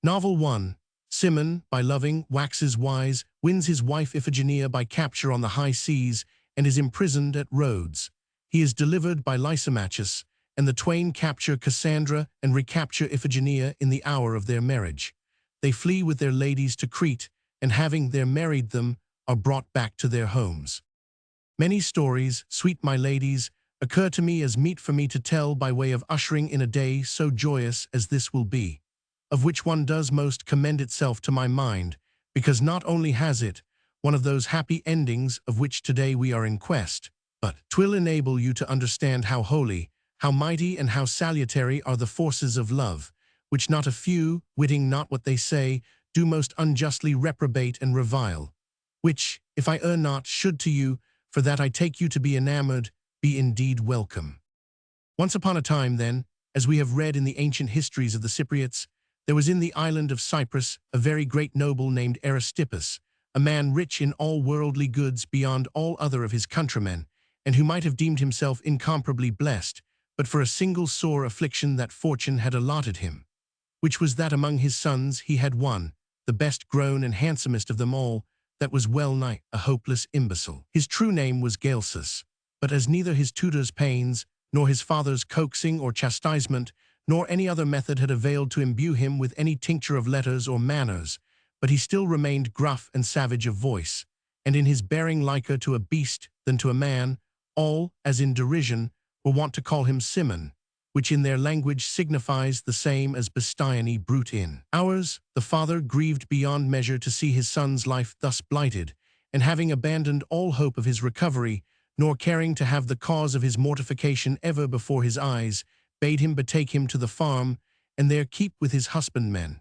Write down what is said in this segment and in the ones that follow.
Novel 1. Cimon, by loving, waxes wise, wins his wife Iphigenia by capture on the high seas, and is imprisoned at Rhodes. He is delivered by Lysimachus, and the twain capture Cassandra and recapture Iphigenia in the hour of their marriage. They flee with their ladies to Crete, and having there married them, are brought back to their homes. Many stories, sweet my ladies, occur to me as meet for me to tell by way of ushering in a day so joyous as this will be, of which one does most commend itself to my mind, because not only has it one of those happy endings of which today we are in quest, but 'twill enable you to understand how holy, how mighty, and how salutary are the forces of love, which not a few, witting not what they say, do most unjustly reprobate and revile, which, if I err not, should to you, for that I take you to be enamored, be indeed welcome. Once upon a time, then, as we have read in the ancient histories of the Cypriots, there was in the island of Cyprus a very great noble named Aristippus, a man rich in all worldly goods beyond all other of his countrymen, and who might have deemed himself incomparably blessed, but for a single sore affliction that fortune had allotted him, which was that among his sons he had one, the best grown and handsomest of them all, that was well nigh a hopeless imbecile. His true name was Galsus, but as neither his tutor's pains, nor his father's coaxing or chastisement, nor any other method had availed to imbue him with any tincture of letters or manners, but he still remained gruff and savage of voice, and in his bearing liker to a beast than to a man, all, as in derision, were wont to call him Cimon, which in their language signifies the same as Bastiani brute in ours. The father grieved beyond measure to see his son's life thus blighted, and having abandoned all hope of his recovery, nor caring to have the cause of his mortification ever before his eyes, bade him betake him to the farm, and there keep with his husbandmen.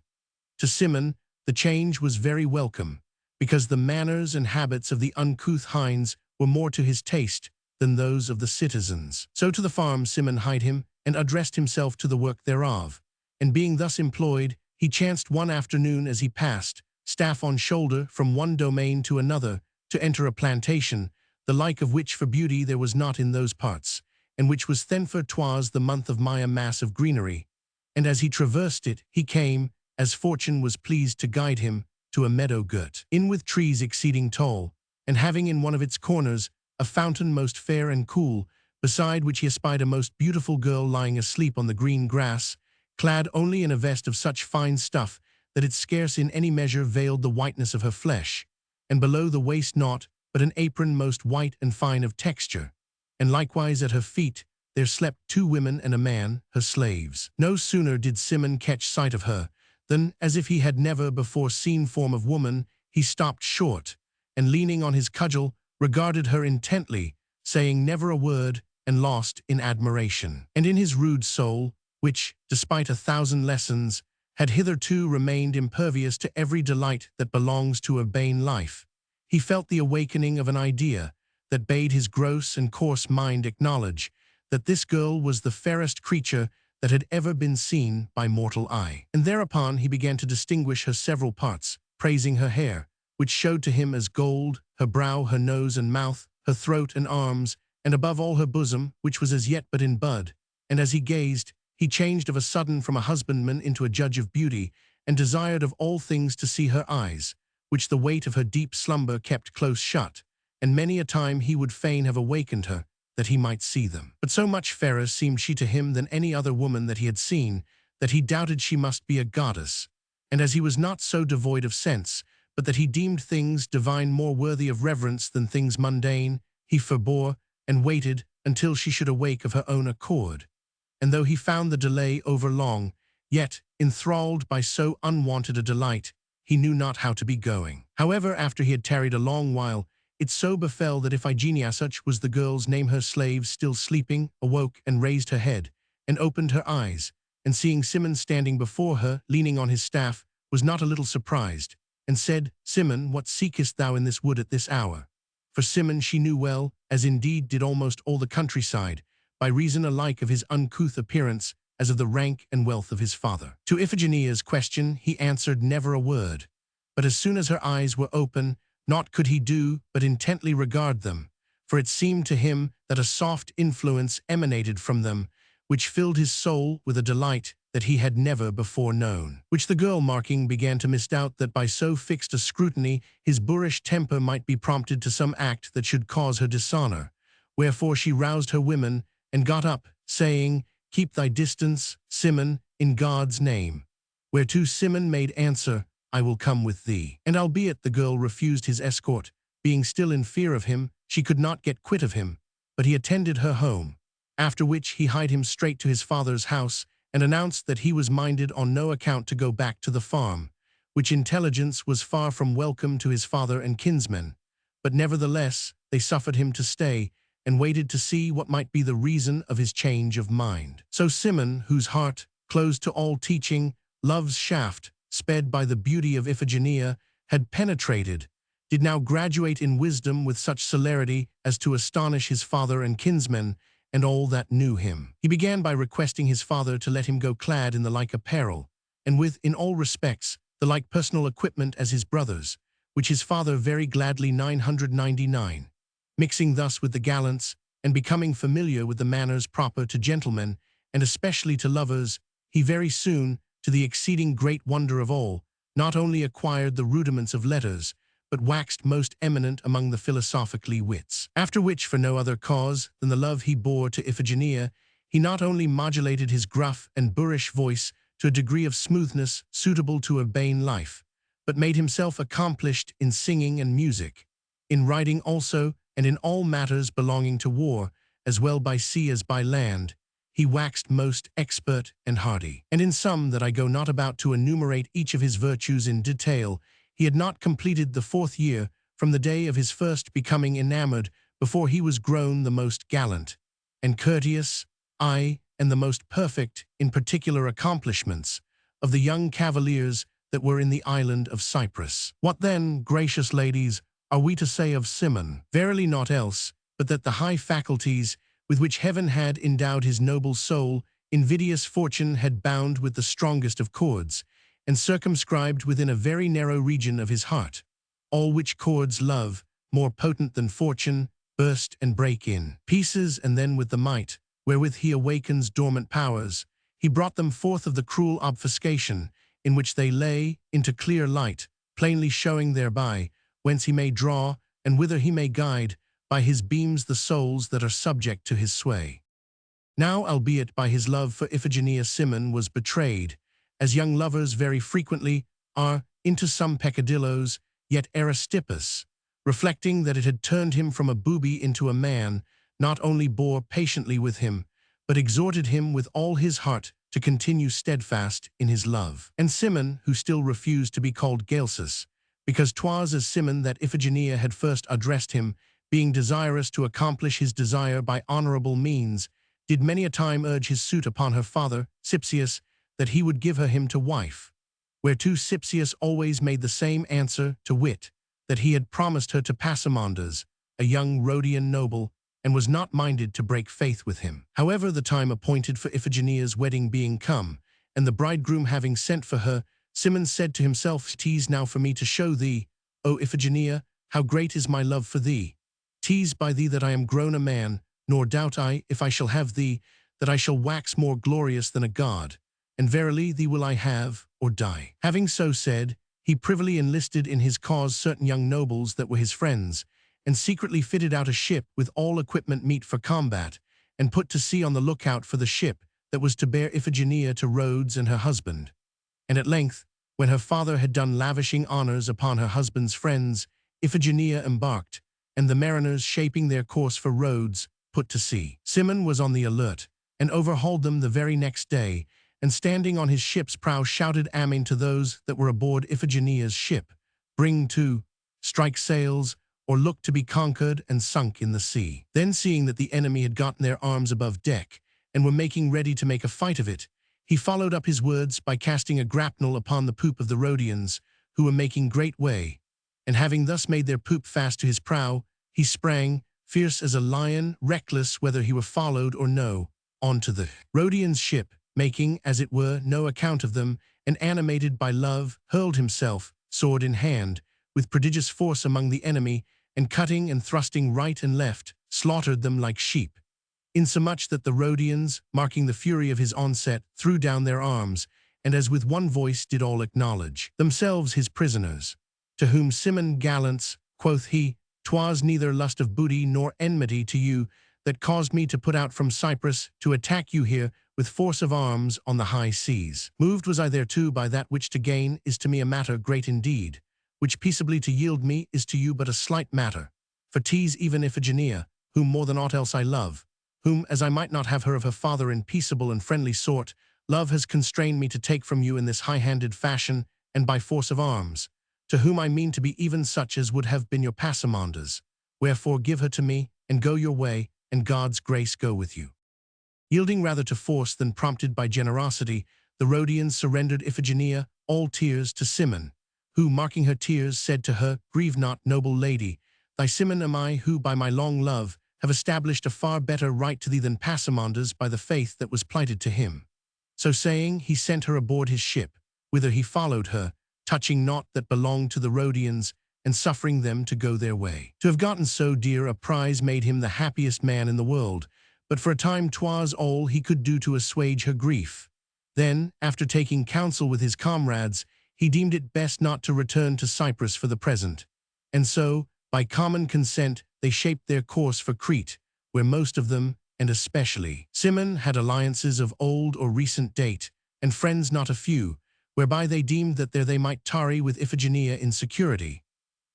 To Cimon the change was very welcome, because the manners and habits of the uncouth hinds were more to his taste than those of the citizens. So to the farm Cimon hied him, and addressed himself to the work thereof. And being thus employed, he chanced one afternoon as he passed, staff on shoulder, from one domain to another, to enter a plantation, the like of which for beauty there was not in those parts, and which was thenfor 'twas the month of May a mass of greenery. And as he traversed it, he came, as fortune was pleased to guide him, to a meadow girt in with trees exceeding tall, and having in one of its corners a fountain most fair and cool, beside which he espied a most beautiful girl lying asleep on the green grass, clad only in a vest of such fine stuff that it scarce in any measure veiled the whiteness of her flesh, and below the waist naught but an apron most white and fine of texture, and likewise at her feet there slept two women and a man, her slaves. No sooner did Cimon catch sight of her, than, as if he had never before seen form of woman, he stopped short, and leaning on his cudgel, regarded her intently, saying never a word, and lost in admiration. And in his rude soul, which, despite 1,000 lessons, had hitherto remained impervious to every delight that belongs to urbane life, he felt the awakening of an idea that bade his gross and coarse mind acknowledge that this girl was the fairest creature that had ever been seen by mortal eye. And thereupon he began to distinguish her several parts, praising her hair, which showed to him as gold, her brow, her nose and mouth, her throat and arms, and above all her bosom, which was as yet but in bud. And as he gazed, he changed of a sudden from a husbandman into a judge of beauty, and desired of all things to see her eyes, which the weight of her deep slumber kept close shut, and many a time he would fain have awakened her, that he might see them. But so much fairer seemed she to him than any other woman that he had seen, that he doubted she must be a goddess. And as he was not so devoid of sense, but that he deemed things divine more worthy of reverence than things mundane, he forbore, and waited until she should awake of her own accord. And though he found the delay overlong, yet, enthralled by so unwonted a delight, he knew not how to be going. However, after he had tarried a long while, it so befell that Iphigenia, such was the girl's name, her slave, still sleeping, awoke and raised her head, and opened her eyes, and seeing Cimon standing before her, leaning on his staff, was not a little surprised, and said, Cimon, what seekest thou in this wood at this hour? For Cimon she knew well, as indeed did almost all the countryside, by reason alike of his uncouth appearance as of the rank and wealth of his father. To Iphigenia's question he answered never a word, but as soon as her eyes were open, naught could he do but intently regard them, for it seemed to him that a soft influence emanated from them, which filled his soul with a delight that he had never before known, which the girl marking began to misdoubt that by so fixed a scrutiny his boorish temper might be prompted to some act that should cause her dishonor. Wherefore she roused her women, and got up, saying, "Keep thy distance, Simon, in God's name." Whereto Simon made answer, "I will come with thee." And albeit the girl refused his escort, being still in fear of him, she could not get quit of him, but he attended her home. After which he hied him straight to his father's house, and announced that he was minded on no account to go back to the farm, which intelligence was far from welcome to his father and kinsmen. But nevertheless they suffered him to stay, and waited to see what might be the reason of his change of mind. So Simon, whose heart, closed to all teaching, love's shaft, sped by the beauty of Iphigenia, had penetrated, did now graduate in wisdom with such celerity as to astonish his father and kinsmen, and all that knew him. He began by requesting his father to let him go clad in the like apparel, and with, in all respects, the like personal equipment as his brothers, which his father very gladly 999. Mixing thus with the gallants, and becoming familiar with the manners proper to gentlemen, and especially to lovers, he very soon, to the exceeding great wonder of all, not only acquired the rudiments of letters, but waxed most eminent among the philosophically wits. After which, for no other cause than the love he bore to Iphigenia, he not only modulated his gruff and boorish voice to a degree of smoothness suitable to urbane life, but made himself accomplished in singing and music, in writing also, and in all matters belonging to war, as well by sea as by land, he waxed most expert and hardy. And in sum, that I go not about to enumerate each of his virtues in detail, he had not completed the 4th year from the day of his first becoming enamored before he was grown the most gallant and courteous, aye, and the most perfect in particular accomplishments of the young cavaliers that were in the island of Cyprus. What then, gracious ladies, are we to say of Simon? Verily naught else, but that the high faculties with which heaven had endowed his noble soul, invidious fortune had bound with the strongest of cords, and circumscribed within a very narrow region of his heart, all which cords love, more potent than fortune, burst and break in pieces, and then with the might, wherewith he awakens dormant powers, he brought them forth of the cruel obfuscation, in which they lay, into clear light, plainly showing thereby, whence he may draw, and whither he may guide, by his beams the souls that are subject to his sway. Now, albeit by his love for Iphigenia Simon was betrayed, as young lovers very frequently are, into some peccadilloes, yet Aristippus, reflecting that it had turned him from a booby into a man, not only bore patiently with him, but exhorted him with all his heart to continue steadfast in his love. And Simon, who still refused to be called Gelsus, because 'twas as Simon that Iphigenia had first addressed him, being desirous to accomplish his desire by honorable means, did many a time urge his suit upon her father, Cypsius, that he would give her him to wife, whereto Cypsius always made the same answer, to wit, that he had promised her to Passamondas, a young Rhodian noble, and was not minded to break faith with him. However, the time appointed for Iphigenia's wedding being come, and the bridegroom having sent for her, Simon said to himself, "'Tis now for me to show thee, O Iphigenia, how great is my love for thee. 'Tis by thee that I am grown a man, nor doubt I, if I shall have thee, that I shall wax more glorious than a god, and verily thee will I have, or die." Having so said, he privily enlisted in his cause certain young nobles that were his friends, and secretly fitted out a ship with all equipment meet for combat, and put to sea on the lookout for the ship that was to bear Iphigenia to Rhodes and her husband. And at length, when her father had done lavishing honors upon her husband's friends, Iphigenia embarked, and the mariners, shaping their course for Rhodes, put to sea. Simon was on the alert, and overhauled them the very next day, and standing on his ship's prow shouted amen to those that were aboard Iphigenia's ship, "Bring to, strike sails, or look to be conquered and sunk in the sea." Then, seeing that the enemy had gotten their arms above deck, and were making ready to make a fight of it, he followed up his words by casting a grapnel upon the poop of the Rhodians, who were making great way, and having thus made their poop fast to his prow, he sprang, fierce as a lion, reckless whether he were followed or no, onto the Rhodians' ship, making, as it were, no account of them, and animated by love, hurled himself, sword in hand, with prodigious force among the enemy, and cutting and thrusting right and left, slaughtered them like sheep. insomuch that the Rhodians, marking the fury of his onset, threw down their arms, and as with one voice did all acknowledge themselves his prisoners. To whom Cimon gallants, quoth he, "'Twas neither lust of booty nor enmity to you that caused me to put out from Cyprus to attack you here with force of arms on the high seas. Moved was I thereto by that which to gain is to me a matter great indeed, which peaceably to yield me is to you but a slight matter. For 'tis even Iphigenia, whom more than aught else I love, whom, as I might not have her of her father in peaceable and friendly sort, love has constrained me to take from you in this high-handed fashion and by force of arms, to whom I mean to be even such as would have been your passamanders. Wherefore give her to me, and go your way, and God's grace go with you." Yielding rather to force than prompted by generosity, the Rhodians surrendered Iphigenia, all tears, to Cimon, who, marking her tears, said to her, "Grieve not, noble lady, thy Cimon am I, who, by my long love, have established a far better right to thee than Passamanders by the faith that was plighted to him." So saying, he sent her aboard his ship, whither he followed her, touching naught that belonged to the Rhodians, and suffering them to go their way. To have gotten so dear a prize made him the happiest man in the world, but for a time 'twas all he could do to assuage her grief. Then, after taking counsel with his comrades, he deemed it best not to return to Cyprus for the present, and so, by common consent, they shaped their course for Crete, where most of them, and especially Cimon, had alliances of old or recent date, and friends not a few, whereby they deemed that there they might tarry with Iphigenia in security.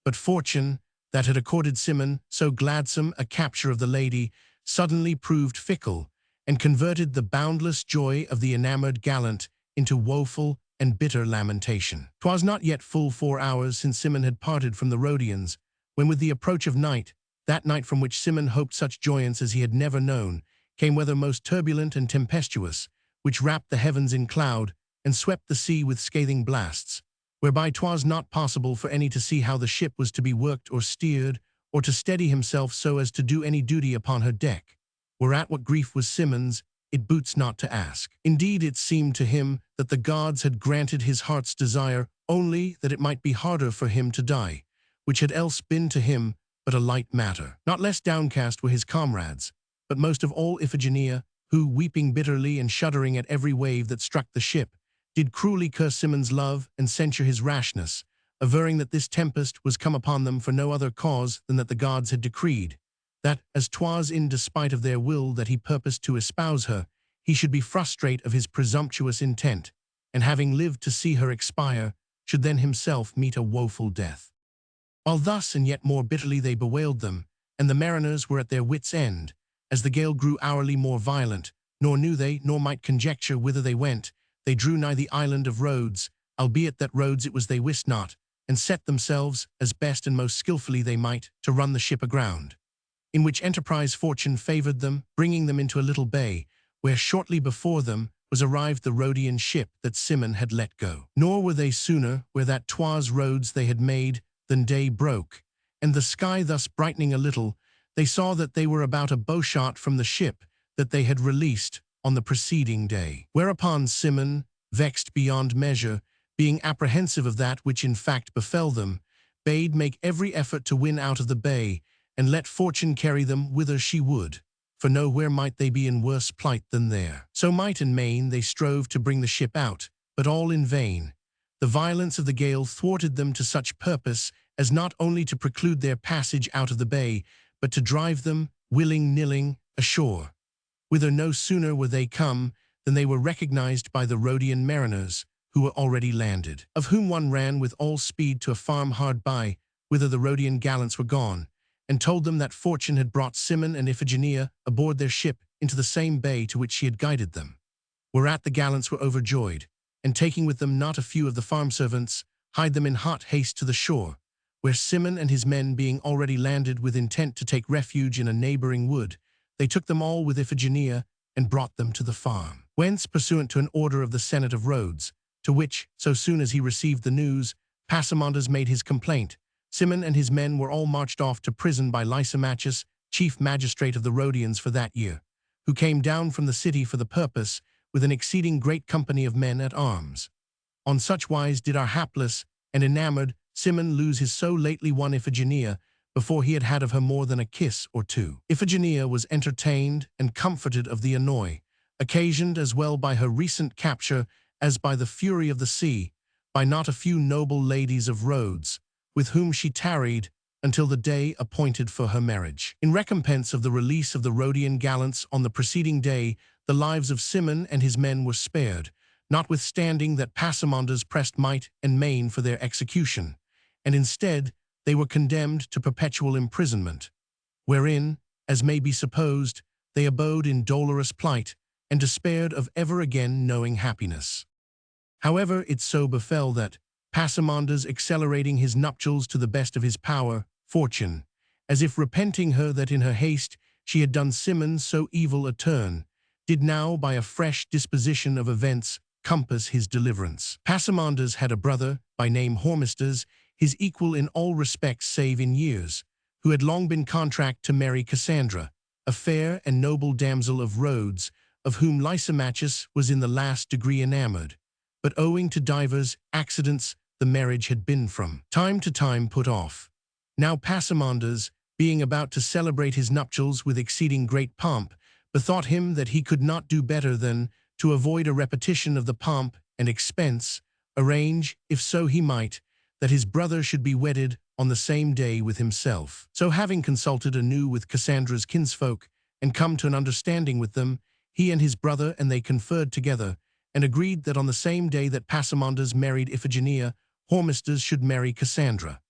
But fortune, that had accorded Cimon so gladsome a capture of the lady, suddenly proved fickle, and converted the boundless joy of the enamored gallant into woeful and bitter lamentation. 'Twas not yet full 4 hours since Cimon had parted from the Rhodians, when with the approach of night, that night from which Cimon hoped such joyance as he had never known, came weather most turbulent and tempestuous, which wrapped the heavens in cloud, and swept the sea with scathing blasts, whereby 'twas not possible for any to see how the ship was to be worked or steered, or to steady himself so as to do any duty upon her deck. Whereat what grief was Cimon's, it boots not to ask. Indeed, it seemed to him that the gods had granted his heart's desire only that it might be harder for him to die, which had else been to him but a light matter. Not less downcast were his comrades, but most of all Iphigenia, who, weeping bitterly and shuddering at every wave that struck the ship, did cruelly curse Cimon's love and censure his rashness, averring that this tempest was come upon them for no other cause than that the gods had decreed, that, as 'twas in despite of their will that he purposed to espouse her, he should be frustrate of his presumptuous intent, and having lived to see her expire, should then himself meet a woeful death. While thus and yet more bitterly they bewailed them, and the mariners were at their wits' end, as the gale grew hourly more violent, nor knew they, nor might conjecture whither they went, they drew nigh the island of Rhodes, albeit that Rhodes it was they wist not, and set themselves, as best and most skilfully they might, to run the ship aground. In which enterprise fortune favoured them, bringing them into a little bay, where shortly before them was arrived the Rhodian ship that Cimon had let go. Nor were they sooner where that 'twas Rhodes they had made, than day broke, and the sky thus brightening a little, they saw that they were about a bowshot from the ship that they had released on the preceding day. Whereupon Cimon, vexed beyond measure, being apprehensive of that which in fact befell them, bade make every effort to win out of the bay, and let fortune carry them whither she would, for nowhere might they be in worse plight than there. So might and main they strove to bring the ship out, but all in vain. The violence of the gale thwarted them to such purpose as not only to preclude their passage out of the bay, but to drive them, willing-nilling, ashore, whither no sooner were they come than they were recognized by the Rhodian mariners, who were already landed, of whom one ran with all speed to a farm hard by, whither the Rhodian gallants were gone, and told them that fortune had brought Cimon and Iphigenia aboard their ship into the same bay to which she had guided them. Whereat the gallants were overjoyed, and taking with them not a few of the farm servants, hied them in hot haste to the shore, where Cimon and his men being already landed with intent to take refuge in a neighboring wood, they took them all with Iphigenia and brought them to the farm. Whence, pursuant to an order of the Senate of Rhodes, to which, so soon as he received the news, Passamanders made his complaint, Cimon and his men were all marched off to prison by Lysimachus, chief magistrate of the Rhodians for that year, who came down from the city for the purpose, with an exceeding great company of men at arms. On such wise did our hapless and enamored Cimon lose his so lately won Iphigenia, before he had had of her more than a kiss or two. Iphigenia was entertained and comforted of the annoy, occasioned as well by her recent capture as by the fury of the sea, by not a few noble ladies of Rhodes, with whom she tarried until the day appointed for her marriage. In recompense of the release of the Rhodian gallants on the preceding day, the lives of Cimon and his men were spared, notwithstanding that Passamondas pressed might and main for their execution, and instead they were condemned to perpetual imprisonment, wherein, as may be supposed, they abode in dolorous plight, and despaired of ever again knowing happiness. However, it so befell that, Passamondas accelerating his nuptials to the best of his power, fortune, as if repenting her that in her haste she had done Cimon so evil a turn, did now by a fresh disposition of events compass his deliverance. Passamondas had a brother, by name Hormisdas, his equal in all respects save in years, who had long been contract to marry Cassandra, a fair and noble damsel of Rhodes, of whom Lysimachus was in the last degree enamored, but owing to divers accidents the marriage had been from time to time put off. Now Passamondas, being about to celebrate his nuptials with exceeding great pomp, bethought him that he could not do better than, to avoid a repetition of the pomp and expense, arrange, if so he might, that his brother should be wedded on the same day with himself. So having consulted anew with Cassandra's kinsfolk, and come to an understanding with them, he and his brother and they conferred together, and agreed that on the same day that Passamondas married Iphigenia, Hormisdas should marry Cassandra.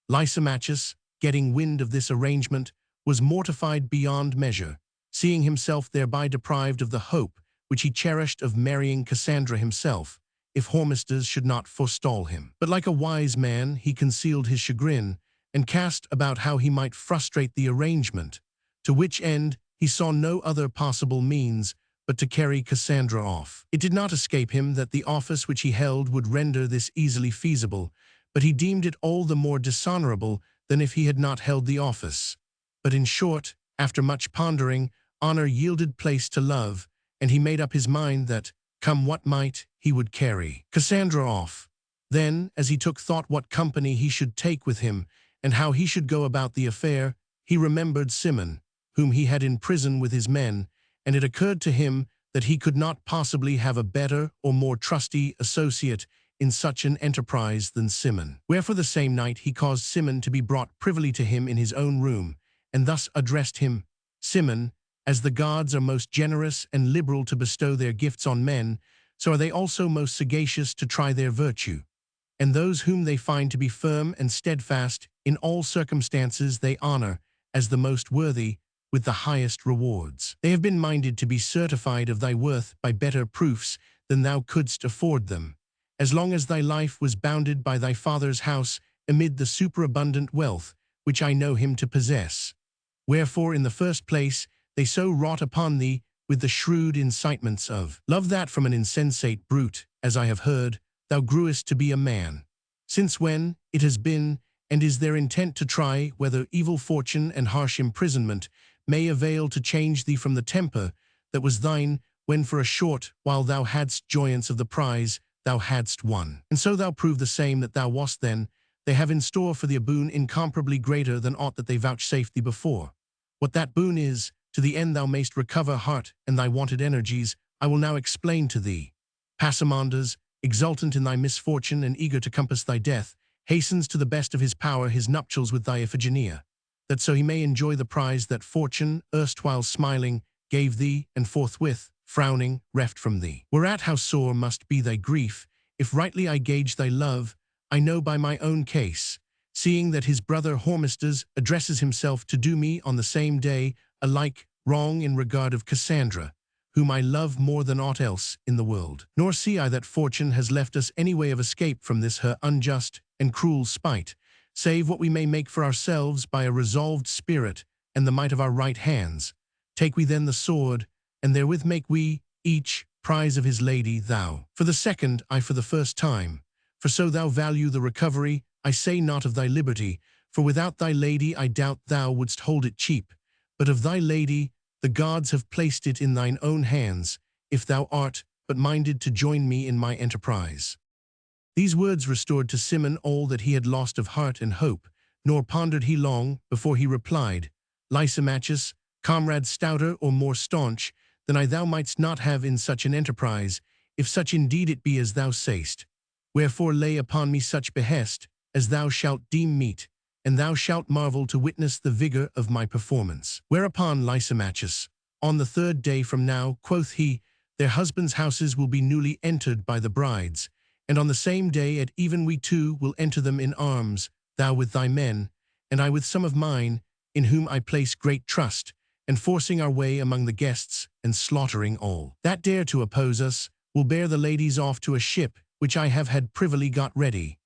Lysimachus, getting wind of this arrangement, was mortified beyond measure, seeing himself thereby deprived of the hope which he cherished of marrying Cassandra himself, if Hormisdas should not forestall him. But like a wise man, he concealed his chagrin, and cast about how he might frustrate the arrangement, to which end he saw no other possible means but to carry Cassandra off. It did not escape him that the office which he held would render this easily feasible, but he deemed it all the more dishonorable than if he had not held the office. But in short, after much pondering, honor yielded place to love, and he made up his mind that, come what might, he would carry Cassandra off. Then, as he took thought what company he should take with him, and how he should go about the affair, he remembered Cimon, whom he had in prison with his men, and it occurred to him that he could not possibly have a better or more trusty associate in such an enterprise than Cimon. Wherefore the same night he caused Cimon to be brought privily to him in his own room, and thus addressed him, Cimon, as the gods are most generous and liberal to bestow their gifts on men, so are they also most sagacious to try their virtue. And those whom they find to be firm and steadfast in all circumstances they honor as the most worthy, with the highest rewards. They have been minded to be certified of thy worth by better proofs than thou couldst afford them, as long as thy life was bounded by thy father's house amid the superabundant wealth which I know him to possess. Wherefore, in the first place, they so wrought upon thee with the shrewd incitements of love that from an insensate brute, as I have heard, thou grewest to be a man. Since when, it has been, and is their intent to try whether evil fortune and harsh imprisonment may avail to change thee from the temper that was thine when for a short while thou hadst joyance of the prize thou hadst won. And so thou prove the same that thou wast then, they have in store for thee a boon incomparably greater than aught that they vouchsafed thee before. What that boon is, to the end thou mayst recover heart and thy wonted energies, I will now explain to thee. Passamondas, exultant in thy misfortune and eager to compass thy death, hastens to the best of his power his nuptials with thy Iphigenia, that so he may enjoy the prize that fortune, erstwhile smiling, gave thee, and forthwith, frowning, reft from thee. Whereat how sore must be thy grief, if rightly I gauge thy love, I know by my own case, seeing that his brother Hormisdas addresses himself to do me on the same day alike wrong in regard of Cassandra, whom I love more than aught else in the world. Nor see I that fortune has left us any way of escape from this her unjust and cruel spite, save what we may make for ourselves by a resolved spirit and the might of our right hands. Take we then the sword, and therewith make we, each, prize of his lady, thou. For the second, I for the first time. For so thou value the recovery, I say not of thy liberty, for without thy lady I doubt thou wouldst hold it cheap. But of thy lady, the gods have placed it in thine own hands, if thou art but minded to join me in my enterprise. These words restored to Cimon all that he had lost of heart and hope, nor pondered he long before he replied, Lysimachus, comrade stouter or more staunch than I thou mightst not have in such an enterprise, if such indeed it be as thou sayst. Wherefore lay upon me such behest as thou shalt deem meet, and thou shalt marvel to witness the vigor of my performance. Whereupon Lysimachus, on the third day from now, quoth he, their husbands' houses will be newly entered by the brides, and on the same day at even we two will enter them in arms, thou with thy men, and I with some of mine, in whom I place great trust, and forcing our way among the guests, and slaughtering all that dare to oppose us, will bear the ladies off to a ship which I have had privily got ready.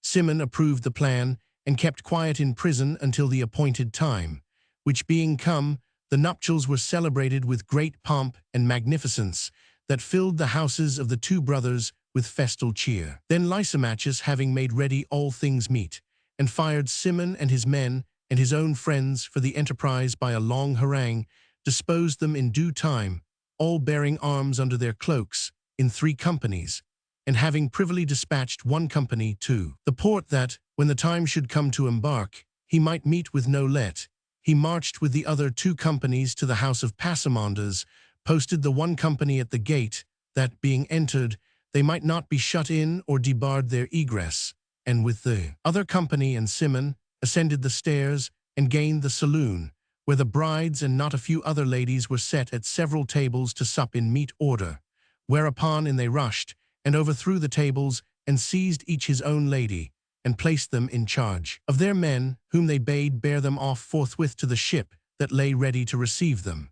Cimon approved the plan, and kept quiet in prison until the appointed time, which being come, the nuptials were celebrated with great pomp and magnificence, that filled the houses of the two brothers with festal cheer. Then Lysimachus, having made ready all things meet, and fired Cimon and his men and his own friends for the enterprise by a long harangue, disposed them in due time, all bearing arms under their cloaks, in 3 companies, and having privily dispatched one company to the port that, when the time should come to embark, he might meet with no let, he marched with the other 2 companies to the house of Passamanders, posted the one company at the gate, that, being entered, they might not be shut in or debarred their egress, and with the other company and Cimon, ascended the stairs, and gained the saloon, where the brides and not a few other ladies were set at several tables to sup in meet order, whereupon in they rushed, and overthrew the tables, and seized each his own lady, and placed them in charge of their men, whom they bade bear them off forthwith to the ship that lay ready to receive them.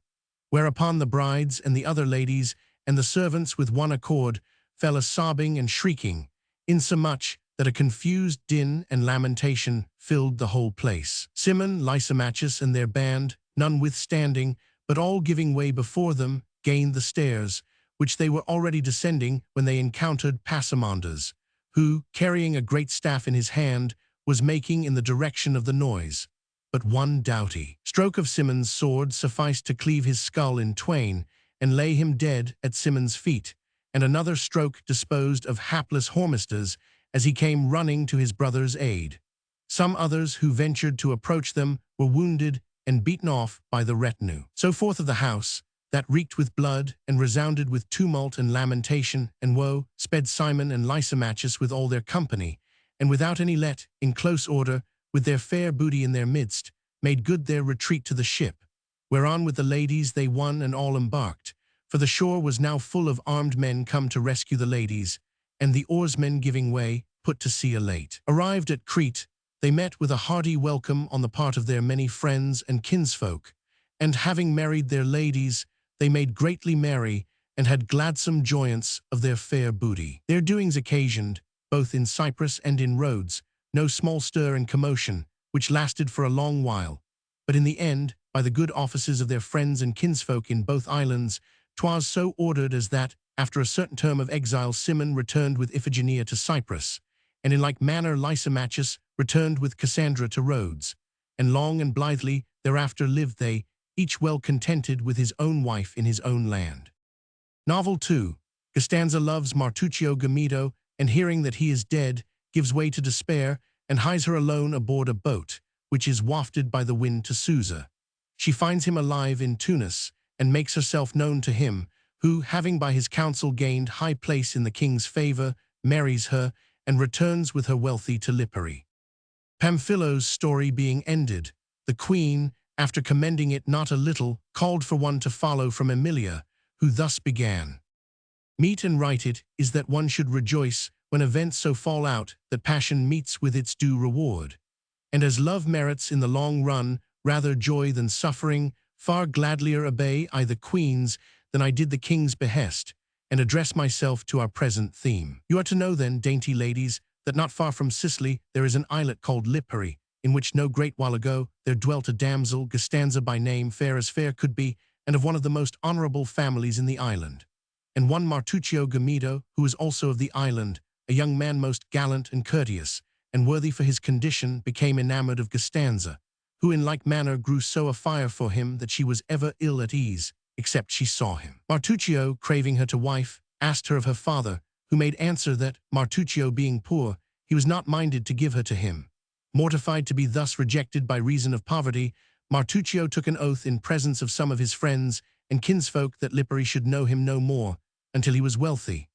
Whereupon the brides and the other ladies and the servants with one accord fell a-sobbing and shrieking, insomuch that a confused din and lamentation filled the whole place. Cimon, Lysimachus, and their band, none withstanding, but all giving way before them, gained the stairs, which they were already descending when they encountered Passamanders, who, carrying a great staff in his hand, was making in the direction of the noise. But one doughty stroke of Cimon's sword sufficed to cleave his skull in twain, and lay him dead at Cimon's feet, and another stroke disposed of hapless Hormisdas as he came running to his brother's aid. Some others who ventured to approach them were wounded and beaten off by the retinue. So forth of the house, that reeked with blood and resounded with tumult and lamentation and woe, sped Cimon and Lysimachus with all their company, and without any let, in close order, with their fair booty in their midst, made good their retreat to the ship, whereon with the ladies they one and all embarked, for the shore was now full of armed men come to rescue the ladies, and the oarsmen giving way, put to sea late. Arrived at Crete, they met with a hearty welcome on the part of their many friends and kinsfolk, and having married their ladies, they made greatly merry, and had gladsome joyance of their fair booty. Their doings occasioned, both in Cyprus and in Rhodes, no small stir and commotion, which lasted for a long while, but in the end, by the good offices of their friends and kinsfolk in both islands, 'twas so ordered as that, after a certain term of exile, Cimon returned with Iphigenia to Cyprus, and in like manner Lysimachus returned with Cassandra to Rhodes, and long and blithely thereafter lived they, each well contented with his own wife in his own land. Novel 2. Costanza loves Martuccio Gamido, and hearing that he is dead, gives way to despair, and hies her alone aboard a boat, which is wafted by the wind to Susa. She finds him alive in Tunis, and makes herself known to him, who, having by his counsel gained high place in the king's favor, marries her, and returns with her wealthy to Lipari. Pamphilo's story being ended, the queen, after commending it not a little, called for one to follow from Emilia, who thus began. Meet and right it is that one should rejoice when events so fall out that passion meets with its due reward. And as love merits in the long run rather joy than suffering, far gladlier obey I the queen's than I did the king's behest, and address myself to our present theme. You are to know then, dainty ladies, that not far from Sicily there is an islet called Lipari, in which no great while ago there dwelt a damsel, Costanza by name, fair as fair could be, and of one of the most honorable families in the island. And one Martuccio Gamido, who is also of the island, a young man most gallant and courteous, and worthy for his condition, became enamored of Costanza, who in like manner grew so afire for him that she was ever ill at ease, except she saw him. Martuccio, craving her to wife, asked her of her father, who made answer that, Martuccio being poor, he was not minded to give her to him. Mortified to be thus rejected by reason of poverty, Martuccio took an oath in presence of some of his friends and kinsfolk that Lipari should know him no more until he was wealthy.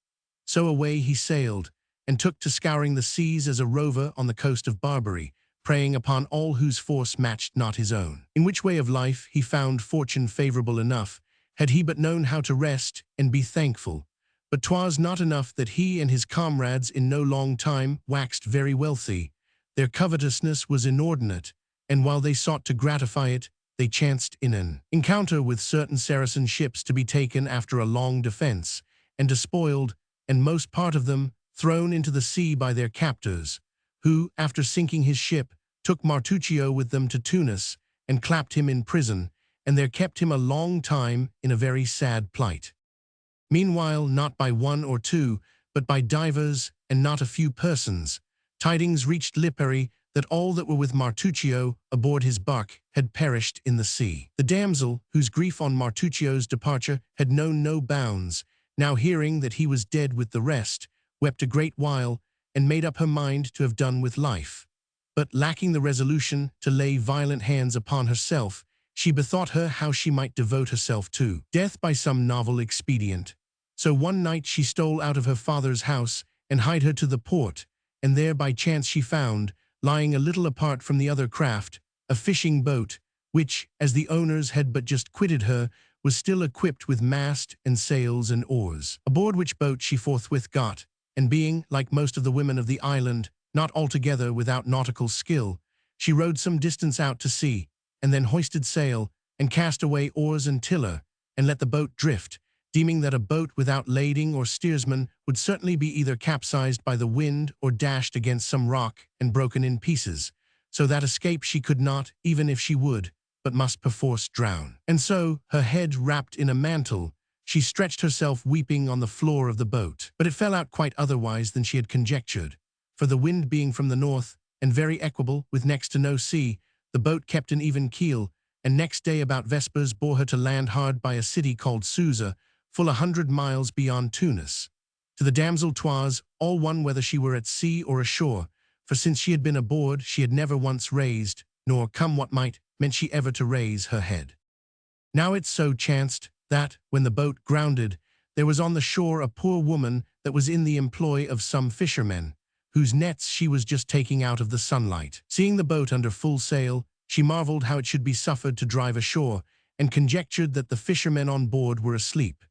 So away he sailed, and took to scouring the seas as a rover on the coast of Barbary, preying upon all whose force matched not his own. In which way of life he found fortune favorable enough, had he but known how to rest and be thankful. But 'twas not enough that he and his comrades in no long time waxed very wealthy. Their covetousness was inordinate, and while they sought to gratify it, they chanced in an encounter with certain Saracen ships to be taken after a long defense, and despoiled, and most part of them thrown into the sea by their captors, who, after sinking his ship, took Martuccio with them to Tunis, and clapped him in prison, and there kept him a long time in a very sad plight. Meanwhile, not by one or two, but by divers, and not a few persons, tidings reached Lipari that all that were with Martuccio aboard his bark had perished in the sea. The damsel, whose grief on Martuccio's departure had known no bounds, now hearing that he was dead with the rest, wept a great while, and made up her mind to have done with life. But lacking the resolution to lay violent hands upon herself, she bethought her how she might devote herself to death by some novel expedient. So one night she stole out of her father's house, and hied her to the port, and there by chance she found, lying a little apart from the other craft, a fishing boat, which, as the owners had but just quitted her, was still equipped with mast and sails and oars. Aboard which boat she forthwith got, and being, like most of the women of the island, not altogether without nautical skill, she rowed some distance out to sea, and then hoisted sail, and cast away oars and tiller, and let the boat drift, deeming that a boat without lading or steersman would certainly be either capsized by the wind or dashed against some rock and broken in pieces, so that escape she could not, even if she would, but must perforce drown. And so, her head wrapped in a mantle, she stretched herself weeping on the floor of the boat. But it fell out quite otherwise than she had conjectured, for the wind being from the north, and very equable, with next to no sea, the boat kept an even keel, and next day about vespers bore her to land hard by a city called Susa, full 100 miles beyond Tunis. To the damsel 'twas all one whether she were at sea or ashore, for since she had been aboard she had never once raised, nor, come what might, meant she ever to raise her head. Now it so chanced that, when the boat grounded, there was on the shore a poor woman that was in the employ of some fishermen, whose nets she was just taking out of the sunlight. Seeing the boat under full sail, she marveled how it should be suffered to drive ashore, and conjectured that the fishermen on board were asleep.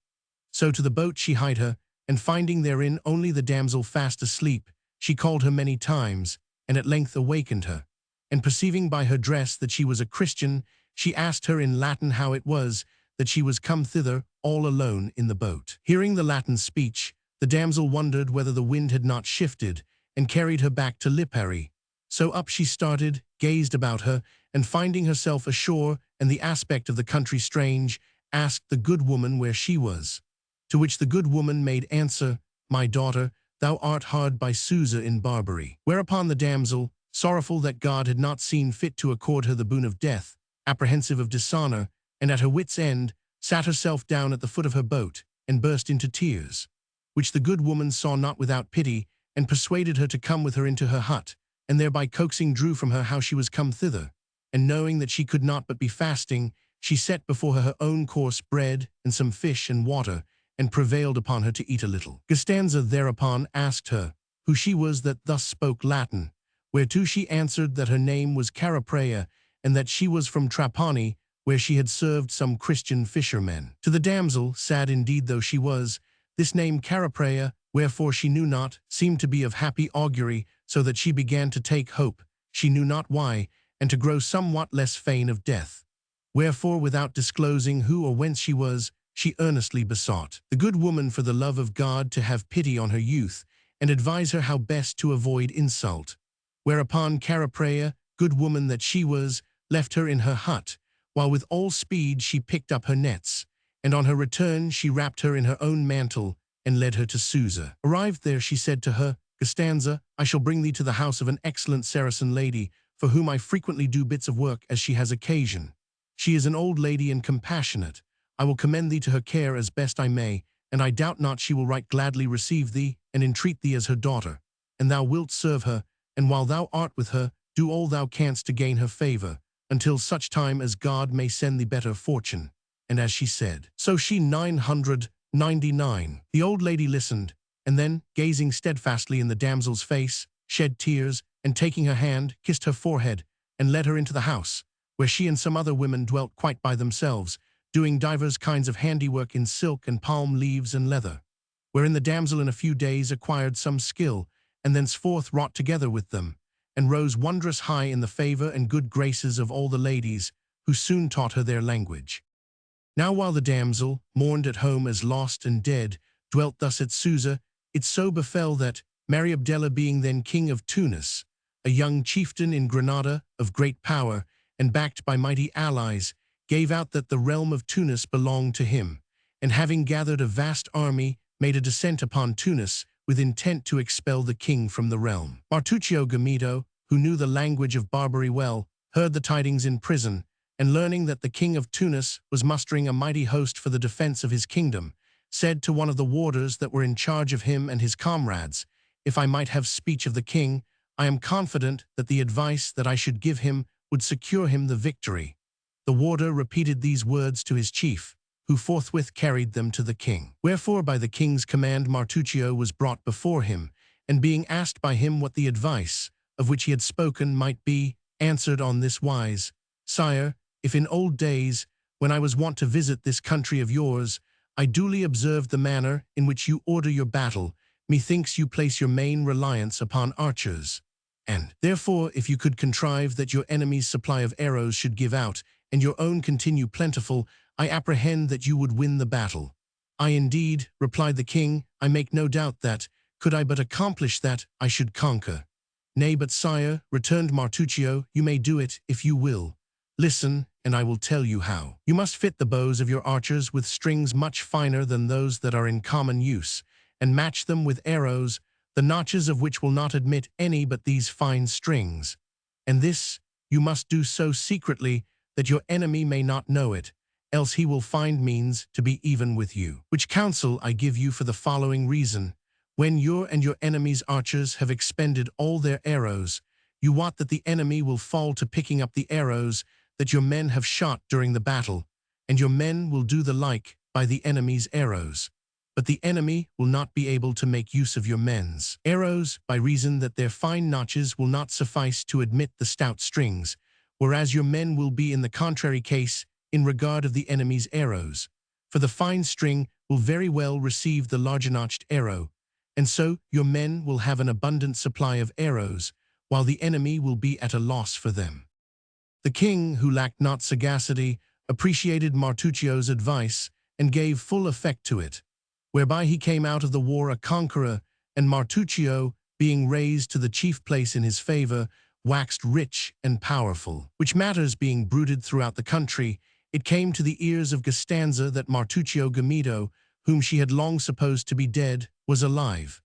So to the boat she hied her, and finding therein only the damsel fast asleep, she called her many times, and at length awakened her. And perceiving by her dress that she was a Christian, she asked her in Latin how it was that she was come thither all alone in the boat. Hearing the Latin speech, the damsel wondered whether the wind had not shifted, and carried her back to Lipari. So up she started, gazed about her, and finding herself ashore and the aspect of the country strange, asked the good woman where she was. To which the good woman made answer, "My daughter, thou art hard by Susa in Barbary." Whereupon the damsel, sorrowful that God had not seen fit to accord her the boon of death, apprehensive of dishonor, and at her wit's end, sat herself down at the foot of her boat, and burst into tears, which the good woman saw not without pity, and persuaded her to come with her into her hut, and thereby coaxing drew from her how she was come thither, and knowing that she could not but be fasting, she set before her own coarse bread, and some fish and water, and prevailed upon her to eat a little. Costanza thereupon asked her who she was that thus spoke Latin, whereto she answered that her name was Caprice, and that she was from Trapani, where she had served some Christian fishermen. To the damsel, sad indeed though she was, this name Caprice, wherefore she knew not, seemed to be of happy augury, so that she began to take hope, she knew not why, and to grow somewhat less fain of death. Wherefore, without disclosing who or whence she was, she earnestly besought the good woman for the love of God to have pity on her youth, and advise her how best to avoid insult. Whereupon Caprice, good woman that she was, left her in her hut, while with all speed she picked up her nets, and on her return she wrapped her in her own mantle, and led her to Susa. Arrived there, she said to her, "Costanza, I shall bring thee to the house of an excellent Saracen lady, for whom I frequently do bits of work as she has occasion. She is an old lady and compassionate. I will commend thee to her care as best I may, and I doubt not she will right gladly receive thee, and entreat thee as her daughter. And thou wilt serve her, and while thou art with her, do all thou canst to gain her favor, until such time as God may send thee better fortune. And as she said, so she 999. The old lady listened, and then, gazing steadfastly in the damsel's face, shed tears, and taking her hand, kissed her forehead, and led her into the house, where she and some other women dwelt quite by themselves, doing divers kinds of handiwork in silk and palm leaves and leather, wherein the damsel in a few days acquired some skill, and thenceforth wrought together with them, and rose wondrous high in the favor and good graces of all the ladies, who soon taught her their language. Now while the damsel, mourned at home as lost and dead, dwelt thus at Susa, it so befell that, Mary Abdallah being then king of Tunis, a young chieftain in Granada of great power, and backed by mighty allies, gave out that the realm of Tunis belonged to him, and having gathered a vast army, made a descent upon Tunis, with intent to expel the king from the realm. Martuccio Gamido, who knew the language of Barbary well, heard the tidings in prison, and learning that the king of Tunis was mustering a mighty host for the defense of his kingdom, said to one of the warders that were in charge of him and his comrades, "If I might have speech of the king, I am confident that the advice that I should give him would secure him the victory." The warder repeated these words to his chief, who forthwith carried them to the king. Wherefore by the king's command Martuccio was brought before him, and being asked by him what the advice, of which he had spoken, might be, answered on this wise: "Sire, if in old days, when I was wont to visit this country of yours, I duly observed the manner in which you order your battle, methinks you place your main reliance upon archers. And, therefore, if you could contrive that your enemy's supply of arrows should give out, and your own continue plentiful, I apprehend that you would win the battle." "I indeed," replied the king, "I make no doubt that, could I but accomplish that, I should conquer." "Nay, but sire," returned Martuccio, "you may do it, if you will. Listen, and I will tell you how. You must fit the bows of your archers with strings much finer than those that are in common use, and match them with arrows, the notches of which will not admit any but these fine strings. And this you must do so secretly that your enemy may not know it, else he will find means to be even with you. Which counsel I give you for the following reason: when your and your enemy's archers have expended all their arrows, you wot that the enemy will fall to picking up the arrows that your men have shot during the battle, and your men will do the like by the enemy's arrows. But the enemy will not be able to make use of your men's arrows, by reason that their fine notches will not suffice to admit the stout strings, whereas your men will be in the contrary case in regard of the enemy's arrows. For the fine string will very well receive the larger-notched arrow, and so your men will have an abundant supply of arrows, while the enemy will be at a loss for them." The king, who lacked not sagacity, appreciated Martuccio's advice, and gave full effect to it, whereby he came out of the war a conqueror, and Martuccio, being raised to the chief place in his favor, waxed rich and powerful. Which matters being bruited throughout the country, it came to the ears of Costanza that Martuccio Gamido, whom she had long supposed to be dead, was alive,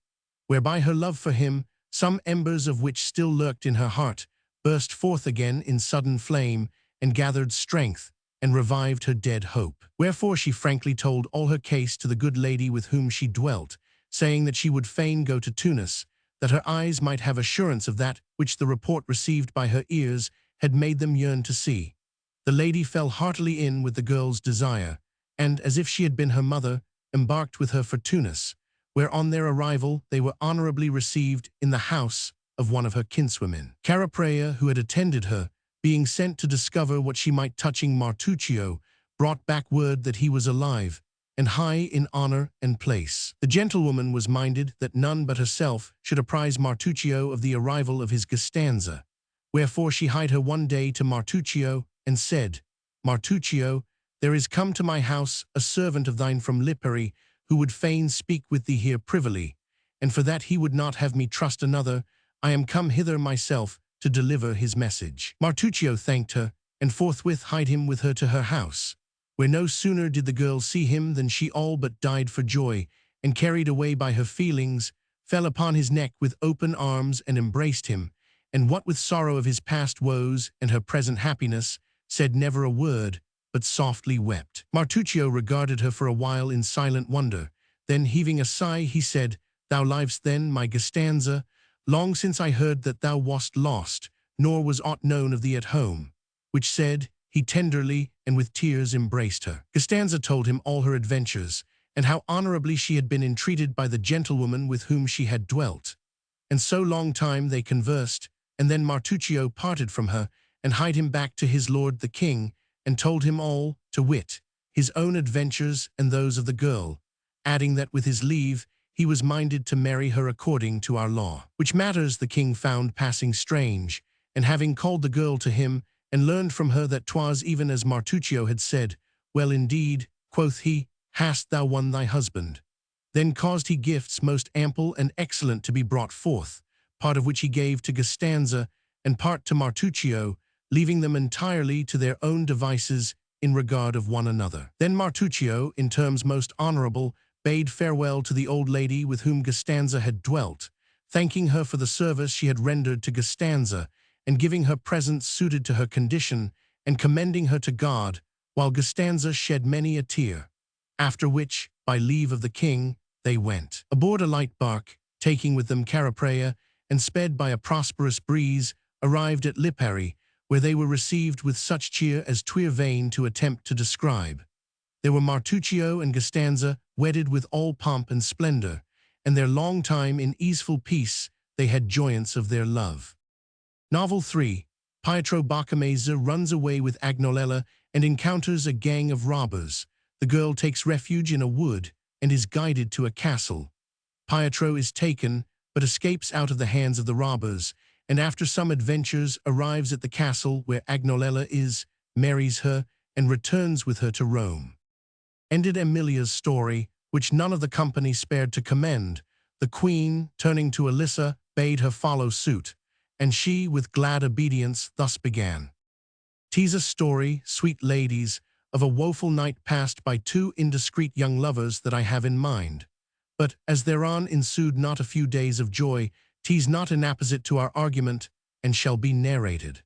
whereby her love for him, some embers of which still lurked in her heart, burst forth again in sudden flame, and gathered strength, and revived her dead hope. Wherefore she frankly told all her case to the good lady with whom she dwelt, saying that she would fain go to Tunis, that her eyes might have assurance of that which the report received by her ears had made them yearn to see. The lady fell heartily in with the girl's desire, and, as if she had been her mother, embarked with her for Tunis, where on their arrival they were honorably received in the house of one of her kinswomen. Caprice, who had attended her, being sent to discover what she might touching Martuccio, brought back word that he was alive, and high in honor and place. The gentlewoman was minded that none but herself should apprise Martuccio of the arrival of his Costanza, wherefore she hied her one day to Martuccio, and said, "Martuccio, there is come to my house a servant of thine from Lipari, who would fain speak with thee here privily, and for that he would not have me trust another, I am come hither myself to deliver his message." Martuccio thanked her, and forthwith hied him with her to her house, where no sooner did the girl see him than she all but died for joy, and carried away by her feelings, fell upon his neck with open arms and embraced him, and what with sorrow of his past woes and her present happiness, said never a word, but softly wept. Martuccio regarded her for a while in silent wonder, then heaving a sigh he said, "Thou livest then, my Costanza? Long since I heard that thou wast lost, nor was aught known of thee at home. Which said, he tenderly and with tears embraced her. Costanza told him all her adventures, and how honorably she had been entreated by the gentlewoman with whom she had dwelt. And so long time they conversed, and then Martuccio parted from her, and hied him back to his lord the king, and told him all, to wit, his own adventures and those of the girl, adding that with his leave he was minded to marry her according to our law. Which matters the king found passing strange, and having called the girl to him, and learned from her that 'twas even as Martuccio had said, well indeed, quoth he, hast thou won thy husband. Then caused he gifts most ample and excellent to be brought forth, part of which he gave to Costanza, and part to Martuccio, leaving them entirely to their own devices in regard of one another. Then Martuccio, in terms most honorable, bade farewell to the old lady with whom Costanza had dwelt, thanking her for the service she had rendered to Costanza, and giving her presents suited to her condition, and commending her to God, while Costanza shed many a tear. After which, by leave of the king, they went aboard a light bark, taking with them Caraprea, and sped by a prosperous breeze, arrived at Lipari, where they were received with such cheer as 'twere vain to attempt to describe. There were Martuccio and Costanza wedded with all pomp and splendor, and their long time in easeful peace they had joyance of their love. Novel 3. Pietro Boccaccio runs away with Agnolella and encounters a gang of robbers. The girl takes refuge in a wood and is guided to a castle. Pietro is taken, but escapes out of the hands of the robbers, and after some adventures arrives at the castle where Agnolella is, marries her, and returns with her to Rome. Ended Emilia's story, which none of the company spared to commend. The queen, turning to Alyssa, bade her follow suit, and she, with glad obedience, thus began. "'Tis a story, sweet ladies, of a woeful night passed by two indiscreet young lovers that I have in mind. But, as thereon ensued not a few days of joy, 'tis not inapposite to our argument, and shall be narrated.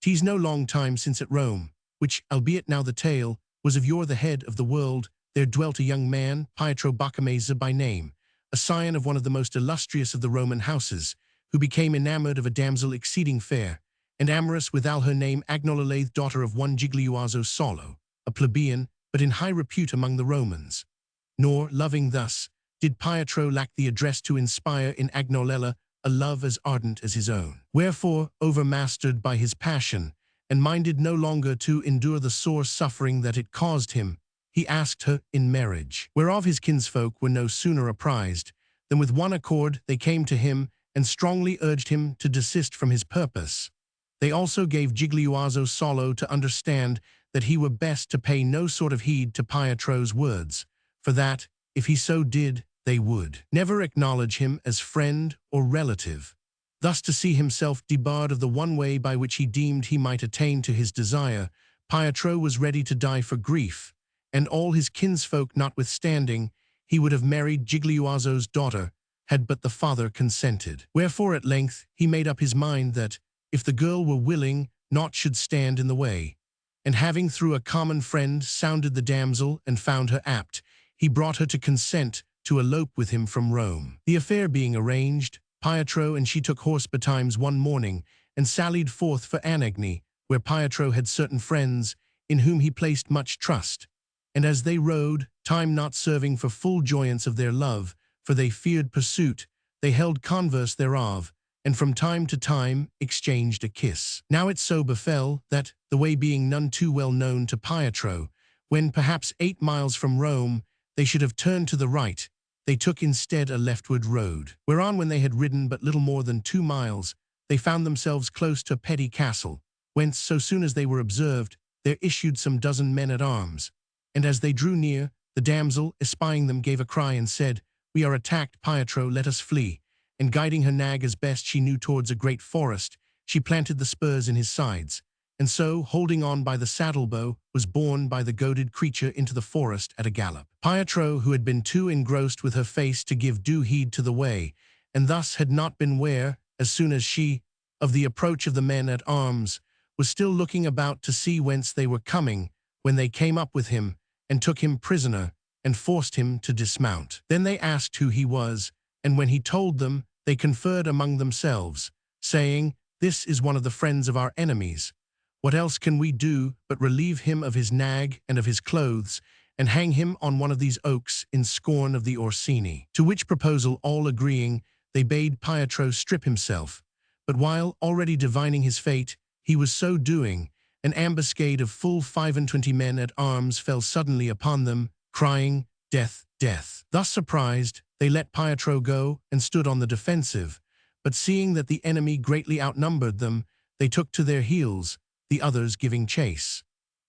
'Tis no long time since at Rome, which, albeit now the tale, was of yore the head of the world, there dwelt a young man, Pietro Boccaccio by name, a scion of one of the most illustrious of the Roman houses, who became enamored of a damsel exceeding fair, and amorous with her name Agnolella, daughter of one Giglioso Solo, a plebeian, but in high repute among the Romans. Nor, loving thus, did Pietro lack the address to inspire in Agnolella a love as ardent as his own. Wherefore, overmastered by his passion, and minded no longer to endure the sore suffering that it caused him, he asked her in marriage, whereof his kinsfolk were no sooner apprised, than with one accord they came to him, and strongly urged him to desist from his purpose. They also gave Giglioso Solo to understand that he were best to pay no sort of heed to Pietro's words, for that, if he so did, they would never acknowledge him as friend or relative. Thus to see himself debarred of the one way by which he deemed he might attain to his desire, Pietro was ready to die for grief, and all his kinsfolk notwithstanding, he would have married Giglioso's daughter, had but the father consented. Wherefore at length he made up his mind that, if the girl were willing, naught should stand in the way. And having through a common friend sounded the damsel and found her apt, he brought her to consent to elope with him from Rome. The affair being arranged, Pietro and she took horse betimes one morning, and sallied forth for Anagni, where Pietro had certain friends, in whom he placed much trust. And as they rode, time not serving for full joyance of their love, for they feared pursuit, they held converse thereof, and from time to time exchanged a kiss. Now it so befell that, the way being none too well known to Pietro, when perhaps 8 miles from Rome they should have turned to the right, they took instead a leftward road. Whereon when they had ridden but little more than 2 miles, they found themselves close to a petty castle, whence so soon as they were observed, there issued some dozen men at arms. And as they drew near, the damsel, espying them, gave a cry and said, "We are attacked, Pietro, let us flee." And guiding her nag as best she knew towards a great forest, she planted the spurs in his sides, and so, holding on by the saddle-bow, was borne by the goaded creature into the forest at a gallop. Pietro, who had been too engrossed with her face to give due heed to the way, and thus had not been ware, as soon as she, of the approach of the men at arms, was still looking about to see whence they were coming, when they came up with him, and took him prisoner, and forced him to dismount. Then they asked who he was, and when he told them, they conferred among themselves, saying, this is one of the friends of our enemies. What else can we do but relieve him of his nag and of his clothes, and hang him on one of these oaks in scorn of the Orsini?" To which proposal all agreeing, they bade Pietro strip himself. But while already divining his fate, he was so doing, an ambuscade of full 25 men at arms fell suddenly upon them, crying, "Death, death!" Thus surprised, they let Pietro go and stood on the defensive, but seeing that the enemy greatly outnumbered them, they took to their heels, the others giving chase.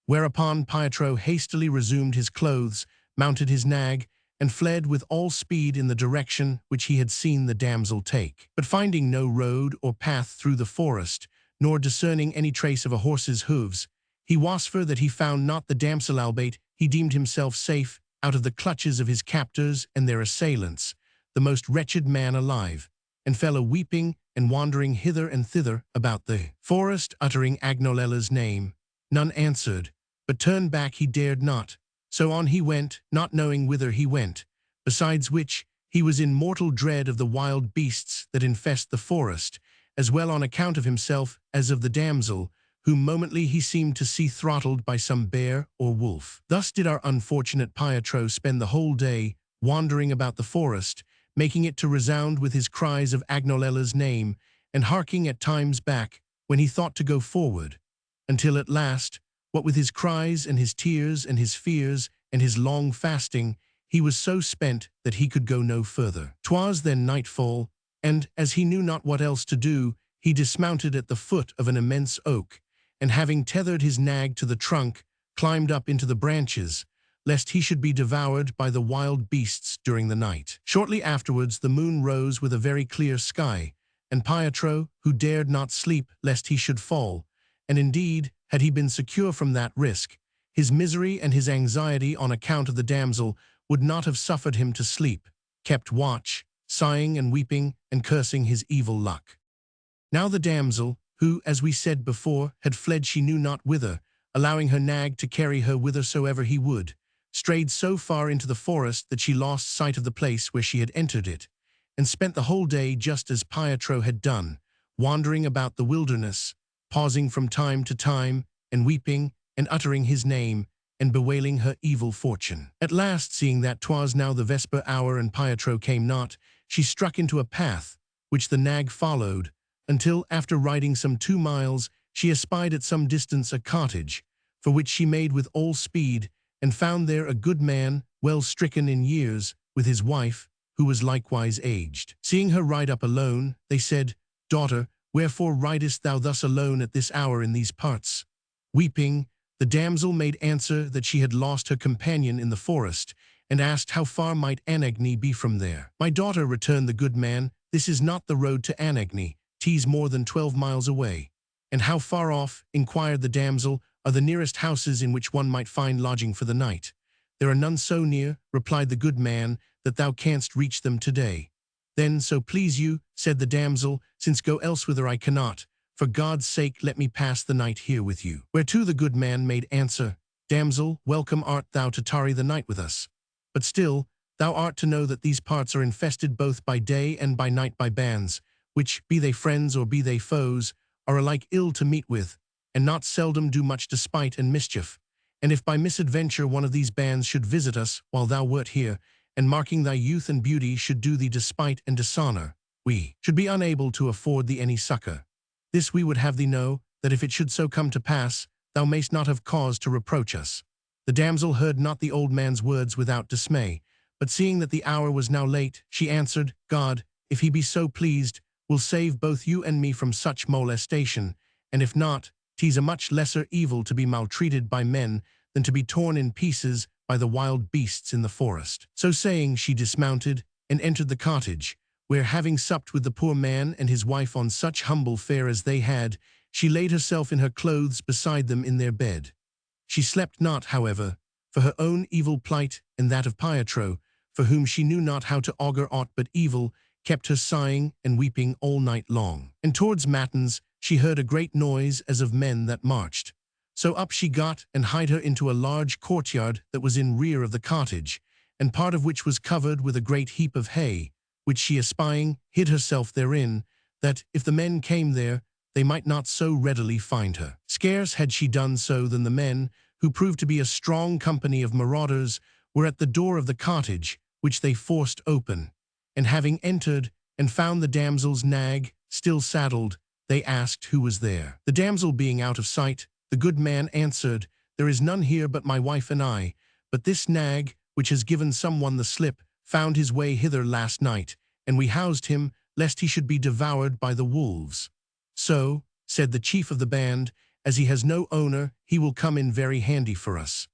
Whereupon Pietro hastily resumed his clothes, mounted his nag, and fled with all speed in the direction which he had seen the damsel take. But finding no road or path through the forest, nor discerning any trace of a horse's hoofs, he wasfer that he found not the damsel, albeit he deemed himself safe out of the clutches of his captors and their assailants, the most wretched man alive, and fell a-weeping and wandering hither and thither about the forest, uttering Agnolella's name. None answered, but turn back he dared not, so on he went, not knowing whither he went, besides which he was in mortal dread of the wild beasts that infest the forest, as well on account of himself as of the damsel, whom momently he seemed to see throttled by some bear or wolf. Thus did our unfortunate Pietro spend the whole day, wandering about the forest, making it to resound with his cries of Agnolella's name, and harking at times back, when he thought to go forward, until at last, what with his cries and his tears and his fears and his long fasting, he was so spent that he could go no further. 'Twas then nightfall, and, as he knew not what else to do, he dismounted at the foot of an immense oak, and having tethered his nag to the trunk, climbed up into the branches, lest he should be devoured by the wild beasts during the night. Shortly afterwards the moon rose with a very clear sky, and Pietro, who dared not sleep lest he should fall, and indeed, had he been secure from that risk, his misery and his anxiety on account of the damsel would not have suffered him to sleep, kept watch, sighing and weeping and cursing his evil luck. Now the damsel, who, as we said before, had fled she knew not whither, allowing her nag to carry her whithersoever he would, strayed so far into the forest that she lost sight of the place where she had entered it, and spent the whole day just as Pietro had done, wandering about the wilderness, pausing from time to time, and weeping, and uttering his name, and bewailing her evil fortune. At last, seeing that 'twas now the vesper hour and Pietro came not, she struck into a path, which the nag followed, until, after riding some 2 miles, she espied at some distance a cottage, for which she made with all speed, and found there a good man, well stricken in years, with his wife, who was likewise aged. Seeing her ride up alone, they said, "Daughter, wherefore ridest thou thus alone at this hour in these parts?" Weeping, the damsel made answer that she had lost her companion in the forest, and asked how far might Anagni be from there. "My daughter," returned the good man, "this is not the road to Anagni, 'tis more than 12 miles away." "And how far off," inquired the damsel, "are the nearest houses in which one might find lodging for the night?" "There are none so near," replied the good man, "that thou canst reach them today." "Then, so please you," said the damsel, "since go elsewhither I cannot, for God's sake let me pass the night here with you." Whereto the good man made answer, "Damsel, welcome art thou to tarry the night with us. But still, thou art to know that these parts are infested both by day and by night by bands, which, be they friends or be they foes, are alike ill to meet with, and not seldom do much despite and mischief. And if by misadventure one of these bands should visit us while thou wert here, and marking thy youth and beauty should do thee despite and dishonor, we should be unable to afford thee any succor. This we would have thee know, that if it should so come to pass, thou mayst not have cause to reproach us." The damsel heard not the old man's words without dismay, but seeing that the hour was now late, she answered, "God, if he be so pleased, will save both you and me from such molestation, and if not, 'tis a much lesser evil to be maltreated by men than to be torn in pieces by the wild beasts in the forest." So saying, she dismounted, and entered the cottage, where, having supped with the poor man and his wife on such humble fare as they had, she laid herself in her clothes beside them in their bed. She slept not, however, for her own evil plight and that of Pietro, for whom she knew not how to augur aught but evil, kept her sighing and weeping all night long. And towards matins she heard a great noise as of men that marched. So up she got, and hied her into a large courtyard that was in rear of the cottage, and part of which was covered with a great heap of hay, which she espying, hid herself therein, that, if the men came there, they might not so readily find her. Scarce had she done so than the men, who proved to be a strong company of marauders, were at the door of the cottage, which they forced open. And having entered, and found the damsel's nag still saddled, they asked who was there. The damsel being out of sight, the good man answered, "There is none here but my wife and I, but this nag, which has given someone the slip, found his way hither last night, and we housed him, lest he should be devoured by the wolves. So, said the chief of the band, as he has no owner, he will come in very handy for us."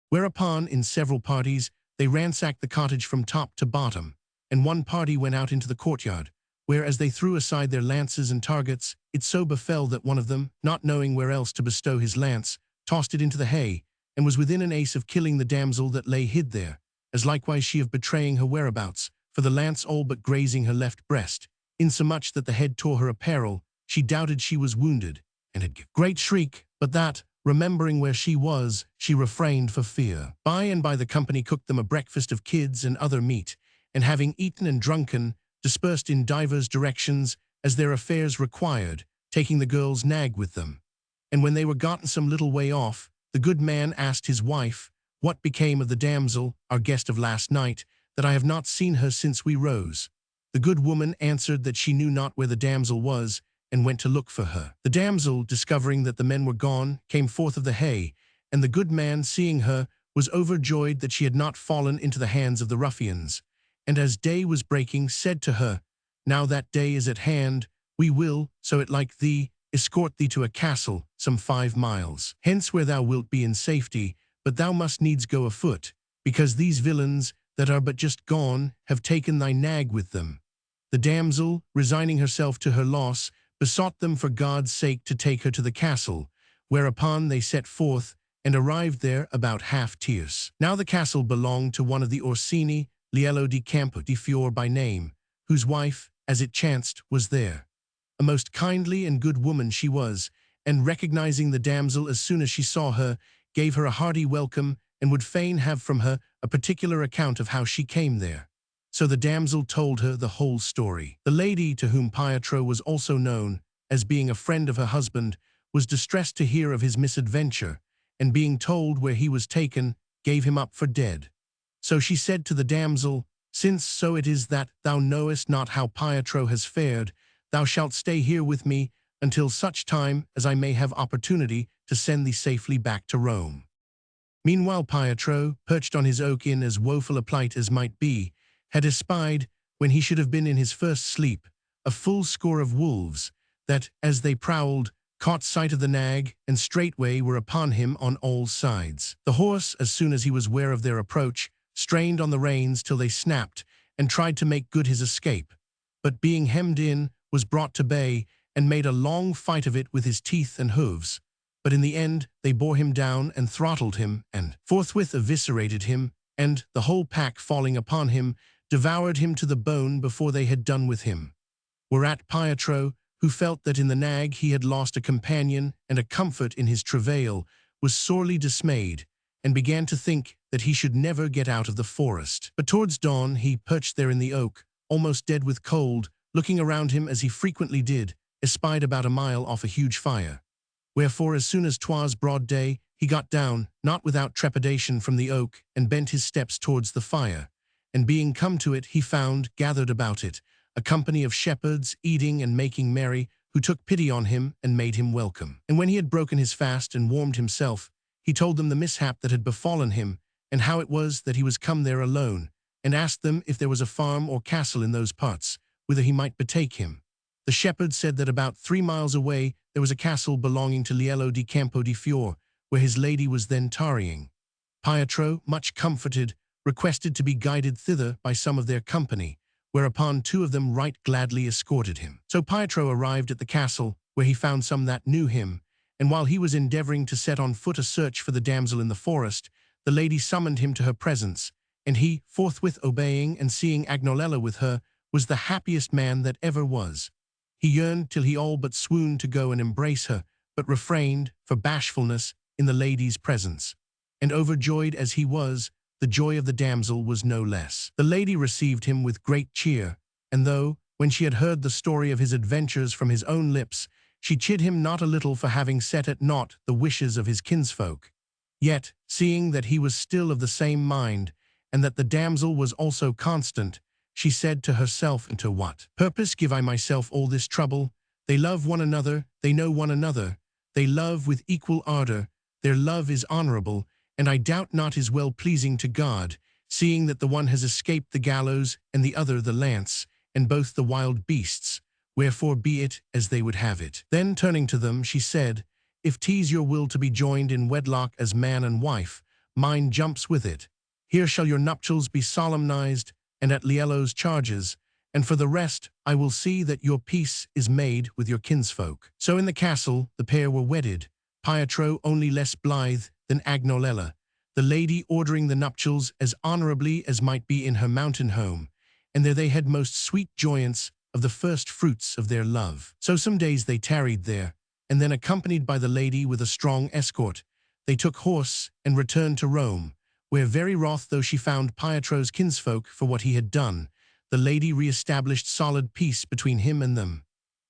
Whereupon, in several parties, they ransacked the cottage from top to bottom, and one party went out into the courtyard, where as they threw aside their lances and targets, it so befell that one of them, not knowing where else to bestow his lance, tossed it into the hay, and was within an ace of killing the damsel that lay hid there, as likewise she of betraying her whereabouts, for the lance all but grazing her left breast, insomuch that the head tore her apparel, she doubted she was wounded, and had given a great shriek, but that, remembering where she was, she refrained for fear. By and by the company cooked them a breakfast of kids and other meat, and having eaten and drunken, dispersed in divers directions, as their affairs required, taking the girl's nag with them. And when they were gotten some little way off, the good man asked his wife, "What became of the damsel, our guest of last night, that I have not seen her since we rose?" The good woman answered that she knew not where the damsel was, and went to look for her. The damsel, discovering that the men were gone, came forth of the hay, and the good man, seeing her, was overjoyed that she had not fallen into the hands of the ruffians, and as day was breaking, said to her, "Now that day is at hand, we will, so it like thee, escort thee to a castle, some 5 miles hence, where thou wilt be in safety, but thou must needs go afoot, because these villains, that are but just gone, have taken thy nag with them." The damsel, resigning herself to her loss, besought them for God's sake to take her to the castle, whereupon they set forth, and arrived there about half tierce. Now the castle belonged to one of the Orsini, Liello di Campo di Fior by name, whose wife, as it chanced, was there. A most kindly and good woman she was, and recognizing the damsel as soon as she saw her, gave her a hearty welcome, and would fain have from her a particular account of how she came there. So the damsel told her the whole story. The lady, to whom Pietro was also known, as being a friend of her husband, was distressed to hear of his misadventure, and being told where he was taken, gave him up for dead. So she said to the damsel, "Since so it is that thou knowest not how Pietro has fared, thou shalt stay here with me until such time as I may have opportunity to send thee safely back to Rome." Meanwhile Pietro, perched on his oak in as woeful a plight as might be, had espied, when he should have been in his first sleep, a full score of wolves, that, as they prowled, caught sight of the nag, and straightway were upon him on all sides. The horse, as soon as he was ware of their approach, strained on the reins till they snapped, and tried to make good his escape, but being hemmed in, was brought to bay, and made a long fight of it with his teeth and hooves. But in the end they bore him down and throttled him, and forthwith eviscerated him, and, the whole pack falling upon him, devoured him to the bone before they had done with him. Whereat Pietro, who felt that in the nag he had lost a companion and a comfort in his travail, was sorely dismayed, and began to think that he should never get out of the forest. But towards dawn he, perched there in the oak, almost dead with cold, looking around him as he frequently did, espied about a mile off a huge fire. Wherefore, as soon as 'twas broad day, he got down, not without trepidation, from the oak, and bent his steps towards the fire. And being come to it, he found, gathered about it, a company of shepherds, eating and making merry, who took pity on him and made him welcome. And when he had broken his fast and warmed himself, he told them the mishap that had befallen him, and how it was that he was come there alone, and asked them if there was a farm or castle in those parts, whither he might betake him. The shepherds said that about 3 miles away there was a castle belonging to Liello di Campo di Fior, where his lady was then tarrying. Pietro, much comforted, requested to be guided thither by some of their company, whereupon 2 of them right gladly escorted him. So Pietro arrived at the castle, where he found some that knew him, and while he was endeavoring to set on foot a search for the damsel in the forest, the lady summoned him to her presence, and he, forthwith obeying and seeing Agnolella with her, was the happiest man that ever was. He yearned till he all but swooned to go and embrace her, but refrained, for bashfulness, in the lady's presence. And overjoyed as he was, the joy of the damsel was no less. The lady received him with great cheer, and though, when she had heard the story of his adventures from his own lips, she chid him not a little for having set at naught the wishes of his kinsfolk. Yet, seeing that he was still of the same mind, and that the damsel was also constant, she said to herself, "And to what purpose give I myself all this trouble? They love one another, they know one another, they love with equal ardor, their love is honorable, and I doubt not is well-pleasing to God, seeing that the one has escaped the gallows, and the other the lance, and both the wild beasts. Wherefore be it as they would have it." Then turning to them, she said, "If 'tis your will to be joined in wedlock as man and wife, mine jumps with it. Here shall your nuptials be solemnized, and at Liello's charges, and for the rest I will see that your peace is made with your kinsfolk." So in the castle the pair were wedded, Pietro only less blithe than Agnolella, the lady ordering the nuptials as honorably as might be in her mountain home, and there they had most sweet joyance of the first fruits of their love. So some days they tarried there, and then accompanied by the lady with a strong escort, they took horse and returned to Rome, where very wroth though she found Pietro's kinsfolk for what he had done, the lady re-established solid peace between him and them.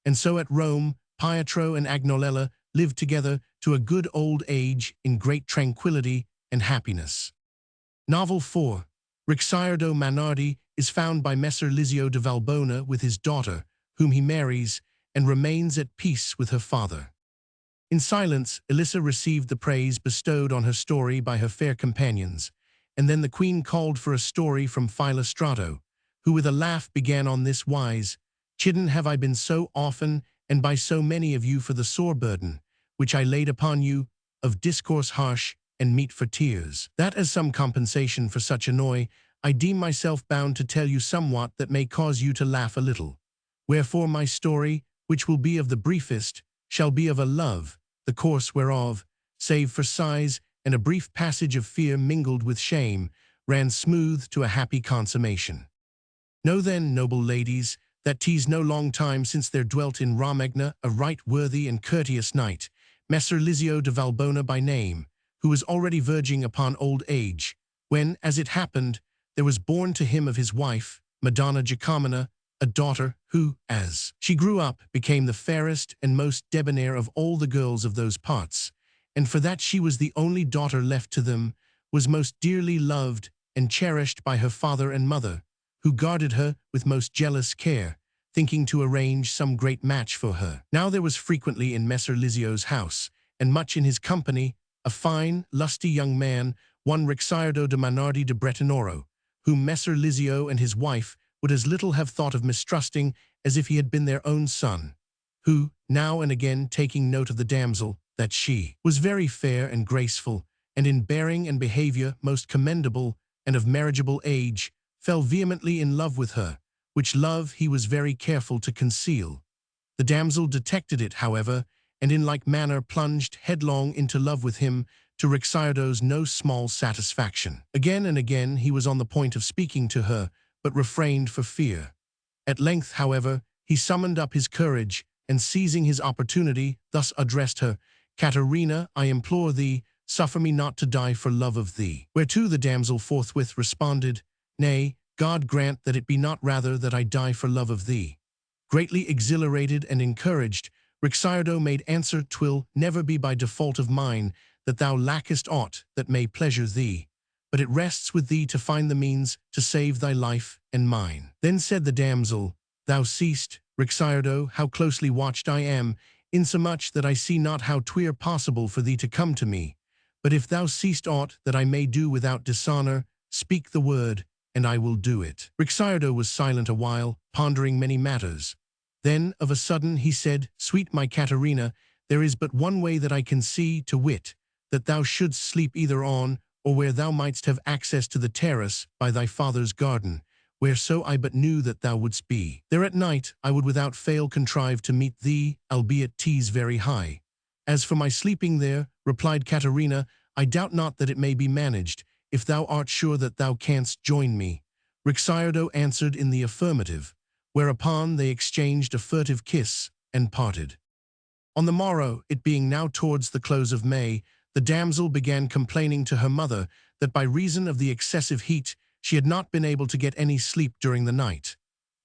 And so at Rome, Pietro and Agnolella lived together to a good old age in great tranquility and happiness. Novel 4. Ricciardo Manardi is found by Messer Lizio de Valbona with his daughter, whom he marries, and remains at peace with her father. In silence, Elissa received the praise bestowed on her story by her fair companions, and then the queen called for a story from Philostrato, who with a laugh began on this wise: "Chidden have I been so often, and by so many of you for the sore burden, which I laid upon you, of discourse harsh, and meet for tears, that as some compensation for such annoy, I deem myself bound to tell you somewhat that may cause you to laugh a little. Wherefore my story, which will be of the briefest, shall be of a love, the course whereof, save for sighs and a brief passage of fear mingled with shame, ran smooth to a happy consummation. Know then, noble ladies, that 'tis no long time since there dwelt in Romagna a right worthy and courteous knight, Messer Lizio de Valbona by name, who was already verging upon old age, when, as it happened, there was born to him of his wife, Madonna Giacomina, a daughter who, as she grew up, became the fairest and most debonair of all the girls of those parts, and for that she was the only daughter left to them, was most dearly loved and cherished by her father and mother, who guarded her with most jealous care, thinking to arrange some great match for her. Now there was frequently in Messer Lizio's house, and much in his company, a fine, lusty young man, one Ricciardo de Manardi de Bretonoro, whom Messer Lizio and his wife would as little have thought of mistrusting as if he had been their own son, who, now and again taking note of the damsel, that she was very fair and graceful, and in bearing and behavior most commendable, and of marriageable age, fell vehemently in love with her, which love he was very careful to conceal. The damsel detected it, however, and in like manner plunged headlong into love with him, to Ricciardo's no small satisfaction. Again and again he was on the point of speaking to her, but refrained for fear. At length, however, he summoned up his courage, and seizing his opportunity, thus addressed her: "Caterina, I implore thee, suffer me not to die for love of thee." Whereto the damsel forthwith responded, "Nay, God grant that it be not rather that I die for love of thee." Greatly exhilarated and encouraged, Ricciardo made answer, "'Twill never be by default of mine that thou lackest aught that may pleasure thee, but it rests with thee to find the means to save thy life and mine." Then said the damsel, "Thou seest, Ricciardo, how closely watched I am, insomuch that I see not how 'twere possible for thee to come to me. But if thou seest aught that I may do without dishonor, speak the word, and I will do it." Ricciardo was silent a while, pondering many matters. Then, of a sudden, he said, "Sweet my Caterina, there is but one way that I can see, to wit, that thou shouldst sleep either on, or where thou mightst have access to the terrace by thy father's garden, where so I but knew that thou wouldst be. There at night I would without fail contrive to meet thee, albeit 'tis very high." "As for my sleeping there," replied Caterina, "I doubt not that it may be managed, if thou art sure that thou canst join me." Ricciardo answered in the affirmative, whereupon they exchanged a furtive kiss and parted. On the morrow, it being now towards the close of May, the damsel began complaining to her mother that by reason of the excessive heat she had not been able to get any sleep during the night.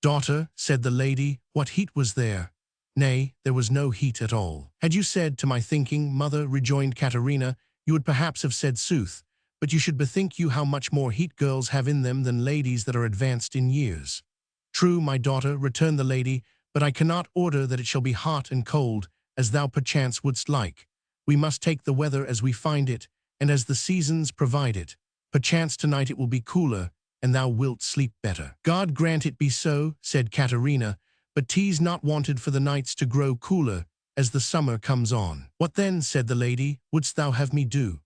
"Daughter," said the lady, "what heat was there? Nay, there was no heat at all. Had you said to my thinking, mother, rejoined Katerina, you would perhaps have said sooth, but you should bethink you how much more heat girls have in them than ladies that are advanced in years. True, my daughter, returned the lady, but I cannot order that it shall be hot and cold, as thou perchance wouldst like. We must take the weather as we find it, and as the seasons provide it. Perchance tonight it will be cooler, and thou wilt sleep better. God grant it be so, said Katerina, but 'tis not wanted for the nights to grow cooler, as the summer comes on. What then, said the lady, wouldst thou have me do?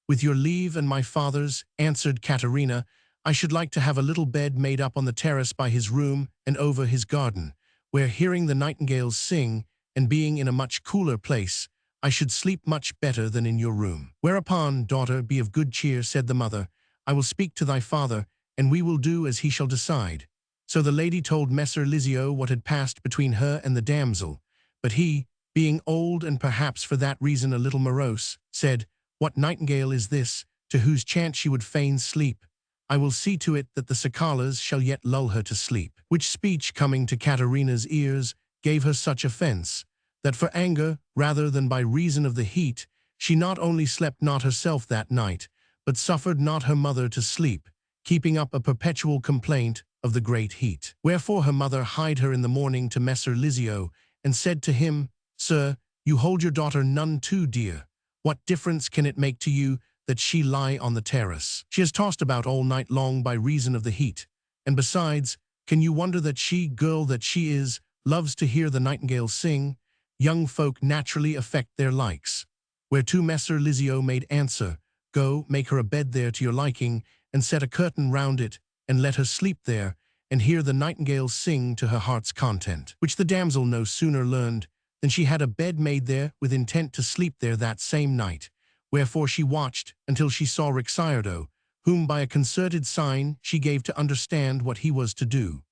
With your leave and my father's, answered Katerina, I should like to have a little bed made up on the terrace by his room and over his garden, where, hearing the nightingales sing, and being in a much cooler place, I should sleep much better than in your room. Whereupon, daughter, be of good cheer, said the mother, I will speak to thy father, and we will do as he shall decide. So the lady told Messer Lizio what had passed between her and the damsel, but he, being old and perhaps for that reason a little morose, said, What nightingale is this, to whose chant she would fain sleep? I will see to it that the cicalas shall yet lull her to sleep. Which speech, coming to Katerina's ears, gave her such offence, that for anger, rather than by reason of the heat, she not only slept not herself that night, but suffered not her mother to sleep, keeping up a perpetual complaint of the great heat. Wherefore her mother hied her in the morning to Messer Lizio, and said to him, Sir, you hold your daughter none too dear. What difference can it make to you that she lie on the terrace? She has tossed about all night long by reason of the heat, and besides, can you wonder that she, girl that she is, loves to hear the nightingales sing? Young folk naturally affect their likes. Whereto Messer Lizio made answer, Go, make her a bed there to your liking, and set a curtain round it, and let her sleep there, and hear the nightingales sing to her heart's content. Which the damsel no sooner learned than she had a bed made there with intent to sleep there that same night, wherefore she watched until she saw Rixardo, whom by a concerted sign she gave to understand what he was to do.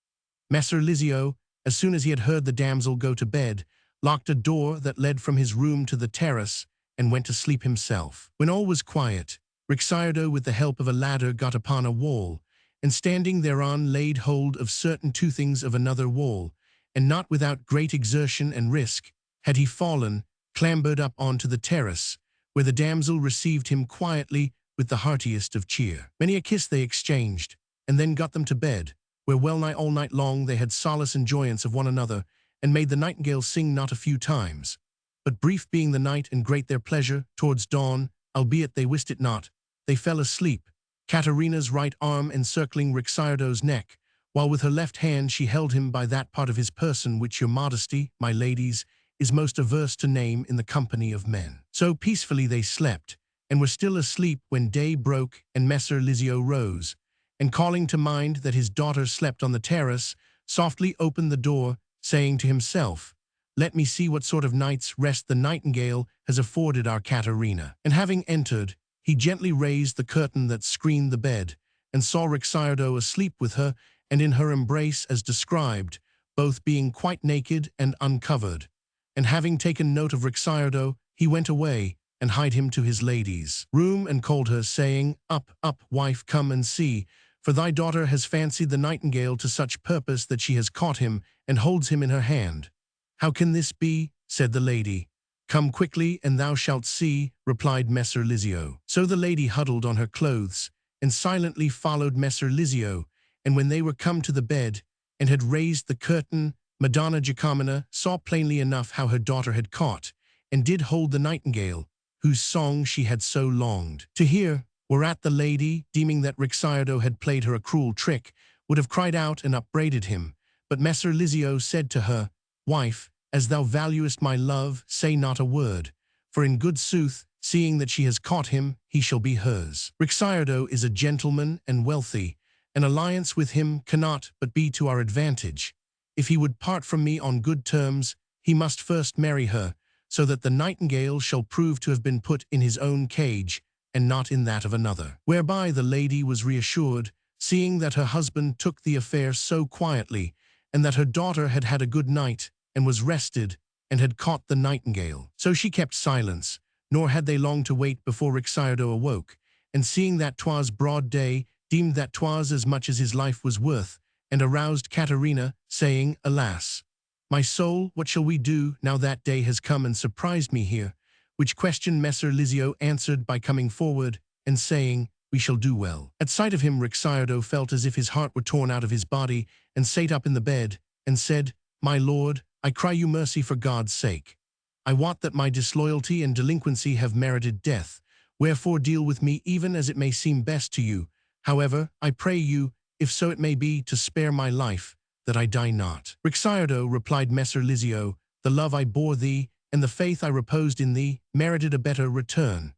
Messer Lizio, as soon as he had heard the damsel go to bed, locked a door that led from his room to the terrace, and went to sleep himself. When all was quiet, Rixardo with the help of a ladder got upon a wall, and standing thereon laid hold of certain toothings of another wall, and not without great exertion and risk, had he fallen, clambered up onto the terrace, where the damsel received him quietly with the heartiest of cheer. Many a kiss they exchanged, and then got them to bed, where well-nigh all night long they had solace and joyance of one another, and made the nightingales sing not a few times. But brief being the night and great their pleasure, towards dawn, albeit they wist it not, they fell asleep, Katerina's right arm encircling Rixardo's neck, while with her left hand she held him by that part of his person which your modesty, my ladies, is most averse to name in the company of men. So peacefully they slept, and were still asleep when day broke and Messer Lizio rose, and calling to mind that his daughter slept on the terrace, softly opened the door, saying to himself, Let me see what sort of night's rest the nightingale has afforded our Katerina. And having entered, he gently raised the curtain that screened the bed, and saw Rixardo asleep with her, and in her embrace as described, both being quite naked and uncovered. And having taken note of Rixardo, he went away, and hied him to his lady's room, and called her, saying, Up, up, wife, come and see, for thy daughter has fancied the nightingale to such purpose that she has caught him, and holds him in her hand. How can this be? Said the lady. Come quickly, and thou shalt see, replied Messer Lizio. So the lady huddled on her clothes, and silently followed Messer Lizio, and when they were come to the bed, and had raised the curtain, Madonna Giacomina saw plainly enough how her daughter had caught, and did hold the nightingale, whose song she had so longed to hear, whereat the lady, deeming that Rixardo had played her a cruel trick, would have cried out and upbraided him, but Messer Lizio said to her, Wife, as thou valuest my love, say not a word, for in good sooth, seeing that she has caught him, he shall be hers. Rixardo is a gentleman and wealthy, an alliance with him cannot but be to our advantage. If he would part from me on good terms, he must first marry her, so that the nightingale shall prove to have been put in his own cage, and not in that of another. Whereby the lady was reassured, seeing that her husband took the affair so quietly, and that her daughter had had a good night, and was rested, and had caught the nightingale. So she kept silence, nor had they long to wait before Rixardo awoke, and seeing that 'twas broad day, deemed that 'twas as much as his life was worth, and aroused Katerina, saying, Alas! My soul, what shall we do now that day has come and surprised me here? Which question Messer Lizio answered by coming forward and saying, We shall do well. At sight of him Ricciardo felt as if his heart were torn out of his body, and sate up in the bed, and said, My lord, I cry you mercy for God's sake. I wot that my disloyalty and delinquency have merited death, wherefore deal with me even as it may seem best to you. However, I pray you, if so it may be, to spare my life, that I die not. Ricciardo, replied Messer Lizio, the love I bore thee, and the faith I reposed in thee, merited a better return.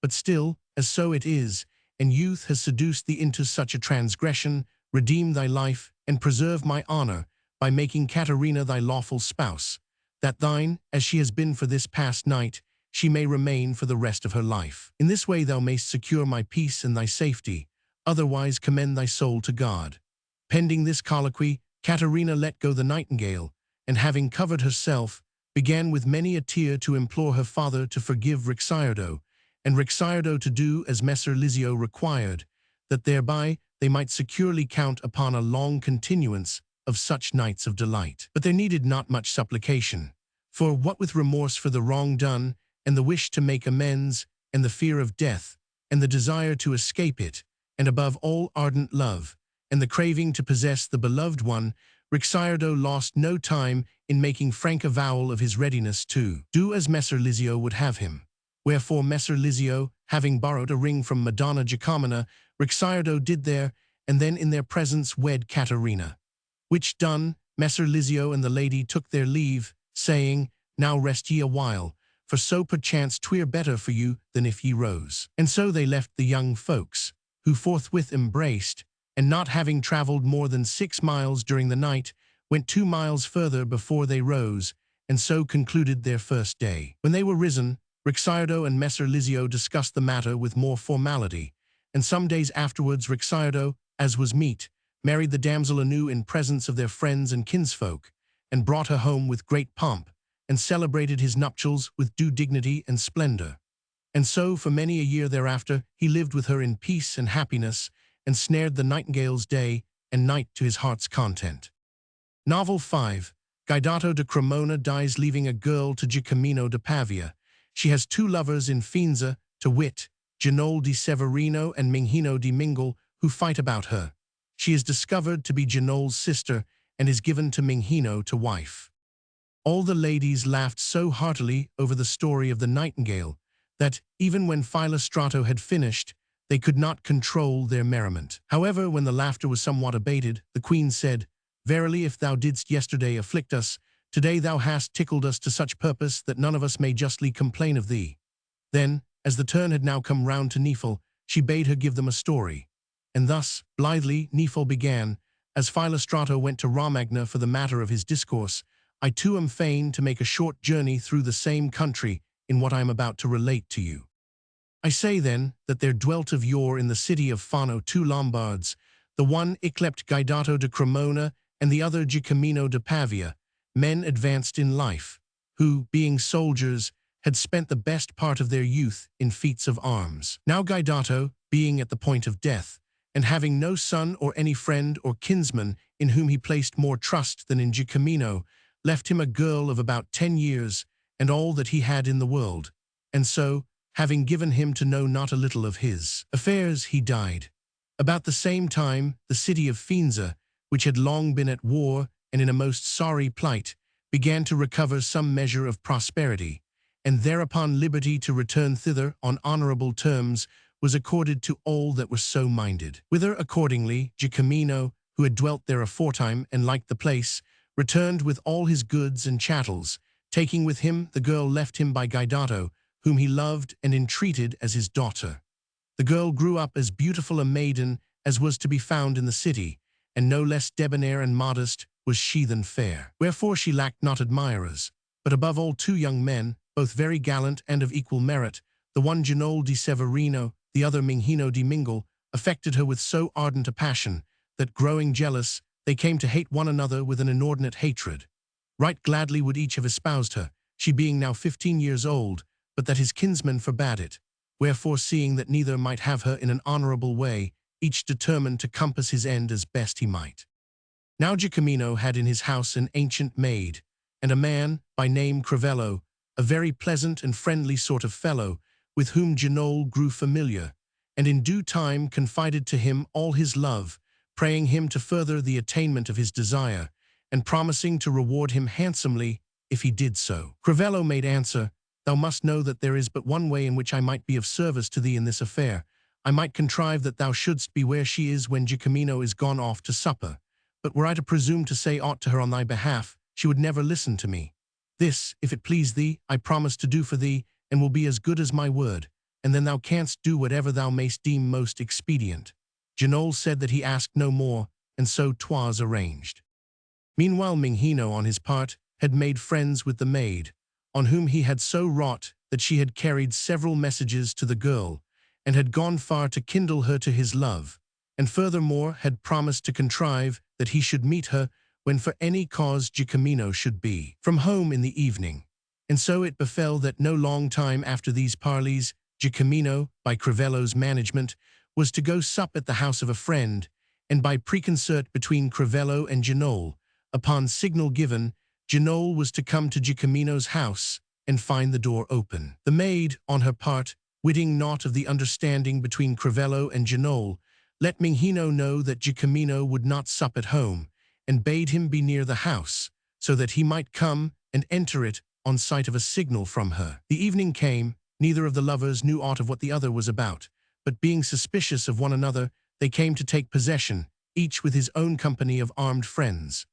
But still, as so it is, and youth has seduced thee into such a transgression, redeem thy life, and preserve my honor, by making Caterina thy lawful spouse, that thine, as she has been for this past night, she may remain for the rest of her life. In this way thou mayst secure my peace and thy safety, otherwise commend thy soul to God. Pending this colloquy, Caterina let go the nightingale, and having covered herself, began with many a tear to implore her father to forgive Ricciardo, and Ricciardo to do as Messer Lizio required, that thereby they might securely count upon a long continuance of such nights of delight. But there needed not much supplication, for what with remorse for the wrong done, and the wish to make amends, and the fear of death, and the desire to escape it, and above all ardent love, and the craving to possess the beloved one, Ricciardo lost no time in making frank avowal of his readiness to do as Messer Lizio would have him. Wherefore Messer Lizio, having borrowed a ring from Madonna Giacomina, Ricciardo did there, and then in their presence wed Caterina. Which done, Messer Lizio and the lady took their leave, saying, Now rest ye a while, for so perchance 'twere better for you than if ye rose. And so they left the young folks, who forthwith embraced, and not having travelled more than 6 miles during the night, went 2 miles further before they rose, and so concluded their first day. When they were risen, Ricciardo and Messer Lizio discussed the matter with more formality, and some days afterwards Ricciardo, as was meet, married the damsel anew in presence of their friends and kinsfolk, and brought her home with great pomp, and celebrated his nuptials with due dignity and splendor. And so for many a year thereafter he lived with her in peace and happiness, and snared the nightingale's day and night to his heart's content. Novel 5. Guidato da Cremona dies leaving a girl to Giacomino da Pavia. She has 2 lovers in Faenza, to wit, Ginol di Severino and Minghino di Mingle, who fight about her. She is discovered to be Ginol's sister, and is given to Minghino to wife. All the ladies laughed so heartily over the story of the nightingale, that, even when Philostrato had finished, they could not control their merriment. However, when the laughter was somewhat abated, the queen said, Verily, if thou didst yesterday afflict us, today thou hast tickled us to such purpose that none of us may justly complain of thee. Then, as the turn had now come round to Nephil, she bade her give them a story. And thus, blithely, Nephil began, As Philostrato went to Romagna for the matter of his discourse, I too am fain to make a short journey through the same country in what I am about to relate to you. I say then that there dwelt of yore in the city of Fano 2 Lombards, the one yclept Guidato da Cremona and the other Giacomino da Pavia, men advanced in life, who, being soldiers, had spent the best part of their youth in feats of arms. Now Guidato, being at the point of death, and having no son or any friend or kinsman in whom he placed more trust than in Giacomino, left him a girl of about 10 years, and all that he had in the world, and so, having given him to know not a little of his affairs, he died. About the same time, the city of Faenza, which had long been at war and in a most sorry plight, began to recover some measure of prosperity, and thereupon liberty to return thither on honorable terms was accorded to all that were so minded. Whither, accordingly, Giacomino, who had dwelt there aforetime and liked the place, returned with all his goods and chattels, taking with him the girl left him by Guidato, whom he loved and entreated as his daughter. The girl grew up as beautiful a maiden as was to be found in the city, and no less debonair and modest was she than fair. Wherefore she lacked not admirers, but above all 2 young men, both very gallant and of equal merit, the one Ginol di Severino, the other Minghino di Mingle, affected her with so ardent a passion, that growing jealous, they came to hate one another with an inordinate hatred. Right gladly would each have espoused her, she being now 15 years old, but that his kinsman forbade it. Wherefore, seeing that neither might have her in an honorable way, each determined to compass his end as best he might. Now Giacomino had in his house an ancient maid, and a man, by name Crivello, a very pleasant and friendly sort of fellow, with whom Genoll grew familiar, and in due time confided to him all his love, praying him to further the attainment of his desire, and promising to reward him handsomely if he did so. Crivello made answer, "Thou must know that there is but one way in which I might be of service to thee in this affair. I might contrive that thou shouldst be where she is when Giacomino is gone off to supper. But were I to presume to say aught to her on thy behalf, she would never listen to me. This, if it please thee, I promise to do for thee, and will be as good as my word, and then thou canst do whatever thou mayst deem most expedient." Genoll said that he asked no more, and so 'twas arranged. Meanwhile Minghino, on his part, had made friends with the maid, on whom he had so wrought that she had carried several messages to the girl, and had gone far to kindle her to his love, and furthermore had promised to contrive that he should meet her when for any cause Giacomino should be from home in the evening. And so it befell that no long time after these parleys, Giacomino, by Crivello's management, was to go sup at the house of a friend, and by preconcert between Crivello and Genoll, upon signal given, Genoll was to come to Giacomino's house and find the door open. The maid, on her part, witting naught of the understanding between Crivello and Genoll, let Minghino know that Giacomino would not sup at home, and bade him be near the house, so that he might come and enter it on sight of a signal from her. The evening came, neither of the lovers knew aught of what the other was about, but being suspicious of one another, they came to take possession, each with his own company of armed friends.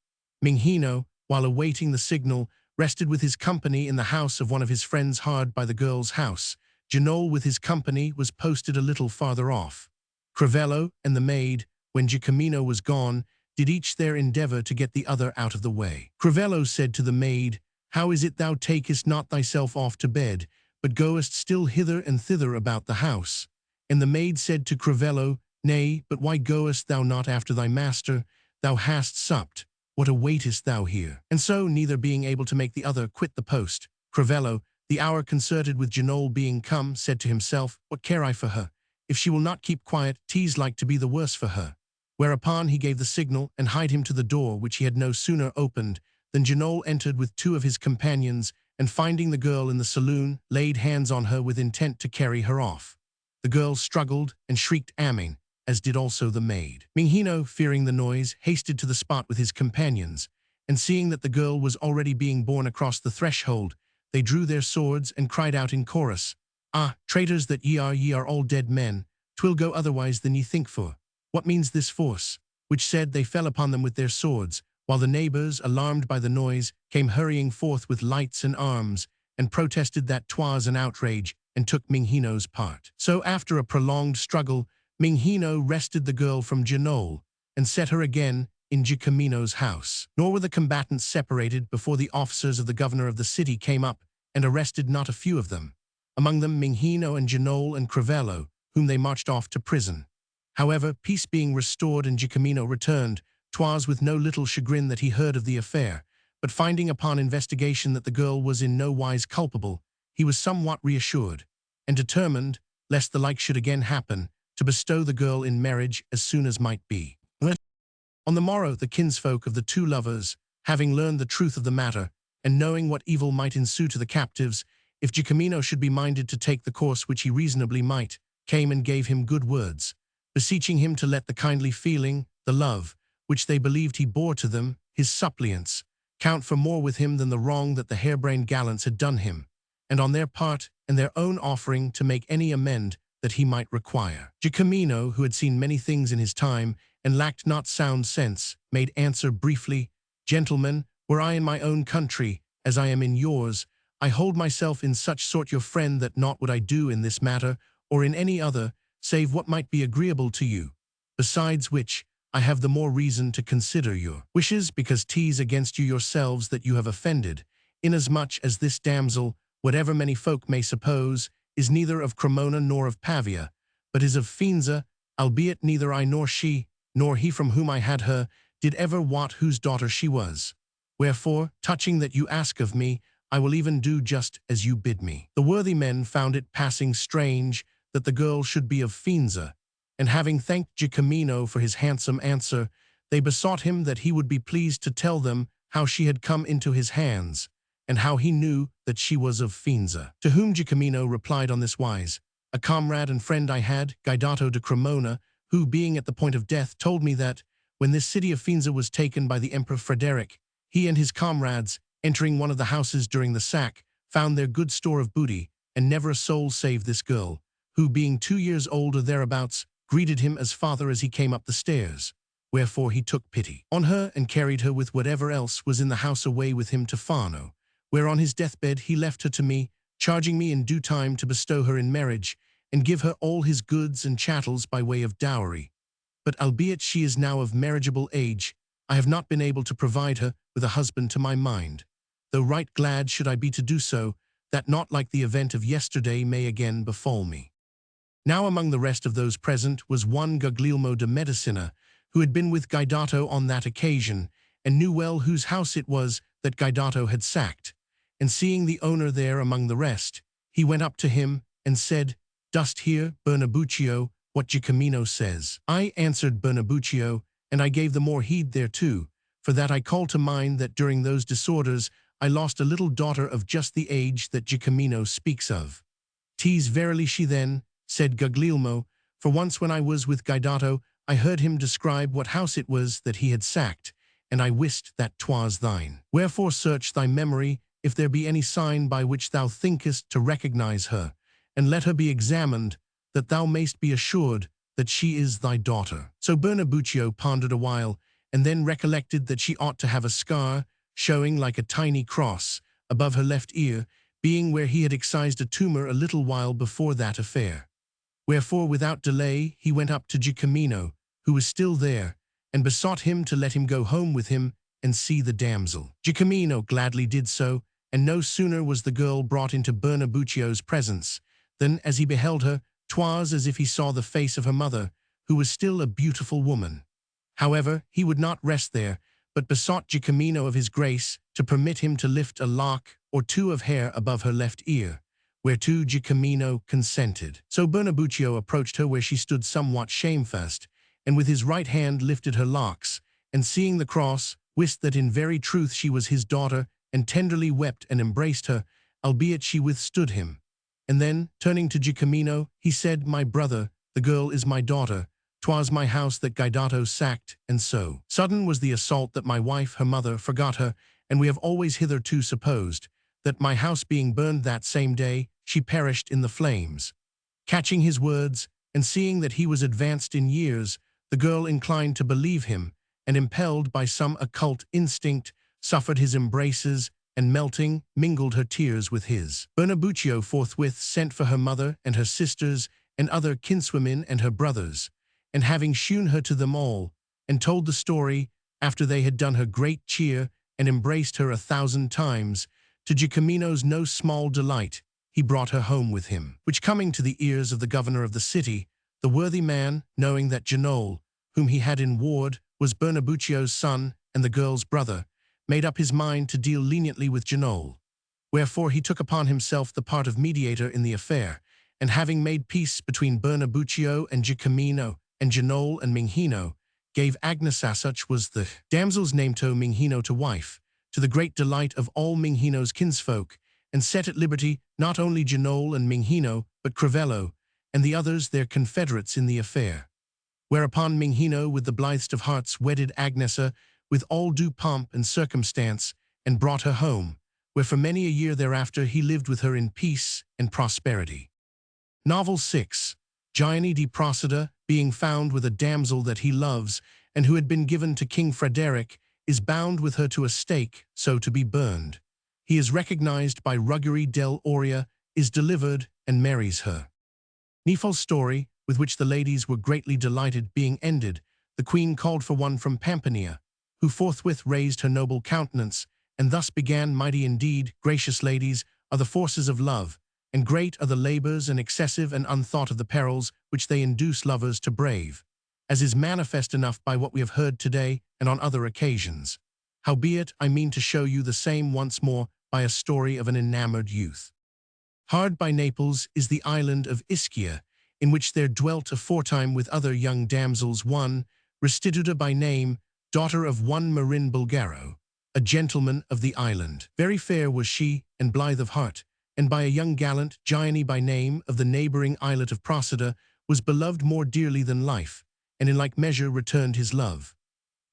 Minghino, while awaiting the signal, rested with his company in the house of one of his friends hard by the girl's house. Genoll with his company was posted a little farther off. Crivello and the maid, when Giacomino was gone, did each their endeavour to get the other out of the way. Crivello said to the maid, "How is it thou takest not thyself off to bed, but goest still hither and thither about the house?" And the maid said to Crivello, "Nay, but why goest thou not after thy master? Thou hast supped. What awaitest thou here?" And so, neither being able to make the other quit the post, Crivello, the hour concerted with Genoll being come, said to himself, "What care I for her? If she will not keep quiet, 'tis like to be the worse for her." Whereupon he gave the signal and hied him to the door, which he had no sooner opened than Genoll entered with two of his companions, and finding the girl in the saloon, laid hands on her with intent to carry her off. The girl struggled and shrieked "Amen," as did also the maid. Minghino, fearing the noise, hasted to the spot with his companions, and seeing that the girl was already being borne across the threshold, they drew their swords and cried out in chorus, "Ah, traitors that ye are all dead men. 'Twill go otherwise than ye think for. What means this force?" Which said, they fell upon them with their swords, while the neighbours, alarmed by the noise, came hurrying forth with lights and arms, and protested that 'twas an outrage, and took Minghino's part. So after a prolonged struggle, Minghino wrested the girl from Genoll, and set her again in Giacomino's house. Nor were the combatants separated before the officers of the governor of the city came up, and arrested not a few of them, among them Minghino and Genoll and Crivello, whom they marched off to prison. However, peace being restored and Giacomino returned, 'twas with no little chagrin that he heard of the affair, but finding upon investigation that the girl was in no wise culpable, he was somewhat reassured, and determined, lest the like should again happen, to bestow the girl in marriage as soon as might be. On the morrow the kinsfolk of the two lovers, having learned the truth of the matter, and knowing what evil might ensue to the captives, if Giacomino should be minded to take the course which he reasonably might, came and gave him good words, beseeching him to let the kindly feeling, the love, which they believed he bore to them, his suppliants, count for more with him than the wrong that the harebrained gallants had done him, and on their part and their own offering to make any amend that he might require. Giacomino, who had seen many things in his time, and lacked not sound sense, made answer briefly, "Gentlemen, were I in my own country, as I am in yours, I hold myself in such sort your friend that naught would I do in this matter, or in any other, save what might be agreeable to you. Besides which, I have the more reason to consider your wishes, because 'tis against you yourselves that you have offended, inasmuch as this damsel, whatever many folk may suppose, is neither of Cremona nor of Pavia, but is of Faenza, albeit neither I nor she, nor he from whom I had her, did ever wot whose daughter she was. Wherefore, touching that you ask of me, I will even do just as you bid me." The worthy men found it passing strange that the girl should be of Faenza, and having thanked Giacomino for his handsome answer, they besought him that he would be pleased to tell them how she had come into his hands, and how he knew that she was of Faenza. To whom Giacomino replied on this wise: "A comrade and friend I had, Guidato de Cremona, who, being at the point of death, told me that, when this city of Faenza was taken by the Emperor Frederick, he and his comrades, entering one of the houses during the sack, found there good store of booty, and never a soul save this girl, who, being 2 years old or thereabouts, greeted him as father as he came up the stairs. Wherefore he took pity on her, and carried her with whatever else was in the house away with him to Fano, where on his deathbed he left her to me, charging me in due time to bestow her in marriage, and give her all his goods and chattels by way of dowry. But albeit she is now of marriageable age, I have not been able to provide her with a husband to my mind, though right glad should I be to do so, that naught like the event of yesterday may again befall me." Now among the rest of those present was one Guglielmo de Medicina, who had been with Guidato on that occasion, and knew well whose house it was that Guidato had sacked. And seeing the owner there among the rest, he went up to him, and said, "Dost hear, Bernabuccio, what Giacomino says?" "I," answered Bernabuccio, "and I gave the more heed thereto, for that I call to mind that during those disorders I lost a little daughter of just the age that Giacomino speaks of." "'Tis verily she then," said Guglielmo, "for once when I was with Guidato, I heard him describe what house it was that he had sacked, and I wist that 'twas thine. Wherefore search thy memory, if there be any sign by which thou thinkest to recognize her, and let her be examined, that thou mayst be assured that she is thy daughter." So Bernabuccio pondered a while, and then recollected that she ought to have a scar, showing like a tiny cross, above her left ear, being where he had excised a tumor a little while before that affair. Wherefore without delay he went up to Giacomino, who was still there, and besought him to let him go home with him and see the damsel. Giacomino gladly did so, and no sooner was the girl brought into Bernabuccio's presence, than, as he beheld her, 'twas as if he saw the face of her mother, who was still a beautiful woman. However, he would not rest there, but besought Giacomino of his grace to permit him to lift a lock or two of hair above her left ear, whereto Giacomino consented. So Bernabuccio approached her where she stood somewhat shamefast, and with his right hand lifted her locks, and seeing the cross, wist that in very truth she was his daughter, and tenderly wept and embraced her, albeit she withstood him. And then, turning to Giacomino, he said, "My brother, the girl is my daughter. 'Twas my house that Guidato sacked, and so sudden was the assault that my wife, her mother, forgot her, and we have always hitherto supposed that, my house being burned that same day, she perished in the flames." Catching his words, and seeing that he was advanced in years, the girl inclined to believe him, and impelled by some occult instinct, suffered his embraces, and melting, mingled her tears with his. Bernabuccio forthwith sent for her mother and her sisters and other kinswomen and her brothers, and having shewn her to them all, and told the story, after they had done her great cheer and embraced her 1,000 times, to Giacomino's no small delight, he brought her home with him. Which coming to the ears of the governor of the city, the worthy man, knowing that Genoll, whom he had in ward, was Bernabuccio's son and the girl's brother, made up his mind to deal leniently with Genoll. Wherefore he took upon himself the part of mediator in the affair, and having made peace between Bernabuccio and Giacomino, and Genoll and Minghino, gave Agnesa, such was the damsel's name, to Minghino to wife, to the great delight of all Minghino's kinsfolk, and set at liberty not only Genoll and Minghino, but Crivello, and the others their confederates in the affair. Whereupon Minghino with the blithest of hearts wedded Agnesa with all due pomp and circumstance, and brought her home, where for many a year thereafter he lived with her in peace and prosperity. Novel 6. Giovanni di Procida, being found with a damsel that he loves, and who had been given to King Frederick, is bound with her to a stake, so to be burned. He is recognized by Ruggieri del Oria, is delivered, and marries her. Nefol's story, with which the ladies were greatly delighted, being ended, the queen called for one from Pampania, who forthwith raised her noble countenance, and thus began, "Mighty indeed, gracious ladies, are the forces of love, and great are the labors and excessive and unthought of the perils which they induce lovers to brave, as is manifest enough by what we have heard today and on other occasions. Howbeit, I mean to show you the same once more by a story of an enamored youth. Hard by Naples is the island of Ischia, in which there dwelt aforetime with other young damsels one, Restituta by name, daughter of one Marin Bulgaro, a gentleman of the island. Very fair was she, and blithe of heart, and by a young gallant, Giovanni by name, of the neighboring islet of Procida, was beloved more dearly than life, and in like measure returned his love.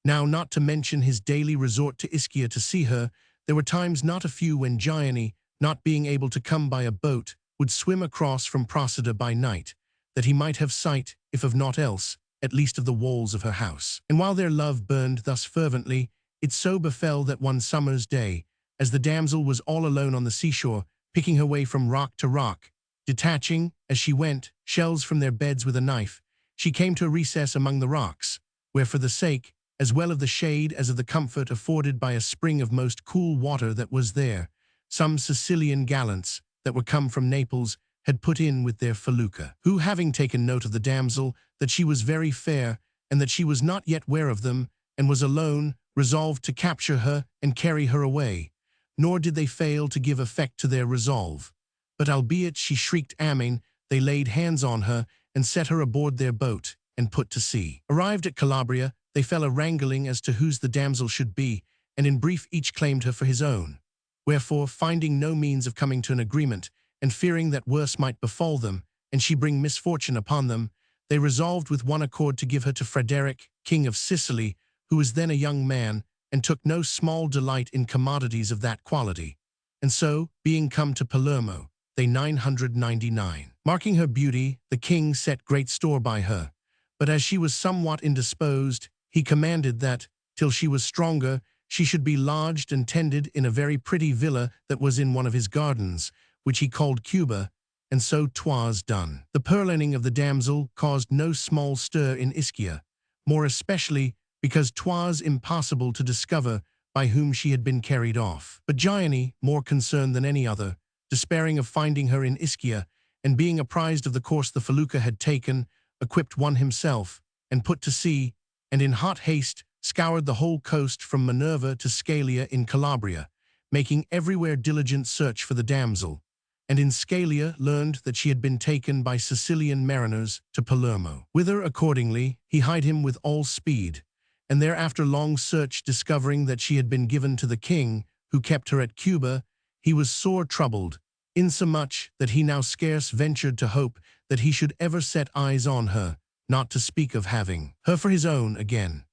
Now, not to mention his daily resort to Ischia to see her, there were times not a few when Giovanni, not being able to come by a boat, would swim across from Procida by night, that he might have sight, if of naught else, at least of the walls of her house. And while their love burned thus fervently, it so befell that one summer's day, as the damsel was all alone on the seashore, picking her way from rock to rock, detaching, as she went, shells from their beds with a knife, she came to a recess among the rocks, where for the sake, as well of the shade as of the comfort afforded by a spring of most cool water that was there, some Sicilian gallants, that were come from Naples, had put in with their felucca, who, having taken note of the damsel, that she was very fair, and that she was not yet ware of them, and was alone, resolved to capture her and carry her away. Nor did they fail to give effect to their resolve. But albeit she shrieked Amen, they laid hands on her, and set her aboard their boat, and put to sea. Arrived at Calabria, they fell a-wrangling as to whose the damsel should be, and in brief each claimed her for his own. Wherefore, finding no means of coming to an agreement, and fearing that worse might befall them, and she bring misfortune upon them, they resolved with one accord to give her to Frederick, King of Sicily, who was then a young man, and took no small delight in commodities of that quality. And so, being come to Palermo, they 999. Marking her beauty, the king set great store by her. But as she was somewhat indisposed, he commanded that, till she was stronger, she should be lodged and tended in a very pretty villa that was in one of his gardens, which he called Cuba, and so 'twas done. The purloining of the damsel caused no small stir in Ischia, more especially because 'twas impossible to discover by whom she had been carried off. But Giovanni, more concerned than any other, despairing of finding her in Ischia, and being apprised of the course the felucca had taken, equipped one himself, and put to sea, and in hot haste scoured the whole coast from Minerva to Scalia in Calabria, making everywhere diligent search for the damsel, and in Scalia learned that she had been taken by Sicilian mariners to Palermo, whither accordingly he hied him with all speed, and there after long search discovering that she had been given to the king, who kept her at Cuba, he was sore troubled, insomuch that he now scarce ventured to hope that he should ever set eyes on her, not to speak of having her for his own again.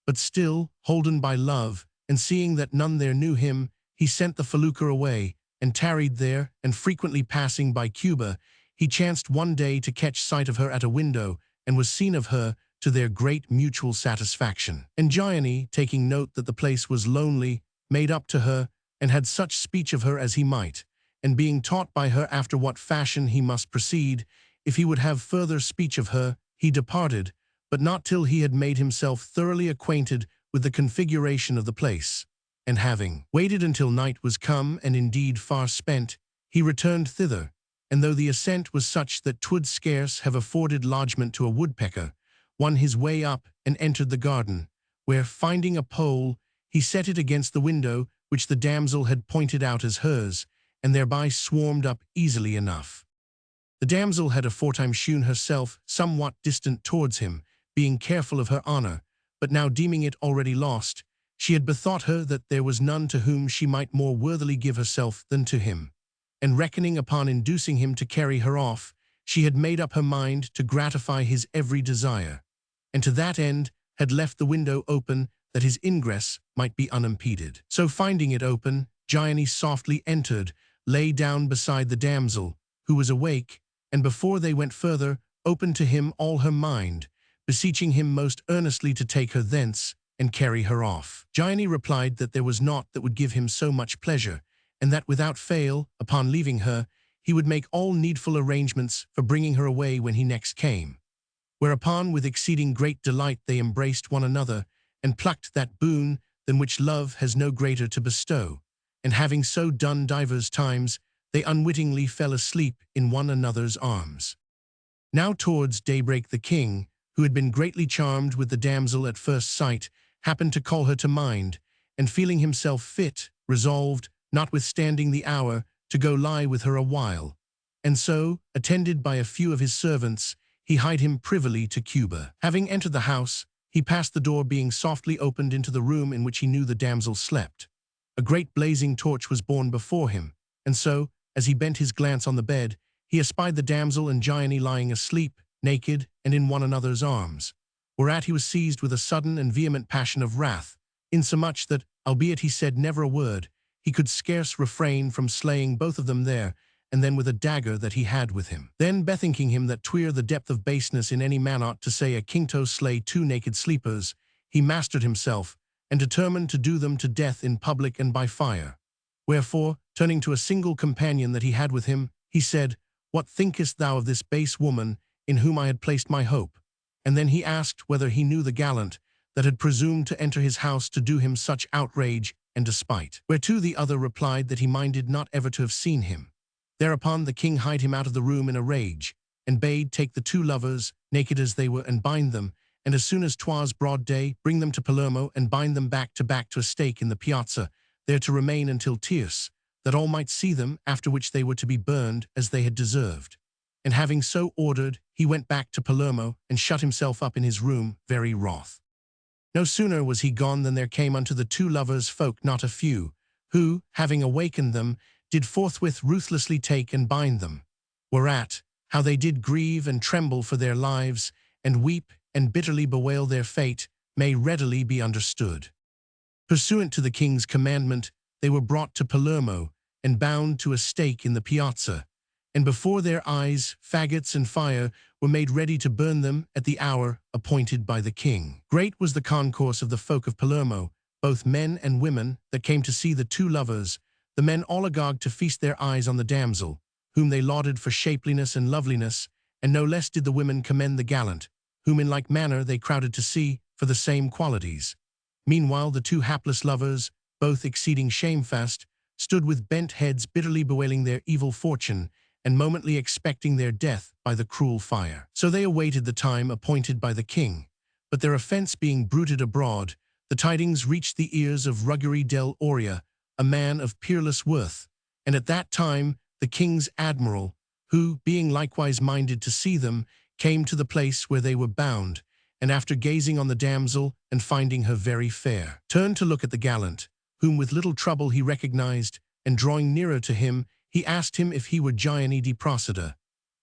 But still, holden by love, and seeing that none there knew him, he sent the felucca away, and tarried there, and frequently passing by Cuba, he chanced one day to catch sight of her at a window, and was seen of her, to their great mutual satisfaction. And Giovanni, taking note that the place was lonely, made up to her, and had such speech of her as he might, and being taught by her after what fashion he must proceed, if he would have further speech of her, he departed, but not till he had made himself thoroughly acquainted with the configuration of the place. And having waited until night was come and indeed far spent, he returned thither, and though the ascent was such that 'twould scarce have afforded lodgment to a woodpecker, won his way up and entered the garden, where, finding a pole, he set it against the window which the damsel had pointed out as hers, and thereby swarmed up easily enough. The damsel had aforetime shewn herself somewhat distant towards him, being careful of her honor, but now deeming it already lost, she had bethought her that there was none to whom she might more worthily give herself than to him, and reckoning upon inducing him to carry her off, she had made up her mind to gratify his every desire, and to that end had left the window open that his ingress might be unimpeded. So finding it open, Giovanni softly entered, lay down beside the damsel, who was awake, and before they went further, opened to him all her mind, beseeching him most earnestly to take her thence, and carry her off. Giovanni replied that there was naught that would give him so much pleasure, and that without fail, upon leaving her, he would make all needful arrangements for bringing her away when he next came. Whereupon with exceeding great delight they embraced one another, and plucked that boon than which love has no greater to bestow, and having so done divers times, they unwittingly fell asleep in one another's arms. Now towards daybreak the king, who had been greatly charmed with the damsel at first sight, happened to call her to mind, and feeling himself fit, resolved, notwithstanding the hour, to go lie with her a while. And so, attended by a few of his servants, he hied him privily to Cuba. Having entered the house, he passed the door being softly opened into the room in which he knew the damsel slept. A great blazing torch was borne before him, and so, as he bent his glance on the bed, he espied the damsel and Giovanni lying asleep, naked, and in one another's arms. Whereat he was seized with a sudden and vehement passion of wrath, insomuch that, albeit he said never a word, he could scarce refrain from slaying both of them there, and then with a dagger that he had with him. Then bethinking him that 'twere the depth of baseness in any man ought to say a king to slay two naked sleepers, he mastered himself, and determined to do them to death in public and by fire. Wherefore, turning to a single companion that he had with him, he said, "What thinkest thou of this base woman, in whom I had placed my hope?" And then he asked whether he knew the gallant that had presumed to enter his house to do him such outrage and despite. Whereto the other replied that he minded not ever to have seen him. Thereupon the king hied him out of the room in a rage, and bade take the two lovers, naked as they were, and bind them, and as soon as 'twas broad day, bring them to Palermo and bind them back to a stake in the piazza, there to remain until tierce, that all might see them, after which they were to be burned as they had deserved. And having so ordered, he went back to Palermo and shut himself up in his room, very wroth. No sooner was he gone than there came unto the two lovers folk not a few, who, having awakened them, did forthwith ruthlessly take and bind them. Whereat, how they did grieve and tremble for their lives, and weep and bitterly bewail their fate, may readily be understood. Pursuant to the king's commandment, they were brought to Palermo, and bound to a stake in the piazza, and before their eyes faggots and fire were made ready to burn them at the hour appointed by the king. Great was the concourse of the folk of Palermo, both men and women, that came to see the two lovers, the men all agog to feast their eyes on the damsel, whom they lauded for shapeliness and loveliness, and no less did the women commend the gallant, whom in like manner they crowded to see, for the same qualities. Meanwhile the two hapless lovers, both exceeding shamefast, stood with bent heads bitterly bewailing their evil fortune, and momently expecting their death by the cruel fire. So they awaited the time appointed by the king, but their offence being bruited abroad, the tidings reached the ears of Ruggiero del Oria, a man of peerless worth, and at that time the king's admiral, who, being likewise minded to see them, came to the place where they were bound, and after gazing on the damsel and finding her very fair, turned to look at the gallant, whom with little trouble he recognized, and drawing nearer to him, he asked him if he were Giovanni di Procida.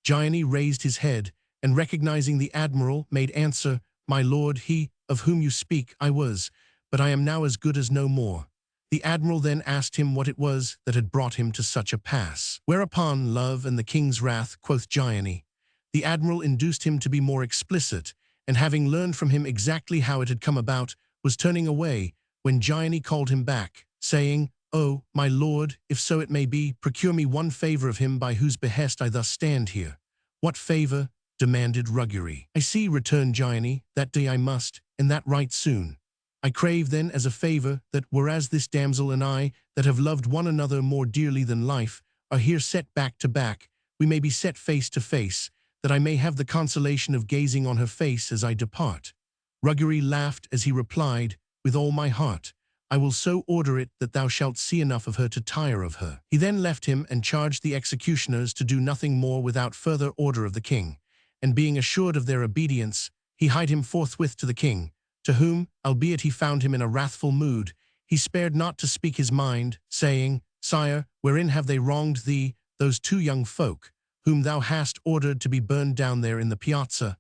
Giovanni raised his head, and recognizing the admiral, made answer, "My lord, he, of whom you speak, I was, but I am now as good as no more." The admiral then asked him what it was that had brought him to such a pass. Whereupon, love and the king's wrath, quoth Giovanni. The admiral induced him to be more explicit, and having learned from him exactly how it had come about, was turning away, when Giovanni called him back, saying, "Oh, my lord, if so it may be, procure me one favor of him by whose behest I thus stand here." "What favor?" demanded Ruggiero. "I see," returned Giovanni, "that day I must, and that right soon. I crave then as a favor that whereas this damsel and I, that have loved one another more dearly than life, are here set back to back, we may be set face to face, that I may have the consolation of gazing on her face as I depart." Ruggiero laughed as he replied, "With all my heart. I will so order it that thou shalt see enough of her to tire of her." He then left him and charged the executioners to do nothing more without further order of the king, and being assured of their obedience, he hied him forthwith to the king, to whom, albeit he found him in a wrathful mood, he spared not to speak his mind, saying, "Sire, wherein have they wronged thee, those two young folk, whom thou hast ordered to be burned down there in the piazza?"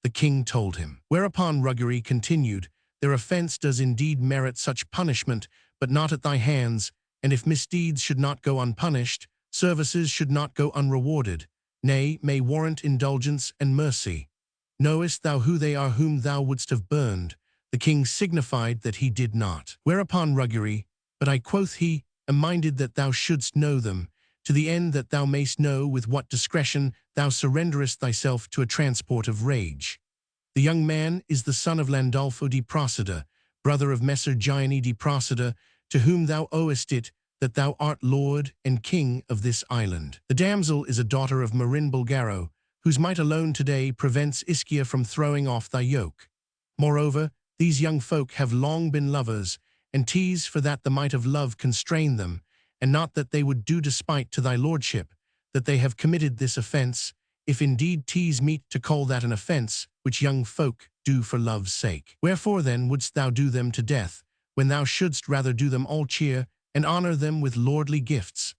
The king told him. Whereupon Ruggiero continued, "Their offense does indeed merit such punishment, but not at thy hands, and if misdeeds should not go unpunished, services should not go unrewarded, nay, may warrant indulgence and mercy. Knowest thou who they are whom thou wouldst have burned?" The king signified that he did not. Whereupon Ruggiero, "But I," quoth he, "am minded that thou shouldst know them, to the end that thou mayst know with what discretion thou surrenderest thyself to a transport of rage. The young man is the son of Landolfo di Procida, brother of Messer Giovanni di Procida, to whom thou owest it that thou art lord and king of this island. The damsel is a daughter of Marin Bulgaro, whose might alone today prevents Ischia from throwing off thy yoke. Moreover, these young folk have long been lovers, and 'tis for that the might of love constrained them, and not that they would do despite to thy lordship, that they have committed this offence, if indeed 'tis meet to call that an offence, which young folk do for love's sake. Wherefore then wouldst thou do them to death, when thou shouldst rather do them all cheer, and honor them with lordly gifts.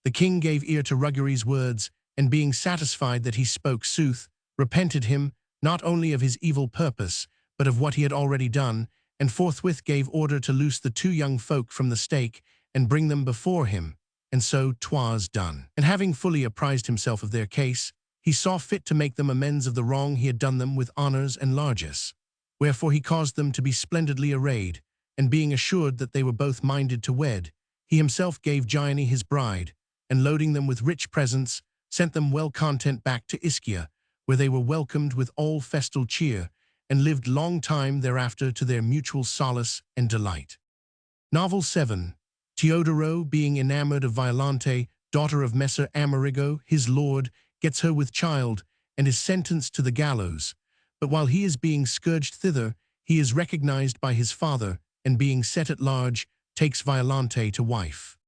The king gave ear to Ruggery's words, and being satisfied that he spoke sooth, repented him, not only of his evil purpose, but of what he had already done, and forthwith gave order to loose the two young folk from the stake, and bring them before him. And so 'twas done. And having fully apprised himself of their case, he saw fit to make them amends of the wrong he had done them with honors and largesse. Wherefore he caused them to be splendidly arrayed, and being assured that they were both minded to wed, he himself gave Giovanni his bride, and loading them with rich presents, sent them well content back to Ischia, where they were welcomed with all festal cheer, and lived long time thereafter to their mutual solace and delight. Novel 7. Teodoro, being enamored of Violante, daughter of Messer Amerigo, his lord, gets her with child, and is sentenced to the gallows. But while he is being scourged thither, he is recognized by his father, and being set at large, takes Violante to wife.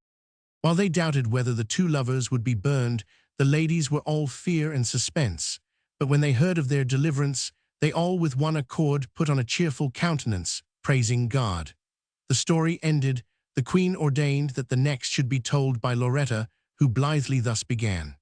While they doubted whether the two lovers would be burned, the ladies were all fear and suspense. But when they heard of their deliverance, they all with one accord put on a cheerful countenance, praising God. The story ended. The queen ordained that the next should be told by Loretta, who blithely thus began.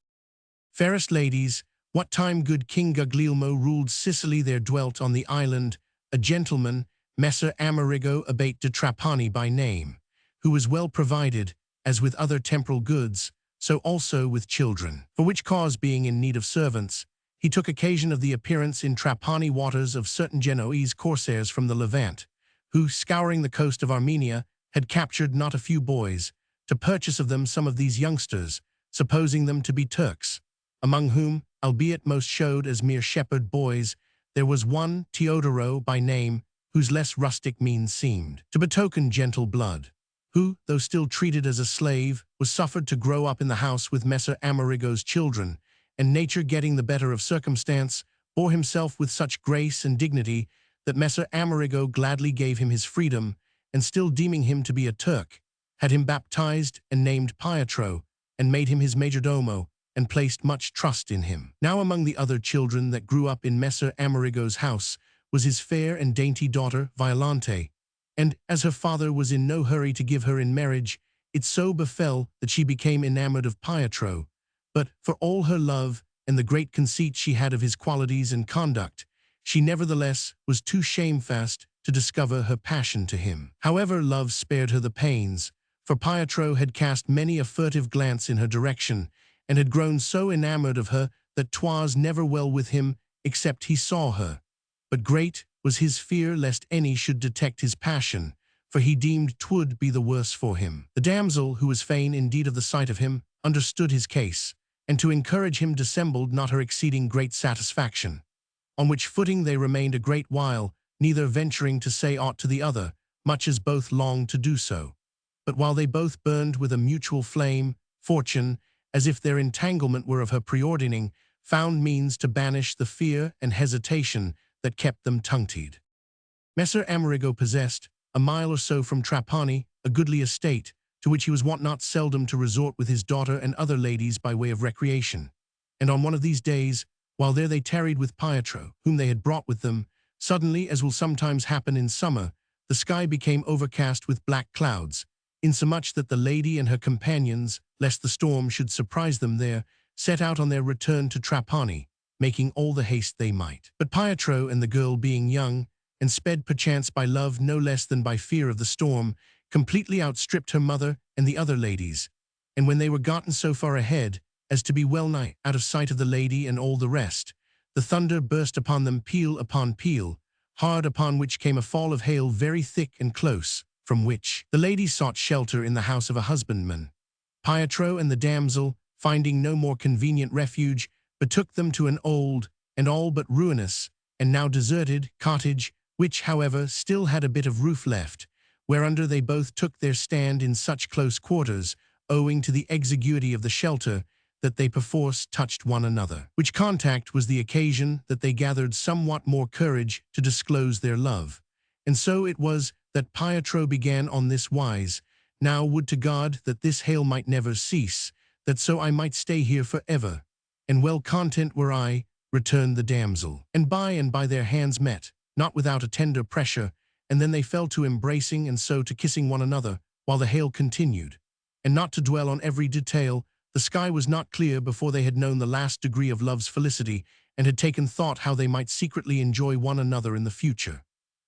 Fairest ladies, what time good King Guglielmo ruled Sicily, there dwelt on the island a gentleman, Messer Amerigo Abate de Trapani by name, who was well provided, as with other temporal goods, so also with children. For which cause, being in need of servants, he took occasion of the appearance in Trapani waters of certain Genoese corsairs from the Levant, who, scouring the coast of Armenia, had captured not a few boys, to purchase of them some of these youngsters, supposing them to be Turks, among whom, albeit most showed as mere shepherd boys, there was one, Teodoro by name, whose less rustic means seemed to betoken gentle blood, who, though still treated as a slave, was suffered to grow up in the house with Messer Amerigo's children, and nature getting the better of circumstance, bore himself with such grace and dignity that Messer Amerigo gladly gave him his freedom, and still deeming him to be a Turk, had him baptized and named Pietro, and made him his majordomo, and placed much trust in him. Now among the other children that grew up in Messer Amerigo's house was his fair and dainty daughter Violante, and, as her father was in no hurry to give her in marriage, it so befell that she became enamored of Pietro, but, for all her love and the great conceit she had of his qualities and conduct, she nevertheless was too shamefast to discover her passion to him. However, love spared her the pains, for Pietro had cast many a furtive glance in her direction, and had grown so enamored of her that 'twas never well with him except he saw her. But great was his fear lest any should detect his passion, for he deemed 'twould be the worse for him. The damsel, who was fain indeed of the sight of him, understood his case, and to encourage him dissembled not her exceeding great satisfaction. On which footing they remained a great while, neither venturing to say aught to the other, much as both longed to do so. But while they both burned with a mutual flame, Fortune, as if their entanglement were of her preordaining, found means to banish the fear and hesitation that kept them tongue-tied. Messer Amerigo possessed, a mile or so from Trapani, a goodly estate, to which he was wont not seldom to resort with his daughter and other ladies by way of recreation. And on one of these days, while there they tarried with Pietro, whom they had brought with them, suddenly, as will sometimes happen in summer, the sky became overcast with black clouds, insomuch that the lady and her companions, lest the storm should surprise them there, set out on their return to Trapani, making all the haste they might. But Pietro and the girl being young, and sped perchance by love no less than by fear of the storm, completely outstripped her mother and the other ladies, and when they were gotten so far ahead as to be well nigh out of sight of the lady and all the rest, the thunder burst upon them peal upon peal, hard upon which came a fall of hail very thick and close, from which the lady sought shelter in the house of a husbandman. Pietro and the damsel, finding no more convenient refuge, betook them to an old, and all but ruinous, and now deserted, cottage, which, however, still had a bit of roof left, whereunder they both took their stand in such close quarters, owing to the exiguity of the shelter, that they perforce touched one another. Which contact was the occasion that they gathered somewhat more courage to disclose their love. And so it was that Pietro began on this wise: "Now would to God that this hail might never cease, that so I might stay here for ever. And well content were I," returned the damsel. And by their hands met, not without a tender pressure, and then they fell to embracing and so to kissing one another, while the hail continued. And not to dwell on every detail, the sky was not clear before they had known the last degree of love's felicity and had taken thought how they might secretly enjoy one another in the future.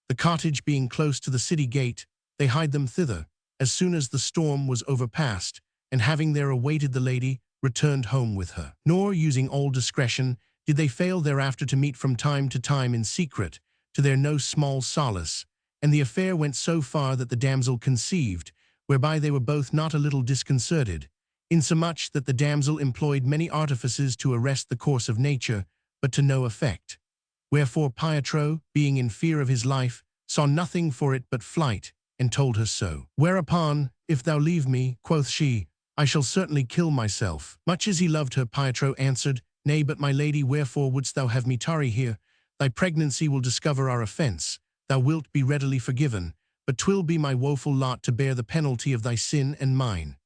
The cottage being close to the city gate, they hied them thither, as soon as the storm was overpast, and having there awaited the lady, returned home with her. Nor, using all discretion, did they fail thereafter to meet from time to time in secret, to their no small solace, and the affair went so far that the damsel conceived, whereby they were both not a little disconcerted, insomuch that the damsel employed many artifices to arrest the course of nature, but to no effect. Wherefore Pietro, being in fear of his life, saw nothing for it but flight, and told her so. Whereupon, if thou leave me, quoth she, I shall certainly kill myself. Much as he loved her, Pietro answered, Nay, but my lady, wherefore wouldst thou have me tarry here? Thy pregnancy will discover our offence. Thou wilt be readily forgiven, but 'twill be my woeful lot to bear the penalty of thy sin and mine.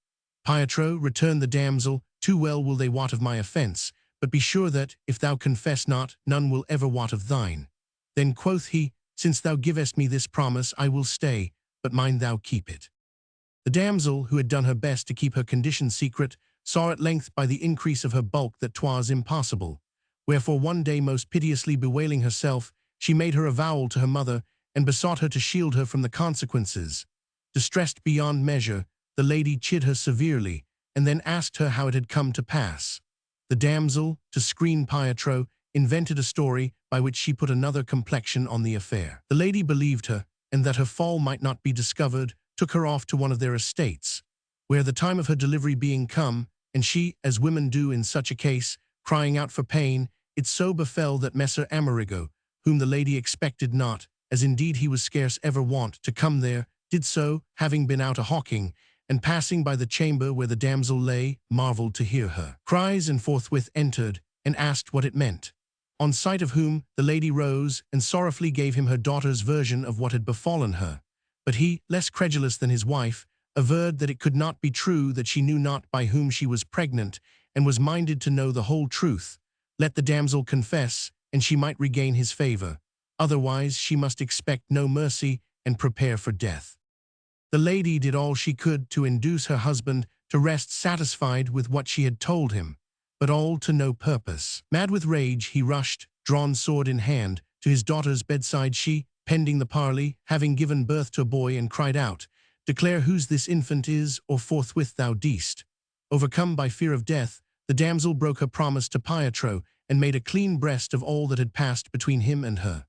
Pietro, returned the damsel, too well will they wot of my offence, but be sure that, if thou confess not, none will ever wot of thine. Then quoth he, Since thou givest me this promise, I will stay, but mind thou keep it. The damsel, who had done her best to keep her condition secret, saw at length by the increase of her bulk that 'twas impossible. Wherefore one day, most piteously bewailing herself, she made her avowal to her mother, and besought her to shield her from the consequences. Distressed beyond measure, the lady chid her severely, and then asked her how it had come to pass. The damsel, to screen Pietro, invented a story by which she put another complexion on the affair. The lady believed her, and that her fall might not be discovered, took her off to one of their estates, where the time of her delivery being come, and she, as women do in such a case, crying out for pain, it so befell that Messer Amerigo, whom the lady expected not, as indeed he was scarce ever wont to come there, did so, having been out a-hawking, and passing by the chamber where the damsel lay, marvelled to hear her cries, and forthwith entered, and asked what it meant. On sight of whom, the lady rose, and sorrowfully gave him her daughter's version of what had befallen her. But he, less credulous than his wife, averred that it could not be true, that she knew not by whom she was pregnant, and was minded to know the whole truth. Let the damsel confess, and she might regain his favor. Otherwise she must expect no mercy, and prepare for death. The lady did all she could to induce her husband to rest satisfied with what she had told him, but all to no purpose. Mad with rage, he rushed, drawn sword in hand, to his daughter's bedside. She, pending the parley, having given birth to a boy, and cried out, Declare whose this infant is, or forthwith thou deest. Overcome by fear of death, the damsel broke her promise to Pietro, and made a clean breast of all that had passed between him and her.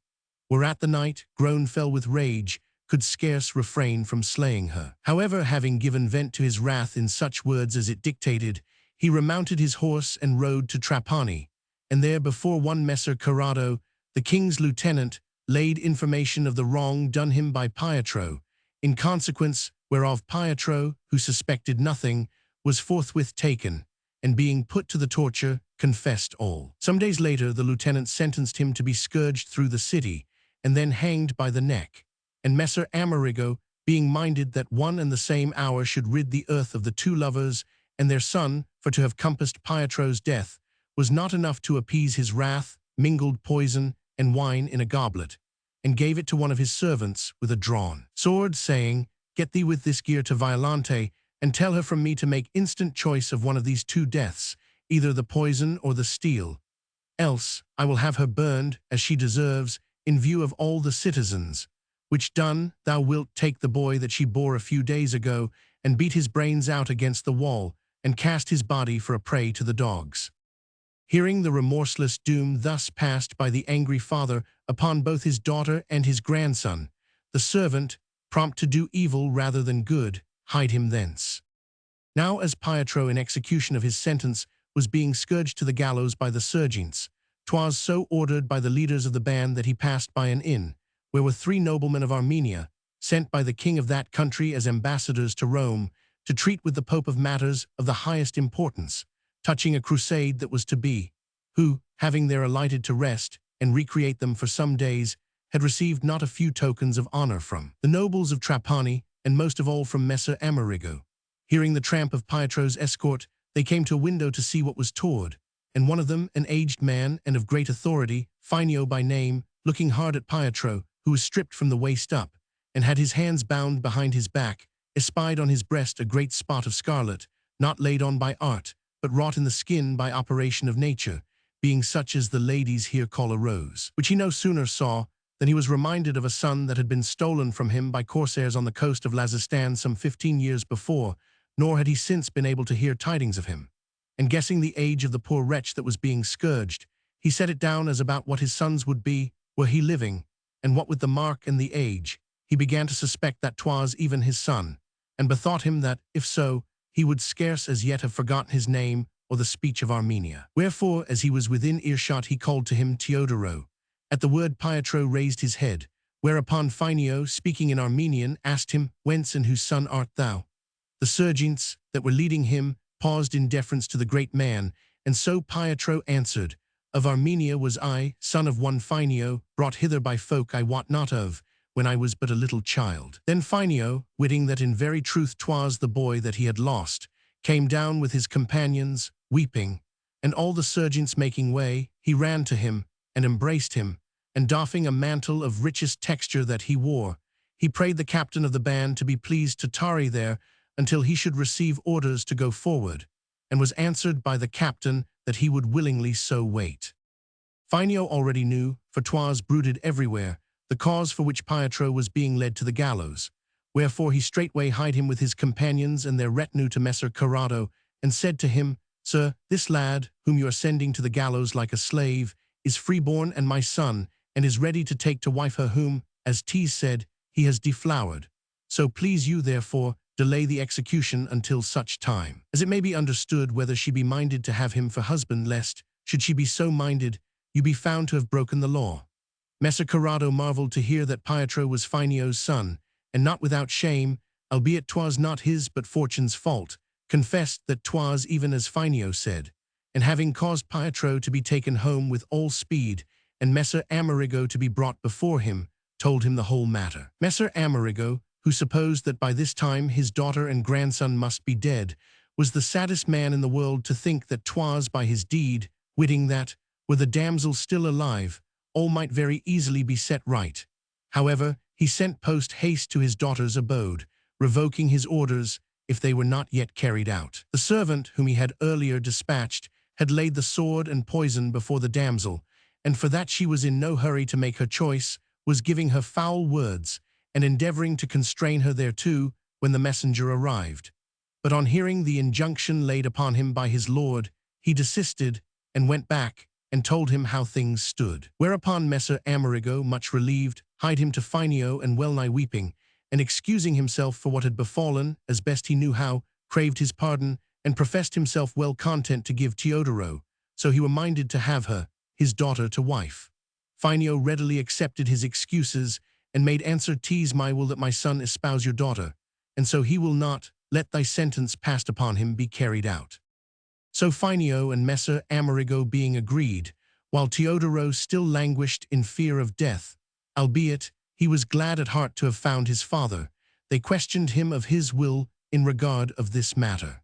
Whereat the knight, grown fell with rage, could scarce refrain from slaying her. However, having given vent to his wrath in such words as it dictated, he remounted his horse and rode to Trapani, and there before one Messer Corrado, the king's lieutenant, laid information of the wrong done him by Pietro, in consequence whereof Pietro, who suspected nothing, was forthwith taken, and being put to the torture, confessed all. Some days later the lieutenant sentenced him to be scourged through the city, and then hanged by the neck. And Messer Amerigo, being minded that one and the same hour should rid the earth of the two lovers and their son, for to have compassed Pietro's death was not enough to appease his wrath, mingled poison and wine in a goblet, and gave it to one of his servants with a drawn sword, saying, Get thee with this gear to Violante, and tell her from me to make instant choice of one of these two deaths, either the poison or the steel. Else I will have her burned, as she deserves, in view of all the citizens. Which done, thou wilt take the boy that she bore a few days ago, and beat his brains out against the wall, and cast his body for a prey to the dogs. Hearing the remorseless doom thus passed by the angry father upon both his daughter and his grandson, the servant, prompt to do evil rather than good, hied him thence. Now as Pietro, in execution of his sentence, was being scourged to the gallows by the sergeants, 'twas so ordered by the leaders of the band that he passed by an inn, where were 3 noblemen of Armenia, sent by the king of that country as ambassadors to Rome, to treat with the Pope of matters of the highest importance, touching a crusade that was to be, who, having there alighted to rest and recreate them for some days, had received not a few tokens of honor from the nobles of Trapani, and most of all from Messer Amerigo. Hearing the tramp of Pietro's escort, they came to a window to see what was toward, and one of them, an aged man and of great authority, Finio by name, looking hard at Pietro, who was stripped from the waist up, and had his hands bound behind his back, espied on his breast a great spot of scarlet, not laid on by art, but wrought in the skin by operation of nature, being such as the ladies here call a rose, which he no sooner saw than he was reminded of a son that had been stolen from him by corsairs on the coast of Lazistan some 15 years before, nor had he since been able to hear tidings of him. And guessing the age of the poor wretch that was being scourged, he set it down as about what his son's would be were he living, and what with the mark and the age, he began to suspect that 'twas even his son, and bethought him that, if so, he would scarce as yet have forgotten his name or the speech of Armenia. Wherefore, as he was within earshot, he called to him Teodoro. At the word Pietro raised his head, whereupon Pheinio, speaking in Armenian, asked him, "Whence and whose son art thou?" The sergeants that were leading him paused in deference to the great man, and so Pietro answered, "Of Armenia was I, son of one Pheinio, brought hither by folk I wot not of, when I was but a little child." Then Pheinio, witting that in very truth 'twas the boy that he had lost, came down with his companions, weeping, and all the sergeants making way, he ran to him, and embraced him, and doffing a mantle of richest texture that he wore, he prayed the captain of the band to be pleased to tarry there until he should receive orders to go forward, and was answered by the captain that he would willingly so wait. Pheinio already knew, for 'twas brooded everywhere, the cause for which Pietro was being led to the gallows, wherefore he straightway hied him with his companions and their retinue to Messer Corrado, and said to him, "Sir, this lad, whom you are sending to the gallows like a slave, is freeborn and my son, and is ready to take to wife her whom, as 'tis said, he has deflowered. So please you, therefore, delay the execution until such time as it may be understood whether she be minded to have him for husband, lest, should she be so minded, you be found to have broken the law." Messer Corrado marveled to hear that Pietro was Pheinio's son, and not without shame, albeit 'twas not his but fortune's fault, confessed that 'twas even as Pheinio said, and having caused Pietro to be taken home with all speed, and Messer Amerigo to be brought before him, told him the whole matter. Messer Amerigo, who supposed that by this time his daughter and grandson must be dead, was the saddest man in the world to think that 'twas by his deed, witting that, were the damsel still alive, all might very easily be set right. However, he sent post-haste to his daughter's abode, revoking his orders if they were not yet carried out. The servant, whom he had earlier dispatched, had laid the sword and poison before the damsel, and for that she was in no hurry to make her choice, was giving her foul words, and endeavoring to constrain her thereto, when the messenger arrived. But on hearing the injunction laid upon him by his lord, he desisted, and went back, and told him how things stood. Whereupon Messer Amerigo, much relieved, hied him to Pheinio, and well-nigh weeping, and excusing himself for what had befallen, as best he knew how, craved his pardon, and professed himself well content to give Teodoro, so he were minded to have her, his daughter, to wife. Pheinio readily accepted his excuses, and made answer, "'Tis my will that my son espouse your daughter, and so he will not let thy sentence passed upon him be carried out." So Pheinio and Messer Amerigo being agreed, while Teodoro still languished in fear of death, albeit he was glad at heart to have found his father, they questioned him of his will in regard of this matter.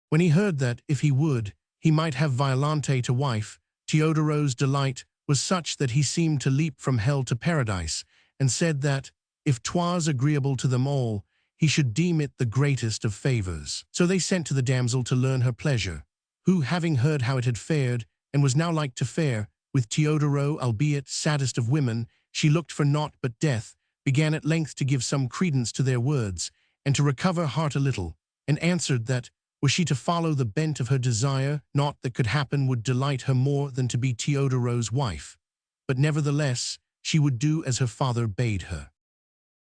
When he heard that, if he would, he might have Violante to wife, Teodoro's delight was such that he seemed to leap from hell to paradise, and said that, if 'twas agreeable to them all, he should deem it the greatest of favors. So they sent to the damsel to learn her pleasure, who, having heard how it had fared, and was now like to fare, with Teodoro, albeit saddest of women, she looked for naught but death, began at length to give some credence to their words, and to recover heart a little, and answered that, were she to follow the bent of her desire, naught that could happen would delight her more than to be Teodoro's wife, but nevertheless she would do as her father bade her.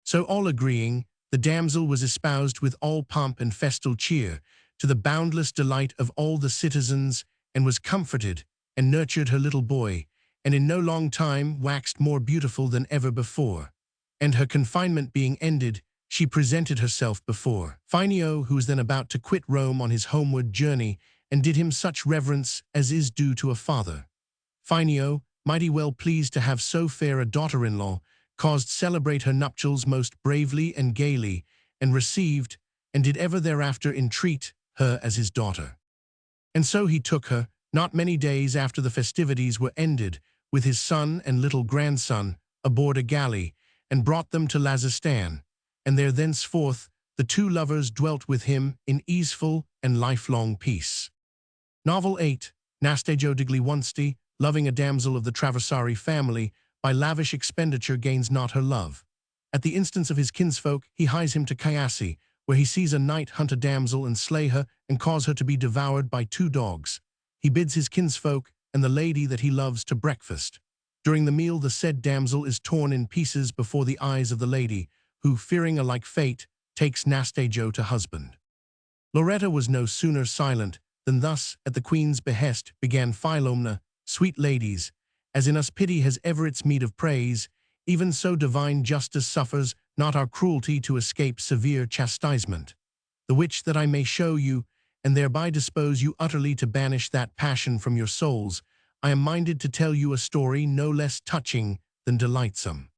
So all agreeing, the damsel was espoused with all pomp and festal cheer, to the boundless delight of all the citizens, and was comforted, and nurtured her little boy, and in no long time waxed more beautiful than ever before. And her confinement being ended, she presented herself before Pheinio, who was then about to quit Rome on his homeward journey, and did him such reverence as is due to a father. Pheinio, mighty well pleased to have so fair a daughter-in-law, caused celebrate her nuptials most bravely and gaily, and received, and did ever thereafter entreat, her as his daughter. And so he took her, not many days after the festivities were ended, with his son and little grandson, aboard a galley, and brought them to Lazistan, and there thenceforth the two lovers dwelt with him in easeful and lifelong peace. Novel 8, Nastejo digli Wunsti, loving a damsel of the Traversari family, by lavish expenditure gains not her love. At the instance of his kinsfolk, he hies him to Chiasi, where he sees a knight hunt a damsel and slay her and cause her to be devoured by 2 dogs. He bids his kinsfolk and the lady that he loves to breakfast. During the meal, the said damsel is torn in pieces before the eyes of the lady, who, fearing a like fate, takes Nastejo to husband. Loretta was no sooner silent than thus, at the queen's behest, began Philomna, sweet ladies, as in us pity has ever its meed of praise, even so divine justice suffers not our cruelty to escape severe chastisement. The which that I may show you, and thereby dispose you utterly to banish that passion from your souls, I am minded to tell you a story no less touching than delightsome.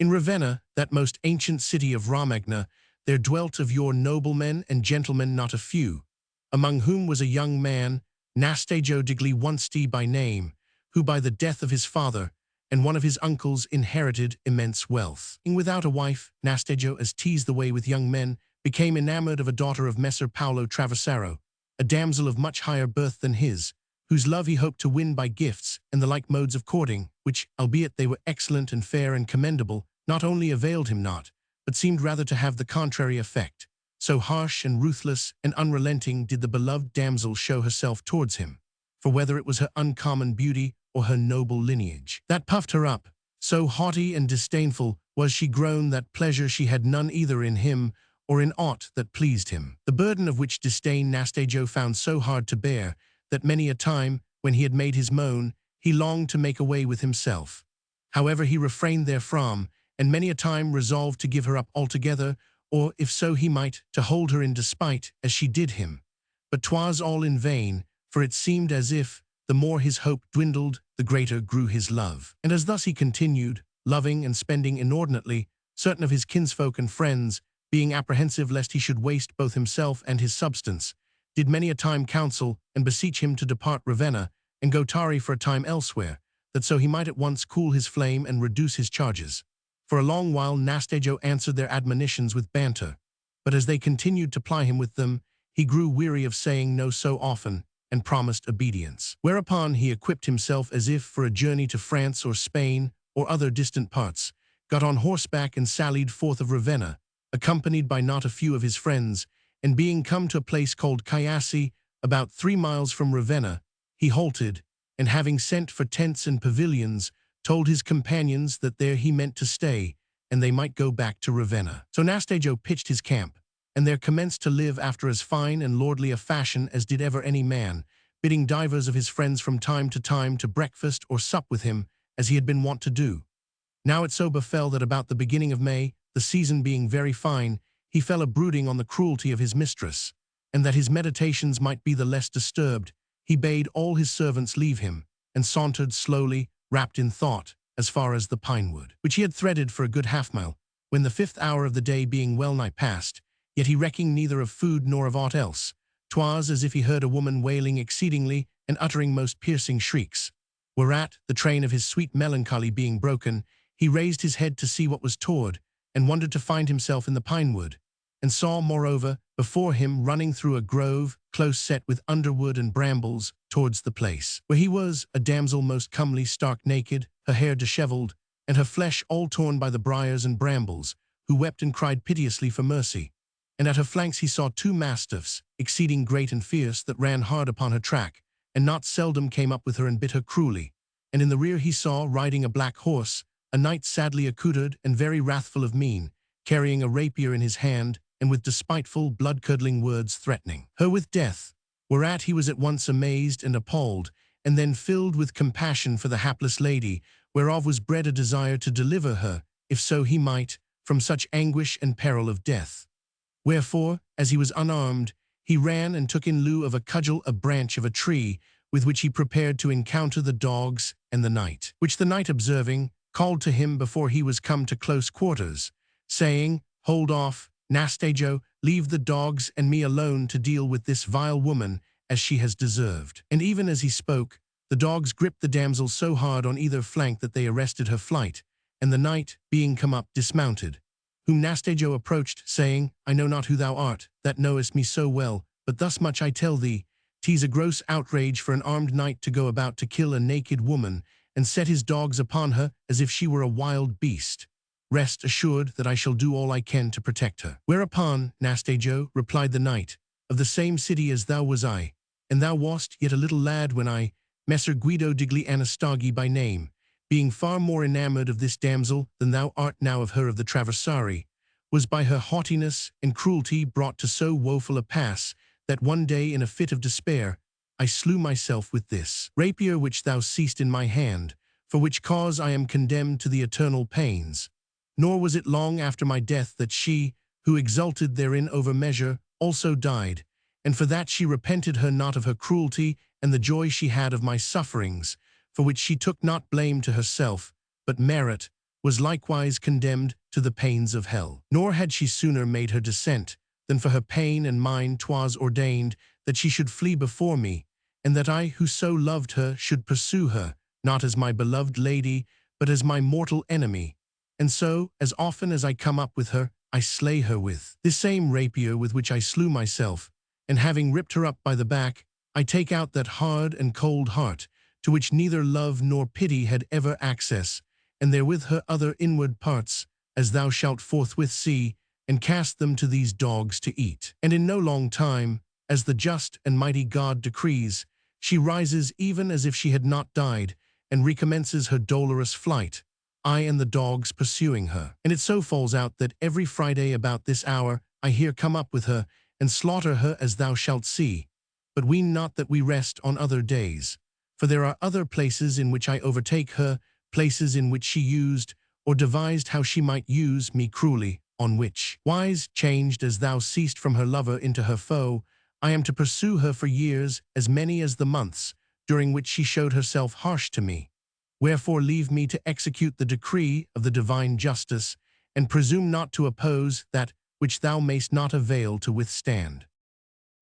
In Ravenna, that most ancient city of Romagna, there dwelt of yore noblemen and gentlemen not a few, among whom was a young man, Nastejo digli Wunsti by name, who by the death of his father and one of his uncles inherited immense wealth. Being without a wife, Nastejo, as teased the way with young men, became enamored of a daughter of Messer Paolo Traversaro, a damsel of much higher birth than his, whose love he hoped to win by gifts and the like modes of courting, which, albeit they were excellent and fair and commendable, not only availed him not, but seemed rather to have the contrary effect. So harsh and ruthless and unrelenting did the beloved damsel show herself towards him, for whether it was her uncommon beauty or her noble lineage that puffed her up, so haughty and disdainful was she grown that pleasure she had none either in him or in aught that pleased him. The burden of which disdain Nastejo found so hard to bear, that many a time, when he had made his moan, he longed to make away with himself. However, he refrained therefrom, and many a time resolved to give her up altogether, or, if so he might, to hold her in despite, as she did him. But 'twas all in vain, for it seemed as if, the more his hope dwindled, the greater grew his love. And as thus he continued, loving and spending inordinately, certain of his kinsfolk and friends, being apprehensive lest he should waste both himself and his substance, did many a time counsel and beseech him to depart Ravenna and go tarry for a time elsewhere, that so he might at once cool his flame and reduce his charges. For a long while Nastejo answered their admonitions with banter, but as they continued to ply him with them, he grew weary of saying no so often, and promised obedience. Whereupon he equipped himself as if for a journey to France or Spain or other distant parts, got on horseback and sallied forth of Ravenna, accompanied by not a few of his friends, and being come to a place called Chiasi, about 3 miles from Ravenna, he halted, and having sent for tents and pavilions, told his companions that there he meant to stay, and they might go back to Ravenna. So Nastejo pitched his camp, and there commenced to live after as fine and lordly a fashion as did ever any man, bidding divers of his friends from time to breakfast or sup with him, as he had been wont to do. Now it so befell that about the beginning of May, the season being very fine, he fell a brooding on the cruelty of his mistress, and that his meditations might be the less disturbed, he bade all his servants leave him, and sauntered slowly, wrapped in thought, as far as the pine wood, which he had threaded for a good half-mile, when the 5th hour of the day being well nigh past, yet he recking neither of food nor of aught else, 'twas as if he heard a woman wailing exceedingly and uttering most piercing shrieks. Whereat, the train of his sweet melancholy being broken, he raised his head to see what was toward, and wondered to find himself in the pine wood, and saw, moreover, before him running through a grove, close set with underwood and brambles, towards the place where he was, a damsel most comely, stark naked, her hair dishevelled, and her flesh all torn by the briars and brambles, who wept and cried piteously for mercy. And at her flanks he saw 2 mastiffs, exceeding great and fierce, that ran hard upon her track, and not seldom came up with her and bit her cruelly. And in the rear he saw, riding a black horse, a knight sadly accoutred and very wrathful of mien, carrying a rapier in his hand, and with despiteful, blood-curdling words threatening her with death. Whereat he was at once amazed and appalled, and then filled with compassion for the hapless lady, whereof was bred a desire to deliver her, if so he might, from such anguish and peril of death. Wherefore, as he was unarmed, he ran and took in lieu of a cudgel a branch of a tree, with which he prepared to encounter the dogs and the knight, which the knight observing, called to him before he was come to close quarters, saying, "Hold off, Nastejo, leave the dogs and me alone to deal with this vile woman as she has deserved." And even as he spoke, the dogs gripped the damsel so hard on either flank that they arrested her flight, and the knight, being come up, dismounted. whom Nastajo approached, saying, I know not who thou art, that knowest me so well, but thus much I tell thee, 'tis a gross outrage for an armed knight to go about to kill a naked woman, and set his dogs upon her as if she were a wild beast. Rest assured that I shall do all I can to protect her. Whereupon, Nastajo, replied the knight, of the same city as thou was I, and thou wast yet a little lad when I, Messer Guido digli Anastagi by name, being far more enamored of this damsel than thou art now of her of the Traversari, was by her haughtiness and cruelty brought to so woeful a pass, that one day in a fit of despair, I slew myself with this rapier which thou seest in my hand, for which cause I am condemned to the eternal pains. Nor was it long after my death that she, who exulted therein over measure, also died, and for that she repented her not of her cruelty and the joy she had of my sufferings, for which she took not blame to herself, but merit, was likewise condemned to the pains of hell. Nor had she sooner made her descent, than for her pain and mine 'twas ordained that she should flee before me, and that I who so loved her should pursue her, not as my beloved lady, but as my mortal enemy. And so, as often as I come up with her, I slay her with this same rapier with which I slew myself, and having ripped her up by the back, I take out that hard and cold heart, to which neither love nor pity had ever access, and therewith her other inward parts, as thou shalt forthwith see, and cast them to these dogs to eat. And in no long time, as the just and mighty God decrees, she rises even as if she had not died, and recommences her dolorous flight, I and the dogs pursuing her. And it so falls out that every Friday about this hour I here come up with her, and slaughter her as thou shalt see. But ween not that we rest on other days. For there are other places in which I overtake her, places in which she used, or devised how she might use me cruelly, on which wise, changed as thou seest from her lover into her foe, I am to pursue her for years, as many as the months, during which she showed herself harsh to me. Wherefore leave me to execute the decree of the divine justice, and presume not to oppose that which thou mayst not avail to withstand.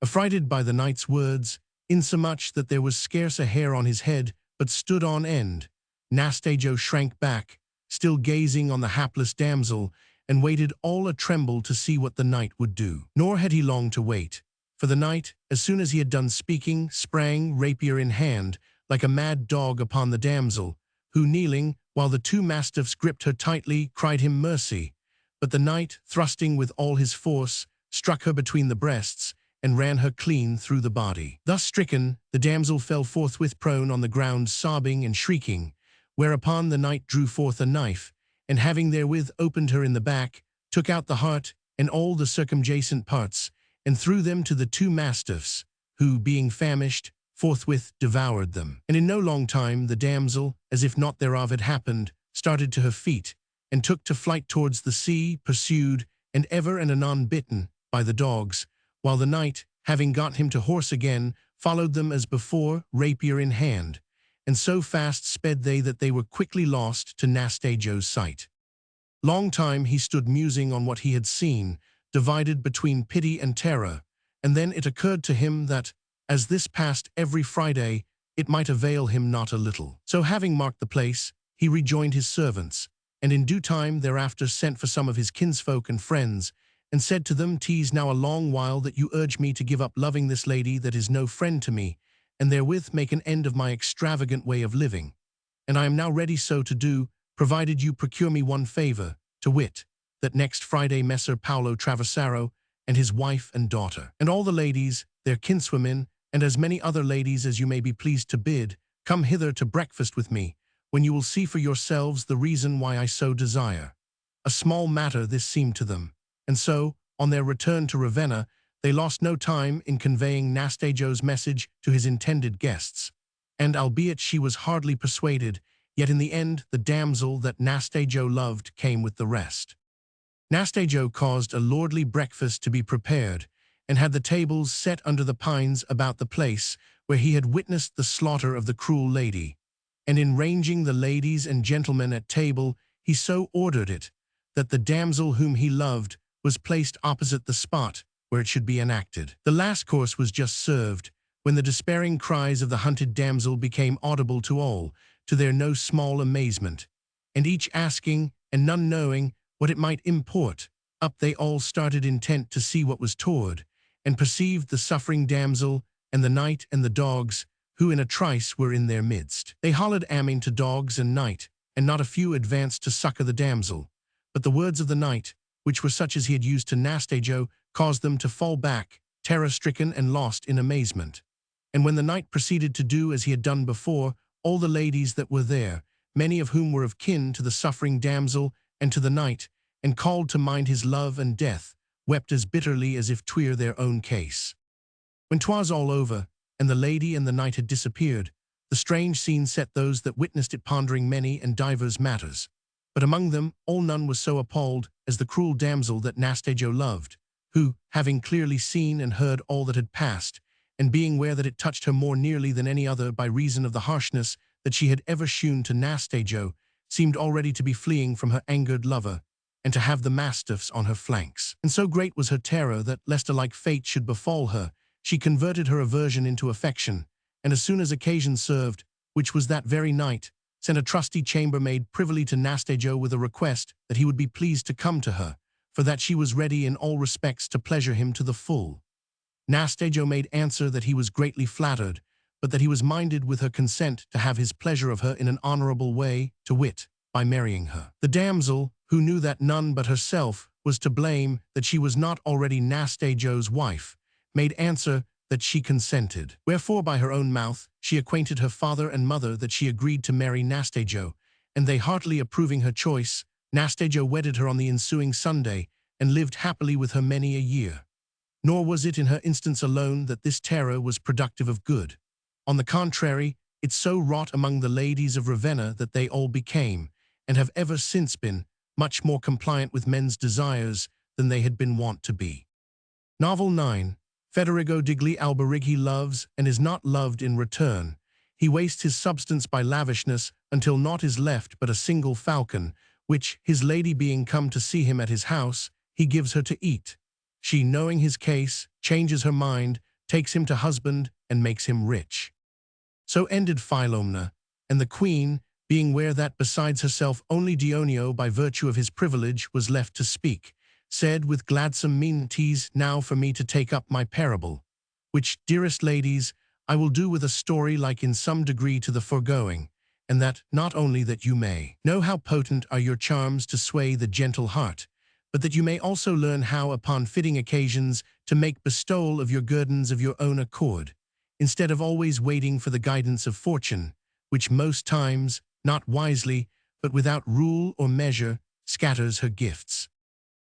Affrighted by the knight's words, insomuch that there was scarce a hair on his head, but stood on end, Nastajo shrank back, still gazing on the hapless damsel, and waited all a-tremble to see what the knight would do. Nor had he long to wait, for the knight, as soon as he had done speaking, sprang, rapier in hand, like a mad dog upon the damsel, who, kneeling, while the two mastiffs gripped her tightly, cried him mercy. But the knight, thrusting with all his force, struck her between the breasts, and ran her clean through the body. Thus stricken, the damsel fell forthwith prone on the ground, sobbing and shrieking, whereupon the knight drew forth a knife, and having therewith opened her in the back, took out the heart and all the circumjacent parts, and threw them to the two mastiffs, who, being famished, forthwith devoured them. And in no long time the damsel, as if naught thereof had happened, started to her feet, and took to flight towards the sea, pursued, and ever and anon bitten, by the dogs, while the knight, having got him to horse again, followed them as before, rapier in hand, and so fast sped they that they were quickly lost to Nastajo's sight. Long time he stood musing on what he had seen, divided between pity and terror, and then it occurred to him that, as this passed every Friday, it might avail him not a little. So having marked the place, he rejoined his servants, and in due time thereafter sent for some of his kinsfolk and friends, and said to them, 'Tis now a long while that you urge me to give up loving this lady that is no friend to me, and therewith make an end of my extravagant way of living. And I am now ready so to do, provided you procure me one favor, to wit, that next Friday Messer Paolo Traversaro, and his wife and daughter, and all the ladies, their kinswomen, and as many other ladies as you may be pleased to bid, come hither to breakfast with me, when you will see for yourselves the reason why I so desire. A small matter this seemed to them, and so, on their return to Ravenna, they lost no time in conveying Nastajo's message to his intended guests, and albeit she was hardly persuaded, yet in the end the damsel that Nastajo loved came with the rest. Nastajo caused a lordly breakfast to be prepared, and had the tables set under the pines about the place where he had witnessed the slaughter of the cruel lady. And in ranging the ladies and gentlemen at table, he so ordered it, that the damsel whom he loved was placed opposite the spot where it should be enacted. The last course was just served, when the despairing cries of the hunted damsel became audible to all, to their no small amazement, and each asking, and none knowing, what it might import. Up they all started intent to see what was toward, and perceived the suffering damsel, and the knight and the dogs, who in a trice were in their midst. They hollered amen to dogs and knight, and not a few advanced to succor the damsel. But the words of the knight, which were such as he had used to Nastajo, caused them to fall back, terror-stricken and lost in amazement. And when the knight proceeded to do as he had done before, all the ladies that were there, many of whom were of kin to the suffering damsel and to the knight, and called to mind his love and death, wept as bitterly as if 'twere their own case. When 'twas all over, and the lady and the knight had disappeared, the strange scene set those that witnessed it pondering many and divers matters. But among them all none was so appalled as the cruel damsel that Nastajo loved, who, having clearly seen and heard all that had passed, and being aware that it touched her more nearly than any other by reason of the harshness that she had ever shewn to Nastajo, seemed already to be fleeing from her angered lover, and to have the mastiffs on her flanks. And so great was her terror that, lest a like fate should befall her, she converted her aversion into affection, and as soon as occasion served, which was that very night, sent a trusty chambermaid privily to Nastajo with a request that he would be pleased to come to her, for that she was ready in all respects to pleasure him to the full. Nastajo made answer that he was greatly flattered, but that he was minded with her consent to have his pleasure of her in an honorable way, to wit, by marrying her. The damsel, who knew that none but herself was to blame that she was not already Nastajo's wife, made answer that she consented. Wherefore by her own mouth she acquainted her father and mother that she agreed to marry Nastajo, and they heartily approving her choice, Nastajo wedded her on the ensuing Sunday, and lived happily with her many a year. Nor was it in her instance alone that this terror was productive of good. On the contrary, it so wrought among the ladies of Ravenna that they all became, and have ever since been, much more compliant with men's desires than they had been wont to be. Novel 9. Federigo degli Alberighi loves and is not loved in return. He wastes his substance by lavishness until naught is left but a single falcon, which, his lady being come to see him at his house, he gives her to eat. She, knowing his case, changes her mind, takes him to husband, and makes him rich. So ended Philomena, and the queen, being ware that besides herself only Dioneo by virtue of his privilege was left to speak, said with gladsome mien, "'Tis now for me to take up my parable, which, dearest ladies, I will do with a story like in some degree to the foregoing, and that not only that you may know how potent are your charms to sway the gentle heart, but that you may also learn how upon fitting occasions to make bestowal of your guerdons of your own accord, instead of always waiting for the guidance of fortune, which most times, not wisely, but without rule or measure, scatters her gifts.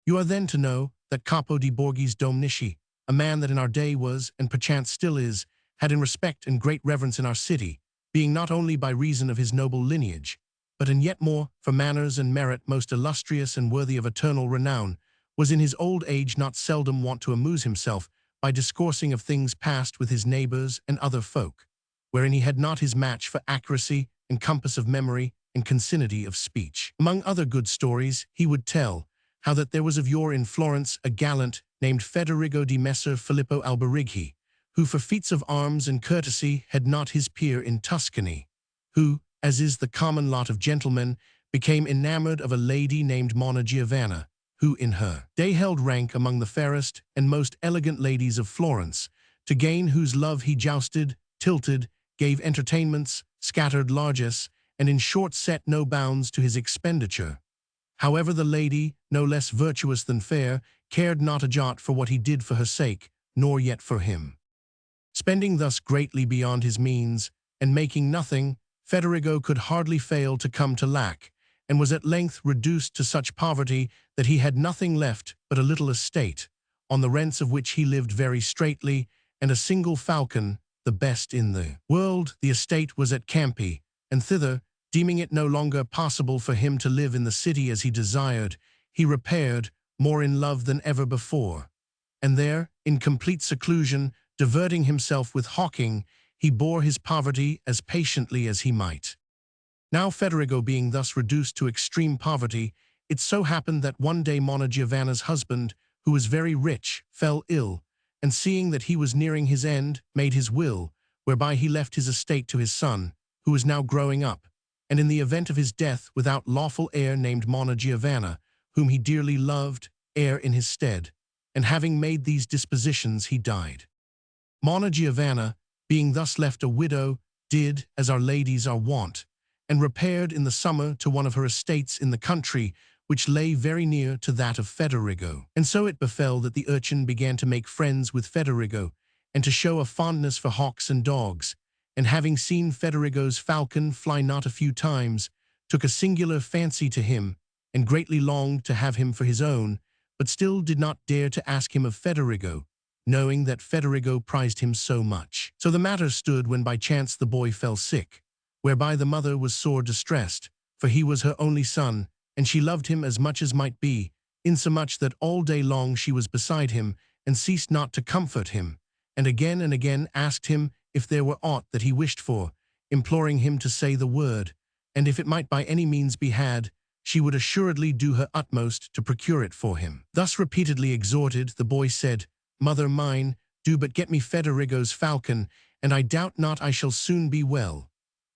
You are then to know that Capo di Borghi's Domnici, a man that in our day was, and perchance still is, had in respect and great reverence in our city, being not only by reason of his noble lineage, but and yet more for manners and merit most illustrious and worthy of eternal renown, was in his old age not seldom wont to amuse himself by discoursing of things past with his neighbors and other folk, wherein he had not his match for accuracy and compass of memory and concinnity of speech. Among other good stories, he would tell how that there was of yore in Florence a gallant named Federigo di Messer Filippo Alberighi, who for feats of arms and courtesy had not his peer in Tuscany, who, as is the common lot of gentlemen, became enamored of a lady named Monna Giovanna, who in her day held rank among the fairest and most elegant ladies of Florence, to gain whose love he jousted, tilted, gave entertainments, scattered largesse, and in short set no bounds to his expenditure. However, the lady, no less virtuous than fair, cared not a jot for what he did for her sake, nor yet for him. Spending thus greatly beyond his means, and making nothing, Federigo could hardly fail to come to lack, and was at length reduced to such poverty that he had nothing left but a little estate, on the rents of which he lived very straitly, and a single falcon, the best in the world. The estate was at Campi, and thither, deeming it no longer possible for him to live in the city as he desired, he repaired, more in love than ever before. And there, in complete seclusion, diverting himself with hawking, he bore his poverty as patiently as he might. Now Federigo being thus reduced to extreme poverty, it so happened that one day Monna Giovanna's husband, who was very rich, fell ill, and seeing that he was nearing his end, made his will, whereby he left his estate to his son, who was now growing up, and in the event of his death without lawful heir named Monna Giovanna, whom he dearly loved, heir in his stead, and having made these dispositions he died. Monna Giovanna, being thus left a widow, did, as our ladies are wont, and repaired in the summer to one of her estates in the country, which lay very near to that of Federigo. And so it befell that the urchin began to make friends with Federigo, and to show a fondness for hawks and dogs, and having seen Federigo's falcon fly not a few times, took a singular fancy to him, and greatly longed to have him for his own, but still did not dare to ask him of Federigo, knowing that Federigo prized him so much. So the matter stood when by chance the boy fell sick, whereby the mother was sore distressed, for he was her only son, and she loved him as much as might be, insomuch that all day long she was beside him, and ceased not to comfort him, and again asked him if there were aught that he wished for, imploring him to say the word, and if it might by any means be had, she would assuredly do her utmost to procure it for him. Thus repeatedly exhorted, the boy said, "Mother mine, do but get me Federigo's falcon, and I doubt not I shall soon be well."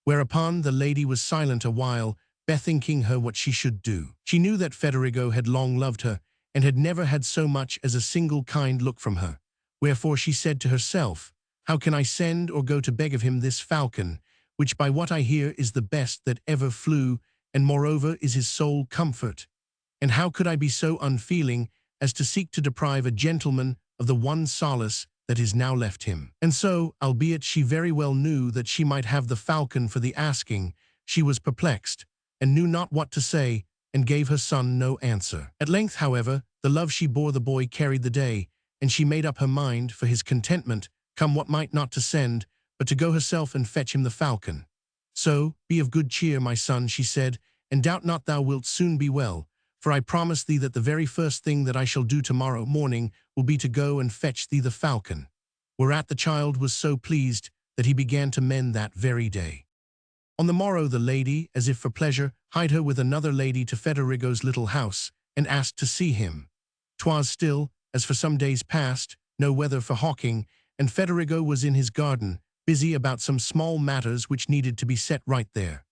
Whereupon the lady was silent a while, bethinking her what she should do. She knew that Federigo had long loved her, and had never had so much as a single kind look from her. Wherefore she said to herself, "How can I send or go to beg of him this falcon, which by what I hear is the best that ever flew, and moreover is his sole comfort? And how could I be so unfeeling as to seek to deprive a gentleman of the one solace that is now left him?" And so, albeit she very well knew that she might have the falcon for the asking, she was perplexed, and knew not what to say, and gave her son no answer. At length, however, the love she bore the boy carried the day, and she made up her mind, for his contentment, come what might, not to send, but to go herself and fetch him the falcon. "So, be of good cheer, my son," she said, "and doubt not thou wilt soon be well, for I promise thee that the very first thing that I shall do tomorrow morning will be to go and fetch thee the falcon." Whereat the child was so pleased that he began to mend that very day. On the morrow the lady, as if for pleasure, hied her with another lady to Federigo's little house, and asked to see him. 'Twas still, as for some days past, no weather for hawking, and Federigo was in his garden, busy about some small matters which needed to be set right there.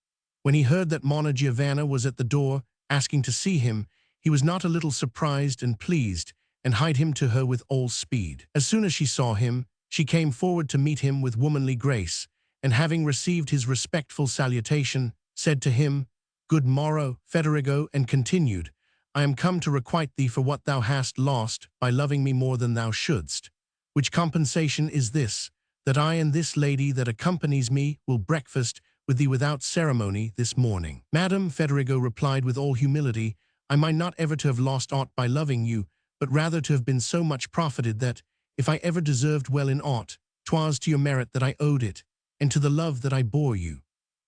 When he heard that Monna Giovanna was at the door, asking to see him, he was not a little surprised and pleased, and hied him to her with all speed. As soon as she saw him, she came forward to meet him with womanly grace, and having received his respectful salutation, said to him, "Good morrow, Federigo," and continued, "I am come to requite thee for what thou hast lost by loving me more than thou shouldst, which compensation is this, that I and this lady that accompanies me will breakfast with thee without ceremony this morning." "Madam," Federigo replied with all humility, "I mind not ever to have lost aught by loving you, but rather to have been so much profited that, if I ever deserved well in aught, 'twas to your merit that I owed it, and to the love that I bore you.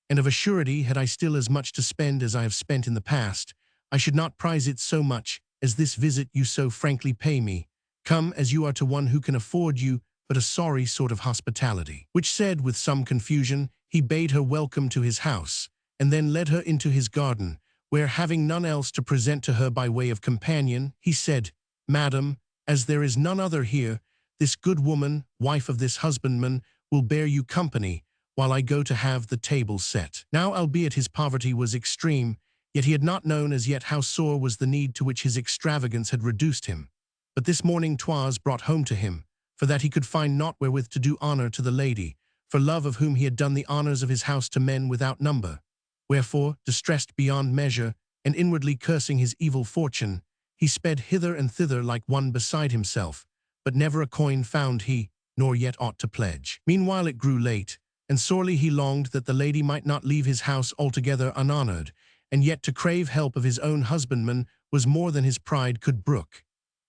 And of a surety, had I still as much to spend as I have spent in the past, I should not prize it so much as this visit you so frankly pay me, come as you are to one who can afford you but a sorry sort of hospitality." Which said, with some confusion, he bade her welcome to his house, and then led her into his garden, where, having none else to present to her by way of companion, he said, "Madam, as there is none other here, this good woman, wife of this husbandman, will bear you company, while I go to have the table set." Now, albeit his poverty was extreme, yet he had not known as yet how sore was the need to which his extravagance had reduced him. But this morning 'twas brought home to him, for that he could find naught wherewith to do honor to the lady, for love of whom he had done the honors of his house to men without number. Wherefore, distressed beyond measure, and inwardly cursing his evil fortune, he sped hither and thither like one beside himself, but never a coin found he, nor yet aught to pledge. Meanwhile it grew late, and sorely he longed that the lady might not leave his house altogether unhonored, and yet to crave help of his own husbandman was more than his pride could brook.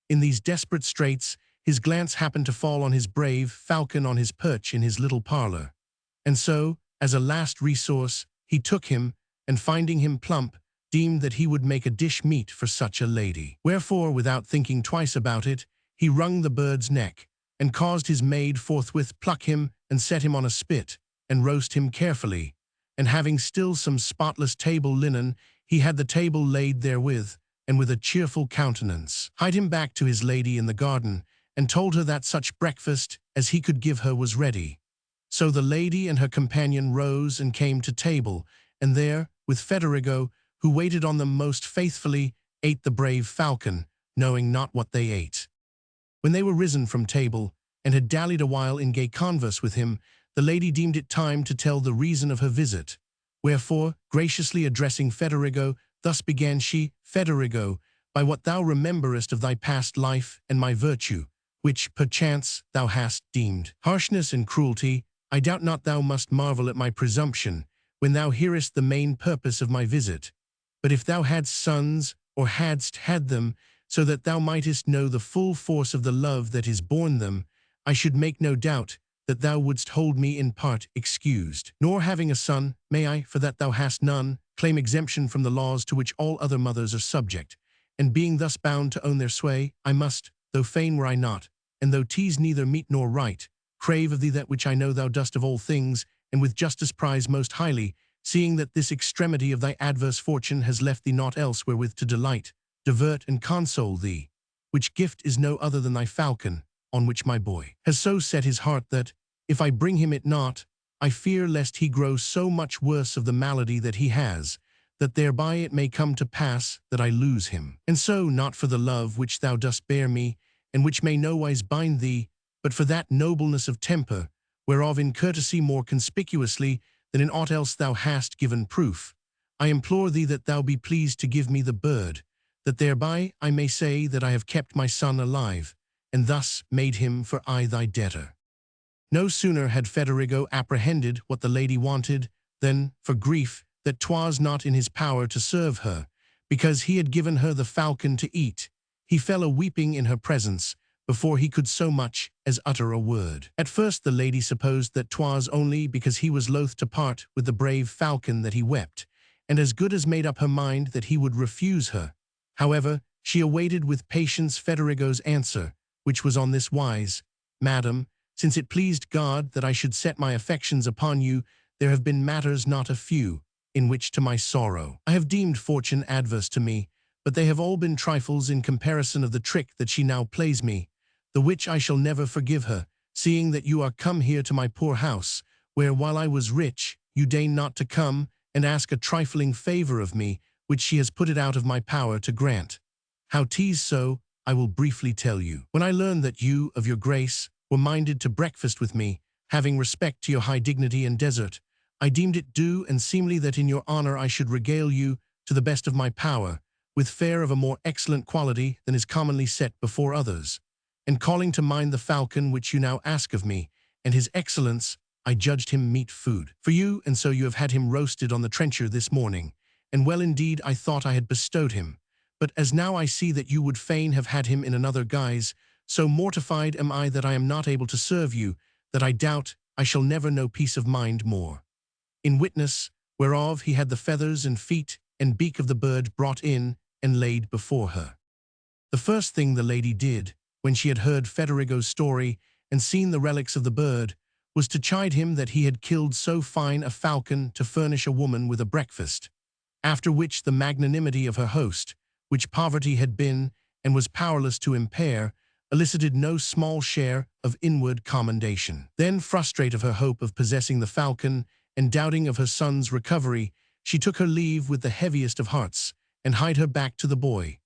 In these desperate straits, his glance happened to fall on his brave falcon on his perch in his little parlor. And so, as a last resource, he took him, and finding him plump, deemed that he would make a dish meet for such a lady. Wherefore, without thinking twice about it, he wrung the bird's neck, and caused his maid forthwith pluck him and set him on a spit, and roast him carefully. And having still some spotless table linen, he had the table laid therewith, and with a cheerful countenance hied him back to his lady in the garden, and told her that such breakfast as he could give her was ready. So the lady and her companion rose and came to table, and there, with Federigo, who waited on them most faithfully, ate the brave falcon, knowing not what they ate. When they were risen from table, and had dallied a while in gay converse with him, the lady deemed it time to tell the reason of her visit. Wherefore, graciously addressing Federigo, thus began she, Federigo, by what thou rememberest of thy past life and my virtue, which, perchance, thou hast deemed harshness and cruelty, I doubt not thou must marvel at my presumption, when thou hearest the main purpose of my visit. But if thou hadst sons, or hadst had them, so that thou mightest know the full force of the love that is born them, I should make no doubt that thou wouldst hold me in part excused. Nor having a son, may I, for that thou hast none, claim exemption from the laws to which all other mothers are subject, and being thus bound to own their sway, I must, though fain were I not, and though 'tis neither meet nor right, crave of thee that which I know thou dost of all things, and with justice prize most highly, seeing that this extremity of thy adverse fortune has left thee naught else wherewith to delight, divert, and console thee, which gift is no other than thy falcon, on which my boy has so set his heart that, if I bring him it not, I fear lest he grow so much worse of the malady that he has, that thereby it may come to pass that I lose him. And so, not for the love which thou dost bear me, and which may nowise bind thee, but for that nobleness of temper, whereof in courtesy more conspicuously than in aught else thou hast given proof, I implore thee that thou be pleased to give me the bird, that thereby I may say that I have kept my son alive, and thus made him for aye thy debtor. No sooner had Federigo apprehended what the lady wanted, than, for grief that 'twas not in his power to serve her, because he had given her the falcon to eat, he fell a-weeping in her presence, before he could so much as utter a word. At first the lady supposed that 'twas only because he was loath to part with the brave falcon that he wept, and as good as made up her mind that he would refuse her. However, she awaited with patience Federigo's answer, which was on this wise: Madam, since it pleased God that I should set my affections upon you, there have been matters not a few, in which to my sorrow I have deemed fortune adverse to me, but they have all been trifles in comparison of the trick that she now plays me, the which I shall never forgive her, seeing that you are come here to my poor house, where while I was rich, you deign not to come and ask a trifling favor of me, which she has put it out of my power to grant. How 'tis so, I will briefly tell you. When I learned that you, of your grace, were minded to breakfast with me, having respect to your high dignity and desert, I deemed it due and seemly that in your honor I should regale you, to the best of my power, with fare of a more excellent quality than is commonly set before others. And calling to mind the falcon which you now ask of me, and his excellence, I judged him meet food for you, and so you have had him roasted on the trencher this morning, and well indeed I thought I had bestowed him. But as now I see that you would fain have had him in another guise, so mortified am I that I am not able to serve you, that I doubt I shall never know peace of mind more. In witness whereof he had the feathers and feet and beak of the bird brought in and laid before her. The first thing the lady did, when she had heard Federigo's story and seen the relics of the bird, was to chide him that he had killed so fine a falcon to furnish a woman with a breakfast. After which the magnanimity of her host, which poverty had been and was powerless to impair, elicited no small share of inward commendation. Then, frustrate of her hope of possessing the falcon, and doubting of her son's recovery, she took her leave with the heaviest of hearts, and hied her back to the boy,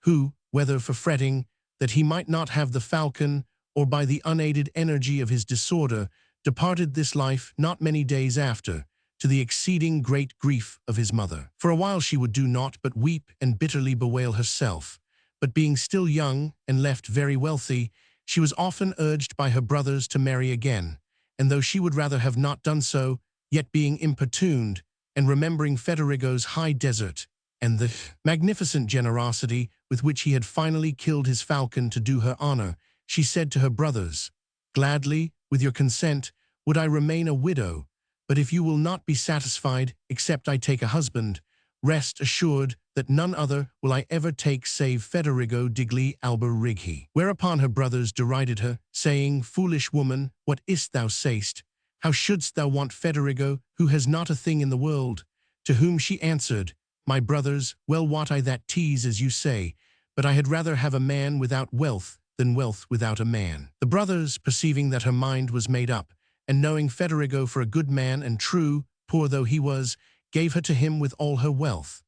who, whether for fretting that he might not have the falcon, or by the unaided energy of his disorder, departed this life not many days after, to the exceeding great grief of his mother. For a while she would do naught but weep and bitterly bewail herself, but being still young and left very wealthy, she was often urged by her brothers to marry again, and though she would rather have not done so, yet being importuned, and remembering Federigo's high desert, and the magnificent generosity with which he had finally killed his falcon to do her honor, she said to her brothers, Gladly, with your consent, would I remain a widow, but if you will not be satisfied, except I take a husband, rest assured that none other will I ever take save Federigo digli Alberighi. Whereupon her brothers derided her, saying, Foolish woman, what is't thou say'st? How shouldst thou want Federigo, who has not a thing in the world? To whom she answered, My brothers, well wot I that 'tis as you say, but I had rather have a man without wealth than wealth without a man. The brothers, perceiving that her mind was made up, and knowing Federigo for a good man and true, poor though he was, gave her to him with all her wealth.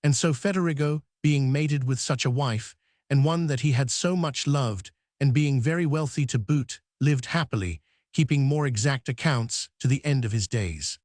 And so Federigo, being mated with such a wife, and one that he had so much loved, and being very wealthy to boot, lived happily, keeping more exact accounts to the end of his days.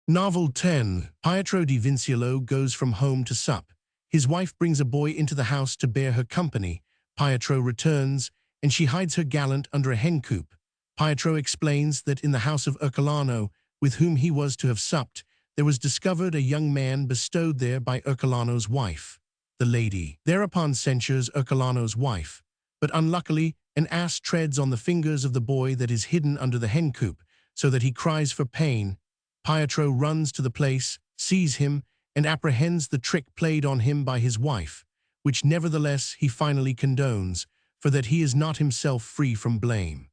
Novel 10. Pietro di Vinciolo goes from home to sup. His wife brings a boy into the house to bear her company. Pietro returns, and she hides her gallant under a hen-coop. Pietro explains that in the house of Ercolano, with whom he was to have supped, there was discovered a young man bestowed there by Ercolano's wife. The lady thereupon censures Ercolano's wife, but unluckily an ass treads on the fingers of the boy that is hidden under the hen-coop, so that he cries for pain. Pietro runs to the place, sees him, and apprehends the trick played on him by his wife, which nevertheless he finally condones, for that he is not himself free from blame.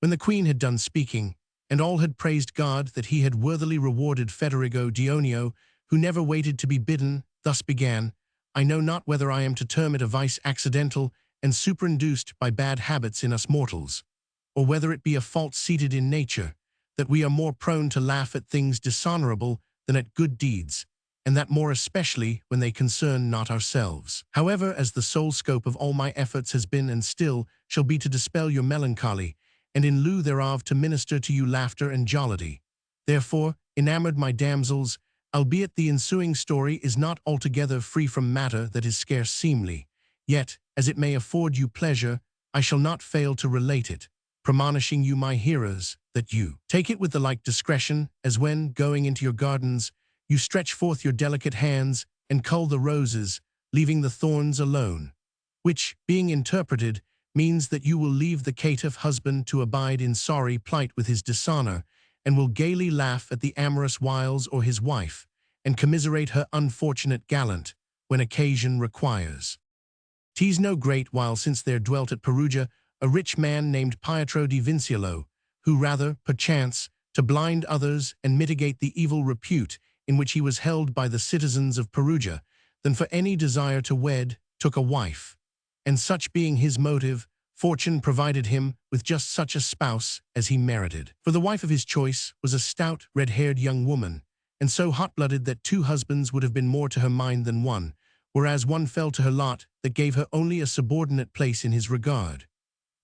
When the queen had done speaking, and all had praised God that he had worthily rewarded Federigo Dionio, who never waited to be bidden, thus began, I know not whether I am to term it a vice accidental and superinduced by bad habits in us mortals, or whether it be a fault seated in nature, that we are more prone to laugh at things dishonorable than at good deeds, and that more especially when they concern not ourselves. However, as the sole scope of all my efforts has been and still shall be to dispel your melancholy, and in lieu thereof to minister to you laughter and jollity. Therefore, enamored my damsels, albeit the ensuing story is not altogether free from matter that is scarce seemly, yet, as it may afford you pleasure, I shall not fail to relate it, premonishing you my hearers, that you take it with the like discretion as when, going into your gardens, you stretch forth your delicate hands and cull the roses, leaving the thorns alone, which, being interpreted, means that you will leave the caitiff husband to abide in sorry plight with his dishonor, and will gaily laugh at the amorous wiles or his wife, and commiserate her unfortunate gallant, when occasion requires. 'Tis no great while since there dwelt at Perugia a rich man named Pietro di Vinciolo, who rather, perchance, to blind others and mitigate the evil repute in which he was held by the citizens of Perugia, than for any desire to wed, took a wife. And such being his motive, fortune provided him with just such a spouse as he merited. For the wife of his choice was a stout, red-haired young woman, and so hot-blooded that 2 husbands would have been more to her mind than one, whereas one fell to her lot that gave her only a subordinate place in his regard,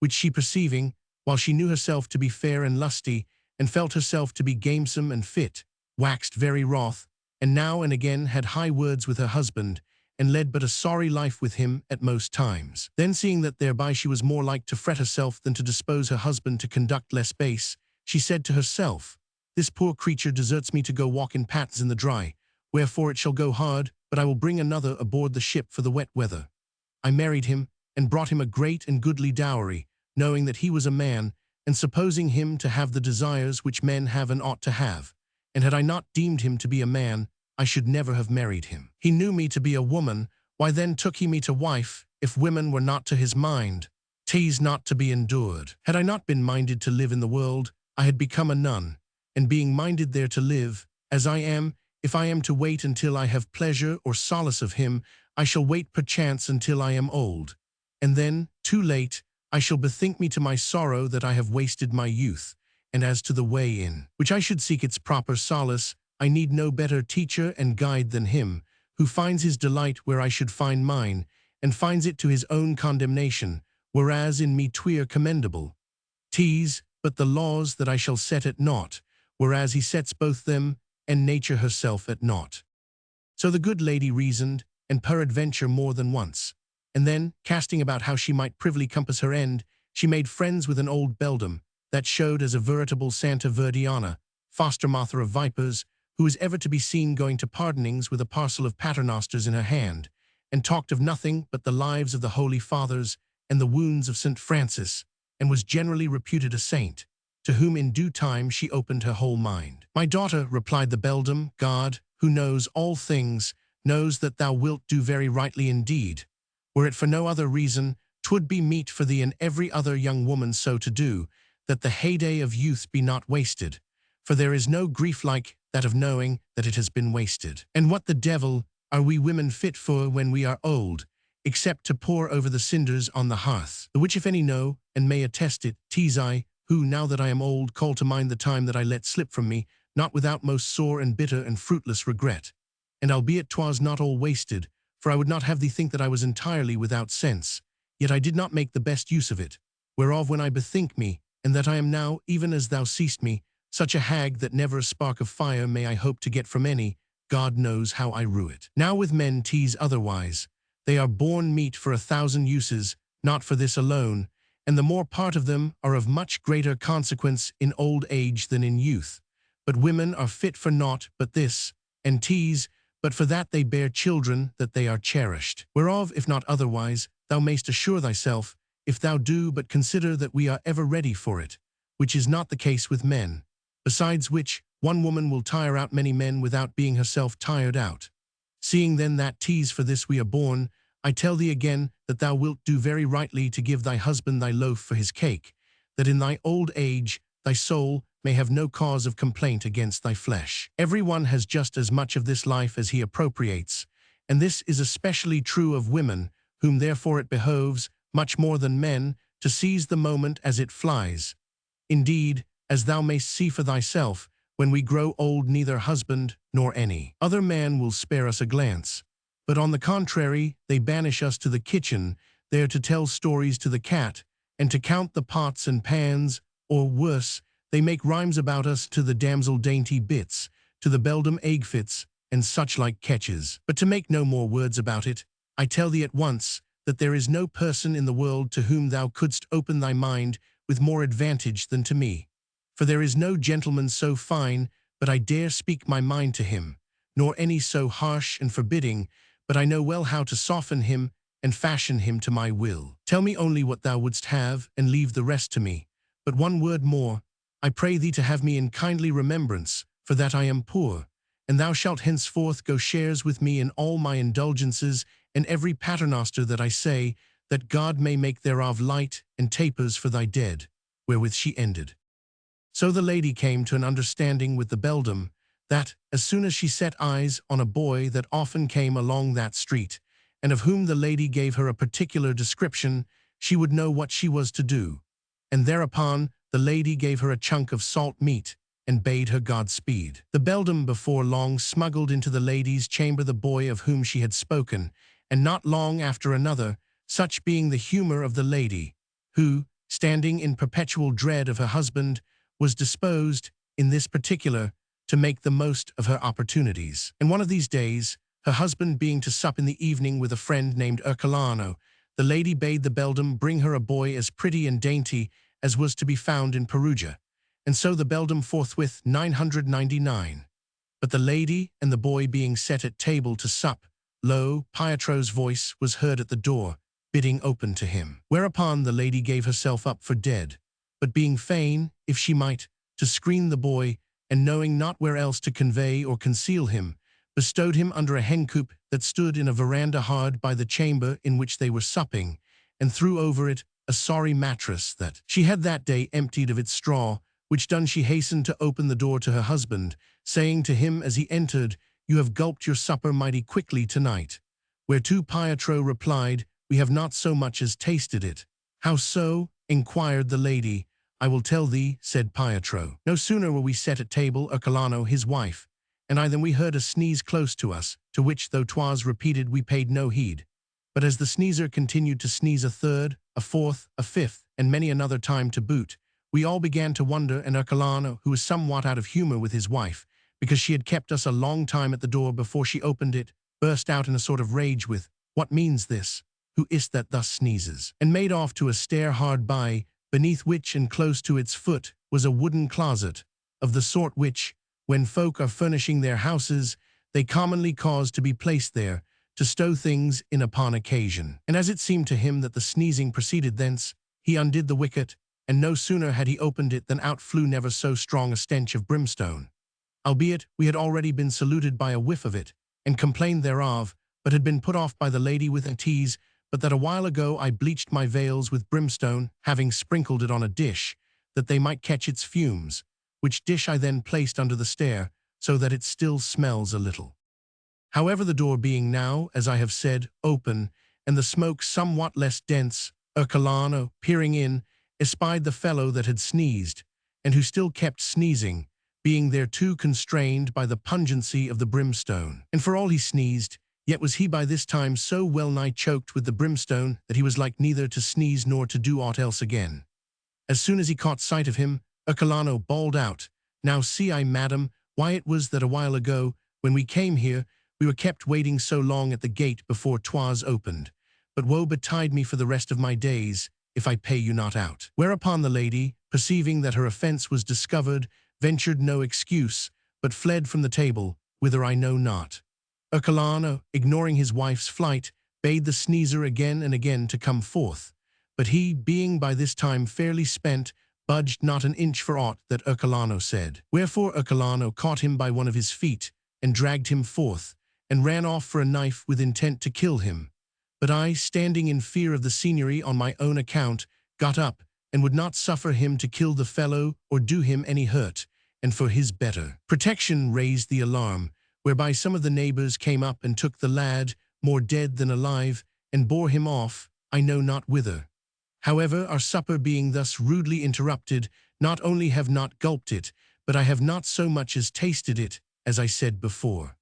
which she perceiving, while she knew herself to be fair and lusty, and felt herself to be gamesome and fit, waxed very wroth, and now and again had high words with her husband, and led but a sorry life with him at most times. Then seeing that thereby she was more like to fret herself than to dispose her husband to conduct less base, she said to herself, This poor creature deserts me to go walk in paths in the dry, wherefore it shall go hard, but I will bring another aboard the ship for the wet weather. I married him, and brought him a great and goodly dowry, knowing that he was a man, and supposing him to have the desires which men have and ought to have. And had I not deemed him to be a man, I should never have married him. He knew me to be a woman, why then took he me to wife, if women were not to his mind? 'Tis not to be endured. Had I not been minded to live in the world, I had become a nun, and being minded there to live, as I am, if I am to wait until I have pleasure or solace of him, I shall wait perchance until I am old. And then, too late, I shall bethink me to my sorrow that I have wasted my youth, and as to the way in which I should seek its proper solace, I need no better teacher and guide than him, who finds his delight where I should find mine, and finds it to his own condemnation, whereas in me 'twere commendable. 'Tis but the laws that I shall set at naught, whereas he sets both them and nature herself at naught. So the good lady reasoned, and peradventure more than once, and then, casting about how she might privily compass her end, she made friends with an old beldam, that showed as a veritable Santa Verdiana, foster-mother of vipers, who was ever to be seen going to pardonings with a parcel of paternosters in her hand, and talked of nothing but the lives of the Holy Fathers and the wounds of St. Francis, and was generally reputed a saint, to whom in due time she opened her whole mind. My daughter, replied the beldam, God, who knows all things, knows that thou wilt do very rightly indeed. Were it for no other reason, 'twould be meet for thee and every other young woman so to do, that the heyday of youth be not wasted. For there is no grief like that of knowing that it has been wasted. And what the devil are we women fit for when we are old, except to pour over the cinders on the hearth? The which if any know, and may attest it, 'tis I, who, now that I am old, call to mind the time that I let slip from me, not without most sore and bitter and fruitless regret. And albeit 'twas not all wasted, for I would not have thee think that I was entirely without sense. Yet I did not make the best use of it, whereof when I bethink me, and that I am now, even as thou seest me, such a hag that never a spark of fire may I hope to get from any, God knows how I rue it. Now with men 'tis otherwise. They are born meet for 1,000 uses, not for this alone, and the more part of them are of much greater consequence in old age than in youth. But women are fit for naught but this, and 'tis but for that they bear children that they are cherished. Whereof, if not otherwise, thou mayst assure thyself, if thou do but consider that we are ever ready for it, which is not the case with men. Besides which, one woman will tire out many men without being herself tired out. Seeing then that 'tis for this we are born, I tell thee again that thou wilt do very rightly to give thy husband thy loaf for his cake, that in thy old age thy soul may have no cause of complaint against thy flesh. Every one has just as much of this life as he appropriates, and this is especially true of women, whom therefore it behoves, much more than men, to seize the moment as it flies. Indeed, as thou mayst see for thyself, when we grow old neither husband nor any other man will spare us a glance, but on the contrary they banish us to the kitchen, there to tell stories to the cat, and to count the pots and pans, or worse, they make rhymes about us to the damsel dainty bits, to the beldam egg-fits, and such like catches. But to make no more words about it, I tell thee at once, that there is no person in the world to whom thou couldst open thy mind with more advantage than to me. For there is no gentleman so fine, but I dare speak my mind to him, nor any so harsh and forbidding, but I know well how to soften him and fashion him to my will. Tell me only what thou wouldst have, and leave the rest to me. But one word more, I pray thee to have me in kindly remembrance, for that I am poor, and thou shalt henceforth go shares with me in all my indulgences and every paternoster that I say, that God may make thereof light and tapers for thy dead. Wherewith she ended. So the lady came to an understanding with the beldam, that, as soon as she set eyes on a boy that often came along that street, and of whom the lady gave her a particular description, she would know what she was to do. And thereupon the lady gave her a chunk of salt meat, and bade her Godspeed. The beldam before long smuggled into the lady's chamber the boy of whom she had spoken, and not long after another, such being the humor of the lady, who, standing in perpetual dread of her husband, was disposed, in this particular, to make the most of her opportunities. And one of these days, her husband being to sup in the evening with a friend named Ercolano, the lady bade the beldam bring her a boy as pretty and dainty as was to be found in Perugia, and so the beldam forthwith 999. But the lady and the boy being set at table to sup, lo, Pietro's voice was heard at the door, bidding open to him. Whereupon the lady gave herself up for dead, but being fain, if she might, to screen the boy, and knowing not where else to convey or conceal him, bestowed him under a hencoop that stood in a veranda hard by the chamber in which they were supping, and threw over it a sorry mattress that she had that day emptied of its straw, which done she hastened to open the door to her husband, saying to him as he entered, "You have gulped your supper mighty quickly tonight." Whereto Pietro replied, "We have not so much as tasted it." "How so?" inquired the lady. "I will tell thee," said Pietro. "No sooner were we set at table, Ercolano, his wife, and I, than we heard a sneeze close to us, to which, though 'twas repeated, we paid no heed. But as the sneezer continued to sneeze a third, a fourth, a fifth, and many another time to boot, we all began to wonder, and Ercolano, who was somewhat out of humor with his wife, because she had kept us a long time at the door before she opened it, burst out in a sort of rage with, 'What means this? Who is't that thus sneezes?' and made off to a stair hard by, beneath which and close to its foot was a wooden closet, of the sort which, when folk are furnishing their houses, they commonly cause to be placed there, to stow things in upon occasion. And as it seemed to him that the sneezing proceeded thence, he undid the wicket, and no sooner had he opened it than out flew never so strong a stench of brimstone. Albeit we had already been saluted by a whiff of it, and complained thereof, but had been put off by the lady with a tease, but that a while ago I bleached my veils with brimstone, having sprinkled it on a dish, that they might catch its fumes, which dish I then placed under the stair, so that it still smells a little. However, the door being now, as I have said, open, and the smoke somewhat less dense, Ercolano, peering in, espied the fellow that had sneezed, and who still kept sneezing, being thereto constrained by the pungency of the brimstone. And for all he sneezed, Yet was he by this time so well-nigh choked with the brimstone that he was like neither to sneeze nor to do aught else again. As soon as he caught sight of him, Ercolano bawled out, "Now see I, madam, why it was that a while ago, when we came here, we were kept waiting so long at the gate before 'twas opened. But woe betide me for the rest of my days, if I pay you not out." Whereupon the lady, perceiving that her offence was discovered, ventured no excuse, but fled from the table, whither I know not. Ercolano, ignoring his wife's flight, bade the sneezer again and again to come forth. But he, being by this time fairly spent, budged not an inch for aught that Ercolano said. Wherefore Ercolano caught him by one of his feet, and dragged him forth, and ran off for a knife with intent to kill him. But I, standing in fear of the Signory on my own account, got up, and would not suffer him to kill the fellow or do him any hurt, and for his better protection raised the alarm, whereby some of the neighbors came up and took the lad, more dead than alive, and bore him off, I know not whither. However, our supper being thus rudely interrupted, not only have not gulped it, but I have not so much as tasted it, as I said before.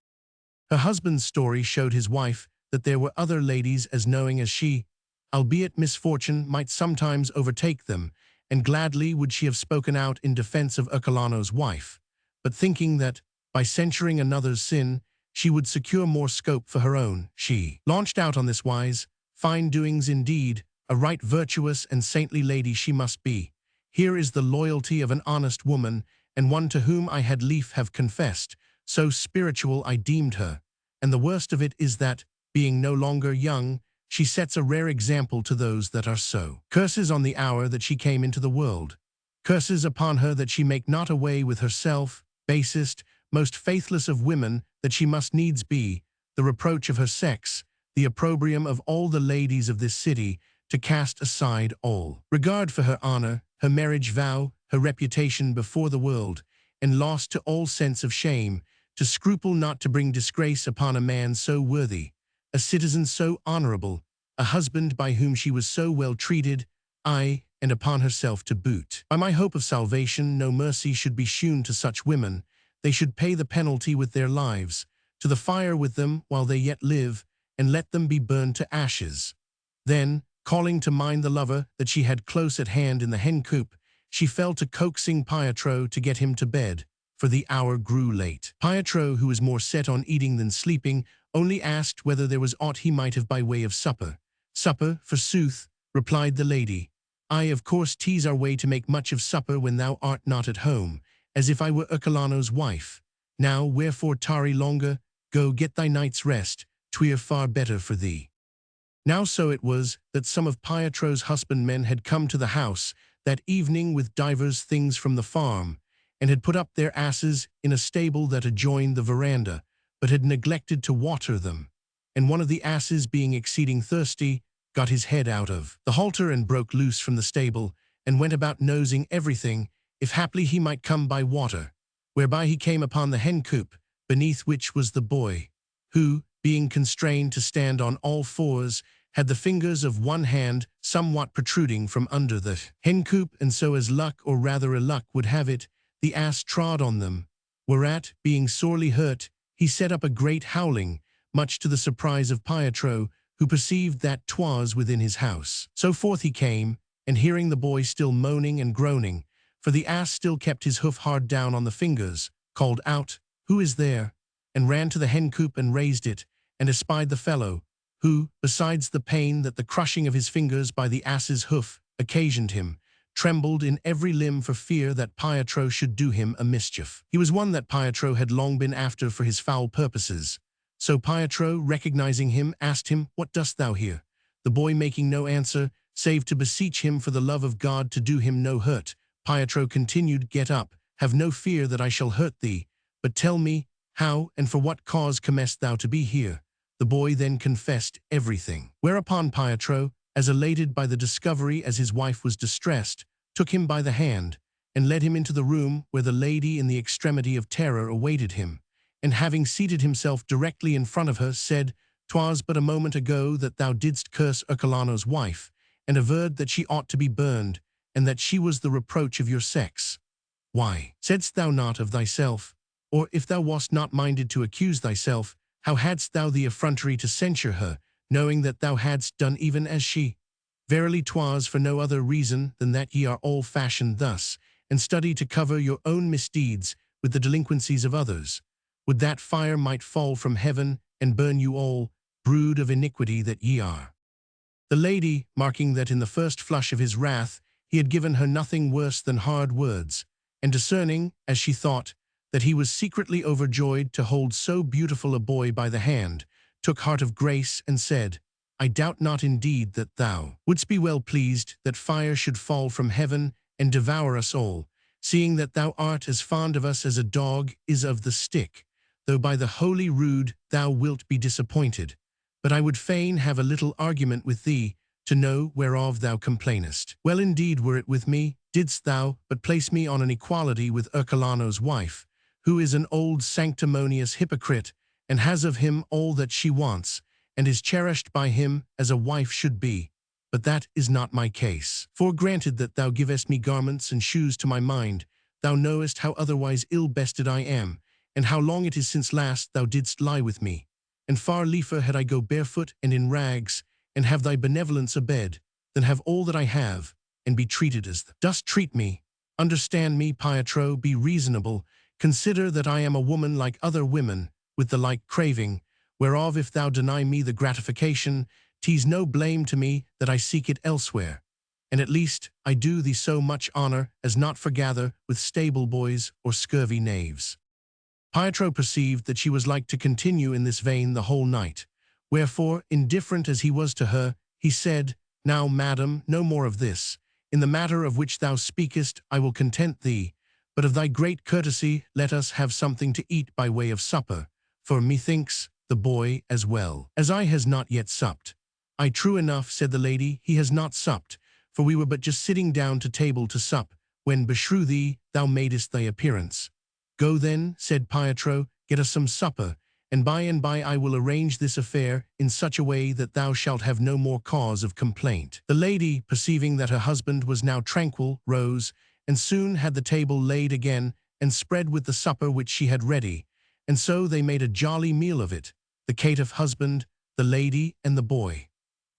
Her husband's story showed his wife that there were other ladies as knowing as she, albeit misfortune might sometimes overtake them, and gladly would she have spoken out in defense of Ercolano's wife, but thinking that, by censuring another's sin, she would secure more scope for her own, she launched out on this wise. "Fine doings indeed, a right virtuous and saintly lady she must be. Here is the loyalty of an honest woman, and one to whom I had lief have confessed, so spiritual I deemed her. And the worst of it is that, being no longer young, she sets a rare example to those that are so. Curses on the hour that she came into the world. Curses upon her that she make not away with herself, basest, most faithless of women that she must needs be, the reproach of her sex, the opprobrium of all the ladies of this city, to cast aside all regard for her honor, her marriage vow, her reputation before the world, and lost to all sense of shame, to scruple not to bring disgrace upon a man so worthy, a citizen so honorable, a husband by whom she was so well treated, aye, and upon herself to boot. By my hope of salvation, no mercy should be shewn to such women. They should pay the penalty with their lives, to the fire with them while they yet live, and let them be burned to ashes." Then, calling to mind the lover that she had close at hand in the hen-coop, she fell to coaxing Pietro to get him to bed, for the hour grew late. Pietro, who was more set on eating than sleeping, only asked whether there was aught he might have by way of supper. "Supper, forsooth," replied the lady. "I of course tease our way to make much of supper when thou art not at home, as if I were Ercolano's wife. Now, wherefore tarry longer? Go get thy night's rest, 'twere far better for thee." Now so it was that some of Pietro's husbandmen had come to the house that evening with divers things from the farm, and had put up their asses in a stable that adjoined the veranda, but had neglected to water them. And one of the asses, being exceeding thirsty, got his head out of the halter and broke loose from the stable, and went about nosing everything, if haply he might come by water, whereby he came upon the hen-coop, beneath which was the boy, who, being constrained to stand on all fours, had the fingers of one hand somewhat protruding from under the hen-coop, and so as luck, or rather ill-luck, would have it, the ass trod on them, whereat, being sorely hurt, he set up a great howling, much to the surprise of Pietro, who perceived that 'twas within his house. So forth he came, and hearing the boy still moaning and groaning, for the ass still kept his hoof hard down on the fingers, called out, "Who is there?" and ran to the hen-coop and raised it, and espied the fellow, who, besides the pain that the crushing of his fingers by the ass's hoof occasioned him, trembled in every limb for fear that Pietro should do him a mischief. He was one that Pietro had long been after for his foul purposes. So Pietro, recognizing him, asked him, "What dost thou here?" The boy making no answer, save to beseech him for the love of God to do him no hurt, Pietro continued, "Get up, have no fear that I shall hurt thee, but tell me, how and for what cause comest thou to be here?" The boy then confessed everything. Whereupon Pietro, as elated by the discovery as his wife was distressed, took him by the hand, and led him into the room where the lady in the extremity of terror awaited him, and having seated himself directly in front of her, said, "'Twas but a moment ago that thou didst curse Ercolano's wife, and averred that she ought to be burned, and that she was the reproach of your sex. Why, saidst thou not of thyself, or if thou wast not minded to accuse thyself, how hadst thou the effrontery to censure her, knowing that thou hadst done even as she? Verily 'twas for no other reason than that ye are all fashioned thus, and study to cover your own misdeeds with the delinquencies of others. Would that fire might fall from heaven and burn you all, brood of iniquity that ye are. The lady, marking that in the first flush of his wrath he had given her nothing worse than hard words, and discerning, as she thought, that he was secretly overjoyed to hold so beautiful a boy by the hand, took heart of grace and said, I doubt not indeed that thou wouldst be well pleased that fire should fall from heaven and devour us all, seeing that thou art as fond of us as a dog is of the stick, though by the holy rood thou wilt be disappointed. But I would fain have a little argument with thee, to know whereof thou complainest. Well indeed were it with me, didst thou but place me on an equality with Ercolano's wife, who is an old sanctimonious hypocrite, and has of him all that she wants, and is cherished by him as a wife should be. But that is not my case. For granted that thou givest me garments and shoes to my mind, thou knowest how otherwise ill-bested I am, and how long it is since last thou didst lie with me. And far liefer had I go barefoot and in rags, and have thy benevolence abed, than have all that I have, and be treated as thou dost treat me. Understand me, Pietro, be reasonable, consider that I am a woman like other women, with the like craving, whereof if thou deny me the gratification, 'tis no blame to me that I seek it elsewhere. And at least I do thee so much honor as not forgather with stable boys or scurvy knaves. Pietro perceived that she was like to continue in this vein the whole night, wherefore, indifferent as he was to her, he said, Now, madam, no more of this. In the matter of which thou speakest I will content thee, but of thy great courtesy let us have something to eat by way of supper, for methinks the boy as well as I has not yet supped. Ay, true enough, said the lady, he has not supped, for we were but just sitting down to table to sup, when, beshrew thee, thou madest thy appearance. Go then, said Pietro, get us some supper, and by I will arrange this affair in such a way that thou shalt have no more cause of complaint. The lady, perceiving that her husband was now tranquil, rose, and soon had the table laid again, and spread with the supper which she had ready, and so they made a jolly meal of it, the caitiff husband, the lady, and the boy.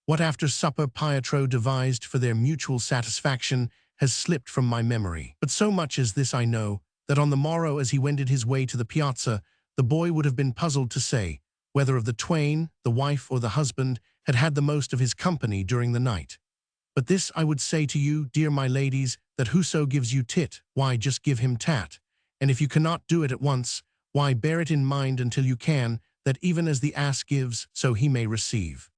What after supper Pietro devised for their mutual satisfaction has slipped from my memory. But so much as this I know, that on the morrow as he wended his way to the piazza, the boy would have been puzzled to say whether of the twain, the wife or the husband, had had the most of his company during the night. But this I would say to you, dear my ladies, that whoso gives you tit, why just give him tat, and if you cannot do it at once, why bear it in mind until you can, that even as the ass gives, so he may receive.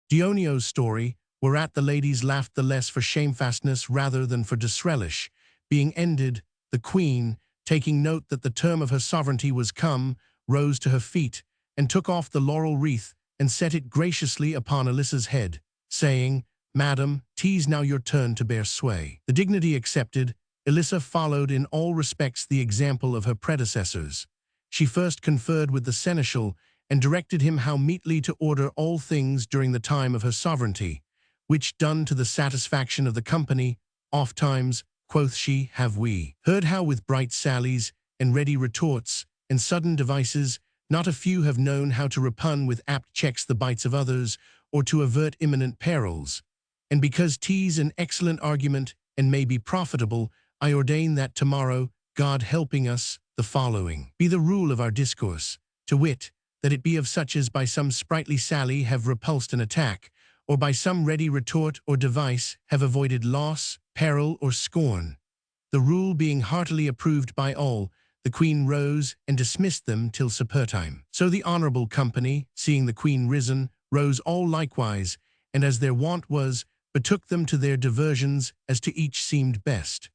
Dionio's story, whereat the ladies laughed the less for shamefastness rather than for disrelish, being ended, the queen, taking note that the term of her sovereignty was come, rose to her feet, and took off the laurel wreath, and set it graciously upon Alyssa's head, saying, Madam, 'tis now your turn to bear sway. The dignity accepted, Alyssa followed in all respects the example of her predecessors. She first conferred with the seneschal, and directed him how meetly to order all things during the time of her sovereignty, which done to the satisfaction of the company, oft-times, quoth she, have we heard how with bright sallies, and ready retorts, and sudden devices, not a few have known how to repun with apt checks the bites of others, or to avert imminent perils. And because 'tis an excellent argument, and may be profitable, I ordain that tomorrow, God helping us, the following be the rule of our discourse, to wit, that it be of such as by some sprightly sally have repulsed an attack, or by some ready retort or device have avoided loss, peril, or scorn. The rule being heartily approved by all, the queen rose and dismissed them till supper-time. So the honourable company, seeing the queen risen, rose all likewise, and as their wont was, betook them to their diversions as to each seemed best.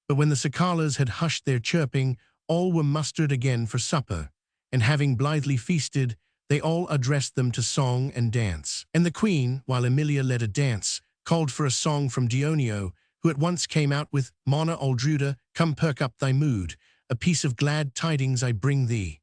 But when the cicalas had hushed their chirping, all were mustered again for supper, and having blithely feasted, they all addressed them to song and dance. And the queen, while Emilia led a dance, called for a song from Dionio, who at once came out with Monna Aldruda, come perk up thy mood, a piece of glad tidings I bring thee.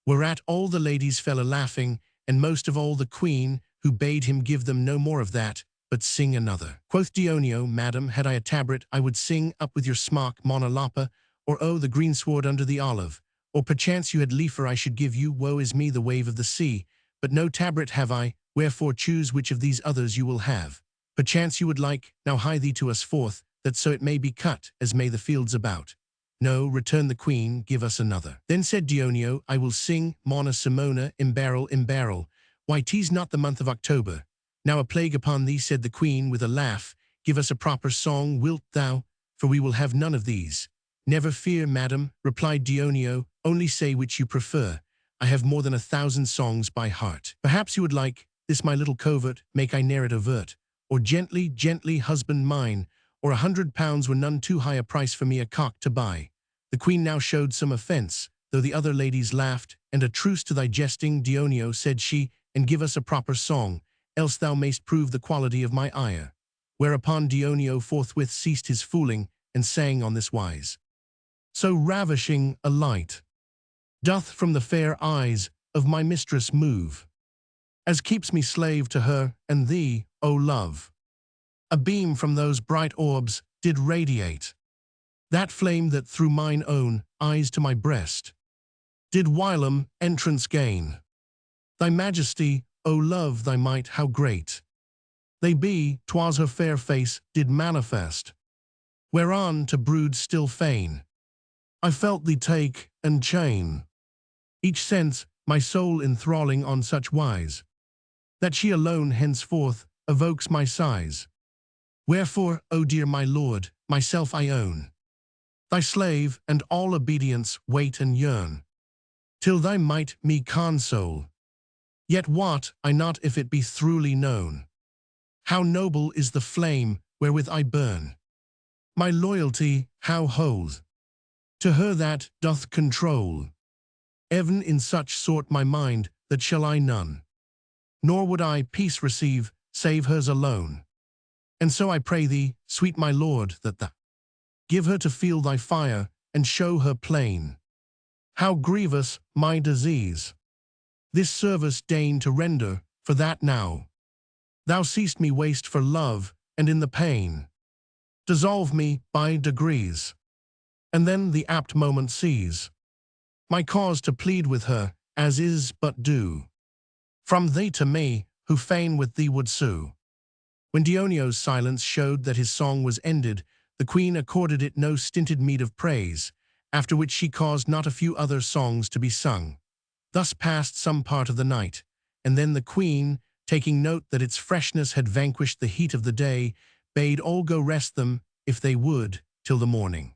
Whereat all the ladies fell a-laughing, and most of all the queen, who bade him give them no more of that, but sing another. Quoth Dionio, Madam, had I a tabret, I would sing up with your smock Monna Lapa, or oh, the greensward under the olive, Or perchance you had liefer I should give you, woe is me, the wave of the sea, but no tabret have I, wherefore choose which of these others you will have. Perchance you would like, now hie thee to us forth, that so it may be cut, as may the fields about. No, returned the queen, give us another. Then said Dionio, I will sing, Mona Simona, imbarrel, why 'tis not the month of October. Now a plague upon thee, said the queen with a laugh, give us a proper song, wilt thou? For we will have none of these. Never fear, madam, replied Dionio, only say which you prefer. I have more than 1,000 songs by heart. Perhaps you would like, this my little covert, make I ne'er it avert, or gently, gently, husband mine, or 100 pounds were none too high a price for me a cock to buy. The queen now showed some offence, though the other ladies laughed, and a truce to thy jesting, Dionio, said she, and give us a proper song, else thou mayst prove the quality of my ire. Whereupon Dionio forthwith ceased his fooling, and sang on this wise. So ravishing a light doth from the fair eyes of my mistress move, as keeps me slave to her and thee, O love. A beam from those bright orbs did radiate, that flame that through mine own eyes to my breast did whilom entrance gain. Thy majesty, O love, thy might how great they be, 'twas her fair face did manifest, whereon to brood still fain I felt thee take and chain each sense, my soul enthralling on such wise, that she alone henceforth evokes my sighs. Wherefore, O dear my lord, myself I own thy slave, and all obedience wait and yearn, till thy might me console. Yet wot I not if it be throughly known, how noble is the flame wherewith I burn. My loyalty how holds to her that doth control, even in such sort my mind, that shall I none. Nor would I peace receive, save hers alone. And so I pray thee, sweet my lord, that thou give her to feel thy fire, and show her plain how grievous my disease. This service deign to render, for that now thou seest me waste for love, and in the pain dissolve me by degrees, and then the apt moment seize my cause to plead with her, as is but due from thee to me, who fain with thee would sue. When Dionio's silence showed that his song was ended, the queen accorded it no stinted meed of praise, after which she caused not a few other songs to be sung. Thus passed some part of the night, and then the queen, taking note that its freshness had vanquished the heat of the day, bade all go rest them, if they would, till the morning.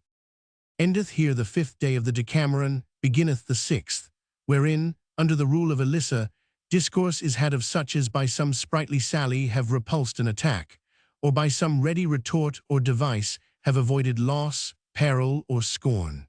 Endeth here the 5th day of the Decameron, beginneth the 6th, wherein, under the rule of Alyssa, discourse is had of such as by some sprightly sally have repulsed an attack, or by some ready retort or device have avoided loss, peril, or scorn.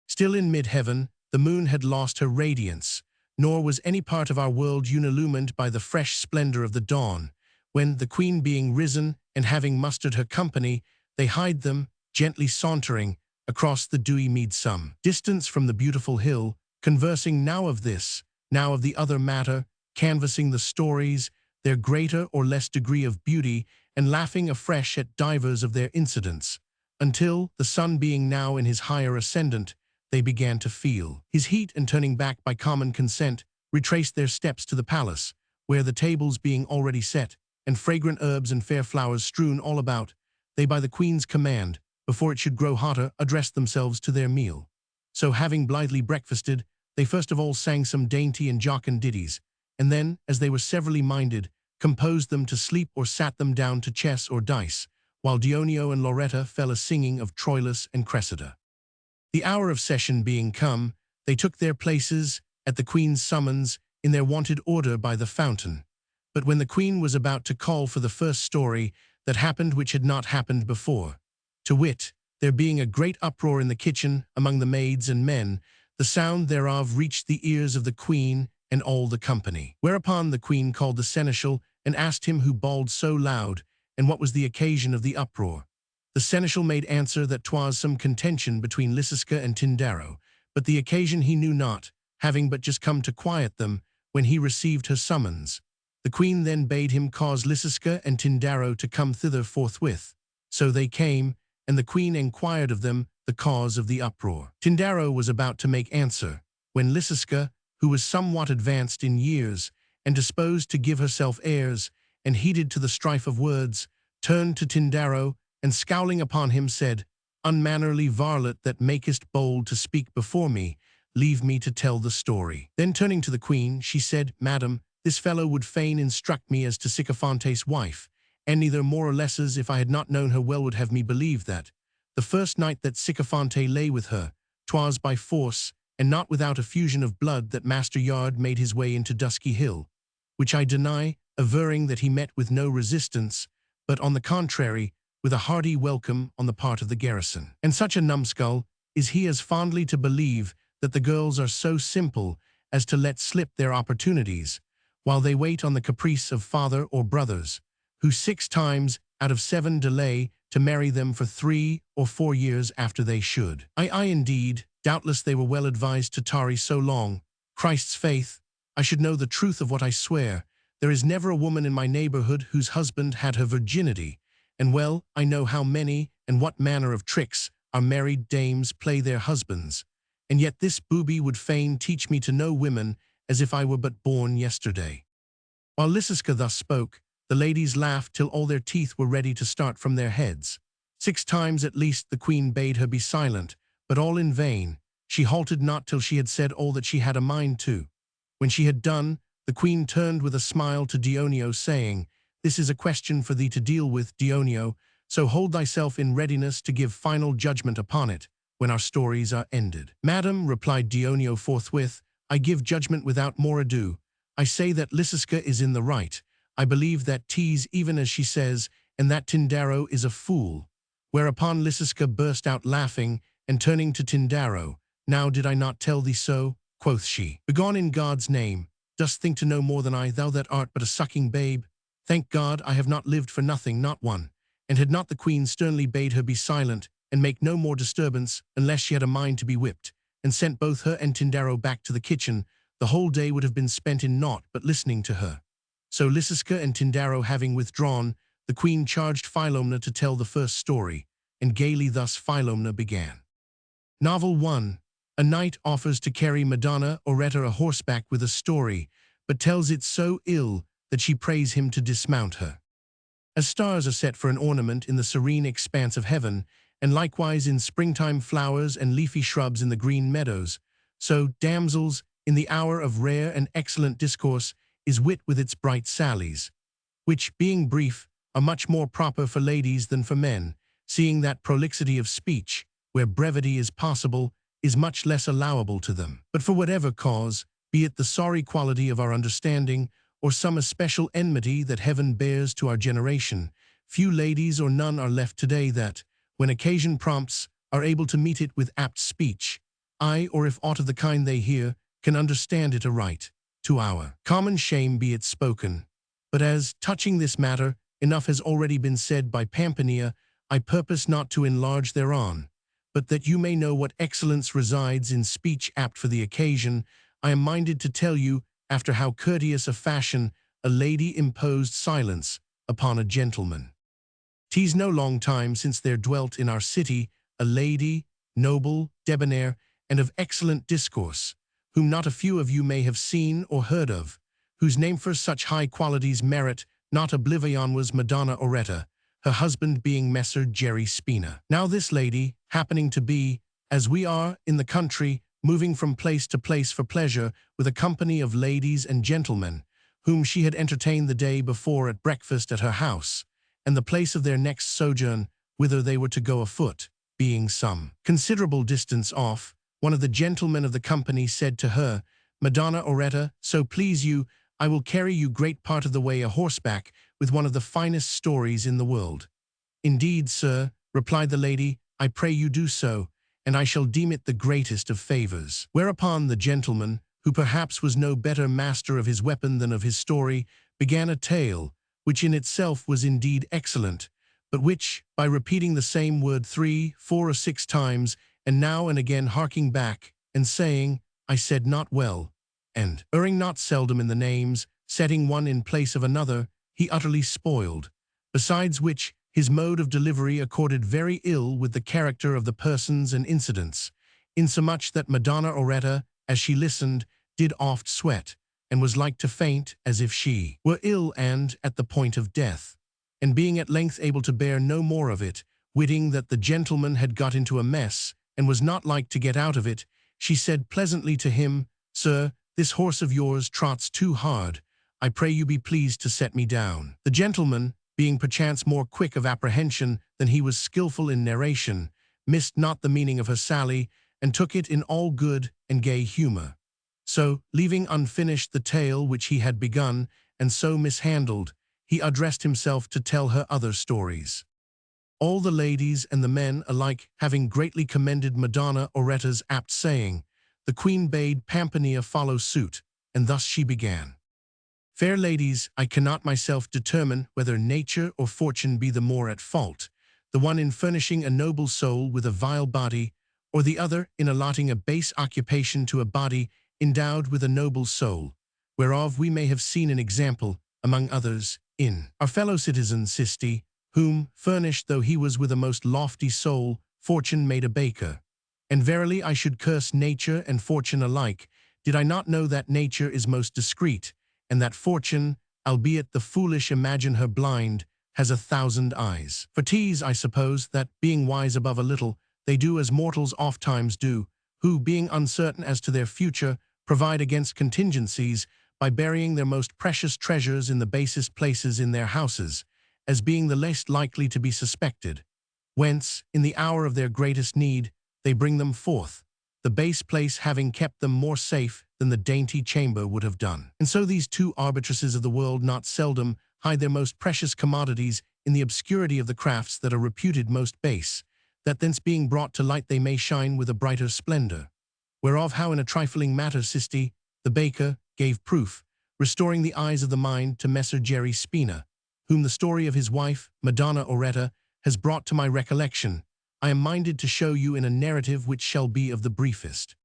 Still in mid-heaven, the moon had lost her radiance, nor was any part of our world unillumined by the fresh splendor of the dawn, when, the queen being risen and having mustered her company, they hied them, gently sauntering, across the dewy mead some distance from the beautiful hill, conversing now of this, now of the other matter, canvassing the stories, their greater or less degree of beauty, and laughing afresh at divers of their incidents, until, the sun being now in his higher ascendant, they began to feel his heat, and turning back by common consent, retraced their steps to the palace, where the tables being already set, and fragrant herbs and fair flowers strewn all about, they by the queen's command, before it should grow hotter, addressed themselves to their meal. So having blithely breakfasted, they first of all sang some dainty and jocund ditties, and then, as they were severally minded, composed them to sleep or sat them down to chess or dice, while Dionio and Lauretta fell a-singing of Troilus and Cressida. The hour of session being come, they took their places, at the queen's summons, in their wonted order by the fountain. But when the queen was about to call for the first story, that happened which had not happened before, to wit, there being a great uproar in the kitchen among the maids and men, the sound thereof reached the ears of the queen and all the company. Whereupon the queen called the seneschal, and asked him who bawled so loud, and what was the occasion of the uproar. The seneschal made answer that 'twas some contention between Lysiska and Tindaro, but the occasion he knew not, having but just come to quiet them, when he received her summons. The queen then bade him cause Lysiska and Tindaro to come thither forthwith. So they came, and the queen enquired of them the cause of the uproar. Tindaro was about to make answer, when Lysiska, who was somewhat advanced in years, and disposed to give herself airs, and heeded to the strife of words, turned to Tindaro, and scowling upon him said, "Unmannerly varlet that makest bold to speak before me, leave me to tell the story." Then turning to the queen, she said, "Madam, this fellow would fain instruct me as to Sycophante's wife, and neither more or less as if I had not known her well would have me believe that, the first night that Sycophante lay with her, 'twas by force, and not without effusion of blood that Master Yard made his way into Dusky Hill, which I deny, averring that he met with no resistance, but on the contrary, with a hearty welcome on the part of the garrison. And such a numbskull is he as fondly to believe that the girls are so simple as to let slip their opportunities, while they wait on the caprice of father or brothers, who 6 times out of 7 delay to marry them for 3 or 4 years after they should. I indeed, doubtless they were well advised to tarry so long. Christ's faith, I should know the truth of what I swear. There is never a woman in my neighborhood whose husband had her virginity, and well I know how many and what manner of tricks our married dames play their husbands, and yet this booby would fain teach me to know women as if I were but born yesterday." While Lysiska thus spoke, the ladies laughed till all their teeth were ready to start from their heads. 6 times at least the queen bade her be silent, but all in vain. She halted not till she had said all that she had a mind to. When she had done, the queen turned with a smile to Dionio, saying, "This is a question for thee to deal with, Dionio, so hold thyself in readiness to give final judgment upon it when our stories are ended." "Madam," replied Dionio forthwith, "I give judgment without more ado. I say that Lysiska is in the right. I believe that tease even as she says, and that Tindaro is a fool." Whereupon Lysiska burst out laughing, and turning to Tindaro, "Now did I not tell thee so?" quoth she. "Begone in God's name. Dost think to know more than I, thou that art but a sucking babe? Thank God I have not lived for nothing, not one." And had not the queen sternly bade her be silent, and make no more disturbance, unless she had a mind to be whipped, and sent both her and Tindaro back to the kitchen, the whole day would have been spent in naught but listening to her. So Lysiska and Tindaro having withdrawn, the queen charged Philomna to tell the first story, and gaily thus Philomna began. Novel 1. A knight offers to carry Madonna Oretta a horseback with a story, but tells it so ill that she prays him to dismount her. As stars are set for an ornament in the serene expanse of heaven, and likewise in springtime flowers and leafy shrubs in the green meadows, so, damsels, in the hour of rare and excellent discourse, is wit with its bright sallies, which, being brief, are much more proper for ladies than for men, seeing that prolixity of speech, where brevity is possible, is much less allowable to them. But for whatever cause, be it the sorry quality of our understanding, or some especial enmity that heaven bears to our generation, few ladies or none are left today that, when occasion prompts, are able to meet it with apt speech, or if aught of the kind they hear, can understand it aright. To our common shame be it spoken. But as, touching this matter, enough has already been said by Pampania, I purpose not to enlarge thereon, but that you may know what excellence resides in speech apt for the occasion, I am minded to tell you, after how courteous a fashion a lady imposed silence upon a gentleman. 'Tis no long time since there dwelt in our city a lady, noble, debonair, and of excellent discourse, whom not a few of you may have seen or heard of, whose name for such high qualities merit not oblivion was Madonna Oretta, her husband being Messer Jerry Spina. Now this lady, happening to be, as we are, in the country, moving from place to place for pleasure with a company of ladies and gentlemen, whom she had entertained the day before at breakfast at her house, and the place of their next sojourn, whither they were to go afoot, being some considerable distance off, one of the gentlemen of the company said to her, "Madonna Oretta, so please you, I will carry you great part of the way a horseback with one of the finest stories in the world." "Indeed, sir," replied the lady, "I pray you do so, and I shall deem it the greatest of favors." Whereupon the gentleman, who perhaps was no better master of his weapon than of his story, began a tale, which in itself was indeed excellent, but which, by repeating the same word 3, 4, or 6 times, and now and again harking back, and saying, "I said not well," and erring not seldom in the names, setting one in place of another, he utterly spoiled. Besides which, his mode of delivery accorded very ill with the character of the persons and incidents, insomuch that Madonna Auretta, as she listened, did oft sweat, and was like to faint as if she were ill and at the point of death. And being at length able to bear no more of it, witting that the gentleman had got into a mess, and was not like to get out of it, she said pleasantly to him, "Sir, this horse of yours trots too hard. I pray you be pleased to set me down." The gentleman, being perchance more quick of apprehension than he was skilful in narration, missed not the meaning of her sally, and took it in all good and gay humour. So, leaving unfinished the tale which he had begun, and so mishandled, he addressed himself to tell her other stories. All the ladies and the men alike having greatly commended Madonna Auretta's apt saying, the Queen bade Pampinea follow suit, and thus she began. "Fair ladies, I cannot myself determine whether nature or fortune be the more at fault, the one in furnishing a noble soul with a vile body, or the other in allotting a base occupation to a body endowed with a noble soul, whereof we may have seen an example, among others, in our fellow citizen Sisti, whom, furnished though he was with a most lofty soul, fortune made a baker. And verily I should curse nature and fortune alike, did I not know that nature is most discreet, and that fortune, albeit the foolish imagine her blind, has 1,000 eyes. For 'tis, I suppose, that, being wise above a little, they do as mortals ofttimes do, who, being uncertain as to their future, provide against contingencies by burying their most precious treasures in the basest places in their houses, as being the least likely to be suspected, whence, in the hour of their greatest need, they bring them forth, the base place having kept them more safe than the dainty chamber would have done. And so these two arbitresses of the world not seldom hide their most precious commodities in the obscurity of the crafts that are reputed most base, that thence being brought to light they may shine with a brighter splendor. Whereof how in a trifling matter Sisti, the baker, gave proof, restoring the eyes of the mind to Messer Jerry Spina, whom the story of his wife, Madonna Auretta, has brought to my recollection, I am minded to show you in a narrative which shall be of the briefest.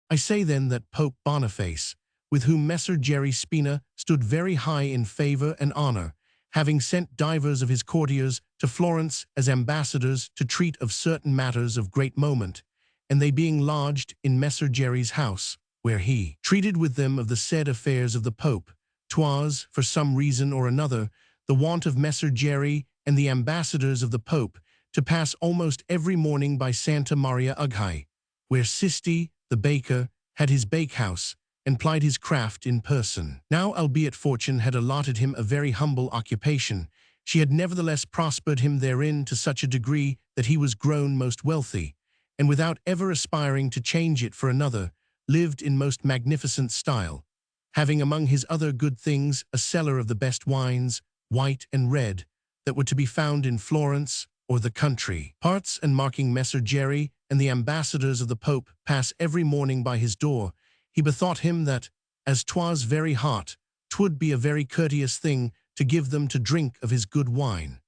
I say then that Pope Boniface, with whom Messer Jerry Spina stood very high in favor and honor, having sent divers of his courtiers to Florence as ambassadors to treat of certain matters of great moment, and they being lodged in Messer Jerry's house, where he treated with them of the said affairs of the Pope, 'twas, for some reason or another, the wont of Messer Jerry and the ambassadors of the Pope to pass almost every morning by Santa Maria Ughi, where Sisti, the baker, had his bakehouse, and plied his craft in person. Now, albeit fortune had allotted him a very humble occupation, she had nevertheless prospered him therein to such a degree that he was grown most wealthy, and without ever aspiring to change it for another, lived in most magnificent style, having among his other good things a cellar of the best wines, white and red, that were to be found in Florence or the country parts, and marking Messer Jerry and the ambassadors of the Pope pass every morning by his door, he bethought him that, as 'twas very hot, 'twould be a very courteous thing to give them to drink of his good wine.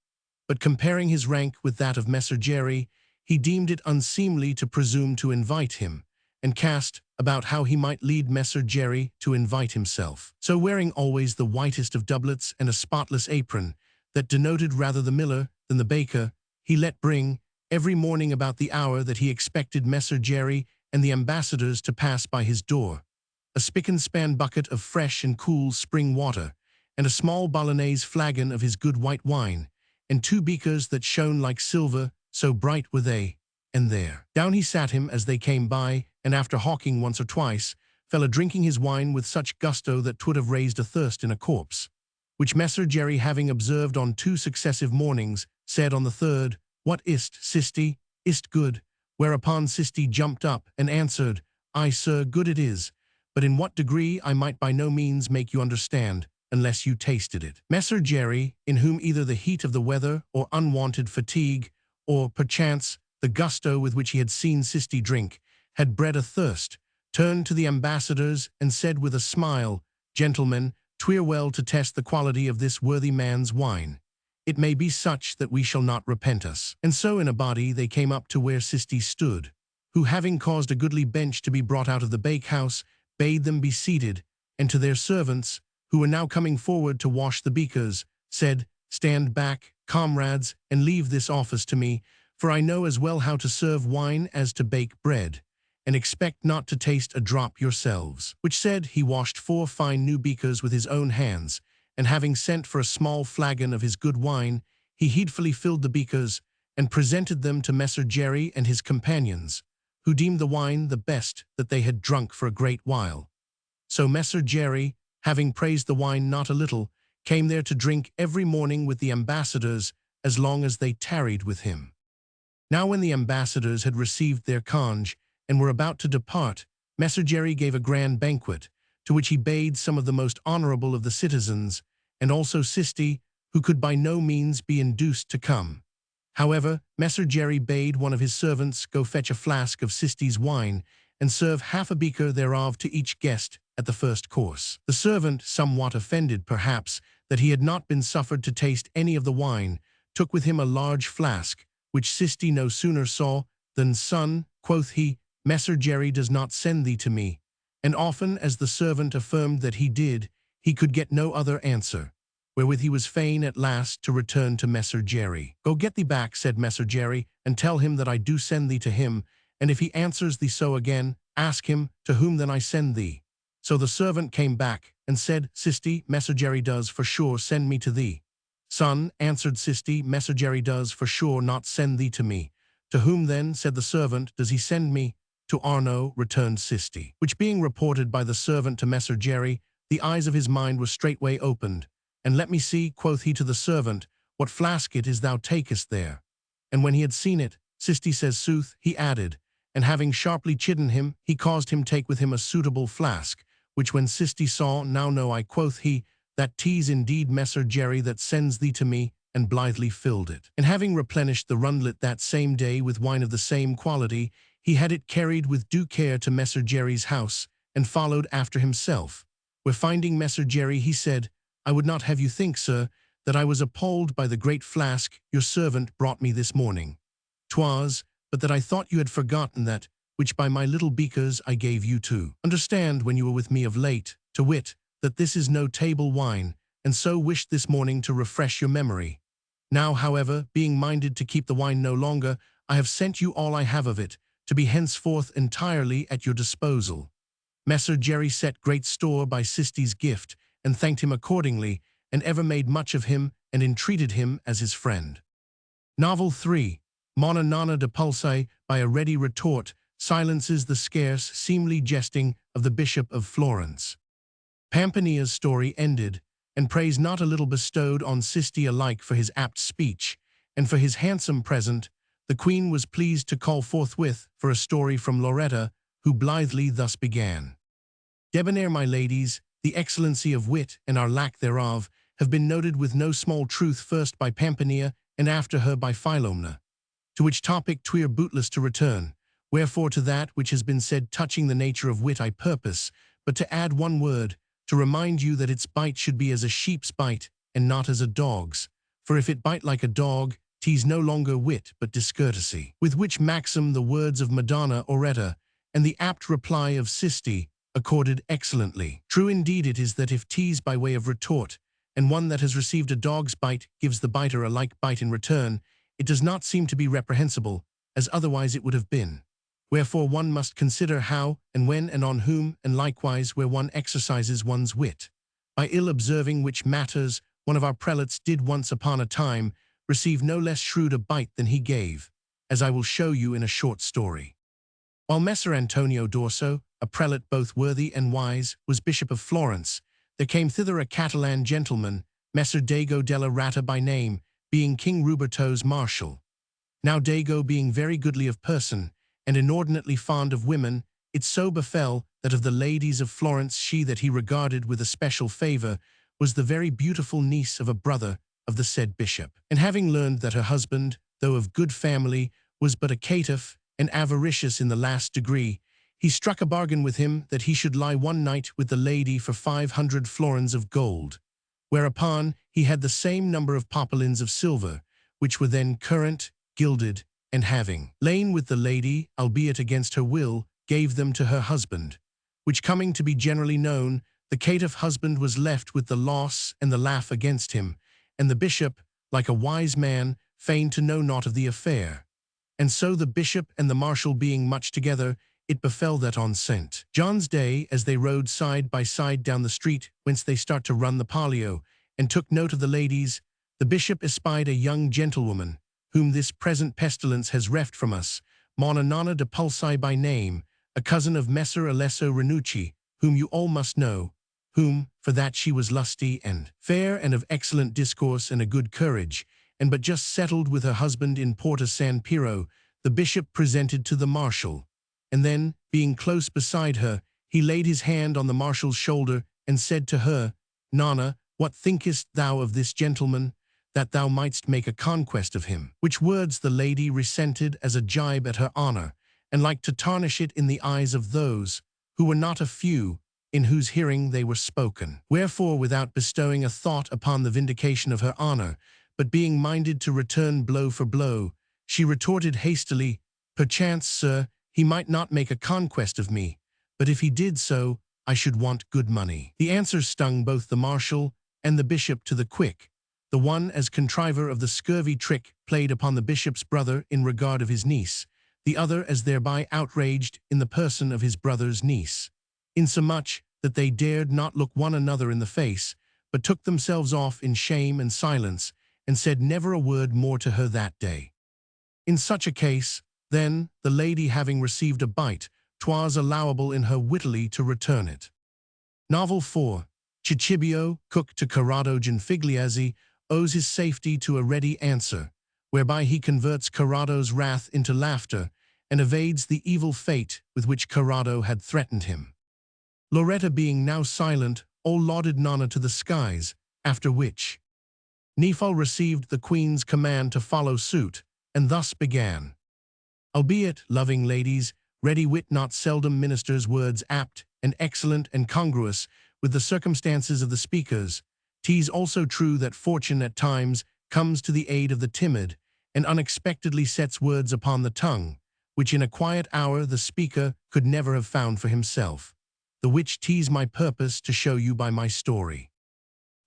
But comparing his rank with that of Messer Jerry, he deemed it unseemly to presume to invite him, and cast about how he might lead Messer Jerry to invite himself. So wearing always the whitest of doublets and a spotless apron, that denoted rather the miller than the baker, he let bring, every morning about the hour that he expected Messer Jerry and the ambassadors to pass by his door, a spick-and-span bucket of fresh and cool spring water, and a small bolognese flagon of his good white wine, and 2 beakers that shone like silver, so bright were they, and there. Down he sat him as they came by, and after hawking once or twice, fell a-drinking his wine with such gusto that 'twould have raised a thirst in a corpse, which Messer Jerry having observed on 2 successive mornings, said on the third, "What is't, Sisti? Is't good?" Whereupon Sisti jumped up and answered, "Aye, sir, good it is, but in what degree I might by no means make you understand, unless you tasted it." Messer Jerry, in whom either the heat of the weather or unwonted fatigue, or, perchance, the gusto with which he had seen Sisti drink, had bred a thirst, turned to the ambassadors and said with a smile, "Gentlemen, 'twere well to test the quality of this worthy man's wine. It may be such that we shall not repent us." And so in a body they came up to where Sisti stood, who, having caused a goodly bench to be brought out of the bakehouse, bade them be seated, and to their servants, who were now coming forward to wash the beakers, said, "Stand back, comrades, and leave this office to me, for I know as well how to serve wine as to bake bread, and expect not to taste a drop yourselves. Which said, he washed 4 fine new beakers with his own hands, and having sent for a small flagon of his good wine, he heedfully filled the beakers, and presented them to Messer Jerry and his companions, who deemed the wine the best that they had drunk for a great while. So Messer Jerry, having praised the wine not a little, came there to drink every morning with the ambassadors as long as they tarried with him. Now when the ambassadors had received their conge, and were about to depart, Messer Jerry gave a grand banquet, to which he bade some of the most honorable of the citizens, and also Sisti, who could by no means be induced to come. However, Messer Jerry bade one of his servants go fetch a flask of Sisti's wine, and serve half a beaker thereof to each guest at the first course. The servant, somewhat offended perhaps that he had not been suffered to taste any of the wine, took with him a large flask, which Sisti no sooner saw than, "Son," quoth he, "Messer Jerry does not send thee to me." And often as the servant affirmed that he did, he could get no other answer, wherewith he was fain at last to return to Messer Jerry. "Go get thee back," said Messer Jerry, "and tell him that I do send thee to him, and if he answers thee so again, ask him to whom then I send thee." So the servant came back, and said, "Sisti, Messer Jerry does for sure send me to thee." "Son," answered Sisti, "Messer Jerry does for sure not send thee to me." "To whom then," said the servant, "does he send me?" "To Arno," returned Sisti. Which being reported by the servant to Messer Jerry, the eyes of his mind were straightway opened. "And let me see," quoth he to the servant, "what flask it is thou takest there." And when he had seen it, Sisti says sooth, he added, and having sharply chidden him, he caused him take with him a suitable flask, which when Sisti saw, "Now know I," quoth he, "that 'tis indeed Messer Jerry that sends thee to me," and blithely filled it. And having replenished the rundlet that same day with wine of the same quality, he had it carried with due care to Messer Jerry's house, and followed after himself, where finding Messer Jerry, he said, "I would not have you think, sir, that I was appalled by the great flask your servant brought me this morning. 'Twas, but that I thought you had forgotten that, which by my little beakers I gave you to understand when you were with me of late, to wit, that this is no table wine, and so wished this morning to refresh your memory. Now, however, being minded to keep the wine no longer, I have sent you all I have of it, to be henceforth entirely at your disposal." Messer Jerry set great store by Sisti's gift, and thanked him accordingly, and ever made much of him, and entreated him as his friend. Novel 3, Monna Nonna de Pulci, by a ready retort, silences the scarce, seemly jesting of the Bishop of Florence. Pampania's story ended, and praise not a little bestowed on Sisti alike for his apt speech, and for his handsome present, the Queen was pleased to call forthwith for a story from Loretta, who blithely thus began. "Debonair, my ladies, the excellency of wit, and our lack thereof, have been noted with no small truth first by Pampania, and after her by Philomna. To which topic 'twere bootless to return, wherefore to that which has been said touching the nature of wit I purpose, but to add one word, to remind you that its bite should be as a sheep's bite, and not as a dog's, for if it bite like a dog, 'tis no longer wit but discourtesy." With which maxim the words of Madonna Oretta, and the apt reply of Sisti, accorded excellently. True indeed it is that if 'tis by way of retort, and one that has received a dog's bite gives the biter a like bite in return, it does not seem to be reprehensible, as otherwise it would have been. Wherefore one must consider how, and when, and on whom, and likewise where one exercises one's wit. By ill observing which matters, one of our prelates did once upon a time receive no less shrewd a bite than he gave, as I will show you in a short story. While Messer Antonio d'Orso, a prelate both worthy and wise, was Bishop of Florence, there came thither a Catalan gentleman, Messer Dago della Rata by name, being King Ruberto's marshal. Now Dago being very goodly of person, and inordinately fond of women, it so befell that of the ladies of Florence she that he regarded with especial favor was the very beautiful niece of a brother of the said bishop. And having learned that her husband, though of good family, was but a caitiff, and avaricious in the last degree, he struck a bargain with him that he should lie one night with the lady for 500 florins of gold, whereupon he had the same number of popolins of silver, which were then current, gilded, and having lain with the lady, albeit against her will, gave them to her husband, which coming to be generally known, the caitiff husband was left with the loss and the laugh against him, and the bishop, like a wise man, feigned to know naught of the affair. And so the bishop and the marshal being much together, it befell that on St. John's Day, as they rode side by side down the street whence they start to run the palio, and took note of the ladies, the bishop espied a young gentlewoman, whom this present pestilence has reft from us, Monna Nonna de Pulci by name, a cousin of Messer Alesso Ranucci, whom you all must know, whom, for that she was lusty and fair and of excellent discourse and a good courage, and but just settled with her husband in Porta San Piero, the bishop presented to the marshal. And then, being close beside her, he laid his hand on the marshal's shoulder and said to her, Nonna, what thinkest thou of this gentleman, that thou mightst make a conquest of him? Which words the lady resented as a gibe at her honor, and like to tarnish it in the eyes of those, who were not a few, in whose hearing they were spoken. Wherefore, without bestowing a thought upon the vindication of her honor, but being minded to return blow for blow, she retorted hastily, Perchance, sir, he might not make a conquest of me, but if he did so, I should want good money. The answer stung both the marshal and the bishop to the quick, the one as contriver of the scurvy trick played upon the bishop's brother in regard of his niece, the other as thereby outraged in the person of his brother's niece, insomuch that they dared not look one another in the face, but took themselves off in shame and silence, and said never a word more to her that day. In such a case, then, the lady having received a bite, 'twas allowable in her wittily to return it. Novel 4. Cicibio, cook to Corrado Gianfigliazzi, owes his safety to a ready answer, whereby he converts Corrado's wrath into laughter, and evades the evil fate with which Corrado had threatened him. Loretta being now silent, all lauded Nonna to the skies, after which Nifal received the queen's command to follow suit, and thus began. Albeit, loving ladies, ready wit not seldom ministers words apt and excellent and congruous with the circumstances of the speakers, 'tis also true that fortune at times comes to the aid of the timid, and unexpectedly sets words upon the tongue, which in a quiet hour the speaker could never have found for himself, the which 'tis my purpose to show you by my story.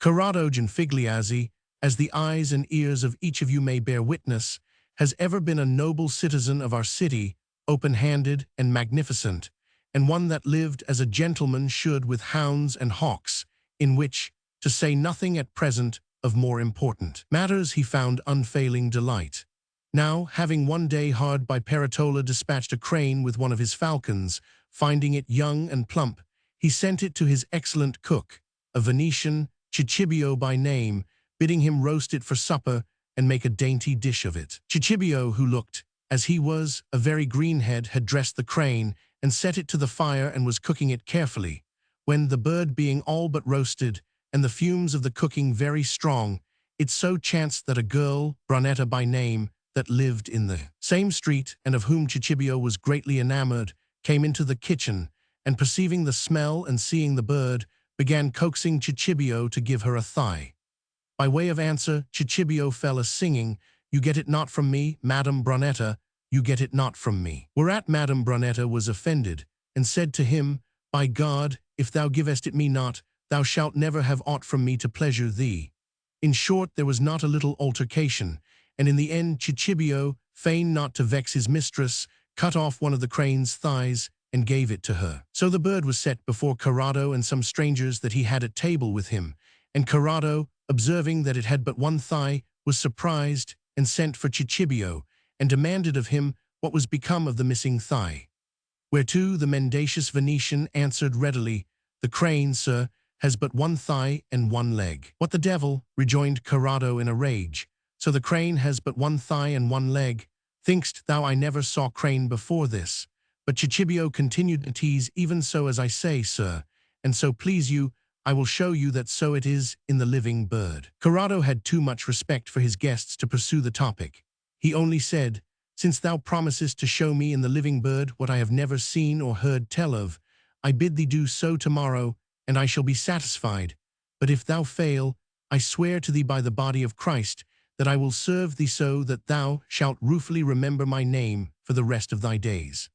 Corrado Gianfigliazzi, as the eyes and ears of each of you may bear witness, has ever been a noble citizen of our city, open-handed and magnificent, and one that lived as a gentleman should with hounds and hawks, in which, to say nothing at present of more important matters, he found unfailing delight. Now, having one day hard by Peretola dispatched a crane with one of his falcons, finding it young and plump, he sent it to his excellent cook, a Venetian, Cicibio by name, bidding him roast it for supper and make a dainty dish of it. Cicibio, who looked, as he was, a very greenhead, had dressed the crane and set it to the fire and was cooking it carefully, when, the bird being all but roasted, and the fumes of the cooking very strong, it so chanced that a girl, Brunetta by name, that lived in the same street, and of whom Cicibio was greatly enamored, came into the kitchen, and perceiving the smell and seeing the bird, began coaxing Cicibio to give her a thigh. By way of answer, Cicibio fell a-singing, You get it not from me, Madam Brunetta, you get it not from me. Whereat Madam Brunetta was offended, and said to him, By God, if thou givest it me not, thou shalt never have aught from me to pleasure thee. In short, there was not a little altercation, and in the end Cicibio, fain not to vex his mistress, cut off one of the crane's thighs, and gave it to her. So the bird was set before Corrado and some strangers that he had at table with him, and Corrado, observing that it had but one thigh, was surprised, and sent for Cicibio, and demanded of him what was become of the missing thigh. Whereto the mendacious Venetian answered readily, The crane, sir, has but one thigh and one leg. What the devil, rejoined Corrado in a rage, so the crane has but one thigh and one leg? Think'st thou I never saw crane before this? But Cicibio continued to tease, Even so as I say, sir, and so please you, I will show you that so it is in the living bird. Corrado had too much respect for his guests to pursue the topic. He only said, Since thou promisest to show me in the living bird what I have never seen or heard tell of, I bid thee do so tomorrow, and I shall be satisfied. But if thou fail, I swear to thee by the body of Christ, that I will serve thee so that thou shalt ruefully remember my name for the rest of thy days.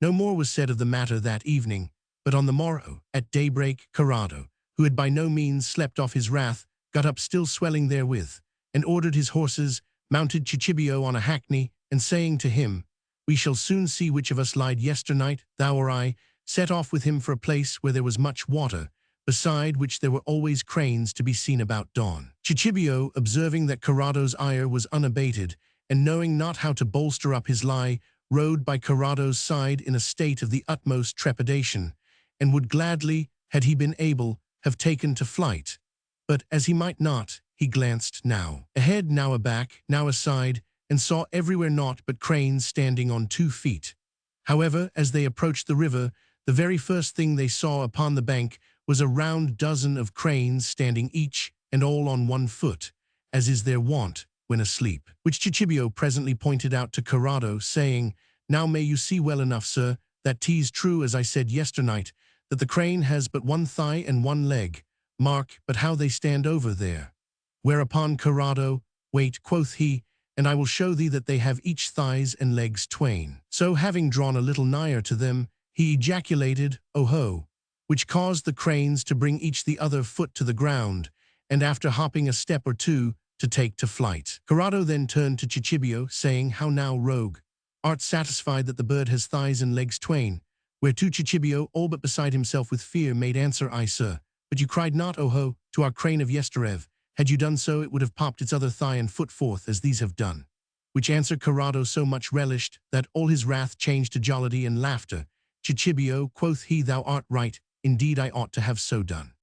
No more was said of the matter that evening, but on the morrow, at daybreak, Corrado, who had by no means slept off his wrath, got up still swelling therewith, and ordered his horses, mounted Cicibio on a hackney, and saying to him, "We shall soon see which of us lied yesternight, thou or I," set off with him for a place where there was much water, beside which there were always cranes to be seen about dawn. Cicibio, observing that Corrado's ire was unabated, and knowing not how to bolster up his lie, rode by Corrado's side in a state of the utmost trepidation, and would gladly, had he been able, have taken to flight. But, as he might not, he glanced now ahead, now aback, now aside, and saw everywhere naught but cranes standing on 2 feet. However, as they approached the river, the very first thing they saw upon the bank was a round dozen of cranes standing each and all on 1 foot, as is their wont when asleep, which Cicibio presently pointed out to Corrado, saying, "Now may you see well enough, sir, that 'tis true as I said yesternight, that the crane has but 1 thigh and 1 leg. Mark but how they stand over there." Whereupon Corrado, "Wait," quoth he, "and I will show thee that they have each thighs and legs twain." So having drawn a little nigher to them, he ejaculated, "Oho," which caused the cranes to bring each the other foot to the ground, and after hopping a step or 2, to take to flight. Corrado then turned to Cicibio, saying, "How now, rogue? Art satisfied that the bird has thighs and legs twain?" Whereto Cicibio, all but beside himself with fear, made answer, "Aye, sir, but you cried not, oho, to our crane of yesterev. Had you done so, it would have popped its other thigh and foot forth, as these have done." Which answer Corrado so much relished, that all his wrath changed to jollity and laughter. "Cicibio," quoth he, "thou art right, indeed I ought to have so done."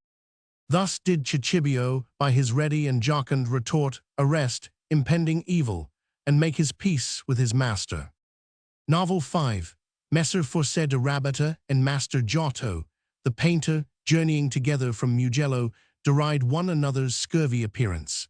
Thus did Cicibio, by his ready and jocund retort, arrest impending evil, and make his peace with his master. Novel 5. Messer Forse de Rabata and Master Giotto, the painter, journeying together from Mugello, deride one another's scurvy appearance.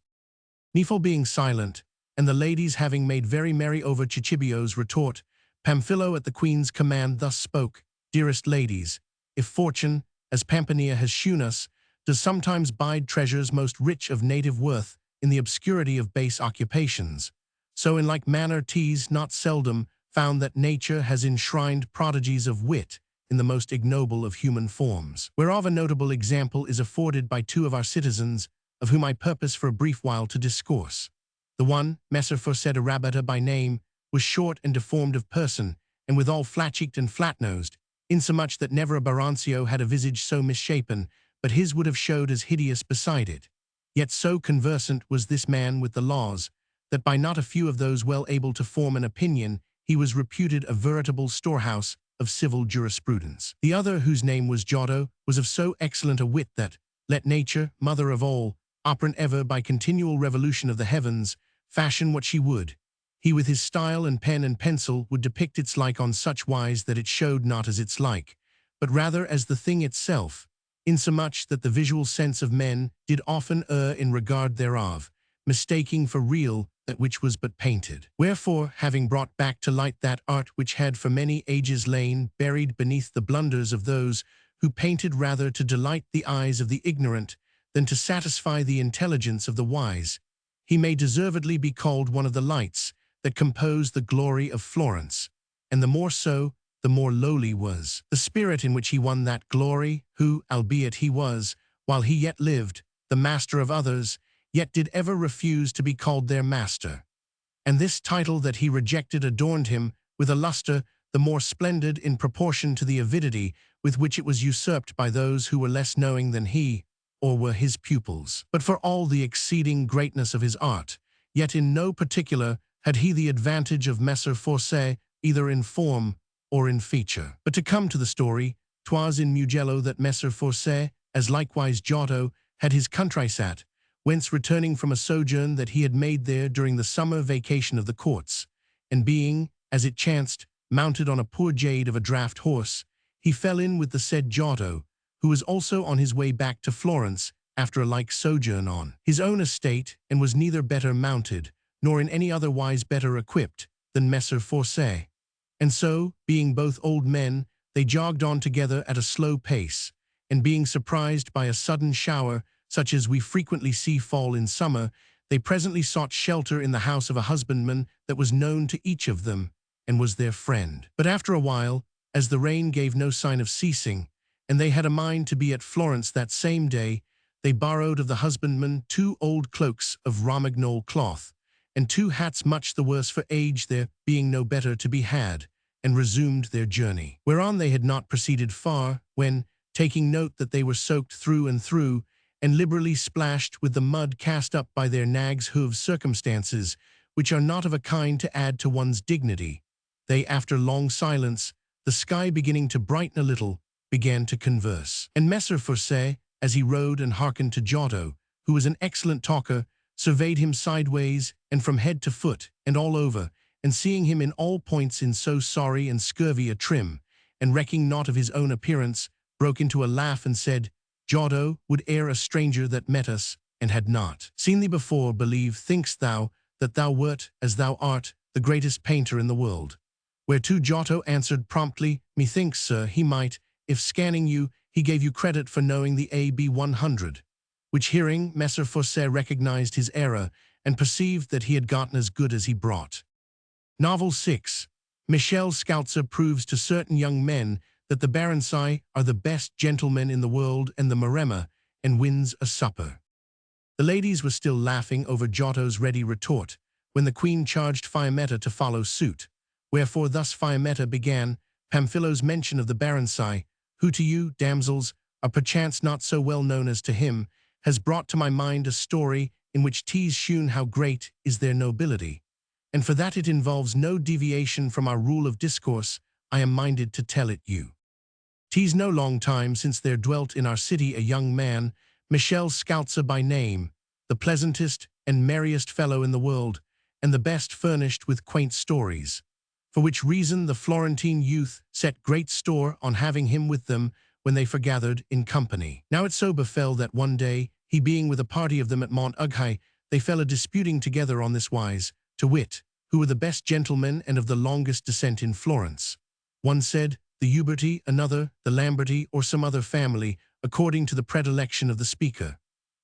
Nifl being silent, and the ladies having made very merry over Cicibio's retort, Pamphilo at the queen's command thus spoke, "Dearest ladies, if fortune, as Pampania has shewn us, does sometimes bide treasures most rich of native worth in the obscurity of base occupations, so in like manner 'tis not seldom found that nature has enshrined prodigies of wit in the most ignoble of human forms, whereof a notable example is afforded by 2 of our citizens, of whom I purpose for a brief while to discourse. The one, Messer Forse de Rabata by name, was short and deformed of person, and withal flat-cheeked and flat-nosed, insomuch that never a Baroncio had a visage so misshapen, but his would have showed as hideous beside it. Yet so conversant was this man with the laws, that by not a few of those well able to form an opinion, he was reputed a veritable storehouse of civil jurisprudence. The other, whose name was Giotto, was of so excellent a wit that, let nature, mother of all, operant ever by continual revolution of the heavens, fashion what she would, he with his style and pen and pencil would depict its like on such wise that it showed not as its like, but rather as the thing itself, insomuch that the visual sense of men did often err in regard thereof, mistaking for real that which was but painted. Wherefore, having brought back to light that art which had for many ages lain buried beneath the blunders of those who painted rather to delight the eyes of the ignorant than to satisfy the intelligence of the wise, he may deservedly be called one of the lights that compose the glory of Florence, and the more so, the more lowly was the spirit in which he won that glory, who, albeit he was, while he yet lived, the master of others, yet did ever refuse to be called their master. And this title that he rejected adorned him with a lustre the more splendid in proportion to the avidity with which it was usurped by those who were less knowing than he, or were his pupils. But for all the exceeding greatness of his art, yet in no particular had he the advantage of Messer Forse, either in form or in feature. But to come to the story, 'twas in Mugello that Messer Forse, as likewise Giotto, had his country sat, whence returning from a sojourn that he had made there during the summer vacation of the courts, and being, as it chanced, mounted on a poor jade of a draught horse, he fell in with the said Giotto, who was also on his way back to Florence after a like sojourn on his own estate, and was neither better mounted, nor in any other wise better equipped, than Messer Forse. And so, being both old men, they jogged on together at a slow pace, and being surprised by a sudden shower, such as we frequently see fall in summer, they presently sought shelter in the house of a husbandman that was known to each of them, and was their friend. But after a while, as the rain gave no sign of ceasing, and they had a mind to be at Florence that same day, They borrowed of the husbandman 2 old cloaks of Romagnol cloth, and 2 hats much the worse for age, there being no better to be had, and resumed their journey. Whereon they had not proceeded far, when, taking note that they were soaked through and through, and liberally splashed with the mud cast up by their nags' hooves, circumstances which are not of a kind to add to one's dignity, they, after long silence, the sky beginning to brighten a little, began to converse. And Messer Forse, as he rode and hearkened to Giotto, who was an excellent talker, surveyed him sideways and from head to foot and all over, and seeing him in all points in so sorry and scurvy a trim, and recking not of his own appearance, broke into a laugh and said, Giotto, would ere a stranger that met us, and had not seen thee before, believe, think'st thou, that thou wert, as thou art, the greatest painter in the world. Whereto Giotto answered promptly, methinks, sir, he might, if scanning you, he gave you credit for knowing the AB 100. Which hearing, Messer Forse recognized his error, and perceived that he had gotten as good as he brought. Novel 6. Michel Scalza proves to certain young men that the Baronci are the best gentlemen in the world and the Maremma, and wins a supper. The ladies were still laughing over Giotto's ready retort, when the queen charged Fiammetta to follow suit. Wherefore thus Fiammetta began, Pamphilio's mention of the Baronci, who to you, damsels, are perchance not so well known as to him, has brought to my mind a story in which 'tis shewn how great is their nobility. And for that it involves no deviation from our rule of discourse, I am minded to tell it you. 'Tis no long time since there dwelt in our city a young man, Michel Scalza by name, the pleasantest and merriest fellow in the world, and the best furnished with quaint stories. For which reason the Florentine youth set great store on having him with them when they forgathered in company. Now it so befell that one day, he being with a party of them at Mont Ughy, they fell a disputing together on this wise, to wit, who were the best gentlemen and of the longest descent in Florence. One said, the Uberti, another, the Lamberti, or some other family, according to the predilection of the speaker.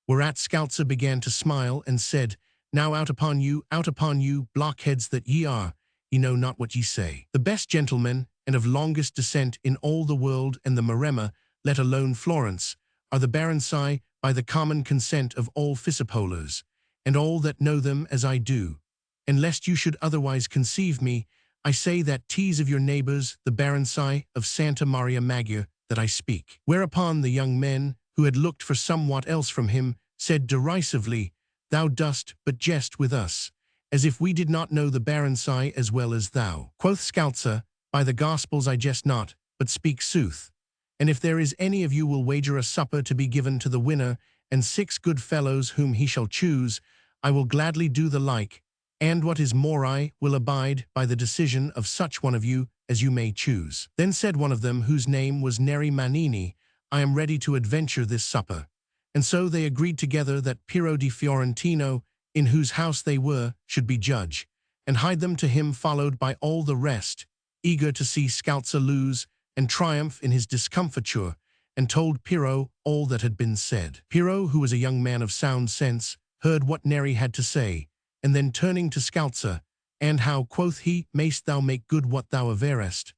Whereat Scalza began to smile, and said, now out upon you, blockheads that ye are, ye know not what ye say. The best gentlemen, and of longest descent in all the world and the Maremma, let alone Florence, are the Baronci by the common consent of all Fisipolas, and all that know them as I do. And lest you should otherwise conceive me, I say that 'tis of your neighbors, the Baronci of Santa Maria Maggiore, that I speak. Whereupon the young men, who had looked for somewhat else from him, said derisively, thou dost but jest with us, as if we did not know the Baronci as well as thou. Quoth Scalza, by the Gospels I jest not, but speak sooth. And if there is any of you will wager a supper to be given to the winner, and 6 good fellows whom he shall choose, I will gladly do the like, and what is more, I will abide by the decision of such one of you as you may choose. Then said one of them, whose name was Neri Manini, I am ready to adventure this supper. And so they agreed together that Piero di Fiorentino, in whose house they were, should be judge, and hied them to him, followed by all the rest, eager to see Scalza lose and triumph in his discomfiture, and told Piero all that had been said. Piero, who was a young man of sound sense, heard what Neri had to say, and then turning to Scalza, and how, quoth he, mayst thou make good what thou averest?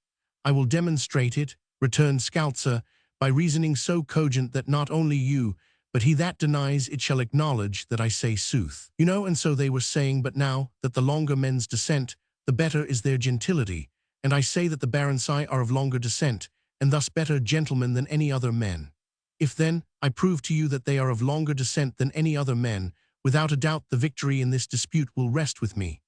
I will demonstrate it, returned Scalza, by reasoning so cogent that not only you, but he that denies it shall acknowledge that I say sooth. You know, and so they were saying, but now that the longer men's descent, the better is their gentility, and I say that the Baronci are of longer descent, and thus better gentlemen than any other men. If then, I prove to you that they are of longer descent than any other men, without a doubt the victory in this dispute will rest with me.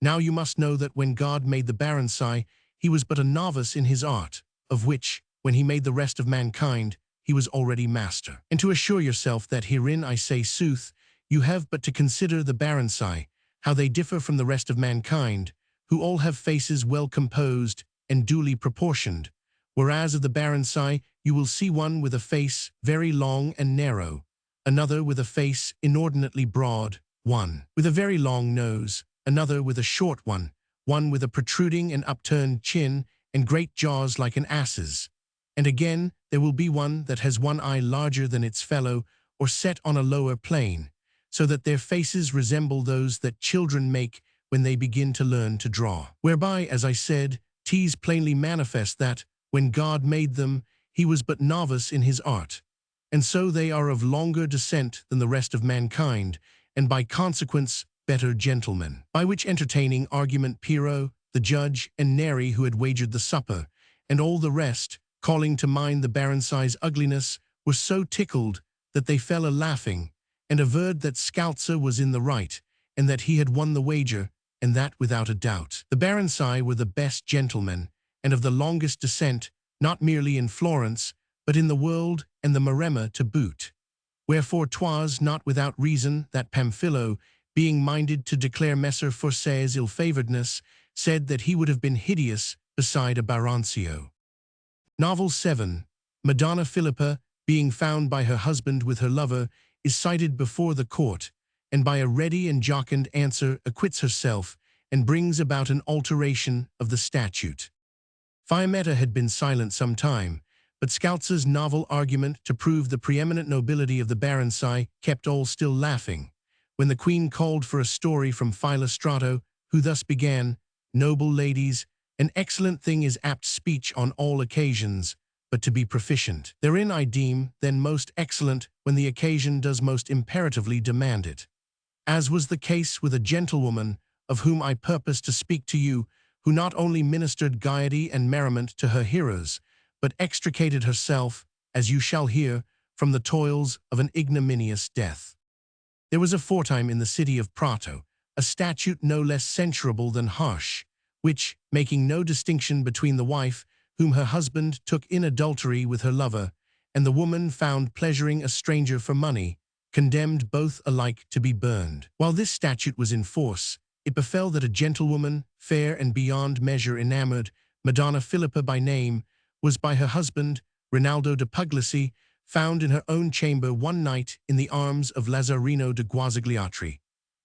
Now you must know that when God made the Baronci, he was but a novice in his art, of which, when he made the rest of mankind, he was already master. And to assure yourself that herein I say sooth, you have but to consider the Baronci, how they differ from the rest of mankind, who all have faces well composed and duly proportioned, whereas of the Baronci you will see one with a face very long and narrow, another with a face inordinately broad, one with a very long nose, another with a short one with a protruding and upturned chin and great jaws like an ass's. And again, there will be one that has one eye larger than its fellow, or set on a lower plane, so that their faces resemble those that children make when they begin to learn to draw. Whereby, as I said, 'tis plainly manifest that, when God made them, he was but novice in his art, and so they are of longer descent than the rest of mankind, and by consequence better gentlemen. By which entertaining argument Pyrrho, the judge, and Neri, who had wagered the supper, and all the rest, calling to mind the Baronsi's ugliness, were so tickled that they fell a-laughing, and averred that Scalza was in the right, and that he had won the wager, and that without a doubt. The Baronsi were the best gentlemen, and of the longest descent, not merely in Florence, but in the world and the Maremma to boot. Wherefore 'twas not without reason that Pamphilo, being minded to declare Messer Forse's ill-favoredness, said that he would have been hideous beside a Baroncio. Novel 7. Madonna Philippa, being found by her husband with her lover, is cited before the court, and by a ready and jocund answer acquits herself, and brings about an alteration of the statute. Fiammetta had been silent some time, but Scalza's novel argument to prove the preeminent nobility of the Baronsi kept all still laughing, when the queen called for a story from Philostrato, who thus began, "Noble ladies, an excellent thing is apt speech on all occasions, but to be proficient therein I deem then most excellent when the occasion does most imperatively demand it. As was the case with a gentlewoman, of whom I purpose to speak to you, who not only ministered gaiety and merriment to her hearers, but extricated herself, as you shall hear, from the toils of an ignominious death. There was aforetime in the city of Prato a statute no less censurable than harsh, which, making no distinction between the wife, whom her husband took in adultery with her lover, and the woman found pleasuring a stranger for money, condemned both alike to be burned. While this statute was in force, it befell that a gentlewoman, fair and beyond measure enamored, Madonna Philippa by name, was by her husband, Rinaldo de Puglisi, found in her own chamber one night in the arms of Lazzarino de Guazagliatri,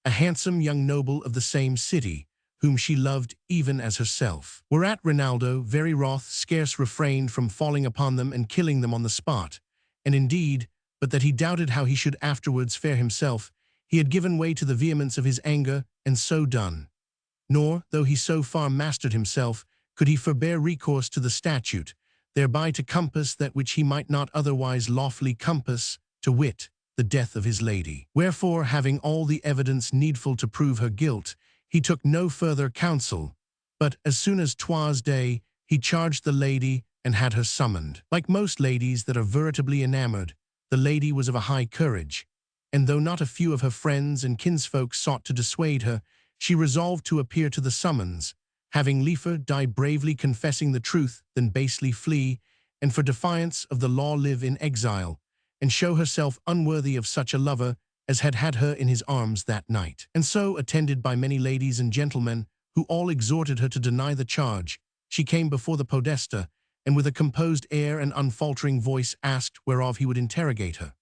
a handsome young noble of the same city, whom she loved even as herself. Whereat Rinaldo, very wroth, scarce refrained from falling upon them and killing them on the spot, and indeed, but that he doubted how he should afterwards fare himself, he had given way to the vehemence of his anger, and so done. Nor, though he so far mastered himself, could he forbear recourse to the statute, thereby to compass that which he might not otherwise lawfully compass, to wit, the death of his lady. Wherefore, having all the evidence needful to prove her guilt, he took no further counsel, but, as soon as 'twas day, he charged the lady and had her summoned. Like most ladies that are veritably enamored, the lady was of a high courage, and though not a few of her friends and kinsfolk sought to dissuade her, she resolved to appear to the summons, having liefer die bravely confessing the truth than basely flee, and for defiance of the law live in exile, and show herself unworthy of such a lover as had had her in his arms that night. And so, attended by many ladies and gentlemen, who all exhorted her to deny the charge, she came before the podesta, and with a composed air and unfaltering voice asked whereof he would interrogate her.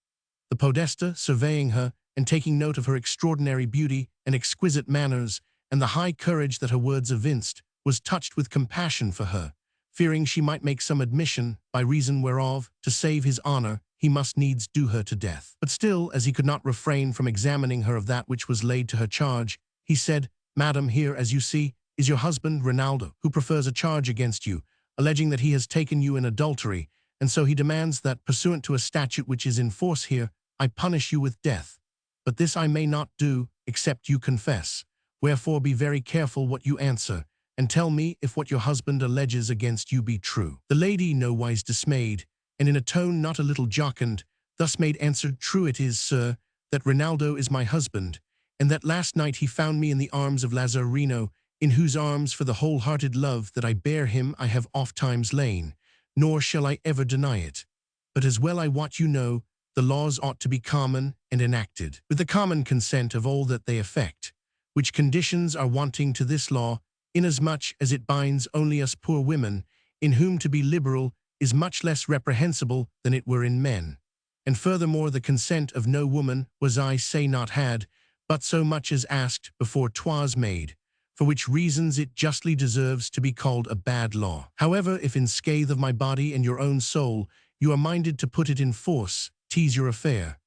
The podesta, surveying her, and taking note of her extraordinary beauty and exquisite manners, and the high courage that her words evinced, was touched with compassion for her, fearing she might make some admission, by reason whereof, to save his honor, he must needs do her to death. But still, as he could not refrain from examining her of that which was laid to her charge, he said, "Madam, here, as you see, is your husband Rinaldo, who prefers a charge against you, alleging that he has taken you in adultery, and so he demands that, pursuant to a statute which is in force here, I punish you with death. But this I may not do, except you confess. Wherefore be very careful what you answer, and tell me if what your husband alleges against you be true." The lady, nowise dismayed, and in a tone not a little jocund, thus made answer, "True it is, sir, that Rinaldo is my husband, and that last night he found me in the arms of Lazzarino, in whose arms for the whole-hearted love that I bear him I have oft-times lain, nor shall I ever deny it. But as well I wot you know, the laws ought to be common and enacted, with the common consent of all that they affect, which conditions are wanting to this law, inasmuch as it binds only us poor women, in whom to be liberal is much less reprehensible than it were in men. And furthermore the consent of no woman was I say not had, but so much as asked before 'twas made, for which reasons it justly deserves to be called a bad law. However, if in scathe of my body and your own soul you are minded to put it in force, 'tis your affair.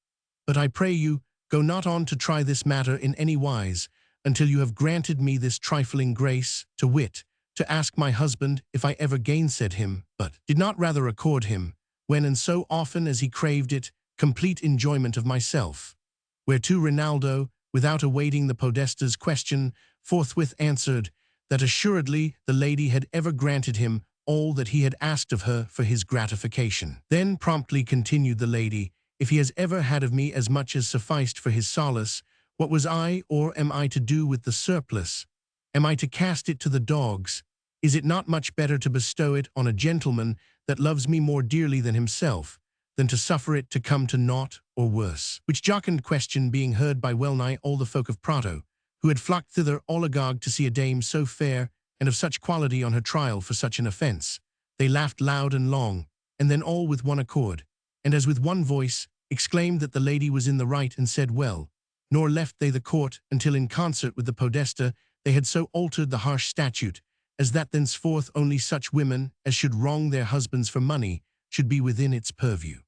But I pray you, go not on to try this matter in any wise, until you have granted me this trifling grace, to wit, to ask my husband if I ever gainsaid him, but did not rather accord him, when and so often as he craved it, complete enjoyment of myself. Whereto Rinaldo, without awaiting the podesta's question, forthwith answered that assuredly the lady had ever granted him all that he had asked of her for his gratification. Then promptly continued the lady, if he has ever had of me as much as sufficed for his solace, what was I or am I to do with the surplus? Am I to cast it to the dogs? Is it not much better to bestow it on a gentleman that loves me more dearly than himself, than to suffer it to come to naught or worse? Which jocund question being heard by well-nigh all the folk of Prato, who had flocked thither all agog to see a dame so fair and of such quality on her trial for such an offence, they laughed loud and long, and then all with one accord, and as with one voice, exclaimed that the lady was in the right and said well, nor left they the court until in concert with the podesta they had so altered the harsh statute, as that thenceforth only such women as should wrong their husbands for money should be within its purview.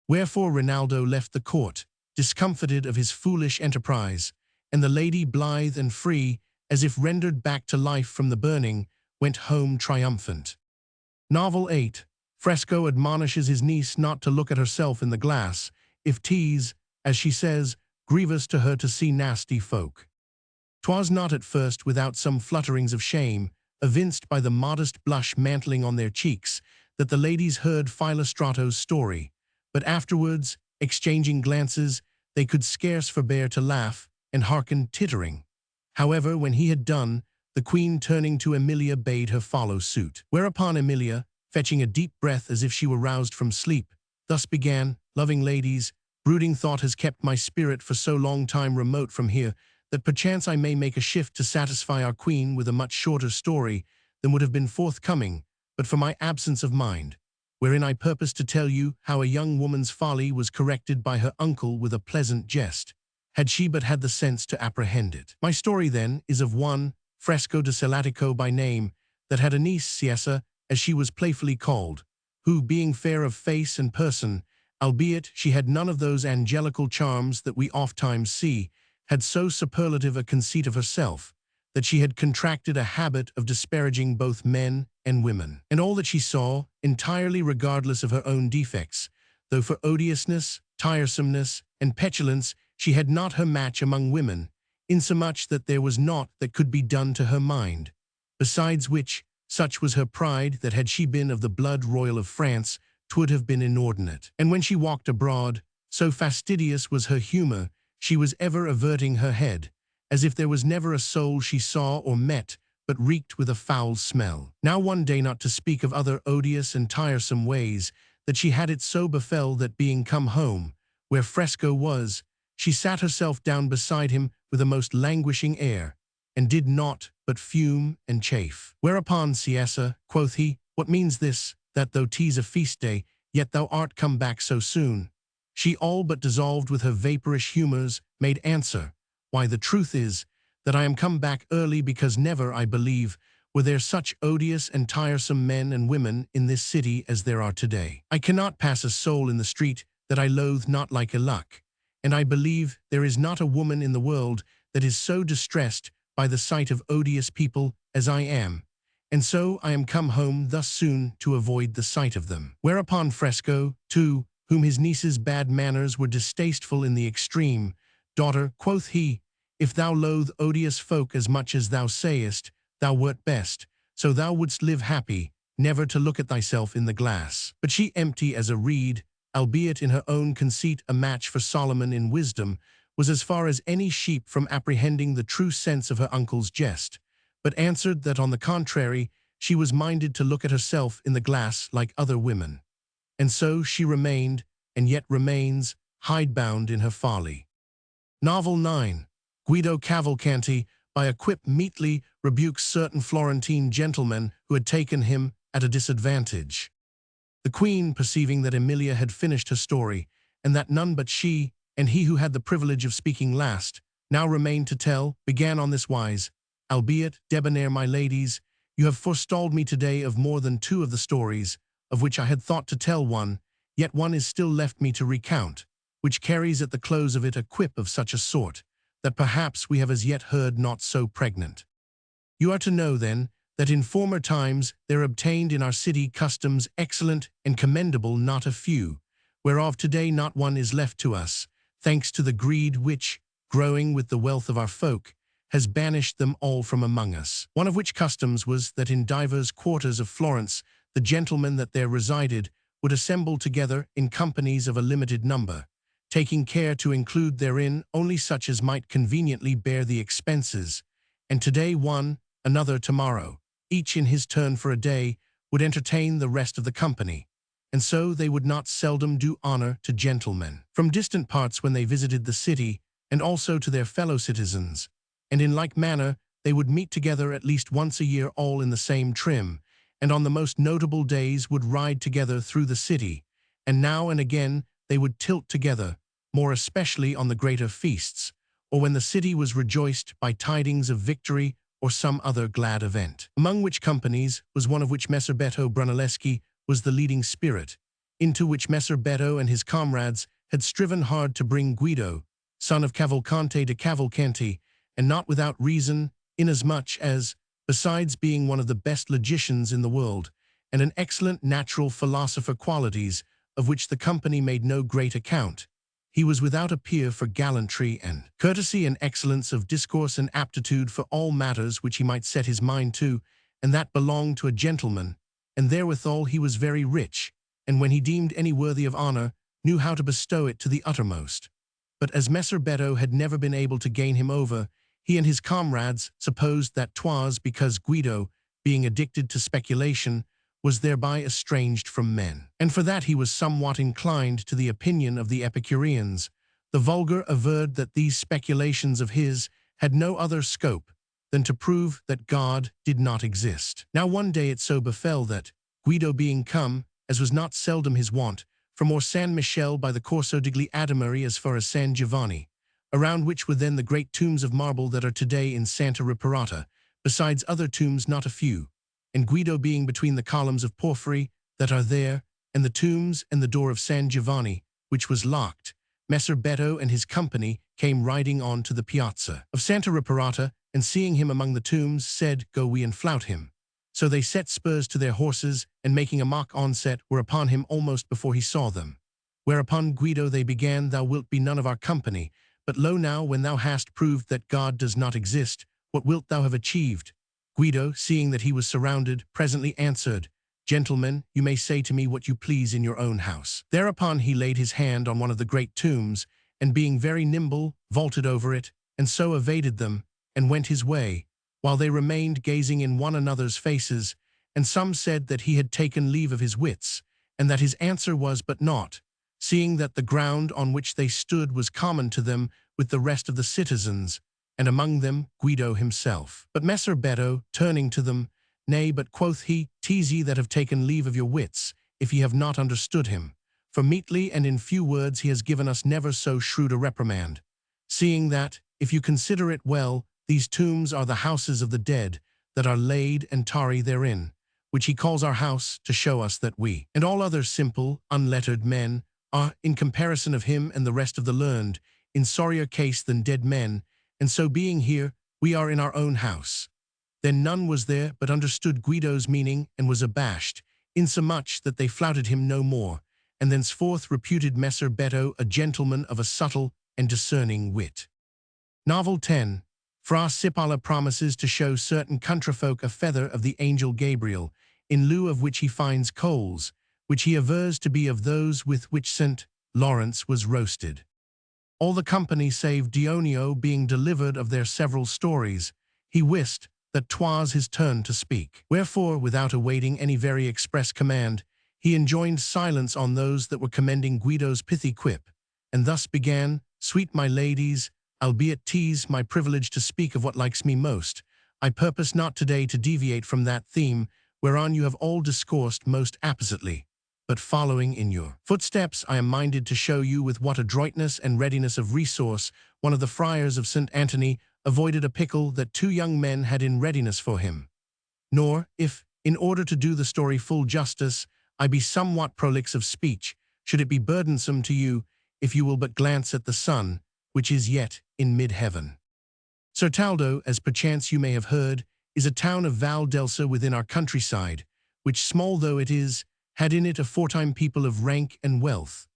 Wherefore Rinaldo left the court, discomfited of his foolish enterprise, and the lady, blithe and free, as if rendered back to life from the burning, went home triumphant. Novel 8. Fresco admonishes his niece not to look at herself in the glass, if 'tis, as she says, grievous to her to see nasty folk. 'Twas not at first without some flutterings of shame, evinced by the modest blush mantling on their cheeks, that the ladies heard Philostrato's story, but afterwards, exchanging glances, they could scarce forbear to laugh, and hearken tittering. However, when he had done, the queen turning to Emilia bade her follow suit. Whereupon Emilia, fetching a deep breath as if she were roused from sleep, thus began, loving ladies, brooding thought has kept my spirit for so long time remote from here, that perchance I may make a shift to satisfy our queen with a much shorter story than would have been forthcoming, but for my absence of mind, wherein I purpose to tell you how a young woman's folly was corrected by her uncle with a pleasant jest, had she but had the sense to apprehend it. My story, then, is of one, Fresco de Salatico by name, that had a niece, Ciessa, as she was playfully called, who, being fair of face and person, albeit she had none of those angelical charms that we ofttimes see, had so superlative a conceit of herself, that she had contracted a habit of disparaging both men and women. And all that she saw, entirely regardless of her own defects, though for odiousness, tiresomeness, and petulance she had not her match among women, insomuch that there was naught that could be done to her mind. Besides which, such was her pride that had she been of the blood royal of France, 'twould have been inordinate. And when she walked abroad, so fastidious was her humour, she was ever averting her head, as if there was never a soul she saw or met but reeked with a foul smell. Now one day, not to speak of other odious and tiresome ways, that she had it so befell that being come home, where Fresco was, she sat herself down beside him with a most languishing air, and did naught but fume and chafe. Whereupon, Ciessa, quoth he, what means this, that though 'tis a feast day, yet thou art come back so soon? She, all but dissolved with her vaporish humours, made answer, why, the truth is, that I am come back early because never, I believe, were there such odious and tiresome men and women in this city as there are today. I cannot pass a soul in the street that I loathe not like a luck, and I believe there is not a woman in the world that is so distressed by the sight of odious people as I am, and so I am come home thus soon to avoid the sight of them. Whereupon Fresco, too, whom his niece's bad manners were distasteful in the extreme, daughter, quoth he, if thou loathe odious folk as much as thou sayest, thou wert best, so thou wouldst live happy, never to look at thyself in the glass. But she, empty as a reed, albeit in her own conceit a match for Solomon in wisdom, was as far as any sheep from apprehending the true sense of her uncle's jest, but answered that on the contrary, she was minded to look at herself in the glass like other women. And so she remained, and yet remains, hidebound in her folly. Novel 9. Guido Cavalcanti, by a quip meetly, rebukes certain Florentine gentlemen who had taken him at a disadvantage. The queen, perceiving that Emilia had finished her story, and that none but she, and he who had the privilege of speaking last, now remained to tell, began on this wise, albeit, debonair my ladies, you have forestalled me today of more than 2 of the stories, of which I had thought to tell one, yet one is still left me to recount, which carries at the close of it a quip of such a sort, that perhaps we have as yet heard not so pregnant. You are to know, then, that in former times there obtained in our city customs excellent and commendable not a few, whereof today not one is left to us, thanks to the greed which, growing with the wealth of our folk, has banished them all from among us. One of which customs was that in divers quarters of Florence the gentlemen that there resided would assemble together in companies of a limited number, taking care to include therein only such as might conveniently bear the expenses, and today one, another tomorrow, each in his turn for a day, would entertain the rest of the company, and so they would not seldom do honor to gentlemen from distant parts when they visited the city, and also to their fellow citizens, and in like manner they would meet together at least once a year all in the same trim, and on the most notable days would ride together through the city, and now and again they would tilt together, more especially on the greater feasts, or when the city was rejoiced by tidings of victory or some other glad event. Among which companies was one of which Messer Betto Brunelleschi was the leading spirit, into which Messer Betto and his comrades had striven hard to bring Guido, son of Cavalcante de Cavalcanti, and not without reason, inasmuch as, besides being one of the best logicians in the world, and an excellent natural philosopher qualities, of which the company made no great account, he was without a peer for gallantry and courtesy and excellence of discourse and aptitude for all matters which he might set his mind to, and that belonged to a gentleman, and therewithal he was very rich, and when he deemed any worthy of honor, knew how to bestow it to the uttermost. But as Messer Betto had never been able to gain him over, he and his comrades supposed that 'twas because Guido, being addicted to speculation, was thereby estranged from men. And for that he was somewhat inclined to the opinion of the Epicureans. The vulgar averred that these speculations of his had no other scope than to prove that God did not exist. Now one day it so befell that, Guido being come, as was not seldom his wont, from or San Michele by the Corso degli Adamari as far as San Giovanni, around which were then the great tombs of marble that are today in Santa Reparata, besides other tombs not a few, and Guido being between the columns of porphyry that are there, and the tombs and the door of San Giovanni, which was locked, Messer Betto and his company came riding on to the piazza of Santa Reparata, and seeing him among the tombs, said, Go we and flout him. So they set spurs to their horses, and making a mock onset, were upon him almost before he saw them. Whereupon Guido they began, Thou wilt be none of our company, but lo now, when thou hast proved that God does not exist, what wilt thou have achieved? Guido, seeing that he was surrounded, presently answered, Gentlemen, you may say to me what you please in your own house. Thereupon he laid his hand on one of the great tombs, and being very nimble, vaulted over it, and so evaded them, and went his way, while they remained gazing in one another's faces, and some said that he had taken leave of his wits, and that his answer was but naught, seeing that the ground on which they stood was common to them with the rest of the citizens, and among them Guido himself. But Messer Betto, turning to them, Nay, but quoth he, 'Tis ye that have taken leave of your wits, if ye have not understood him. For meetly and in few words he has given us never so shrewd a reprimand, seeing that, if you consider it well, these tombs are the houses of the dead that are laid and tarry therein, which he calls our house, to show us that we, and all other simple, unlettered men, are, in comparison of him and the rest of the learned, in sorrier case than dead men, and so being here, we are in our own house. Then none was there but understood Guido's meaning and was abashed, insomuch that they flouted him no more, and thenceforth reputed Messer Betto a gentleman of a subtle and discerning wit. Novel 10. Fra Cipolla promises to show certain countryfolk a feather of the angel Gabriel, in lieu of which he finds coals, which he avers to be of those with which St. Lawrence was roasted. All the company save Dionio being delivered of their several stories, he wist that 'twas his turn to speak. Wherefore, without awaiting any very express command, he enjoined silence on those that were commending Guido's pithy quip, and thus began, Sweet my ladies, albeit 'tis my privilege to speak of what likes me most, I purpose not today to deviate from that theme whereon you have all discoursed most appositely, but following in your footsteps, I am minded to show you with what adroitness and readiness of resource one of the friars of St. Antony avoided a pickle that two young men had in readiness for him. Nor, if, in order to do the story full justice, I be somewhat prolix of speech, should it be burdensome to you, if you will but glance at the sun, which is yet in mid-heaven. Certaldo, as perchance you may have heard, is a town of Val d'Elsa within our countryside, which, small though it is, had in it aforetime people of rank and wealth.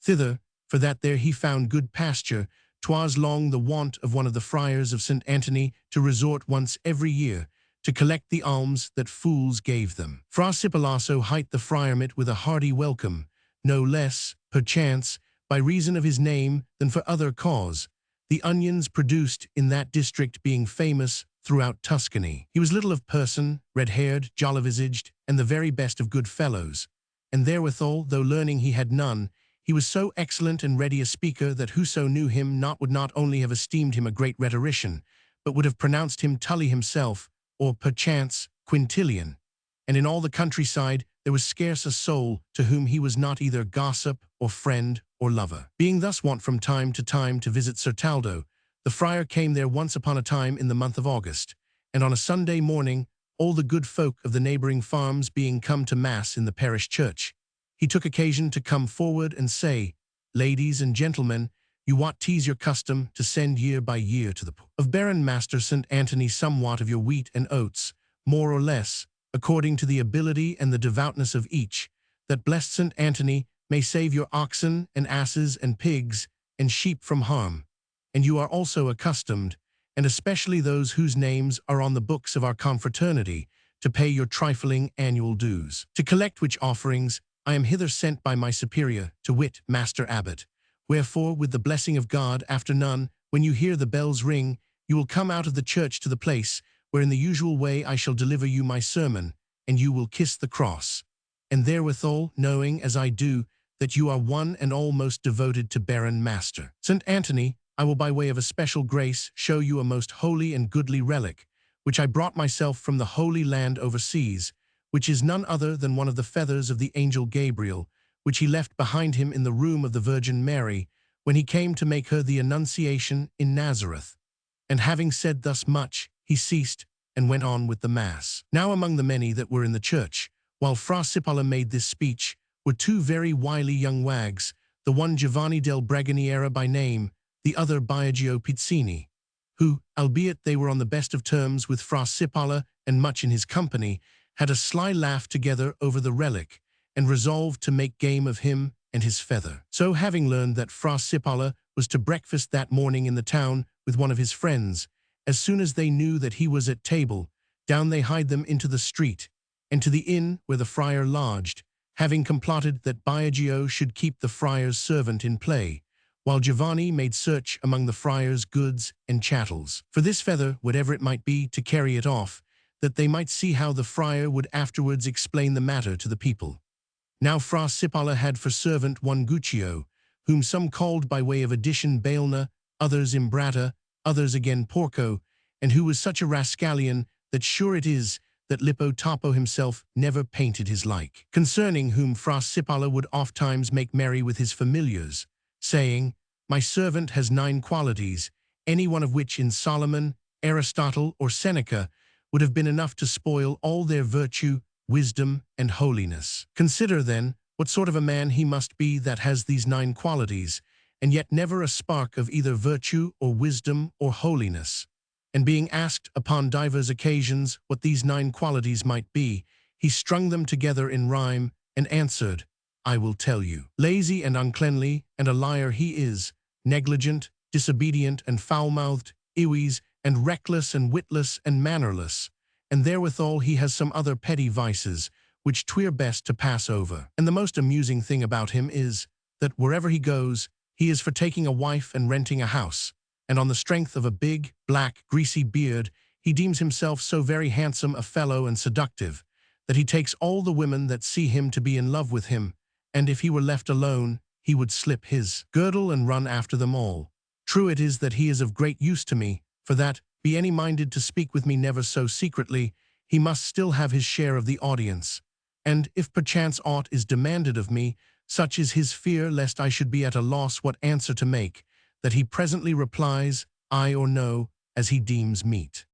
thither, for that there he found good pasture. 'Twas long the wont of one of the friars of St. Anthony to resort once every year, to collect the alms that fools gave them. Fra Cipalasso hight the friarmate with a hearty welcome, no less, perchance, by reason of his name than for other cause, the onions produced in that district being famous throughout Tuscany. He was little of person, red-haired, jolly-visaged, and the very best of good fellows, and therewithal, though learning he had none, he was so excellent and ready a speaker that whoso knew him not would not only have esteemed him a great rhetorician, but would have pronounced him Tully himself, or perchance Quintilian. And in all the countryside there was scarce a soul to whom he was not either gossip or friend or lover. Being thus wont from time to visit Certaldo, the friar came there once upon a time in the month of August, and on a Sunday morning, all the good folk of the neighboring farms being come to mass in the parish church, he took occasion to come forward and say, "Ladies and gentlemen, you wot 'tis your custom to send year by year to the poor of Baron Master St. Anthony somewhat of your wheat and oats, more or less, according to the ability and the devoutness of each, that blessed St. Anthony may save your oxen and asses and pigs and sheep from harm. And you are also accustomed, and especially those whose names are on the books of our confraternity, to pay your trifling annual dues. To collect which offerings I am hither sent by my superior, to wit, Master Abbot. Wherefore, with the blessing of God, after none, when you hear the bells ring, you will come out of the church to the place, where in the usual way I shall deliver you my sermon, and you will kiss the cross. And therewithal, knowing, as I do, that you are one and all most devoted to Baron Master St. Anthony, I will by way of a special grace show you a most holy and goodly relic, which I brought myself from the Holy Land overseas, which is none other than one of the feathers of the angel Gabriel, which he left behind him in the room of the Virgin Mary, when he came to make her the Annunciation in Nazareth. And having said thus much, he ceased, and went on with the Mass. Now among the many that were in the church, while Fra Cipolla made this speech, were two very wily young wags, the one Giovanni del Braganiera by name, the other Biagio Pizzini, who, albeit they were on the best of terms with Fra Cipolla and much in his company, had a sly laugh together over the relic, and resolved to make game of him and his feather. So having learned that Fra Cipolla was to breakfast that morning in the town with one of his friends, as soon as they knew that he was at table, down they hied them into the street, and to the inn where the friar lodged, having complotted that Biagio should keep the friar's servant in play, while Giovanni made search among the friar's goods and chattels, for this feather, whatever it might be, to carry it off, that they might see how the friar would afterwards explain the matter to the people. Now Fra Cipolla had for servant one Guccio, whom some called by way of addition Bailna, others Imbrata, others again Porco, and who was such a rascallion that sure it is that Lippo Topo himself never painted his like, concerning whom Fra Cipolla would ofttimes make merry with his familiars, saying, "My servant has 9 qualities, any one of which in Solomon, Aristotle, or Seneca would have been enough to spoil all their virtue, wisdom, and holiness. Consider, then, what sort of a man he must be that has these 9 qualities, and yet never a spark of either virtue or wisdom or holiness." And being asked upon divers occasions what these 9 qualities might be, he strung them together in rhyme, and answered, "I will tell you. Lazy and uncleanly, and a liar he is, negligent, disobedient, and foul-mouthed, iwis, and reckless, and witless, and mannerless. And therewithal he has some other petty vices, which 'twere best to pass over. And the most amusing thing about him is, that wherever he goes, he is for taking a wife and renting a house, and on the strength of a big, black, greasy beard, he deems himself so very handsome a fellow and seductive, that he takes all the women that see him to be in love with him, and if he were left alone, he would slip his girdle and run after them all. True it is that he is of great use to me, for that, be any minded to speak with me never so secretly, he must still have his share of the audience. And if perchance aught is demanded of me, such is his fear lest I should be at a loss what answer to make, that he presently replies, aye or no, as he deems meet.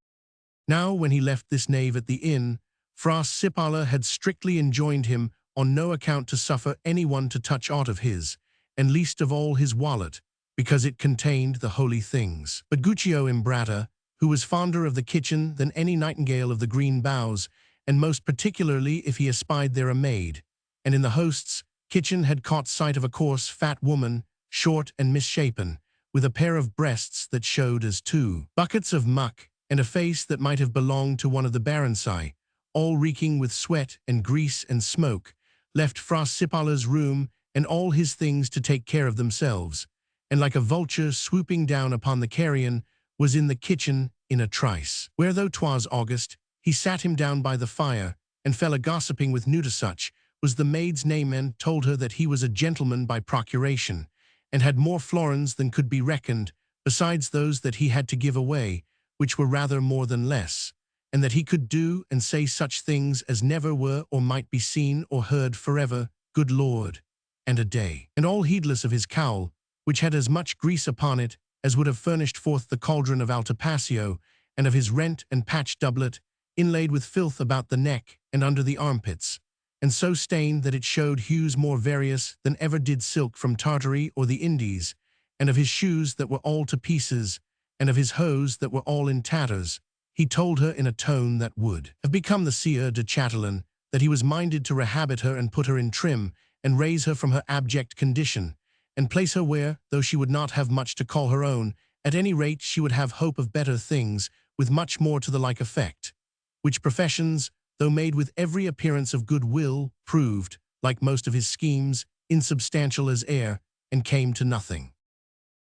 Now when he left this knave at the inn, Fra Cipolla had strictly enjoined him on no account to suffer any one to touch aught of his, and least of all his wallet, because it contained the holy things. But Guccio Imbrata, who was fonder of the kitchen than any nightingale of the green boughs, and most particularly if he espied there a maid, and in the hosts kitchen had caught sight of a coarse, fat woman, short and misshapen, with a pair of breasts that showed as two buckets of muck, and a face that might have belonged to one of the Baronsi, all reeking with sweat and grease and smoke, left Fra Sipala's room and all his things to take care of themselves, and like a vulture swooping down upon the carrion, was in the kitchen in a trice, where though 'twas August, he sat him down by the fire, and fell a-gossiping with Nudasuch, was the maid's name, and told her that he was a gentleman by procuration, and had more florins than could be reckoned, besides those that he had to give away, which were rather more than less, and that he could do and say such things as never were or might be seen or heard forever, good Lord, and a day. And all heedless of his cowl, which had as much grease upon it as would have furnished forth the cauldron of Altapasio, and of his rent and patched doublet, inlaid with filth about the neck and under the armpits, and so stained that it showed hues more various than ever did silk from Tartary or the Indies, and of his shoes that were all to pieces, and of his hose that were all in tatters, he told her in a tone that would have become the Sieur de Chatelain, that he was minded to rehabit her and put her in trim, and raise her from her abject condition, and place her where, though she would not have much to call her own, at any rate she would have hope of better things, with much more to the like effect. Which professions, though made with every appearance of good will, proved, like most of his schemes, insubstantial as air, and came to nothing.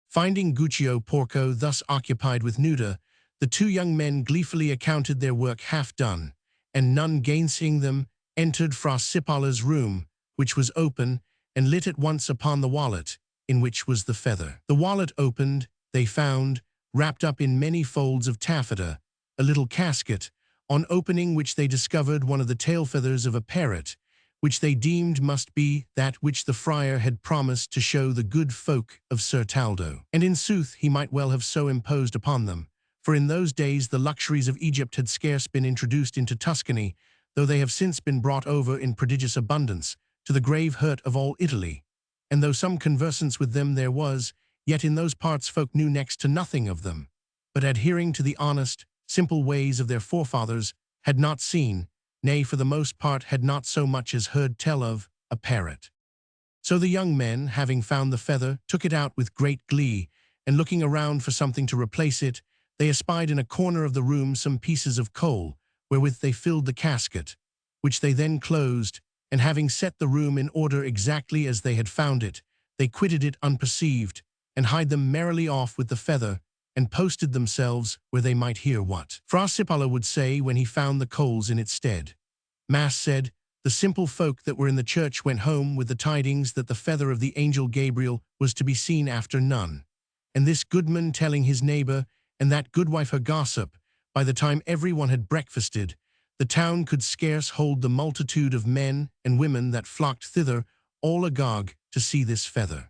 Finding Guccio Porco thus occupied with Nuda, the two young men gleefully accounted their work half done, and none gainsaying them, entered Fra Sipala's room, which was open, and lit at once upon the wallet, in which was the feather. The wallet opened, they found, wrapped up in many folds of taffeta, a little casket, on opening which they discovered one of the tail feathers of a parrot, which they deemed must be that which the friar had promised to show the good folk of Sir Taldo. And in sooth he might well have so imposed upon them, for in those days the luxuries of Egypt had scarce been introduced into Tuscany, though they have since been brought over in prodigious abundance, to the grave hurt of all Italy. And though some conversance with them there was, yet in those parts folk knew next to nothing of them, but adhering to the honest, simple ways of their forefathers, had not seen, nay, for the most part had not so much as heard tell of, a parrot. So the young men, having found the feather, took it out with great glee, and looking around for something to replace it, they espied in a corner of the room some pieces of coal, wherewith they filled the casket, which they then closed, and having set the room in order exactly as they had found it, they quitted it unperceived, and hied them merrily off with the feather, and posted themselves where they might hear what Fra Sipala would say when he found the coals in its stead. Mass said, the simple folk that were in the church went home with the tidings that the feather of the angel Gabriel was to be seen after none, and this goodman telling his neighbor, and that goodwife her gossip, by the time every one had breakfasted, the town could scarce hold the multitude of men and women that flocked thither, all agog to see this feather.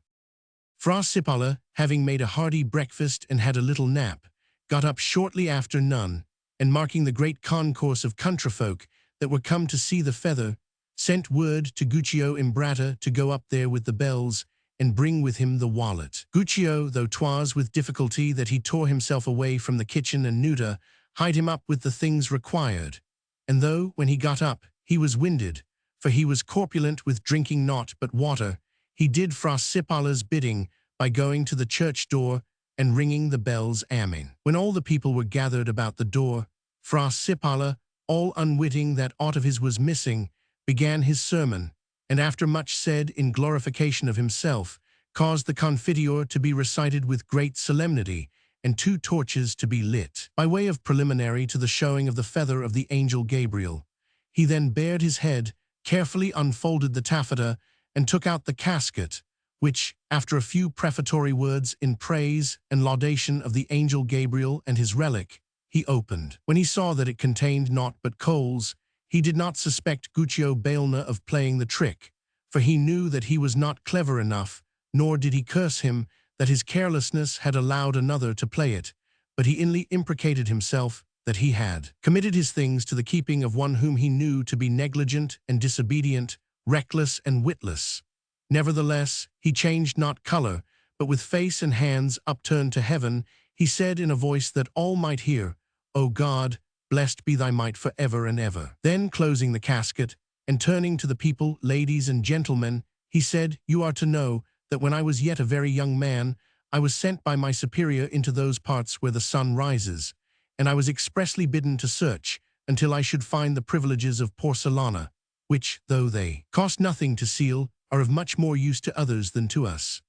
Fra Sipala, having made a hearty breakfast and had a little nap, got up shortly after none, and marking the great concourse of countryfolk that were come to see the feather, sent word to Guccio Imbrata to go up there with the bells, and bring with him the wallet. Guccio, though 'twas with difficulty that he tore himself away from the kitchen and Nuda, hied him up with the things required, and though, when he got up, he was winded, for he was corpulent with drinking naught but water, he did Fra Sipala's bidding by going to the church door and ringing the bells Amen. When all the people were gathered about the door, Fra Sipala, all unwitting that aught of his was missing, began his sermon, and after much said in glorification of himself, caused the Confiteor to be recited with great solemnity, and 2 torches to be lit. By way of preliminary to the showing of the feather of the angel Gabriel, he then bared his head, carefully unfolded the taffeta, and took out the casket, which, after a few prefatory words in praise and laudation of the angel Gabriel and his relic, he opened. When he saw that it contained naught but coals, he did not suspect Guccio Baelna of playing the trick, for he knew that he was not clever enough, nor did he curse him that his carelessness had allowed another to play it, but he inly imprecated himself that he had committed his things to the keeping of one whom he knew to be negligent and disobedient, reckless and witless. Nevertheless, he changed not color, but with face and hands upturned to heaven, he said in a voice that all might hear, O God, blessed be thy might for ever and ever. Then closing the casket, and turning to the people, ladies and gentlemen, He said, "You are to know that when I was yet a very young man, I was sent by my superior into those parts where the sun rises, and I was expressly bidden to search until I should find the privileges of porcellana, which, though they cost nothing to seal, are of much more use to others than to us.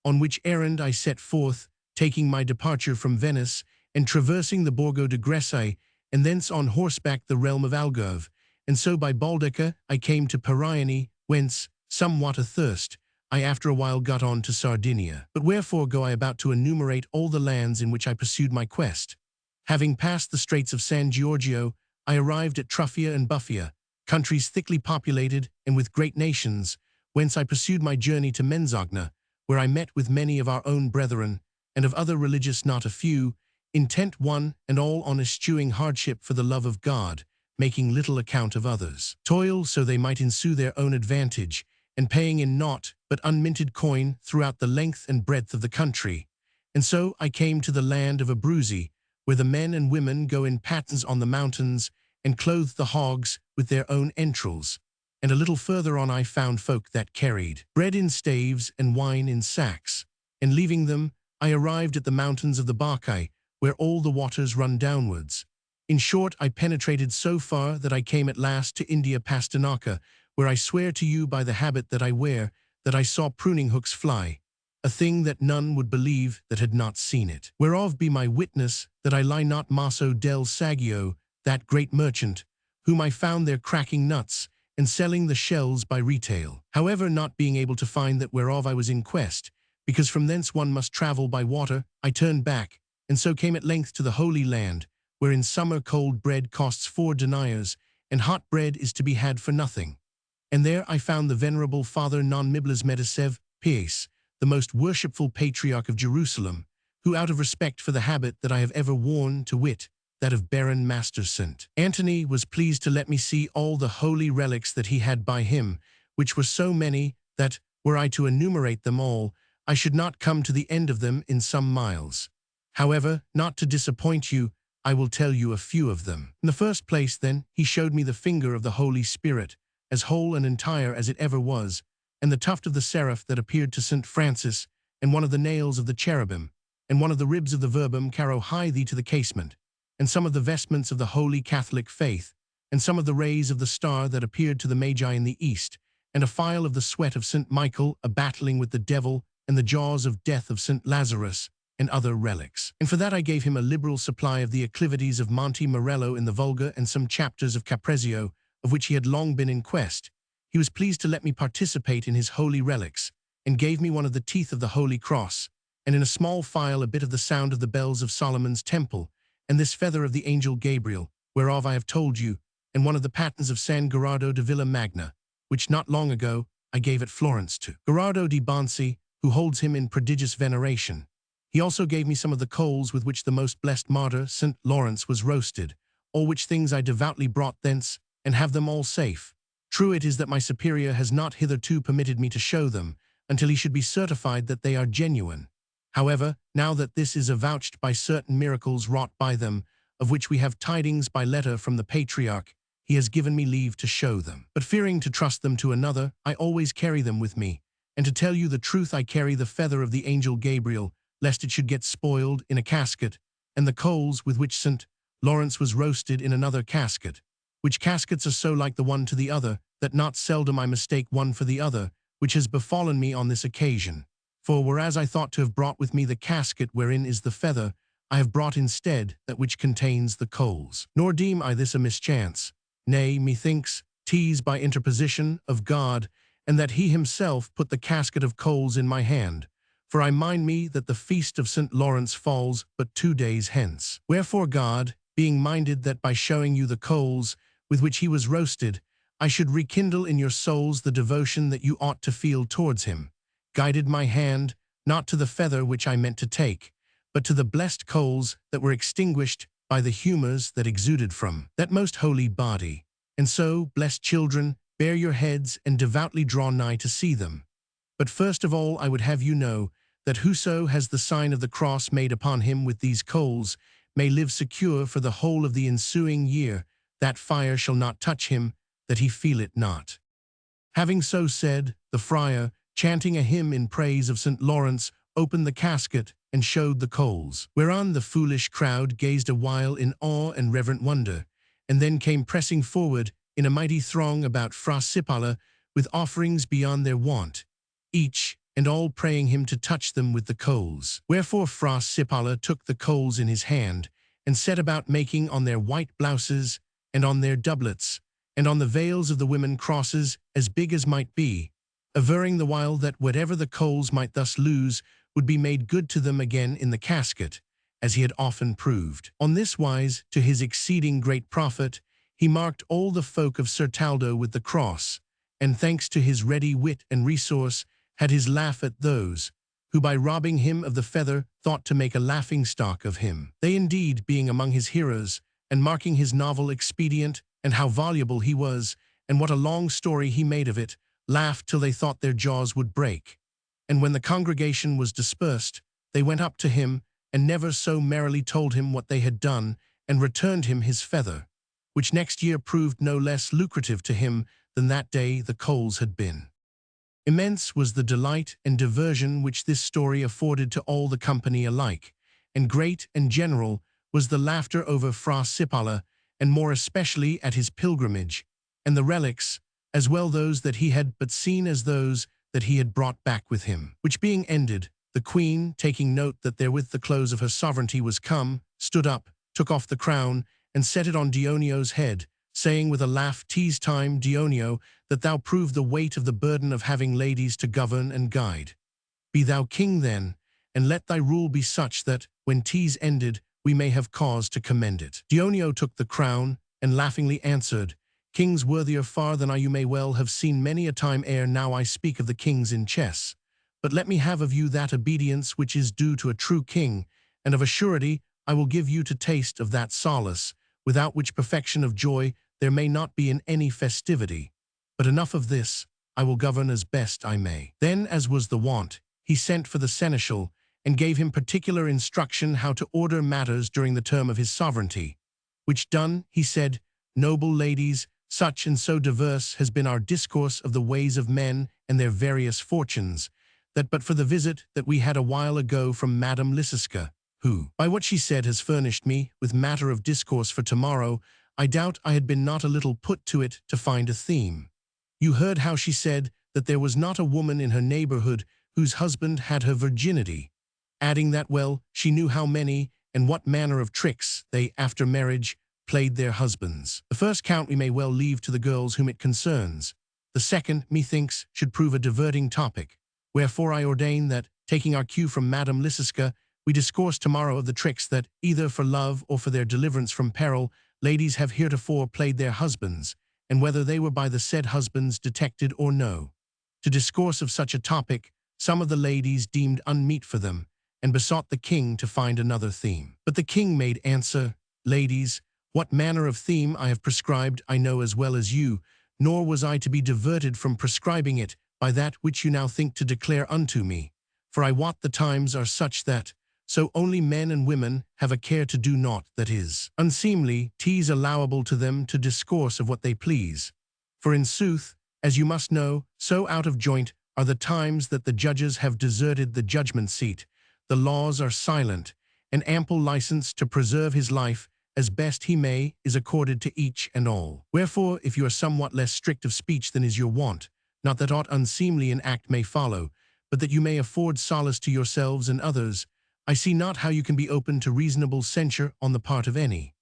On which errand I set forth, taking my departure from Venice, and traversing the Borgo de Gresse, and thence on horseback the realm of Algarve, and so by Baldeca I came to Pariani, whence, somewhat athirst, I after a while got on to Sardinia. But wherefore go I about to enumerate all the lands in which I pursued my quest? Having passed the Straits of San Giorgio, I arrived at Truffia and Buffia, countries thickly populated and with great nations, whence I pursued my journey to Menzogna, where I met with many of our own brethren, and of other religious not a few, intent one and all on eschewing hardship for the love of God, making little account of others' toil so they might ensue their own advantage, and paying in naught but unminted coin throughout the length and breadth of the country. And so I came to the land of Abruzzi, where the men and women go in pattens on the mountains, and clothe the hogs with their own entrails. And a little further on I found folk that carried bread in staves and wine in sacks. And leaving them, I arrived at the mountains of the Bacchae, where all the waters run downwards. In short, I penetrated so far that I came at last to India Pastanaca, where I swear to you by the habit that I wear, that I saw pruning hooks fly, a thing that none would believe that had not seen it. Whereof be my witness that I lie not Maso del Saggio, that great merchant, whom I found there cracking nuts, and selling the shells by retail. However, not being able to find that whereof I was in quest, because from thence one must travel by water, I turned back, and so came at length to the Holy Land, where in summer cold bread costs 4 deniers, and hot bread is to be had for nothing. And there I found the venerable Father Non-Mibles Medicev, Pies, the most worshipful patriarch of Jerusalem, who out of respect for the habit that I have ever worn, to wit, that of Baron Master St. Antony, was pleased to let me see all the holy relics that he had by him, which were so many that, were I to enumerate them all, I should not come to the end of them in some miles. However, not to disappoint you, I will tell you a few of them. In the first place, then, he showed me the finger of the Holy Spirit, as whole and entire as it ever was, and the tuft of the seraph that appeared to St. Francis, and one of the nails of the cherubim, and one of the ribs of the verbum caro hie thee to the casement, and some of the vestments of the holy Catholic faith, and some of the rays of the star that appeared to the Magi in the east, and a phial of the sweat of St. Michael a battling with the devil, and the jaws of death of St. Lazarus, and other relics. And for that I gave him a liberal supply of the acclivities of Monte Morello in the Volga and some chapters of Caprezio, of which he had long been in quest. He was pleased to let me participate in his holy relics, and gave me one of the teeth of the Holy Cross, and in a small phial a bit of the sound of the bells of Solomon's temple, and this feather of the angel Gabriel, whereof I have told you, and one of the patens of San Gerardo de Villa Magna, which not long ago I gave at Florence to Gerardo di Bonsi, who holds him in prodigious veneration. He also gave me some of the coals with which the most blessed martyr, St. Lawrence, was roasted, all which things I devoutly brought thence, and have them all safe. True it is that my superior has not hitherto permitted me to show them, until he should be certified that they are genuine. However, now that this is avouched by certain miracles wrought by them, of which we have tidings by letter from the Patriarch, he has given me leave to show them. But fearing to trust them to another, I always carry them with me, and to tell you the truth I carry the feather of the angel Gabriel, lest it should get spoiled, in a casket, and the coals with which St. Lawrence was roasted in another casket, which caskets are so like the one to the other, that not seldom I mistake one for the other, which has befallen me on this occasion. For whereas I thought to have brought with me the casket wherein is the feather, I have brought instead that which contains the coals. Nor deem I this a mischance. Nay, methinks, 'tis by interposition of God, and that he himself put the casket of coals in my hand. For I mind me that the feast of St. Lawrence falls but 2 days hence. Wherefore God, being minded that by showing you the coals with which he was roasted, I should rekindle in your souls the devotion that you ought to feel towards him, guided my hand, not to the feather which I meant to take, but to the blessed coals that were extinguished by the humours that exuded from that most holy body. And so, blessed children, bear your heads and devoutly draw nigh to see them. But first of all I would have you know, that whoso has the sign of the cross made upon him with these coals may live secure for the whole of the ensuing year, that fire shall not touch him, that he feel it not. Having so said, the friar, chanting a hymn in praise of St. Lawrence, opened the casket and showed the coals, whereon the foolish crowd gazed a while in awe and reverent wonder, and then came pressing forward in a mighty throng about Fra Sipala with offerings beyond their wont, each and all praying him to touch them with the coals. Wherefore Fra Sipala took the coals in his hand, and set about making on their white blouses, and on their doublets, and on the veils of the women crosses as big as might be, averring the while that whatever the coals might thus lose would be made good to them again in the casket, as he had often proved. On this wise, to his exceeding great profit, he marked all the folk of Certaldo with the cross, and thanks to his ready wit and resource, had his laugh at those who by robbing him of the feather thought to make a laughing-stock of him. They indeed, being among his hearers, and marking his novel expedient, and how voluble he was, and what a long story he made of it, laughed till they thought their jaws would break. And when the congregation was dispersed, they went up to him, and never so merrily told him what they had done, and returned him his feather, which next year proved no less lucrative to him than that day the coals had been. Immense was the delight and diversion which this story afforded to all the company alike, and great and general was the laughter over Fra Sipala, and more especially at his pilgrimage, and the relics, as well those that he had but seen as those that he had brought back with him. Which being ended, the queen, taking note that therewith the close of her sovereignty was come, stood up, took off the crown, and set it on Dionio's head, saying with a laugh, "'Tis time, Dionio, that thou prove the weight of the burden of having ladies to govern and guide. Be thou king then, and let thy rule be such that, when 'tis ended, we may have cause to commend it." Dionio took the crown, and laughingly answered, "Kings worthier far than I you may well have seen many a time ere now I speak of the kings in chess. But let me have of you that obedience which is due to a true king, and of a surety I will give you to taste of that solace, without which perfection of joy there may not be in any festivity. But enough of this, I will govern as best I may." Then, as was the wont, he sent for the seneschal, and gave him particular instruction how to order matters during the term of his sovereignty. Which done, he said, "Noble ladies, such and so diverse has been our discourse of the ways of men and their various fortunes, that but for the visit that we had a while ago from Madame Lysiska, who, by what she said, has furnished me with matter of discourse for tomorrow, I doubt I had been not a little put to it to find a theme. You heard how she said that there was not a woman in her neighborhood whose husband had her virginity, adding that, well, she knew how many and what manner of tricks they, after marriage, played their husbands. The first count we may well leave to the girls whom it concerns. The second, methinks, should prove a diverting topic. Wherefore I ordain that, taking our cue from Madame Lysiska, we discourse tomorrow of the tricks that, either for love or for their deliverance from peril, ladies have heretofore played their husbands, and whether they were by the said husbands detected or no. To discourse of such a topic, some of the ladies deemed unmeet for them, and besought the king to find another theme. But the king made answer, "Ladies, what manner of theme I have prescribed I know as well as you, nor was I to be diverted from prescribing it by that which you now think to declare unto me. For I wot the times are such that, so only men and women have a care to do naught that is unseemly, 'tis allowable to them to discourse of what they please. For in sooth, as you must know, so out of joint are the times that the judges have deserted the judgment seat, the laws are silent, and ample license to preserve his life as best he may is accorded to each and all. Wherefore, if you are somewhat less strict of speech than is your wont, not that aught unseemly in act may follow, but that you may afford solace to yourselves and others, I see not how you can be open to reasonable censure on the part of any.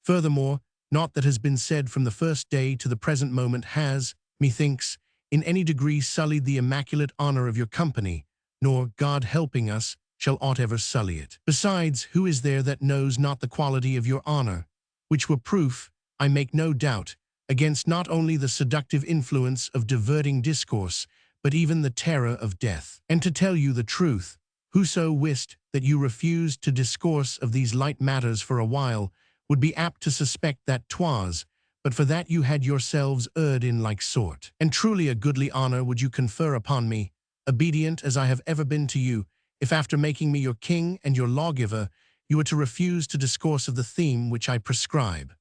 Furthermore, naught that has been said from the first day to the present moment has, methinks, in any degree sullied the immaculate honor of your company, nor, God helping us, shall aught ever sully it. Besides, who is there that knows not the quality of your honor, which were proof, I make no doubt, against not only the seductive influence of diverting discourse, but even the terror of death. And to tell you the truth, whoso wist that you refused to discourse of these light matters for a while, would be apt to suspect that 'twas, but for that you had yourselves erred in like sort. And truly a goodly honor would you confer upon me, obedient as I have ever been to you, if after making me your king and your lawgiver, you were to refuse to discourse of the theme which I prescribe.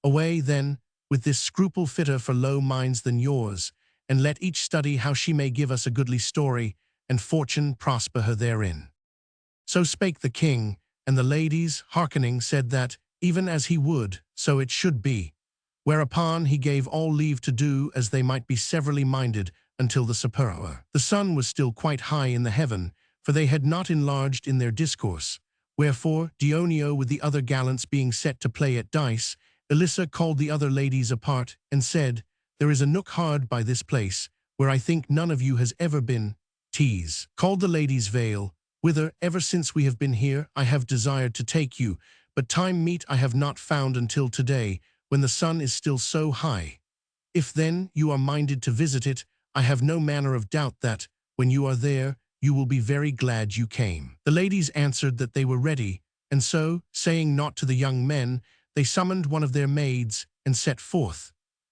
Away, then, with this scruple fitter for low minds than yours, and let each study how she may give us a goodly story, and fortune prosper her therein. So spake the king, and the ladies, hearkening, said that, even as he would, so it should be. Whereupon he gave all leave to do as they might be severally minded until the supper hour. The sun was still quite high in the heaven, for they had not enlarged in their discourse. Wherefore, Dioneo with the other gallants being set to play at dice, Elissa called the other ladies apart, and said, There is a nook hard by this place, where I think none of you has ever been. Tease. Called the ladies' vale, whither, ever since we have been here, I have desired to take you, but time meet I have not found until today, when the sun is still so high. If then you are minded to visit it, I have no manner of doubt that, when you are there, you will be very glad you came. The ladies answered that they were ready, and so, saying naught to the young men, they summoned one of their maids, and set forth.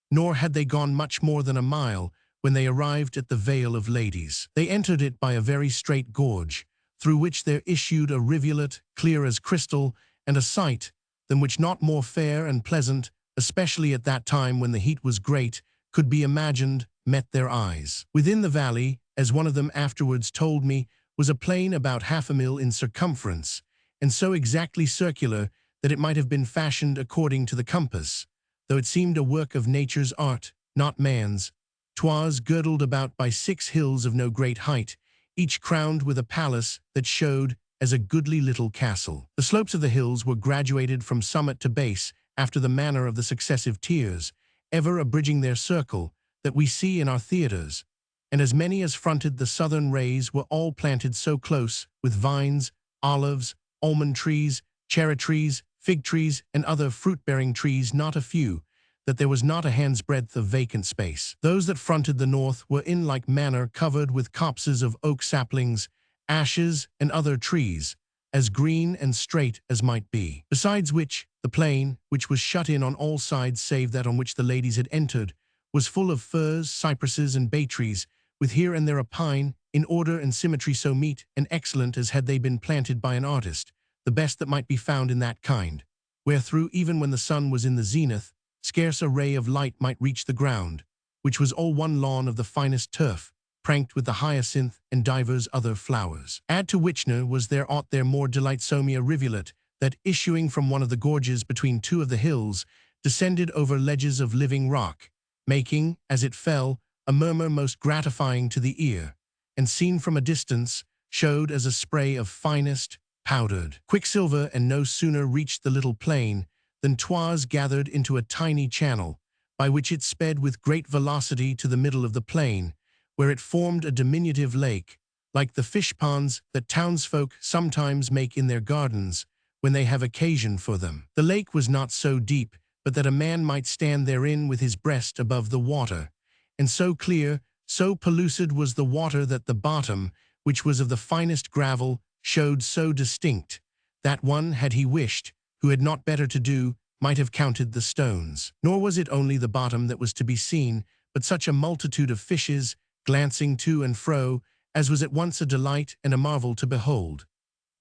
Nor had they gone much more than a mile, when they arrived at the Vale of Ladies. They entered it by a very straight gorge, through which there issued a rivulet, clear as crystal, and a sight, than which not more fair and pleasant, especially at that time when the heat was great, could be imagined, met their eyes. Within the valley, as one of them afterwards told me, was a plain about 1/2 mile in circumference, and so exactly circular that it might have been fashioned according to the compass, though it seemed a work of nature's art, not man's. 'Twas girdled about by 6 hills of no great height, each crowned with a palace that showed as a goodly little castle. The slopes of the hills were graduated from summit to base after the manner of the successive tiers, ever abridging their circle, that we see in our theatres, and as many as fronted the southern rays were all planted so close with vines, olives, almond trees, cherry trees, fig trees, and other fruit-bearing trees not a few, that there was not a hand's breadth of vacant space. Those that fronted the north were in like manner covered with copses of oak saplings, ashes, and other trees, as green and straight as might be. Besides which, the plain, which was shut in on all sides save that on which the ladies had entered, was full of firs, cypresses, and bay trees, with here and there a pine, in order and symmetry so meet and excellent as had they been planted by an artist, the best that might be found in that kind, wherethrough even when the sun was in the zenith, scarce a ray of light might reach the ground, which was all one lawn of the finest turf, pranked with the hyacinth and divers other flowers. Add to which was there aught there more delightsome a rivulet, that, issuing from one of the gorges between 2 of the hills, descended over ledges of living rock, making, as it fell, a murmur most gratifying to the ear, and seen from a distance, showed as a spray of finest, powdered quicksilver, and no sooner reached the little plain than 'twas gathered into a tiny channel, by which it sped with great velocity to the middle of the plain, where it formed a diminutive lake, like the fish ponds that townsfolk sometimes make in their gardens when they have occasion for them. The lake was not so deep but that a man might stand therein with his breast above the water, and so clear, so pellucid was the water that the bottom, which was of the finest gravel, showed so distinct, that one, had he wished, who had not better to do, might have counted the stones. Nor was it only the bottom that was to be seen, but such a multitude of fishes, glancing to and fro, as was at once a delight and a marvel to behold.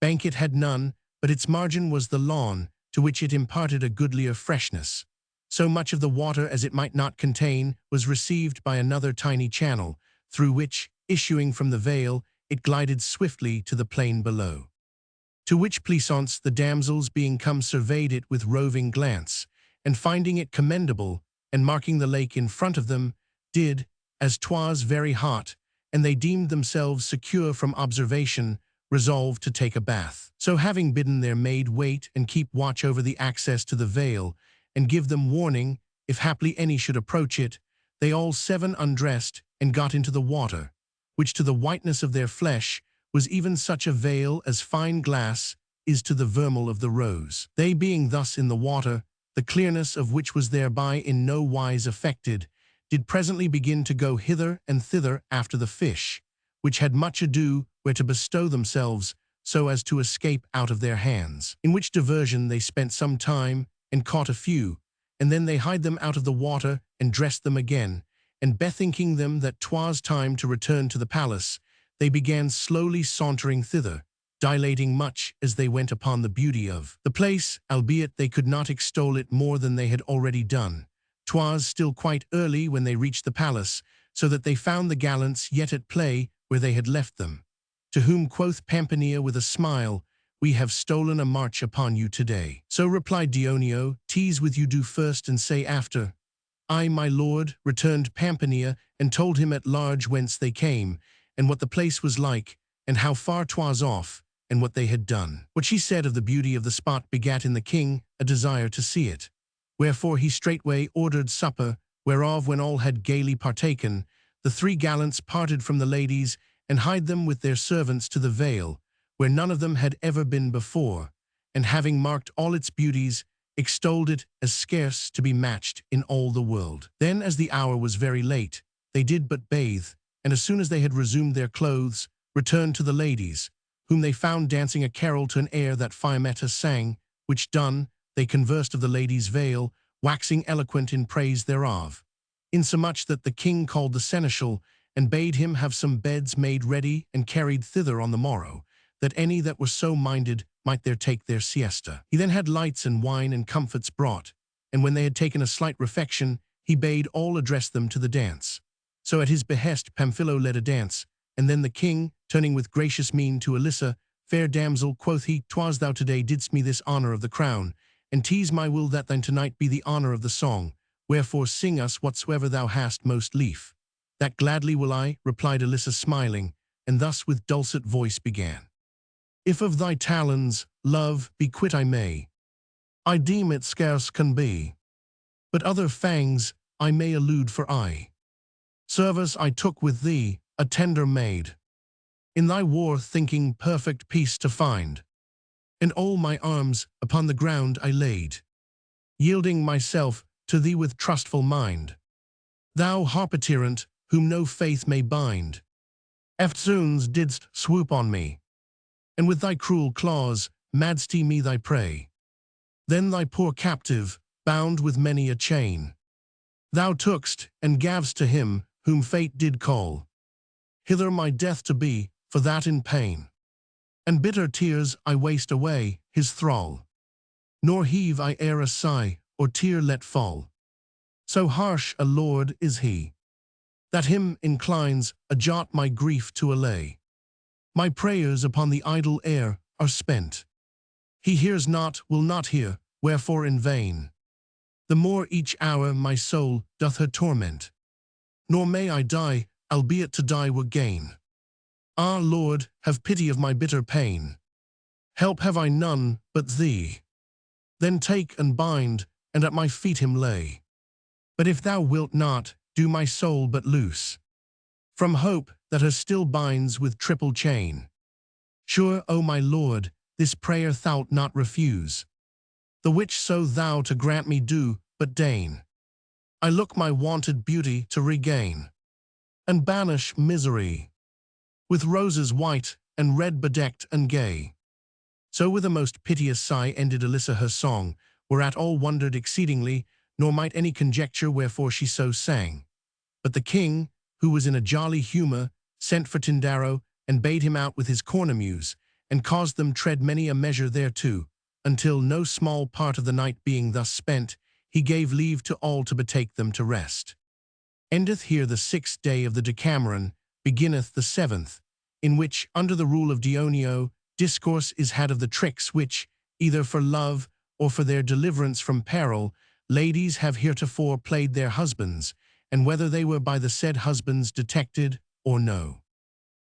Bank it had none, but its margin was the lawn, to which it imparted a goodlier freshness. So much of the water as it might not contain was received by another tiny channel, through which, issuing from the vale, it glided swiftly to the plain below. To which pleasance the damsels being come surveyed it with roving glance, and finding it commendable, and marking the lake in front of them, did, as 'twas very hot, and they deemed themselves secure from observation, resolve to take a bath. So having bidden their maid wait and keep watch over the access to the vale, and give them warning, if haply any should approach it, they all 7 undressed, and got into the water, which to the whiteness of their flesh was even such a veil as fine glass is to the vermeil of the rose. They being thus in the water, the clearness of which was thereby in no wise affected, did presently begin to go hither and thither after the fish, which had much ado where to bestow themselves, so as to escape out of their hands. In which diversion they spent some time, and caught a few, and then they hied them out of the water, and dressed them again, and bethinking them that 'twas time to return to the palace, they began slowly sauntering thither, dilating much as they went upon the beauty of the place, albeit they could not extol it more than they had already done. 'Twas still quite early when they reached the palace, so that they found the gallants yet at play where they had left them. To whom quoth Pampinea with a smile, "We have stolen a march upon you today." So replied Dioneo, "Tease with you do first and say after." "I, my lord," returned Pampinea, and told him at large whence they came, and what the place was like, and how far 'twas off, and what they had done. What she said of the beauty of the spot begat in the king a desire to see it. Wherefore he straightway ordered supper, whereof when all had gaily partaken, the three gallants parted from the ladies, and hied them with their servants to the vale, where none of them had ever been before, and having marked all its beauties, extolled it as scarce to be matched in all the world. Then, as the hour was very late, they did but bathe, and as soon as they had resumed their clothes, returned to the ladies, whom they found dancing a carol to an air that Fiammetta sang, which done, they conversed of the lady's vale, waxing eloquent in praise thereof, insomuch that the king called the seneschal, and bade him have some beds made ready and carried thither on the morrow, that any that were so minded might there take their siesta. He then had lights and wine and comforts brought, and when they had taken a slight refection, he bade all address them to the dance. So at his behest Pamphilo led a dance, and then the king, turning with gracious mien to Alyssa, "Fair damsel," quoth he, "'twas thou today didst me this honour of the crown, and 'tis my will that thine tonight be the honour of the song, wherefore sing us whatsoever thou hast most lief." "That gladly will I," replied Alyssa smiling, and thus with dulcet voice began. "If of thy talons, love, be quit I may, I deem it scarce can be, but other fangs I may elude for aye. Service I took with thee, a tender maid, in thy war thinking perfect peace to find, and all my arms upon the ground I laid, yielding myself to thee with trustful mind. Thou harpy-tyrant, whom no faith may bind, eftsoons didst swoop on me, and with thy cruel claws madst me thy prey. Then thy poor captive, bound with many a chain, thou tookst and gav'st to him whom fate did call hither my death to be, for that in pain and bitter tears I waste away his thrall, nor heave I e'er a sigh or tear let fall. So harsh a lord is he, that him inclines a jot my grief to allay. My prayers upon the idle air are spent. He hears not, will not hear, wherefore in vain. The more each hour my soul doth her torment. Nor may I die, albeit to die were gain. Ah, Lord, have pity of my bitter pain. Help have I none but thee. Then take and bind, and at my feet him lay. But if thou wilt not, do my soul but loose from hope that her still binds with triple chain. Sure, O my Lord, this prayer thou'lt not refuse, the which so thou to grant me do but deign. I look my wonted beauty to regain, and banish misery, with roses white and red bedecked and gay." So with a most piteous sigh ended Alyssa her song, whereat all wondered exceedingly, nor might any conjecture wherefore she so sang. But the king, who was in a jolly humour, sent for Tindaro, and bade him out with his cornemuse, and caused them tread many a measure thereto, until, no small part of the night being thus spent, he gave leave to all to betake them to rest. Endeth here the 6th day of the Decameron, beginneth the 7th, in which, under the rule of Dioneo, discourse is had of the tricks which, either for love or for their deliverance from peril, ladies have heretofore played their husbands, and whether they were by the said husbands detected or no.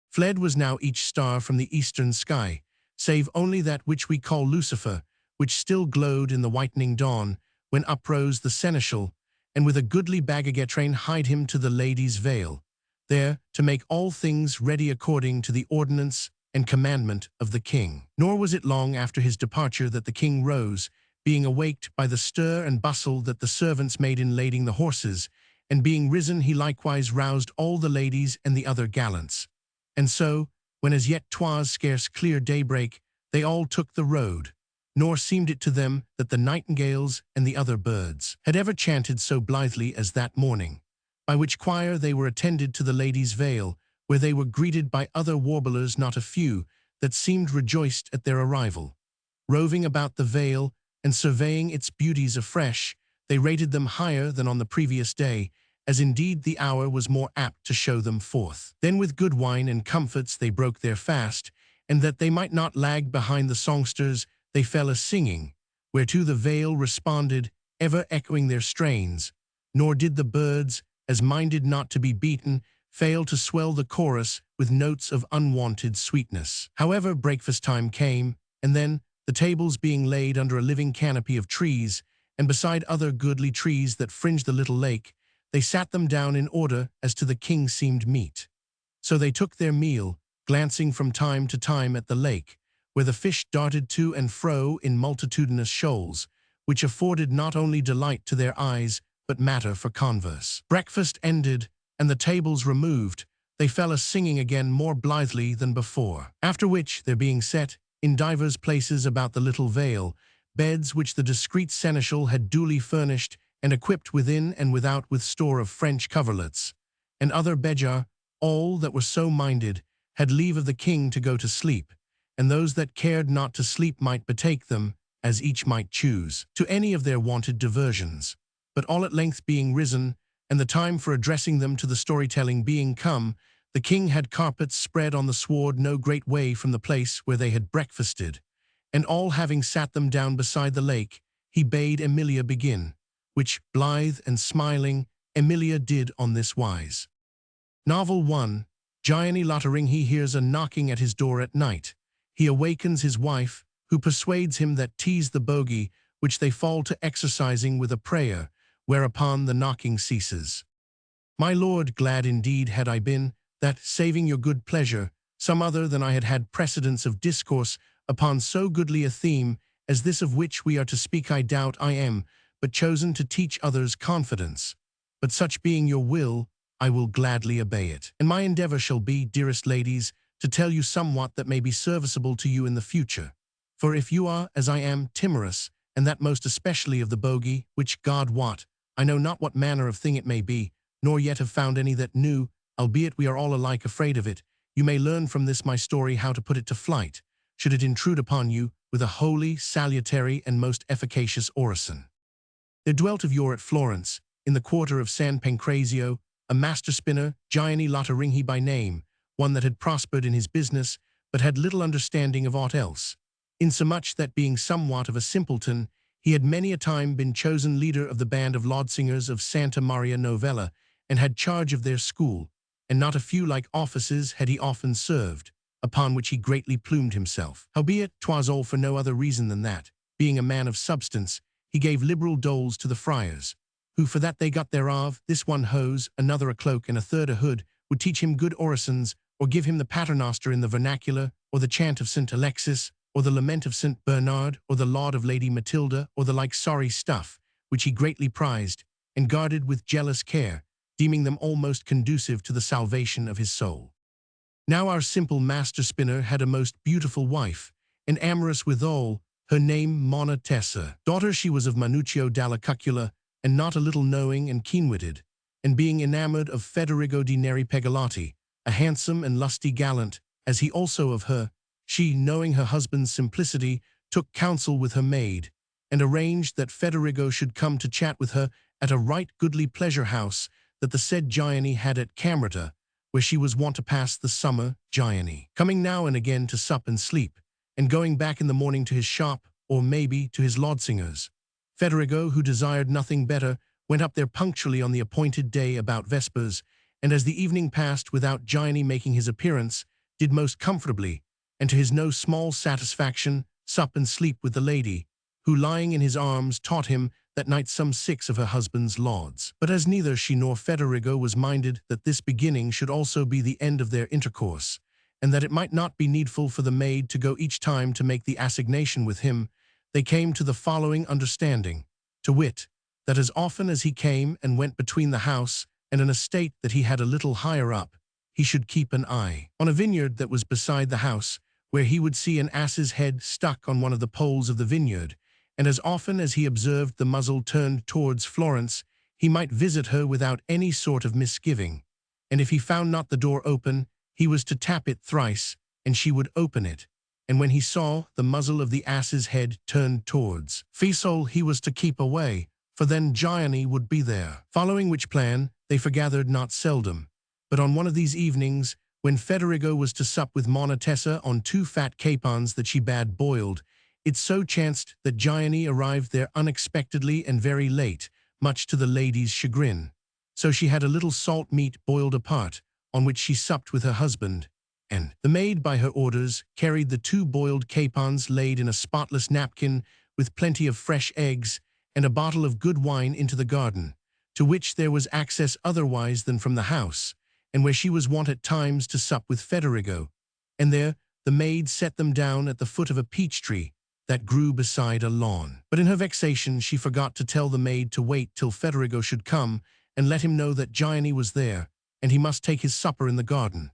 Fled was now each star from the eastern sky, save only that which we call Lucifer, which still glowed in the whitening dawn, when uprose the seneschal, and with a goodly bagagetrain hied him to the lady's vale, there to make all things ready according to the ordinance and commandment of the king. Nor was it long after his departure that the king rose, being awaked by the stir and bustle that the servants made in lading the horses, and being risen he likewise roused all the ladies and the other gallants. And so, when as yet 'twas scarce clear daybreak, they all took the road, nor seemed it to them that the nightingales and the other birds had ever chanted so blithely as that morning, by which choir they were attended to the lady's vale, where they were greeted by other warblers not a few, that seemed rejoiced at their arrival. Roving about the vale, and surveying its beauties afresh, they rated them higher than on the previous day, as indeed the hour was more apt to show them forth. Then with good wine and comforts they broke their fast, and that they might not lag behind the songsters, they fell a-singing, whereto the vale responded, ever echoing their strains, nor did the birds, as minded not to be beaten, fail to swell the chorus with notes of unwonted sweetness. However, breakfast time came, and then, the tables being laid under a living canopy of trees, and beside other goodly trees that fringed the little lake, they sat them down in order as to the king seemed meet. So they took their meal, glancing from time to time at the lake, where the fish darted to and fro in multitudinous shoals, which afforded not only delight to their eyes, but matter for converse. Breakfast ended, and the tables removed, they fell a-singing again more blithely than before. After which, there being set, in divers places about the little vale, beds which the discreet seneschal had duly furnished and equipped within and without with store of French coverlets, and other bejar, all that were so minded, had leave of the king to go to sleep, and those that cared not to sleep might betake them, as each might choose, to any of their wonted diversions. But all at length being risen, and the time for addressing them to the storytelling being come, the king had carpets spread on the sward no great way from the place where they had breakfasted, and all having sat them down beside the lake, he bade Emilia begin, which, blithe and smiling, Emilia did on this wise. Novel 1. Giovanni Boccaccio hears a knocking at his door at night. He awakens his wife, who persuades him that 'tis the bogey, which they fall to exercising with a prayer, whereupon the knocking ceases. My lord, glad indeed had I been, that, saving your good pleasure, some other than I had had precedence of discourse upon so goodly a theme as this of which we are to speak. I doubt I am but chosen to teach others confidence. But such being your will, I will gladly obey it. And my endeavor shall be, dearest ladies, to tell you somewhat that may be serviceable to you in the future. For if you are, as I am, timorous, and that most especially of the bogey, which, God wot, I know not what manner of thing it may be, nor yet have found any that knew, albeit we are all alike afraid of it, you may learn from this my story how to put it to flight, should it intrude upon you, with a holy, salutary, and most efficacious orison. There dwelt of yore at Florence, in the quarter of San Pancrazio, a master spinner, Giovanni Boccaccio by name, one that had prospered in his business, but had little understanding of aught else, insomuch that being somewhat of a simpleton, he had many a time been chosen leader of the band of laudsingers of Santa Maria Novella, and had charge of their school, and not a few like offices had he often served, upon which he greatly plumed himself. Howbeit, 'twas all for no other reason than that, being a man of substance, he gave liberal doles to the friars, who for that they got thereof, this one hose, another a cloak, and a third a hood, would teach him good orisons, or give him the paternoster in the vernacular, or the chant of St. Alexis, or the lament of St. Bernard, or the laud of Lady Matilda, or the like sorry stuff, which he greatly prized, and guarded with jealous care, deeming them all most conducive to the salvation of his soul. Now our simple master spinner had a most beautiful wife, and amorous withal, her name Monna Tessa. Daughter she was of Manuccio dalla Cucula, and not a little knowing and keen-witted, and being enamored of Federigo di Neri Pegalotti, a handsome and lusty gallant, as he also of her, she, knowing her husband's simplicity, took counsel with her maid, and arranged that Federigo should come to chat with her at a right goodly pleasure house that the said Giovanni had at Camerata, where she was wont to pass the summer. Giovanni coming now and again to sup and sleep, and going back in the morning to his shop, or maybe to his laudsingers. Federigo, who desired nothing better, went up there punctually on the appointed day about vespers, and as the evening passed without Giovanni making his appearance, did most comfortably, and to his no small satisfaction, sup and sleep with the lady, who lying in his arms taught him that night some 6 of her husband's lauds. But as neither she nor Federigo was minded that this beginning should also be the end of their intercourse, and that it might not be needful for the maid to go each time to make the assignation with him, they came to the following understanding, to wit, that as often as he came and went between the house and an estate that he had a little higher up, he should keep an eye on a vineyard that was beside the house, where he would see an ass's head stuck on one of the poles of the vineyard, and as often as he observed the muzzle turned towards Florence, he might visit her without any sort of misgiving, and if he found not the door open, he was to tap it thrice, and she would open it, and when he saw the muzzle of the ass's head turned towards Fiesole, he was to keep away, for then Giovanni would be there. Following which plan, they forgathered not seldom. But on one of these evenings, when Federigo was to sup with Monna Tessa on 2 fat capons that she bade boiled, it so chanced that Gianni arrived there unexpectedly and very late, much to the lady's chagrin. So she had a little salt meat boiled apart, on which she supped with her husband, and the maid by her orders carried the 2 boiled capons laid in a spotless napkin with plenty of fresh eggs and a bottle of good wine into the garden, to which there was access otherwise than from the house, and where she was wont at times to sup with Federigo. And there the maid set them down at the foot of a peach tree that grew beside a lawn. But in her vexation she forgot to tell the maid to wait till Federigo should come and let him know that Gianni was there, and he must take his supper in the garden.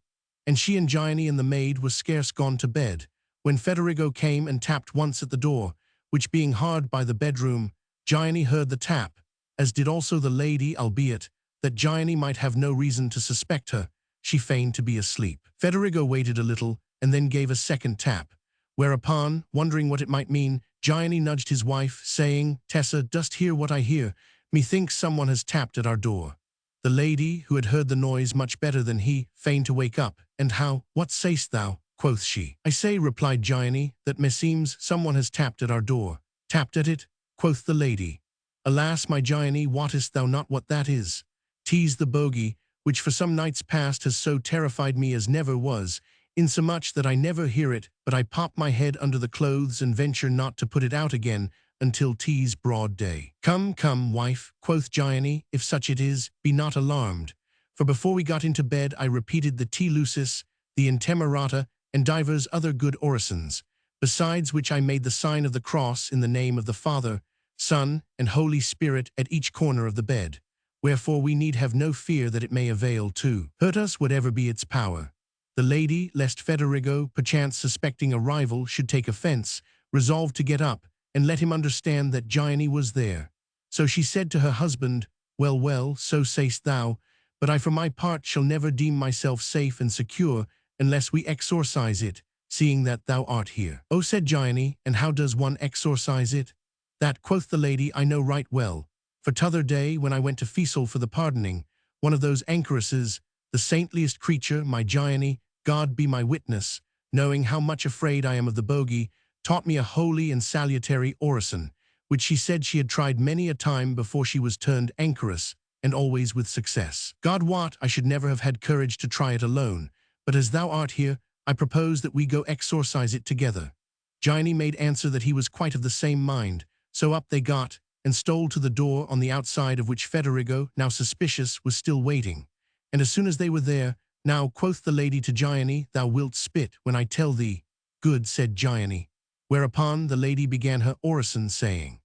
And she and Gianni and the maid were scarce gone to bed, when Federigo came and tapped once at the door, which being hard by the bedroom, Gianni heard the tap, as did also the lady, albeit that Gianni might have no reason to suspect her, she feigned to be asleep. Federigo waited a little, and then gave a second tap, whereupon, wondering what it might mean, Gianni nudged his wife, saying, "Tessa, dost hear what I hear? Methinks someone has tapped at our door." The lady, who had heard the noise much better than he, feigned to wake up. "And how? What sayst thou?" quoth she. "I say," replied Gianni, "that meseems someone has tapped at our door." "Tapped at it?" quoth the lady. "Alas, my Gianni, wottest thou not what that is? 'Tis the bogey, which for some nights past has so terrified me as never was, insomuch that I never hear it, but I pop my head under the clothes and venture not to put it out again until 'tis broad day." "Come, come, wife," quoth Gianni, "if such it is, be not alarmed. For before we got into bed I repeated the Te Lucis, the Intemerata, and divers other good orisons, besides which I made the sign of the cross in the name of the Father, Son, and Holy Spirit at each corner of the bed. Wherefore we need have no fear that it may avail to hurt us whatever be its power." The lady, lest Federigo, perchance suspecting a rival, should take offense, resolved to get up, and let him understand that Gianni was there. So she said to her husband, "Well, well, so sayst thou, but I for my part shall never deem myself safe and secure unless we exorcise it, seeing that thou art here." "Oh," said Gianni, "and how does one exorcise it?" "That," quoth the lady, "I know right well. For t'other day, when I went to Fiesole for the pardoning, one of those anchoresses, the saintliest creature, my Gianni, God be my witness, knowing how much afraid I am of the bogey, taught me a holy and salutary orison, which she said she had tried many a time before she was turned anchoress, and always with success. God wot, I should never have had courage to try it alone, but as thou art here, I propose that we go exorcise it together." Gianni made answer that he was quite of the same mind, so up they got, and stole to the door on the outside of which Federigo, now suspicious, was still waiting. And as soon as they were there, "Now," quoth the lady to Gianni, "thou wilt spit when I tell thee." "Good," said Gianni. Whereupon the lady began her orison, saying,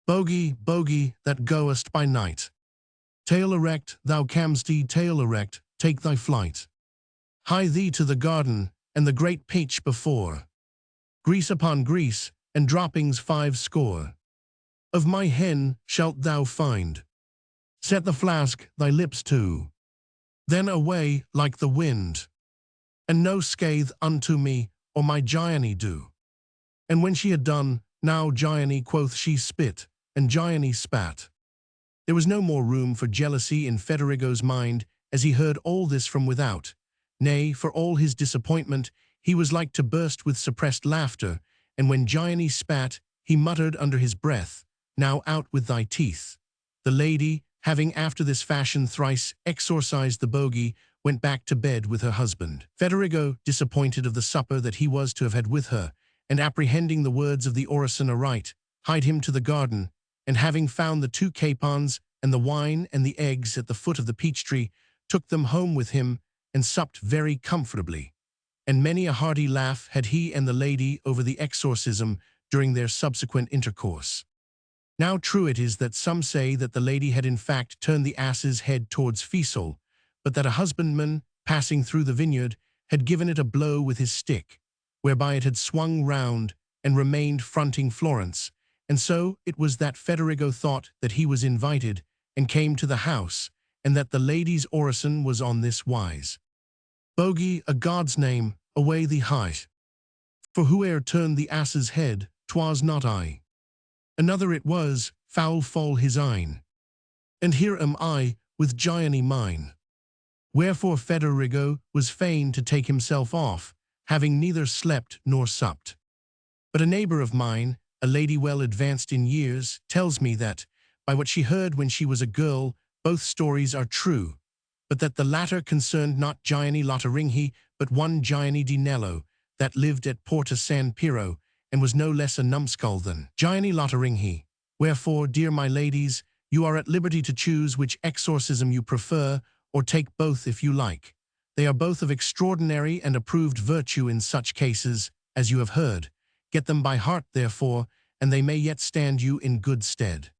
"Bogey, bogey, that goest by night. Tail erect, thou camsteed, tail erect, take thy flight. Hie thee to the garden, and the great peach before. Grease upon grease, and droppings 5 score. Of my hen shalt thou find. Set the flask thy lips to. Then away like the wind. And no scathe unto me, or my Gianni do." And when she had done, "Now, Gianni," quoth she, "spit," and Gianni spat. There was no more room for jealousy in Federigo's mind as he heard all this from without. Nay, for all his disappointment, he was like to burst with suppressed laughter, and when Gianni spat, he muttered under his breath, "Now out with thy teeth." The lady, having after this fashion thrice exorcised the bogey, went back to bed with her husband. Federigo, disappointed of the supper that he was to have had with her, and apprehending the words of the orison aright, hied him to the garden, and having found the 2 capons and the wine and the eggs at the foot of the peach tree, took them home with him, and supped very comfortably. And many a hearty laugh had he and the lady over the exorcism during their subsequent intercourse. Now true it is that some say that the lady had in fact turned the ass's head towards Fiesole, but that a husbandman, passing through the vineyard, had given it a blow with his stick, whereby it had swung round and remained fronting Florence, and so it was that Federigo thought that he was invited, and came to the house, and that the lady's orison was on this wise: "Bogey, a God's name, away thee hie. For whoe'er turned the ass's head, 'twas not I. Another it was, foul fall his eyne. And here am I, with Giovanni mine. Wherefore Federigo was fain to take himself off, having neither slept nor supped. But a neighbor of mine, a lady well advanced in years, tells me that, by what she heard when she was a girl, both stories are true, but that the latter concerned not Giovanni Lottaringhi, but one Giovanni di Nello, that lived at Porta San Piero, and was no less a numbskull than Giovanni Lottaringhi. Wherefore, dear my ladies, you are at liberty to choose which exorcism you prefer, or take both if you like. They are both of extraordinary and approved virtue in such cases, as you have heard. Get them by heart, therefore, and they may yet stand you in good stead.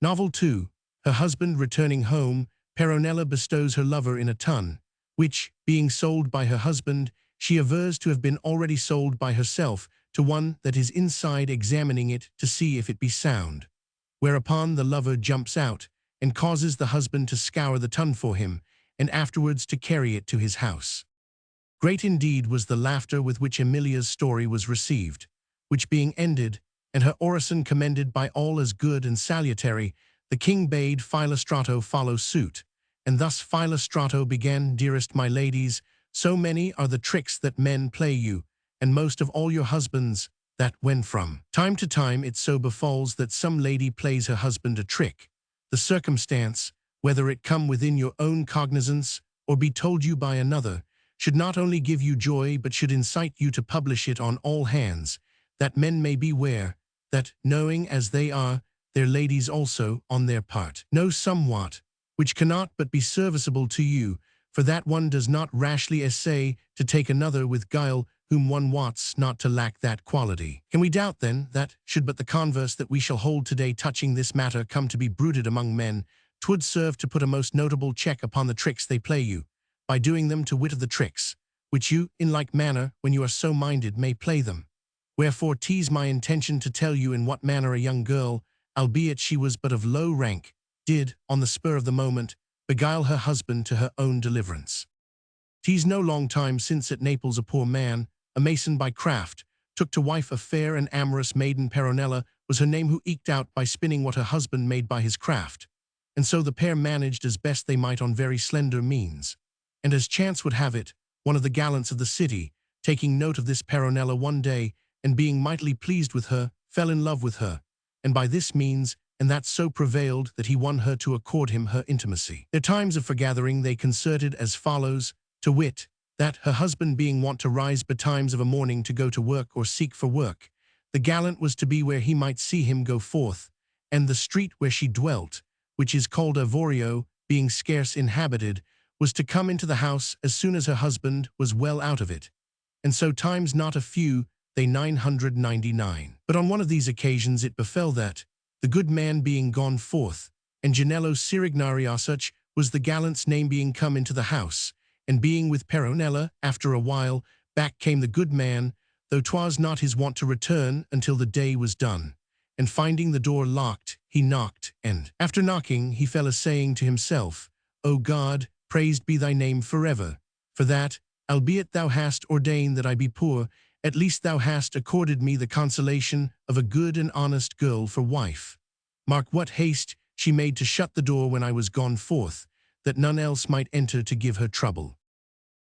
Novel 2. Her husband returning home, Peronella bestows her lover in a tun, which, being sold by her husband, she avers to have been already sold by herself to one that is inside examining it to see if it be sound. Whereupon the lover jumps out, and causes the husband to scour the tun for him, and afterwards to carry it to his house. Great indeed was the laughter with which Emilia's story was received, which being ended, and her orison commended by all as good and salutary, the king bade Philostrato follow suit, and thus Philostrato began, Dearest my ladies, so many are the tricks that men play you, and most of all your husbands, that when from time to time it so befalls that some lady plays her husband a trick, the circumstance, whether it come within your own cognizance or be told you by another, should not only give you joy but should incite you to publish it on all hands, that men may beware, that, knowing as they are, their ladies also, on their part, know somewhat, which cannot but be serviceable to you, for that one does not rashly essay to take another with guile whom one wots not to lack that quality. Can we doubt, then, that, should but the converse that we shall hold today touching this matter come to be bruited among men, 'twould serve to put a most notable check upon the tricks they play you, by doing them to wit of the tricks, which you, in like manner, when you are so minded, may play them. Wherefore 'tis my intention to tell you in what manner a young girl, albeit she was but of low rank, did, on the spur of the moment, beguile her husband to her own deliverance. 'Tis no long time since at Naples a poor man, a mason by craft, took to wife a fair and amorous maiden. Peronella was her name, who eked out by spinning what her husband made by his craft, and so the pair managed as best they might on very slender means. And as chance would have it, one of the gallants of the city, taking note of this Peronella one day, and being mightily pleased with her, fell in love with her, and by this means and that so prevailed that he won her to accord him her intimacy. Their times of forgathering they concerted as follows, to wit, that, her husband being wont to rise betimes of a morning to go to work or seek for work, the gallant was to be where he might see him go forth, and the street where she dwelt, which is called Avorio, being scarce inhabited, was to come into the house as soon as her husband was well out of it, and so times not a few, they 999. But on one of these occasions it befell that, the good man being gone forth, and Janello Sirignari such was the gallant's name, being come into the house, and being with Peronella, after a while, back came the good man, though 'twas not his wont to return until the day was done. And finding the door locked, he knocked, and, after knocking, he fell a-saying to himself, O God, praised be thy name forever, for that, albeit thou hast ordained that I be poor, at least thou hast accorded me the consolation of a good and honest girl for wife. Mark what haste she made to shut the door when I was gone forth, that none else might enter to give her trouble.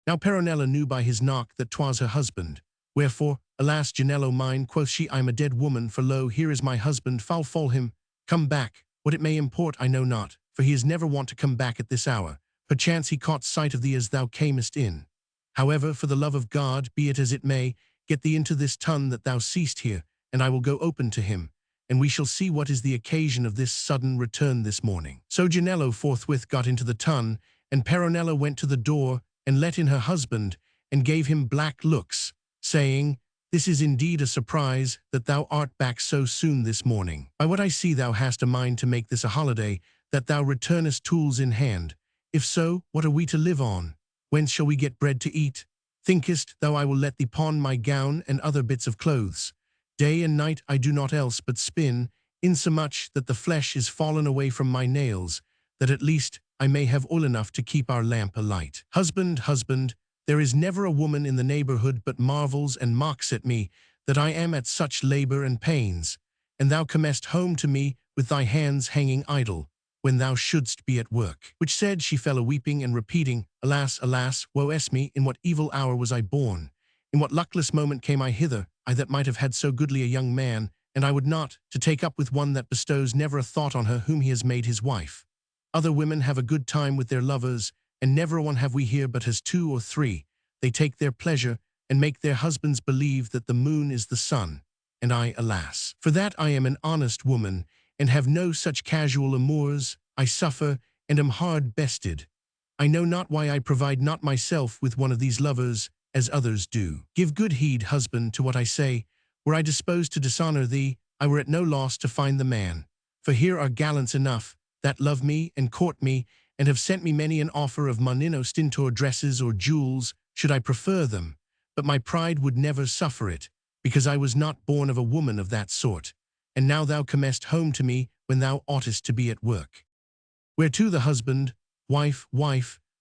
Now Peronella knew by his knock that 'twas her husband. Wherefore, alas, Janello mine, quoth she, I'm a dead woman, for lo, here is my husband, foul fall him, come back. What it may import I know not, for he is never wont to come back at this hour. Perchance he caught sight of thee as thou camest in. However, for the love of God, be it as it may, get thee into this tun that thou seest here, and I will go open to him, and we shall see what is the occasion of this sudden return this morning. So Janello forthwith got into the tun, and Peronella went to the door, and let in her husband, and gave him black looks, saying, This is indeed a surprise, that thou art back so soon this morning. By what I see thou hast a mind to make this a holiday, that thou returnest tools in hand. If so, what are we to live on? Whence shall we get bread to eat? Thinkest thou I will let thee pawn my gown and other bits of clothes? Day and night I do not else but spin, insomuch that the flesh is fallen away from my nails, that at least I may have oil enough to keep our lamp alight. Husband, husband, there is never a woman in the neighborhood but marvels and mocks at me, that I am at such labor and pains, and thou comest home to me with thy hands hanging idle. when thou shouldst be at work. Which said, she fell a-weeping and repeating, Alas, alas, woe es me, in what evil hour was I born? In what luckless moment came I hither, I that might have had so goodly a young man, and I would not, to take up with one that bestows never a thought on her whom he has made his wife. Other women have a good time with their lovers, and never one have we here but has 2 or 3. They take their pleasure, and make their husbands believe that the moon is the sun. And I, alas, for that I am an honest woman, and have no such casual amours, I suffer, and am hard bested. I know not why I provide not myself with one of these lovers, as others do. Give good heed, husband, to what I say. Were I disposed to dishonor thee, I were at no loss to find the man. For here are gallants enough, that love me and court me, and have sent me many an offer of monino stintor dresses or jewels, should I prefer them. But my pride would never suffer it, because I was not born of a woman of that sort. And now thou comest home to me, when thou oughtest to be at work. Whereto the husband, wife,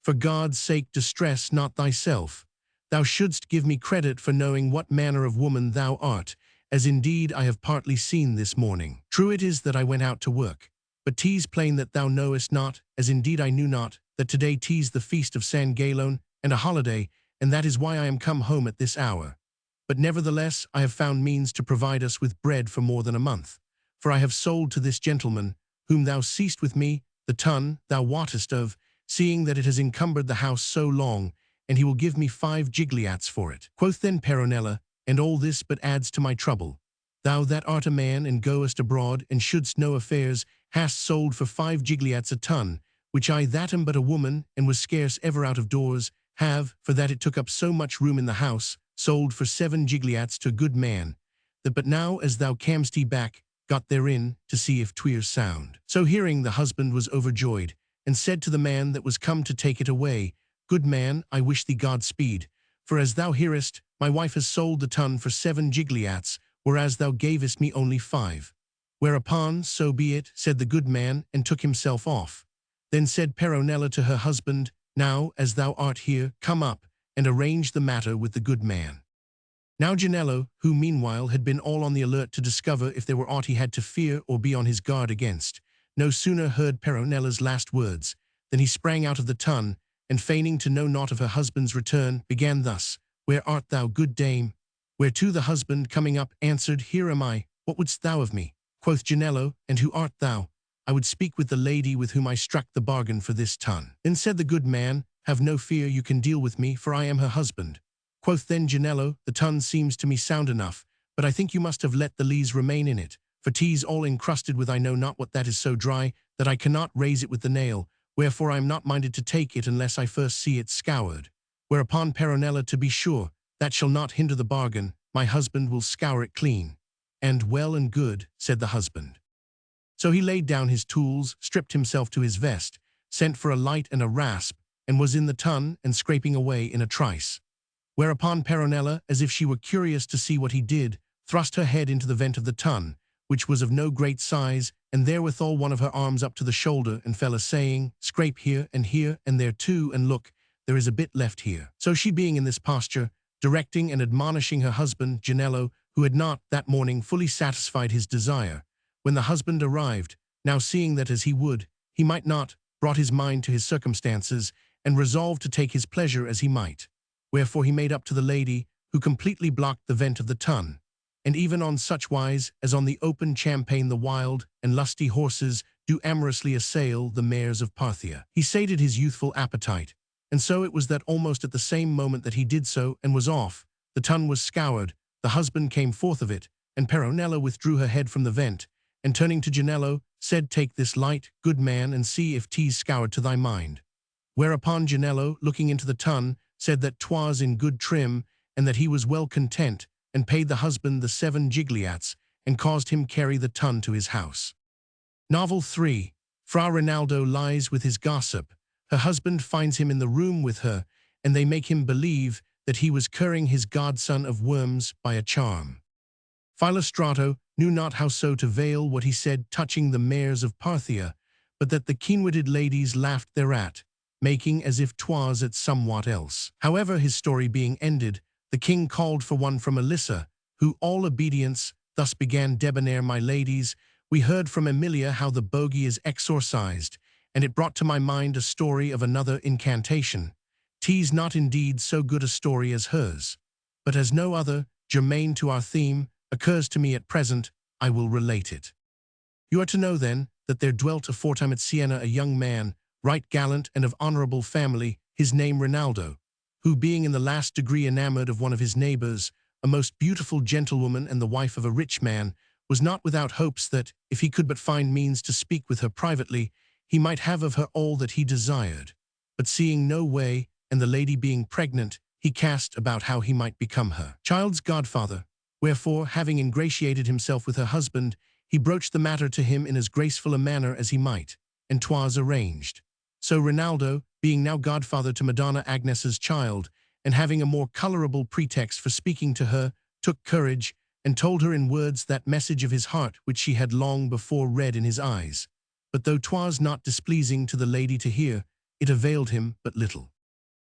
for God's sake distress not thyself. Thou shouldst give me credit for knowing what manner of woman thou art, as indeed I have partly seen this morning. True it is that I went out to work, but 'tis plain that thou knowest not, as indeed I knew not, that today 'tis the feast of San Galone, and a holiday, and that is why I am come home at this hour. But nevertheless I have found means to provide us with bread for more than a month. For I have sold to this gentleman, whom thou seest with me, the tun thou wottest of, seeing that it has encumbered the house so long, and he will give me 5 gigliats for it. Quoth then Peronella, and all this but adds to my trouble. Thou that art a man and goest abroad and shouldst know affairs, hast sold for 5 gigliats a ton, which I that am but a woman and was scarce ever out of doors, have, for that it took up so much room in the house, sold for 7 gigliats to a good man, that but now as thou cam'st back, got therein, to see if 'twere sound. So hearing, the husband was overjoyed, and said to the man that was come to take it away, Good man, I wish thee Godspeed, for as thou hearest, my wife has sold the ton for 7 gigliats, whereas thou gavest me only 5. Whereupon, so be it, said the good man, and took himself off. Then said Peronella to her husband, Now, as thou art here, come up, and arrange the matter with the good man. Now Janello, who meanwhile had been all on the alert to discover if there were aught he had to fear or be on his guard against, no sooner heard Peronella's last words, than he sprang out of the tun, and feigning to know naught of her husband's return, began thus, Where art thou, good dame? Whereto the husband, coming up, answered, Here am I, what wouldst thou of me? Quoth Janello, And who art thou? I would speak with the lady with whom I struck the bargain for this tun. Then said the good man, Have no fear, you can deal with me, for I am her husband. Quoth then Janello, The tun seems to me sound enough, but I think you must have let the lees remain in it, for 'tis all encrusted with I know not what that is so dry, that I cannot raise it with the nail, wherefore I am not minded to take it unless I first see it scoured. Whereupon Peronella, To be sure, that shall not hinder the bargain, my husband will scour it clean. And well and good, said the husband. So he laid down his tools, stripped himself to his vest, sent for a light and a rasp, and was in the tun and scraping away in a trice. Whereupon Peronella, as if she were curious to see what he did, thrust her head into the vent of the tun, which was of no great size, and therewithal one of her arms up to the shoulder, and fell a-saying, Scrape here and there too, and look, there is a bit left here. So she being in this posture, directing and admonishing her husband, Janello, who had not, that morning, fully satisfied his desire, when the husband arrived, now seeing that as he would, he might not, brought his mind to his circumstances, and resolved to take his pleasure as he might. Wherefore he made up to the lady, who completely blocked the vent of the tun, and even on such wise as on the open champaign the wild and lusty horses do amorously assail the mares of Parthia. He sated his youthful appetite, and so it was that almost at the same moment that he did so and was off, the tun was scoured, the husband came forth of it, and Peronella withdrew her head from the vent, and turning to Janello, said, Take this light, good man, and see if 'tis scoured to thy mind. Whereupon Janello, looking into the tun, said that 'twas in good trim, and that he was well content, and paid the husband the 7 gigliats, and caused him carry the tun to his house. Novel 3. Fra Rinaldo lies with his gossip. Her husband finds him in the room with her, and they make him believe that he was curing his godson of worms by a charm. Philostrato knew not how so to veil what he said touching the mares of Parthia, but that the keen-witted ladies laughed thereat, making as if 'twas at somewhat else. However, his story being ended, the king called for one from Elissa, who, all obedience, thus began debonair my ladies, We heard from Emilia how the bogey is exorcised, and it brought to my mind a story of another incantation. 'Tis not indeed so good a story as hers, but as no other, germane to our theme, occurs to me at present, I will relate it. You are to know, then, that there dwelt aforetime at Siena a young man, right gallant and of honorable family, his name Rinaldo, who being in the last degree enamored of one of his neighbors, a most beautiful gentlewoman and the wife of a rich man, was not without hopes that, if he could but find means to speak with her privately, he might have of her all that he desired. But seeing no way, and the lady being pregnant, he cast about how he might become her child's godfather. Wherefore, having ingratiated himself with her husband, he broached the matter to him in as graceful a manner as he might, and 'twas arranged. So Rinaldo, being now godfather to Madonna Agnes's child, and having a more colorable pretext for speaking to her, took courage, and told her in words that message of his heart which she had long before read in his eyes. But though 'twas not displeasing to the lady to hear, it availed him but little.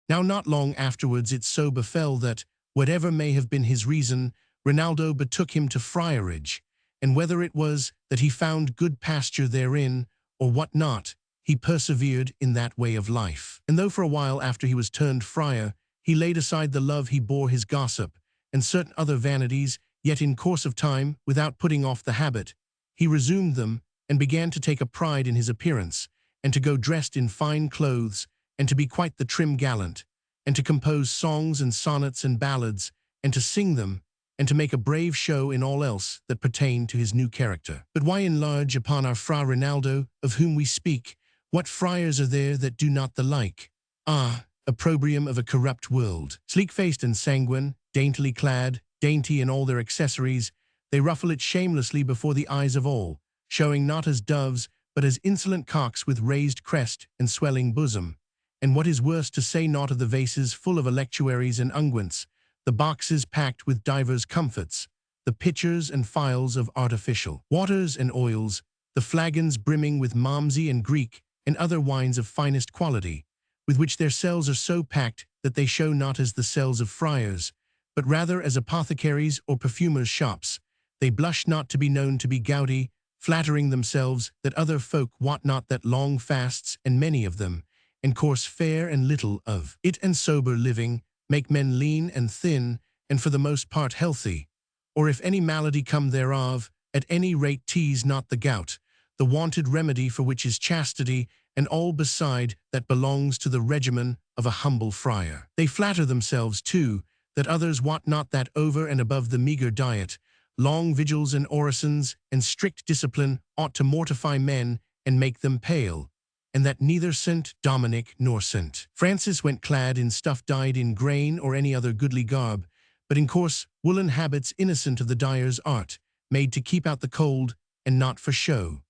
Now not long afterwards it so befell that, whatever may have been his reason, Rinaldo betook him to friarage, and whether it was that he found good pasture therein, or what not, he persevered in that way of life. And though for a while after he was turned friar, he laid aside the love he bore his gossip, and certain other vanities, yet in course of time, without putting off the habit, he resumed them, and began to take a pride in his appearance, and to go dressed in fine clothes, and to be quite the trim gallant, and to compose songs and sonnets and ballads, and to sing them, and to make a brave show in all else that pertained to his new character. But why enlarge upon our Fra Rinaldo, of whom we speak? What friars are there that do not the like? Ah, opprobrium of a corrupt world! Sleek-faced and sanguine, daintily clad, dainty in all their accessories, they ruffle it shamelessly before the eyes of all, showing not as doves, but as insolent cocks with raised crest and swelling bosom. And what is worse, to say naught of the vases full of electuaries and unguents, the boxes packed with divers comforts, the pitchers and phials of artificial waters and oils, the flagons brimming with Malmsey and Greek and other wines of finest quality, with which their cells are so packed that they show not as the cells of friars, but rather as apothecaries' or perfumers' shops. They blush not to be known to be gaudy, flattering themselves that other folk wot not that long fasts, and many of them, and coarse fare and little of it and sober living, make men lean and thin, and for the most part healthy, or if any malady come thereof, at any rate tease not the gout, the wanted remedy for which is chastity, and all beside that belongs to the regimen of a humble friar. They flatter themselves, too, that others wot not that over and above the meager diet, long vigils and orisons, and strict discipline ought to mortify men and make them pale, and that neither St. Dominic nor St. Francis went clad in stuff dyed in grain or any other goodly garb, but in coarse woolen habits innocent of the dyer's art, made to keep out the cold, and not for show.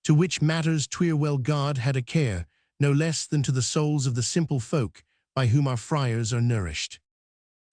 To which matters well God had a care, no less than to the souls of the simple folk, by whom our friars are nourished.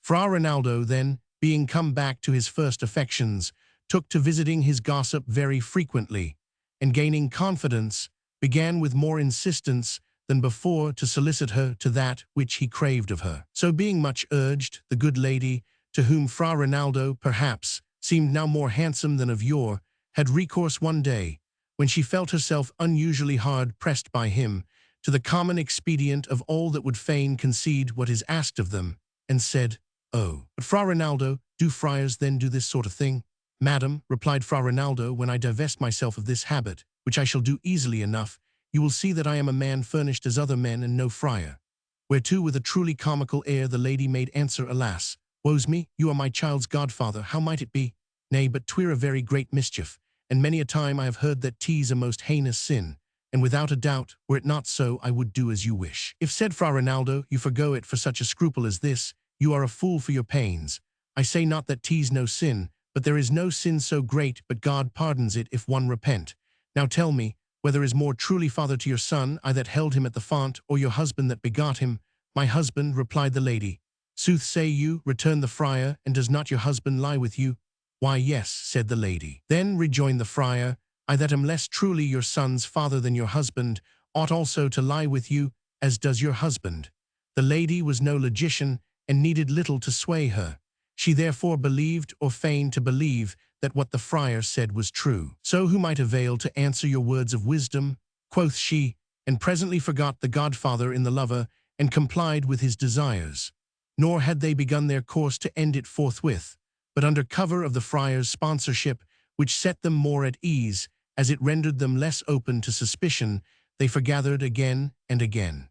Fra Rinaldo, then, being come back to his first affections, took to visiting his gossip very frequently, and gaining confidence, began with more insistence than before to solicit her to that which he craved of her. So being much urged, the good lady, to whom Fra Rinaldo, perhaps, seemed now more handsome than of yore, had recourse one day, when she felt herself unusually hard pressed by him, to the common expedient of all that would fain concede what is asked of them, and said, "Oh, but Fra Rinaldo, do friars then do this sort of thing?" "Madam," replied Fra Rinaldo, "when I divest myself of this habit, which I shall do easily enough, you will see that I am a man furnished as other men and no friar." Whereto with a truly comical air the lady made answer, "Alas, woe's me, you are my child's godfather, how might it be? Nay, but 'twere a very great mischief, and many a time I have heard that 'tis a most heinous sin, and without a doubt, were it not so, I would do as you wish." "If," said Fra Rinaldo, "you forego it for such a scruple as this, you are a fool for your pains. I say not that 'tis no sin, but there is no sin so great but God pardons it if one repent. Now tell me, whether is more truly father to your son, I that held him at the font, or your husband that begot him?" "My husband," replied the lady. "Sooth say you," returned the friar, "and does not your husband lie with you?" "Why, yes," said the lady. "Then," rejoined the friar, "I that am less truly your son's father than your husband, ought also to lie with you, as does your husband." The lady was no logician, and needed little to sway her. She therefore believed, or feigned to believe, that that what the friar said was true. So who might avail to answer your words of wisdom? Quoth she, and presently forgot the godfather in the lover, and complied with his desires. Nor had they begun their course to end it forthwith, but under cover of the friar's sponsorship, which set them more at ease, as it rendered them less open to suspicion, they forgathered again and again.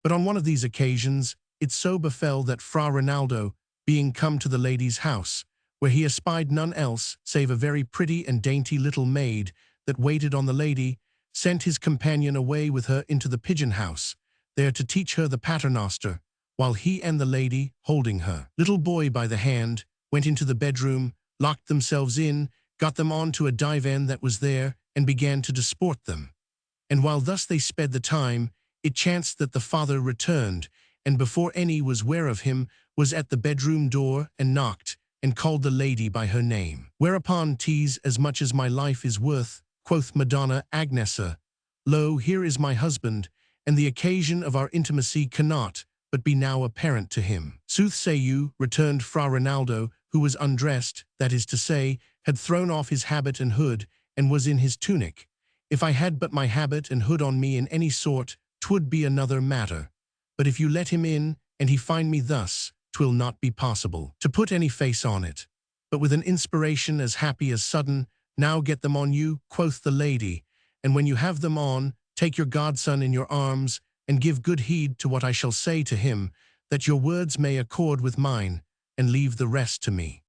But on one of these occasions, it so befell that Fra Rinaldo, being come to the lady's house, where he espied none else save a very pretty and dainty little maid that waited on the lady, sent his companion away with her into the pigeon house, there to teach her the paternoster, while he and the lady, holding her little boy by the hand, went into the bedroom, locked themselves in, got them on to a divan that was there, and began to disport them. And while thus they sped the time, it chanced that the father returned, and before any was ware of him, was at the bedroom door, and knocked, and called the lady by her name. Whereupon, "'Tis as much as my life is worth," quoth Madonna Agnesa. "Lo, here is my husband, and the occasion of our intimacy cannot but be now apparent to him." "Sooth say you," returned Fra Rinaldo, who was undressed, that is to say, had thrown off his habit and hood, and was in his tunic. "If I had but my habit and hood on me in any sort, 'twould be another matter. But if you let him in, and he find me thus, 'twill not be possible to put any face on it. But with an inspiration as happy as sudden, now get them on you," quoth the lady, "and when you have them on, take your godson in your arms, and give good heed to what I shall say to him, that your words may accord with mine, and leave the rest to me."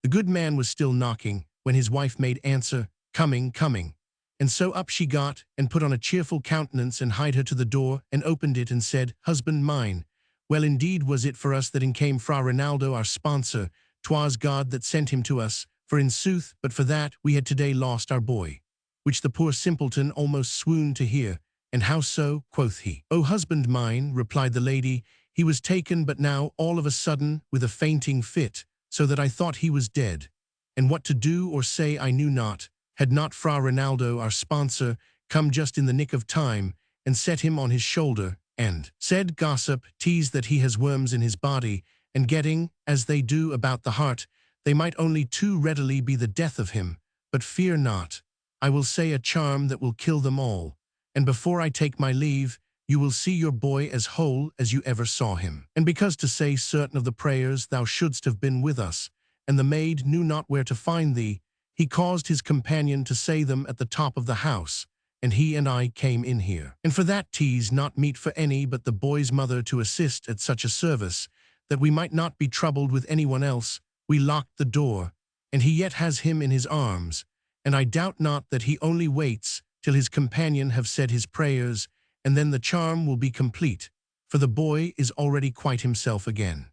The good man was still knocking, when his wife made answer, "Coming, coming." And so up she got, and put on a cheerful countenance, and hied her to the door, and opened it, and said, "Husband mine, well indeed was it for us that in came Fra Rinaldo our sponsor, 'twas God that sent him to us, for in sooth, but for that, we had today lost our boy." Which the poor simpleton almost swooned to hear. "And how so?" quoth he. "O husband mine," replied the lady, "he was taken but now all of a sudden with a fainting fit, so that I thought he was dead. And what to do or say I knew not, had not Fra Rinaldo, our sponsor, come just in the nick of time, and set him on his shoulder, and said, 'Gossip, 'tis that he has worms in his body, and getting, as they do, about the heart, they might only too readily be the death of him. But fear not, I will say a charm that will kill them all, and before I take my leave, you will see your boy as whole as you ever saw him.' And because to say certain of the prayers thou shouldst have been with us, and the maid knew not where to find thee, he caused his companion to say them at the top of the house, and he and I came in here. And for that 'tis not meet for any but the boy's mother to assist at such a service, that we might not be troubled with anyone else, we locked the door, and he yet has him in his arms, and I doubt not that he only waits till his companion have said his prayers, and then the charm will be complete, for the boy is already quite himself again."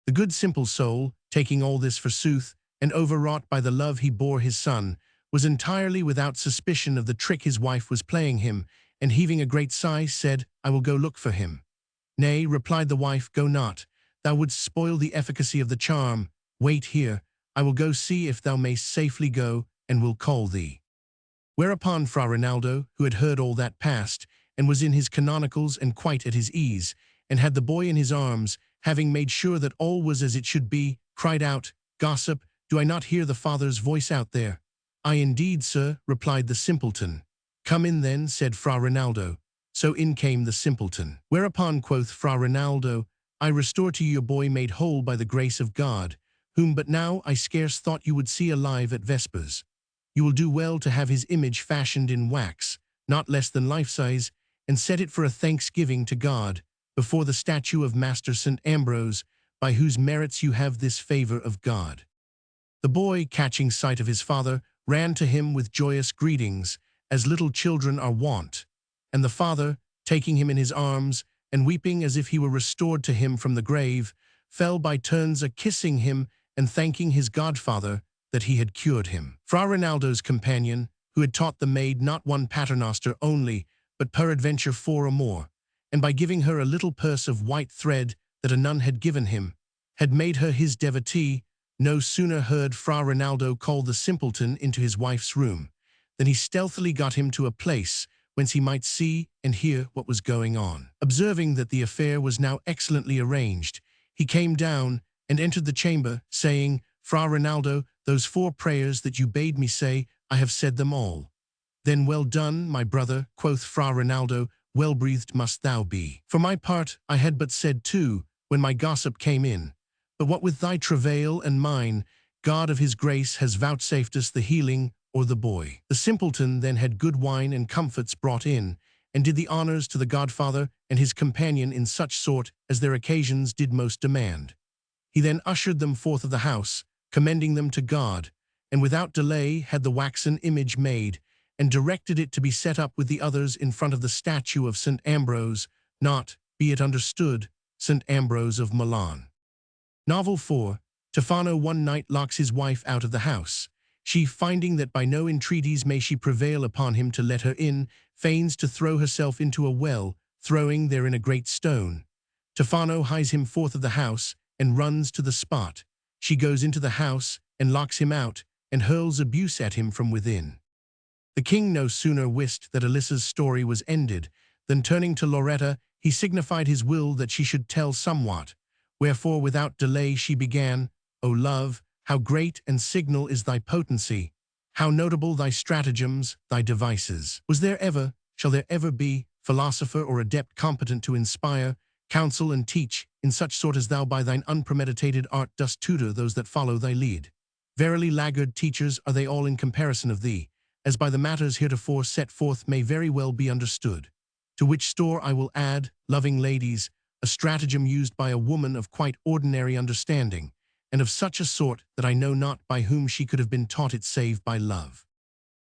The good simple soul, taking all this for sooth, and overwrought by the love he bore his son, was entirely without suspicion of the trick his wife was playing him, and heaving a great sigh, said, "I will go look for him." "Nay," replied the wife, "go not. Thou wouldst spoil the efficacy of the charm. Wait here. I will go see if thou mayst safely go, and will call thee." Whereupon Fra Rinaldo, who had heard all that passed, and was in his canonicals and quite at his ease, and had the boy in his arms, having made sure that all was as it should be, cried out, "Gossip, do I not hear the father's voice out there?" "Aye, indeed, sir," replied the simpleton. "Come in then," said Fra Rinaldo. So in came the simpleton. Whereupon quoth Fra Rinaldo, "I restore to you your boy made whole by the grace of God, whom but now I scarce thought you would see alive at vespers. You will do well to have his image fashioned in wax, not less than life-size, and set it for a thanksgiving to God, before the statue of Master St. Ambrose, by whose merits you have this favor of God." The boy, catching sight of his father, ran to him with joyous greetings, as little children are wont, and the father, taking him in his arms, and weeping as if he were restored to him from the grave, fell by turns a-kissing him and thanking his godfather that he had cured him. Fra Rinaldo's companion, who had taught the maid not one paternoster only, but peradventure 4 or more, and by giving her a little purse of white thread that a nun had given him, had made her his devotee, no sooner heard Fra Rinaldo call the simpleton into his wife's room, than he stealthily got him to a place whence he might see and hear what was going on. Observing that the affair was now excellently arranged, he came down and entered the chamber, saying, Fra Rinaldo, those 4 prayers that you bade me say, I have said them all. Then well done, my brother, quoth Fra Rinaldo, well-breathed must thou be. For my part, I had but said 2, when my gossip came in. But what with thy travail and mine, God of his grace has vouchsafed us the healing or the boy. The simpleton then had good wine and comforts brought in, and did the honors to the godfather and his companion in such sort as their occasions did most demand. He then ushered them forth of the house, commending them to God, and without delay had the waxen image made, and directed it to be set up with the others in front of the statue of St. Ambrose, not, be it understood, St. Ambrose of Milan. Novel 4. Tofano one night locks his wife out of the house. She, finding that by no entreaties may she prevail upon him to let her in, feigns to throw herself into a well, throwing therein a great stone. Tofano hies him forth of the house, and runs to the spot. She goes into the house, and locks him out, and hurls abuse at him from within. The king no sooner wist that Alyssa's story was ended, than turning to Loretta, he signified his will that she should tell somewhat. Wherefore without delay she began, O love, how great and signal is thy potency, how notable thy stratagems, thy devices. Was there ever, shall there ever be, philosopher or adept competent to inspire, counsel and teach, in such sort as thou by thine unpremeditated art dost tutor those that follow thy lead? Verily laggard teachers are they all in comparison of thee, as by the matters heretofore set forth may very well be understood. To which store I will add, loving ladies, a stratagem used by a woman of quite ordinary understanding, and of such a sort that I know not by whom she could have been taught it save by love.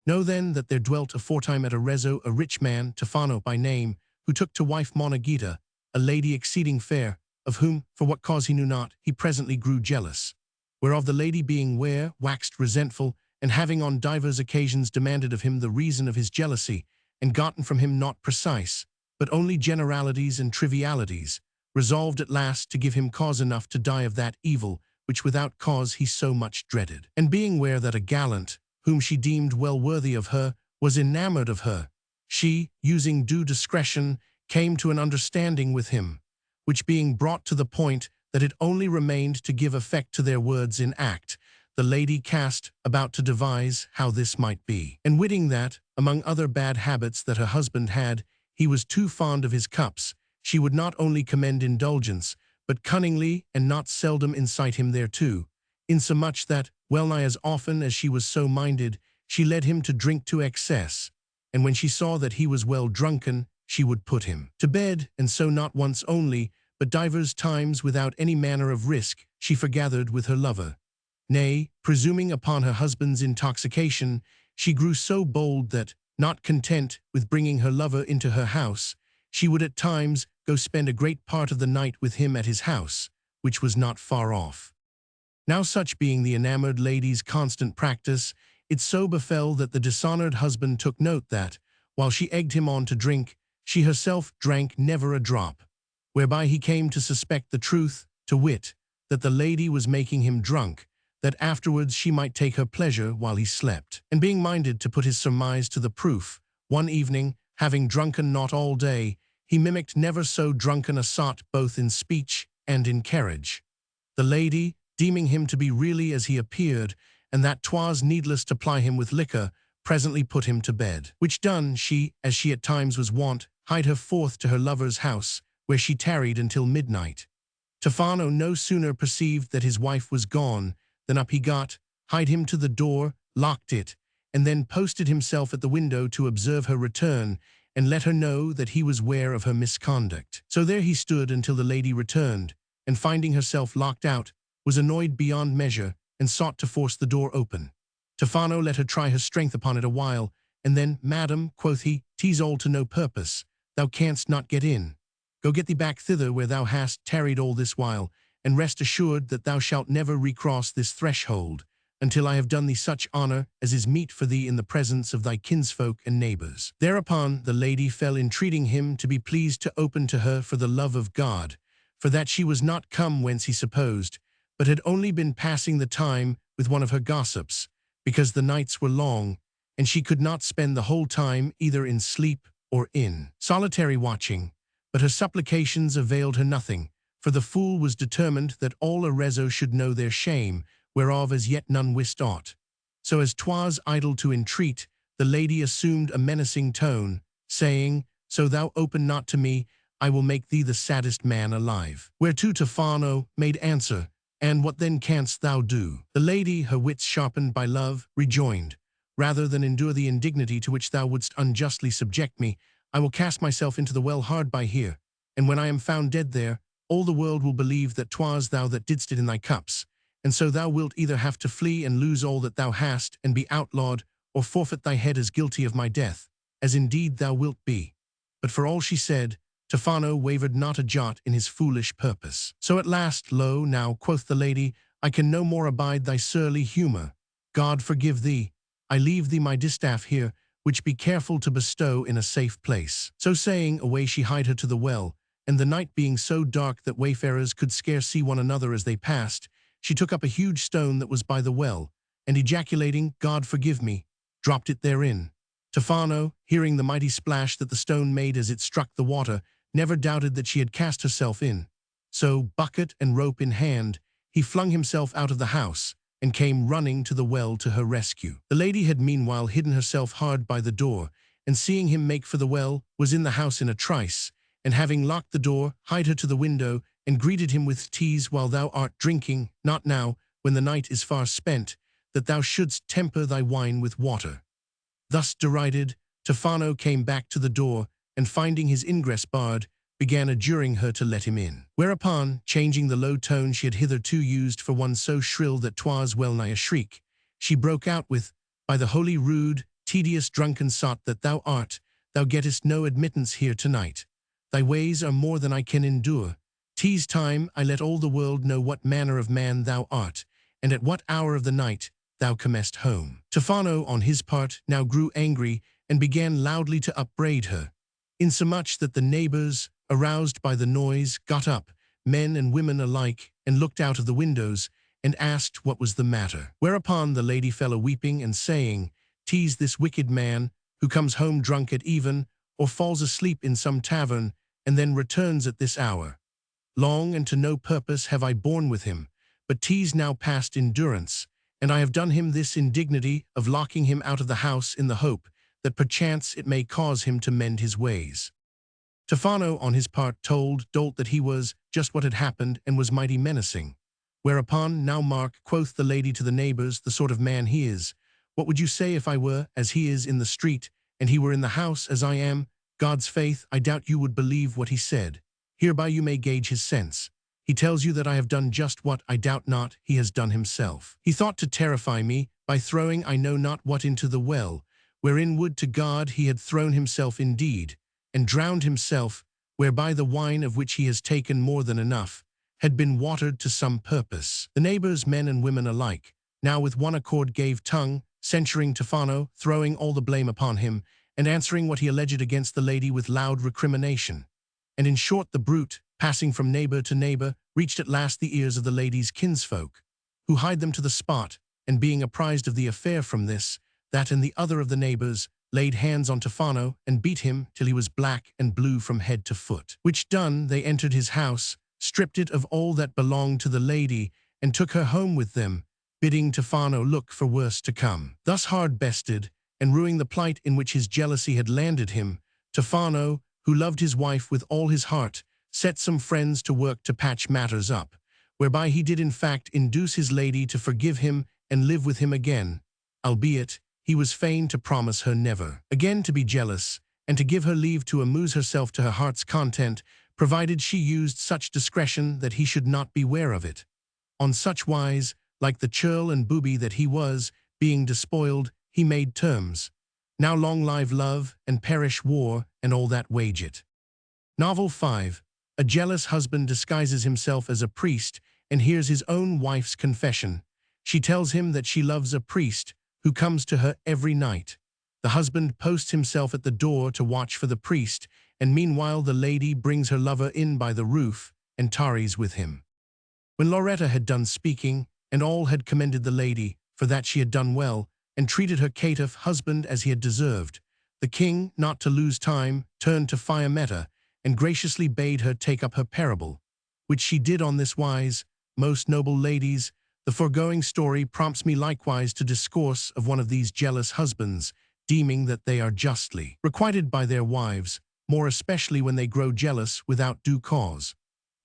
Know then that there dwelt aforetime at Arezzo a rich man, Tofano by name, who took to wife Monagita, a lady exceeding fair, of whom, for what cause he knew not, he presently grew jealous. Whereof the lady being ware, waxed resentful, and having on divers occasions demanded of him the reason of his jealousy, and gotten from him not precise, but only generalities and trivialities, resolved at last to give him cause enough to die of that evil, which without cause he so much dreaded. And being ware that a gallant, whom she deemed well worthy of her, was enamored of her, she, using due discretion, came to an understanding with him, which being brought to the point that it only remained to give effect to their words in act, the lady cast about to devise how this might be. And witting that, among other bad habits that her husband had, he was too fond of his cups, she would not only commend indulgence, but cunningly and not seldom incite him thereto, insomuch that, well nigh as often as she was so minded, she led him to drink to excess, and when she saw that he was well drunken, she would put him to bed, and so not once only, but divers times without any manner of risk, she forgathered with her lover. Nay, presuming upon her husband's intoxication, she grew so bold that, not content with bringing her lover into her house, she would at times go spend a great part of the night with him at his house, which was not far off. Now such being the enamored lady's constant practice, it so befell that the dishonored husband took note that, while she egged him on to drink, she herself drank never a drop, whereby he came to suspect the truth, to wit, that the lady was making him drunk, that afterwards she might take her pleasure while he slept. And being minded to put his surmise to the proof, one evening, having drunken not all day, he mimicked never so drunken a sot both in speech and in carriage. The lady, deeming him to be really as he appeared, and that 'twas needless to ply him with liquor, presently put him to bed. Which done, she, as she at times was wont, hied her forth to her lover's house, where she tarried until midnight. Tofano no sooner perceived that his wife was gone, than up he got, hied him to the door, locked it, and then posted himself at the window to observe her return, and let her know that he was ware of her misconduct. So there he stood until the lady returned, and finding herself locked out, was annoyed beyond measure, and sought to force the door open. Tofano let her try her strength upon it a while, and then, Madam, quoth he, 'tis all to no purpose, thou canst not get in. Go get thee back thither where thou hast tarried all this while, and rest assured that thou shalt never recross this threshold, until I have done thee such honor as is meet for thee in the presence of thy kinsfolk and neighbors. Thereupon the lady fell entreating him to be pleased to open to her for the love of God, for that she was not come whence he supposed, but had only been passing the time with one of her gossips, because the nights were long, and she could not spend the whole time either in sleep or in solitary watching. But her supplications availed her nothing, for the fool was determined that all Arezzo should know their shame, whereof as yet none wist aught. So as 'twas idle to entreat, the lady assumed a menacing tone, saying, So thou open not to me, I will make thee the saddest man alive. Whereto Tofano made answer, And what then canst thou do? The lady, her wits sharpened by love, rejoined, Rather than endure the indignity to which thou wouldst unjustly subject me, I will cast myself into the well hard by here, and when I am found dead there, all the world will believe that 'twas thou that didst it in thy cups, and so thou wilt either have to flee and lose all that thou hast and be outlawed, or forfeit thy head as guilty of my death, as indeed thou wilt be. But for all she said, Tofano wavered not a jot in his foolish purpose. So at last, Lo, now, quoth the lady, I can no more abide thy surly humour. God forgive thee. I leave thee my distaff here, which be careful to bestow in a safe place. So saying, away she hied her to the well, and the night being so dark that wayfarers could scarce see one another as they passed, she took up a huge stone that was by the well, and ejaculating, God forgive me, dropped it therein. Tofano, hearing the mighty splash that the stone made as it struck the water, never doubted that she had cast herself in. So, bucket and rope in hand, he flung himself out of the house, and came running to the well to her rescue. The lady had meanwhile hidden herself hard by the door, and seeing him make for the well, was in the house in a trice, and having locked the door, hied her to the window, and greeted him with tease while thou art drinking, not now, when the night is far spent, that thou shouldst temper thy wine with water. Thus derided, Tofano came back to the door, and finding his ingress barred, began adjuring her to let him in. Whereupon, changing the low tone she had hitherto used for one so shrill that 'twas well-nigh a shriek, she broke out with, By the holy rude, tedious drunken sot that thou art, thou gettest no admittance here tonight. Thy ways are more than I can endure. 'Tis time I let all the world know what manner of man thou art, and at what hour of the night thou comest home. Tofano, on his part, now grew angry, and began loudly to upbraid her, insomuch that the neighbors, aroused by the noise, got up, men and women alike, and looked out of the windows, and asked what was the matter. Whereupon the lady fell a-weeping, and saying, 'Tis this wicked man, who comes home drunk at even, or falls asleep in some tavern, and then returns at this hour. Long and to no purpose have I borne with him, but 'tis now past endurance, and I have done him this indignity of locking him out of the house in the hope that perchance it may cause him to mend his ways. Tofano, on his part, told Dolt that he was just what had happened and was mighty menacing. Whereupon, now mark, quoth the lady to the neighbors, the sort of man he is. What would you say if I were, as he is, in the street, and he were in the house, as I am? God's faith, I doubt you would believe what he said. Hereby you may gauge his sense. He tells you that I have done just what, I doubt not, he has done himself. He thought to terrify me by throwing I know not what into the well, wherein would to God he had thrown himself indeed, and drowned himself, whereby the wine of which he has taken more than enough, had been watered to some purpose. The neighbors, men and women alike, now with one accord gave tongue, censuring Tofano, throwing all the blame upon him, and answering what he alleged against the lady with loud recrimination. And in short the brute, passing from neighbor to neighbor, reached at last the ears of the lady's kinsfolk, who hied them to the spot, and being apprised of the affair from this, that and the other of the neighbors, laid hands on Tofano, and beat him till he was black and blue from head to foot. Which done, they entered his house, stripped it of all that belonged to the lady, and took her home with them, bidding Tofano look for worse to come. Thus hard bested, and ruing the plight in which his jealousy had landed him, Tofano, who loved his wife with all his heart, set some friends to work to patch matters up, whereby he did in fact induce his lady to forgive him and live with him again, albeit he was fain to promise her never again to be jealous, and to give her leave to amuse herself to her heart's content, provided she used such discretion that he should not beware of it. On such wise, like the churl and booby that he was, being despoiled, he made terms. Now long live love, and perish war, and all that wage it. Novel 5. A jealous husband disguises himself as a priest and hears his own wife's confession. She tells him that she loves a priest who comes to her every night. The husband posts himself at the door to watch for the priest, and meanwhile the lady brings her lover in by the roof and tarries with him. When Loretta had done speaking, and all had commended the lady, for that she had done well, and treated her caitiff husband as he had deserved, the king, not to lose time, turned to Fiametta, and graciously bade her take up her parable, which she did on this wise: Most noble ladies, The foregoing story prompts me likewise to discourse of one of these jealous husbands, deeming that they are justly requited by their wives, more especially when they grow jealous without due cause.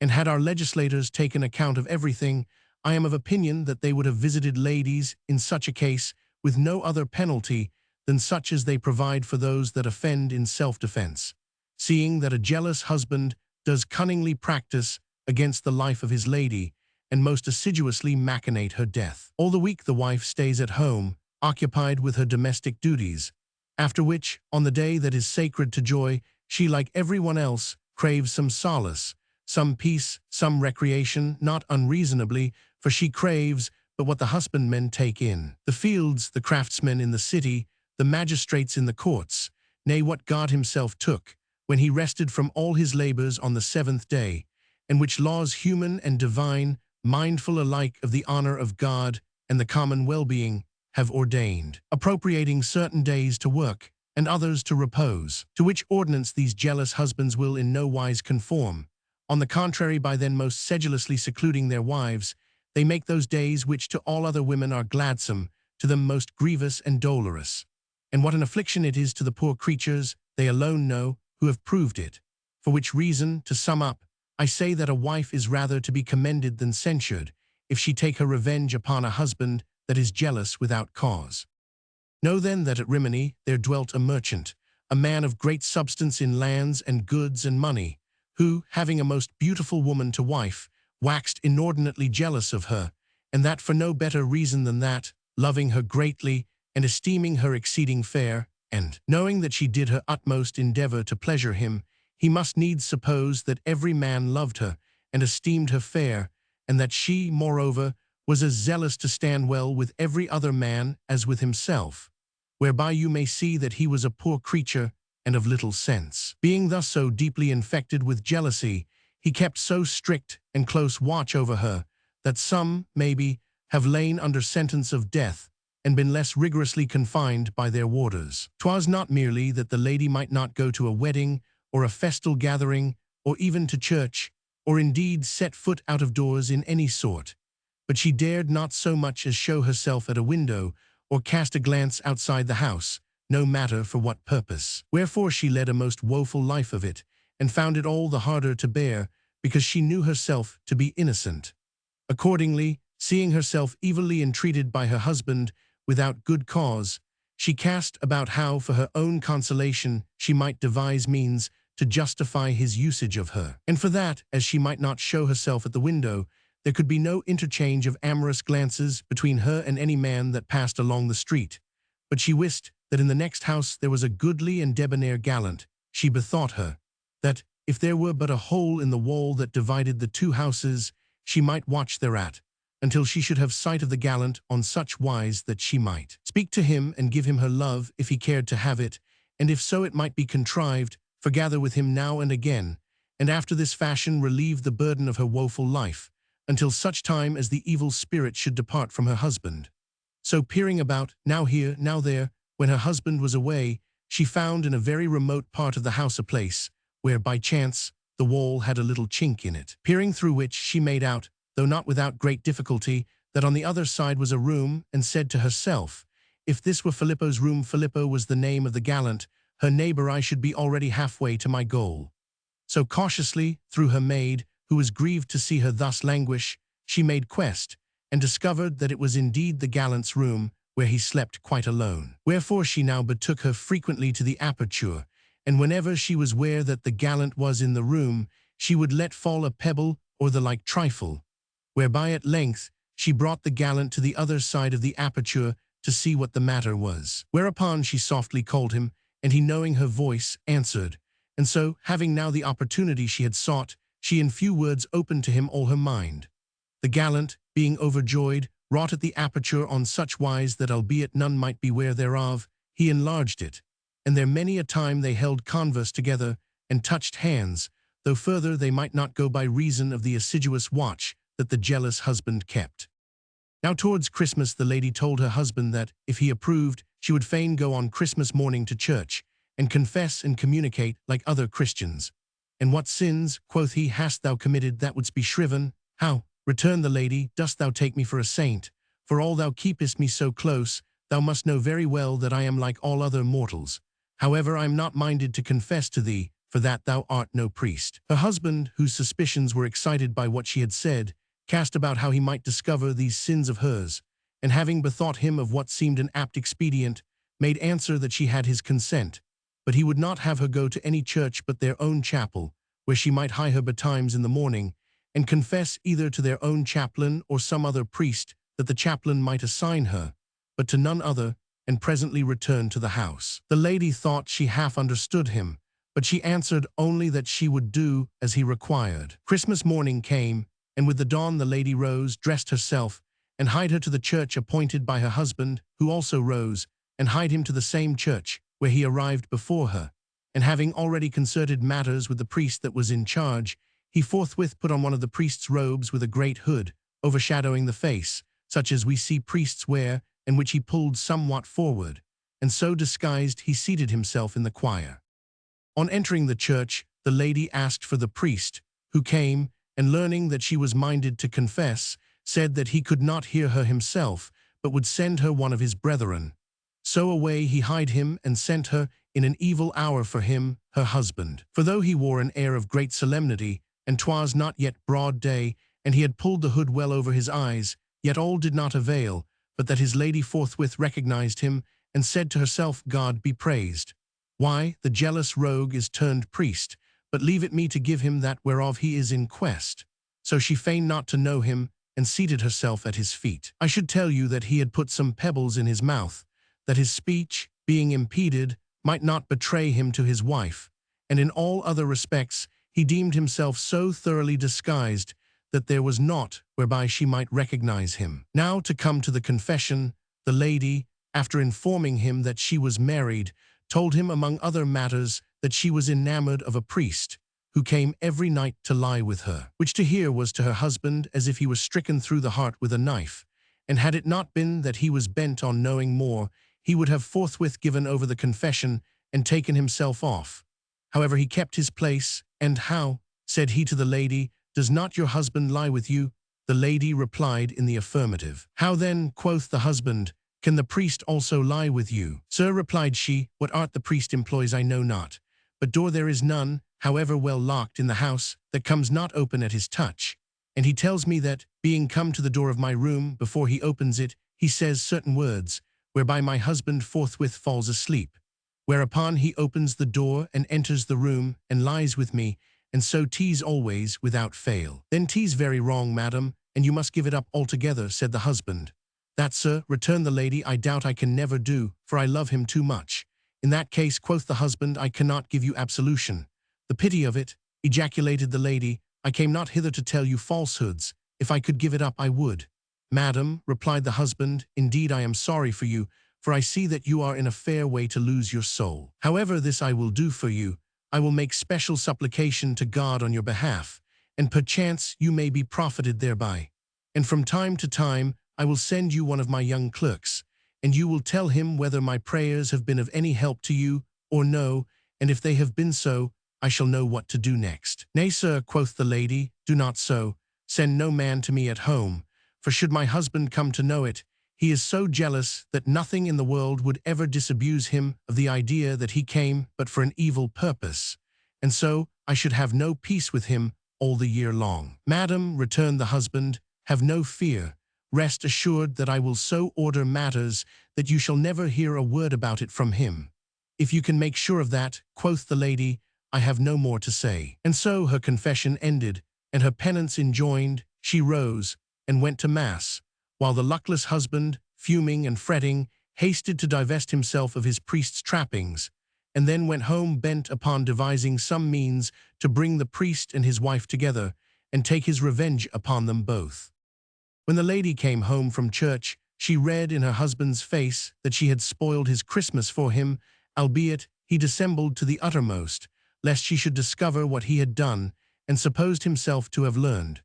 And had our legislators taken account of everything, I am of opinion that they would have visited ladies in such a case with no other penalty than such as they provide for those that offend in self-defense, seeing that a jealous husband does cunningly practice against the life of his lady, and most assiduously machinate her death. All the week the wife stays at home, occupied with her domestic duties, after which, on the day that is sacred to joy, she, like everyone else, craves some solace, some peace, some recreation, not unreasonably, for she craves but what the husbandmen take in the fields, the craftsmen in the city, the magistrates in the courts, nay, what God himself took, when he rested from all his labors on the seventh day, and which laws human and divine, mindful alike of the honor of God and the common well-being, have ordained, appropriating certain days to work, and others to repose, to which ordinance these jealous husbands will in no wise conform. On the contrary, by then most sedulously secluding their wives, they make those days which to all other women are gladsome, to them most grievous and dolorous. And what an affliction it is to the poor creatures, they alone know, who have proved it. For which reason, to sum up, I say that a wife is rather to be commended than censured, if she take her revenge upon a husband that is jealous without cause. Know then that at Rimini there dwelt a merchant, a man of great substance in lands and goods and money, who, having a most beautiful woman to wife, waxed inordinately jealous of her, and that for no better reason than that, loving her greatly, and esteeming her exceeding fair, and knowing that she did her utmost endeavor to pleasure him, he must needs suppose that every man loved her, and esteemed her fair, and that she, moreover, was as zealous to stand well with every other man as with himself, whereby you may see that he was a poor creature and of little sense. Being thus so deeply infected with jealousy, he kept so strict and close watch over her, that some, maybe, have lain under sentence of death, and been less rigorously confined by their warders. 'Twas not merely that the lady might not go to a wedding, or a festal gathering, or even to church, or indeed set foot out of doors in any sort, but she dared not so much as show herself at a window, or cast a glance outside the house, no matter for what purpose. Wherefore she led a most woeful life of it, and found it all the harder to bear, because she knew herself to be innocent. Accordingly, seeing herself evilly entreated by her husband without good cause, she cast about how for her own consolation she might devise means to justify his usage of her. And for that, as she might not show herself at the window, there could be no interchange of amorous glances between her and any man that passed along the street. But she wist that in the next house there was a goodly and debonair gallant. She bethought her that, if there were but a hole in the wall that divided the two houses, she might watch thereat, until she should have sight of the gallant on such wise that she might speak to him and give him her love if he cared to have it, and if so it might be contrived, forgather with him now and again, and after this fashion relieve the burden of her woeful life, until such time as the evil spirit should depart from her husband. So peering about, now here, now there, when her husband was away, she found in a very remote part of the house a place, where, by chance, the wall had a little chink in it, peering through which she made out, though not without great difficulty, that on the other side was a room, and said to herself, if this were Filippo's room, Filippo was the name of the gallant, her neighbor, I should be already halfway to my goal. So cautiously, through her maid, who was grieved to see her thus languish, she made quest, and discovered that it was indeed the gallant's room, where he slept quite alone. Wherefore she now betook her frequently to the aperture, and whenever she was ware that the gallant was in the room, she would let fall a pebble or the like trifle, whereby at length she brought the gallant to the other side of the aperture to see what the matter was. Whereupon she softly called him, and he, knowing her voice, answered, and so, having now the opportunity she had sought, she in few words opened to him all her mind. The gallant, being overjoyed, wrought at the aperture on such wise that albeit none might beware thereof, he enlarged it, and there many a time they held converse together, and touched hands, though further they might not go by reason of the assiduous watch that the jealous husband kept. Now towards Christmas the lady told her husband that, if he approved, she would fain go on Christmas morning to church, and confess and communicate like other Christians. And what sins, quoth he, hast thou committed that wouldst be shriven? How? returned the lady, dost thou take me for a saint? For all thou keepest me so close, thou must know very well that I am like all other mortals. However, I am not minded to confess to thee, for that thou art no priest. Her husband, whose suspicions were excited by what she had said, cast about how he might discover these sins of hers, and having bethought him of what seemed an apt expedient, made answer that she had his consent, but he would not have her go to any church but their own chapel, where she might hie her betimes in the morning, and confess either to their own chaplain or some other priest that the chaplain might assign her, but to none other, and presently return to the house. The lady thought she half understood him, but she answered only that she would do as he required. Christmas morning came, and with the dawn the lady rose, dressed herself, and hied her to the church appointed by her husband, who also rose, and hied him to the same church, where he arrived before her. And having already concerted matters with the priest that was in charge, he forthwith put on one of the priest's robes with a great hood, overshadowing the face, such as we see priests wear, and which he pulled somewhat forward, and so disguised he seated himself in the choir. On entering the church, the lady asked for the priest, who came, and learning that she was minded to confess, said that he could not hear her himself, but would send her one of his brethren. So away he hied him and sent her in an evil hour for him, her husband. For though he wore an air of great solemnity, and 'twas not yet broad day, and he had pulled the hood well over his eyes, yet all did not avail, but that his lady forthwith recognized him, and said to herself, God be praised. Why, the jealous rogue is turned priest, but leave it me to give him that whereof he is in quest. So she feigned not to know him, and seated herself at his feet. I should tell you that he had put some pebbles in his mouth, that his speech, being impeded, might not betray him to his wife, and in all other respects he deemed himself so thoroughly disguised that there was naught whereby she might recognize him. Now to come to the confession, the lady, after informing him that she was married, told him among other matters that she was enamored of a priest, who came every night to lie with her, which to hear was to her husband as if he was stricken through the heart with a knife, and had it not been that he was bent on knowing more, he would have forthwith given over the confession and taken himself off. However, he kept his place, and how, said he to the lady, does not your husband lie with you? The lady replied in the affirmative. How then, quoth the husband, can the priest also lie with you? Sir, replied she, what art the priest employs I know not, but door there is none, however well locked in the house, that comes not open at his touch. And he tells me that, being come to the door of my room, before he opens it, he says certain words, whereby my husband forthwith falls asleep. Whereupon he opens the door and enters the room and lies with me, and so 'tis always without fail. Then 'tis very wrong, madam, and you must give it up altogether, said the husband. That, sir, returned the lady, I doubt I can never do, for I love him too much. In that case, quoth the husband, I cannot give you absolution. The pity of it, ejaculated the lady, I came not hither to tell you falsehoods. If I could give it up, I would. Madam, replied the husband, indeed I am sorry for you, for I see that you are in a fair way to lose your soul. However, this I will do for you. I will make special supplication to God on your behalf, and perchance you may be profited thereby. And from time to time I will send you one of my young clerks, and you will tell him whether my prayers have been of any help to you or no, and if they have been so, I shall know what to do next. Nay, sir, quoth the lady, do not so. Send no man to me at home, for should my husband come to know it, he is so jealous that nothing in the world would ever disabuse him of the idea that he came but for an evil purpose, and so I should have no peace with him all the year long. Madam, returned the husband, have no fear. Rest assured that I will so order matters that you shall never hear a word about it from him. If you can make sure of that, quoth the lady, I have no more to say. And so her confession ended, and her penance enjoined, she rose and went to mass, while the luckless husband, fuming and fretting, hasted to divest himself of his priest's trappings, and then went home bent upon devising some means to bring the priest and his wife together, and take his revenge upon them both. When the lady came home from church, she read in her husband's face that she had spoiled his Christmas for him, albeit he dissembled to the uttermost, lest she should discover what he had done, and supposed himself to have learned.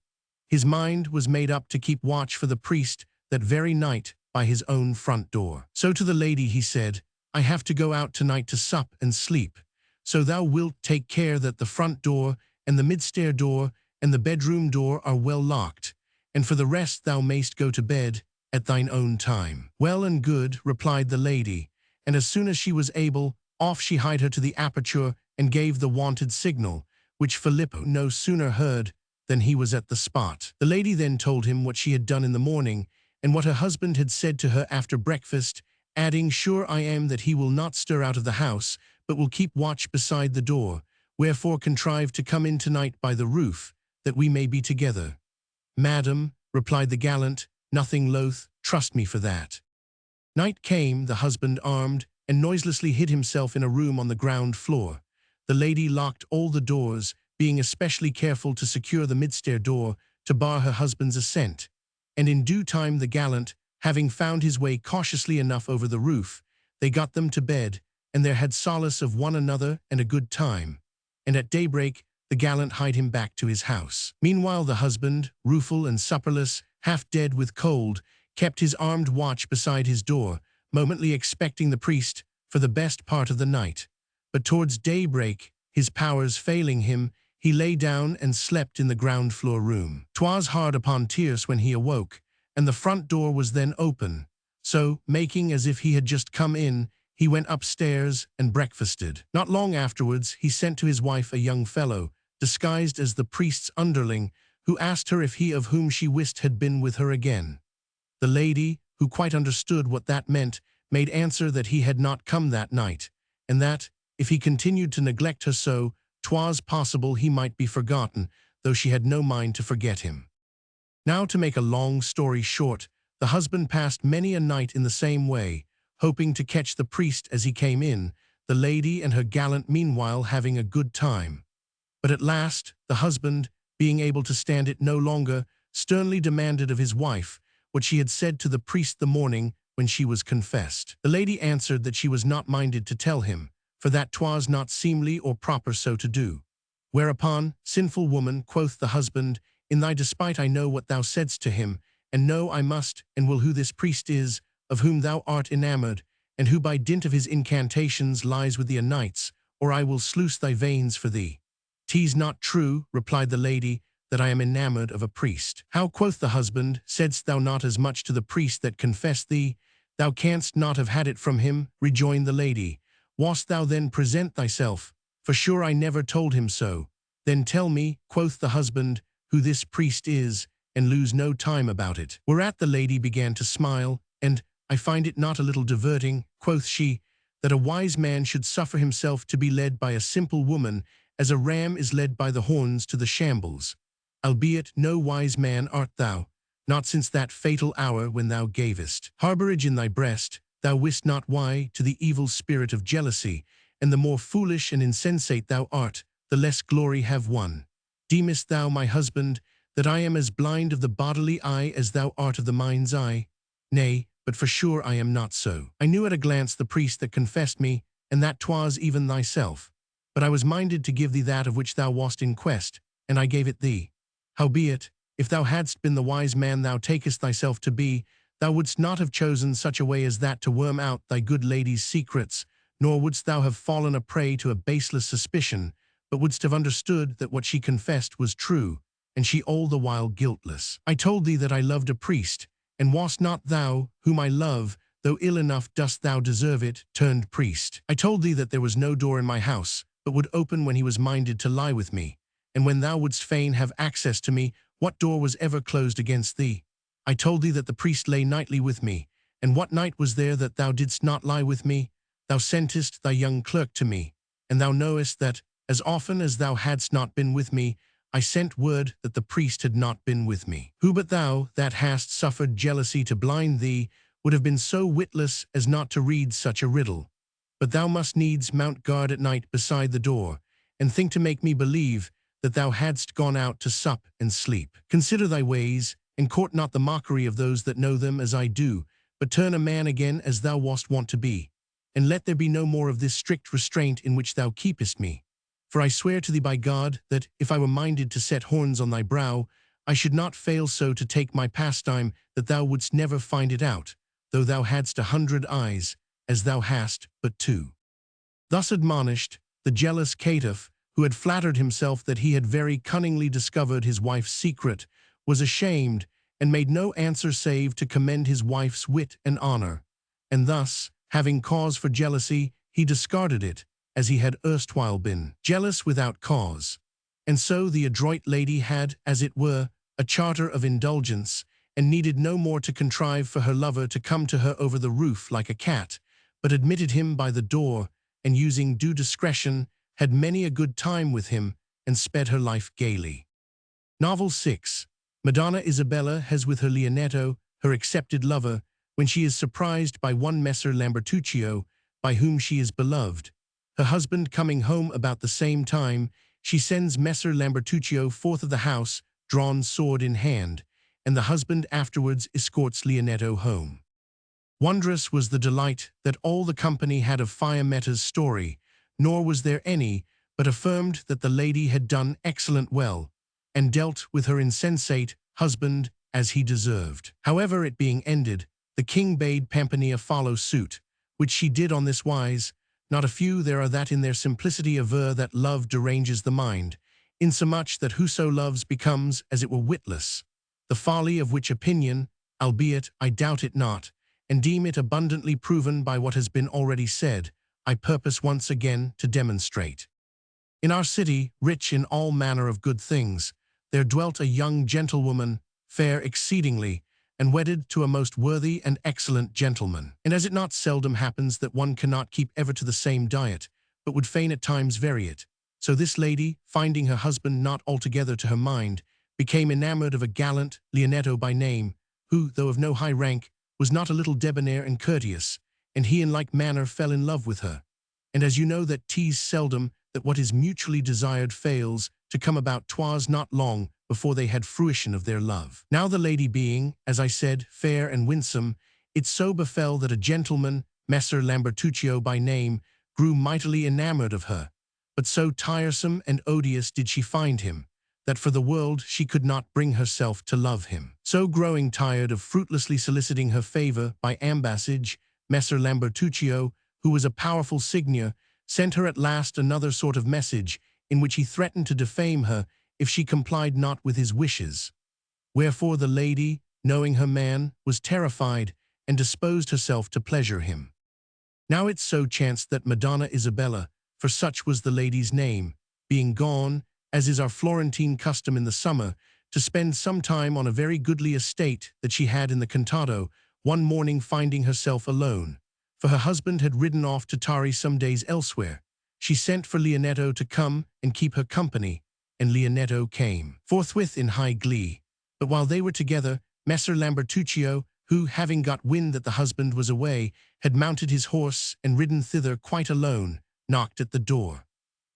His mind was made up to keep watch for the priest that very night by his own front door. So to the lady he said, I have to go out tonight to sup and sleep, so thou wilt take care that the front door and the mid-stair door and the bedroom door are well locked, and for the rest thou mayst go to bed at thine own time." "Well and good," replied the lady, and as soon as she was able, off she hied her to the aperture and gave the wonted signal, which Filippo no sooner heard than he was at the spot. The lady then told him what she had done in the morning, and what her husband had said to her after breakfast, adding, "Sure I am that he will not stir out of the house, but will keep watch beside the door, wherefore contrive to come in tonight by the roof, that we may be together." "Madam," replied the gallant, nothing loath, "trust me for that." Night came, the husband armed, and noiselessly hid himself in a room on the ground floor. The lady locked all the doors, being especially careful to secure the midstair door to bar her husband's ascent, and in due time the gallant, having found his way cautiously enough over the roof, they got them to bed, and there had solace of one another and a good time, and at daybreak the gallant hied him back to his house. Meanwhile the husband, rueful and supperless, half dead with cold, kept his armed watch beside his door, momently expecting the priest for the best part of the night. But towards daybreak, his powers failing him, he lay down and slept in the ground-floor room. 'Twas hard upon tierce when he awoke, and the front door was then open. So, making as if he had just come in, he went upstairs and breakfasted. Not long afterwards, he sent to his wife a young fellow, disguised as the priest's underling, who asked her if he of whom she wist had been with her again. The lady, who quite understood what that meant, made answer that he had not come that night, and that, if he continued to neglect her so, 'twas possible he might be forgotten, though she had no mind to forget him. Now, to make a long story short, the husband passed many a night in the same way, hoping to catch the priest as he came in, the lady and her gallant meanwhile having a good time. But at last, the husband, being able to stand it no longer, sternly demanded of his wife what she had said to the priest the morning when she was confessed. The lady answered that she was not minded to tell him, for that 'twas not seemly or proper so to do. Whereupon, "Sinful woman," quoth the husband, "in thy despite I know what thou saidst to him, and know I must and will who this priest is, of whom thou art enamored, and who by dint of his incantations lies with thee o' nights, or I will sluice thy veins for thee." "'Tis not true," replied the lady, "that I am enamored of a priest." "How," quoth the husband, "saidst thou not as much to the priest that confessed thee? Thou canst not have had it from him," rejoined the lady. "Wast thou then present thyself? For sure I never told him so." "Then tell me," quoth the husband, "who this priest is, and lose no time about it." Whereat the lady began to smile, and, "I find it not a little diverting," quoth she, "that a wise man should suffer himself to be led by a simple woman, as a ram is led by the horns to the shambles. Albeit no wise man art thou, not since that fatal hour when thou gavest harborage in thy breast, thou wist not why, to the evil spirit of jealousy, and the more foolish and insensate thou art, the less glory have won. Deemest thou, my husband, that I am as blind of the bodily eye as thou art of the mind's eye? Nay, but for sure I am not so. I knew at a glance the priest that confessed me, and that 'twas even thyself. But I was minded to give thee that of which thou wast in quest, and I gave it thee. Howbeit, if thou hadst been the wise man thou takest thyself to be, thou wouldst not have chosen such a way as that to worm out thy good lady's secrets, nor wouldst thou have fallen a prey to a baseless suspicion, but wouldst have understood that what she confessed was true, and she all the while guiltless. I told thee that I loved a priest, and wast not thou, whom I love, though ill enough dost thou deserve it, turned priest. I told thee that there was no door in my house, but would open when he was minded to lie with me, and when thou wouldst fain have access to me, what door was ever closed against thee? I told thee that the priest lay nightly with me, and what night was there that thou didst not lie with me? Thou sentest thy young clerk to me, and thou knowest that, as often as thou hadst not been with me, I sent word that the priest had not been with me. Who but thou, that hast suffered jealousy to blind thee, would have been so witless as not to read such a riddle? But thou must needs mount guard at night beside the door, and think to make me believe that thou hadst gone out to sup and sleep. Consider thy ways, and court not the mockery of those that know them as I do, but turn a man again as thou wast wont to be, and let there be no more of this strict restraint in which thou keepest me. For I swear to thee by God that, if I were minded to set horns on thy brow, I should not fail so to take my pastime that thou wouldst never find it out, though thou hadst 100 eyes, as thou hast but 2. Thus admonished, the jealous caitiff, who had flattered himself that he had very cunningly discovered his wife's secret, was ashamed, and made no answer save to commend his wife's wit and honor. And thus, having cause for jealousy, he discarded it, as he had erstwhile been jealous without cause. And so the adroit lady had, as it were, a charter of indulgence, and needed no more to contrive for her lover to come to her over the roof like a cat, but admitted him by the door, and using due discretion, had many a good time with him, and sped her life gaily. Novel 6. Madonna Isabella has with her Leonetto, her accepted lover, when she is surprised by one Messer Lambertuccio, by whom she is beloved. Her husband coming home about the same time, she sends Messer Lambertuccio forth of the house, drawn sword in hand, and the husband afterwards escorts Leonetto home. Wondrous was the delight that all the company had of Fiammetta's story, nor was there any, but affirmed that the lady had done excellent well, and dealt with her insensate husband as he deserved. However, it being ended, the king bade Pampinea follow suit, which she did on this wise. Not a few there are that in their simplicity aver that love deranges the mind, insomuch that whoso loves becomes as it were witless. The folly of which opinion, albeit I doubt it not, and deem it abundantly proven by what has been already said, I purpose once again to demonstrate. In our city, rich in all manner of good things, there dwelt a young gentlewoman, fair exceedingly, and wedded to a most worthy and excellent gentleman. And as it not seldom happens that one cannot keep ever to the same diet, but would fain at times vary it, so this lady, finding her husband not altogether to her mind, became enamored of a gallant Leonetto by name, who, though of no high rank, was not a little debonair and courteous, and he in like manner fell in love with her. And as you know that 'tis seldom that what is mutually desired fails to come about, 'twas not long before they had fruition of their love. Now the lady being, as I said, fair and winsome, it so befell that a gentleman, Messer Lambertuccio by name, grew mightily enamored of her, but so tiresome and odious did she find him, that for the world she could not bring herself to love him. So growing tired of fruitlessly soliciting her favor by ambassage, Messer Lambertuccio, who was a powerful signior, sent her at last another sort of message, in which he threatened to defame her if she complied not with his wishes. Wherefore the lady, knowing her man, was terrified, and disposed herself to pleasure him. Now it so chanced that Madonna Isabella, for such was the lady's name, being gone, as is our Florentine custom in the summer, to spend some time on a very goodly estate that she had in the Contado, one morning finding herself alone, for her husband had ridden off to tarry some days elsewhere, she sent for Leonetto to come and keep her company, and Leonetto came forthwith in high glee. But while they were together, Messer Lambertuccio, who, having got wind that the husband was away, had mounted his horse and ridden thither quite alone, knocked at the door.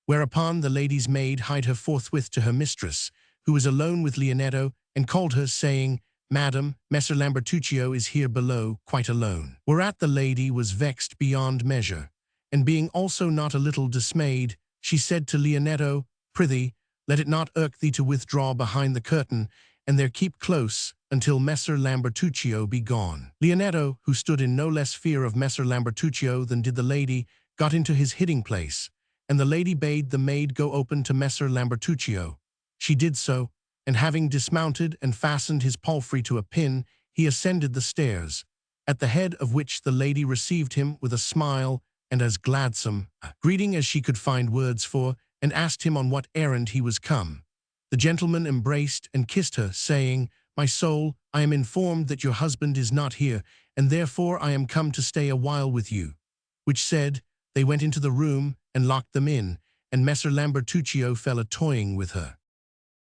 Whereupon the lady's maid hied her forthwith to her mistress, who was alone with Leonetto, and called her, saying, "Madam, Messer Lambertuccio is here below, quite alone." Whereat the lady was vexed beyond measure, and being also not a little dismayed, she said to Leonetto, "Prithee, let it not irk thee to withdraw behind the curtain, and there keep close until Messer Lambertuccio be gone." Leonetto, who stood in no less fear of Messer Lambertuccio than did the lady, got into his hiding place, and the lady bade the maid go open to Messer Lambertuccio. She did so, and having dismounted and fastened his palfrey to a pin, he ascended the stairs, at the head of which the lady received him with a smile and as gladsome a greeting as she could find words for, and asked him on what errand he was come. The gentleman embraced and kissed her, saying, "My soul, I am informed that your husband is not here, and therefore I am come to stay a while with you." Which said, they went into the room and locked them in, and Messer Lambertuccio fell a-toying with her.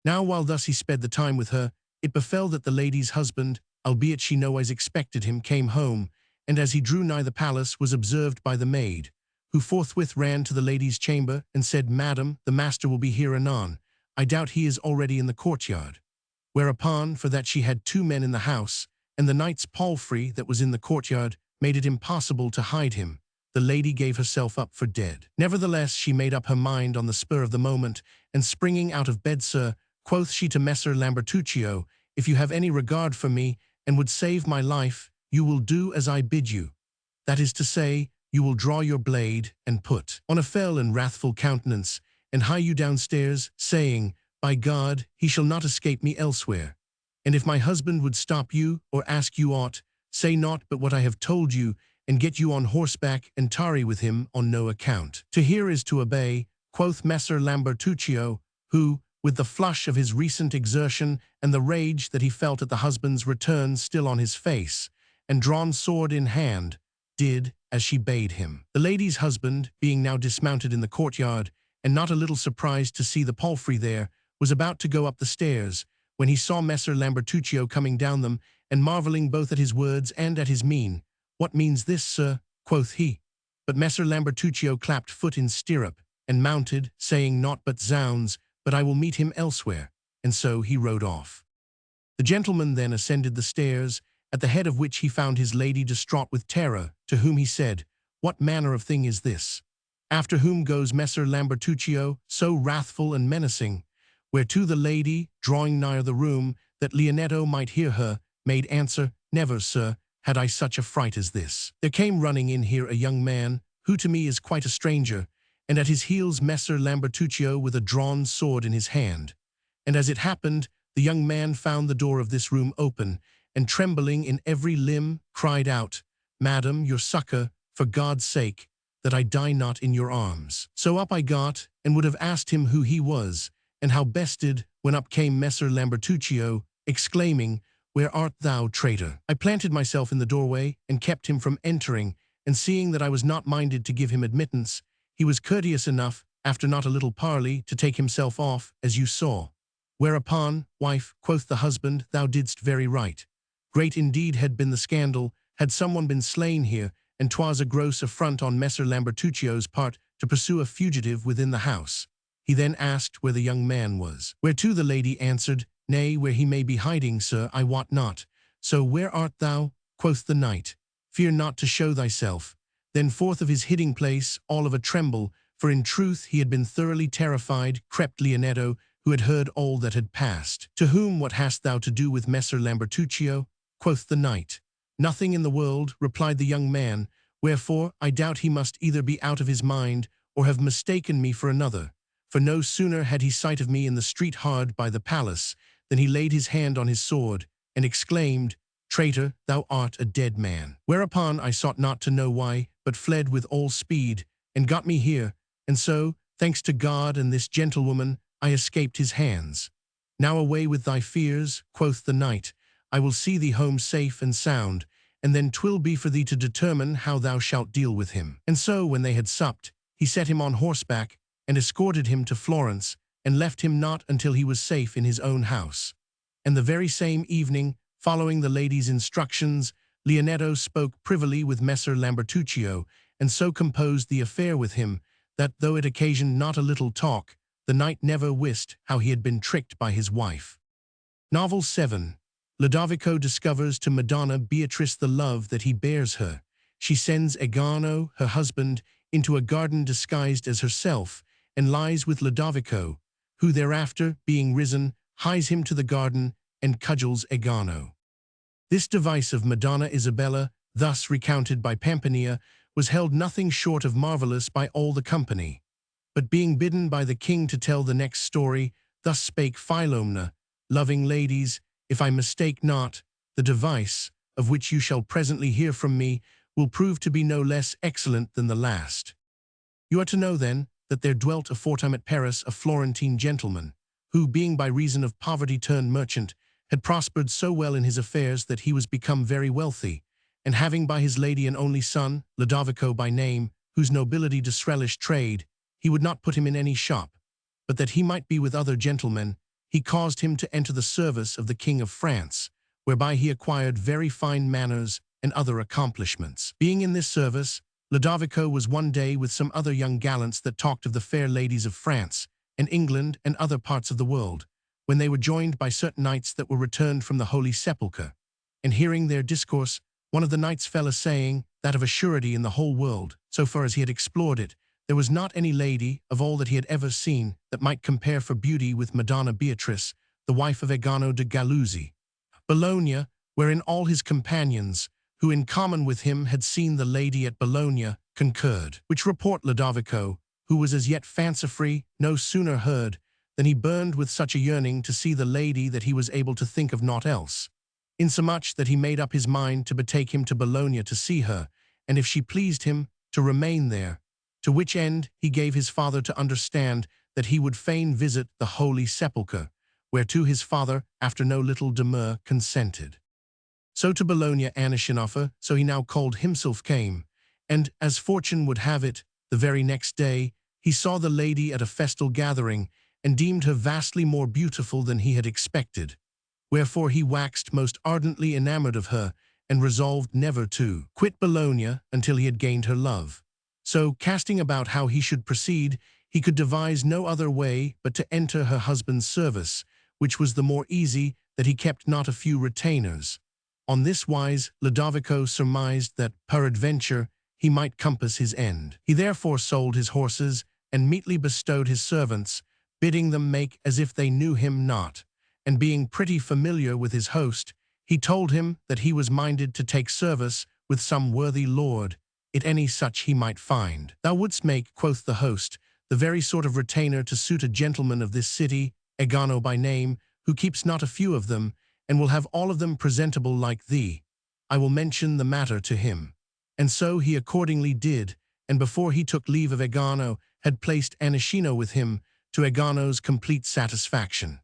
Now while thus he sped the time with her, it befell that the lady's husband, albeit she nowise expected him, came home, and as he drew nigh the palace was observed by the maid, who forthwith ran to the lady's chamber and said, "Madam, the master will be here anon. I doubt he is already in the courtyard." Whereupon, for that she had 2 men in the house, and the knight's palfrey that was in the courtyard made it impossible to hide him, the lady gave herself up for dead. Nevertheless, she made up her mind on the spur of the moment, and springing out of bed, "Sir," quoth she to Messer Lambertuccio, "if you have any regard for me, and would save my life, you will do as I bid you. That is to say, you will draw your blade, and put on a fell and wrathful countenance, and hie you downstairs, saying, 'By God, he shall not escape me elsewhere.' And if my husband would stop you, or ask you aught, say naught but what I have told you, and get you on horseback and tarry with him on no account. To hear is to obey, quoth Messer Lambertuccio, who, with the flush of his recent exertion and the rage that he felt at the husband's return still on his face, and drawn sword in hand, did as she bade him. The lady's husband, being now dismounted in the courtyard, and not a little surprised to see the palfrey there, was about to go up the stairs, when he saw Messer Lambertuccio coming down them, and marvelling both at his words and at his mien. "What means this, sir?" quoth he. But Messer Lambertuccio clapped foot in stirrup, and mounted, saying naught but zounds, but I will meet him elsewhere, and so he rode off. The gentleman then ascended the stairs, at the head of which he found his lady distraught with terror, to whom he said, "What manner of thing is this?" After whom goes Messer Lambertuccio, so wrathful and menacing, whereto the lady, drawing nigher the room, that Leonetto might hear her, made answer, "Never, sir, had I such a fright as this. There came running in here a young man, who to me is quite a stranger, and at his heels Messer Lambertuccio with a drawn sword in his hand. And as it happened, the young man found the door of this room open, and trembling in every limb, cried out, 'Madam, your succor, for God's sake, that I die not in your arms.' So up I got, and would have asked him who he was, and how bested, when up came Messer Lambertuccio, exclaiming, 'Where art thou, traitor?' I planted myself in the doorway, and kept him from entering, and seeing that I was not minded to give him admittance, he was courteous enough, after not a little parley, to take himself off, as you saw. Whereupon, wife, quoth the husband, thou didst very right. Great indeed had been the scandal, had someone been slain here, and 'twas a gross affront on Messer Lambertuccio's part to pursue a fugitive within the house. He then asked where the young man was. Whereto the lady answered, 'Nay, where he may be hiding, sir, I wot not.' 'So where art thou?' quoth the knight. 'Fear not to show thyself.' Then forth of his hiding place, all of a tremble, for in truth he had been thoroughly terrified, crept Leonetto, who had heard all that had passed. 'To whom what hast thou to do with Messer Lambertuccio?' quoth the knight. 'Nothing in the world,' replied the young man, 'wherefore I doubt he must either be out of his mind, or have mistaken me for another. For no sooner had he sight of me in the street hard by the palace, than he laid his hand on his sword, and exclaimed, "Traitor, thou art a dead man." Whereupon I sought not to know why, but fled with all speed, and got me here, and so, thanks to God and this gentlewoman, I escaped his hands. Now away with thy fears, quoth the knight. I will see thee home safe and sound, and then 'twill be for thee to determine how thou shalt deal with him. And so, when they had supped, he set him on horseback, and escorted him to Florence, and left him not until he was safe in his own house. And the very same evening, following the lady's instructions, Leonetto spoke privily with Messer Lambertuccio, and so composed the affair with him, that though it occasioned not a little talk, the knight never wist how he had been tricked by his wife. Novel 7. Lodovico discovers to Madonna Beatrice the love that he bears her. She sends Egano, her husband, into a garden disguised as herself, and lies with Lodovico, who thereafter, being risen, hies him to the garden, and cudgels Egano. This device of Madonna Isabella, thus recounted by Pampinea, was held nothing short of marvelous by all the company. But being bidden by the king to tell the next story, thus spake Philomna, "Loving ladies, if I mistake not, the device, of which you shall presently hear from me, will prove to be no less excellent than the last. You are to know, then, that there dwelt aforetime at Paris a Florentine gentleman, who, being by reason of poverty turned merchant, had prospered so well in his affairs that he was become very wealthy, and having by his lady an only son, Lodovico by name, whose nobility disrelished trade, he would not put him in any shop, but that he might be with other gentlemen, he caused him to enter the service of the King of France, whereby he acquired very fine manners and other accomplishments. Being in this service, Lodovico was one day with some other young gallants that talked of the fair ladies of France, and England, and other parts of the world, when they were joined by certain knights that were returned from the Holy Sepulchre. And hearing their discourse, one of the knights fell a saying, that of a surety in the whole world, so far as he had explored it, there was not any lady, of all that he had ever seen, that might compare for beauty with Madonna Beatrice, the wife of Egano de Galuzzi. Bologna, wherein all his companions, who in common with him had seen the lady at Bologna, concurred. Which report Lodovico, who was as yet fancy-free, no sooner heard, Then he burned with such a yearning to see the lady that he was able to think of naught else, insomuch that he made up his mind to betake him to Bologna to see her, and if she pleased him, to remain there, to which end he gave his father to understand that he would fain visit the Holy Sepulchre, whereto his father, after no little demur, consented. So to Bologna Anishinoffer, so he now called himself, came, and, as fortune would have it, the very next day, he saw the lady at a festal gathering, and deemed her vastly more beautiful than he had expected. Wherefore he waxed most ardently enamored of her, and resolved never to quit Bologna until he had gained her love. So, casting about how he should proceed, he could devise no other way but to enter her husband's service, which was the more easy that he kept not a few retainers. On this wise Lodovico surmised that, peradventure, he might compass his end. He therefore sold his horses, and meetly bestowed his servants, bidding them make as if they knew him not, and being pretty familiar with his host, he told him that he was minded to take service with some worthy lord, it any such he might find. Thou wouldst make, quoth the host, the very sort of retainer to suit a gentleman of this city, Egano by name, who keeps not a few of them, and will have all of them presentable like thee. I will mention the matter to him. And so he accordingly did, and before he took leave of Egano, had placed Aniscino with him, to Egano's complete satisfaction.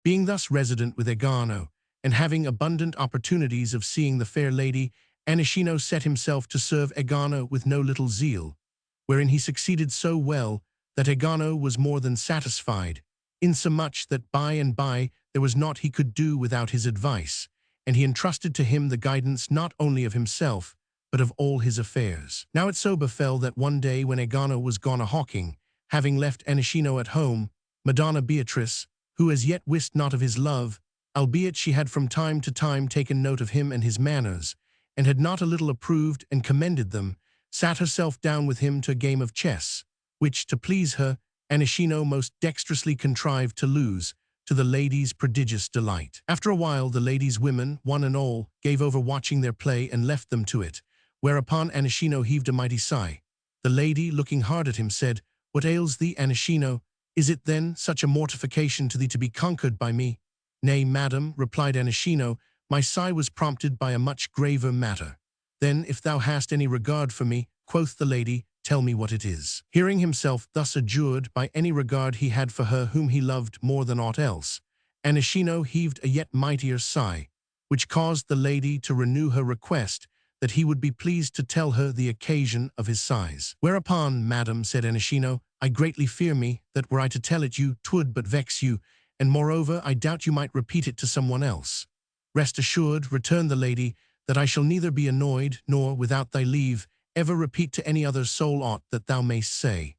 Being thus resident with Egano, and having abundant opportunities of seeing the fair lady, Aniscino set himself to serve Egano with no little zeal, wherein he succeeded so well that Egano was more than satisfied, insomuch that by and by there was naught he could do without his advice, and he entrusted to him the guidance not only of himself, but of all his affairs. Now it so befell that one day when Egano was gone a-hawking, having left Aniscino at home, Madonna Beatrice, who as yet wist not of his love, albeit she had from time to time taken note of him and his manners, and had not a little approved and commended them, sat herself down with him to a game of chess, which, to please her, Aniscino most dexterously contrived to lose, to the lady's prodigious delight. After a while the lady's women, one and all, gave over watching their play and left them to it, whereupon Aniscino heaved a mighty sigh. The lady, looking hard at him, said, "What ails thee, Aniscino? Is it, then, such a mortification to thee to be conquered by me?" "Nay, madam," replied Aniscino, "my sigh was prompted by a much graver matter." "Then, if thou hast any regard for me," quoth the lady, "tell me what it is." Hearing himself thus adjured by any regard he had for her whom he loved more than aught else, Aniscino heaved a yet mightier sigh, which caused the lady to renew her request that he would be pleased to tell her the occasion of his sighs. "Whereupon, madam," said Aniscino, "I greatly fear me that were I to tell it you, 'twould but vex you, and moreover I doubt you might repeat it to someone else." "Rest assured," returned the lady, "that I shall neither be annoyed, nor, without thy leave, ever repeat to any other soul aught that thou mayst say."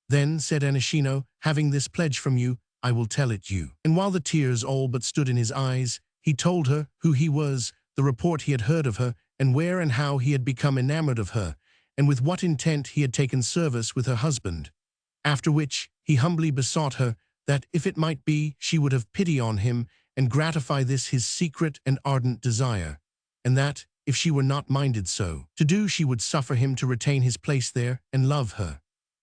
"Then," said Aniscino, "having this pledge from you, I will tell it you." And while the tears all but stood in his eyes, he told her who he was, the report he had heard of her, and where and how he had become enamored of her, and with what intent he had taken service with her husband. After which, he humbly besought her that, if it might be, she would have pity on him and gratify this his secret and ardent desire, and that, if she were not minded so to do, she would suffer him to retain his place there and love her.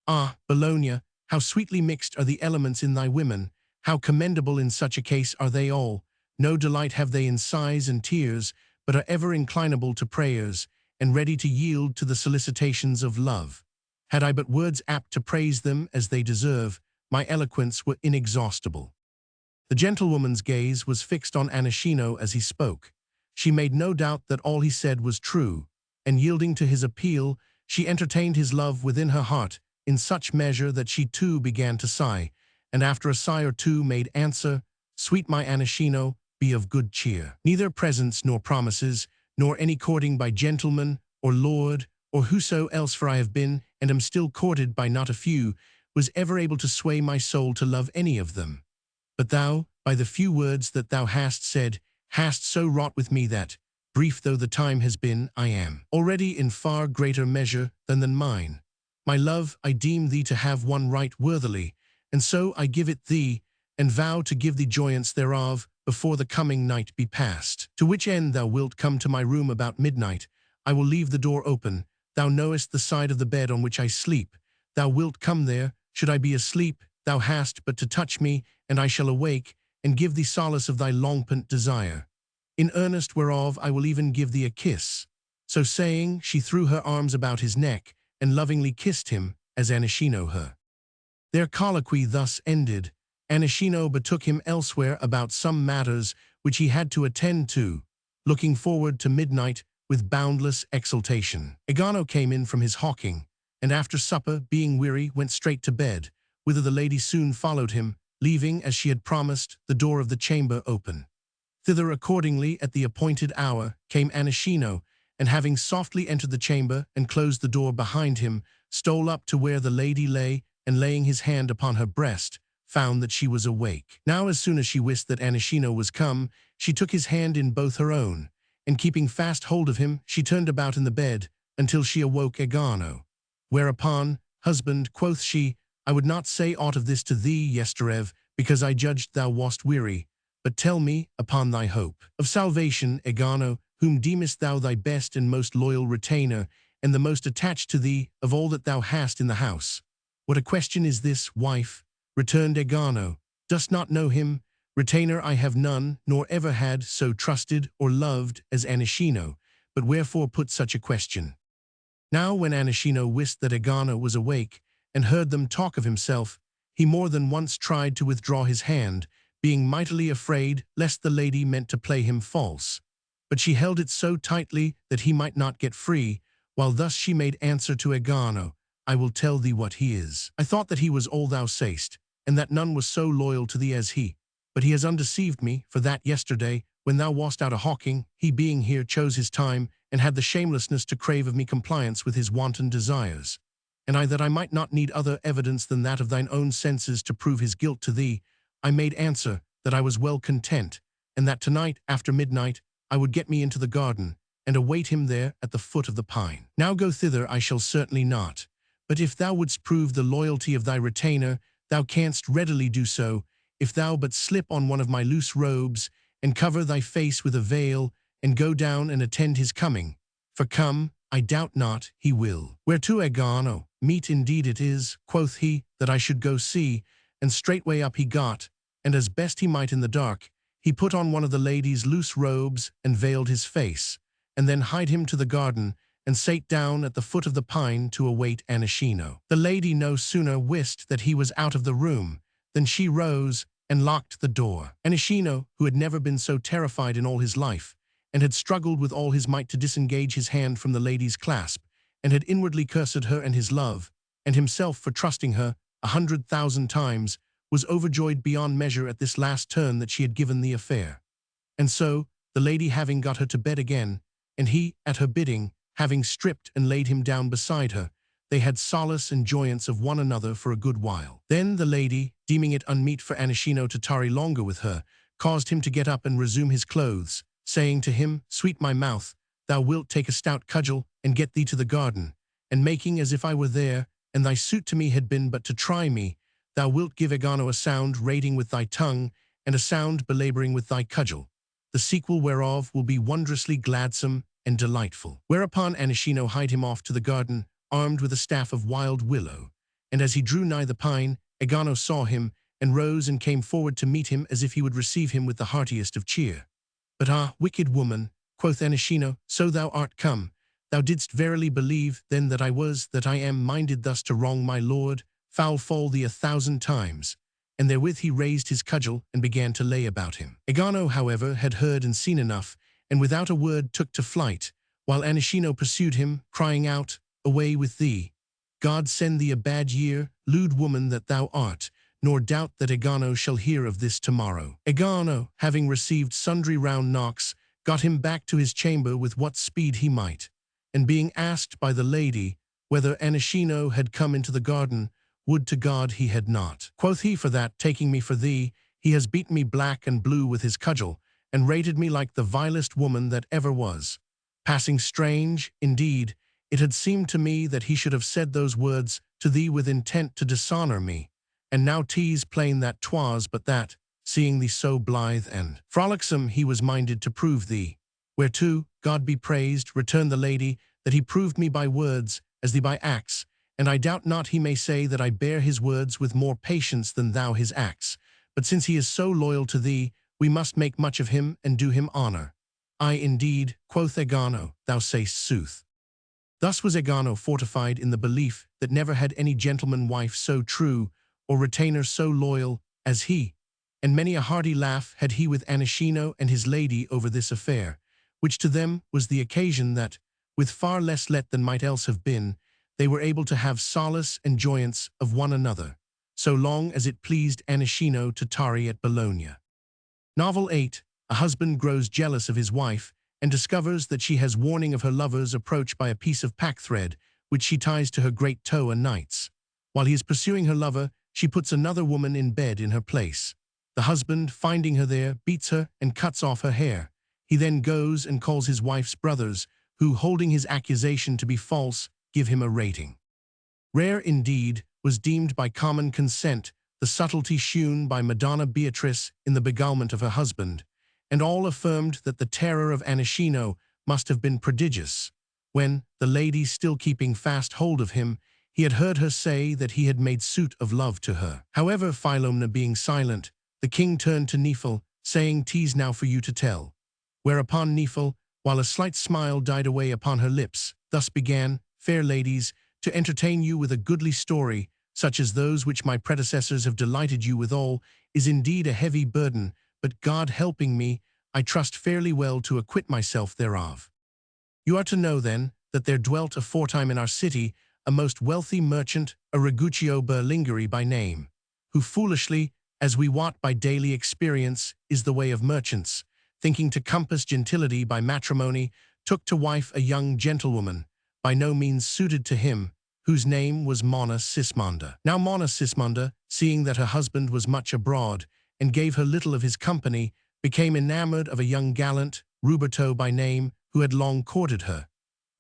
Ah, Bologna, how sweetly mixed are the elements in thy women, how commendable in such a case are they all. No delight have they in sighs and tears, but are ever inclinable to prayers, and ready to yield to the solicitations of love. Had I but words apt to praise them as they deserve, my eloquence were inexhaustible." The gentlewoman's gaze was fixed on Aniscino as he spoke. She made no doubt that all he said was true, and yielding to his appeal, she entertained his love within her heart in such measure that she too began to sigh, and after a sigh or two made answer, "Sweet my Aniscino, be of good cheer. Neither presents nor promises, nor any courting by gentleman, or lord, or whoso else, for I have been, and am still courted by not a few, was ever able to sway my soul to love any of them. But thou, by the few words that thou hast said, hast so wrought with me that, brief though the time has been, I am already in far greater measure than mine. My love, I deem thee to have won right worthily, and so I give it thee, and vow to give thee joyance thereof, before the coming night be past. To which end thou wilt come to my room about midnight. I will leave the door open. Thou knowest the side of the bed on which I sleep. Thou wilt come there, should I be asleep, thou hast but to touch me, and I shall awake, and give thee solace of thy long-pent desire. In earnest whereof I will even give thee a kiss." So saying, she threw her arms about his neck, and lovingly kissed him, as Anichino her. Their colloquy thus ended, Anichino betook him elsewhere about some matters which he had to attend to, looking forward to midnight with boundless exultation. Egano came in from his hawking, and after supper, being weary, went straight to bed, whither the lady soon followed him, leaving, as she had promised, the door of the chamber open. Thither accordingly, at the appointed hour, came Anichino, and having softly entered the chamber and closed the door behind him, stole up to where the lady lay, and laying his hand upon her breast, found that she was awake. Now as soon as she wist that Anichino was come, she took his hand in both her own, and keeping fast hold of him, she turned about in the bed, until she awoke Egano. Whereupon, "Husband," quoth she, "I would not say aught of this to thee yesterev, because I judged thou wast weary, but tell me, upon thy hope of salvation, Egano, whom deemest thou thy best and most loyal retainer, and the most attached to thee of all that thou hast in the house?" "What a question is this, wife?" returned Egano. "Dost not know him? Retainer I have none, nor ever had so trusted or loved as Anichino, but wherefore put such a question?" Now when Anichino wist that Egano was awake, and heard them talk of himself, he more than once tried to withdraw his hand, being mightily afraid lest the lady meant to play him false. But she held it so tightly that he might not get free, while thus she made answer to Egano, "I will tell thee what he is. I thought that he was all thou say'st, and that none was so loyal to thee as he. But he has undeceived me, for that yesterday, when thou wast out a-hawking, he being here chose his time, and had the shamelessness to crave of me compliance with his wanton desires. And I, that I might not need other evidence than that of thine own senses to prove his guilt to thee, I made answer that I was well content, and that tonight, after midnight, I would get me into the garden, and await him there at the foot of the pine. Now go thither I shall certainly not, but if thou wouldst prove the loyalty of thy retainer, thou canst readily do so, if thou but slip on one of my loose robes, and cover thy face with a veil, and go down and attend his coming. For come, I doubt not, he will. Whereto Egano, meet indeed it is, quoth he, that I should go see, and straightway up he got, and as best he might in the dark, he put on one of the lady's loose robes, and veiled his face, and then hied him to the garden, and sate down at the foot of the pine to await Anichino. The lady no sooner wist that he was out of the room, than she rose, and locked the door. Anichino, who had never been so terrified in all his life, and had struggled with all his might to disengage his hand from the lady's clasp, and had inwardly cursed her and his love, and himself for trusting her 100,000 times, was overjoyed beyond measure at this last turn that she had given the affair. And so, the lady having got her to bed again, and he, at her bidding, having stripped and laid him down beside her, they had solace and joyance of one another for a good while. Then the lady, deeming it unmeet for Anichino to tarry longer with her, caused him to get up and resume his clothes, saying to him, "Sweet my mouth, thou wilt take a stout cudgel, and get thee to the garden, and making as if I were there, and thy suit to me had been but to try me, thou wilt give Egano a sound rating with thy tongue, and a sound belaboring with thy cudgel, the sequel whereof will be wondrously gladsome and delightful." Whereupon Anichino hied him off to the garden, armed with a staff of wild willow, and as he drew nigh the pine, Egano saw him, and rose and came forward to meet him as if he would receive him with the heartiest of cheer. "But wicked woman," quoth Anichino, "so thou art come. Thou didst verily believe then that I am minded thus to wrong my lord, foul fall thee 1,000 times." And therewith he raised his cudgel and began to lay about him. Egano, however, had heard and seen enough, and without a word took to flight, while Anichino pursued him, crying out, "Away with thee! God send thee a bad year, lewd woman that thou art, nor doubt that Egano shall hear of this tomorrow." Egano, having received sundry round knocks, got him back to his chamber with what speed he might, and being asked by the lady whether Anichino had come into the garden, would to God he had not. Quoth he, "For that, taking me for thee, he has beaten me black and blue with his cudgel, and rated me like the vilest woman that ever was. Passing strange, indeed, it had seemed to me that he should have said those words to thee with intent to dishonor me, and now 'tis plain that 'twas but that, seeing thee so blithe and frolicsome, he was minded to prove thee. Whereto, God be praised, returned the lady, that he proved me by words, as thee by acts, and I doubt not he may say that I bear his words with more patience than thou his acts. But since he is so loyal to thee, we must make much of him and do him honor. Ay, indeed, quoth Egano, thou say'st sooth. Thus was Egano fortified in the belief that never had any gentleman wife so true, or retainer so loyal, as he, and many a hearty laugh had he with Anichino and his lady over this affair, which to them was the occasion that, with far less let than might else have been, they were able to have solace and joyance of one another, so long as it pleased Anichino to tarry at Bologna. Novel 8. A husband grows jealous of his wife and discovers that she has warning of her lover's approach by a piece of pack-thread, which she ties to her great toe o' nights. While he is pursuing her lover, she puts another woman in bed in her place. The husband, finding her there, beats her and cuts off her hair. He then goes and calls his wife's brothers, who, holding his accusation to be false, give him a rating. Rare indeed was deemed by common consent the subtlety shewn by Madonna Beatrice in the beguilement of her husband, and all affirmed that the terror of Anichino must have been prodigious, when, the lady still keeping fast hold of him, he had heard her say that he had made suit of love to her. However, Philomela being silent, the king turned to Nephil, saying, "'Tis now for you to tell." Whereupon Nephil, while a slight smile died away upon her lips, thus began, "Fair ladies, to entertain you with a goodly story, such as those which my predecessors have delighted you withal, is indeed a heavy burden, but God helping me, I trust fairly well to acquit myself thereof. You are to know, then, that there dwelt aforetime in our city a most wealthy merchant, a Riguccio Berlingeri by name, who foolishly, as we wot by daily experience is the way of merchants, thinking to compass gentility by matrimony, took to wife a young gentlewoman, by no means suited to him, whose name was Monna Sismonda. Now Monna Sismonda, seeing that her husband was much abroad, and gave her little of his company, became enamored of a young gallant, Ruberto by name, who had long courted her,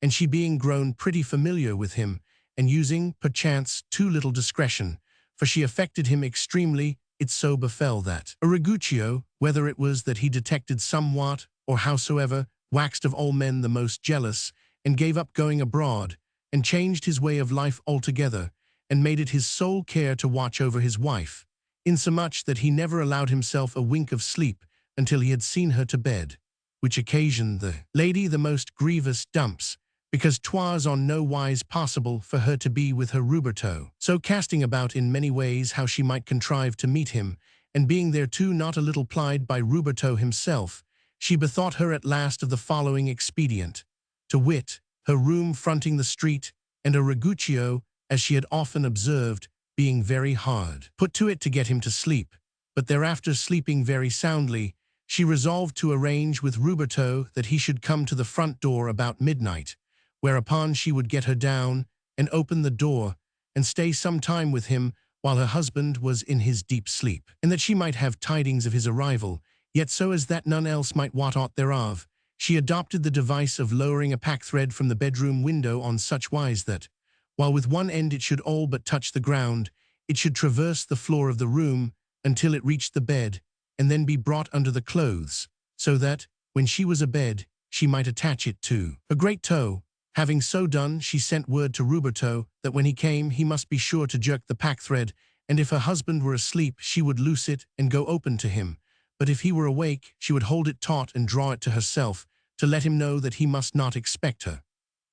and she being grown pretty familiar with him, and using, perchance, too little discretion, for she affected him extremely, it so befell that a Riguccio, whether it was that he detected somewhat, or howsoever, waxed of all men the most jealous, and gave up going abroad, and changed his way of life altogether, and made it his sole care to watch over his wife, insomuch that he never allowed himself a wink of sleep until he had seen her to bed, which occasioned the lady the most grievous dumps, because 'twas on no wise possible for her to be with her Ruberto. So casting about in many ways how she might contrive to meet him, and being thereto not a little plied by Ruberto himself, she bethought her at last of the following expedient, to wit, her room fronting the street, and a Riguccio, as she had often observed, being very hard put to it to get him to sleep, but thereafter sleeping very soundly, she resolved to arrange with Ruberto that he should come to the front door about midnight, whereupon she would get her down and open the door and stay some time with him while her husband was in his deep sleep, and that she might have tidings of his arrival, yet so as that none else might wot aught thereof. She adopted the device of lowering a pack-thread from the bedroom window on such wise that, while with one end it should all but touch the ground, it should traverse the floor of the room until it reached the bed, and then be brought under the clothes, so that, when she was abed, she might attach it to her great toe. Having so done, she sent word to Ruberto that when he came he must be sure to jerk the pack-thread, and if her husband were asleep she would loose it and go open to him, but if he were awake she would hold it taut and draw it to herself, to let him know that he must not expect her.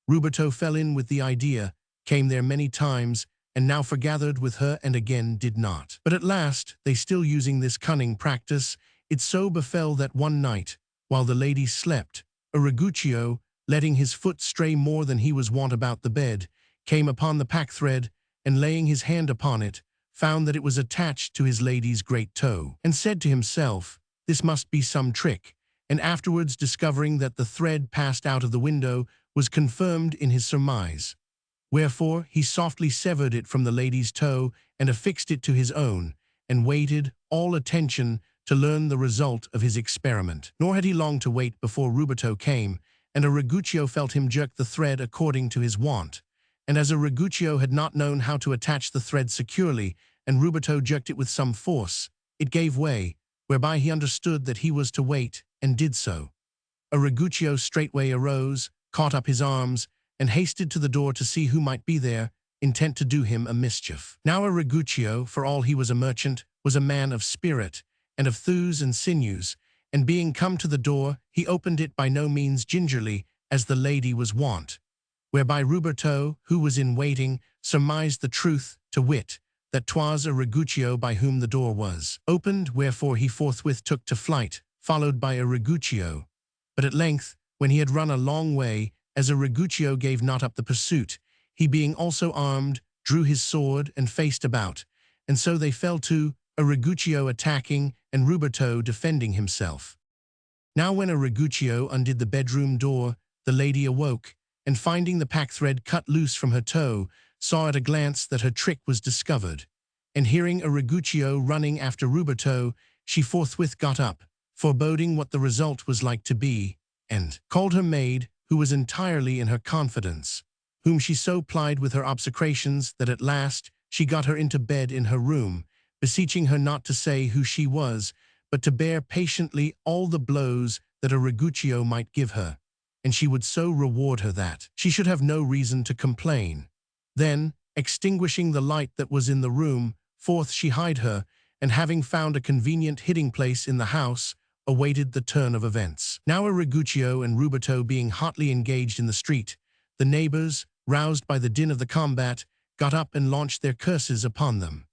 Ruberto fell in with the idea, came there many times, and now forgathered with her and again did not. But at last, they still using this cunning practice, it so befell that one night, while the lady slept, a Riguccio, letting his foot stray more than he was wont about the bed, came upon the pack-thread, and laying his hand upon it, found that it was attached to his lady's great toe, and said to himself, "This must be some trick," and afterwards discovering that the thread passed out of the window, was confirmed in his surmise. Wherefore he softly severed it from the lady's toe and affixed it to his own, and waited, all attention, to learn the result of his experiment. Nor had he long to wait before Ruberto came, and a Riguccio felt him jerk the thread according to his wont. And as a Riguccio had not known how to attach the thread securely, and Ruberto jerked it with some force, it gave way, whereby he understood that he was to wait, and did so. A Riguccio straightway arose, caught up his arms, and hasted to the door to see who might be there, intent to do him a mischief. Now Riguccio, for all he was a merchant, was a man of spirit, and of thews and sinews, and being come to the door, he opened it by no means gingerly, as the lady was wont, whereby Ruberto, who was in waiting, surmised the truth, to wit, that 'twas Riguccio by whom the door was opened, wherefore he forthwith took to flight, followed by Riguccio. But at length, when he had run a long way, as Riguccio gave not up the pursuit, he being also armed, drew his sword and faced about, and so they fell to, Riguccio attacking and Ruberto defending himself. Now when Riguccio undid the bedroom door, the lady awoke, and finding the pack-thread cut loose from her toe, saw at a glance that her trick was discovered, and hearing Riguccio running after Ruberto, she forthwith got up, foreboding what the result was like to be, and called her maid, who was entirely in her confidence, whom she so plied with her obsecrations that at last she got her into bed in her room, beseeching her not to say who she was, but to bear patiently all the blows that Riguccio might give her, and she would so reward her that she should have no reason to complain. Then, extinguishing the light that was in the room, forth she hied her, and having found a convenient hiding place in the house, awaited the turn of events. Now Riguccio and Ruberto being hotly engaged in the street, the neighbors, roused by the din of the combat, got up and launched their curses upon them.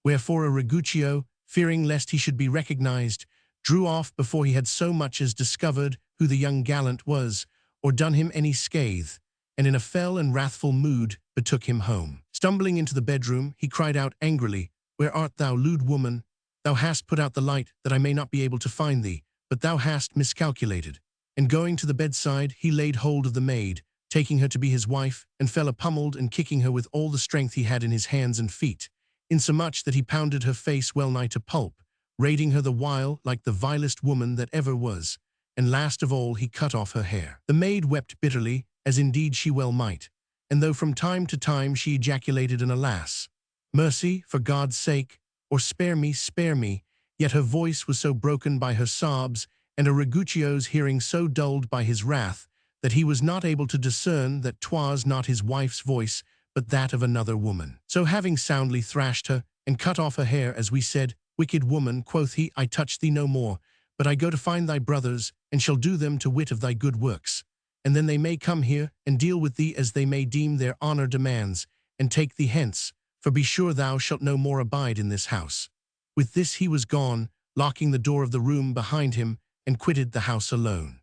Wherefore Riguccio, fearing lest he should be recognized, drew off before he had so much as discovered who the young gallant was, or done him any scathe, and in a fell and wrathful mood betook him home. Stumbling into the bedroom, he cried out angrily, "Where art thou, lewd woman? Thou hast put out the light, that I may not be able to find thee, but thou hast miscalculated." And going to the bedside, he laid hold of the maid, taking her to be his wife, and fell a-pummeled and kicking her with all the strength he had in his hands and feet, insomuch that he pounded her face well nigh to pulp, rating her the while like the vilest woman that ever was, and last of all he cut off her hair. The maid wept bitterly, as indeed she well might, and though from time to time she ejaculated an alas, mercy, for God's sake, or spare me, yet her voice was so broken by her sobs, and Riguccio's hearing so dulled by his wrath, that he was not able to discern that 'twas not his wife's voice, but that of another woman. So having soundly thrashed her, and cut off her hair, as we said, "Wicked woman," quoth he, "I touch thee no more, but I go to find thy brothers, and shall do them to wit of thy good works. And then they may come here, and deal with thee as they may deem their honor demands, and take thee hence, for be sure thou shalt no more abide in this house." With this he was gone, locking the door of the room behind him, and quitted the house alone.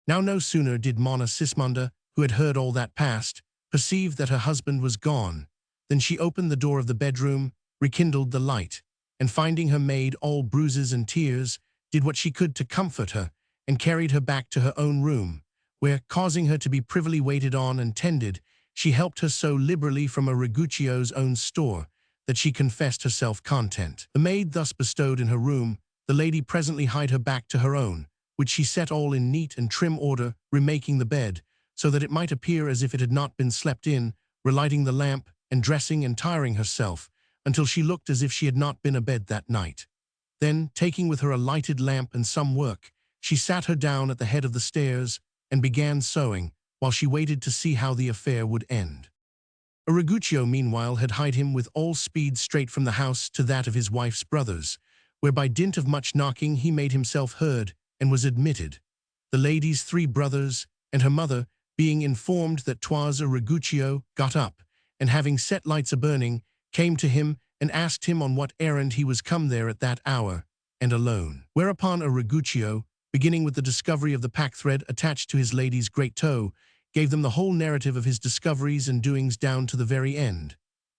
Now no sooner did Monna Sismonda, who had heard all that passed, perceive that her husband was gone, than she opened the door of the bedroom, rekindled the light, and finding her maid all bruises and tears, did what she could to comfort her, and carried her back to her own room, where, causing her to be privily waited on and tended, she helped her so liberally from Riguccio's own store, that she confessed herself content. The maid thus bestowed in her room, the lady presently hied her back to her own, which she set all in neat and trim order, remaking the bed, so that it might appear as if it had not been slept in, relighting the lamp, and dressing and tiring herself, until she looked as if she had not been abed that night. Then, taking with her a lighted lamp and some work, she sat her down at the head of the stairs, and began sewing, while she waited to see how the affair would end. Riguccio meanwhile had hied him with all speed straight from the house to that of his wife's brothers, where by dint of much knocking he made himself heard, and was admitted. The lady's 3 brothers, and her mother, being informed that 'twas Riguccio, got up, and having set lights a-burning, came to him, and asked him on what errand he was come there at that hour, and alone. Whereupon Riguccio, beginning with the discovery of the pack-thread attached to his lady's great toe, gave them the whole narrative of his discoveries and doings down to the very end.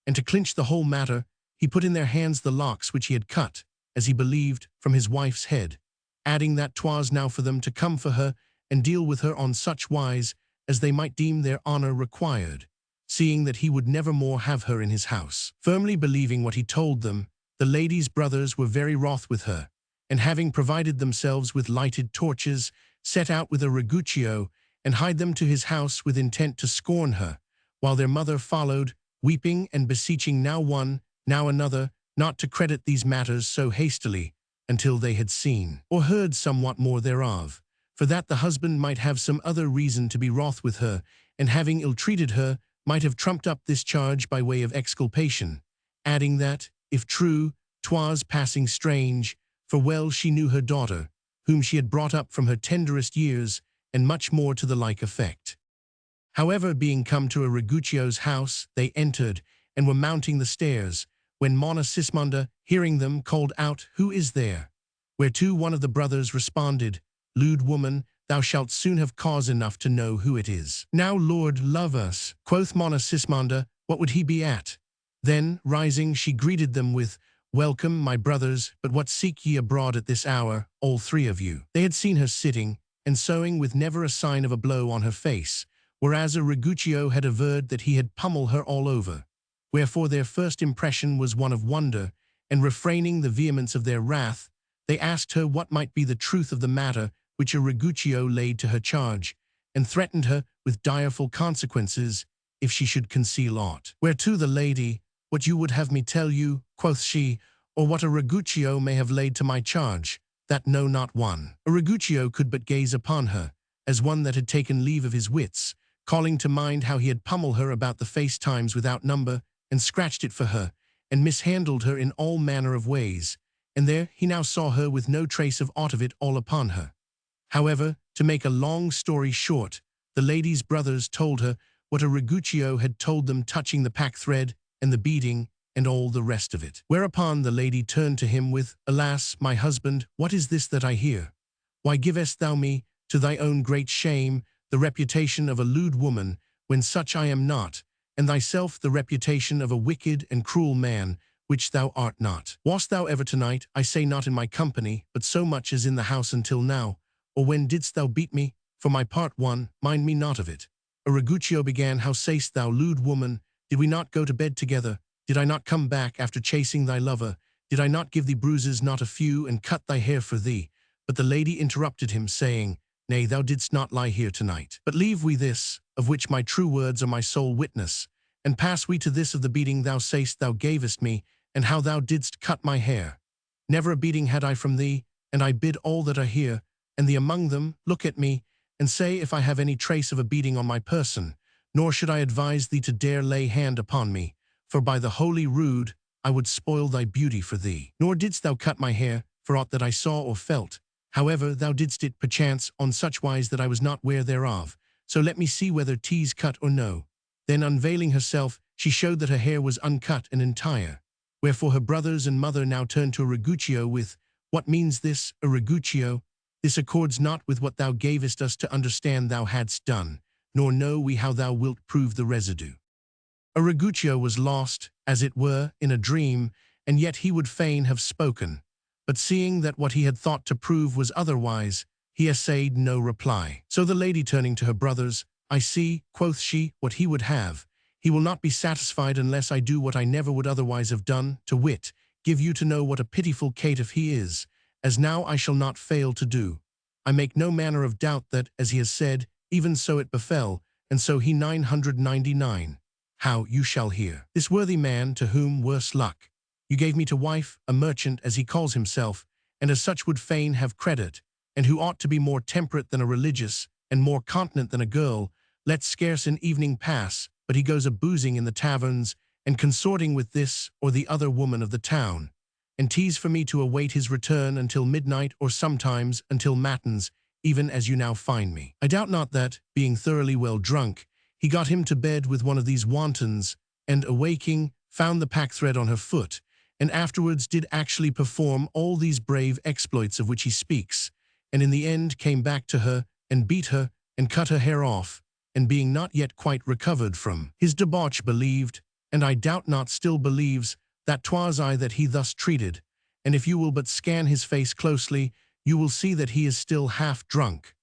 And to clinch the whole matter, he put in their hands the locks which he had cut, as he believed, from his wife's head, adding that 'twas now for them to come for her and deal with her on such wise as they might deem their honor required, seeing that he would never more have her in his house. Firmly believing what he told them, the lady's brothers were very wroth with her, and having provided themselves with lighted torches, set out with Riguccio, and hied them to his house with intent to scorn her, while their mother followed, weeping and beseeching now one, now another, not to credit these matters so hastily, until they had seen or heard somewhat more thereof, for that the husband might have some other reason to be wroth with her, and having ill-treated her, might have trumped up this charge by way of exculpation, adding that, if true, 'twas passing strange, for well she knew her daughter, whom she had brought up from her tenderest years, and much more to the like effect. However, being come to a Riguccio's house, they entered, and were mounting the stairs, when Monna Sismonda, hearing them, called out, "Who is there?" Whereto one of the brothers responded, "Lewd woman, thou shalt soon have cause enough to know who it is." "Now, Lord, love us," quoth Monna Sismonda, "what would he be at?" Then, rising, she greeted them with, "Welcome, my brothers, but what seek ye abroad at this hour, all three of you?" They had seen her sitting, and sewing with never a sign of a blow on her face, whereas a Riguccio had averred that he had pummeled her all over. Wherefore their first impression was one of wonder, and refraining the vehemence of their wrath, they asked her what might be the truth of the matter which a Riguccio laid to her charge, and threatened her with direful consequences if she should conceal aught. Whereto the lady, "What you would have me tell you," quoth she, "or what a Riguccio may have laid to my charge, that know not one." A Riguccio could but gaze upon her, as one that had taken leave of his wits, calling to mind how he had pummeled her about the face times without number, and scratched it for her, and mishandled her in all manner of ways, and there he now saw her with no trace of aught of it all upon her. However, to make a long story short, the lady's brothers told her what a Riguccio had told them touching the pack-thread, and the beating, and all the rest of it. Whereupon the lady turned to him with, "Alas, my husband, what is this that I hear? Why givest thou me, to thy own great shame, the reputation of a lewd woman, when such I am not, and thyself the reputation of a wicked and cruel man, which thou art not? Wast thou ever tonight, I say not in my company, but so much as in the house until now? Or when didst thou beat me? For my part, one, mind me not of it." A Riguccio began, "How sayst thou, lewd woman? Did we not go to bed together? Did I not come back after chasing thy lover? Did I not give thee bruises not a few, and cut thy hair for thee?" But the lady interrupted him, saying, "Nay, thou didst not lie here tonight. But leave we this, of which my true words are my sole witness, and pass we to this of the beating thou sayst thou gavest me, and how thou didst cut my hair. Never a beating had I from thee, and I bid all that are here, and thee among them, look at me, and say if I have any trace of a beating on my person, nor should I advise thee to dare lay hand upon me, for by the holy rood I would spoil thy beauty for thee. Nor didst thou cut my hair, for aught that I saw or felt. However, thou didst it, perchance, on such wise that I was not ware thereof. So let me see whether 'tis cut or no." Then unveiling herself, she showed that her hair was uncut and entire. Wherefore her brothers and mother now turned to a Riguccio with, "What means this, a Riguccio? This accords not with what thou gavest us to understand thou hadst done, nor know we how thou wilt prove the residue." A Riguccio was lost, as it were, in a dream, and yet he would fain have spoken. But seeing that what he had thought to prove was otherwise, he essayed no reply. So the lady, turning to her brothers, "I see," quoth she, "what he would have. He will not be satisfied unless I do what I never would otherwise have done, to wit, give you to know what a pitiful caitiff he is, as now I shall not fail to do. I make no manner of doubt that, as he has said, even so it befell, and so he 999. How, you shall hear. This worthy man, to whom, worse luck, you gave me to wife, a merchant as he calls himself, and as such would fain have credit, and who ought to be more temperate than a religious, and more continent than a girl, let scarce an evening pass, but he goes a-boozing in the taverns, and consorting with this or the other woman of the town, and 'tis for me to await his return until midnight, or sometimes until matins, even as you now find me. I doubt not that, being thoroughly well drunk, he got him to bed with one of these wantons, and awaking, found the pack-thread on her foot, and afterwards did actually perform all these brave exploits of which he speaks, and in the end came back to her, and beat her, and cut her hair off, and being not yet quite recovered from his debauch believed, and I doubt not still believes, that 'twas I that he thus treated, and if you will but scan his face closely, you will see that he is still half drunk.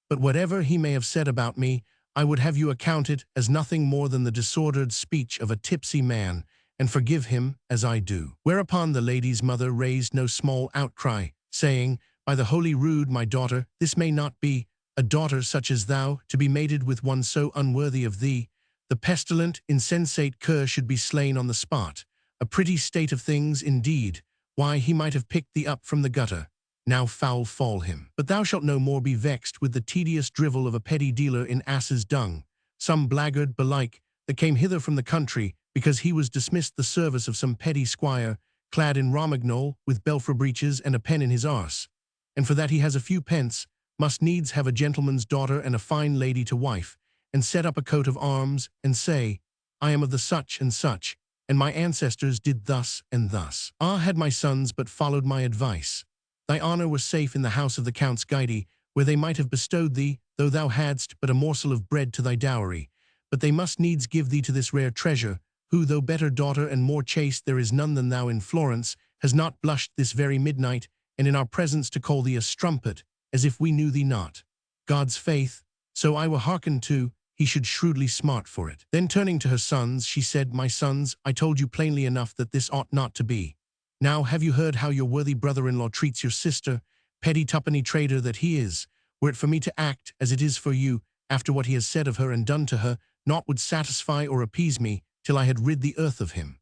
But whatever he may have said about me, I would have you account it as nothing more than the disordered speech of a tipsy man, and forgive him as I do." Whereupon the lady's mother raised no small outcry, saying, "By the holy rood, my daughter, this may not be, a daughter such as thou, to be mated with one so unworthy of thee. The pestilent, insensate cur should be slain on the spot. A pretty state of things, indeed. Why, he might have picked thee up from the gutter. Now foul fall him. But thou shalt no more be vexed with the tedious drivel of a petty dealer in ass's dung. Some blackguard, belike, that came hither from the country, because he was dismissed the service of some petty squire, clad in romagnol, with belfry breeches and a pen in his arse, and for that he has a few pence, must needs have a gentleman's daughter and a fine lady to wife, and set up a coat of arms, and say, I am of the such and such, and my ancestors did thus and thus. Ah, had my sons but followed my advice, thy honour was safe in the house of the Count's Guide, where they might have bestowed thee, though thou hadst but a morsel of bread to thy dowry. But they must needs give thee to this rare treasure, who, though better daughter and more chaste there is none than thou in Florence, has not blushed this very midnight, and in our presence to call thee a strumpet, as if we knew thee not. God's faith, so I were hearkened to, he should shrewdly smart for it. Then turning to her sons, she said, My sons, I told you plainly enough that this ought not to be. Now have you heard how your worthy brother-in-law treats your sister, petty twopenny trader that he is? Were it for me to act as it is for you, after what he has said of her and done to her, naught would satisfy or appease me, till I had rid the earth of him.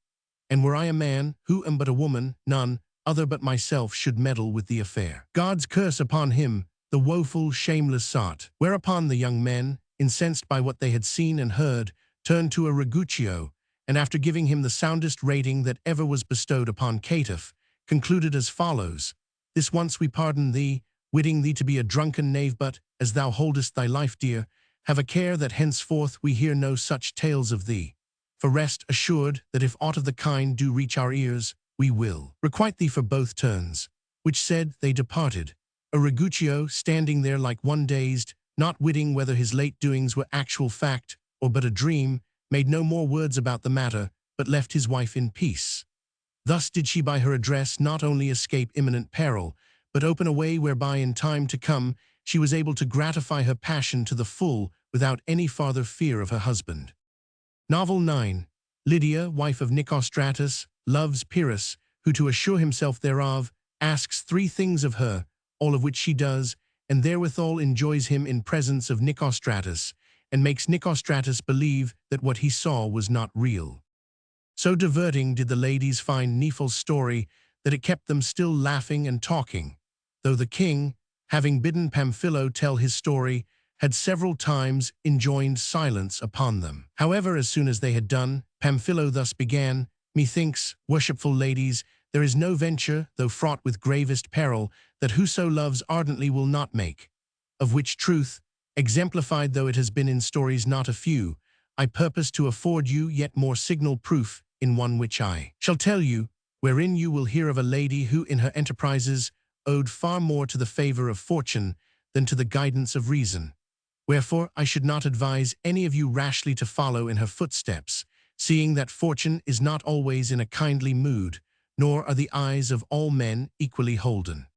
And were I a man, who am but a woman, none other but myself should meddle with the affair. God's curse upon him, the woeful, shameless sot. Whereupon the young men, incensed by what they had seen and heard, turned to a Riguccio, and after giving him the soundest rating that ever was bestowed upon caitiff, concluded as follows, This once we pardon thee, witting thee to be a drunken knave, but, as thou holdest thy life dear, have a care that henceforth we hear no such tales of thee. For rest assured that if aught of the kind do reach our ears, we will requite thee for both turns. Which said, they departed. A Riguccio, standing there like one dazed, not witting whether his late doings were actual fact or but a dream, made no more words about the matter, but left his wife in peace. Thus did she by her address not only escape imminent peril, but open a way whereby in time to come she was able to gratify her passion to the full without any farther fear of her husband. Novel 9. Lydia, wife of Nicostratus, loves Pyrrhus, who to assure himself thereof, asks 3 things of her, all of which she does, and therewithal enjoys him in presence of Nicostratus, and makes Nicostratus believe that what he saw was not real. So diverting did the ladies find Nephel's story that it kept them still laughing and talking, though the king, having bidden Pamphilo tell his story, had several times enjoined silence upon them. However, as soon as they had done, Pamphilo thus began, Methinks, worshipful ladies, there is no venture, though fraught with gravest peril, that whoso loves ardently will not make. Of which truth, exemplified though it has been in stories not a few, I purpose to afford you yet more signal proof in one which I shall tell you, wherein you will hear of a lady who in her enterprises owed far more to the favor of fortune than to the guidance of reason. Wherefore I should not advise any of you rashly to follow in her footsteps, seeing that fortune is not always in a kindly mood, nor are the eyes of all men equally holden.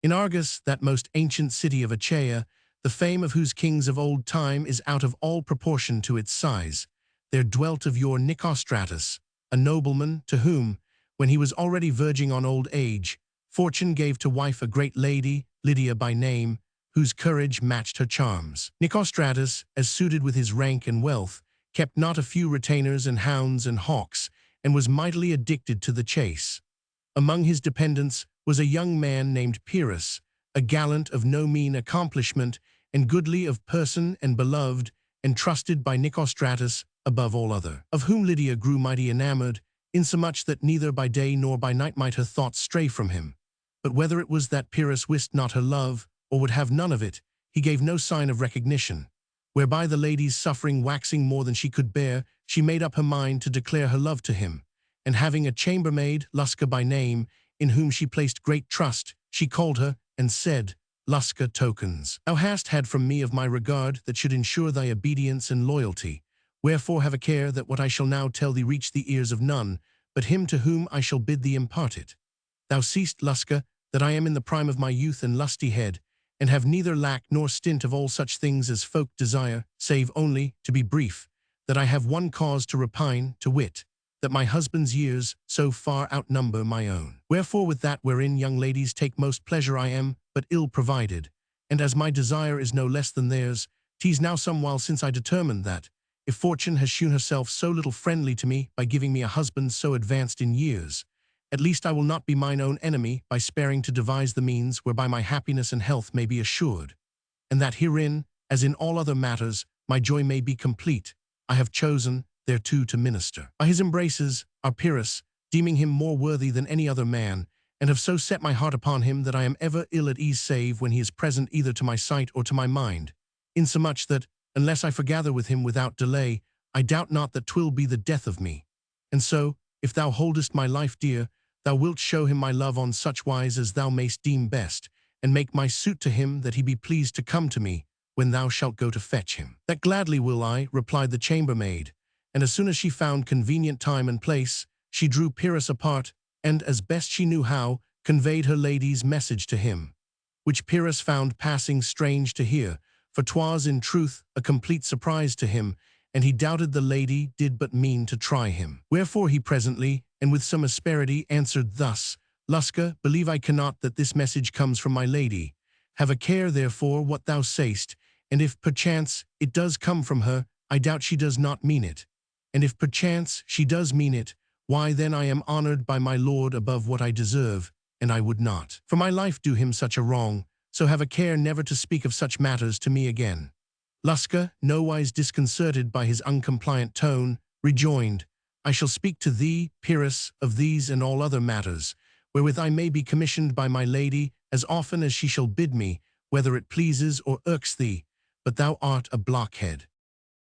In Argos, that most ancient city of Achaea, the fame of whose kings of old time is out of all proportion to its size, there dwelt of yore Nicostratus, a nobleman to whom, when he was already verging on old age, fortune gave to wife a great lady, Lydia by name, whose courage matched her charms. Nicostratus, as suited with his rank and wealth, kept not a few retainers and hounds and hawks, and was mightily addicted to the chase. Among his dependents was a young man named Pyrrhus, a gallant of no mean accomplishment, and goodly of person and beloved, and trusted by Nicostratus above all other, of whom Lydia grew mighty enamored, insomuch that neither by day nor by night might her thoughts stray from him. But whether it was that Pyrrhus wist not her love, or would have none of it, he gave no sign of recognition. Whereby the lady's suffering waxing more than she could bear, she made up her mind to declare her love to him, and having a chambermaid, Lusca by name, in whom she placed great trust, she called her, and said, Lusca, tokens thou hast had from me of my regard that should ensure thy obedience and loyalty. Wherefore have a care that what I shall now tell thee reach the ears of none, but him to whom I shall bid thee impart it. Thou seest, Lusca, that I am in the prime of my youth and lusty head, and have neither lack nor stint of all such things as folk desire, save only, to be brief, that I have one cause to repine, to wit, that my husband's years so far outnumber my own. Wherefore with that wherein young ladies take most pleasure I am but ill provided, and as my desire is no less than theirs, 'tis now some while since I determined that, if fortune has shewn herself so little friendly to me by giving me a husband so advanced in years, at least I will not be mine own enemy by sparing to devise the means whereby my happiness and health may be assured, and that herein, as in all other matters, my joy may be complete. I have chosen thereto to minister. By his embraces, our Pyrrhus, deeming him more worthy than any other man, and have so set my heart upon him that I am ever ill at ease save when he is present either to my sight or to my mind, insomuch that, unless I foregather with him without delay, I doubt not that 'twill be the death of me. And so, if thou holdest my life dear, thou wilt show him my love on such wise as thou mayst deem best, and make my suit to him that he be pleased to come to me, when thou shalt go to fetch him. That gladly will I, replied the chambermaid, and as soon as she found convenient time and place, she drew Pyrrhus apart, and, as best she knew how, conveyed her lady's message to him, which Pyrrhus found passing strange to hear, for 'twas in truth a complete surprise to him, and he doubted the lady did but mean to try him. Wherefore he presently, and with some asperity, answered thus, Lusca, believe I cannot that this message comes from my lady. Have a care, therefore, what thou sayst, and if perchance it does come from her, I doubt she does not mean it. And if perchance she does mean it, why then I am honored by my lord above what I deserve, and I would not, for my life, do him such a wrong, so have a care never to speak of such matters to me again. Lusca, nowise disconcerted by his uncompliant tone, rejoined, I shall speak to thee, Pyrrhus, of these and all other matters, wherewith I may be commissioned by my lady, as often as she shall bid me, whether it pleases or irks thee, but thou art a blockhead.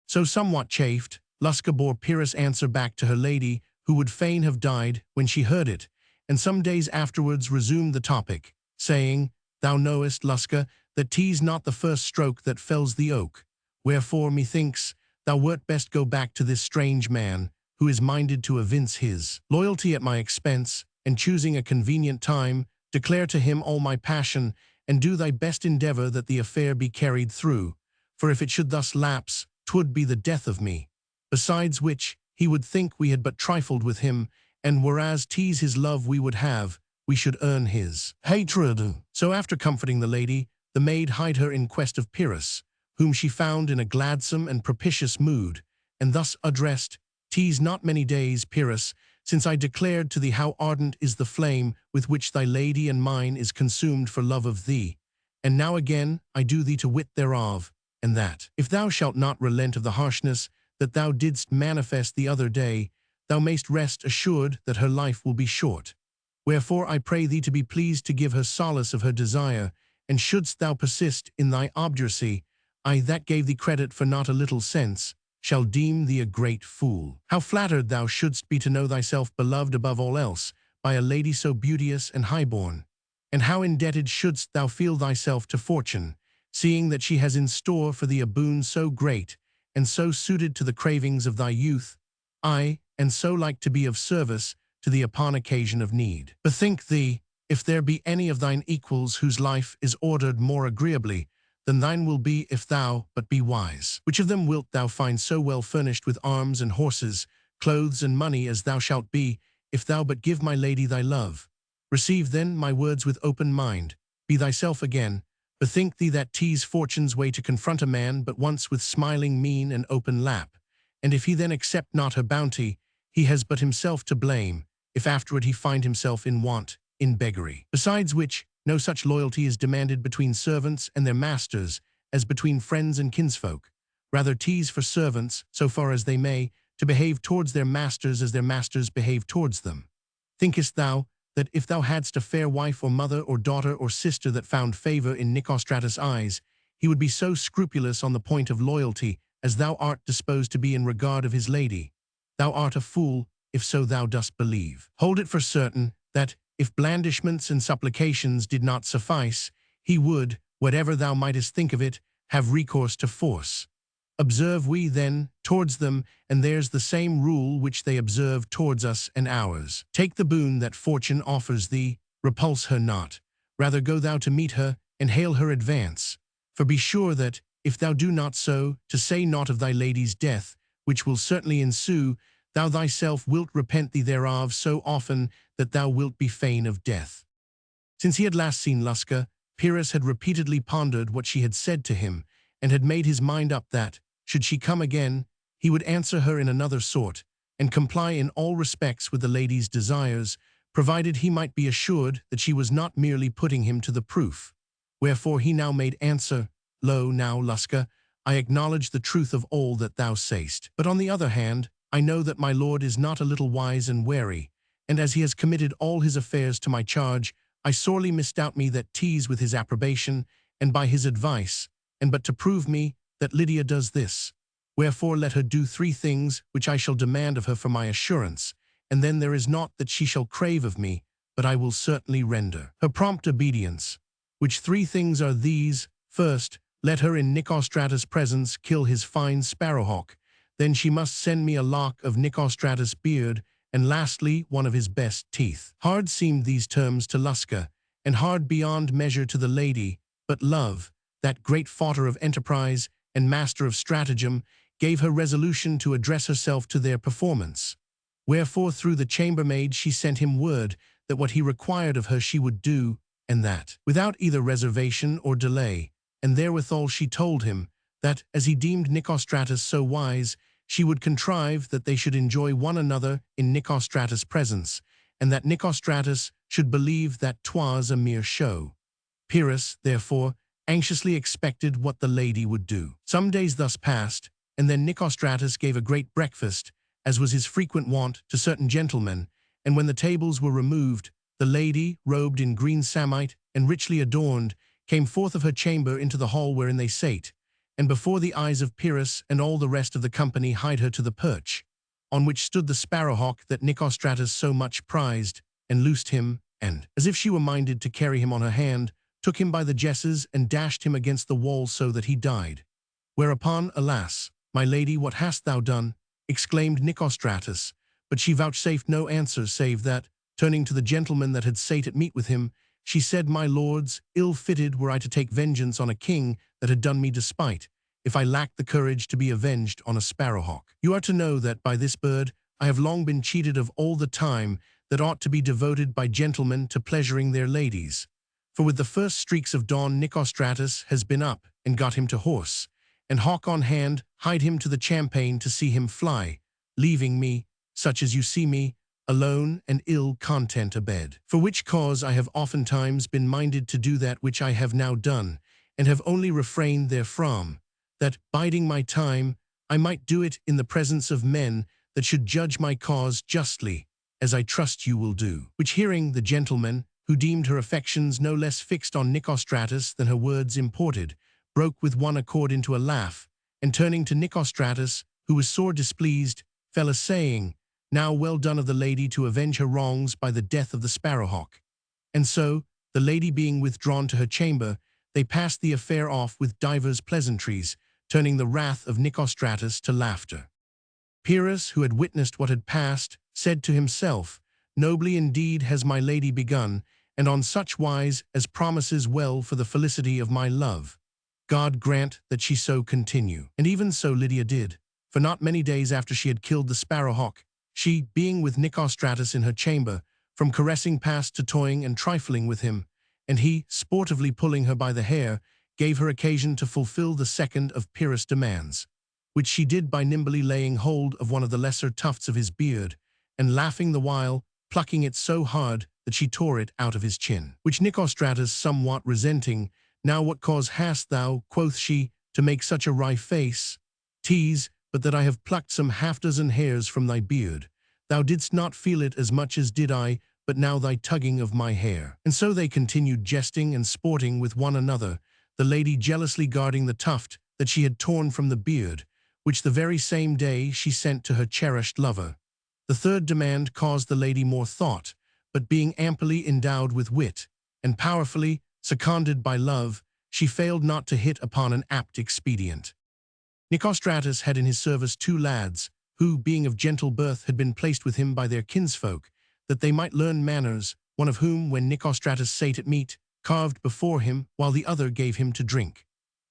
So somewhat chafed, Lusca bore Pyrrhus' answer back to her lady, who would fain have died when she heard it, and some days afterwards resumed the topic, saying, Thou knowest, Lusca, that 'tis not the first stroke that fells the oak, wherefore, methinks, thou wert best go back to this strange man, who is minded to evince his loyalty at my expense, and choosing a convenient time, declare to him all my passion, and do thy best endeavor that the affair be carried through, for if it should thus lapse, 'twould be the death of me. Besides which, he would think we had but trifled with him, and whereas 'tis his love we would have, we should earn his hatred. So after comforting the lady, the maid hied her in quest of Pyrrhus, whom she found in a gladsome and propitious mood, and thus addressed, 'Tis not many days, Pyrrhus, since I declared to thee how ardent is the flame with which thy lady and mine is consumed for love of thee, and now again I do thee to wit thereof, and that, if thou shalt not relent of the harshness that thou didst manifest the other day, thou mayst rest assured that her life will be short. Wherefore I pray thee to be pleased to give her solace of her desire, and shouldst thou persist in thy obduracy, I that gave thee credit for not a little sense, shall deem thee a great fool. How flattered thou shouldst be to know thyself beloved above all else by a lady so beauteous and highborn, and how indebted shouldst thou feel thyself to fortune, seeing that she has in store for thee a boon so great, and so suited to the cravings of thy youth, aye, and so like to be of service to thee upon occasion of need. Bethink thee, if there be any of thine equals whose life is ordered more agreeably, than thine will be if thou but be wise. Which of them wilt thou find so well furnished with arms and horses, clothes and money as thou shalt be, if thou but give my lady thy love? Receive then my words with open mind, be thyself again, bethink thee that 'tis fortune's way to confront a man but once with smiling mien and open lap, and if he then accept not her bounty, he has but himself to blame, if afterward he find himself in want, in beggary. Besides which, no such loyalty is demanded between servants and their masters as between friends and kinsfolk. Rather 'tis for servants, so far as they may, to behave towards their masters as their masters behave towards them. Thinkest thou that if thou hadst a fair wife or mother or daughter or sister that found favor in Nicostratus' eyes, he would be so scrupulous on the point of loyalty as thou art disposed to be in regard of his lady? Thou art a fool, if so thou dost believe. Hold it for certain that, if blandishments and supplications did not suffice, he would, whatever thou mightest think of it, have recourse to force. Observe we, then, towards them, and there's the same rule which they observe towards us and ours. Take the boon that fortune offers thee, repulse her not. Rather go thou to meet her, and hail her advance. For be sure that, if thou do not so, to say naught of thy lady's death, which will certainly ensue, thou thyself wilt repent thee thereof so often that thou wilt be fain of death. Since he had last seen Lusca, Pyrrhus had repeatedly pondered what she had said to him, and had made his mind up that, should she come again, he would answer her in another sort, and comply in all respects with the lady's desires, provided he might be assured that she was not merely putting him to the proof. Wherefore he now made answer, Lo, now, Lusca, I acknowledge the truth of all that thou sayst. But on the other hand, I know that my lord is not a little wise and wary, and as he has committed all his affairs to my charge, I sorely misdoubt me that tease with his approbation, and by his advice, and but to prove me that Lydia does this. Wherefore let her do 3 things which I shall demand of her for my assurance, and then there is naught that she shall crave of me, but I will certainly render her prompt obedience. Which 3 things are these: first, let her in Nicostratus' presence kill his fine sparrowhawk, then she must send me a lock of Nicostratus' beard, and lastly, one of his best teeth. Hard seemed these terms to Lusca, and hard beyond measure to the lady, but love, that great fautor of enterprise and master of stratagem, gave her resolution to address herself to their performance. Wherefore through the chambermaid she sent him word that what he required of her she would do, and that without either reservation or delay, and therewithal she told him that, as he deemed Nicostratus so wise, she would contrive that they should enjoy one another in Nicostratus' presence, and that Nicostratus should believe that 'twas a mere show. Pyrrhus, therefore, anxiously expected what the lady would do. Some days thus passed, and then Nicostratus gave a great breakfast, as was his frequent wont, to certain gentlemen, and when the tables were removed, the lady, robed in green samite and richly adorned, came forth of her chamber into the hall wherein they sate, and before the eyes of Pyrrhus and all the rest of the company hied her to the perch, on which stood the sparrowhawk that Nicostratus so much prized, and loosed him, and, as if she were minded to carry him on her hand, took him by the jesses and dashed him against the wall so that he died. Whereupon, alas, my lady, what hast thou done? Exclaimed Nicostratus, but she vouchsafed no answer save that, turning to the gentleman that had sate at meat with him, she said, My lords, ill-fitted were I to take vengeance on a king that had done me despite, if I lacked the courage to be avenged on a sparrowhawk. You are to know that by this bird I have long been cheated of all the time that ought to be devoted by gentlemen to pleasuring their ladies. For with the first streaks of dawn Nicostratus has been up and got him to horse, and hawk on hand hied him to the champaign to see him fly, leaving me, such as you see me, alone and ill content abed. For which cause I have oftentimes been minded to do that which I have now done, and have only refrained therefrom, that, biding my time, I might do it in the presence of men that should judge my cause justly, as I trust you will do. Which hearing, the gentleman, who deemed her affections no less fixed on Nicostratus than her words imported, broke with one accord into a laugh, and turning to Nicostratus, who was sore displeased, fell a-saying, Now well done of the lady to avenge her wrongs by the death of the sparrowhawk. And so, the lady being withdrawn to her chamber, they passed the affair off with divers pleasantries, turning the wrath of Nicostratus to laughter. Pyrrhus, who had witnessed what had passed, said to himself, Nobly indeed has my lady begun, and on such wise as promises well for the felicity of my love. God grant that she so continue. And even so Lydia did, for not many days after she had killed the sparrowhawk, she, being with Nicostratus in her chamber, from caressing passed to toying and trifling with him, and he, sportively pulling her by the hair, gave her occasion to fulfill the second of Pyrrhus' demands, which she did by nimbly laying hold of one of the lesser tufts of his beard, and laughing the while, plucking it so hard that she tore it out of his chin. Which Nicostratus somewhat resenting, Now what cause hast thou, quoth she, to make such a wry face? Tease, but that I have plucked some half-dozen hairs from thy beard. Thou didst not feel it as much as did I, but now thy tugging of my hair. And so they continued jesting and sporting with one another, the lady jealously guarding the tuft that she had torn from the beard, which the very same day she sent to her cherished lover. The third demand caused the lady more thought, but being amply endowed with wit, and powerfully seconded by love, she failed not to hit upon an apt expedient. Nicostratus had in his service 2 lads, who, being of gentle birth, had been placed with him by their kinsfolk, that they might learn manners, one of whom, when Nicostratus sate at meat, carved before him, while the other gave him to drink.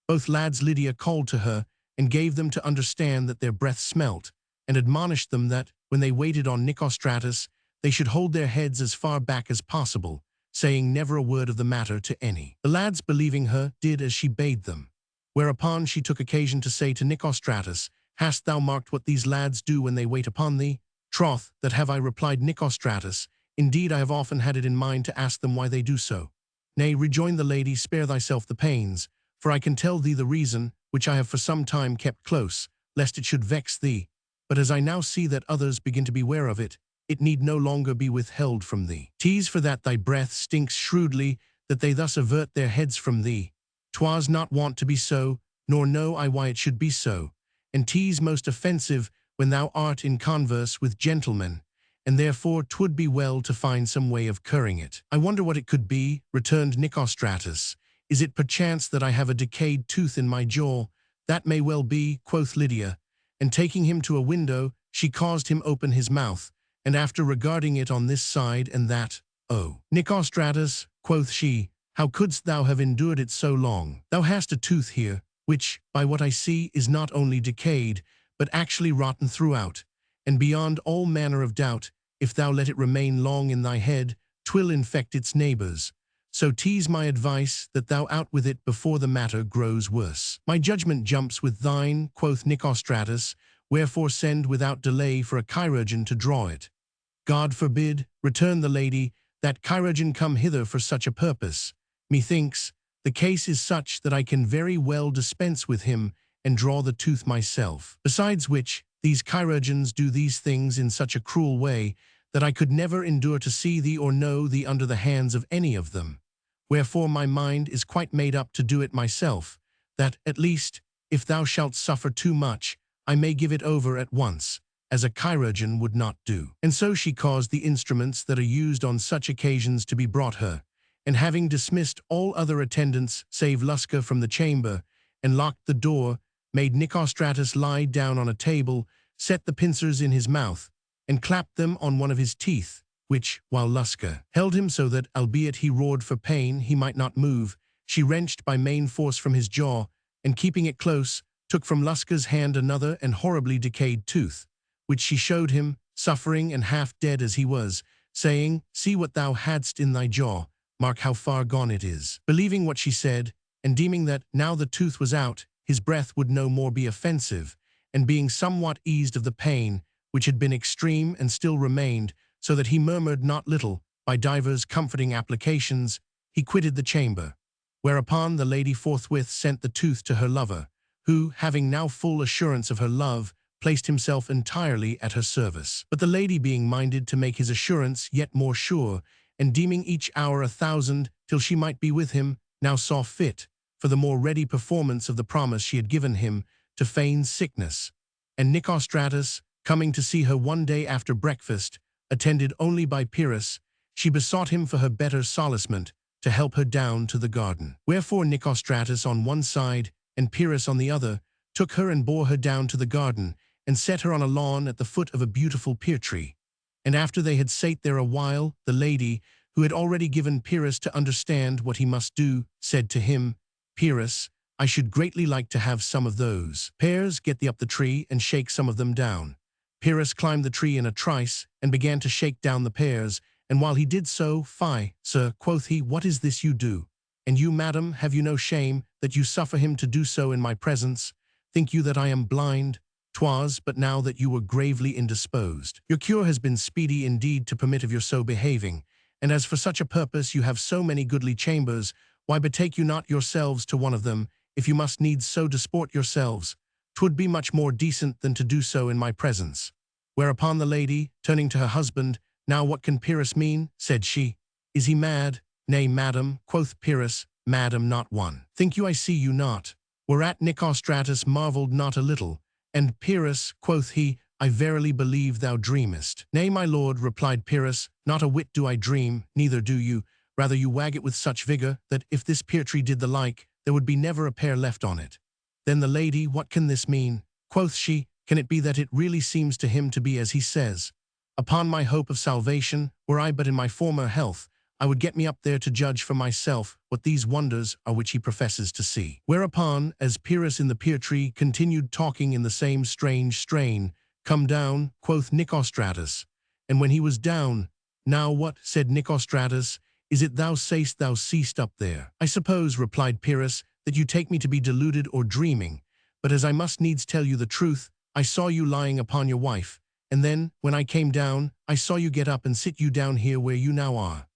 Both lads Lydia called to her, and gave them to understand that their breath smelt, and admonished them that, when they waited on Nicostratus, they should hold their heads as far back as possible, saying never a word of the matter to any. The lads, believing her, did as she bade them. Whereupon she took occasion to say to Nicostratus, Hast thou marked what these lads do when they wait upon thee? Troth, that have I, replied Nicostratus. Indeed, I have often had it in mind to ask them why they do so. Nay, rejoined the lady, spare thyself the pains, for I can tell thee the reason, which I have for some time kept close, lest it should vex thee. but as I now see that others begin to beware of it, it need no longer be withheld from thee. 'Tis for that thy breath stinks shrewdly, that they thus avert their heads from thee. 'Twas not wont to be so, nor know I why it should be so. And 'tis most offensive when thou art in converse with gentlemen, and therefore 'twould be well to find some way of curing it. I wonder what it could be, returned Nicostratus. Is it perchance that I have a decayed tooth in my jaw? That may well be, quoth Lydia, and taking him to a window, she caused him open his mouth, and after regarding it on this side and that, "Oh, Nicostratus," quoth she, "how couldst thou have endured it so long? Thou hast a tooth here, which, by what I see, is not only decayed, but actually rotten throughout, and beyond all manner of doubt, if thou let it remain long in thy head, 'twill infect its neighbors. So 'tis my advice that thou out with it before the matter grows worse." "My judgment jumps with thine," quoth Nicostratus, "wherefore send without delay for a chirurgeon to draw it." "God forbid," returned the lady, "that chirurgeon come hither for such a purpose. Methinks, the case is such that I can very well dispense with him and draw the tooth myself. Besides which, these chirurgeons do these things in such a cruel way that I could never endure to see thee or know thee under the hands of any of them. Wherefore my mind is quite made up to do it myself, that, at least, if thou shalt suffer too much, I may give it over at once, as a chirurgeon would not do." And so she caused the instruments that are used on such occasions to be brought her, and having dismissed all other attendants save Lusca from the chamber, and locked the door, made Nicostratus lie down on a table, set the pincers in his mouth, and clapped them on one of his teeth, which, while Lusca held him so that, albeit he roared for pain, he might not move, she wrenched by main force from his jaw, and keeping it close, took from Lusca's hand another and horribly decayed tooth, which she showed him, suffering and half dead as he was, saying, "See what thou hadst in thy jaw, mark how far gone it is." Believing what she said, and deeming that, now the tooth was out, his breath would no more be offensive, and being somewhat eased of the pain, which had been extreme and still remained, so that he murmured not little, by divers comforting applications, he quitted the chamber. Whereupon the lady forthwith sent the tooth to her lover, who, having now full assurance of her love, placed himself entirely at her service. But the lady being minded to make his assurance yet more sure, and deeming each hour 1,000 till she might be with him, now saw fit, for the more ready performance of the promise she had given him, to feign sickness. And Nicostratus, coming to see her one day after breakfast, attended only by Pyrrhus, she besought him for her better solacement, to help her down to the garden. Wherefore Nicostratus on one side, and Pyrrhus on the other, took her and bore her down to the garden, and set her on a lawn at the foot of a beautiful pear tree. And after they had sate there a while, the lady, who had already given Pyrrhus to understand what he must do, said to him, "Pyrrhus, I should greatly like to have some of those pears. Get thee up the tree and shake some of them down." Pyrrhus climbed the tree in a trice, and began to shake down the pears, and while he did so, "Fie, sir," quoth he, "what is this you do? And you, madam, have you no shame, that you suffer him to do so in my presence? Think you that I am blind? 'Twas but now that you were gravely indisposed. Your cure has been speedy indeed to permit of your so behaving, and as for such a purpose you have so many goodly chambers, why betake you not yourselves to one of them, if you must needs so disport yourselves? 'Twould be much more decent than to do so in my presence." Whereupon the lady, turning to her husband, "Now what can Pyrrhus mean?" said she. "Is he mad?" "Nay, madam," quoth Pyrrhus, "madam not one. Think you I see you not?" Whereat Nicostratus marvelled not a little, and "Pyrrhus," quoth he, "I verily believe thou dreamest." "Nay, my lord," replied Pyrrhus, "not a whit do I dream, neither do you. Rather you wag it with such vigor, that if this pear tree did the like, there would be never a pear left on it." Then the lady, "What can this mean?" quoth she. "Can it be that it really seems to him to be as he says? Upon my hope of salvation, were I but in my former health, I would get me up there to judge for myself what these wonders are which he professes to see." Whereupon, as Pyrrhus in the pear tree continued talking in the same strange strain, "Come down," quoth Nicostratus. And when he was down, "Now what," said Nicostratus, "is it thou say'st thou seest up there?" "I suppose," replied Pyrrhus, "that you take me to be deluded or dreaming, but as I must needs tell you the truth, I saw you lying upon your wife, and then, when I came down, I saw you get up and sit you down here where you now are."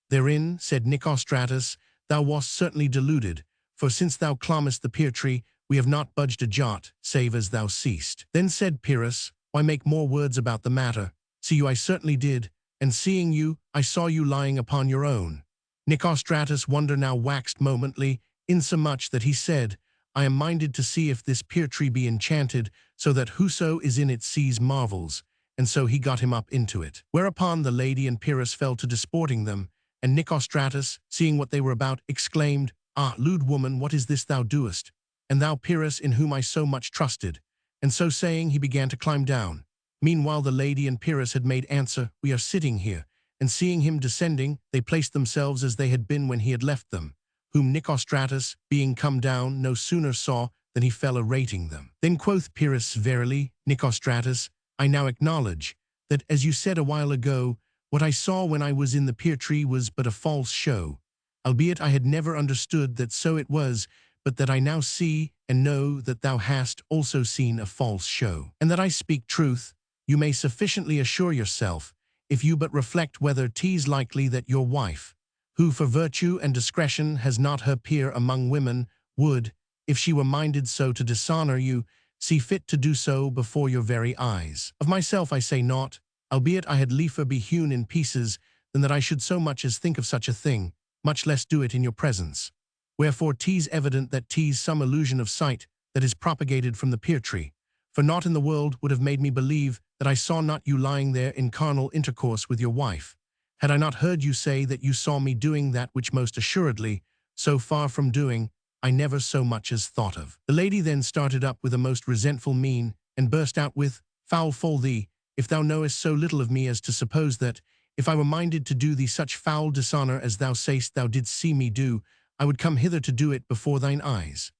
"Therein," said Nicostratus, "thou wast certainly deluded, for since thou climbest the pear tree, we have not budged a jot, save as thou seest." Then said Pyrrhus, why make more words about the matter? See you I certainly did, and seeing you, I saw you lying upon your own. Nicostratus' wonder now waxed momently, insomuch that he said, I am minded to see if this pear tree be enchanted, so that whoso is in it sees marvels. And so he got him up into it. Whereupon the lady and Pyrrhus fell to disporting them, and Nicostratus, seeing what they were about, exclaimed, Ah, lewd woman, what is this thou doest? And thou, Pyrrhus, in whom I so much trusted. And so saying, he began to climb down. Meanwhile the lady and Pyrrhus had made answer, We are sitting here. And seeing him descending, they placed themselves as they had been when he had left them, whom Nicostratus, being come down, no sooner saw than he fell a-rating them. Then quoth Pyrrhus, Verily, Nicostratus, I now acknowledge that, as you said a while ago, what I saw when I was in the pear tree was but a false show, albeit I had never understood that so it was, but that I now see and know that thou hast also seen a false show. And that I speak truth, you may sufficiently assure yourself, if you but reflect whether 'tis likely that your wife, who for virtue and discretion has not her peer among women, would, if she were minded so to dishonor you, see fit to do so before your very eyes. Of myself I say naught, albeit I had liefer be hewn in pieces than that I should so much as think of such a thing, much less do it in your presence. Wherefore 'tis evident that 'tis some illusion of sight that is propagated from the pear tree, for naught in the world would have made me believe that I saw not you lying there in carnal intercourse with your wife, had I not heard you say that you saw me doing that which most assuredly, so far from doing, I never so much as thought of. The lady then started up with a most resentful mien, and burst out with, Foul fall thee, if thou knowest so little of me as to suppose that, if I were minded to do thee such foul dishonor as thou sayst thou didst see me do, I would come hither to do it before thine eyes.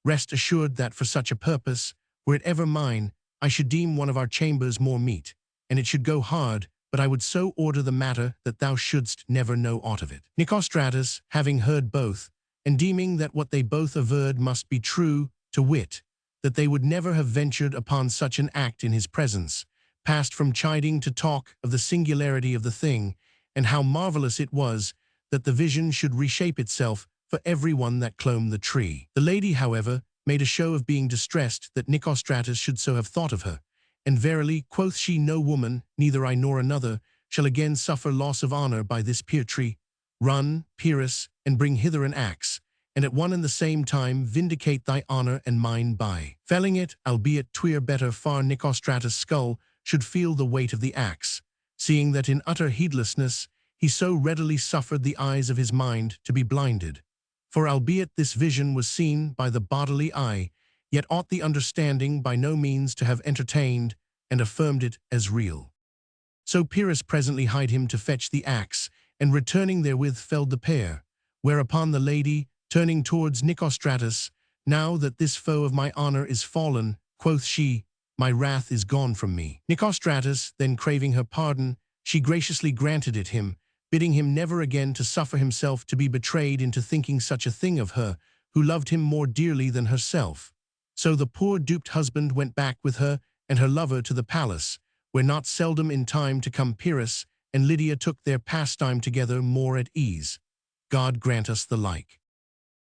Rest assured that for such a purpose, were it ever mine, I should deem one of our chambers more meet, and it should go hard, but I would so order the matter that thou shouldst never know aught of it. Nicostratus, having heard both, and deeming that what they both averred must be true, to wit, that they would never have ventured upon such an act in his presence, passed from chiding to talk of the singularity of the thing, and how marvelous it was that the vision should reshape itself for every one that clomb the tree. The lady, however, made a show of being distressed that Nicostratus should so have thought of her, and verily, quoth she, no woman, neither I nor another, shall again suffer loss of honor by this pear tree. Run, Pyrrhus, and bring hither an axe, and at one and the same time vindicate thy honor and mine by felling it, albeit 'twere better far Nicostratus' skull should feel the weight of the axe, seeing that in utter heedlessness he so readily suffered the eyes of his mind to be blinded. For albeit this vision was seen by the bodily eye, yet ought the understanding by no means to have entertained and affirmed it as real. So Pyrrhus presently hied him to fetch the axe, and returning therewith felled the pear, whereupon the lady, turning towards Nicostratus, Now that this foe of my honor is fallen, quoth she, my wrath is gone from me. Nicostratus, then craving her pardon, she graciously granted it him, bidding him never again to suffer himself to be betrayed into thinking such a thing of her, who loved him more dearly than herself. So the poor duped husband went back with her and her lover to the palace, where not seldom in time to come Pyrrhus and Lydia took their pastime together more at ease. God grant us the like.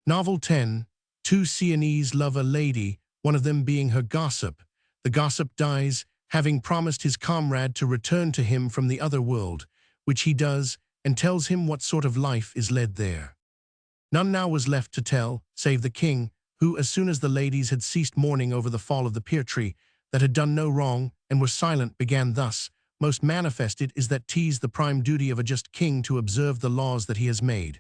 Novel 10. Two Sienese love a lady, one of them being her gossip. The gossip dies, having promised his comrade to return to him from the other world, which he does, and tells him what sort of life is led there. None now was left to tell, save the king, who, as soon as the ladies had ceased mourning over the fall of the pear tree, that had done no wrong, and were silent, began thus, Most manifest it is that 'tis the prime duty of a just king to observe the laws that he has made.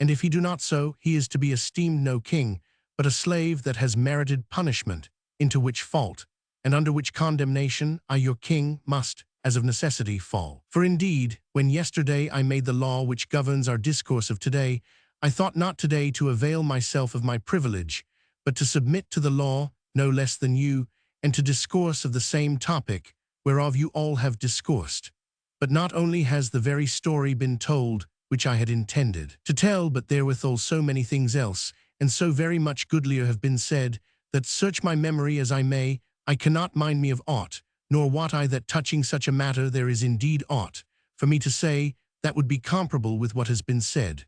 And if he do not so, he is to be esteemed no king, but a slave that has merited punishment, into which fault, and under which condemnation, I your king must, as of necessity, fall. For indeed, when yesterday I made the law which governs our discourse of today, I thought not today to avail myself of my privilege, but to submit to the law, no less than you, and to discourse of the same topic, whereof you all have discoursed. But not only has the very story been told, which I had intended to tell, but therewithal so many things else, and so very much goodlier have been said, that search my memory as I may, I cannot mind me of aught, nor wot I that touching such a matter there is indeed aught, for me to say, that would be comparable with what has been said.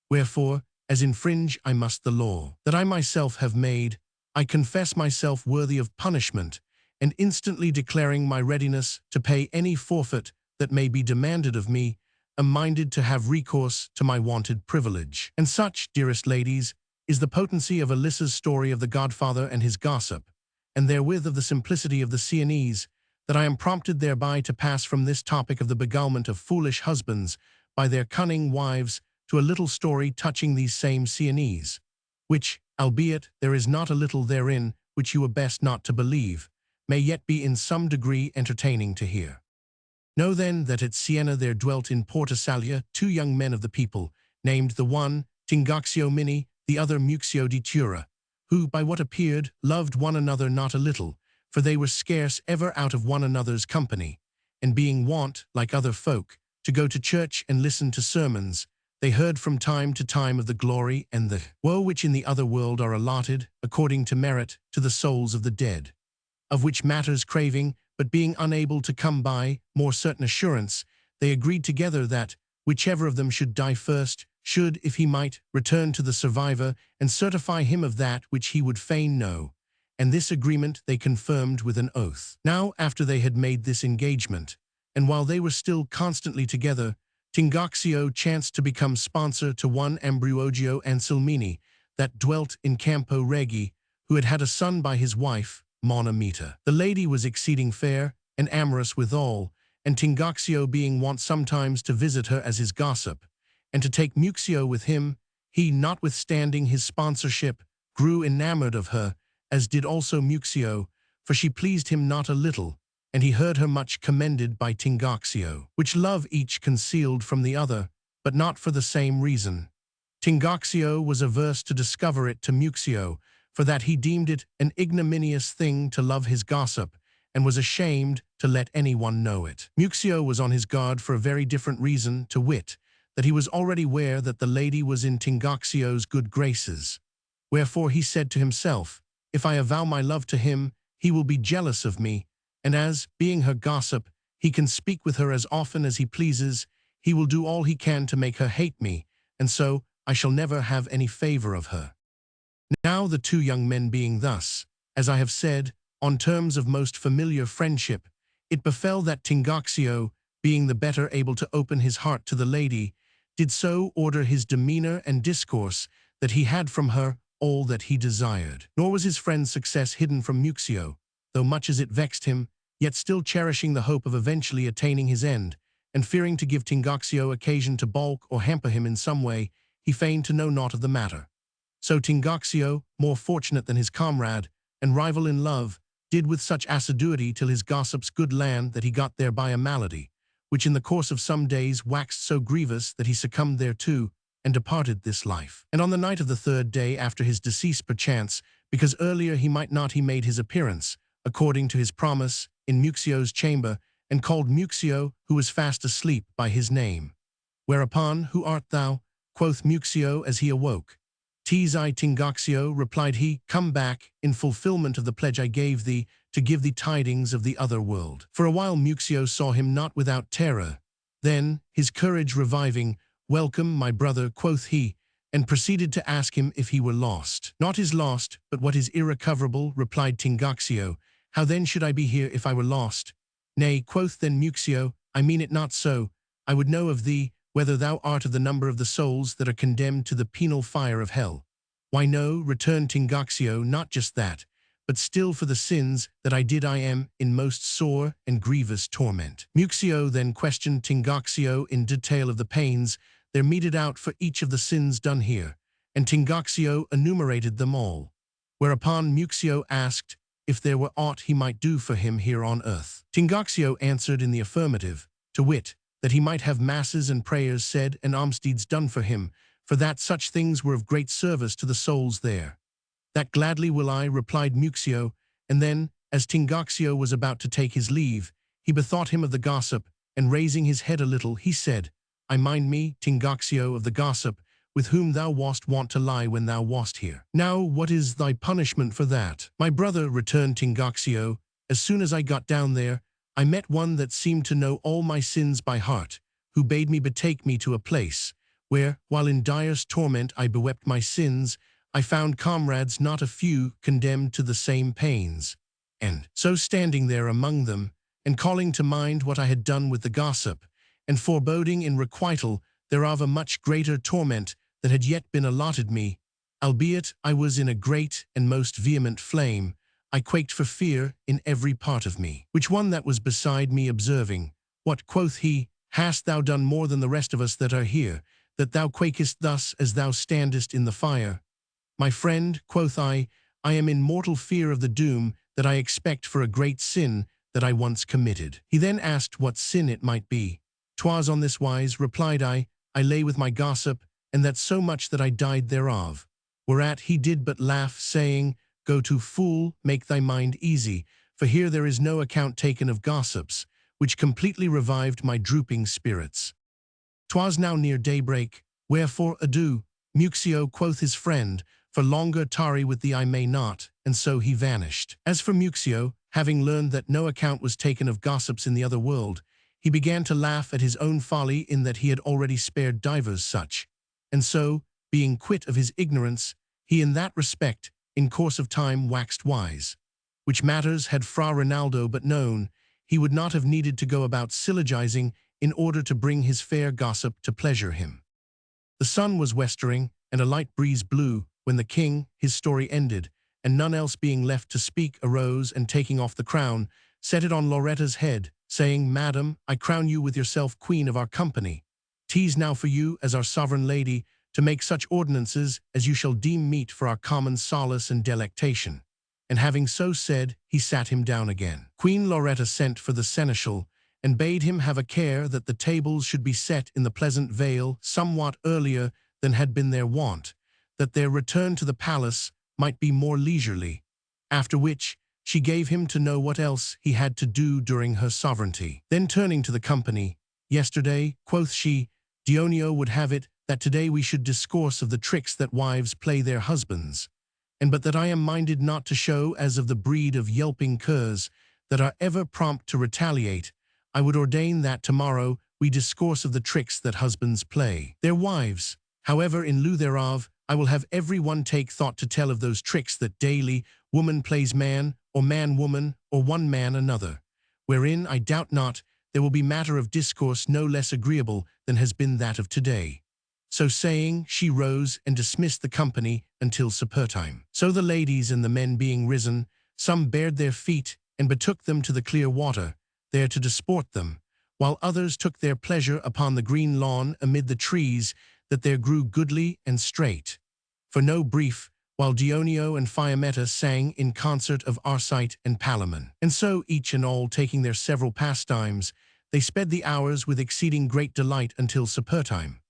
Wherefore, as infringe I must the law that I myself have made, I confess myself worthy of punishment, and instantly declaring my readiness to pay any forfeit that may be demanded of me, am minded to have recourse to my wonted privilege. And such, dearest ladies, is the potency of Alyssa's story of the godfather and his gossip, and therewith of the simplicity of the Sienese, that I am prompted thereby to pass from this topic of the beguilement of foolish husbands by their cunning wives to a little story touching these same Sienese, which, albeit there is not a little therein which you were best not to believe, may yet be in some degree entertaining to hear. Know then that at Siena there dwelt in Portasalia 2 young men of the people, named the one Tingaxio Mini, the other Muxio di Tura, who, by what appeared, loved one another not a little, for they were scarce ever out of one another's company, and being wont, like other folk, to go to church and listen to sermons, they heard from time to time of the glory and the woe which in the other world are allotted, according to merit, to the souls of the dead. Of which matters craving, but being unable to come by more certain assurance, they agreed together that, whichever of them should die first, should, if he might, return to the survivor and certify him of that which he would fain know. And this agreement they confirmed with an oath. Now, after they had made this engagement, and while they were still constantly together, Tingaxio chanced to become sponsor to one Ambruogio Anselmini, that dwelt in Campo Regi, who had had a son by his wife, Monna Mita. The lady was exceeding fair, and amorous withal, and Tingaxio being wont sometimes to visit her as his gossip, and to take Muxio with him, he, notwithstanding his sponsorship, grew enamored of her, as did also Muxio, for she pleased him not a little, and he heard her much commended by Tingaxio, which love each concealed from the other, but not for the same reason. Tingaxio was averse to discover it to Muxio, for that he deemed it an ignominious thing to love his gossip, and was ashamed to let anyone know it. Muxio was on his guard for a very different reason, to wit, that he was already aware that the lady was in Tingaxio's good graces. Wherefore he said to himself, if I avow my love to him, he will be jealous of me, and as, being her gossip, he can speak with her as often as he pleases, he will do all he can to make her hate me, and so I shall never have any favor of her. Now the 2 young men being thus, as I have said, on terms of most familiar friendship, it befell that Tingaxio, being the better able to open his heart to the lady, did so order his demeanor and discourse that he had from her all that he desired. Nor was his friend's success hidden from Muxio, though much as it vexed him, yet still cherishing the hope of eventually attaining his end, and fearing to give Tingaxio occasion to balk or hamper him in some way, he feigned to know naught of the matter. So Tingaxio, more fortunate than his comrade, and rival in love, did with such assiduity till his gossip's good land that he got thereby a malady, which in the course of some days waxed so grievous that he succumbed thereto, and departed this life. And on the night of the 3rd day after his decease perchance, because earlier he might not, he made his appearance, according to his promise, in Muxio's chamber, and called Muxio, who was fast asleep, by his name. Whereupon, who art thou? Quoth Muxio as he awoke. "'Tis I, Tingaxio," replied he, "come back, in fulfillment of the pledge I gave thee, to give thee tidings of the other world." For a while Muxio saw him not without terror. Then, his courage reviving, "Welcome, my brother," quoth he, and proceeded to ask him if he were lost. "Naught is lost, but what is irrecoverable," replied Tingaxio. "How then should I be here if I were lost?" "Nay," quoth then Muxio, "I mean it not so. I would know of thee, whether thou art of the number of the souls that are condemned to the penal fire of hell." "Why no," returned Tingaxio, "not just that, but still for the sins that I did I am in most sore and grievous torment." Muxio then questioned Tingaxio in detail of the pains there meted out for each of the sins done here, and Tingaxio enumerated them all. Whereupon Muxio asked if there were aught he might do for him here on earth. Tingaxio answered in the affirmative, to wit, that he might have masses and prayers said and almsdeeds done for him, for that such things were of great service to the souls there. "That gladly will I," replied Muxio, and then, as Tingaxio was about to take his leave, he bethought him of the gossip, and raising his head a little, he said, "I mind me, Tingaxio, of the gossip, with whom thou wast wont to lie when thou wast here. Now, what is thy punishment for that?" "My brother," returned Tingaxio, "as soon as I got down there, I met one that seemed to know all my sins by heart, who bade me betake me to a place, where, while in direst torment I bewept my sins, I found comrades not a few condemned to the same pains. And so standing there among them, and calling to mind what I had done with the gossip, and foreboding in requital thereof a much greater torment that had yet been allotted me, albeit I was in a great and most vehement flame, I quaked for fear in every part of me. Which one that was beside me observing, "What," quoth he, "hast thou done more than the rest of us that are here, that thou quakest thus as thou standest in the fire?" "My friend," quoth I am in mortal fear of the doom that I expect for a great sin that I once committed." He then asked what sin it might be. "'Twas on this wise," replied I lay with my gossip, and that so much that I died thereof." Whereat he did but laugh, saying, "Go to, fool, make thy mind easy, for here there is no account taken of gossips," which completely revived my drooping spirits. 'Twas now near daybreak, "Wherefore, adieu, Muxio," quoth his friend, "for longer tarry with thee I may not," and so he vanished. As for Muxio, having learned that no account was taken of gossips in the other world, he began to laugh at his own folly in that he had already spared divers such, and so, being quit of his ignorance, he in that respect, in course of time, waxed wise. Which matters had Fra Rinaldo but known, he would not have needed to go about syllogizing in order to bring his fair gossip to pleasure him. The sun was westering, and a light breeze blew, when the king, his story ended, and none else being left to speak, arose, and taking off the crown, set it on Loretta's head, saying, "Madam, I crown you with yourself queen of our company. 'Tis now for you, as our sovereign lady, to make such ordinances as you shall deem meet for our common solace and delectation." And having so said, he sat him down again. Queen Loretta sent for the seneschal, and bade him have a care that the tables should be set in the pleasant vale somewhat earlier than had been their wont, that their return to the palace might be more leisurely, after which she gave him to know what else he had to do during her sovereignty. Then turning to the company, "Yesterday," quoth she, "Dionio would have it that today we should discourse of the tricks that wives play their husbands, and but that I am minded not to show as of the breed of yelping curs that are ever prompt to retaliate, I would ordain that tomorrow we discourse of the tricks that husbands play their wives. However, in lieu thereof, I will have every one take thought to tell of those tricks that daily woman plays man, or man woman, or one man another, wherein, I doubt not, there will be matter of discourse no less agreeable than has been that of today." So saying, she rose and dismissed the company until supper time. So the ladies and the men being risen, some bared their feet and betook them to the clear water, there to disport them, while others took their pleasure upon the green lawn amid the trees that there grew goodly and straight. For no brief, while Dionio and Fiammetta sang in concert of Arcite and Palamon. And so, each and all taking their several pastimes, they sped the hours with exceeding great delight until supper time.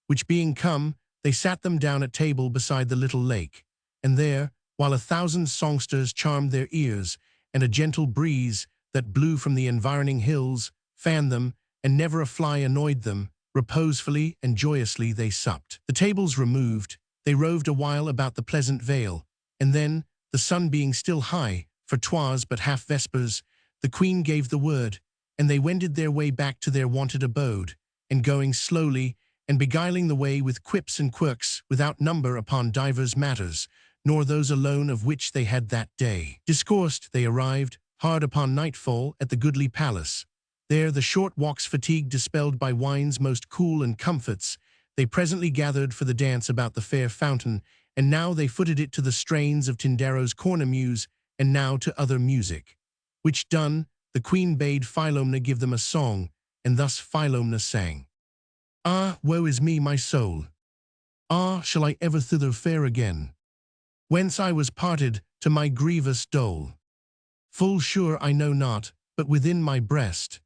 Which being come, they sat them down at table beside the little lake, and there, while 1,000 songsters charmed their ears, and a gentle breeze that blew from the environing hills fanned them, and never a fly annoyed them, reposefully and joyously they supped. The tables removed, they roved a while about the pleasant vale, and then, the sun being still high, for 'twas but half vespers, the queen gave the word, and they wended their way back to their wonted abode, and going slowly, and beguiling the way with quips and quirks without number upon divers matters, nor those alone of which they had that day discoursed, they arrived, hard upon nightfall, at the goodly palace. There the short walk's fatigue dispelled by wine's most cool and comforts, they presently gathered for the dance about the fair fountain, and now they footed it to the strains of Tindaro's cornemuse, and now to other music. Which done, the queen bade Philomna give them a song, and thus Philomna sang. "Ah, woe is me, my soul! Ah, shall I ever thither fare again, whence I was parted, to my grievous dole? Full sure I know not, but within my breast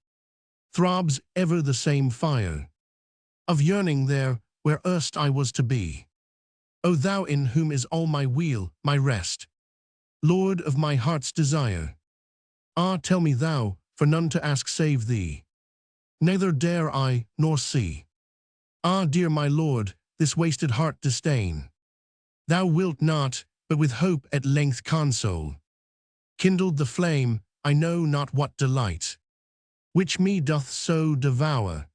throbs ever the same fire of yearning there, where erst I was to be. O thou in whom is all my weal, my rest, Lord of my heart's desire! Ah, tell me thou, for none to ask save thee, neither dare I, nor see. Ah, dear my lord, this wasted heart disdain. Thou wilt not, but with hope at length console, kindled the flame, I know not what delight, which me doth so devour,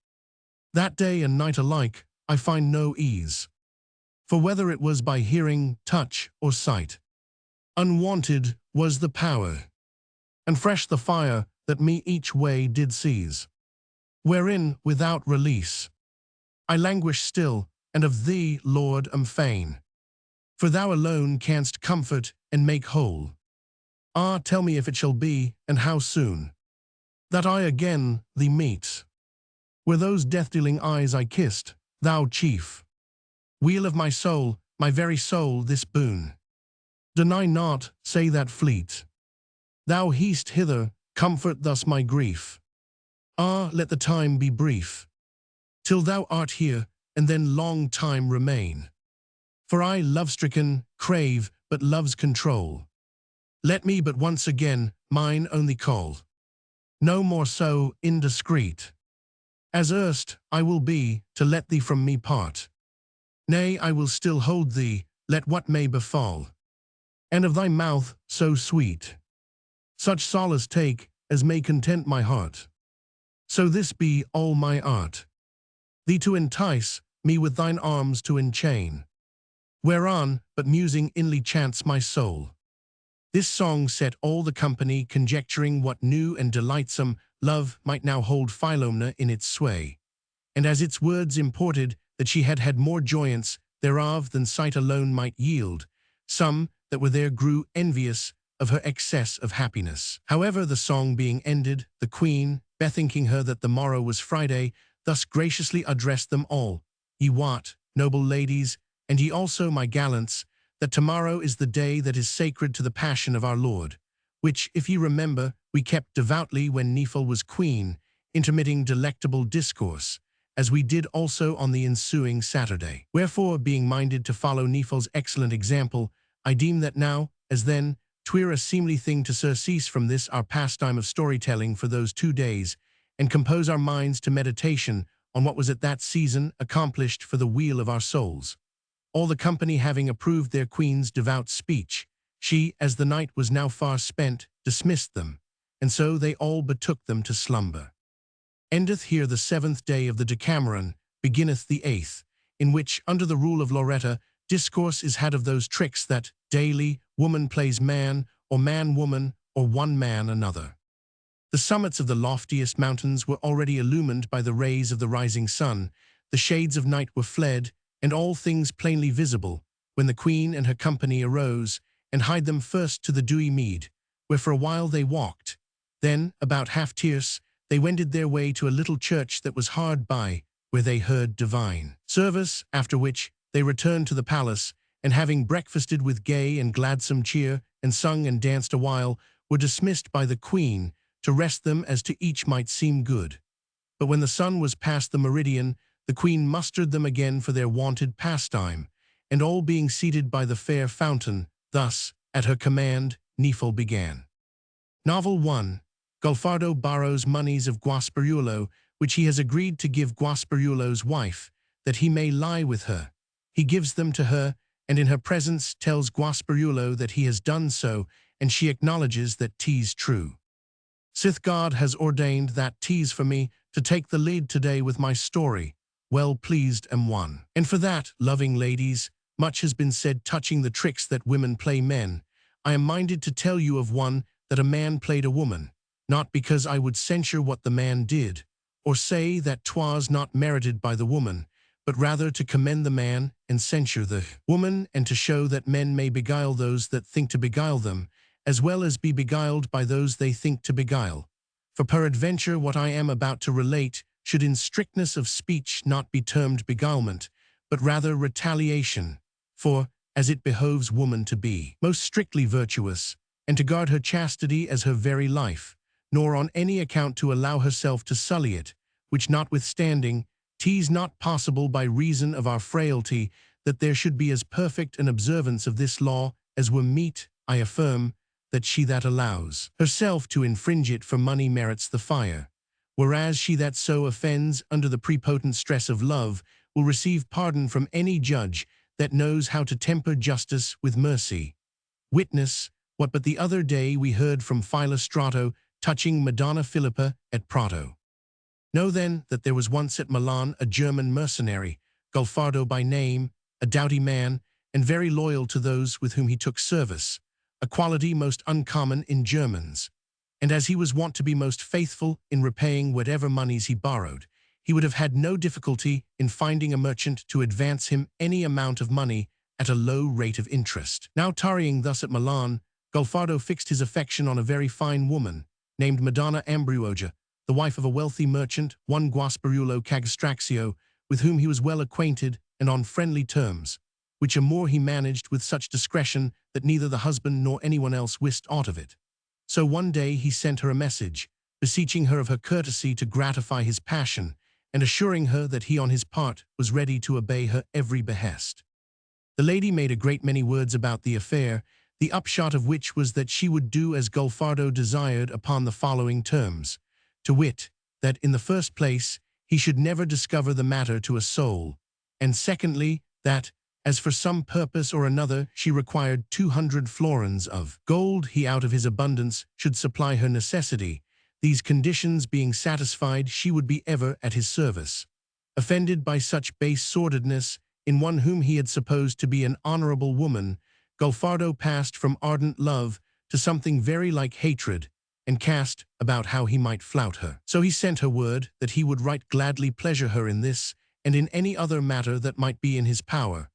that day and night alike I find no ease. For whether it was by hearing, touch, or sight, unwonted was the power and fresh the fire that me each way did seize, wherein, without release, I languish still, and of thee, Lord, am fain. For thou alone canst comfort and make whole. Ah, tell me if it shall be, and how soon, that I again thee meet, where those death-dealing eyes I kissed, thou chief weal of my very soul, this boon. Deny not, say that fleet. Thou heast hither, comfort thus my grief. Ah, let the time be brief, till thou art here, and then long time remain. For I, love-stricken, crave but love's control. Let me but once again mine only call. No more so indiscreet. As erst, I will be, to let thee from me part. Nay, I will still hold thee, let what may befall. And of thy mouth, so sweet, such solace take, as may content my heart. So this be all my art, thee to entice, me with thine arms to enchain, whereon, but musing inly chants my soul. This song set all the company conjecturing what new and delightsome love might now hold Philomela in its sway. And as its words imported that she had had more joyance thereof than sight alone might yield, some that were there grew envious of her excess of happiness. However, the song being ended, the queen, bethinking her that the morrow was Friday, thus graciously addressed them all. Ye wot, noble ladies, and ye also my gallants, that tomorrow is the day that is sacred to the passion of our Lord, which, if ye remember, we kept devoutly when Nephil was queen, intermitting delectable discourse, as we did also on the ensuing Saturday. Wherefore, being minded to follow Nephil's excellent example, I deem that now, as then, 'twere a seemly thing to surcease from this our pastime of storytelling for those 2 days, and compose our minds to meditation on what was at that season accomplished for the weal of our souls. All the company having approved their queen's devout speech, she, as the night was now far spent, dismissed them, and so they all betook them to slumber. Endeth here the 7th day of the Decameron, beginneth the 8th, in which, under the rule of Loretta, discourse is had of those tricks that, daily, woman plays man, or man woman, or one man another. The summits of the loftiest mountains were already illumined by the rays of the rising sun, the shades of night were fled, and all things plainly visible, when the queen and her company arose, and hied them first to the dewy mead, where for a while they walked. Then, about half-tierce, they wended their way to a little church that was hard by, where they heard divine service, after which they returned to the palace, and having breakfasted with gay and gladsome cheer, and sung and danced a while, were dismissed by the queen, to rest them as to each might seem good. But when the sun was past the meridian, the queen mustered them again for their wonted pastime, and all being seated by the fair fountain, thus, at her command, Nephil began. Novel 1. Golfardo borrows moneys of Guasperulo, which he has agreed to give Guasperulo's wife, that he may lie with her. He gives them to her, and in her presence tells Guasperulo that he has done so, and she acknowledges that 'tis true. Sith God has ordained that 'tis for me to take the lead today with my story, well pleased am one. And for that, loving ladies, much has been said touching the tricks that women play men. I am minded to tell you of one that a man played a woman, not because I would censure what the man did, or say that 'twas not merited by the woman, but rather to commend the man and censure the woman, and to show that men may beguile those that think to beguile them, as well as be beguiled by those they think to beguile. For peradventure what I am about to relate should in strictness of speech not be termed beguilement, but rather retaliation, for, as it behoves woman to be most strictly virtuous, and to guard her chastity as her very life, nor on any account to allow herself to sully it, which notwithstanding, 'tis not possible by reason of our frailty that there should be as perfect an observance of this law as were meet, I affirm, that she that allows herself to infringe it for money merits the fire, whereas she that so offends under the prepotent stress of love will receive pardon from any judge that knows how to temper justice with mercy. Witness, what but the other day we heard from Philostrato touching Madonna Philippa at Prato. Know then that there was once at Milan a German mercenary, Golfardo by name, a doughty man, and very loyal to those with whom he took service, a quality most uncommon in Germans. and as he was wont to be most faithful in repaying whatever moneys he borrowed, he would have had no difficulty in finding a merchant to advance him any amount of money at a low rate of interest. Now tarrying thus at Milan, Golfardo fixed his affection on a very fine woman, named Madonna Ambrioja, the wife of a wealthy merchant, one Guaspariulo Cagastraccio, with whom he was well acquainted and on friendly terms, which amour he managed with such discretion that neither the husband nor anyone else wist aught of it. So one day he sent her a message, beseeching her of her courtesy to gratify his passion, and assuring her that he on his part was ready to obey her every behest. The lady made a great many words about the affair, the upshot of which was that she would do as Golfardo desired upon the following terms, to wit, that in the first place he should never discover the matter to a soul, and secondly, that, as for some purpose or another she required 200 florins of gold, he out of his abundance should supply her necessity. These conditions being satisfied, she would be ever at his service. Offended by such base sordidness in one whom he had supposed to be an honorable woman, Golfardo passed from ardent love to something very like hatred, and cast about how he might flout her. So he sent her word that he would right gladly pleasure her in this and in any other matter that might be in his power.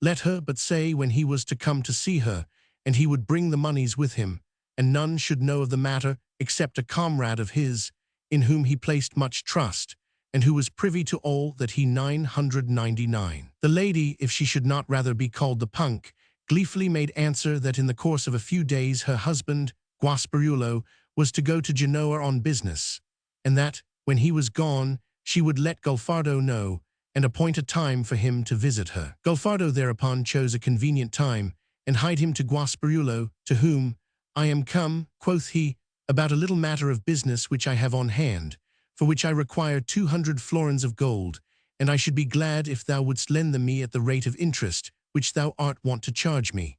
Let her but say when he was to come to see her, and he would bring the moneys with him, and none should know of the matter except a comrade of his, in whom he placed much trust, and who was privy to all that he 999. The lady, if she should not rather be called the punk, gleefully made answer that in the course of a few days her husband, Guaspariulo, was to go to Genoa on business, and that, when he was gone, she would let Golfardo know, and appoint a time for him to visit her. Golfardo thereupon chose a convenient time, and hied him to Guaspariulo, to whom, I am come, quoth he, about a little matter of business which I have on hand, for which I require 200 florins of gold, and I should be glad if thou wouldst lend them me at the rate of interest which thou art wont to charge me.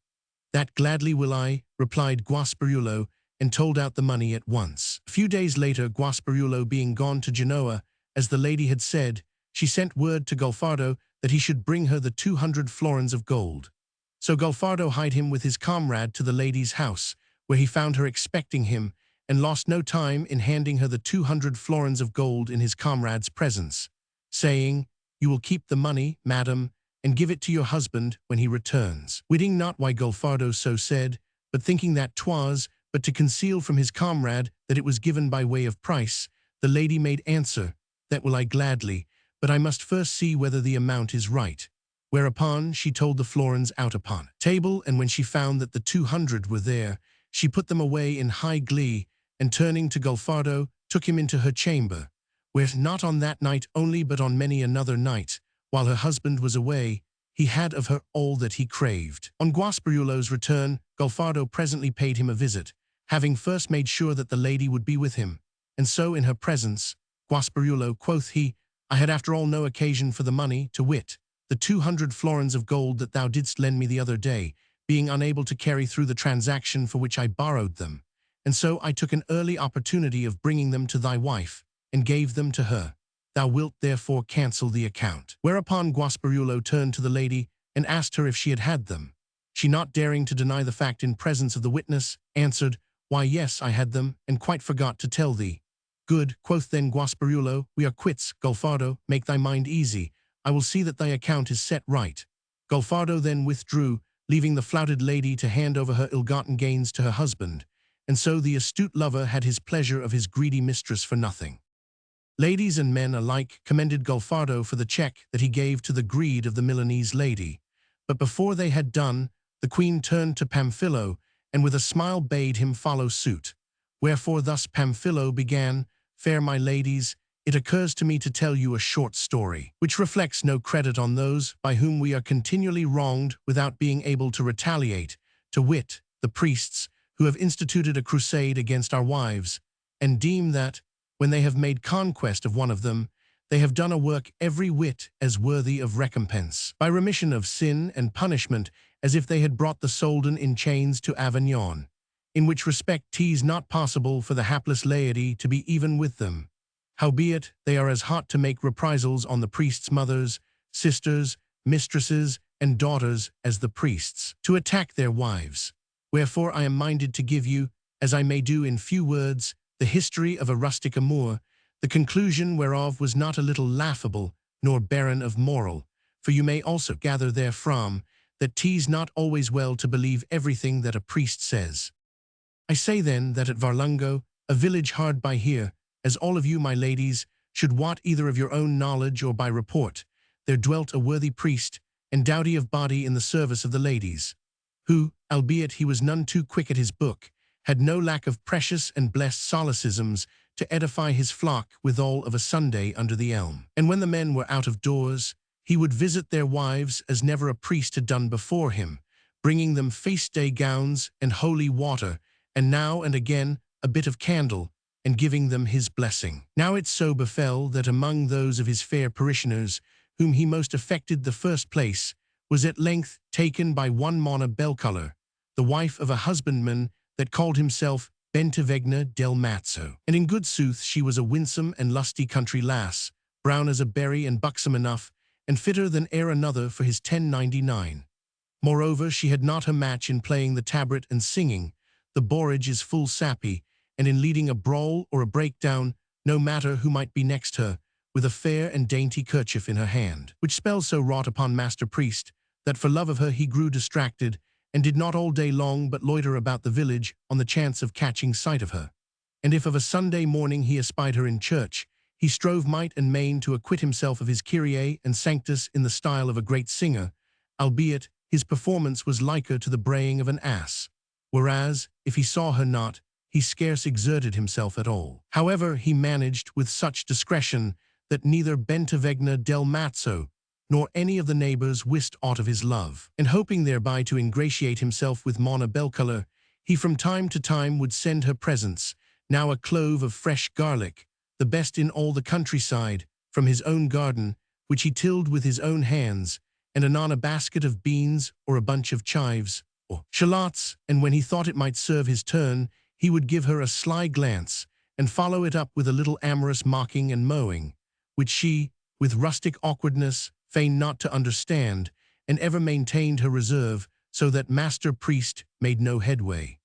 That gladly will I, replied Guaspariulo, and told out the money at once. A few days later, Guaspariulo being gone to Genoa, as the lady had said, she sent word to Golfardo that he should bring her the 200 florins of gold. So Golfardo hied him with his comrade to the lady's house, where he found her expecting him, and lost no time in handing her the 200 florins of gold in his comrade's presence, saying, You will keep the money, madam, and give it to your husband when he returns. Witting not why Golfardo so said, but thinking that 'twas but to conceal from his comrade that it was given by way of price, the lady made answer, That will I gladly, but I must first see whether the amount is right. Whereupon she told the florins out upon table, and when she found that the 200 were there, she put them away in high glee, and turning to Golfardo, took him into her chamber, where not on that night only but on many another night, while her husband was away, he had of her all that he craved. On Guaspariulo's return, Golfardo presently paid him a visit, having first made sure that the lady would be with him, and so in her presence, Guaspariulo, quoth he, I had after all no occasion for the money, to wit, the 200 florins of gold that thou didst lend me the other day, being unable to carry through the transaction for which I borrowed them, and so I took an early opportunity of bringing them to thy wife, and gave them to her. Thou wilt therefore cancel the account. Whereupon Guaspariulo turned to the lady, and asked her if she had had them. She, not daring to deny the fact in presence of the witness, answered, Why yes, I had them, and quite forgot to tell thee. Good, quoth then Guaspariulo, we are quits, Golfardo, make thy mind easy, I will see that thy account is set right. Golfardo then withdrew, leaving the flouted lady to hand over her ill-gotten gains to her husband, and so the astute lover had his pleasure of his greedy mistress for nothing. Ladies and men alike commended Golfardo for the check that he gave to the greed of the Milanese lady, but before they had done, the queen turned to Pamphilo, and with a smile bade him follow suit. Wherefore thus Pamphilo began, Fair my ladies, it occurs to me to tell you a short story, which reflects no credit on those by whom we are continually wronged without being able to retaliate, to wit, the priests, who have instituted a crusade against our wives, and deem that, when they have made conquest of one of them, they have done a work every whit as worthy of recompense, by remission of sin and punishment, as if they had brought the Soldan in chains to Avignon, in which respect 'tis not possible for the hapless laity to be even with them. Howbeit, they are as hot to make reprisals on the priests' mothers, sisters, mistresses, and daughters as the priests, to attack their wives. Wherefore I am minded to give you, as I may do in few words, the history of a rustic amour, the conclusion whereof was not a little laughable, nor barren of moral, for you may also gather therefrom that 'tis not always well to believe everything that a priest says. I say then that at Varlungo, a village hard by here, as all of you, my ladies, should wot either of your own knowledge or by report, there dwelt a worthy priest, and doughty of body in the service of the ladies, who, albeit he was none too quick at his book, had no lack of precious and blessed solecisms to edify his flock withal of a Sunday under the elm. And when the men were out of doors, he would visit their wives as never a priest had done before him, bringing them feast-day gowns and holy water, and now and again a bit of candle, and giving them his blessing. Now it so befell that among those of his fair parishioners whom he most affected the first place was at length taken by one Monna Belcolor, the wife of a husbandman that called himself Bentivegna del Mazzo. And in good sooth she was a winsome and lusty country lass, brown as a berry and buxom enough, and fitter than e'er another for his 1099. Moreover, she had not her match in playing the tabret and singing, the borage is full sappy, and in leading a brawl or a breakdown, no matter who might be next her, with a fair and dainty kerchief in her hand, which spell so wrought upon Master Priest, that for love of her he grew distracted, and did not all day long but loiter about the village on the chance of catching sight of her. And if of a Sunday morning he espied her in church, he strove might and main to acquit himself of his Kyrie and Sanctus in the style of a great singer, albeit his performance was liker to the braying of an ass, whereas, if he saw her not, he scarce exerted himself at all. However, he managed with such discretion that neither Bentivegna del Mazzo nor any of the neighbors wist aught of his love, and hoping thereby to ingratiate himself with Monna Belcolor, he from time to time would send her presents, now a clove of fresh garlic, the best in all the countryside, from his own garden, which he tilled with his own hands, and anon a basket of beans or a bunch of chives, or shallots, and when he thought it might serve his turn, he would give her a sly glance, and follow it up with a little amorous mocking and mowing, which she, with rustic awkwardness, feigned not to understand, and ever maintained her reserve, so that Master Priest made no headway.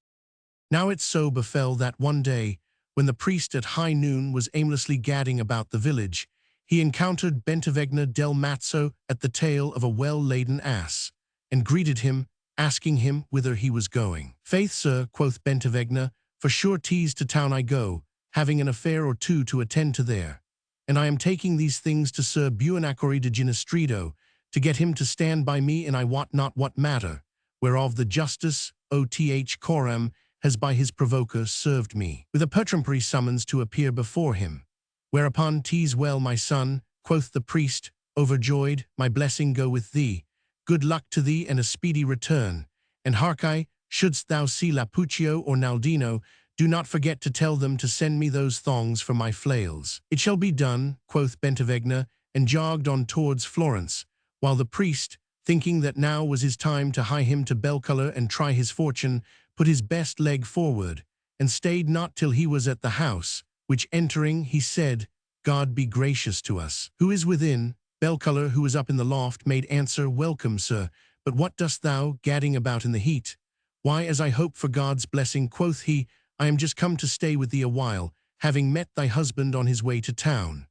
Now it so befell that one day, when the priest at high noon was aimlessly gadding about the village, he encountered Bentivegna del Mazzo at the tail of a well-laden ass, and greeted him, asking him whither he was going. "Faith, sir," quoth Bentivegna, "for sure 'tis to town I go, having an affair or two to attend to there. And I am taking these things to Sir Buonacori de Ginestrido, to get him to stand by me in I wot not what matter, whereof the Justice O.T.H. Coram has by his provoker served me with a peremptory summons to appear before him. Whereupon 'tis well, my son," quoth the priest, overjoyed, "my blessing go with thee. Good luck to thee and a speedy return. And hark shouldst thou see Lapuccio or Naldino, do not forget to tell them to send me those thongs for my flails." "It shall be done," quoth Bentivegna, and jogged on towards Florence, while the priest, thinking that now was his time to hie him to Belcolor and try his fortune, put his best leg forward, and stayed not till he was at the house, which entering, he said, "God be gracious to us. Who is within?" Belcolor, who was up in the loft, made answer, "Welcome, sir, but what dost thou, gadding about in the heat?" "Why, as I hope for God's blessing," quoth he, "I am just come to stay with thee a while, having met thy husband on his way to town."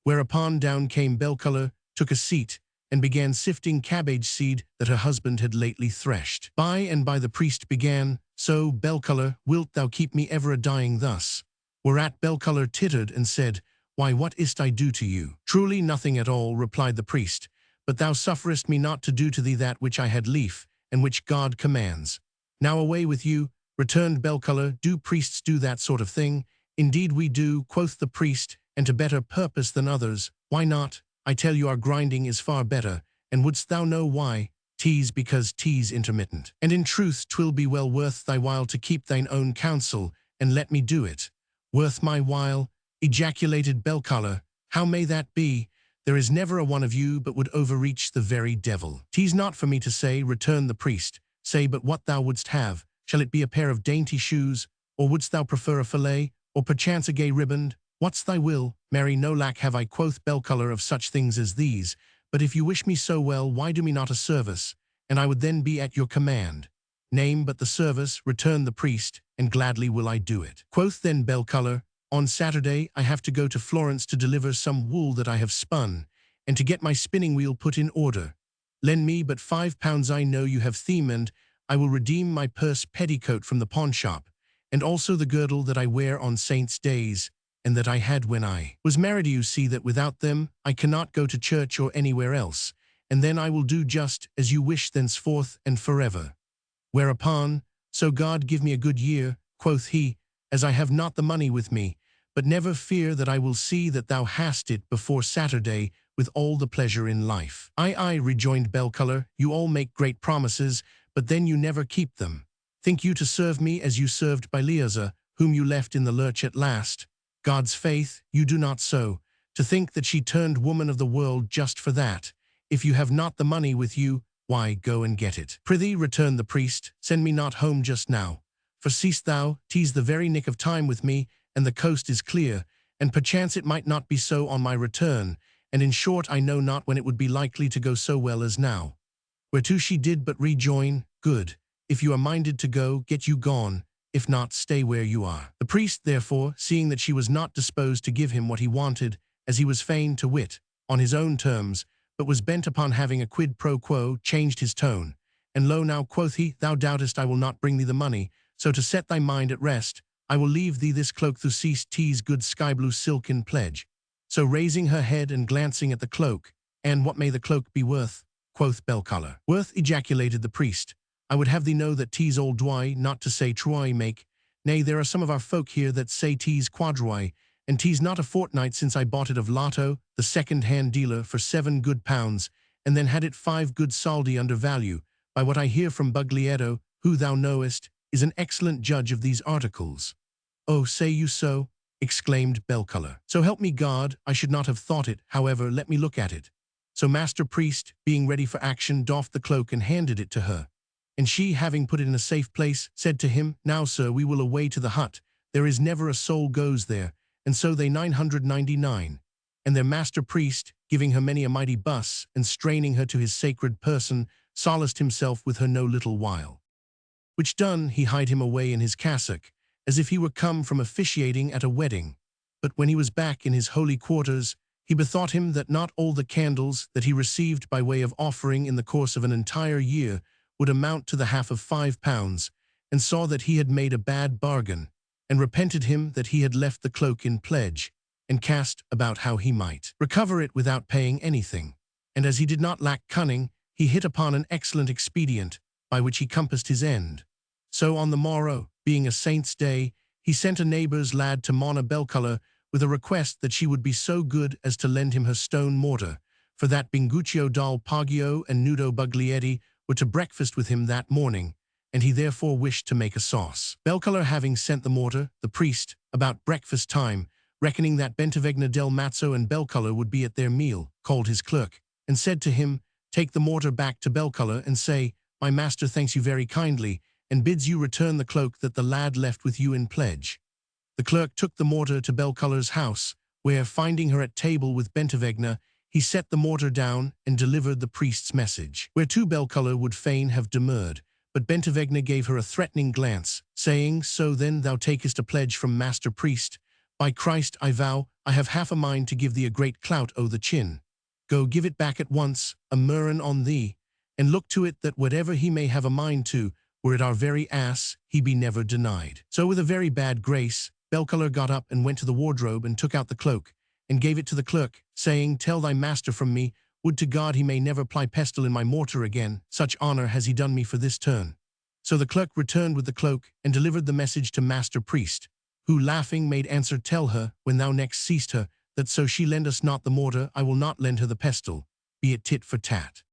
Whereupon down came Belcolor, took a seat, and began sifting cabbage seed that her husband had lately threshed. By and by the priest began, "So, Belcolor, wilt thou keep me ever a-dying thus?" Whereat Belcolor tittered and said, "Why, what is't I do to you?" "Truly nothing at all," replied the priest, "but thou sufferest me not to do to thee that which I had lief, and which God commands." "Now away with you," returned Belcolor, "do priests do that sort of thing?" "Indeed we do," quoth the priest, "and to better purpose than others." "Why not? I tell you our grinding is far better, and wouldst thou know why? 'Tis because 'tis intermittent. And in truth 'twill be well worth thy while to keep thine own counsel, and let me do it." "Worth my while?" ejaculated Belcolor. "How may that be? There is never a one of you but would overreach the very devil." "'Tis not for me to say," returned the priest. "Say but what thou wouldst have. Shall it be a pair of dainty shoes, or wouldst thou prefer a fillet, or perchance a gay riband? What's thy will?" "Marry, no lack have I," quoth Belcolor, "of such things as these, but if you wish me so well, why do me not a service, and I would then be at your command." "Name but the service," returned the priest, and gladly will I do it. Quoth then Bellcolor, on Saturday I have to go to Florence to deliver some wool that I have spun, and to get my spinning wheel put in order. Lend me but £5 I know you have theme, and I will redeem my purse petticoat from the pawnshop, and also the girdle that I wear on saints' days, and that I had when I was married. You see that without them I cannot go to church or anywhere else, and then I will do just as you wish thenceforth and forever. Whereupon, so God give me a good year, quoth he, as I have not the money with me, but never fear that I will see that thou hast it before Saturday with all the pleasure in life. Aye, rejoined Bellcolor, you all make great promises, but then you never keep them. Think you to serve me as you served Beleazer, whom you left in the lurch at last? God's faith, you do not so. To think that she turned woman of the world just for that. If you have not the money with you, why, go and get it. Prithee, returned the priest, send me not home just now. For seest thou, 'tis the very nick of time with me, and the coast is clear, and perchance it might not be so on my return, and in short I know not when it would be likely to go so well as now. Whereto she did but rejoin, good. If you are minded to go, get you gone. If not, stay where you are. The priest, therefore, seeing that she was not disposed to give him what he wanted, as he was fain to wit, on his own terms, but was bent upon having a quid pro quo, changed his tone. And lo now, quoth he, thou doubtest I will not bring thee the money, so to set thy mind at rest, I will leave thee this cloak thou seest 'tis good sky-blue silk in pledge. So raising her head and glancing at the cloak, and what may the cloak be worth? Quoth Bellcolor. Worth, ejaculated the priest. I would have thee know that 'tis old dwy, not to say troy make. Nay, there are some of our folk here that say 'tis quadroy, and 'tis not a fortnight since I bought it of Lotto, the second-hand dealer, for £7 good, and then had it 5 good soldi under value, by what I hear from Buglietto, who thou knowest, is an excellent judge of these articles. Oh, say you so? Exclaimed Bellcolor. So help me God, I should not have thought it, however, let me look at it. So Master Priest, being ready for action, doffed the cloak and handed it to her. And she, having put it in a safe place, said to him, Now, sir, we will away to the hut. There is never a soul goes there. And so they 999. And their Master Priest, giving her many a mighty buss, and straining her to his sacred person, solaced himself with her no little while. Which done, he hied him away in his cassock, as if he were come from officiating at a wedding. But when he was back in his holy quarters, he bethought him that not all the candles that he received by way of offering in the course of an entire year would amount to the half of £5, and saw that he had made a bad bargain, and repented him that he had left the cloak in pledge, and cast about how he might recover it without paying anything. And as he did not lack cunning, he hit upon an excellent expedient, by which he compassed his end. So on the morrow, being a saint's day, he sent a neighbour's lad to Monna Bellcolor with a request that she would be so good as to lend him her stone mortar, for that Binguccio dal Poggio and Nudo Buglietti were to breakfast with him that morning, and he therefore wished to make a sauce. Bellcolor having sent the mortar, the priest, about breakfast time, reckoning that Bentivegna del Mazzo and Bellcolor would be at their meal, called his clerk, and said to him, Take the mortar back to Bellcolor and say, My master thanks you very kindly, and bids you return the cloak that the lad left with you in pledge. The clerk took the mortar to Bellcolor's house, where, finding her at table with Bentivegna, he set the mortar down and delivered the priest's message. Whereto Bellcolor would fain have demurred, but Bentivegna gave her a threatening glance, saying, So then thou takest a pledge from Master Priest? By Christ, I vow, I have half a mind to give thee a great clout o' the chin. Go give it back at once, a murrain on thee, and look to it that whatever he may have a mind to, were it our very ass, he be never denied. So with a very bad grace, Bellcolor got up and went to the wardrobe and took out the cloak, and gave it to the clerk, saying, Tell thy master from me, would to God he may never ply pestle in my mortar again, such honour has he done me for this turn. So the clerk returned with the cloak, and delivered the message to Master Priest, who, laughing, made answer, Tell her, when thou next seest her, that so she lend us not the mortar, I will not lend her the pestle, be it tit for tat.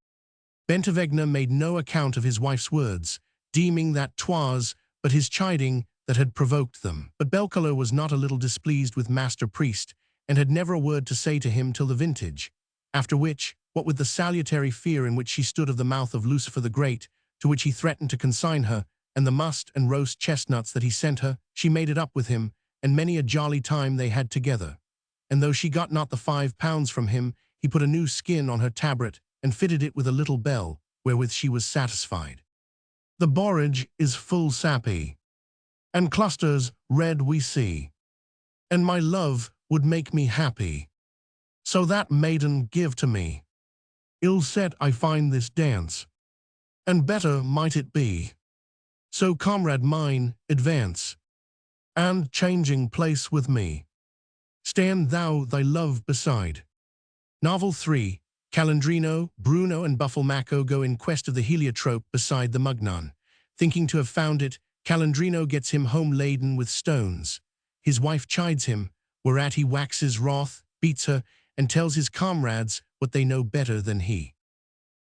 Bentivegna made no account of his wife's words, deeming that 'twas but his chiding that had provoked them. But Bellcolor was not a little displeased with Master Priest, and had never a word to say to him till the vintage. After which, what with the salutary fear in which she stood of the mouth of Lucifer the Great, to which he threatened to consign her, and the must and roast chestnuts that he sent her, she made it up with him, and many a jolly time they had together. And though she got not the £5 from him, he put a new skin on her tabret, and fitted it with a little bell, wherewith she was satisfied. The borage is full sappy. and clusters red we see, and my love would make me happy. So that maiden give to me. Ill set I find this dance, and better might it be. So comrade mine, advance, and changing place with me. Stand thou thy love beside. Novel 3. Calandrino, Bruno and Buffalmacco go in quest of the heliotrope beside the Mugnon. Thinking to have found it, Calandrino gets him home laden with stones. His wife chides him, whereat he waxes wroth, beats her, and tells his comrades what they know better than he.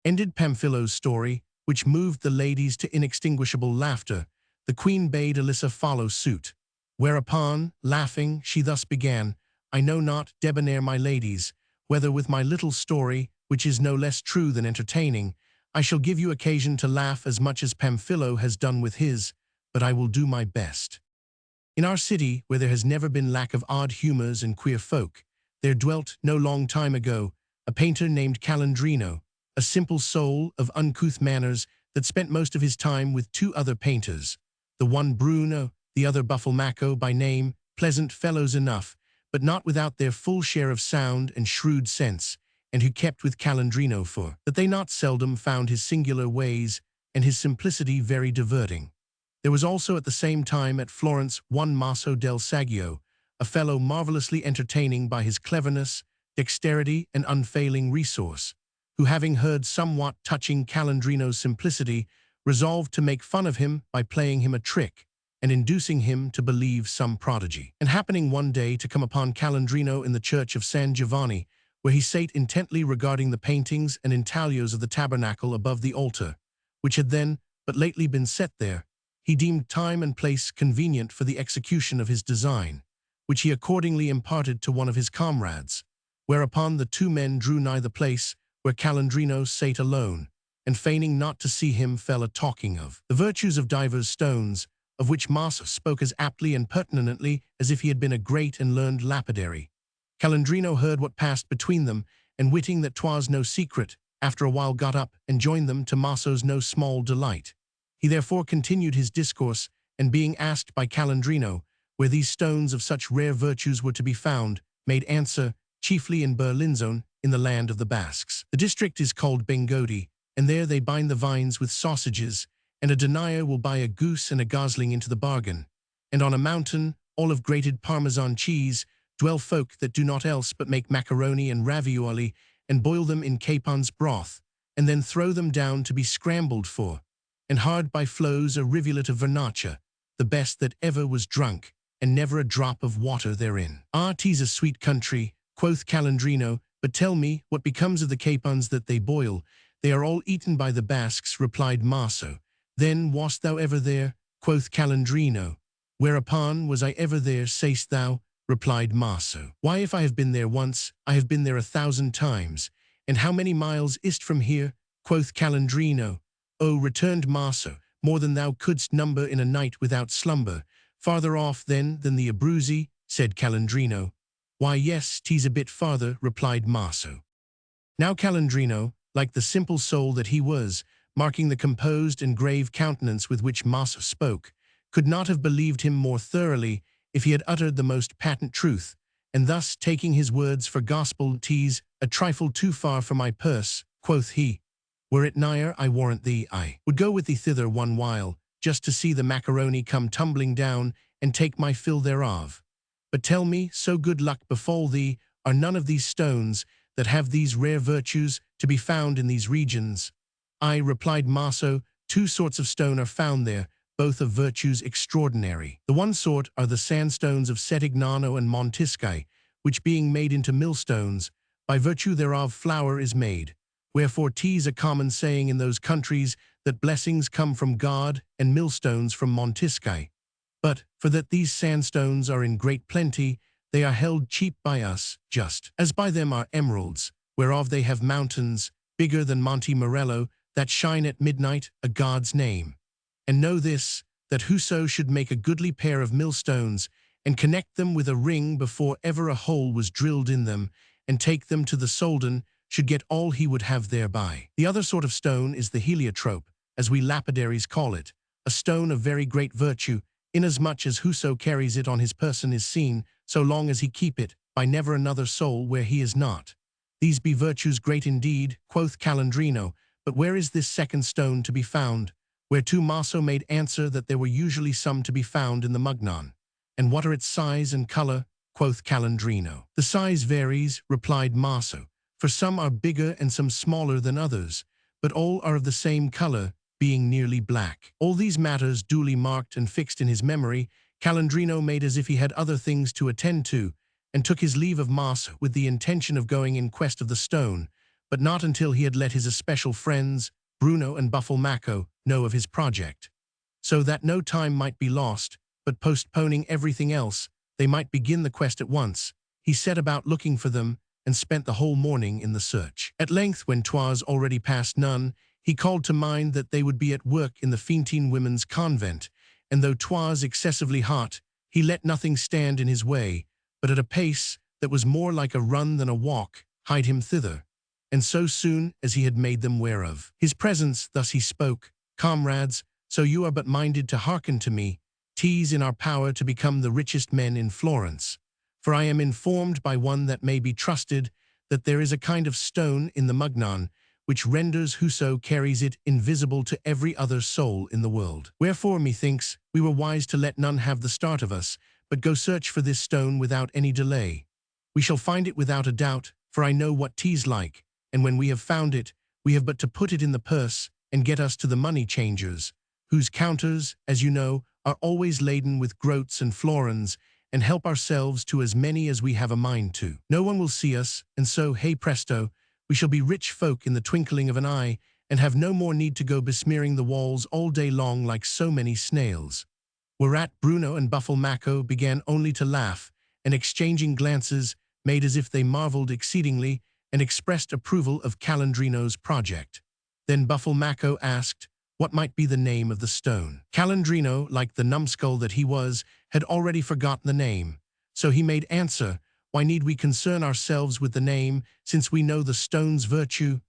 Ended Pamphilio's story, which moved the ladies to inextinguishable laughter. The queen bade Alyssa follow suit. Whereupon, laughing, she thus began, I know not, debonair my ladies, whether with my little story, which is no less true than entertaining, I shall give you occasion to laugh as much as Pamphilo has done with his, but I will do my best. In our city, where there has never been lack of odd humors and queer folk, there dwelt, no long time ago, a painter named Calandrino, a simple soul of uncouth manners that spent most of his time with 2 other painters, the one Bruno, the other Buffalmacco by name, pleasant fellows enough, but not without their full share of sound and shrewd sense, and who kept with Calandrino for that they not seldom found his singular ways and his simplicity very diverting. There was also at the same time at Florence one Maso del Saggio, a fellow marvelously entertaining by his cleverness, dexterity, and unfailing resource, who having heard somewhat touching Calandrino's simplicity, resolved to make fun of him by playing him a trick, and inducing him to believe some prodigy. And happening one day to come upon Calandrino in the church of San Giovanni, where he sate intently regarding the paintings and intaglios of the tabernacle above the altar, which had then but lately been set there, he deemed time and place convenient for the execution of his design, which he accordingly imparted to one of his comrades, whereupon the 2 men drew nigh the place where Calandrino sate alone, and feigning not to see him fell a-talking of the virtues of divers stones, of which Maso spoke as aptly and pertinently as if he had been a great and learned lapidary. Calandrino heard what passed between them, and witting that 'twas no secret, after a while got up and joined them, to Maso's no small delight. He therefore continued his discourse, and being asked by Calandrino where these stones of such rare virtues were to be found, made answer, chiefly in Berlinzone, in the land of the Basques. The district is called Bengodi, and there they bind the vines with sausages, and a denier will buy a goose and a gosling into the bargain. And on a mountain, all of grated Parmesan cheese, dwell folk that do not else but make macaroni and ravioli, and boil them in capon's broth, and then throw them down to be scrambled for. And hard by flows a rivulet of vernaccia, the best that ever was drunk, and never a drop of water therein. Ah, 'tis a sweet country, quoth Calandrino, but tell me, what becomes of the capons that they boil? They are all eaten by the Basques, replied Maso. Then wast thou ever there? Quoth Calandrino. Whereupon was I ever there, sayst thou? Replied Maso. Why, if I have been there once, I have been there 1,000 times. And how many miles is't from here? Quoth Calandrino. Oh, returned Maso, more than thou couldst number in a night without slumber. Farther off, then, than the Abruzzi, said Calandrino. Why, yes, 'tis a bit farther, replied Maso. Now Calandrino, like the simple soul that he was, marking the composed and grave countenance with which Maso spoke, could not have believed him more thoroughly if he had uttered the most patent truth, and thus, taking his words for gospel, 'tis a trifle too far for my purse, quoth he. Were it nigher, I warrant thee, I would go with thee thither one while, just to see the macaroni come tumbling down, and take my fill thereof. But tell me, so good luck befall thee, are none of these stones, that have these rare virtues, to be found in these regions? I, replied Maso, 2 sorts of stone are found there, both of virtues extraordinary. The one sort are the sandstones of Settignano and Montisci, which being made into millstones, by virtue thereof flour is made. Wherefore 'tis a common saying in those countries that blessings come from God and millstones from Montisci. But, for that these sandstones are in great plenty, they are held cheap by us, just as by them are emeralds, whereof they have mountains, bigger than Monte Morello, that shine at midnight, a God's name. And know this, that whoso should make a goodly pair of millstones, and connect them with a ring before ever a hole was drilled in them, and take them to the Soldan, should get all he would have thereby. The other sort of stone is the heliotrope, as we lapidaries call it, a stone of very great virtue, inasmuch as whoso carries it on his person is seen, so long as he keep it, by never another soul where he is not. These be virtues great indeed, quoth Calandrino, but where is this second stone to be found? Whereto Maso made answer that there were usually some to be found in the mugnon. And what are its size and color? Quoth Calandrino. The size varies, replied Maso, for some are bigger and some smaller than others, but all are of the same color, being nearly black. All these matters duly marked and fixed in his memory, Calandrino made as if he had other things to attend to, and took his leave of Maso with the intention of going in quest of the stone, but not until he had let his especial friends, Bruno and Buffalmacco, know of his project. So that no time might be lost, but postponing everything else, they might begin the quest at once, he set about looking for them, and spent the whole morning in the search. At length, when 'twas already past none, he called to mind that they would be at work in the Fintine women's convent, and though 'twas excessively hot, he let nothing stand in his way, but at a pace that was more like a run than a walk, hied him thither. And so soon as he had made them ware of his presence, thus he spoke, Comrades, so you are but minded to hearken to me, 'tis in our power to become the richest men in Florence. For I am informed by one that may be trusted that there is a kind of stone in the mugnon, which renders whoso carries it invisible to every other soul in the world. Wherefore, methinks, we were wise to let none have the start of us, but go search for this stone without any delay. We shall find it without a doubt, for I know what 'tis like, and when we have found it, we have but to put it in the purse and get us to the money changers, whose counters, as you know, are always laden with groats and florins, and help ourselves to as many as we have a mind to. No one will see us, and so, hey presto, we shall be rich folk in the twinkling of an eye, and have no more need to go besmearing the walls all day long like so many snails. Whereat Bruno and Buffalmacco began only to laugh, and exchanging glances, made as if they marveled exceedingly, and expressed approval of Calandrino's project. Then Buffalmacco asked what might be the name of the stone. Calandrino, like the numbskull that he was, had already forgotten the name, so he made answer, Why need we concern ourselves with the name, since we know the stone's virtue?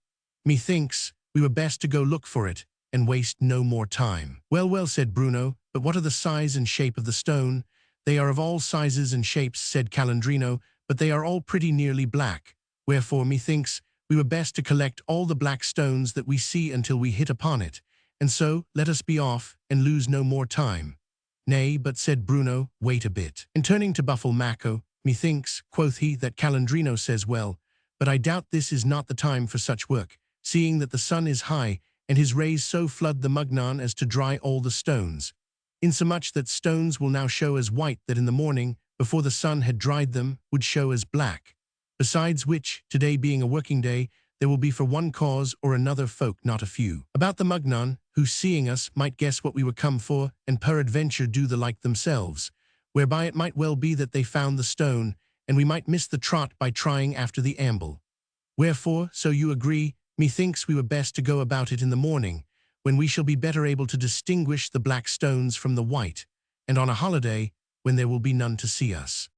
Methinks we were best to go look for it, and waste no more time. Well, well, said Bruno, but what are the size and shape of the stone? They are of all sizes and shapes, said Calandrino, but they are all pretty nearly black. Wherefore, methinks, we were best to collect all the black stones that we see until we hit upon it, and so let us be off, and lose no more time. Nay, but, said Bruno, wait a bit. And turning to Buffalmacco, methinks, quoth he, that Calandrino says well, but I doubt this is not the time for such work, seeing that the sun is high, and his rays so flood the mugnon as to dry all the stones, insomuch that stones will now show as white that in the morning, before the sun had dried them, would show as black. Besides which, today being a working day, there will be for one cause or another folk not a few about the mugnon, who seeing us might guess what we were come for, and peradventure do the like themselves, whereby it might well be that they found the stone, and we might miss the trot by trying after the amble. Wherefore, so you agree, methinks we were best to go about it in the morning, when we shall be better able to distinguish the black stones from the white, and on a holiday, when there will be none to see us.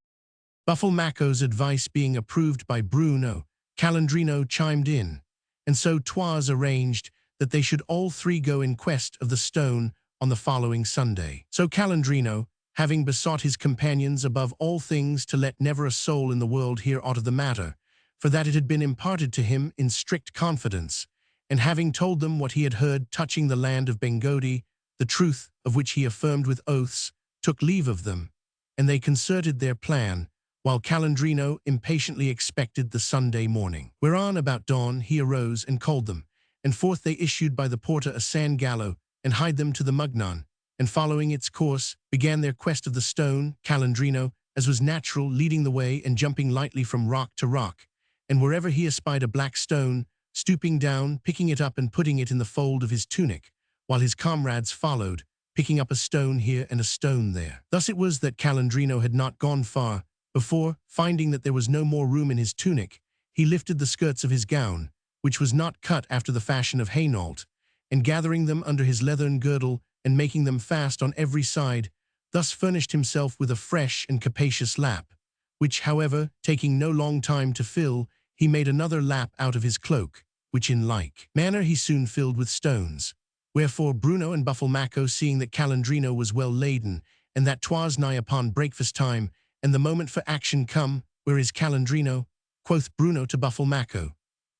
Buffalmacco's advice being approved by Bruno, Calandrino chimed in, and so 'twas arranged that they should all three go in quest of the stone on the following Sunday. So Calandrino, having besought his companions above all things to let never a soul in the world hear aught of the matter, for that it had been imparted to him in strict confidence, and having told them what he had heard touching the land of Bengodi, the truth of which he affirmed with oaths, took leave of them, and they concerted their plan, while Calandrino impatiently expected the Sunday morning. Whereon about dawn he arose and called them, and forth they issued by the porta a San Gallo, and hied them to the mugnon, and following its course, began their quest of the stone, Calandrino, as was natural, leading the way and jumping lightly from rock to rock, and wherever he espied a black stone, stooping down, picking it up and putting it in the fold of his tunic, while his comrades followed, picking up a stone here and a stone there. Thus it was that Calandrino had not gone far, before, finding that there was no more room in his tunic, he lifted the skirts of his gown, which was not cut after the fashion of Hainault, and gathering them under his leathern girdle, and making them fast on every side, thus furnished himself with a fresh and capacious lap, which, however, taking no long time to fill, he made another lap out of his cloak, which in like manner he soon filled with stones. Wherefore Bruno and Buffalmacco, seeing that Calandrino was well laden, and that 'twas nigh upon breakfast time, and the moment for action come. Where is Calandrino? Quoth Bruno to Buffalmacco.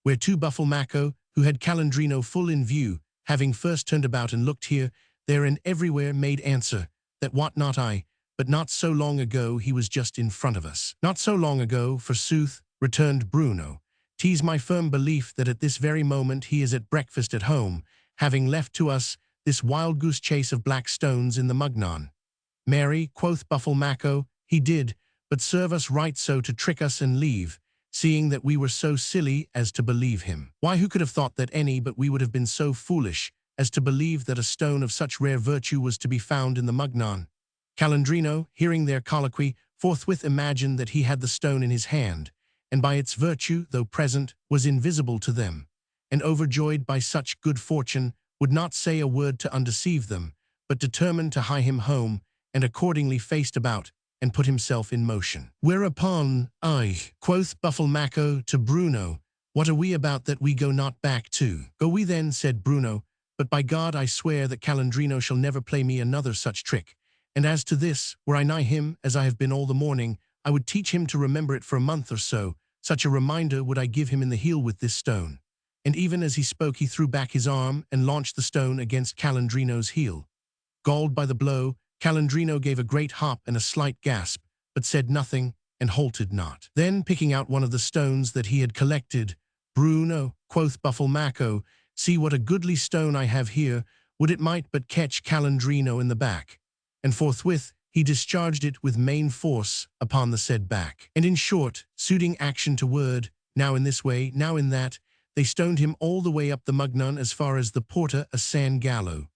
Whereto Buffalmacco, who had Calandrino full in view, having first turned about and looked here, there, and everywhere, made answer, that wot not I, but not so long ago he was just in front of us. Not so long ago, forsooth, returned Bruno. 'Tis my firm belief that at this very moment he is at breakfast at home, having left to us this wild goose chase of black stones in the Mugnon. Mary, quoth Buffalmacco, he did, but serve us right so to trick us and leave, seeing that we were so silly as to believe him. Why, who could have thought that any but we would have been so foolish as to believe that a stone of such rare virtue was to be found in the Mugnon? Calandrino, hearing their colloquy, forthwith imagined that he had the stone in his hand, and by its virtue, though present, was invisible to them, and overjoyed by such good fortune, would not say a word to undeceive them, but determined to hie him home, and accordingly faced about, and put himself in motion. Whereupon, I, quoth Buffalmacco to Bruno, what are we about that we go not back to? Go we then, said Bruno, but by God I swear that Calandrino shall never play me another such trick. And as to this, were I nigh him, as I have been all the morning, I would teach him to remember it for a month or so. Such a reminder would I give him in the heel with this stone. And even as he spoke, he threw back his arm and launched the stone against Calandrino's heel. Galled by the blow, Calandrino gave a great hop and a slight gasp, but said nothing and halted not. Then, picking out one of the stones that he had collected, Bruno, quoth Buffalmacco, see what a goodly stone I have here, would it might but catch Calandrino in the back. And forthwith he discharged it with main force upon the said back. And in short, suiting action to word, now in this way, now in that, they stoned him all the way up the Mugnon as far as the Porta a San Gallo.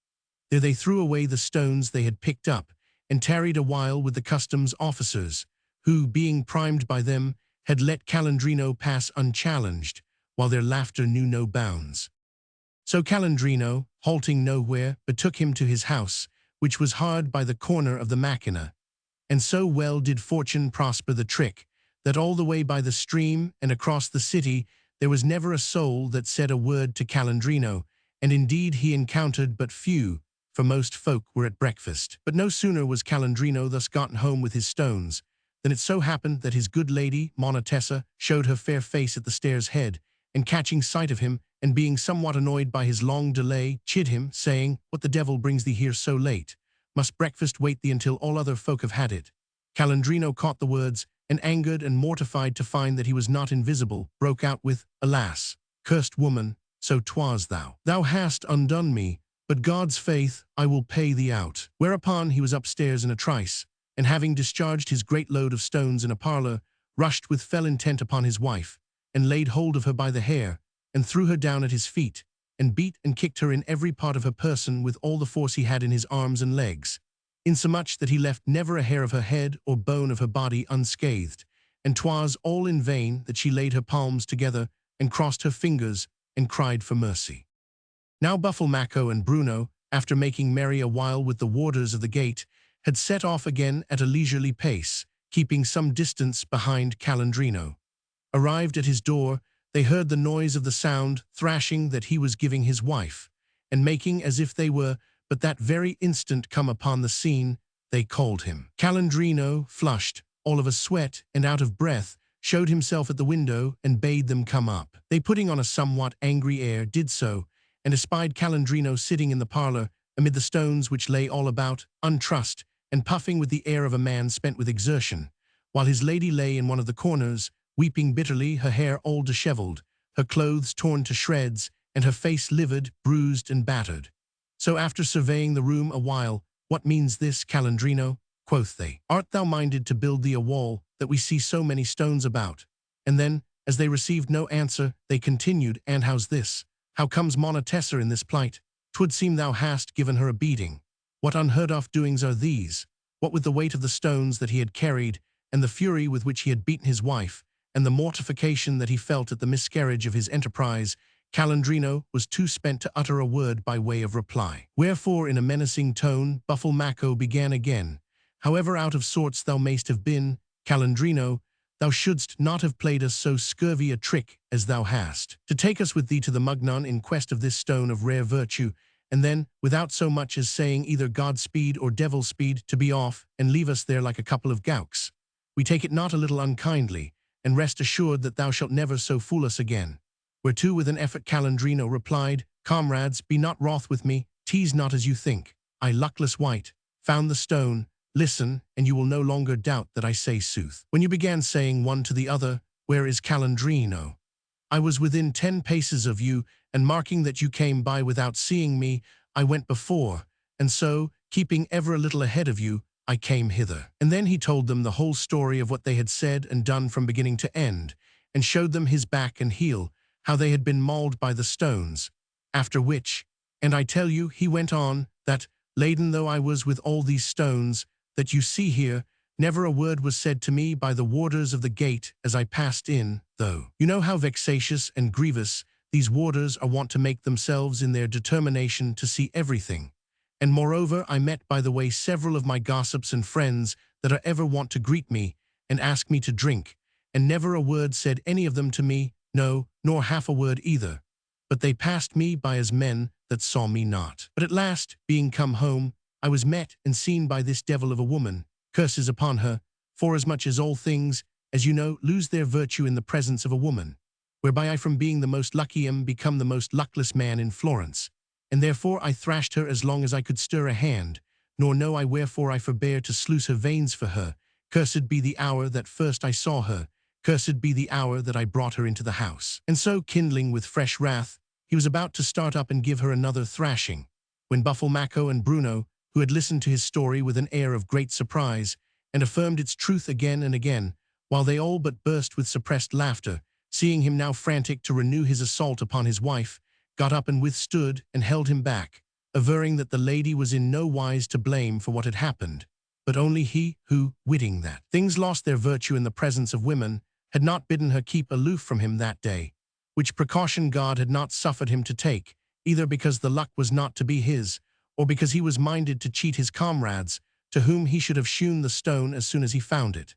There they threw away the stones they had picked up, and tarried a while with the customs officers, who, being primed by them, had let Calandrino pass unchallenged, while their laughter knew no bounds. So Calandrino, halting nowhere, betook him to his house, which was hard by the corner of the Machina. And so well did fortune prosper the trick, that all the way by the stream and across the city there was never a soul that said a word to Calandrino, and indeed he encountered but few, for most folk were at breakfast. But no sooner was Calandrino thus gotten home with his stones, than it so happened that his good lady, Monetessa, showed her fair face at the stair's head, and catching sight of him, and being somewhat annoyed by his long delay, chid him, saying, What the devil brings thee here so late? Must breakfast wait thee until all other folk have had it? Calandrino caught the words, and angered and mortified to find that he was not invisible, broke out with, Alas, cursed woman, so 'twas thou. Thou hast undone me, but God's faith, I will pay thee out. Whereupon he was upstairs in a trice, and having discharged his great load of stones in a parlour, rushed with fell intent upon his wife, and laid hold of her by the hair, and threw her down at his feet, and beat and kicked her in every part of her person with all the force he had in his arms and legs, insomuch that he left never a hair of her head or bone of her body unscathed, and 'twas all in vain that she laid her palms together, and crossed her fingers, and cried for mercy. Now Buffalmacco and Bruno, after making merry a while with the warders of the gate, had set off again at a leisurely pace, keeping some distance behind Calandrino. Arrived at his door, they heard the noise of the sound thrashing that he was giving his wife, and making as if they were but that very instant come upon the scene, they called him. Calandrino, flushed, all of a sweat, and out of breath, showed himself at the window and bade them come up. They, putting on a somewhat angry air, did so, and espied Calandrino sitting in the parlour, amid the stones which lay all about, untrussed, and puffing with the air of a man spent with exertion, while his lady lay in one of the corners, weeping bitterly, her hair all dishevelled, her clothes torn to shreds, and her face livid, bruised, and battered. So after surveying the room a while, What means this, Calandrino? Quoth they. Art thou minded to build thee a wall, that we see so many stones about? And then, as they received no answer, they continued, And how's this? How comes Monetessa in this plight? 'Twould seem thou hast given her a beating. What unheard-of doings are these? What with the weight of the stones that he had carried, and the fury with which he had beaten his wife, and the mortification that he felt at the miscarriage of his enterprise, Calandrino was too spent to utter a word by way of reply. Wherefore, in a menacing tone, Buffalmacco began again, However out of sorts thou mayst have been, Calandrino, thou shouldst not have played us so scurvy a trick as thou hast, to take us with thee to the Mugnon in quest of this stone of rare virtue, and then, without so much as saying either Godspeed or Devilspeed, to be off and leave us there like a couple of gowks. We take it not a little unkindly, and rest assured that thou shalt never so fool us again. Whereto with an effort Calandrino replied, Comrades, be not wroth with me, tease not as you think. I, luckless wight, found the stone. Listen, and you will no longer doubt that I say sooth. When you began saying one to the other, Where is Calandrino? I was within 10 paces of you, and marking that you came by without seeing me, I went before, and so, keeping ever a little ahead of you, I came hither. And then he told them the whole story of what they had said and done from beginning to end, and showed them his back and heel, how they had been mauled by the stones. After which, and I tell you, he went on, that, laden though I was with all these stones, that you see here, never a word was said to me by the warders of the gate as I passed in, though. You know how vexatious and grievous these warders are wont to make themselves in their determination to see everything. And moreover, I met by the way several of my gossips and friends that are ever wont to greet me and ask me to drink, and never a word said any of them to me, no, nor half a word either. But they passed me by as men that saw me not. But at last, being come home, I was met and seen by this devil of a woman, curses upon her, forasmuch as all things, as you know, lose their virtue in the presence of a woman, whereby I from being the most lucky am become the most luckless man in Florence, and therefore I thrashed her as long as I could stir a hand, nor know I wherefore I forbear to sluice her veins for her. Cursed be the hour that first I saw her, cursed be the hour that I brought her into the house. And so, kindling with fresh wrath, he was about to start up and give her another thrashing, when Buffalmacco and Bruno, who had listened to his story with an air of great surprise, and affirmed its truth again and again, while they all but burst with suppressed laughter, seeing him now frantic to renew his assault upon his wife, got up and withstood and held him back, averring that the lady was in no wise to blame for what had happened, but only he who, witting that things lost their virtue in the presence of women, had not bidden her keep aloof from him that day, which precaution God had not suffered him to take, either because the luck was not to be his, or because he was minded to cheat his comrades, to whom he should have shewn the stone as soon as he found it.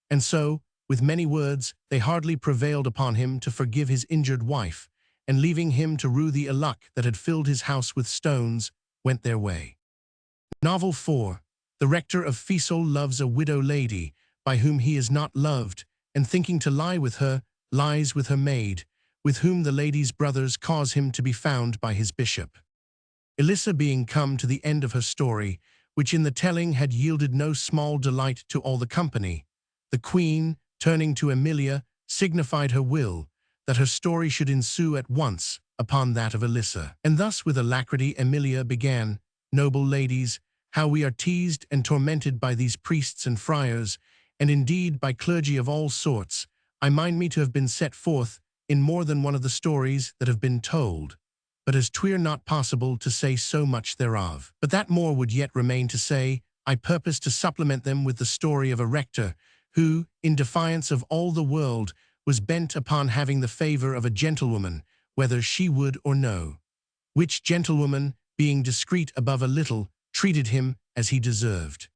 And so, with many words, they hardly prevailed upon him to forgive his injured wife, and leaving him to rue the ill luck that had filled his house with stones, went their way. Novel 4. The rector of Fiesole loves a widow lady, by whom he is not loved, and thinking to lie with her, lies with her maid, with whom the lady's brothers cause him to be found by his bishop. Elissa being come to the end of her story, which in the telling had yielded no small delight to all the company, the queen, turning to Emilia, signified her will, that her story should ensue at once upon that of Elissa. And thus with alacrity Emilia began, Noble ladies, how we are teased and tormented by these priests and friars, and indeed by clergy of all sorts. I mind me to have been set forth in more than one of the stories that have been told, but as 'twere not possible to say so much thereof. But that more would yet remain to say, I purpose to supplement them with the story of a rector, who, in defiance of all the world, was bent upon having the favor of a gentlewoman, whether she would or no. Which gentlewoman, being discreet above a little, treated him as he deserved.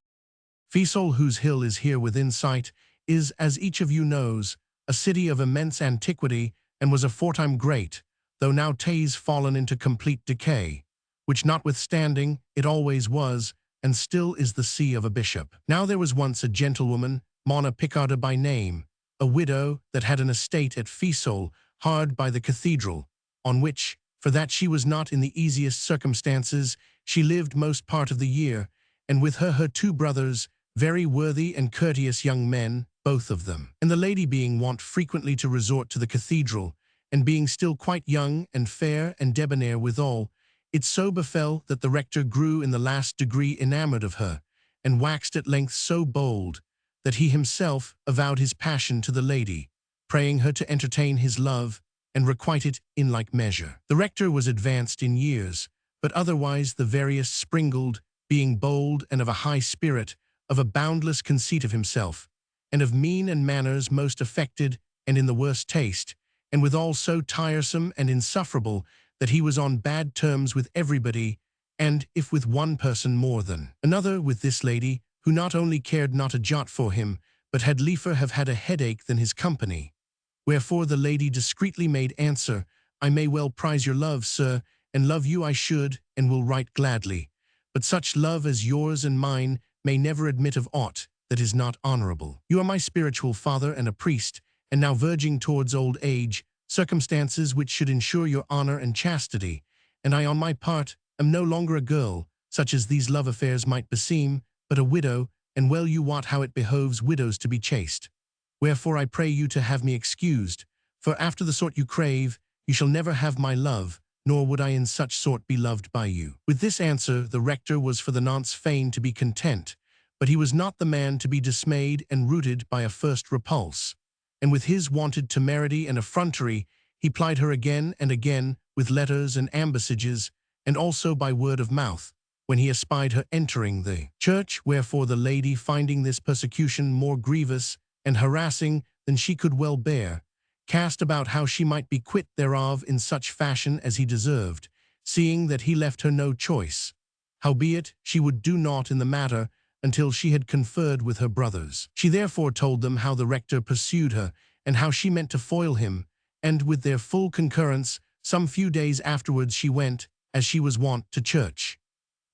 Fiesole, whose hill is here within sight, is, as each of you knows, a city of immense antiquity, and was aforetime great, though now 'tis fallen into complete decay, which notwithstanding it always was, and still is the see of a bishop. Now there was once a gentlewoman, Monna Picarda by name, a widow that had an estate at Fiesole, hard by the cathedral, on which, for that she was not in the easiest circumstances, she lived most part of the year, and with her 2 brothers, very worthy and courteous young men, both of them. And the lady being wont frequently to resort to the cathedral, and being still quite young and fair and debonair withal, it so befell that the rector grew in the last degree enamored of her, and waxed at length so bold, that he himself avowed his passion to the lady, praying her to entertain his love, and requite it in like measure. The rector was advanced in years, but otherwise the veriest springled, being bold and of a high spirit, of a boundless conceit of himself, and of mien and manners most affected and in the worst taste, and withal so tiresome and insufferable that he was on bad terms with everybody, and, if with one person more than another, with this lady, who not only cared not a jot for him, but had liefer have had a headache than his company. Wherefore the lady discreetly made answer, I may well prize your love, sir, and love you I should, and will right gladly. But such love as yours and mine may never admit of aught that is not honorable. You are my spiritual father and a priest, and now verging towards old age, circumstances which should ensure your honor and chastity, and I on my part am no longer a girl, such as these love affairs might beseem, but a widow, and well you wot how it behoves widows to be chaste. Wherefore I pray you to have me excused, for after the sort you crave, you shall never have my love, nor would I in such sort be loved by you. With this answer the rector was for the nonce fain to be content, but he was not the man to be dismayed and rooted by a first repulse, and with his wonted temerity and effrontery he plied her again and again with letters and ambassages, and also by word of mouth, when he espied her entering the church, wherefore the lady, finding this persecution more grievous and harassing than she could well bear, cast about how she might be quit thereof in such fashion as he deserved, seeing that he left her no choice. Howbeit, she would do naught in the matter until she had conferred with her brothers. She therefore told them how the rector pursued her, and how she meant to foil him, and with their full concurrence, some few days afterwards she went, as she was wont, to church.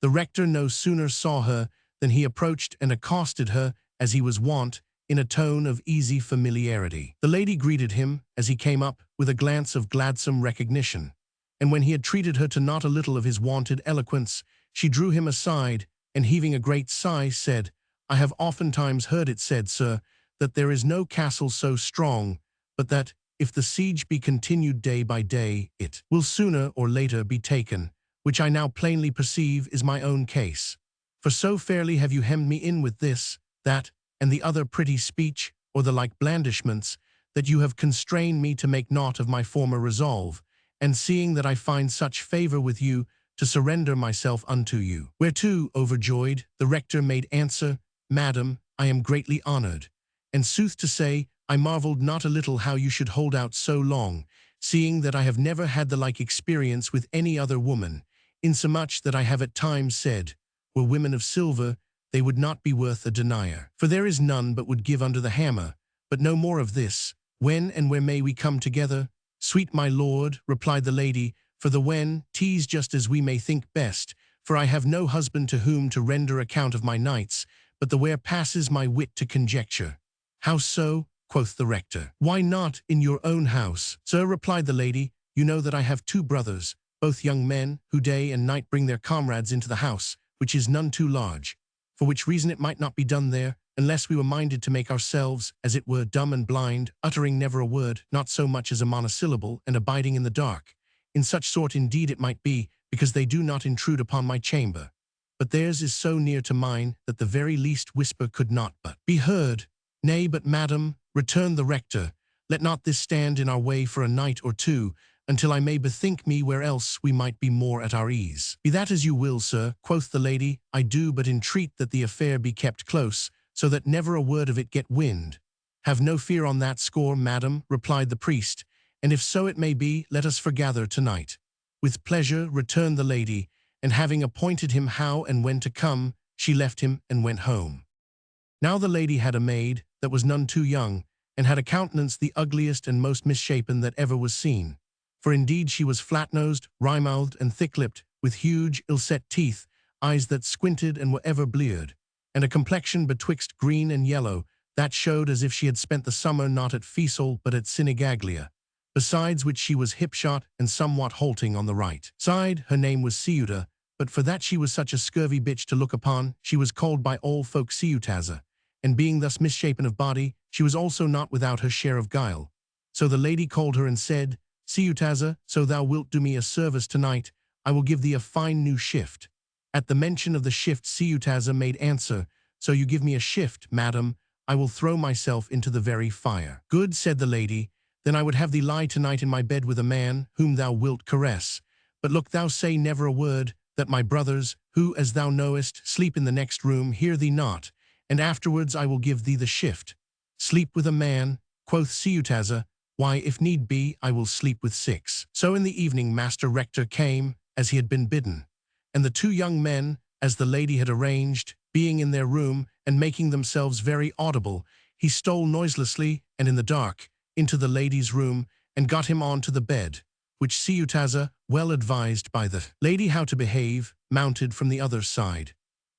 The rector no sooner saw her than he approached and accosted her, as he was wont, in a tone of easy familiarity. The lady greeted him, as he came up, with a glance of gladsome recognition, and when he had treated her to not a little of his wonted eloquence, she drew him aside, and heaving a great sigh, said, I have oftentimes heard it said, sir, that there is no castle so strong, but that, if the siege be continued day by day, it will sooner or later be taken, which I now plainly perceive is my own case. For so fairly have you hemmed me in with this, that, and the other pretty speech, or the like blandishments, that you have constrained me to make naught of my former resolve, and seeing that I find such favor with you, to surrender myself unto you. Whereto, overjoyed, the rector made answer, Madam, I am greatly honored, and sooth to say, I marveled not a little how you should hold out so long, seeing that I have never had the like experience with any other woman, insomuch that I have at times said, were women of silver, they would not be worth a denier. For there is none but would give under the hammer, but no more of this. When and where may we come together? Sweet my lord, replied the lady, for the when, 'tis just as we may think best, for I have no husband to whom to render account of my nights, but the where passes my wit to conjecture. How so? Quoth the rector. Why not in your own house? Sir, replied the lady, you know that I have 2 brothers, both young men, who day and night bring their comrades into the house, which is none too large, for which reason it might not be done there, unless we were minded to make ourselves, as it were, dumb and blind, uttering never a word, not so much as a monosyllable, and abiding in the dark. In such sort indeed it might be, because they do not intrude upon my chamber. But theirs is so near to mine that the very least whisper could not but be heard. Nay, but madam, returned the rector, let not this stand in our way for a night or two, until I may bethink me where else we might be more at our ease. Be that as you will, sir, quoth the lady, I do but entreat that the affair be kept close, so that never a word of it get wind. Have no fear on that score, madam, replied the priest, and if so it may be, let us forgather tonight. With pleasure, returned the lady, and having appointed him how and when to come, she left him and went home. Now the lady had a maid, that was none too young, and had a countenance the ugliest and most misshapen that ever was seen. For indeed she was flat-nosed, wry-mouthed, and thick-lipped, with huge, ill-set teeth, eyes that squinted and were ever bleared, and a complexion betwixt green and yellow, that showed as if she had spent the summer not at Feasel but at Sinigaglia. Besides which she was hip-shot and somewhat halting on the right side. Her name was Ciuta, but for that she was such a scurvy bitch to look upon, she was called by all folk Ciutaza, and being thus misshapen of body, she was also not without her share of guile. So the lady called her and said, Ciutaza, so thou wilt do me a service tonight, I will give thee a fine new shift. At the mention of the shift Ciutaza made answer, so you give me a shift, madam, I will throw myself into the very fire. Good, said the lady, then I would have thee lie tonight in my bed with a man, whom thou wilt caress. But look thou say never a word, that my brothers, who, as thou knowest, sleep in the next room, hear thee not, and afterwards I will give thee the shift. Sleep with a man, quoth Ciutaza, why, if need be, I will sleep with 6. So in the evening Master Rector came, as he had been bidden, and the 2 young men, as the lady had arranged, being in their room, and making themselves very audible, he stole noiselessly, and in the dark, into the lady's room, and got him on to the bed, which Ciutazza, well advised by the lady how to behave, mounted from the other side.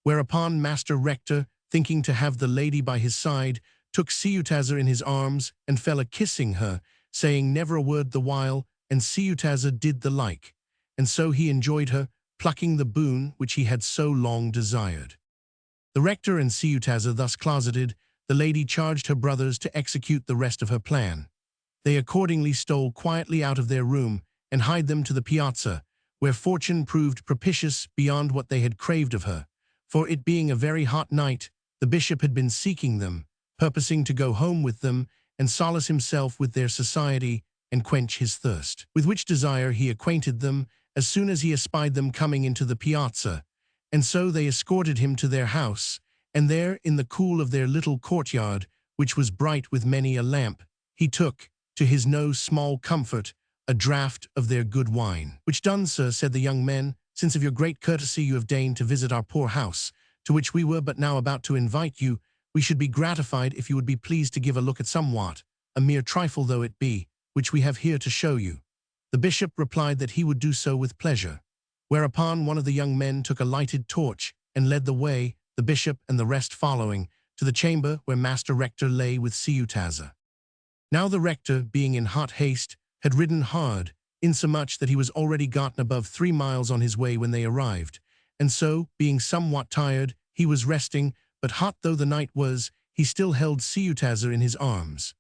Whereupon Master Rector, thinking to have the lady by his side, took Ciutazza in his arms and fell a-kissing her, saying never a word the while, and Ciutazza did the like. And so he enjoyed her, plucking the boon which he had so long desired. The rector and Ciutazza thus closeted, the lady charged her brothers to execute the rest of her plan. They accordingly stole quietly out of their room and hied them to the piazza, where fortune proved propitious beyond what they had craved of her. For it being a very hot night, the bishop had been seeking them, purposing to go home with them and solace himself with their society and quench his thirst. With which desire he acquainted them as soon as he espied them coming into the piazza, and so they escorted him to their house, and there in the cool of their little courtyard, which was bright with many a lamp, he took, to his no small comfort, a draught of their good wine. Which done, sir, said the young men, since of your great courtesy you have deigned to visit our poor house, to which we were but now about to invite you, we should be gratified if you would be pleased to give a look at somewhat, a mere trifle though it be, which we have here to show you. The bishop replied that he would do so with pleasure. Whereupon one of the young men took a lighted torch and led the way, the bishop and the rest following, to the chamber where Master Rector lay with Ciutazza. Now the rector, being in hot haste, had ridden hard, insomuch that he was already gotten above 3 miles on his way when they arrived, and so, being somewhat tired, he was resting, but hot though the night was, he still held Ciutazza in his arms.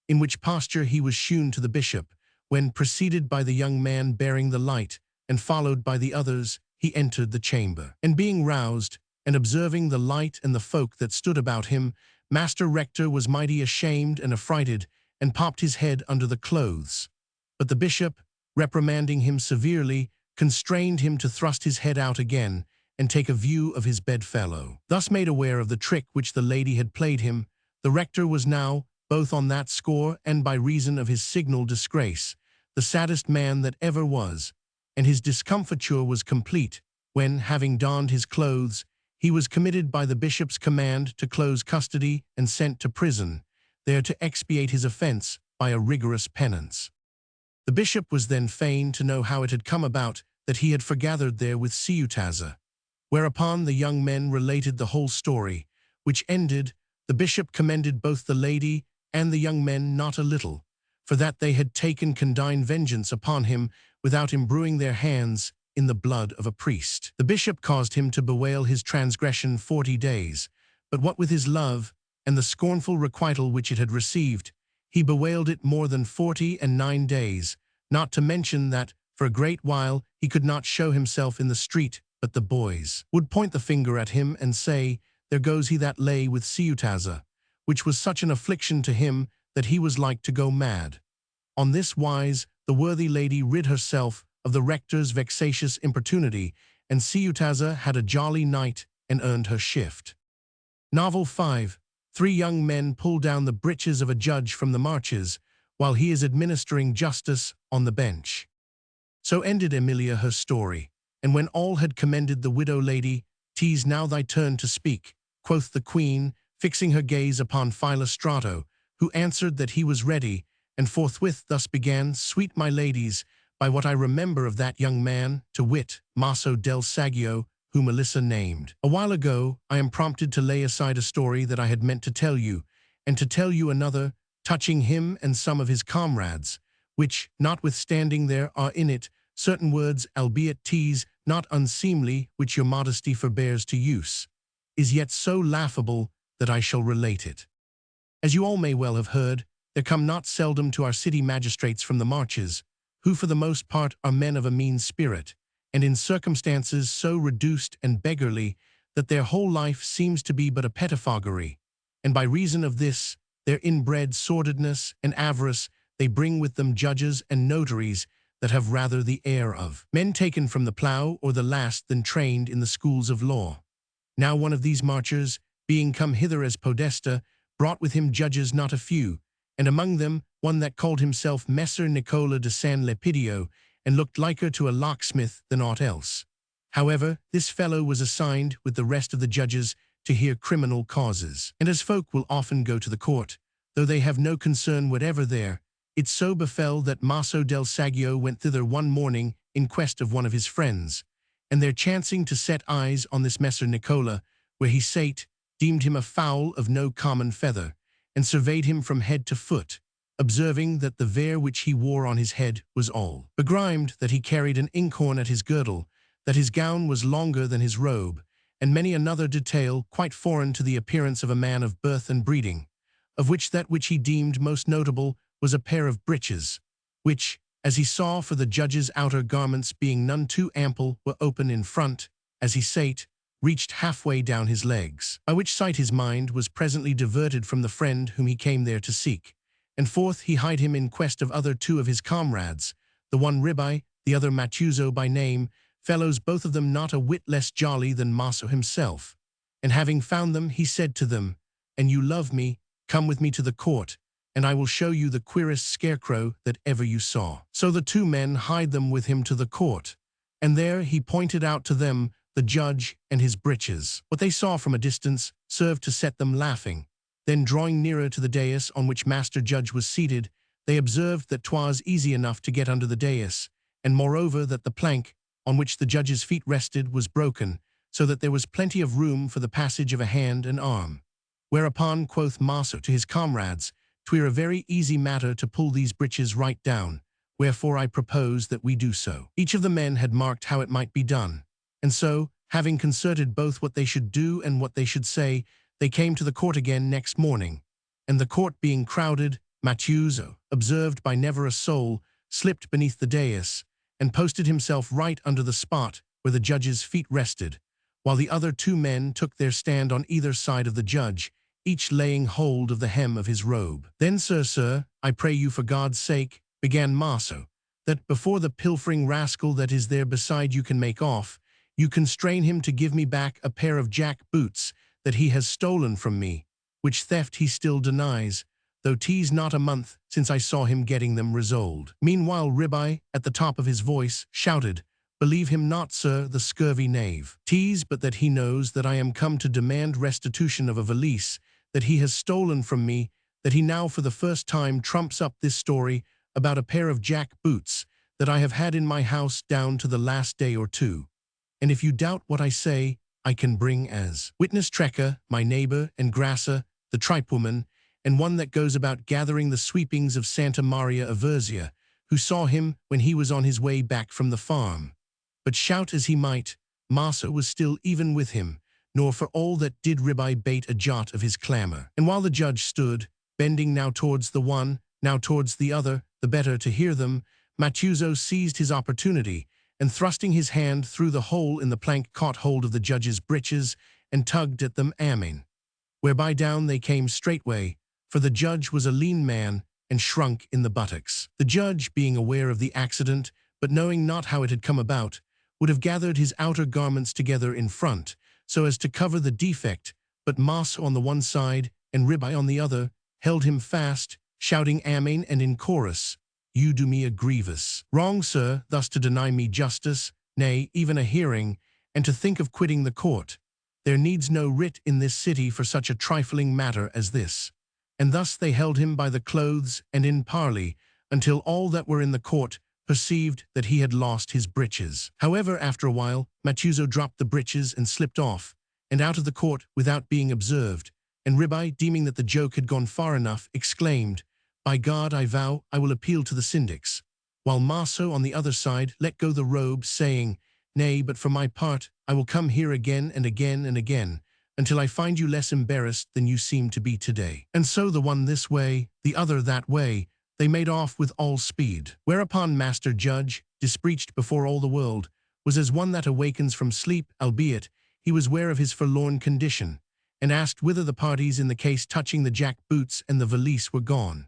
In which posture he was shewn to the bishop, when, preceded by the young man bearing the light, and followed by the others, he entered the chamber. And being roused, and observing the light and the folk that stood about him, Master Rector was mighty ashamed and affrighted, and popped his head under the clothes. But the bishop, reprimanding him severely, constrained him to thrust his head out again, and take a view of his bedfellow. Thus made aware of the trick which the lady had played him, the rector was now, both on that score and by reason of his signal disgrace, the saddest man that ever was, and his discomfiture was complete, when, having donned his clothes, he was committed by the bishop's command to close custody and sent to prison, there to expiate his offense by a rigorous penance. The bishop was then fain to know how it had come about that he had forgathered there with Ciutazza, whereupon the young men related the whole story, which ended, the bishop commended both the lady and the young men not a little, for that they had taken condign vengeance upon him without imbruing their hands in the blood of a priest. The bishop caused him to bewail his transgression 40 days, but what with his love and the scornful requital which it had received, he bewailed it more than 49 days, not to mention that, for a great while, he could not show himself in the street, but the boys would point the finger at him and say, "There goes he that lay with Ciutazza," which was such an affliction to him that he was like to go mad. On this wise, the worthy lady rid herself of the rector's vexatious importunity, and Ciutazza had a jolly night and earned her shift. Novel 5. 3 young men pull down the breeches of a judge from the marches, while he is administering justice on the bench. So ended Emilia her story, and when all had commended the widow lady, "'Tis now thy turn to speak," quoth the queen, fixing her gaze upon Philostrato, who answered that he was ready, and forthwith thus began, "Sweet my ladies, by what I remember of that young man, to wit, Maso del Saggio, whom Melissa named. A while ago, I am prompted to lay aside a story that I had meant to tell you, and to tell you another, touching him and some of his comrades, which, notwithstanding there are in it certain words, albeit 'tis not unseemly, which your modesty forbears to use, is yet so laughable that I shall relate it. As you all may well have heard, there come not seldom to our city magistrates from the marches, who for the most part are men of a mean spirit, and in circumstances so reduced and beggarly that their whole life seems to be but a pettifoggery, and by reason of this, their inbred sordidness and avarice, they bring with them judges and notaries that have rather the air of men taken from the plough or the last than trained in the schools of law. Now one of these marchers, being come hither as podesta, brought with him judges not a few, and among them one that called himself Messer Nicola de San Lepidio, and looked liker to a locksmith than aught else. However, this fellow was assigned, with the rest of the judges, to hear criminal causes. And as folk will often go to the court, though they have no concern whatever there, It so befell that Maso del Saggio went thither one morning in quest of one of his friends, and there chancing to set eyes on this Messer Nicola, where he sate, deemed him a fowl of no common feather, and surveyed him from head to foot, observing that the vair which he wore on his head was all begrimed, that he carried an inkhorn at his girdle, that his gown was longer than his robe, and many another detail quite foreign to the appearance of a man of birth and breeding, of which that which he deemed most notable was a pair of breeches, which, as he saw for the judge's outer garments being none too ample, were open in front, as he sate, reached halfway down his legs, by which sight his mind was presently diverted from the friend whom he came there to seek, and forth he hied him in quest of other two of his comrades, the one Ribai, the other Matuzo by name, fellows both of them not a whit less jolly than Maso himself. And having found them, he said to them, "And you love me, come with me to the court, and I will show you the queerest scarecrow that ever you saw." So the two men hied them with him to the court, and there he pointed out to them the judge and his breeches. What they saw from a distance served to set them laughing. Then drawing nearer to the dais on which Master Judge was seated, they observed that 'twas easy enough to get under the dais, and moreover that the plank on which the judge's feet rested was broken, so that there was plenty of room for the passage of a hand and arm. Whereupon quoth Maso to his comrades, "'Twere a very easy matter to pull these breeches right down, wherefore I propose that we do so." Each of the men had marked how it might be done, and so, having concerted both what they should do and what they should say, they came to the court again next morning, and the court being crowded, Matuzo, observed by never a soul, slipped beneath the dais, and posted himself right under the spot where the judge's feet rested, while the other two men took their stand on either side of the judge, each laying hold of the hem of his robe. "Then, sir, I pray you for God's sake," began Maso, "that before the pilfering rascal that is there beside you can make off, you constrain him to give me back a pair of jack boots that he has stolen from me, which theft he still denies, though 'tis not a month since I saw him getting them resoled." Meanwhile Ribai, at the top of his voice, shouted, "Believe him not, sir, the scurvy knave. 'Tis but that he knows that I am come to demand restitution of a valise that he has stolen from me, that he now for the first time trumps up this story about a pair of jack boots that I have had in my house down to the last day or two. And if you doubt what I say, I can bring as witness Trecca, my neighbor, and Grassa, the tripewoman, and one that goes about gathering the sweepings of Santa Maria Aversia, who saw him when he was on his way back from the farm." But shout as he might, Maso was still even with him, nor for all that did Ribai bate a jot of his clamor. And while the judge stood, bending now towards the one, now towards the other, the better to hear them, Matuzo seized his opportunity, and thrusting his hand through the hole in the plank caught hold of the judge's breeches and tugged at them amen, whereby down they came straightway, for the judge was a lean man and shrunk in the buttocks. The judge, being aware of the accident, but knowing not how it had come about, would have gathered his outer garments together in front, so as to cover the defect, but Maso on the one side and Ribai on the other held him fast, shouting amen and in chorus, "You do me a grievous wrong, sir, thus to deny me justice, nay, even a hearing, and to think of quitting the court. There needs no writ in this city for such a trifling matter as this." And thus they held him by the clothes and in parley, until all that were in the court perceived that he had lost his breeches. However, after a while, Matuzo dropped the breeches and slipped off, and out of the court without being observed, and Ribai, deeming that the joke had gone far enough, exclaimed, "By God, I vow I will appeal to the syndics," while Maso on the other side let go the robe, saying, "Nay, but for my part, I will come here again and again and again, until I find you less embarrassed than you seem to be today." And so the one this way, the other that way, they made off with all speed. Whereupon Master Judge, dispreached before all the world, was as one that awakens from sleep, albeit he was ware of his forlorn condition, and asked whither the parties in the case touching the jack boots and the valise were gone.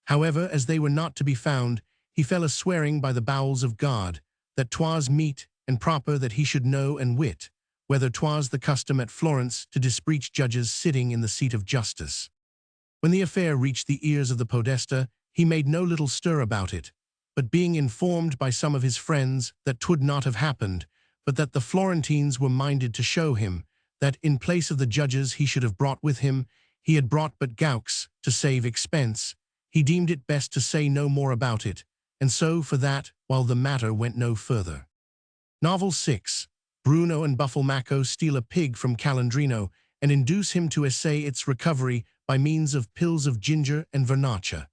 However, as they were not to be found, he fell a-swearing by the bowels of God, that 'twas meet and proper that he should know and wit, whether 'twas the custom at Florence to dispreach judges sitting in the seat of justice. When the affair reached the ears of the podesta, he made no little stir about it, but being informed by some of his friends that 'twould not have happened, but that the Florentines were minded to show him that in place of the judges he should have brought with him, he had brought but gowks to save expense, he deemed it best to say no more about it, and so for that, while the matter went no further. Novel 6. Bruno and Buffalmacco steal a pig from Calandrino and induce him to essay its recovery by means of pills of ginger and vernaccia.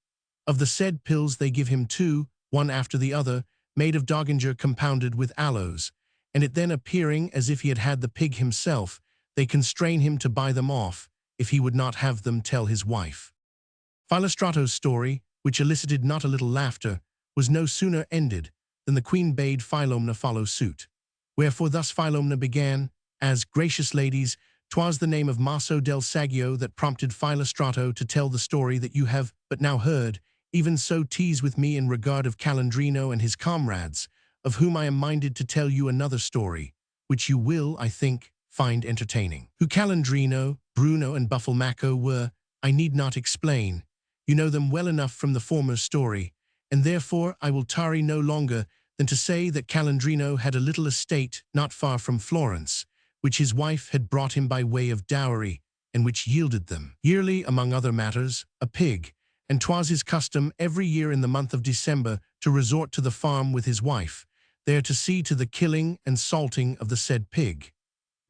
Of the said pills they give him 2, one after the other, made of doginger compounded with aloes, and it then appearing as if he had had the pig himself, they constrain him to buy them off, if he would not have them tell his wife. Philostrato's story, which elicited not a little laughter, was no sooner ended than the queen bade Philomela follow suit. Wherefore thus Philomela began, as, gracious ladies, 'twas the name of Maso del Saggio that prompted Philostrato to tell the story that you have but now heard, even so tease with me in regard of Calandrino and his comrades, of whom I am minded to tell you another story, which you will, I think, find entertaining. Who Calandrino, Bruno, and Buffalmacco were, I need not explain. You know them well enough from the former story, and therefore I will tarry no longer than to say that Calandrino had a little estate not far from Florence, which his wife had brought him by way of dowry, and which yielded them, yearly, among other matters, a pig, and 'twas his custom every year in the month of December to resort to the farm with his wife, there to see to the killing and salting of the said pig.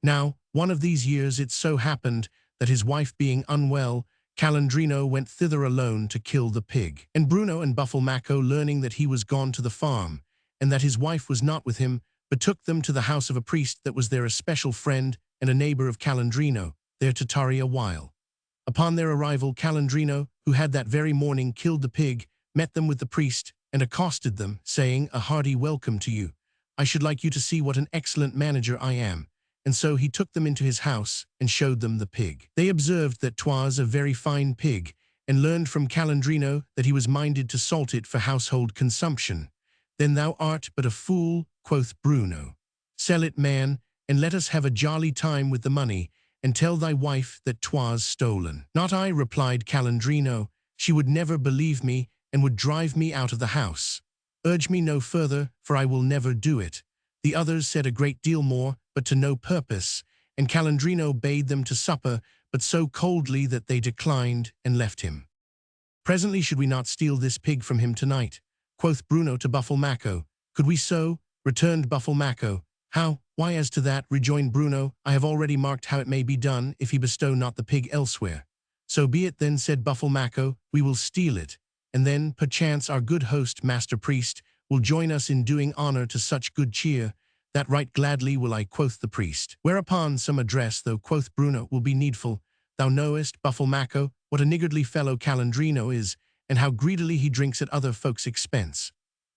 Now, one of these years it so happened that his wife being unwell, Calandrino went thither alone to kill the pig. And Bruno and Buffalmacco, learning that he was gone to the farm, and that his wife was not with him, betook them to the house of a priest that was their especial friend and a neighbor of Calandrino, there to tarry a while. Upon their arrival, Calandrino, who had that very morning killed the pig, met them with the priest, and accosted them, saying, "A hearty welcome to you. I should like you to see what an excellent manager I am." And so he took them into his house, and showed them the pig. They observed that 'twas a very fine pig, and learned from Calandrino that he was minded to salt it for household consumption. "Then thou art but a fool," quoth Bruno. "Sell it, man, and let us have a jolly time with the money, and tell thy wife that 'twas stolen." "Not I," replied Calandrino. "She would never believe me, and would drive me out of the house. Urge me no further, for I will never do it." The others said a great deal more, but to no purpose, and Calandrino bade them to supper, but so coldly that they declined and left him. "Presently should we not steal this pig from him tonight?" quoth Bruno to Buffalmacco. "Could we so?" returned Buffalmacco. "How? Why, as to that," rejoined Bruno, "I have already marked how it may be done, if he bestow not the pig elsewhere." "So be it then," said Buffalmacco, "we will steal it, and then, perchance, our good host, Master Priest, will join us in doing honor to such good cheer." "That right gladly will I," quoth the priest. "Whereupon some address, though," quoth Bruno, "will be needful. Thou knowest, Buffalmacco, what a niggardly fellow Calandrino is, and how greedily he drinks at other folks' expense.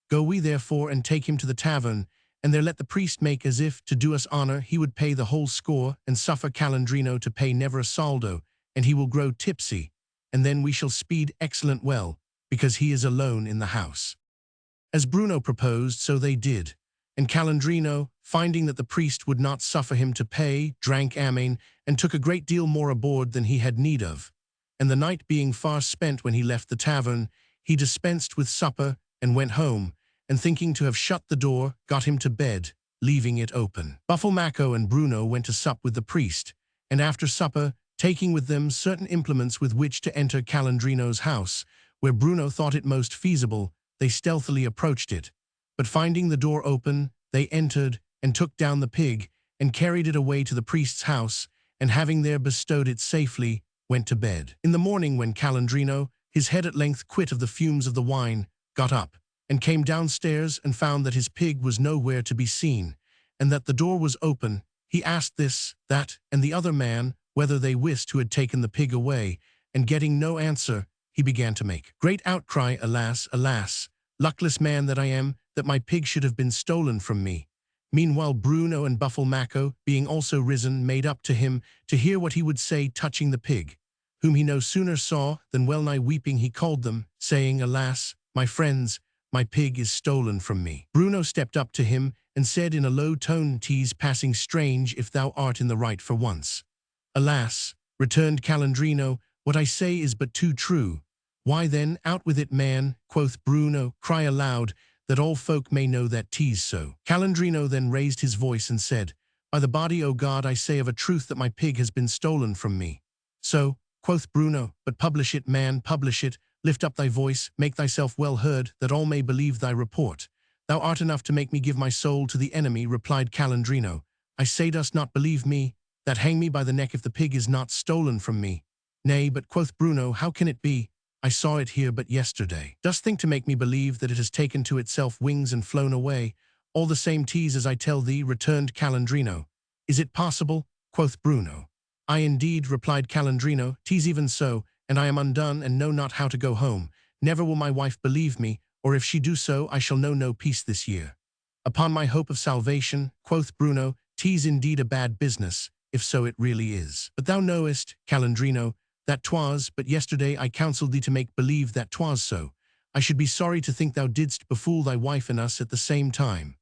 Go we therefore and take him to the tavern, and there let the priest make as if, to do us honor, he would pay the whole score, and suffer Calandrino to pay never a soldo, and he will grow tipsy, and then we shall speed excellent well, because he is alone in the house." As Bruno proposed, so they did, and Calandrino, finding that the priest would not suffer him to pay, drank amain, and took a great deal more aboard than he had need of. And the night being far spent when he left the tavern, he dispensed with supper, and went home, and thinking to have shut the door, got him to bed, leaving it open. Buffalmacco and Bruno went to sup with the priest, and after supper, taking with them certain implements with which to enter Calandrino's house, where Bruno thought it most feasible, they stealthily approached it. But finding the door open, they entered, and took down the pig, and carried it away to the priest's house, and having there bestowed it safely, went to bed. In the morning, when Calandrino, his head at length quit of the fumes of the wine, got up, and came downstairs, and found that his pig was nowhere to be seen, and that the door was open, he asked this, that, and the other man, whether they wist who had taken the pig away, and getting no answer, he began to make great outcry, "Alas, alas, luckless man that I am, that my pig should have been stolen from me." Meanwhile Bruno and Buffalmacco, being also risen, made up to him to hear what he would say touching the pig, whom he no sooner saw than well-nigh weeping he called them, saying, "Alas, my friends, my pig is stolen from me." Bruno stepped up to him and said in a low tone, "'Tis passing strange if thou art in the right for once." "Alas," returned Calandrino, "what I say is but too true." "Why then, out with it, man," quoth Bruno, "cry aloud, that all folk may know that 'tis so." Calandrino then raised his voice and said, "By the body, O God, I say of a truth that my pig has been stolen from me." "So," quoth Bruno, "but publish it, man, publish it, lift up thy voice, make thyself well heard, that all may believe thy report. Thou art enough to make me give my soul to the enemy, replied Calandrino. I say, dost not believe me? That hang me by the neck if the pig is not stolen from me. Nay, but quoth Bruno, how can it be? I saw it here but yesterday. Dost think to make me believe that it has taken to itself wings and flown away? All the same tease as I tell thee, returned Calandrino. Is it possible? Quoth Bruno. I indeed, replied Calandrino, tease even so, and I am undone and know not how to go home. Never will my wife believe me, or if she do so, I shall know no peace this year. Upon my hope of salvation, quoth Bruno, tease indeed a bad business, if so it really is. But thou knowest, Calandrino, that 'twas but yesterday I counselled thee to make believe that 'twas so. I should be sorry to think thou didst befool thy wife and us at the same time.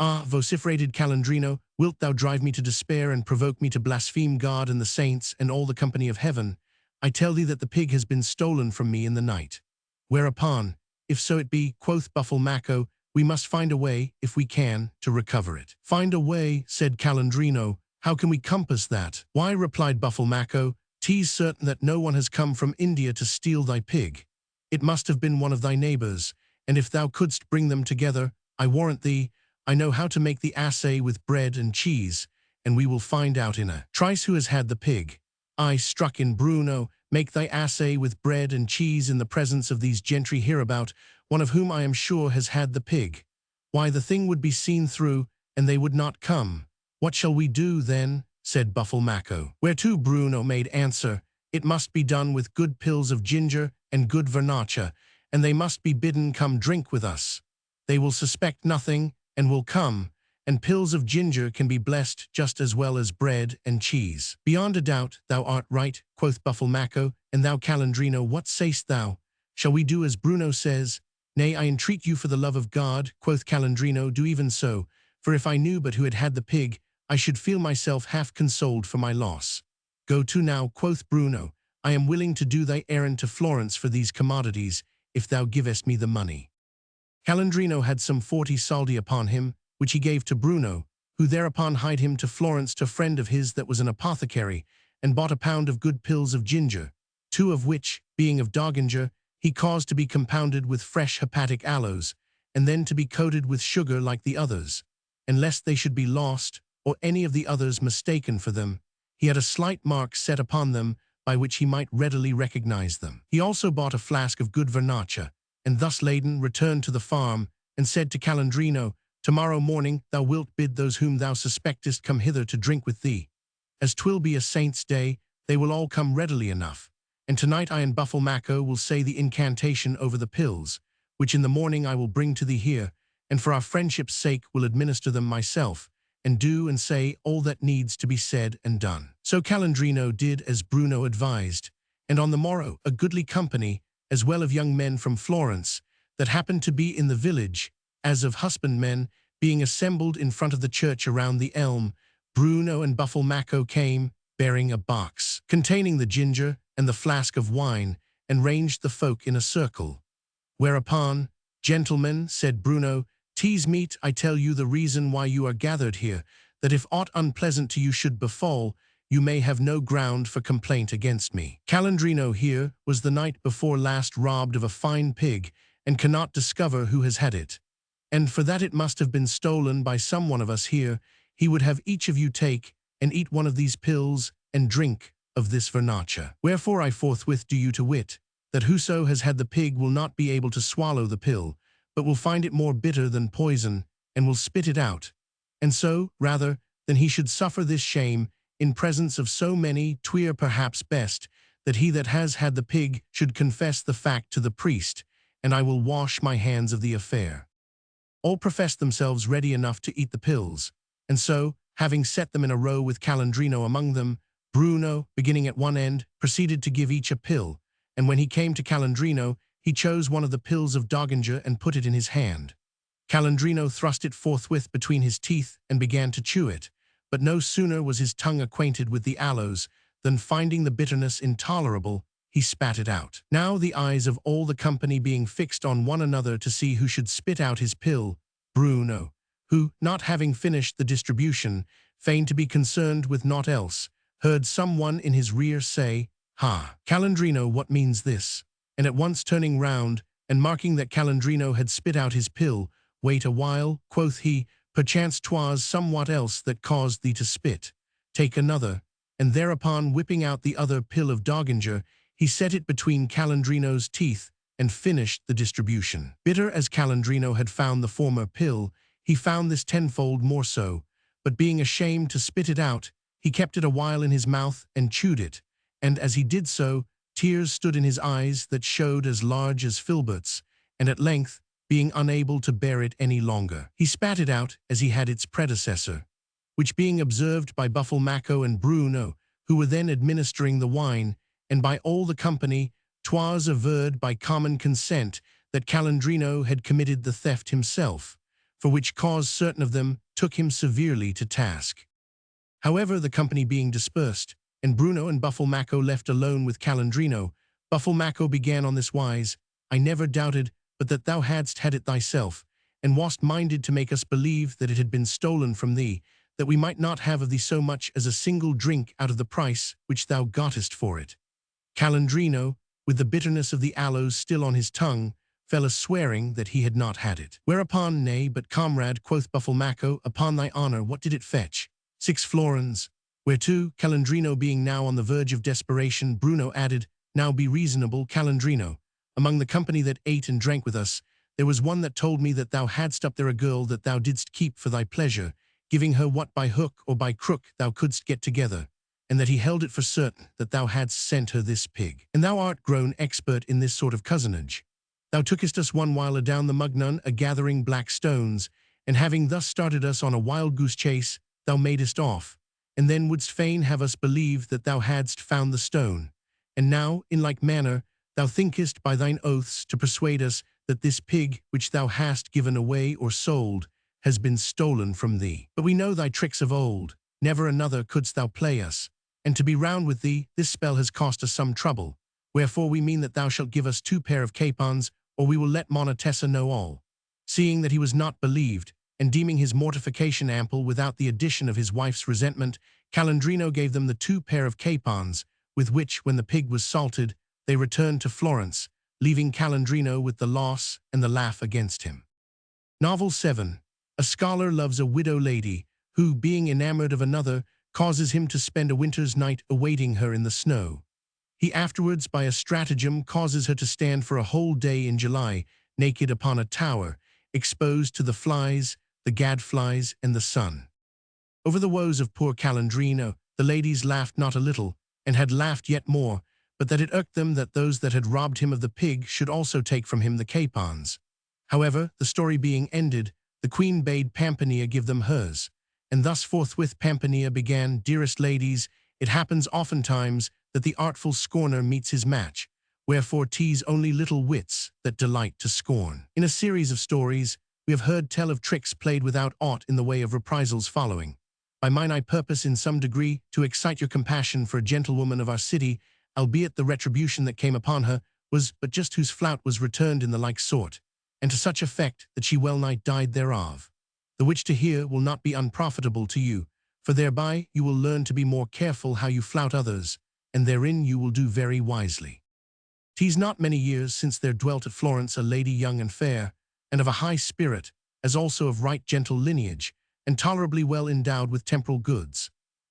Ah, vociferated Calandrino, wilt thou drive me to despair and provoke me to blaspheme God and the saints and all the company of heaven? I tell thee that the pig has been stolen from me in the night. Whereupon, if so it be, quoth Buffalmacco, we must find a way, if we can, to recover it. Find a way, said Calandrino. How can we compass that? Why, replied Buffalmacco, 'tis certain that no one has come from India to steal thy pig. It must have been one of thy neighbours, and if thou couldst bring them together, I warrant thee, I know how to make the assay with bread and cheese, and we will find out in a trice who has had the pig. I, struck in Bruno, make thy assay with bread and cheese in the presence of these gentry hereabout, one of whom I am sure has had the pig. Why, the thing would be seen through, and they would not come. What shall we do, then? Said Buffalmacco. Whereto Bruno made answer, it must be done with good pills of ginger and good vernaccia, and they must be bidden come drink with us. They will suspect nothing, and will come, and pills of ginger can be blessed just as well as bread and cheese. Beyond a doubt, thou art right, quoth Buffalmacco, and thou, Calandrino, what sayst thou? Shall we do as Bruno says? Nay, I entreat you for the love of God, quoth Calandrino, do even so, for if I knew but who had had the pig, I should feel myself half consoled for my loss. Go to now, quoth Bruno, I am willing to do thy errand to Florence for these commodities, if thou givest me the money. Calandrino had some 40 soldi upon him, which he gave to Bruno, who thereupon hied him to Florence to a friend of his that was an apothecary, and bought a pound of good pills of ginger, 2 of which, being of doginger, he caused to be compounded with fresh hepatic aloes, and then to be coated with sugar like the others, and lest they should be lost, or any of the others mistaken for them, he had a slight mark set upon them by which he might readily recognize them. He also bought a flask of good vernaccia, and thus laden returned to the farm, and said to Calandrino, Tomorrow morning thou wilt bid those whom thou suspectest come hither to drink with thee. As 'twill be a saint's day, they will all come readily enough. And tonight I and Buffalmacco will say the incantation over the pills, which in the morning I will bring to thee here, and for our friendship's sake will administer them myself, and do and say all that needs to be said and done. So Calandrino did as Bruno advised, and on the morrow a goodly company, as well of young men from Florence, that happened to be in the village, as of husbandmen, being assembled in front of the church around the elm, Bruno and Buffalmacco came, bearing a box containing the ginger and the flask of wine, and ranged the folk in a circle. Whereupon, Gentlemen, said Bruno, 'tis meet I tell you the reason why you are gathered here, that if aught unpleasant to you should befall, you may have no ground for complaint against me. Calandrino here was the night before last robbed of a fine pig, and cannot discover who has had it. And for that it must have been stolen by some one of us here, he would have each of you take and eat one of these pills and drink of this vernaccia. Wherefore I forthwith do you to wit, that whoso has had the pig will not be able to swallow the pill, but will find it more bitter than poison, and will spit it out. And so, rather than he should suffer this shame, in presence of so many, 'twere perhaps best, that he that has had the pig should confess the fact to the priest, and I will wash my hands of the affair. All professed themselves ready enough to eat the pills, and so, having set them in a row with Calandrino among them, Bruno, beginning at one end, proceeded to give each a pill, and when he came to Calandrino, he chose one of the pills of doginger and put it in his hand. Calandrino thrust it forthwith between his teeth and began to chew it, but no sooner was his tongue acquainted with the aloes than, finding the bitterness intolerable, he spat it out. Now the eyes of all the company being fixed on one another to see who should spit out his pill, Bruno, who, not having finished the distribution, feigned to be concerned with naught else, heard some one in his rear say, Ha, Calandrino, what means this? and at once turning round, and marking that Calandrino had spit out his pill, "Wait a while," quoth he, "perchance 'twas somewhat else that caused thee to spit. Take another." And thereupon whipping out the other pill of Dogginger, he set it between Calandrino's teeth, and finished the distribution. Bitter as Calandrino had found the former pill, he found this tenfold more so, but being ashamed to spit it out, he kept it a while in his mouth and chewed it, and as he did so, tears stood in his eyes that showed as large as filberts, and at length, being unable to bear it any longer, he spat it out as he had its predecessor, which being observed by Buffalmacco and Bruno, who were then administering the wine, and by all the company, 'twas averred by common consent that Calandrino had committed the theft himself, for which cause certain of them took him severely to task. However, the company being dispersed, and Bruno and Buffalmacco left alone with Calandrino, Buffalmacco began on this wise: "I never doubted but that thou hadst had it thyself, and wast minded to make us believe that it had been stolen from thee, that we might not have of thee so much as a single drink out of the price which thou gottest for it." Calandrino, with the bitterness of the aloes still on his tongue, fell a swearing that he had not had it. Whereupon, "Nay, but comrade," quoth Buffalmacco, "upon thy honour, what did it fetch?" 6 florins. Whereto, Calandrino being now on the verge of desperation, Bruno added, "Now be reasonable, Calandrino. Among the company that ate and drank with us, there was one that told me that thou hadst up there a girl that thou didst keep for thy pleasure, giving her what by hook or by crook thou couldst get together, and that he held it for certain that thou hadst sent her this pig. And thou art grown expert in this sort of cozenage. Thou tookest us one while adown the Mugnon a-gathering black stones, and having thus started us on a wild goose chase, thou madest off, and then wouldst fain have us believe that thou hadst found the stone. And now, in like manner, thou thinkest by thine oaths to persuade us that this pig which thou hast given away or sold has been stolen from thee. But we know thy tricks of old, never another couldst thou play us, and to be round with thee, this spell has cost us some trouble, wherefore we mean that thou shalt give us 2 pair of capons, or we will let Monetessa know all." Seeing that he was not believed, and deeming his mortification ample without the addition of his wife's resentment, Calandrino gave them the 2 pair of capons, with which, when the pig was salted, they returned to Florence, leaving Calandrino with the loss and the laugh against him. Novel 7. A scholar loves a widow lady, who, being enamored of another, causes him to spend a winter's night awaiting her in the snow. He afterwards, by a stratagem, causes her to stand for a whole day in July, naked upon a tower, exposed to the flies, the gadflies, and the sun. Over the woes of poor Calandrino, the ladies laughed not a little, and had laughed yet more, but that it irked them that those that had robbed him of the pig should also take from him the capons. However, the story being ended, the queen bade Pampinea give them hers, and thus forthwith Pampinea began, "Dearest ladies, it happens oftentimes that the artful scorner meets his match, wherefore 'tis only little wits that delight to scorn." In a series of stories, we have heard tell of tricks played without aught in the way of reprisals following. By mine I purpose in some degree to excite your compassion for a gentlewoman of our city, albeit the retribution that came upon her was but just whose flout was returned in the like sort, and to such effect that she well-nigh died thereof. The which to hear will not be unprofitable to you, for thereby you will learn to be more careful how you flout others, and therein you will do very wisely. 'Tis not many years since there dwelt at Florence a lady young and fair, and of a high spirit, as also of right gentle lineage, and tolerably well endowed with temporal goods.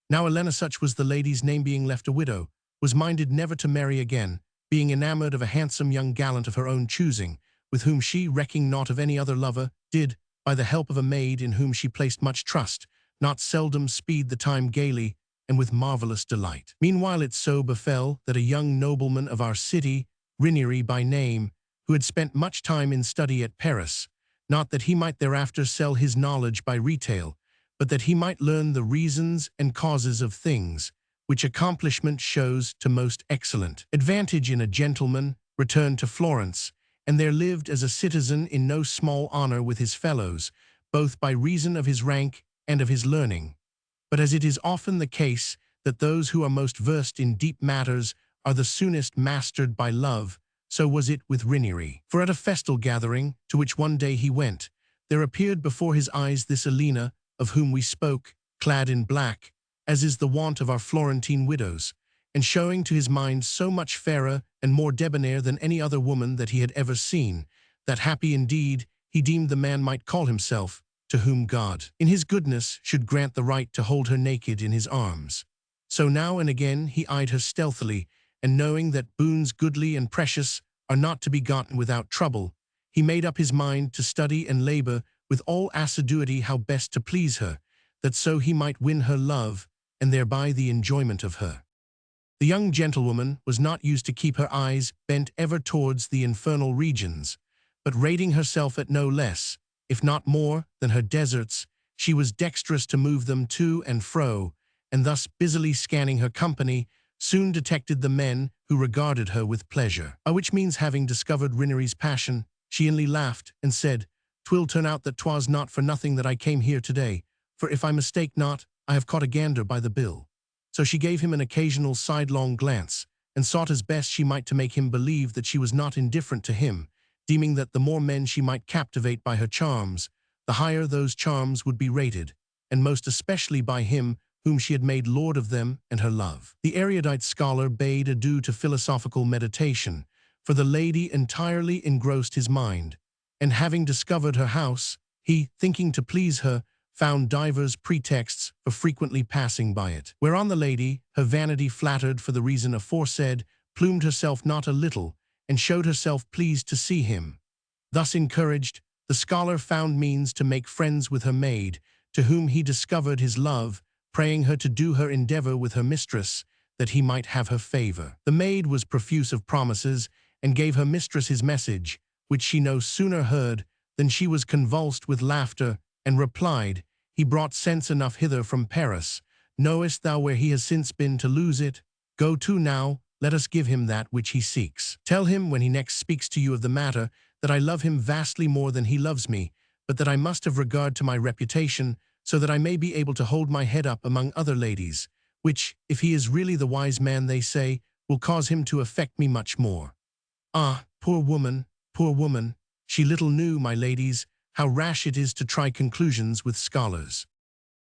Now Elena, such was the lady's name, being left a widow, was minded never to marry again, being enamored of a handsome young gallant of her own choosing, with whom she, recking naught of any other lover, did, by the help of a maid in whom she placed much trust, not seldom speed the time gaily, and with marvellous delight. Meanwhile it so befell that a young nobleman of our city, Rinieri by name, who had spent much time in study at Paris, not that he might thereafter sell his knowledge by retail, but that he might learn the reasons and causes of things, which accomplishment shows to most excellent advantage in a gentleman, returned to Florence, and there lived as a citizen in no small honor with his fellows, both by reason of his rank and of his learning. But as it is often the case that those who are most versed in deep matters are the soonest mastered by love, so was it with Rinieri. For at a festal gathering, to which one day he went, there appeared before his eyes this Elena, of whom we spoke, clad in black, as is the wont of our Florentine widows, and showing to his mind so much fairer and more debonair than any other woman that he had ever seen, that happy indeed he deemed the man might call himself, to whom God, in his goodness, should grant the right to hold her naked in his arms. So now and again he eyed her stealthily, and knowing that boons goodly and precious are not to be gotten without trouble, he made up his mind to study and labor with all assiduity how best to please her, that so he might win her love, and thereby the enjoyment of her. The young gentlewoman was not used to keep her eyes bent ever towards the infernal regions, but rating herself at no less, if not more, than her deserts, she was dexterous to move them to and fro, and thus busily scanning her company, soon detected the men who regarded her with pleasure. By which means, having discovered Rinnery's passion, she inly laughed, and said, "'Twill turn out that 'twas not for nothing that I came here today, for if I mistake not, I have caught a gander by the bill." So she gave him an occasional sidelong glance, and sought as best she might to make him believe that she was not indifferent to him, deeming that the more men she might captivate by her charms, the higher those charms would be rated, and most especially by him whom she had made lord of them and her love. The erudite scholar bade adieu to philosophical meditation, for the lady entirely engrossed his mind, and having discovered her house, he, thinking to please her, found divers pretexts for frequently passing by it. Whereon the lady, her vanity flattered for the reason aforesaid, plumed herself not a little, and showed herself pleased to see him. Thus encouraged, the scholar found means to make friends with her maid, to whom he discovered his love, praying her to do her endeavor with her mistress, that he might have her favor. The maid was profuse of promises, and gave her mistress his message, which she no sooner heard than she was convulsed with laughter, and replied, "He brought sense enough hither from Paris. Knowest thou where he has since been to lose it? Go to now, let us give him that which he seeks. Tell him, when he next speaks to you of the matter, that I love him vastly more than he loves me, but that I must have regard to my reputation, so that I may be able to hold my head up among other ladies, which, if he is really the wise man they say, will cause him to affect me much more." Ah, poor woman, she little knew, my ladies, how rash it is to try conclusions with scholars.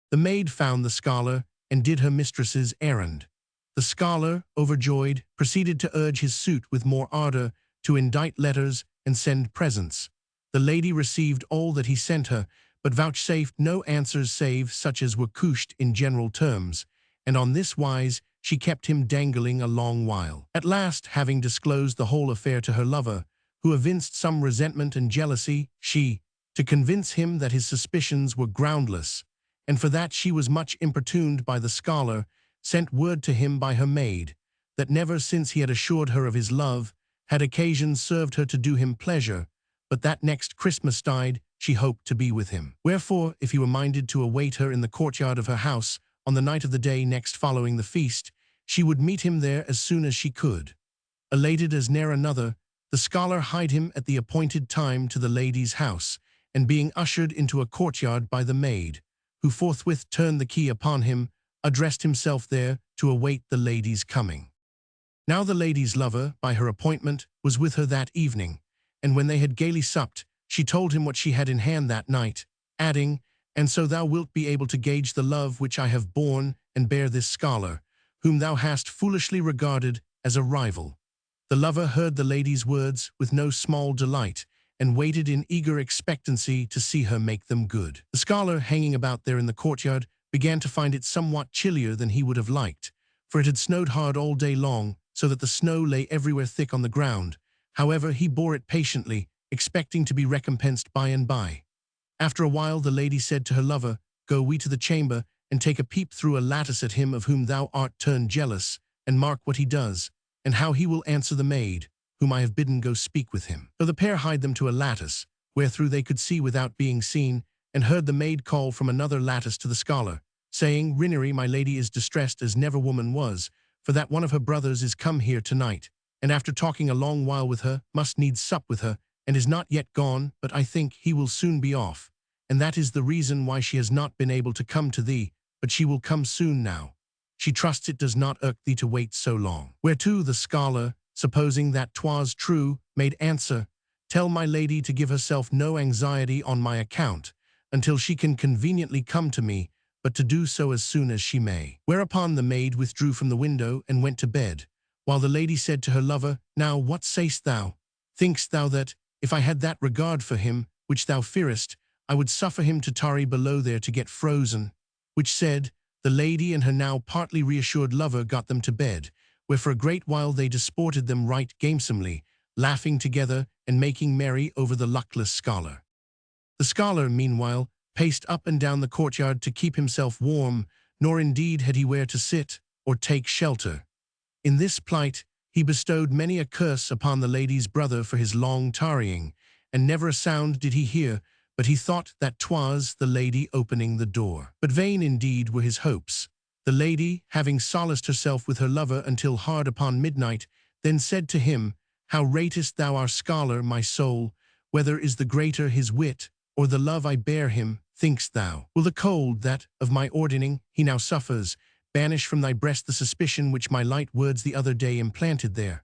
The maid found the scholar, and did her mistress's errand. The scholar, overjoyed, proceeded to urge his suit with more ardor, to indite letters and send presents. The lady received all that he sent her, but vouchsafed no answers save such as were couched in general terms, and on this wise she kept him dangling a long while. At last, having disclosed the whole affair to her lover, who evinced some resentment and jealousy, she, to convince him that his suspicions were groundless, and for that she was much importuned by the scholar, sent word to him by her maid, that never since he had assured her of his love, had occasion served her to do him pleasure, but that next Christmastide she hoped to be with him. Wherefore, if he were minded to await her in the courtyard of her house on the night of the day next following the feast, she would meet him there as soon as she could. Elated as ne'er another, the scholar hied him at the appointed time to the lady's house, and being ushered into a courtyard by the maid, who forthwith turned the key upon him, addressed himself there to await the lady's coming. Now the lady's lover, by her appointment, was with her that evening, and when they had gaily supped, she told him what she had in hand that night, adding, "And so thou wilt be able to gauge the love which I have borne and bear this scholar, whom thou hast foolishly regarded as a rival." The lover heard the lady's words with no small delight, and waited in eager expectancy to see her make them good. The scholar, hanging about there in the courtyard, began to find it somewhat chillier than he would have liked, for it had snowed hard all day long, so that the snow lay everywhere thick on the ground. However, he bore it patiently, expecting to be recompensed by and by. After a while the lady said to her lover, "Go we to the chamber, and take a peep through a lattice at him of whom thou art turned jealous, and mark what he does, and how he will answer the maid, whom I have bidden go speak with him." So the pair hied them to a lattice, wherethrough they could see without being seen, and heard the maid call from another lattice to the scholar, saying, "Rinnery, my lady is distressed as never woman was, for that one of her brothers is come here tonight, and after talking a long while with her, must needs sup with her, and is not yet gone, but I think he will soon be off, and that is the reason why she has not been able to come to thee, but she will come soon now. She trusts it does not irk thee to wait so long." Whereto the scholar, supposing that 'twas true, made answer, "Tell my lady to give herself no anxiety on my account, until she can conveniently come to me, but to do so as soon as she may. Whereupon the maid withdrew from the window and went to bed, while the lady said to her lover, Now what sayst thou? Think'st thou that, if I had that regard for him, which thou fearest, I would suffer him to tarry below there to get frozen? Which said, the lady and her now partly reassured lover got them to bed, where for a great while they disported them right gamesomely, laughing together and making merry over the luckless scholar. The scholar, meanwhile, paced up and down the courtyard to keep himself warm, nor indeed had he where to sit or take shelter. In this plight he bestowed many a curse upon the lady's brother for his long tarrying, and never a sound did he hear, but he thought that 'twas the lady opening the door. But vain indeed were his hopes. The lady, having solaced herself with her lover until hard upon midnight, then said to him, How ratest thou our scholar, my soul? Whether is the greater his wit, or the love I bear him, think'st thou? Will the cold that, of my ordaining, he now suffers, banish from thy breast the suspicion which my light words the other day implanted there?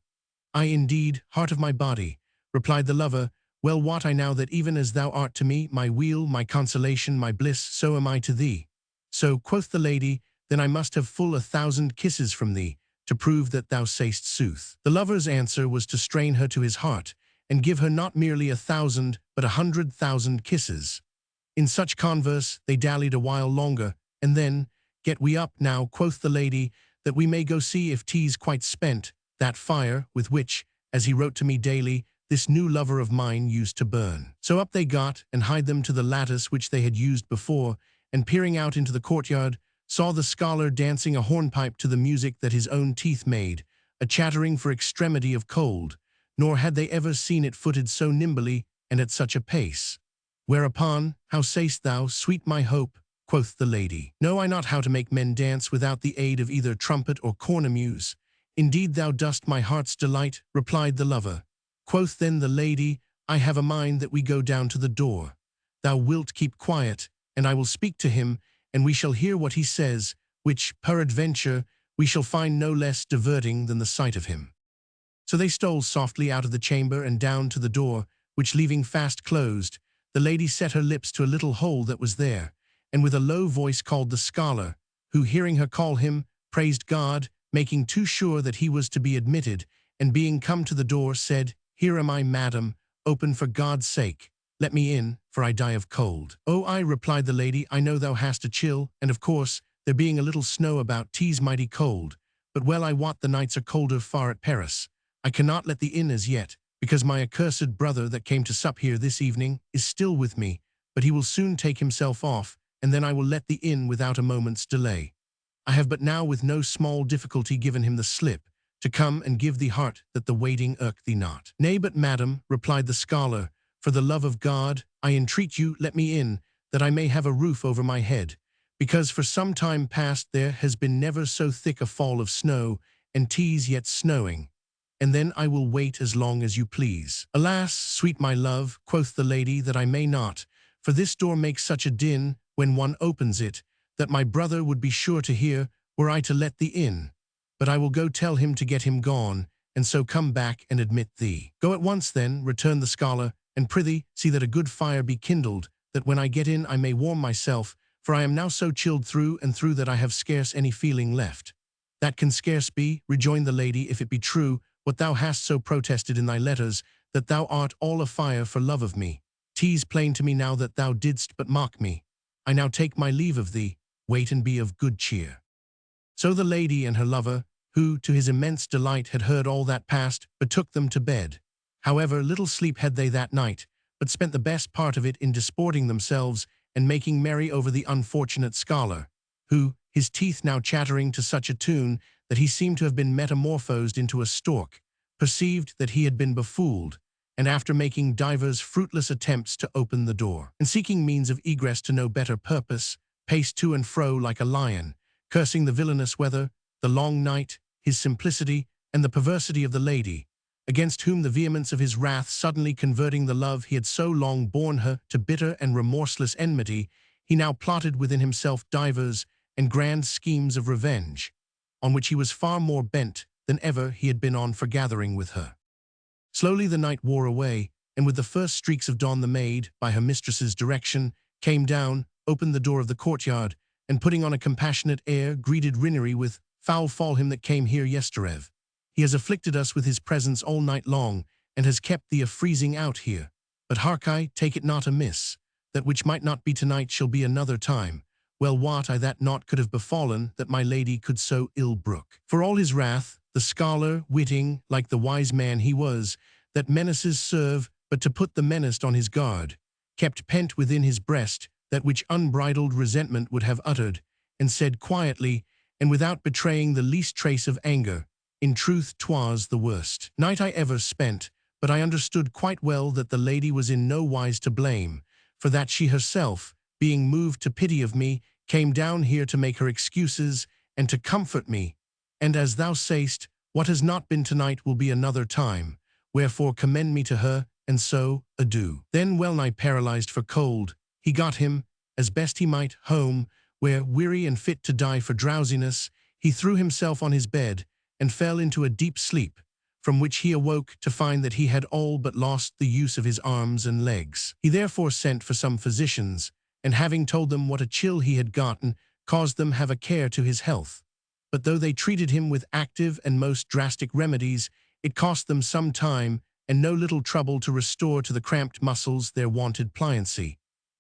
Ay, indeed, heart of my body, replied the lover, well wot I now that even as thou art to me, my weal, my consolation, my bliss, so am I to thee. So, quoth the lady, then I must have full 1,000 kisses from thee, to prove that thou say'st sooth. The lover's answer was to strain her to his heart, and give her not merely 1,000, but 100,000 kisses. In such converse they dallied a while longer, and then, Get we up now, quoth the lady, that we may go see if 'tis quite spent, that fire, with which, as he wrote to me daily, this new lover of mine used to burn. So up they got, and hied them to the lattice which they had used before, and peering out into the courtyard, saw the scholar dancing a hornpipe to the music that his own teeth made, a chattering for extremity of cold, nor had they ever seen it footed so nimbly and at such a pace. Whereupon, how sayst thou, sweet my hope, quoth the lady. Know I not how to make men dance without the aid of either trumpet or cornemuse? Indeed thou dost my heart's delight, replied the lover. Quoth then the lady, I have a mind that we go down to the door. Thou wilt keep quiet, and I will speak to him, and we shall hear what he says, which, peradventure, we shall find no less diverting than the sight of him. So they stole softly out of the chamber and down to the door, which leaving fast closed, the lady set her lips to a little hole that was there, and with a low voice called the scholar, who, hearing her call him, praised God, making too sure that he was to be admitted, and being come to the door, said, Here am I, madam, open for God's sake. Let me in, for I die of cold. Oh, I, replied the lady, I know thou hast a chill, and of course, there being a little snow about, 'tis mighty cold, but well I wot the nights are colder far at Paris. I cannot let thee in as yet, because my accursed brother that came to sup here this evening is still with me, but he will soon take himself off, and then I will let thee in without a moment's delay. I have but now with no small difficulty given him the slip, to come and give thee heart that the waiting irk thee not. Nay, but madam, replied the scholar, for the love of God, I entreat you let me in, that I may have a roof over my head, because for some time past there has been never so thick a fall of snow, and 'tis yet snowing, and then I will wait as long as you please. Alas, sweet my love, quoth the lady, that I may not, for this door makes such a din when one opens it, that my brother would be sure to hear, were I to let thee in. But I will go tell him to get him gone, and so come back and admit thee. Go at once then, returned the scholar, and prithee see that a good fire be kindled, that when I get in I may warm myself, for I am now so chilled through and through that I have scarce any feeling left. That can scarce be, rejoined the lady, if it be true, what thou hast so protested in thy letters, that thou art all afire for love of me. 'Tis plain to me now that thou didst but mock me. I now take my leave of thee, wait and be of good cheer. So the lady and her lover, who, to his immense delight, had heard all that passed, betook them to bed. However, little sleep had they that night, but spent the best part of it in disporting themselves and making merry over the unfortunate scholar, who, his teeth now chattering to such a tune that he seemed to have been metamorphosed into a stork, perceived that he had been befooled, and after making divers fruitless attempts to open the door, and seeking means of egress to no better purpose, paced to and fro like a lion, cursing the villainous weather, the long night, his simplicity, and the perversity of the lady, against whom the vehemence of his wrath suddenly converting the love he had so long borne her to bitter and remorseless enmity, he now plotted within himself divers and grand schemes of revenge, on which he was far more bent than ever he had been on forgathering with her. Slowly the night wore away, and with the first streaks of dawn the maid, by her mistress's direction, came down, opened the door of the courtyard, and putting on a compassionate air, greeted Rinnery with, "Foul fall him that came here yesterev. He has afflicted us with his presence all night long, and has kept thee a freezing out here. But hark I, take it not amiss. That which might not be tonight shall be another time. Well wot I that naught could have befallen that my lady could so ill brook." For all his wrath, the scholar, witting, like the wise man he was, that menaces serve but to put the menaced on his guard, kept pent within his breast that which unbridled resentment would have uttered, and said quietly, and without betraying the least trace of anger, "In truth 'twas the worst night I ever spent, but I understood quite well that the lady was in no wise to blame, for that she herself, being moved to pity of me, came down here to make her excuses and to comfort me. And as thou sayst, what has not been tonight will be another time, wherefore commend me to her, and so, adieu." Then, well-nigh paralyzed for cold, he got him, as best he might, home, where, weary and fit to die for drowsiness, he threw himself on his bed and fell into a deep sleep, from which he awoke to find that he had all but lost the use of his arms and legs. He therefore sent for some physicians, and having told them what a chill he had gotten, caused them have a care to his health. But though they treated him with active and most drastic remedies, it cost them some time and no little trouble to restore to the cramped muscles their wonted pliancy.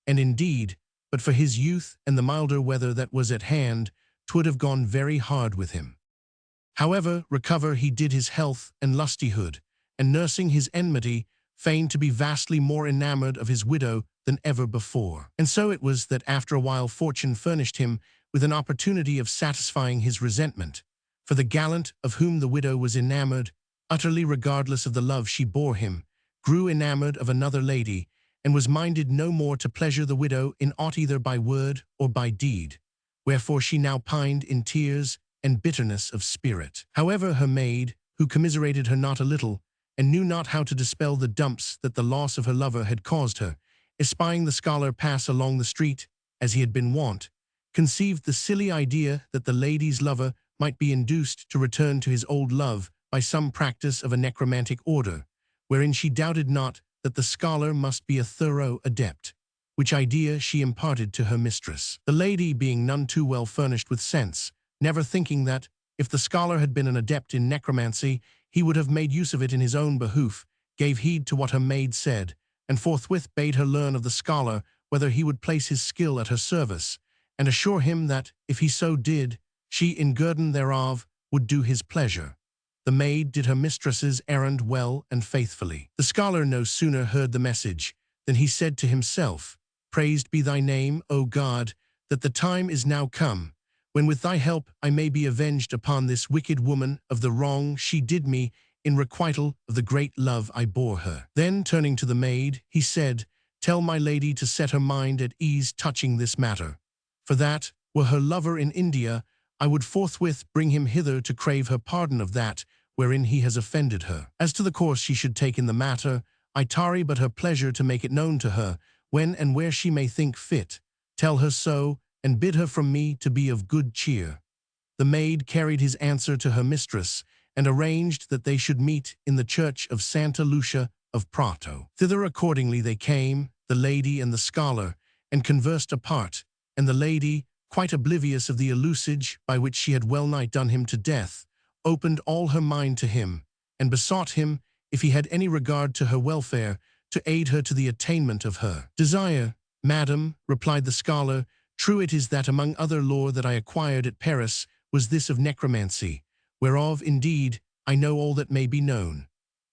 And indeed, but for his youth and the milder weather that was at hand, 'twould have gone very hard with him. However, recover he did his health and lustihood, and nursing his enmity, feigned to be vastly more enamored of his widow than ever before. And so it was that after a while fortune furnished him with an opportunity of satisfying his resentment, for the gallant of whom the widow was enamored, utterly regardless of the love she bore him, grew enamored of another lady, and was minded no more to pleasure the widow in aught either by word or by deed, wherefore she now pined in tears and bitterness of spirit. However, her maid, who commiserated her not a little, and knew not how to dispel the dumps that the loss of her lover had caused her, espying the scholar pass along the street, as he had been wont, conceived the silly idea that the lady's lover might be induced to return to his old love by some practice of a necromantic order, wherein she doubted not that the scholar must be a thorough adept, which idea she imparted to her mistress. The lady, being none too well furnished with sense, never thinking that, if the scholar had been an adept in necromancy, he would have made use of it in his own behoof, gave heed to what her maid said, and forthwith bade her learn of the scholar whether he would place his skill at her service, and assure him that, if he so did, she, in guerdon thereof, would do his pleasure. The maid did her mistress's errand well and faithfully. The scholar no sooner heard the message than he said to himself, "Praised be thy name, O God, that the time is now come, when with thy help I may be avenged upon this wicked woman of the wrong she did me in requital of the great love I bore her." Then, turning to the maid, he said, "Tell my lady to set her mind at ease touching this matter, for that, were her lover in India, I would forthwith bring him hither to crave her pardon of that wherein he has offended her. As to the course she should take in the matter, I tarry but her pleasure to make it known to her, when and where she may think fit. Tell her so, and bid her from me to be of good cheer." The maid carried his answer to her mistress, and arranged that they should meet in the church of Santa Lucia of Prato. Thither accordingly they came, the lady and the scholar, and conversed apart, and the lady, quite oblivious of the elusage by which she had well-nigh done him to death, opened all her mind to him, and besought him, if he had any regard to her welfare, to aid her to the attainment of her desire. "Madam," replied the scholar, "true it is that among other lore that I acquired at Paris was this of necromancy, whereof, indeed, I know all that may be known.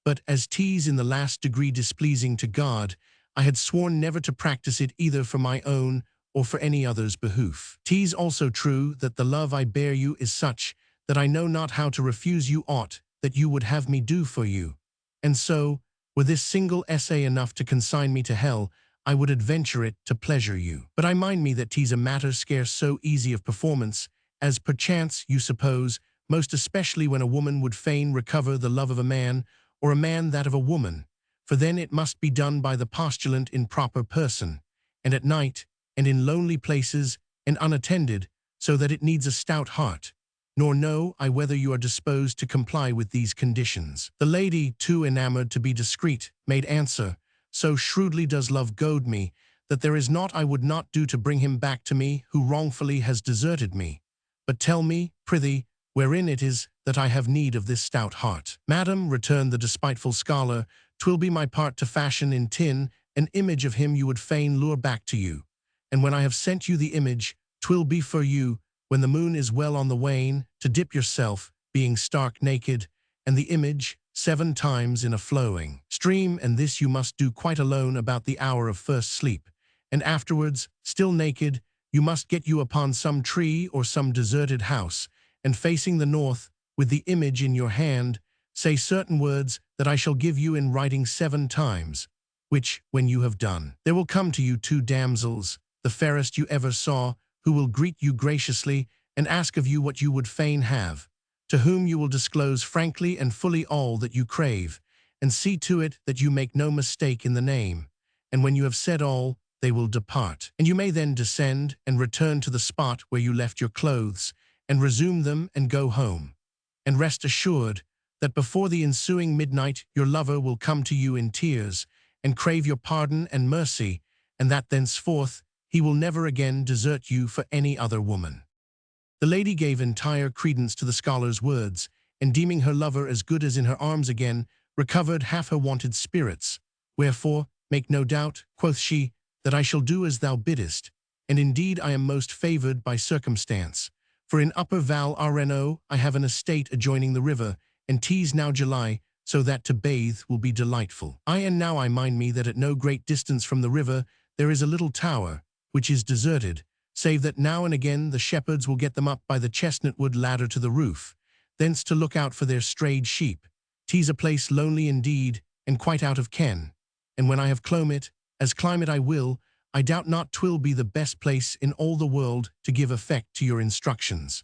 But as 'tis in the last degree displeasing to God, I had sworn never to practice it either for my own or for any other's behoof. 'Tis also true that the love I bear you is such that I know not how to refuse you aught that you would have me do for you. And so, were this single essay enough to consign me to hell, I would adventure it to pleasure you. But I mind me that 'tis a matter scarce so easy of performance, as perchance you suppose, most especially when a woman would fain recover the love of a man, or a man that of a woman, for then it must be done by the postulant in proper person, and at night, and in lonely places, and unattended, so that it needs a stout heart. Nor know I whether you are disposed to comply with these conditions." The lady, too enamored to be discreet, made answer, "So shrewdly does love goad me, that there is naught I would not do to bring him back to me who wrongfully has deserted me. But tell me, prithee, wherein it is that I have need of this stout heart." "Madam," returned the despiteful scholar, "'twill be my part to fashion in tin an image of him you would fain lure back to you. And when I have sent you the image, 'twill be for you, when the moon is well on the wane, to dip yourself, being stark naked, and the image 7 times in a flowing stream, and this you must do quite alone about the hour of first sleep. And afterwards, still naked, you must get you upon some tree or some deserted house, and facing the north, with the image in your hand, say certain words that I shall give you in writing 7 times, which, when you have done, there will come to you 2 damsels, the fairest you ever saw, who will greet you graciously and ask of you what you would fain have, to whom you will disclose frankly and fully all that you crave, and see to it that you make no mistake in the name. And when you have said all, they will depart. And you may then descend and return to the spot where you left your clothes, and resume them and go home. And rest assured that before the ensuing midnight your lover will come to you in tears, and crave your pardon and mercy, and that thenceforth he will never again desert you for any other woman." The lady gave entire credence to the scholar's words, and deeming her lover as good as in her arms again, recovered half her wonted spirits. "Wherefore, make no doubt," quoth she, "that I shall do as thou biddest, and indeed I am most favoured by circumstance. For in Upper Val Areno I have an estate adjoining the river, and 'tis now July, so that to bathe will be delightful. And now I mind me that at no great distance from the river there is a little tower, which is deserted, save that now and again the shepherds will get them up by the chestnut-wood ladder to the roof, thence to look out for their strayed sheep. 'Tis a place lonely indeed, and quite out of ken. And when I have clomb it, as climb it I will, I doubt not 'twill be the best place in all the world to give effect to your instructions."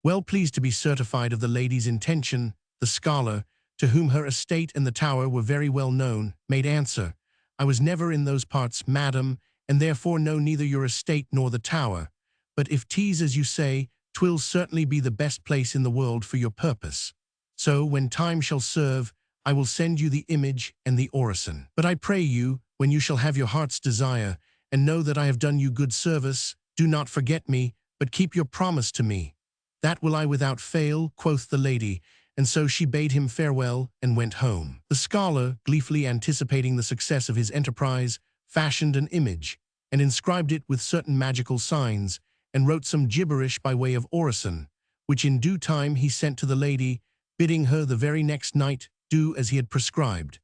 Well pleased to be certified of the lady's intention, the scholar, to whom her estate and the tower were very well known, made answer, "I was never in those parts, madam, and therefore know neither your estate nor the tower. But if 'tis as you say, 'twill certainly be the best place in the world for your purpose. So, when time shall serve, I will send you the image and the orison. But I pray you, when you shall have your heart's desire, and know that I have done you good service, do not forget me, but keep your promise to me." "That will I without fail," quoth the lady, and so she bade him farewell and went home. The scholar, gleefully anticipating the success of his enterprise, fashioned an image, and inscribed it with certain magical signs, and wrote some gibberish by way of orison, which in due time he sent to the lady, bidding her the very next night do as he had prescribed.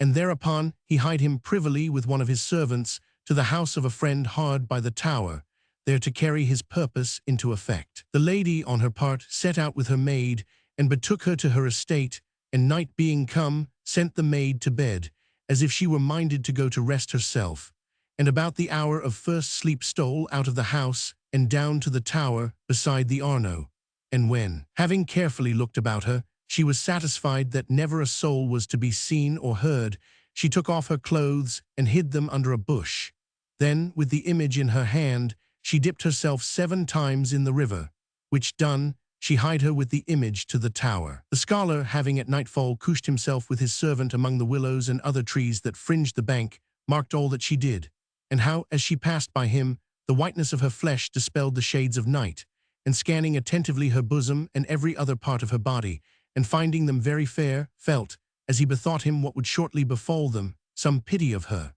And thereupon he hied him privily with one of his servants to the house of a friend hard by the tower, there to carry his purpose into effect. The lady, on her part, set out with her maid, and betook her to her estate, and night being come, sent the maid to bed, as if she were minded to go to rest herself, and about the hour of first sleep stole out of the house, and down to the tower beside the Arno, and when, having carefully looked about her, she was satisfied that never a soul was to be seen or heard, she took off her clothes and hid them under a bush. Then, with the image in her hand, she dipped herself 7 times in the river, which done, she hied her with the image to the tower. The scholar, having at nightfall couched himself with his servant among the willows and other trees that fringed the bank, marked all that she did, and how, as she passed by him, the whiteness of her flesh dispelled the shades of night, and scanning attentively her bosom and every other part of her body, and finding them very fair, felt, as he bethought him what would shortly befall them, some pity of her,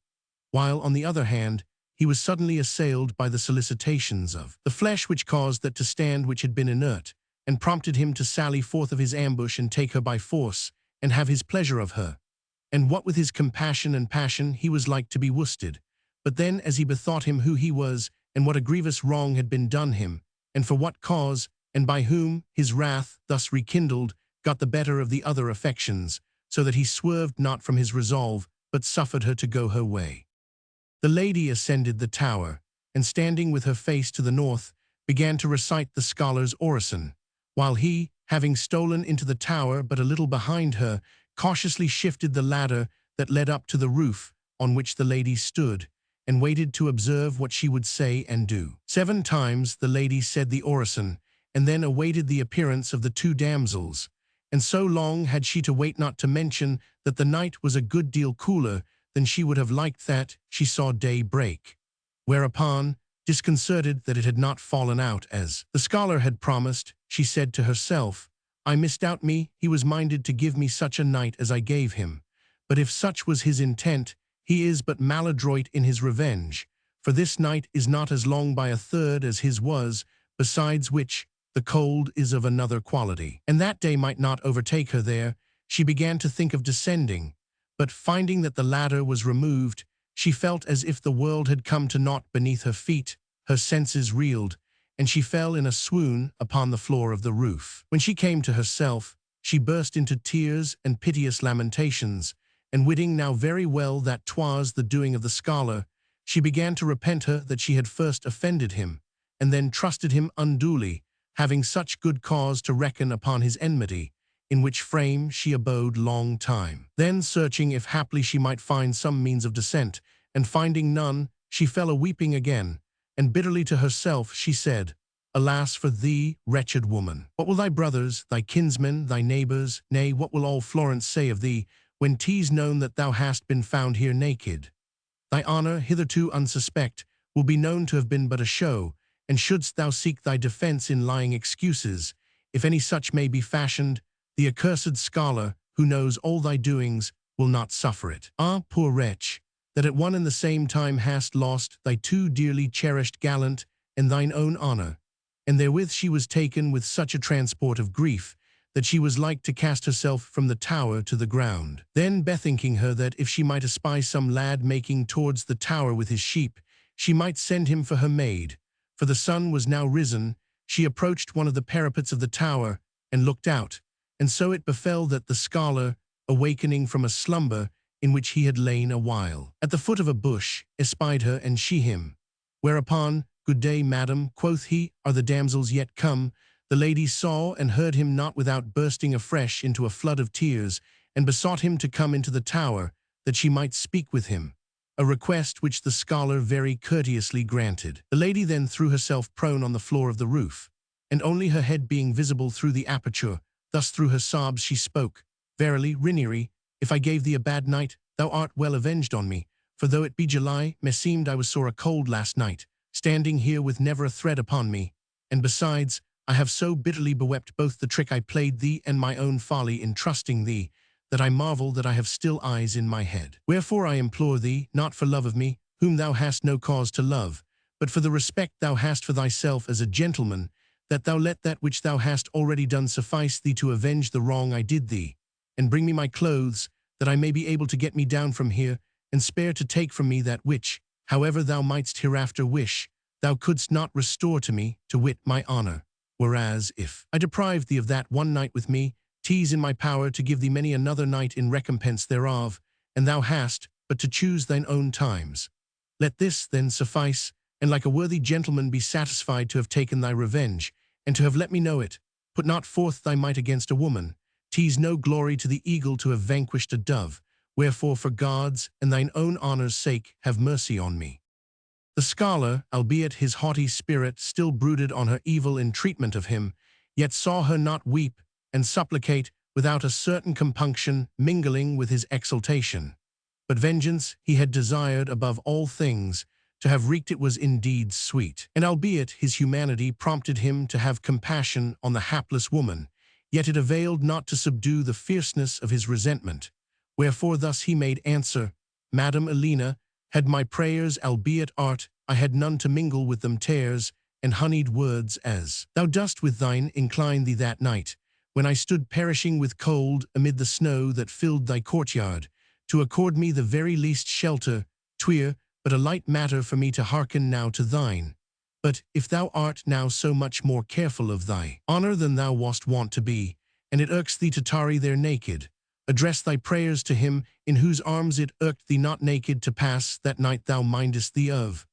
while, on the other hand, he was suddenly assailed by the solicitations of the flesh which caused that to stand which had been inert, and prompted him to sally forth of his ambush and take her by force, and have his pleasure of her. And what with his compassion and passion he was like to be worsted. But then, as he bethought him who he was, and what a grievous wrong had been done him, and for what cause, and by whom, his wrath, thus rekindled, got the better of the other affections, so that he swerved not from his resolve, but suffered her to go her way. The lady ascended the tower, and standing with her face to the north, began to recite the scholar's orison, while he, having stolen into the tower but a little behind her, cautiously shifted the ladder that led up to the roof on which the lady stood, and waited to observe what she would say and do. 7 times the lady said the orison, and then awaited the appearance of the 2 damsels, and so long had she to wait, not to mention that the night was a good deal cooler, than she would have liked that she saw day break. Whereupon, disconcerted that it had not fallen out as the scholar had promised, she said to herself, I misdoubt me he was minded to give me such a night as I gave him. But if such was his intent, he is but maladroit in his revenge, for this night is not as long by a third as his was, besides which, the cold is of another quality. And that day might not overtake her there, she began to think of descending, but finding that the ladder was removed, she felt as if the world had come to naught beneath her feet, her senses reeled, and she fell in a swoon upon the floor of the roof. When she came to herself, she burst into tears and piteous lamentations, and witting now very well that 'twas the doing of the scholar, she began to repent her that she had first offended him, and then trusted him unduly, having such good cause to reckon upon his enmity, in which frame she abode long time. Then searching if haply she might find some means of descent, and finding none, she fell a-weeping again, and bitterly to herself she said, Alas for thee, wretched woman! What will thy brothers, thy kinsmen, thy neighbors, nay, what will all Florence say of thee, when 'tis known that thou hast been found here naked? Thy honor, hitherto unsuspect, will be known to have been but a show, and shouldst thou seek thy defense in lying excuses, if any such may be fashioned, the accursed scholar, who knows all thy doings, will not suffer it. Ah, poor wretch, that at one and the same time hast lost thy too dearly cherished gallant and thine own honor. And therewith she was taken with such a transport of grief, that she was like to cast herself from the tower to the ground. Then bethinking her that if she might espy some lad making towards the tower with his sheep, she might send him for her maid, for the sun was now risen, she approached one of the parapets of the tower, and looked out, and so it befell that the scholar, awakening from a slumber in which he had lain a while, at the foot of a bush, espied her and she him. Whereupon, Good day, madam, quoth he, are the damsels yet come? The lady saw and heard him not without bursting afresh into a flood of tears, and besought him to come into the tower, that she might speak with him, a request which the scholar very courteously granted. The lady then threw herself prone on the floor of the roof, and only her head being visible through the aperture, thus through her sobs she spoke, Verily, Rinieri, if I gave thee a bad night, thou art well avenged on me, for though it be July, meseemed I was sore a cold last night, standing here with never a thread upon me, and besides, I have so bitterly bewept both the trick I played thee and my own folly in trusting thee, that I marvel that I have still eyes in my head. Wherefore I implore thee, not for love of me, whom thou hast no cause to love, but for the respect thou hast for thyself as a gentleman, that thou let that which thou hast already done suffice thee to avenge the wrong I did thee, and bring me my clothes, that I may be able to get me down from here, and spare to take from me that which, however thou mightst hereafter wish, thou couldst not restore to me, to wit, my honor. Whereas, if I deprived thee of that one night with me, 'tis in my power to give thee many another night in recompense thereof, and thou hast but to choose thine own times. Let this, then, suffice, and like a worthy gentleman be satisfied to have taken thy revenge, and to have let me know it. Put not forth thy might against a woman. 'Tis no glory to the eagle to have vanquished a dove. Wherefore, for God's and thine own honor's sake, have mercy on me. The scholar, albeit his haughty spirit still brooded on her evil entreatment of him, yet saw her not weep and supplicate without a certain compunction mingling with his exultation. But vengeance he had desired above all things, to have wreaked it was indeed sweet. And albeit his humanity prompted him to have compassion on the hapless woman, yet it availed not to subdue the fierceness of his resentment. Wherefore thus he made answer, Madam Elena, had my prayers albeit art, I had none to mingle with them tears, and honeyed words as thou dost with thine incline thee that night, when I stood perishing with cold amid the snow that filled thy courtyard, to accord me the very least shelter, 'twere but a light matter for me to hearken now to thine. But if thou art now so much more careful of thy honor than thou wast wont to be, and it irks thee to tarry there naked, address thy prayers to him in whose arms it irked thee not naked to pass that night thou mindest thee of,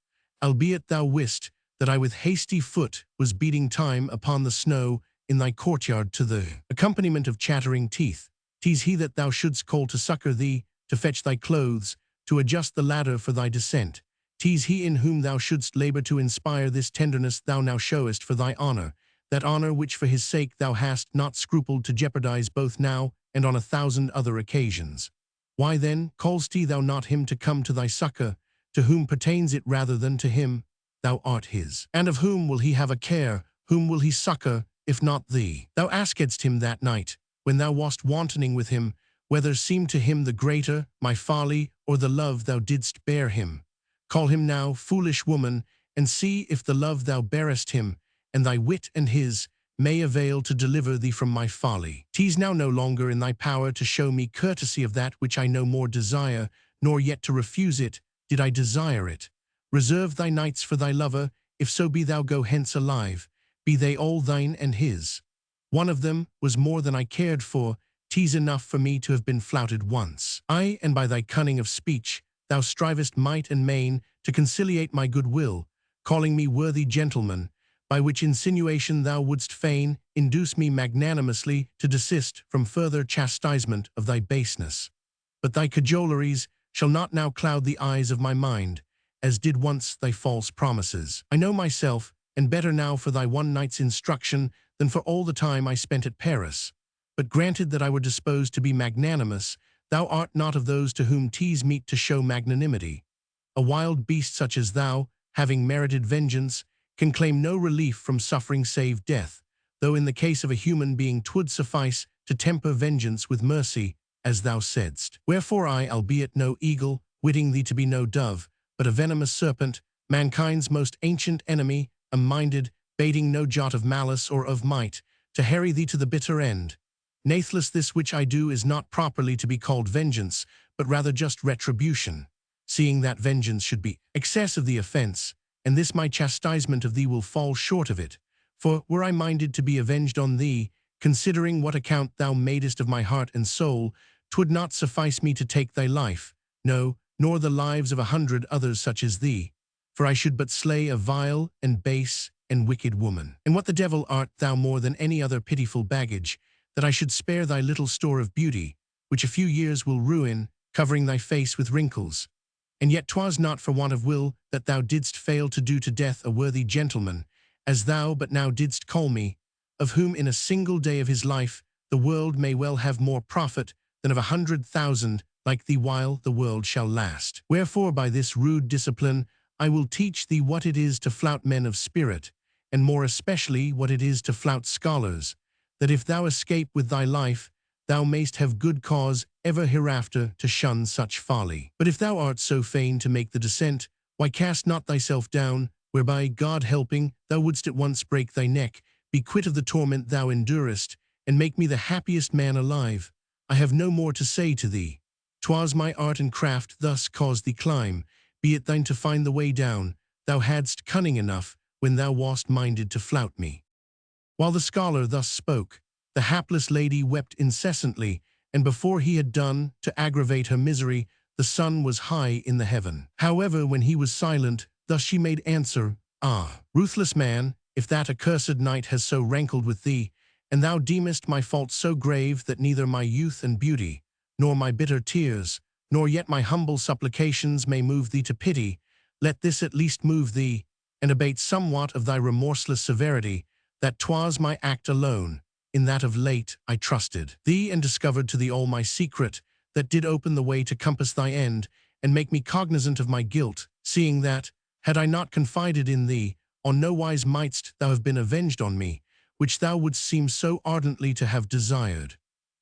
albeit thou wist that I with hasty foot was beating time upon the snow in thy courtyard to the accompaniment of chattering teeth. 'Tis he that thou shouldst call to succor thee, to fetch thy clothes, to adjust the ladder for thy descent. 'Tis he in whom thou shouldst labor to inspire this tenderness thou now showest for thy honor, that honor which for his sake thou hast not scrupled to jeopardize both now and on 1,000 other occasions. Why then call'st thou not him to come to thy succor, to whom pertains it rather than to him? Thou art his. And of whom will he have a care? Whom will he succor, if not thee? Thou askedst him that night, when thou wast wantoning with him, whether seemed to him the greater, my folly, or the love thou didst bear him. Call him now, foolish woman, and see if the love thou bearest him, and thy wit and his, may avail to deliver thee from my folly. 'Tis now no longer in thy power to show me courtesy of that which I no more desire, nor yet to refuse it, did I desire it. Reserve thy nights for thy lover, if so be thou go hence alive, be they all thine and his. One of them was more than I cared for, 'tis enough for me to have been flouted once. Aye, and by thy cunning of speech, thou strivest might and main to conciliate my good will, calling me worthy gentleman, by which insinuation thou wouldst fain induce me magnanimously to desist from further chastisement of thy baseness. But thy cajoleries shall not now cloud the eyes of my mind, as did once thy false promises. I know myself, and better now for thy one night's instruction than for all the time I spent at Paris. But granted that I were disposed to be magnanimous, thou art not of those to whom 'tis meet to show magnanimity. A wild beast such as thou, having merited vengeance, can claim no relief from suffering save death, though in the case of a human being 'twould suffice to temper vengeance with mercy, as thou saidst. Wherefore I, albeit no eagle, witting thee to be no dove, but a venomous serpent, mankind's most ancient enemy, am minded, bating no jot of malice or of might, to harry thee to the bitter end. Nathless this which I do is not properly to be called vengeance, but rather just retribution, seeing that vengeance should be excess of the offense, and this my chastisement of thee will fall short of it. For were I minded to be avenged on thee, considering what account thou madest of my heart and soul, 'twould not suffice me to take thy life, no, nor the lives of 100 others such as thee, for I should but slay a vile and base and wicked woman. And what the devil art thou more than any other pitiful baggage, that I should spare thy little store of beauty, which a few years will ruin, covering thy face with wrinkles. And yet 'twas not for want of will that thou didst fail to do to death a worthy gentleman, as thou but now didst call me, of whom in a single day of his life the world may well have more profit than of 100,000 like thee while the world shall last. Wherefore by this rude discipline I will teach thee what it is to flout men of spirit, and more especially what it is to flout scholars, that if thou escape with thy life, thou mayst have good cause ever hereafter to shun such folly. But if thou art so fain to make the descent, why cast not thyself down, whereby, God helping, thou wouldst at once break thy neck, be quit of the torment thou endurest, and make me the happiest man alive. I have no more to say to thee. 'Twas my art and craft thus caused thee climb, be it thine to find the way down. Thou hadst cunning enough when thou wast minded to flout me. While the scholar thus spoke, the hapless lady wept incessantly, and before he had done to aggravate her misery, the sun was high in the heaven. However, when he was silent, thus she made answer, Ah, ruthless man, if that accursed night has so rankled with thee, and thou deemest my fault so grave that neither my youth and beauty, nor my bitter tears, nor yet my humble supplications may move thee to pity, let this at least move thee, and abate somewhat of thy remorseless severity, that 'twas my act alone, in that of late I trusted thee and discovered to thee all my secret, that did open the way to compass thy end, and make me cognizant of my guilt, seeing that, had I not confided in thee, on no wise mightst thou have been avenged on me, which thou wouldst seem so ardently to have desired.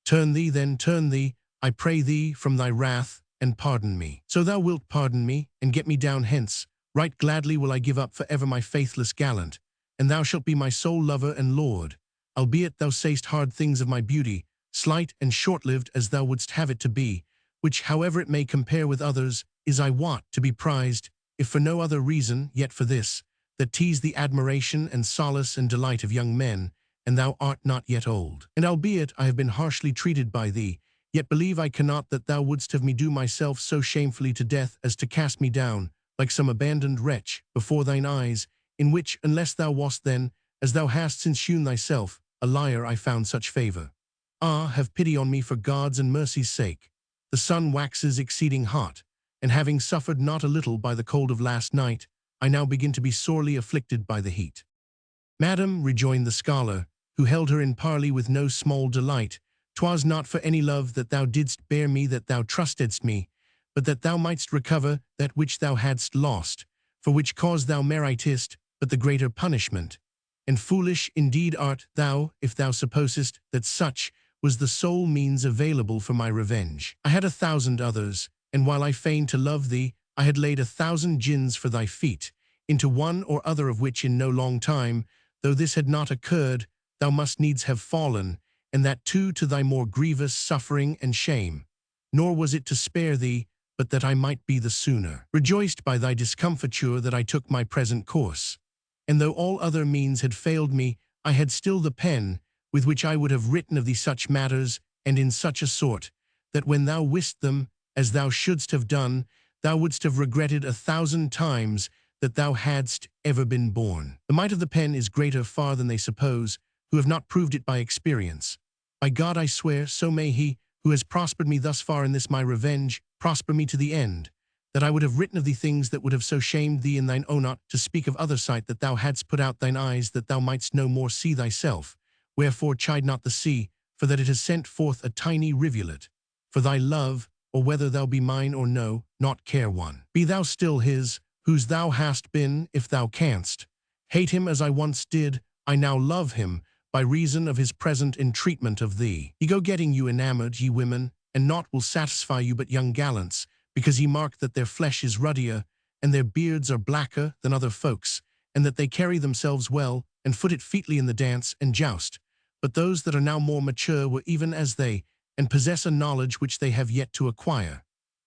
Turn thee then, turn thee, I pray thee, from thy wrath, and pardon me. So thou wilt pardon me, and get me down hence, right gladly will I give up for ever my faithless gallant, and thou shalt be my sole lover and lord, albeit thou say'st hard things of my beauty, slight and short-lived as thou wouldst have it to be, which, however it may compare with others, is, I wot, to be prized, if for no other reason, yet for this, that 'tis the admiration and solace and delight of young men, and thou art not yet old. And albeit I have been harshly treated by thee, yet believe I cannot that thou wouldst have me do myself so shamefully to death as to cast me down, like some abandoned wretch, before thine eyes, in which, unless thou wast then, as thou hast since shewn thyself, a liar, I found such favour. Ah, have pity on me for God's and mercy's sake. The sun waxes exceeding hot, and having suffered not a little by the cold of last night, I now begin to be sorely afflicted by the heat. Madam, rejoined the scholar, who held her in parley with no small delight, 'Twas not for any love that thou didst bear me that thou trustedst me, but that thou mightst recover that which thou hadst lost, for which cause thou meritest but the greater punishment. And foolish indeed art thou, if thou supposest that such was the sole means available for my revenge. I had 1,000 others, and while I feigned to love thee, I had laid 1,000 gins for thy feet, into one or other of which in no long time, though this had not occurred, thou must needs have fallen, and that too to thy more grievous suffering and shame. Nor was it to spare thee, but that I might be the sooner rejoiced by thy discomfiture that I took my present course. And though all other means had failed me, I had still the pen, with which I would have written of thee such matters, and in such a sort, that when thou wist them, as thou shouldst have done, thou wouldst have regretted 1,000 times that thou hadst ever been born. The might of the pen is greater far than they suppose, who have not proved it by experience. By God I swear, so may he, who has prospered me thus far in this my revenge, prosper me to the end, that I would have written of thee things that would have so shamed thee in thine own not to speak of other sight that thou hadst put out thine eyes that thou mightst no more see thyself. Wherefore chide not the sea, for that it has sent forth a tiny rivulet. For thy love, or whether thou be mine or no, not care one. Be thou still his, whose thou hast been, if thou canst. Hate him as I once did, I now love him, by reason of his present entreatment of thee. He go getting you enamored, ye women, and naught will satisfy you but young gallants, because ye mark that their flesh is ruddier, and their beards are blacker than other folks, and that they carry themselves well, and foot it featly in the dance and joust. But those that are now more mature were even as they, and possess a knowledge which they have yet to acquire.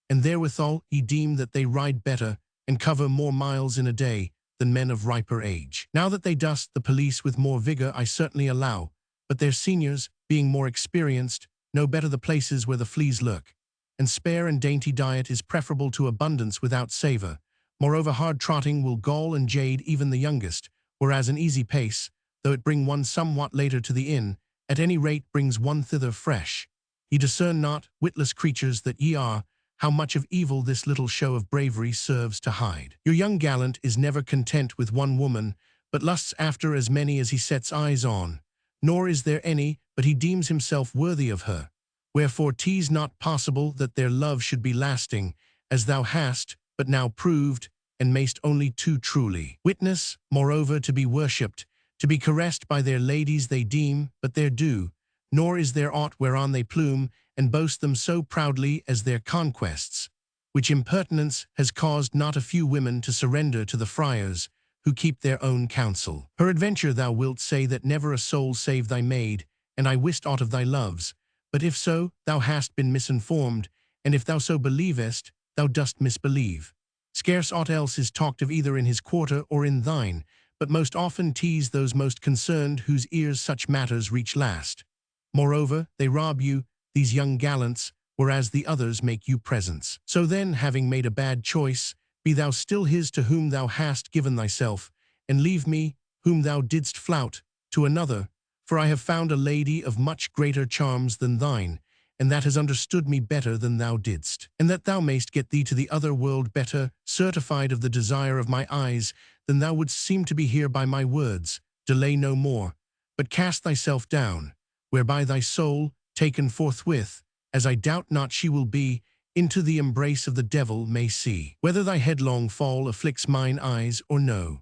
And therewithal ye deem that they ride better, and cover more miles in a day, than men of riper age. Now that they dust the police with more vigor I certainly allow, but their seniors, being more experienced, know better the places where the fleas lurk. And spare and dainty diet is preferable to abundance without savour. Moreover, hard trotting will gall and jade even the youngest, whereas an easy pace, though it bring one somewhat later to the inn, at any rate brings one thither fresh. Ye discern not, witless creatures that ye are, how much of evil this little show of bravery serves to hide. Your young gallant is never content with one woman, but lusts after as many as he sets eyes on, nor is there any but he deems himself worthy of her. Wherefore 'tis not possible that their love should be lasting, as thou hast but now proved, and mayst only too truly witness. Moreover, to be worshipped, to be caressed by their ladies they deem but their due, nor is there aught whereon they plume and boast them so proudly as their conquests, which impertinence has caused not a few women to surrender to the friars, who keep their own counsel. Peradventure thou wilt say that never a soul save thy maid, and I wist aught of thy loves, but if so, thou hast been misinformed, and if thou so believest, thou dost misbelieve. Scarce aught else is talked of either in his quarter or in thine, but most often tease those most concerned whose ears such matters reach last. Moreover, they rob you, these young gallants, whereas the others make you presents. So then, having made a bad choice, be thou still his to whom thou hast given thyself, and leave me, whom thou didst flout, to another, for I have found a lady of much greater charms than thine, and that has understood me better than thou didst. And that thou mayst get thee to the other world better, certified of the desire of my eyes, than thou wouldst seem to be here by my words, delay no more, but cast thyself down, whereby thy soul, taken forthwith, as I doubt not she will be, into the embrace of the devil may see. Whether thy headlong fall afflicts mine eyes or no.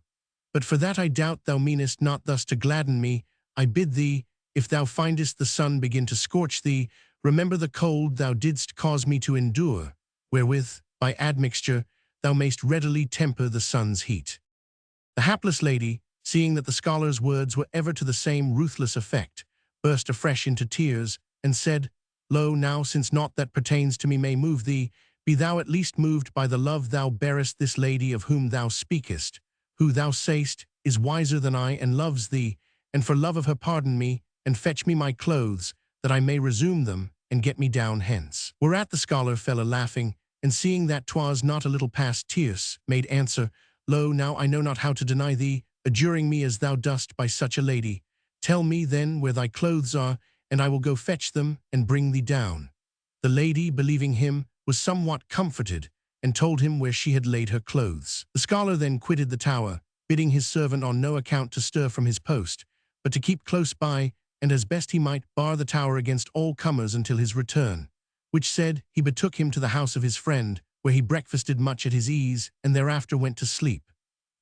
But for that I doubt thou meanest not thus to gladden me, I bid thee, if thou findest the sun begin to scorch thee, remember the cold thou didst cause me to endure, wherewith, by admixture, thou mayst readily temper the sun's heat. The hapless lady, seeing that the scholar's words were ever to the same ruthless effect, burst afresh into tears, and said, Lo, now, since naught that pertains to me may move thee, be thou at least moved by the love thou bearest this lady of whom thou speakest, who, thou sayst, is wiser than I and loves thee, and for love of her pardon me, and fetch me my clothes, that I may resume them, and get me down hence. Whereat the scholar fell a-laughing, and seeing that 'twas not a little past tierce, made answer, Lo, now I know not how to deny thee, adjuring me as thou dost by such a lady. Tell me, then, where thy clothes are, and I will go fetch them and bring thee down. The lady, believing him, was somewhat comforted, and told him where she had laid her clothes. The scholar then quitted the tower, bidding his servant on no account to stir from his post, but to keep close by and as best he might bar the tower against all comers until his return. Which said, he betook him to the house of his friend, where he breakfasted much at his ease, and thereafter went to sleep.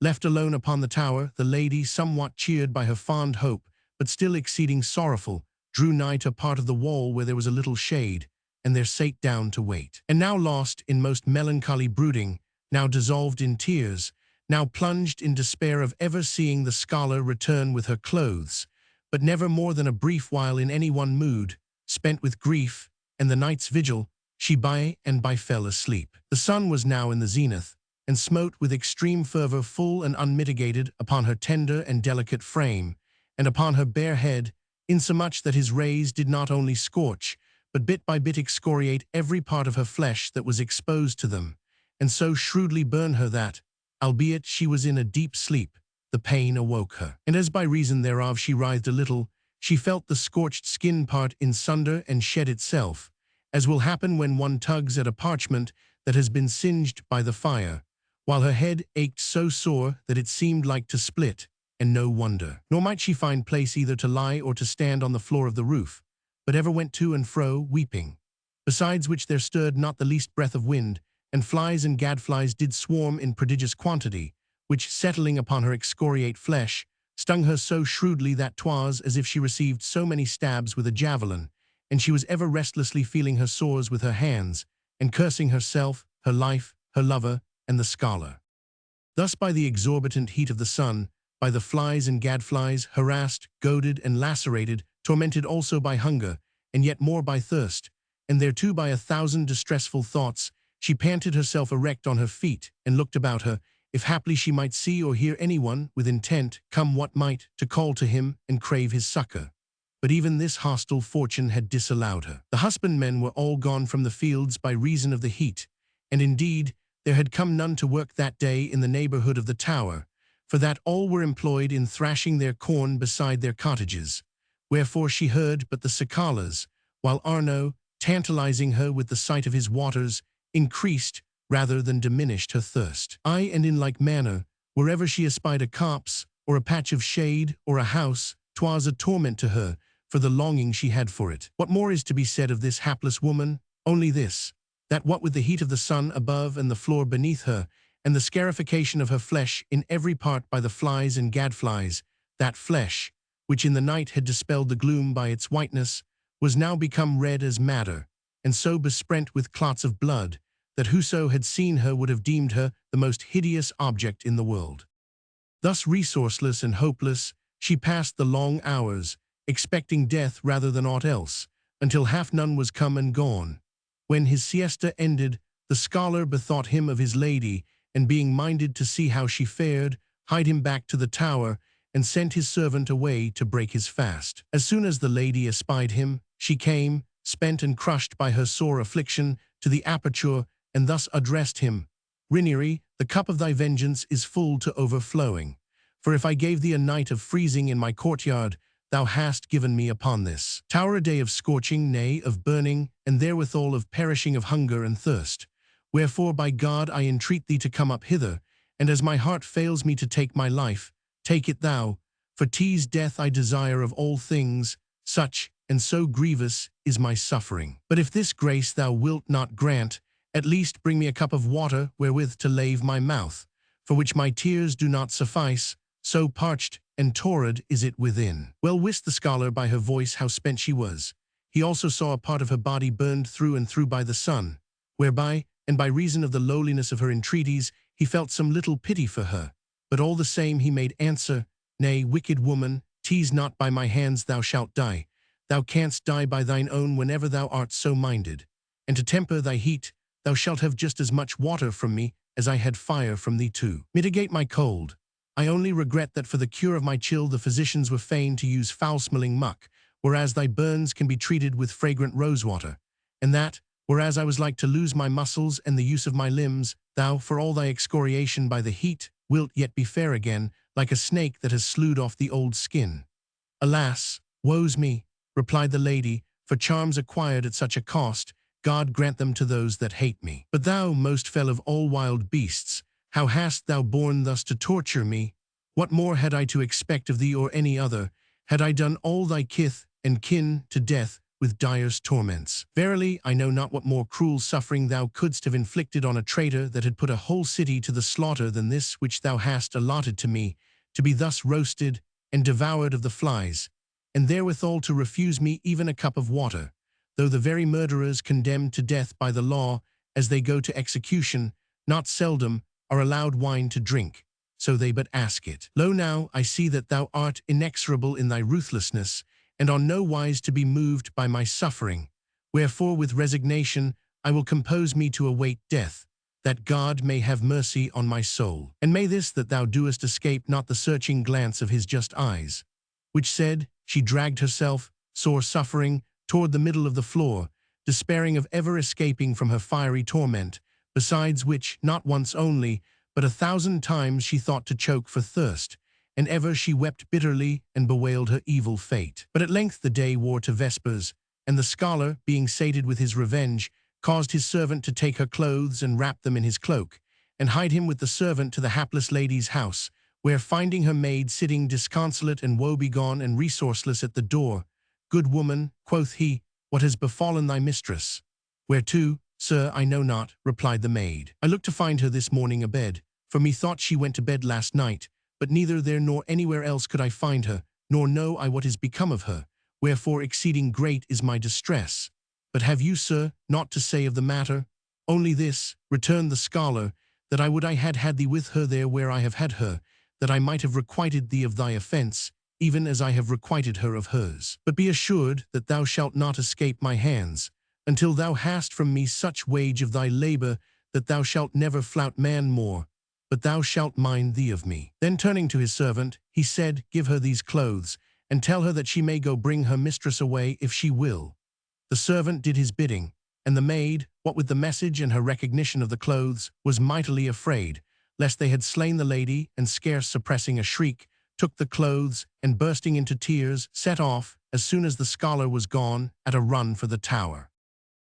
Left alone upon the tower, the lady, somewhat cheered by her fond hope, but still exceeding sorrowful, drew nigh to a part of the wall where there was a little shade, and there sate down to wait. And now lost in most melancholy brooding, now dissolved in tears, now plunged in despair of ever seeing the scholar return with her clothes, but never more than a brief while in any one mood, spent with grief, and the night's vigil, she by and by fell asleep. The sun was now in the zenith, and smote with extreme fervor full and unmitigated upon her tender and delicate frame, and upon her bare head, insomuch that his rays did not only scorch, but bit by bit excoriate every part of her flesh that was exposed to them, and so shrewdly burn her that, albeit she was in a deep sleep, the pain awoke her. And as by reason thereof she writhed a little, she felt the scorched skin part in sunder and shed itself, as will happen when one tugs at a parchment that has been singed by the fire, while her head ached so sore that it seemed like to split, and no wonder. Nor might she find place either to lie or to stand on the floor of the roof, but ever went to and fro, weeping. Besides which there stirred not the least breath of wind, and flies and gadflies did swarm in prodigious quantity, which, settling upon her excoriate flesh, stung her so shrewdly that 'twas as if she received so many stabs with a javelin, and she was ever restlessly feeling her sores with her hands, and cursing herself, her life, her lover, and the scholar. Thus by the exorbitant heat of the sun, by the flies and gadflies, harassed, goaded, and lacerated, tormented also by hunger, and yet more by thirst, and thereto by 1,000 distressful thoughts, she panted herself erect on her feet, and looked about her, if haply she might see or hear anyone, with intent, come what might, to call to him and crave his succor. But even this hostile fortune had disallowed her. The husbandmen were all gone from the fields by reason of the heat, and indeed there had come none to work that day in the neighborhood of the tower, for that all were employed in thrashing their corn beside their cottages. Wherefore she heard but the cicalas, while Arno, tantalizing her with the sight of his waters, increased rather than diminished her thirst. Aye, and in like manner, wherever she espied a copse, or a patch of shade, or a house, 'twas a torment to her, for the longing she had for it. What more is to be said of this hapless woman? Only this, that what with the heat of the sun above and the floor beneath her, and the scarification of her flesh in every part by the flies and gadflies, that flesh, which in the night had dispelled the gloom by its whiteness, was now become red as madder, and so besprent with clots of blood, that whoso had seen her would have deemed her the most hideous object in the world. Thus resourceless and hopeless, she passed the long hours, expecting death rather than aught else, until half none was come and gone. When his siesta ended, the scholar bethought him of his lady, and being minded to see how she fared, hied him back to the tower, and sent his servant away to break his fast. As soon as the lady espied him, she came, spent and crushed by her sore affliction, to the aperture, and thus addressed him: Rinieri, the cup of thy vengeance is full to overflowing. For if I gave thee a night of freezing in my courtyard, thou hast given me upon this tower a day of scorching, nay, of burning, and therewithal of perishing of hunger and thirst. Wherefore, by God, I entreat thee to come up hither, and as my heart fails me to take my life, take it thou, for 'tis death I desire of all things, such and so grievous is my suffering. But if this grace thou wilt not grant, at least bring me a cup of water wherewith to lave my mouth, for which my tears do not suffice, so parched and torrid is it within. Well wist the scholar by her voice how spent she was. He also saw a part of her body burned through and through by the sun, whereby, and by reason of the lowliness of her entreaties, he felt some little pity for her. But all the same he made answer, Nay, wicked woman, 'tis not by my hands thou shalt die. Thou canst die by thine own whenever thou art so minded. And to temper thy heat, thou shalt have just as much water from me as I had fire from thee to mitigate my cold. I only regret that for the cure of my chill the physicians were fain to use foul-smelling muck, whereas thy burns can be treated with fragrant rosewater, and that, whereas I was like to lose my muscles and the use of my limbs, thou, for all thy excoriation by the heat, wilt yet be fair again, like a snake that has sloughed off the old skin. Alas, woe's me, replied the lady, for charms acquired at such a cost, God grant them to those that hate me. But thou, most fell of all wild beasts, how hast thou borne thus to torture me? What more had I to expect of thee or any other, had I done all thy kith and kin to death with direst torments. Verily, I know not what more cruel suffering thou couldst have inflicted on a traitor that had put a whole city to the slaughter than this which thou hast allotted to me, to be thus roasted and devoured of the flies, and therewithal to refuse me even a cup of water, though the very murderers condemned to death by the law, as they go to execution, not seldom are allowed wine to drink, so they but ask it. Lo now, I see that thou art inexorable in thy ruthlessness, and on no wise to be moved by my suffering, wherefore with resignation I will compose me to await death, that God may have mercy on my soul. And may this that thou doest escape not the searching glance of his just eyes, which said, she dragged herself, sore suffering, toward the middle of the floor, despairing of ever escaping from her fiery torment, besides which, not once only, but 1,000 times she thought to choke for thirst, and ever she wept bitterly and bewailed her evil fate. But at length the day wore to vespers, and the scholar, being sated with his revenge, caused his servant to take her clothes and wrap them in his cloak, and hide him with the servant to the hapless lady's house, where finding her maid sitting disconsolate and woebegone and resourceless at the door, "Good woman," quoth he, "what has befallen thy mistress?" "Whereto, sir, I know not," replied the maid. "I looked to find her this morning abed, for methought she went to bed last night, but neither there nor anywhere else could I find her, nor know I what is become of her, wherefore exceeding great is my distress. But have you, sir, naught to say of the matter?" "Only this," returned the scholar, "that I would I had had thee with her there where I have had her, that I might have requited thee of thy offence, even as I have requited her of hers. But be assured that thou shalt not escape my hands, until thou hast from me such wage of thy labour that thou shalt never flout man more, but thou shalt mind thee of me." Then turning to his servant, he said, "Give her these clothes, and tell her that she may go bring her mistress away if she will." The servant did his bidding, and the maid, what with the message and her recognition of the clothes, was mightily afraid, lest they had slain the lady, and scarce suppressing a shriek, took the clothes, and bursting into tears, set off, as soon as the scholar was gone, at a run for the tower.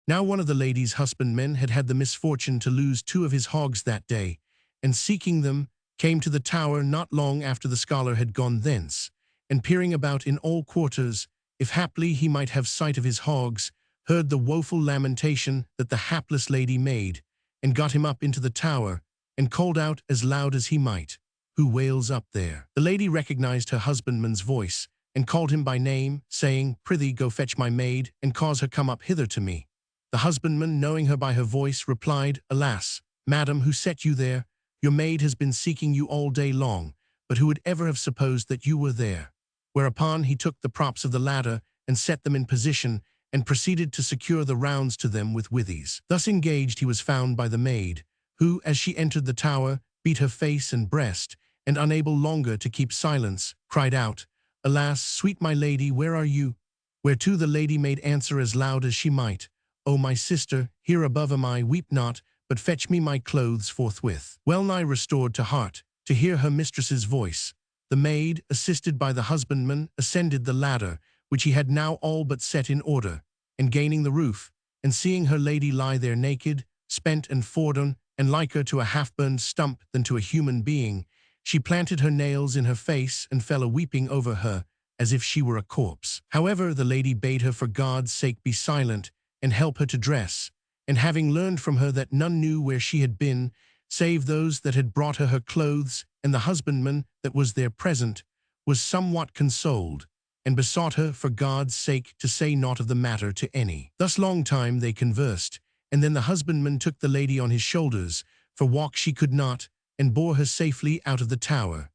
Now one of the lady's husbandmen had had the misfortune to lose 2 of his hogs that day, and seeking them, came to the tower not long after the scholar had gone thence, and peering about in all quarters, if haply he might have sight of his hogs, heard the woeful lamentation that the hapless lady made, and got him up into the tower, and called out as loud as he might, "Who wails up there?" The lady recognized her husbandman's voice, and called him by name, saying, "Prithee go fetch my maid, and cause her come up hither to me." The husbandman, knowing her by her voice, replied, "Alas, madam, who set you there? Your maid has been seeking you all day long, but who would ever have supposed that you were there?" Whereupon he took the props of the ladder and set them in position, and proceeded to secure the rounds to them with withies. Thus engaged, he was found by the maid, who, as she entered the tower, beat her face and breast, and unable longer to keep silence, cried out, "Alas, sweet my lady, where are you?" Whereto the lady made answer as loud as she might, "O my sister, here above am I, weep not, but fetch me my clothes forthwith." Well nigh restored to heart, to hear her mistress's voice, the maid, assisted by the husbandman, ascended the ladder, which he had now all but set in order, and gaining the roof, and seeing her lady lie there naked, spent and fordern, and liker to a half-burned stump than to a human being, she planted her nails in her face and fell a-weeping over her, as if she were a corpse. However, the lady bade her for God's sake be silent, and help her to dress, and having learned from her that none knew where she had been, save those that had brought her clothes, and the husbandman that was there present, was somewhat consoled, and besought her for God's sake to say naught of the matter to any. Thus long time they conversed, and then the husbandman took the lady on his shoulders, for walk she could not, and bore her safely out of the tower.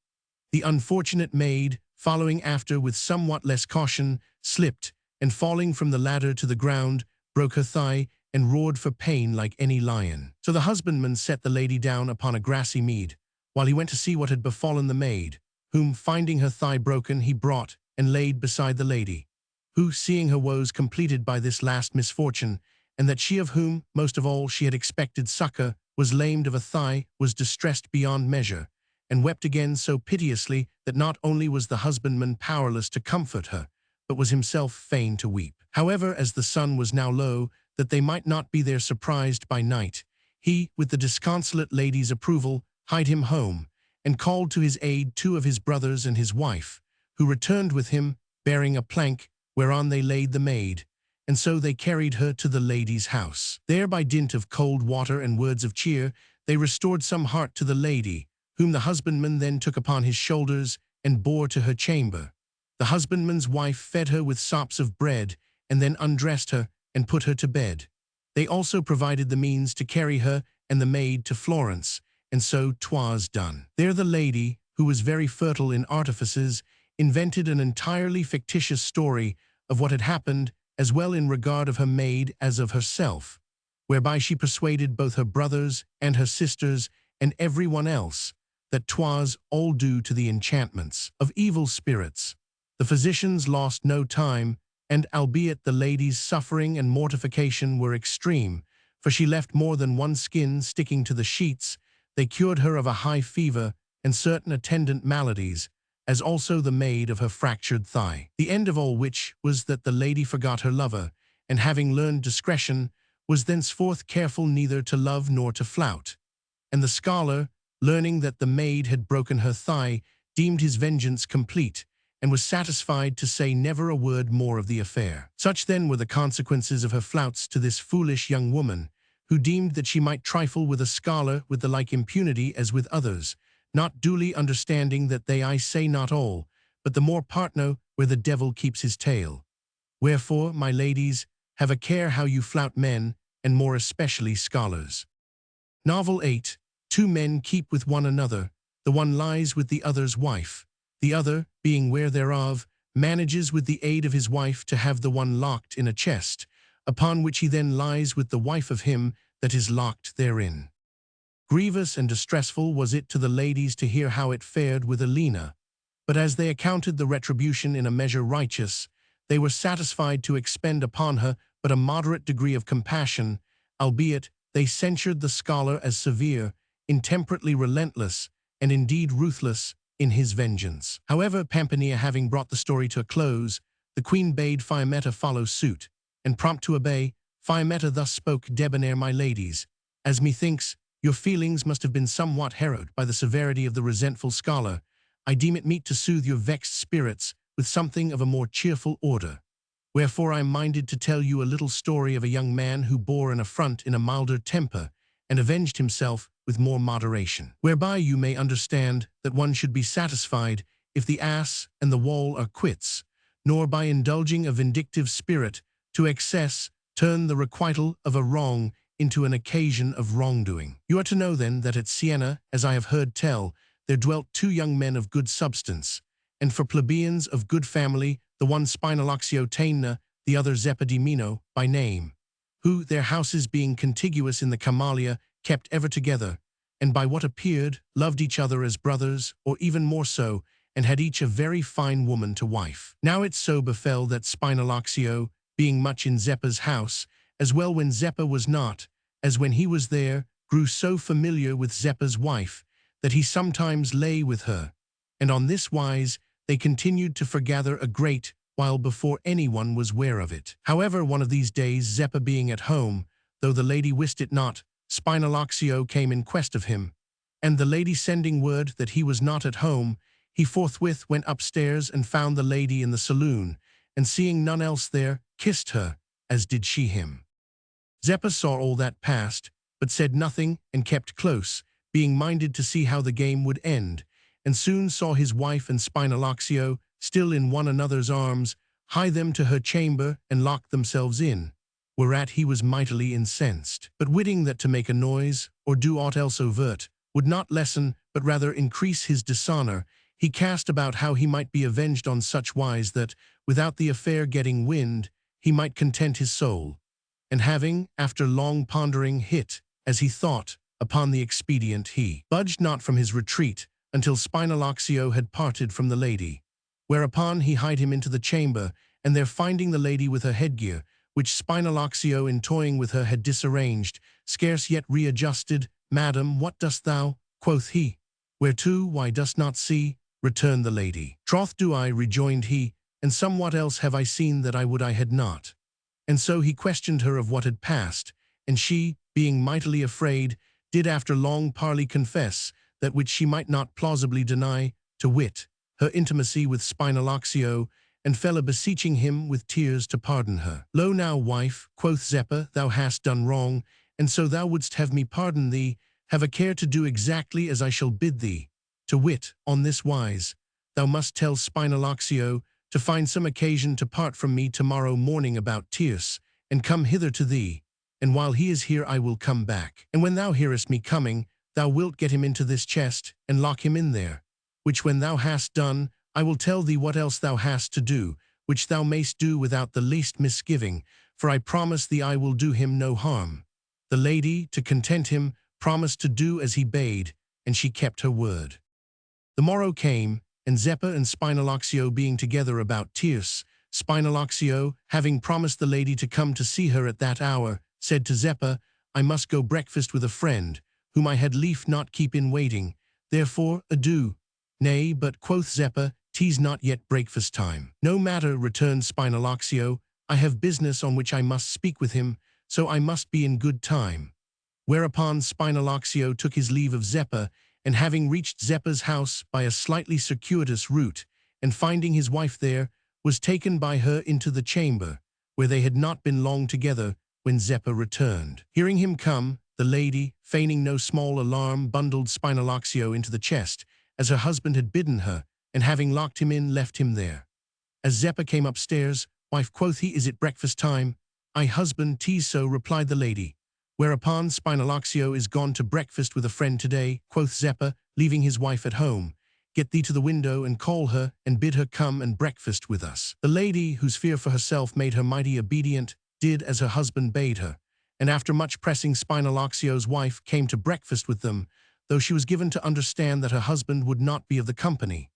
The unfortunate maid, following after with somewhat less caution, slipped, and falling from the ladder to the ground, broke her thigh, and roared for pain like any lion. So the husbandman set the lady down upon a grassy mead, while he went to see what had befallen the maid, whom, finding her thigh broken, he brought and laid beside the lady, who, seeing her woes completed by this last misfortune, and that she of whom, most of all, she had expected succor, was lamed of a thigh, was distressed beyond measure, and wept again so piteously that not only was the husbandman powerless to comfort her, but was himself fain to weep. However, as the sun was now low, that they might not be there surprised by night, he, with the disconsolate lady's approval, hied him home, and called to his aid 2 of his brothers and his wife, who returned with him, bearing a plank, whereon they laid the maid, and so they carried her to the lady's house. There, by dint of cold water and words of cheer, they restored some heart to the lady, whom the husbandman then took upon his shoulders and bore to her chamber. The husbandman's wife fed her with sops of bread, and then undressed her and put her to bed. They also provided the means to carry her and the maid to Florence, and so 'twas done. There the lady, who was very fertile in artifices, invented an entirely fictitious story of what had happened, as well in regard of her maid as of herself, whereby she persuaded both her brothers and her sisters and every one else that 'twas all due to the enchantments of evil spirits. The physicians lost no time, and albeit the lady's suffering and mortification were extreme, for she left more than one skin sticking to the sheets, they cured her of a high fever and certain attendant maladies, as also the maid of her fractured thigh. The end of all which was that the lady forgot her lover, and having learned discretion, was thenceforth careful neither to love nor to flout. And the scholar, learning that the maid had broken her thigh, deemed his vengeance complete, and was satisfied to say never a word more of the affair. Such then were the consequences of her flouts to this foolish young woman, who deemed that she might trifle with a scholar with the like impunity as with others, not duly understanding that they, I say not all, but the more part know where the devil keeps his tail. Wherefore, my ladies, have a care how you flout men, and more especially scholars. Novel 8. Two men keep with one another, the one lies with the other's wife. The other, being ware thereof, manages with the aid of his wife to have the one locked in a chest, upon which he then lies with the wife of him that is locked therein. Grievous and distressful was it to the ladies to hear how it fared with Elena, but as they accounted the retribution in a measure righteous, they were satisfied to expend upon her but a moderate degree of compassion, albeit they censured the scholar as severe, intemperately relentless, and indeed ruthless in his vengeance. However, Pampinea having brought the story to a close, the queen bade Fiammetta follow suit, and prompt to obey, Fiammetta thus spoke: "Debonair, my ladies, as methinks your feelings must have been somewhat harrowed by the severity of the resentful scholar, I deem it meet to soothe your vexed spirits with something of a more cheerful order. Wherefore I am minded to tell you a little story of a young man who bore an affront in a milder temper, and avenged himself with more moderation. Whereby you may understand that one should be satisfied if the ass and the wall are quits, nor by indulging a vindictive spirit to excess turn the requital of a wrong into an occasion of wrongdoing. You are to know then that at Siena, as I have heard tell, there dwelt two young men of good substance, and for plebeians of good family, the one Spinaloxio Taina, the other Zeppa di Mino by name, who, their houses being contiguous in the Camallia, kept ever together, and by what appeared, loved each other as brothers, or even more so, and had each a very fine woman to wife. Now it so befell that Spinaloxio, being much in Zeppa's house, as well when Zeppa was not, as when he was there, grew so familiar with Zeppa's wife, that he sometimes lay with her, and on this wise they continued to forgather a great while before anyone was ware of it. However, one of these days, Zeppa being at home, though the lady wist it not, Spinaloxio came in quest of him, and the lady sending word that he was not at home, he forthwith went upstairs and found the lady in the saloon, and seeing none else there, kissed her, as did she him. Zeppa saw all that passed, but said nothing and kept close, being minded to see how the game would end, and soon saw his wife and Spinaloxio, still in one another's arms, hie them to her chamber and lock themselves in, whereat he was mightily incensed. But witting that to make a noise, or do aught else overt, would not lessen, but rather increase his dishonor, he cast about how he might be avenged on such wise that, without the affair getting wind, he might content his soul. And having, after long pondering, hit, as he thought, upon the expedient, he budged not from his retreat until Spinaloxio had parted from the lady, whereupon he hied him into the chamber, and there finding the lady with her headgear, which Spinaloxio in toying with her had disarranged, scarce yet readjusted, "Madam, what dost thou?" quoth he. "Whereto, why dost not see?" returned the lady. "Troth do I," rejoined he, "and somewhat else have I seen that I would I had not." And so he questioned her of what had passed, and she, being mightily afraid, did after long parley confess that which she might not plausibly deny, to wit, her intimacy with Spinaloxio, and fell a-beseeching him with tears to pardon her. "Lo now, wife," quoth Zeppa, "thou hast done wrong, and so thou wouldst have me pardon thee. Have a care to do exactly as I shall bid thee. To wit, on this wise, thou must tell Spinalaxio to find some occasion to part from me tomorrow morning about tierce, and come hither to thee, and while he is here I will come back. And when thou hearest me coming, thou wilt get him into this chest, and lock him in there, which when thou hast done, I will tell thee what else thou hast to do, which thou mayst do without the least misgiving, for I promise thee I will do him no harm." The lady, to content him, promised to do as he bade, and she kept her word. The morrow came, and Zeppa and Spinalaxio being together about tierce, Spinalaxio, having promised the lady to come to see her at that hour, said to Zeppa, "I must go breakfast with a friend, whom I had lief not keep in waiting, therefore adieu." "Nay, but," quoth Zeppa, "'tis not yet breakfast time." "No matter," returned Spinalaxio, "I have business on which I must speak with him, so I must be in good time." Whereupon Spinalaxio took his leave of Zeppa, and having reached Zeppa's house by a slightly circuitous route, and finding his wife there, was taken by her into the chamber, where they had not been long together when Zeppa returned. Hearing him come, the lady, feigning no small alarm, bundled Spinalaxio into the chest, as her husband had bidden her, and having locked him in, left him there. As Zeppa came upstairs, "Wife," quoth he, "is it breakfast time?" "Aye, husband, 'tis so," replied the lady. Whereupon Spinalaxio is gone to breakfast with a friend today, quoth Zeppa, leaving his wife at home. "Get thee to the window and call her, and bid her come and breakfast with us." The lady, whose fear for herself made her mighty obedient, did as her husband bade her, and after much pressing Spinalaxio's wife came to breakfast with them, though she was given to understand that her husband would not be of the company.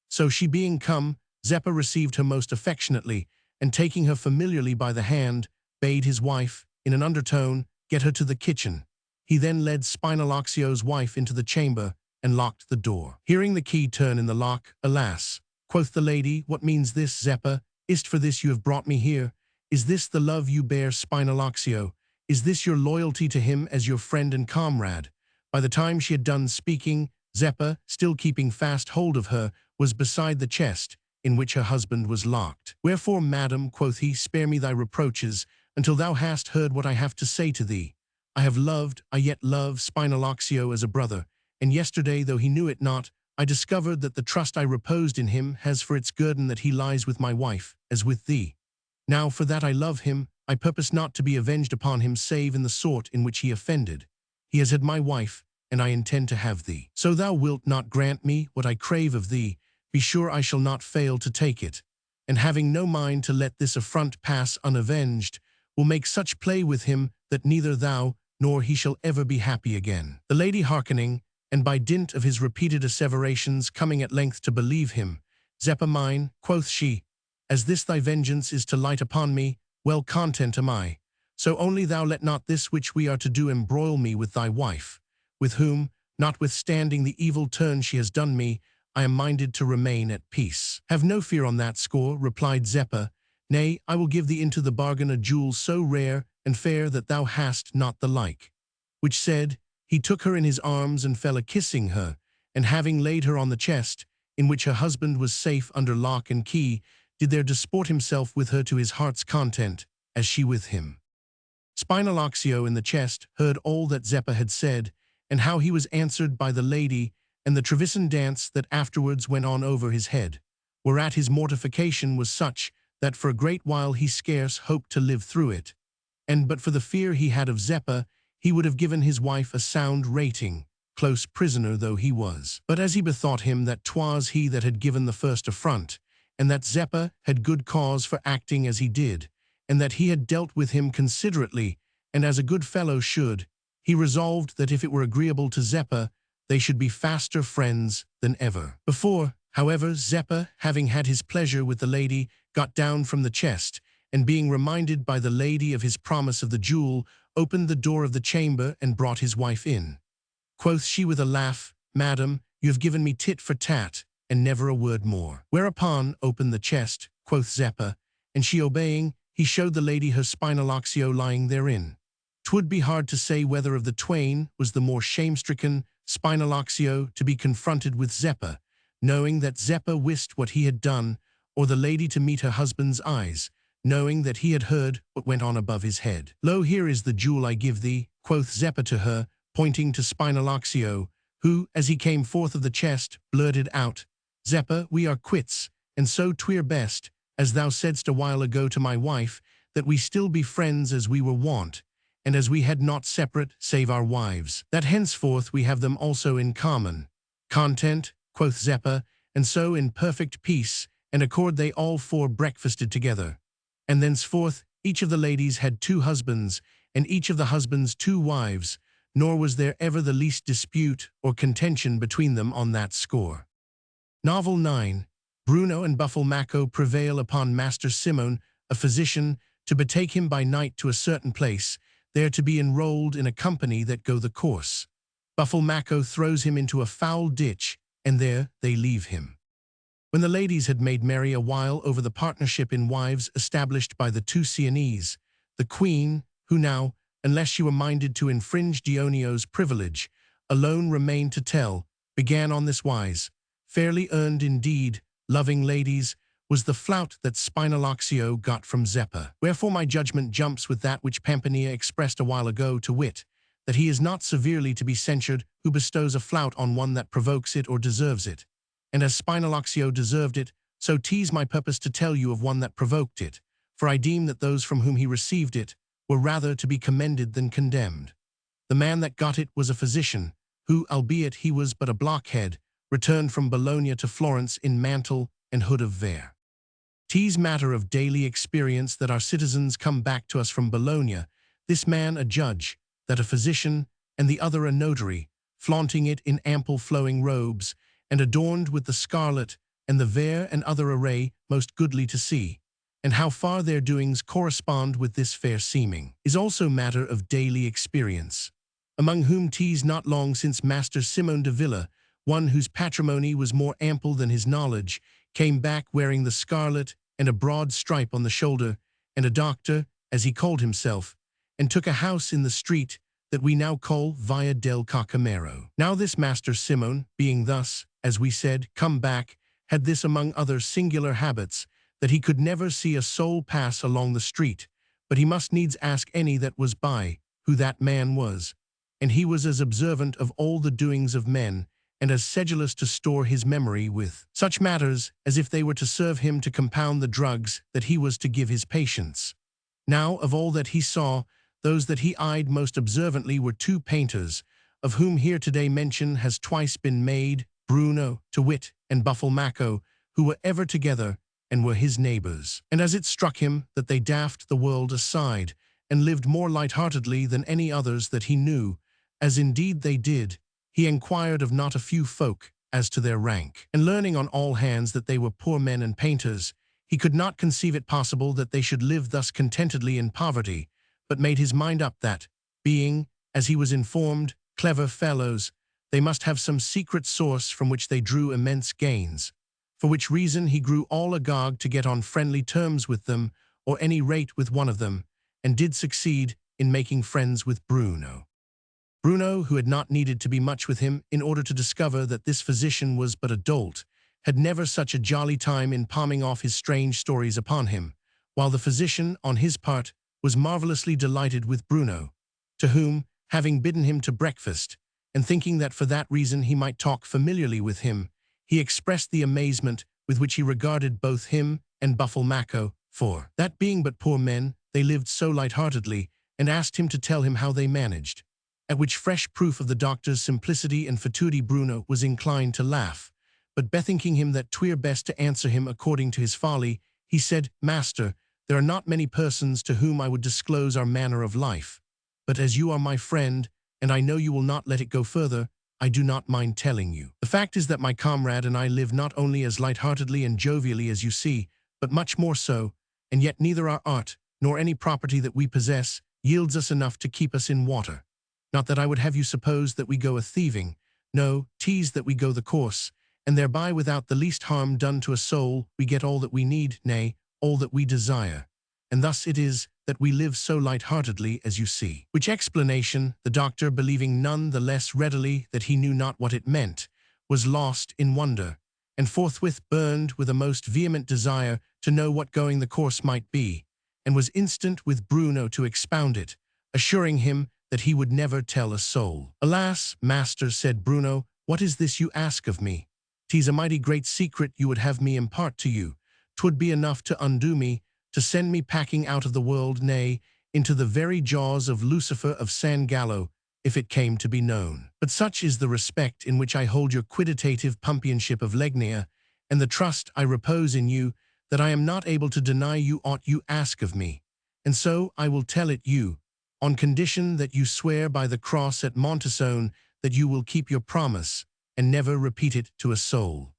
So she being come, Zeppa received her most affectionately, and taking her familiarly by the hand, bade his wife, in an undertone, get her to the kitchen. He then led Spinalaxio's wife into the chamber, and locked the door. Hearing the key turn in the lock, "Alas," quoth the lady, "what means this, Zeppa? Is't for this you have brought me here? Is this the love you bear Spinalaxio? Is this your loyalty to him as your friend and comrade?" By the time she had done speaking, Zeppa, still keeping fast hold of her, was beside the chest, in which her husband was locked. "Wherefore, madam," quoth he, "spare me thy reproaches, until thou hast heard what I have to say to thee. I have loved, I yet love, Spinalaxio as a brother, and yesterday, though he knew it not, I discovered that the trust I reposed in him has for its guerdon that he lies with my wife, as with thee. Now, for that I love him, I purpose not to be avenged upon him save in the sort in which he offended. He has had my wife, and I intend to have thee. So thou wilt not grant me what I crave of thee, be sure I shall not fail to take it, and having no mind to let this affront pass unavenged, will make such play with him that neither thou nor he shall ever be happy again." The lady hearkening, and by dint of his repeated asseverations coming at length to believe him, "Zeppa mine," quoth she, "as this thy vengeance is to light upon me, well content am I. So only thou let not this which we are to do embroil me with thy wife, with whom, notwithstanding the evil turn she has done me, I am minded to remain at peace." "Have no fear on that score," replied Zeppa. "Nay, I will give thee into the bargain a jewel so rare and fair that thou hast not the like." Which said, he took her in his arms and fell a-kissing her, and having laid her on the chest, in which her husband was safe under lock and key, did there disport himself with her to his heart's content, as she with him. Spinalaxio in the chest heard all that Zeppa had said, and how he was answered by the lady, and the Trevisan dance that afterwards went on over his head, whereat his mortification was such that for a great while he scarce hoped to live through it, and but for the fear he had of Zeppa, he would have given his wife a sound rating, close prisoner though he was. But as he bethought him that 'twas he that had given the first affront, and that Zeppa had good cause for acting as he did, and that he had dealt with him considerately, and as a good fellow should, he resolved that if it were agreeable to Zeppa, they should be faster friends than ever. Before, however, Zeppa, having had his pleasure with the lady, got down from the chest, and being reminded by the lady of his promise of the jewel, opened the door of the chamber and brought his wife in. Quoth she with a laugh, "Madam, you have given me tit for tat, and never a word more." Whereupon, "Open the chest," quoth Zeppa, and she obeying, he showed the lady her Spinalaxio lying therein. 'Twould be hard to say whether of the twain was the more shame-stricken, Spinalaxio, to be confronted with Zeppa, knowing that Zeppa wist what he had done, or the lady to meet her husband's eyes, knowing that he had heard what went on above his head. Lo, here is the jewel I give thee, quoth Zeppa to her, pointing to Spinalaxio, who, as he came forth of the chest, blurted out, Zeppa, we are quits, and so 'twere best, as thou saidst a while ago to my wife, that we still be friends as we were wont, and as we had not separate, save our wives, that henceforth we have them also in common. Content, quoth Zeppa, and so in perfect peace and accord they all four breakfasted together. And thenceforth each of the ladies had 2 husbands, and each of the husbands 2 wives, nor was there ever the least dispute or contention between them on that score. Novel 9. Bruno and Buffalmacco prevail upon Master Simone, a physician, to betake him by night to a certain place, there to be enrolled in a company that go the course. Buffalmacco throws him into a foul ditch, and there they leave him. When the ladies had made merry a while over the partnership in wives established by the 2 Sienese, the queen, who now, unless she were minded to infringe Dionio's privilege, alone remained to tell, began on this wise. Fairly earned indeed, loving ladies, was the flout that Spinalaxio got from Zeppa. Wherefore my judgment jumps with that which Pampinea expressed a while ago, to wit, that he is not severely to be censured who bestows a flout on one that provokes it or deserves it. And as Spinalaxio deserved it, so 'tis my purpose to tell you of one that provoked it, for I deem that those from whom he received it were rather to be commended than condemned. The man that got it was a physician, who, albeit he was but a blockhead, returned from Bologna to Florence in mantle and hood of vair. 'Tis matter of daily experience that our citizens come back to us from Bologna, this man a judge, that a physician, and the other a notary, flaunting it in ample flowing robes, and adorned with the scarlet and the vair and other array most goodly to see, and how far their doings correspond with this fair seeming, is also matter of daily experience. Among whom 'tis not long since Master Simone de Villa, one whose patrimony was more ample than his knowledge, came back wearing the scarlet and a broad stripe on the shoulder, and a doctor, as he called himself, and took a house in the street that we now call Via del Caccamero. Now this Master Simone, being thus, as we said, come back, had this among other singular habits, that he could never see a soul pass along the street, but he must needs ask any that was by, who that man was. And he was as observant of all the doings of men, and as sedulous to store his memory with such matters as if they were to serve him to compound the drugs that he was to give his patients. Now, of all that he saw, those that he eyed most observantly were 2 painters, of whom here today mention has twice been made, Bruno, to wit, and Buffalmacco, who were ever together, and were his neighbors. And as it struck him that they daft the world aside, and lived more light-heartedly than any others that he knew, as indeed they did, he enquired of not a few folk as to their rank. And learning on all hands that they were poor men and painters, he could not conceive it possible that they should live thus contentedly in poverty, but made his mind up that, being, as he was informed, clever fellows, they must have some secret source from which they drew immense gains, for which reason he grew all agog to get on friendly terms with them, or any rate with one of them, and did succeed in making friends with Bruno. Bruno, who had not needed to be much with him in order to discover that this physician was but a dolt, had never such a jolly time in palming off his strange stories upon him, while the physician, on his part, was marvelously delighted with Bruno, to whom, having bidden him to breakfast, and thinking that for that reason he might talk familiarly with him, he expressed the amazement with which he regarded both him and Buffalmacco, for that being but poor men, they lived so light-heartedly, and asked him to tell him how they managed. At which fresh proof of the doctor's simplicity and fatuity Bruno was inclined to laugh, but bethinking him that 'twere best to answer him according to his folly, he said, Master, there are not many persons to whom I would disclose our manner of life, but as you are my friend, and I know you will not let it go further, I do not mind telling you. The fact is that my comrade and I live not only as light-heartedly and jovially as you see, but much more so, and yet neither our art, nor any property that we possess, yields us enough to keep us in water. Not that I would have you suppose that we go a-thieving, no, 'tis that we go the course, and thereby without the least harm done to a soul we get all that we need, nay, all that we desire. And thus it is that we live so light-heartedly as you see. Which explanation, the doctor, believing none the less readily that he knew not what it meant, was lost in wonder, and forthwith burned with a most vehement desire to know what going the course might be, and was instant with Bruno to expound it, assuring him that he would never tell a soul. "Alas, master," said Bruno, "what is this you ask of me? 'Tis a mighty great secret you would have me impart to you. 'Twould be enough to undo me, to send me packing out of the world, nay, into the very jaws of Lucifer of San Gallo, if it came to be known. But such is the respect in which I hold your quiditative pumpionship of Legnia, and the trust I repose in you, that I am not able to deny you aught you ask of me. And so I will tell it you, on condition that you swear by the cross at Montesone that you will keep your promise, and never repeat it to a soul."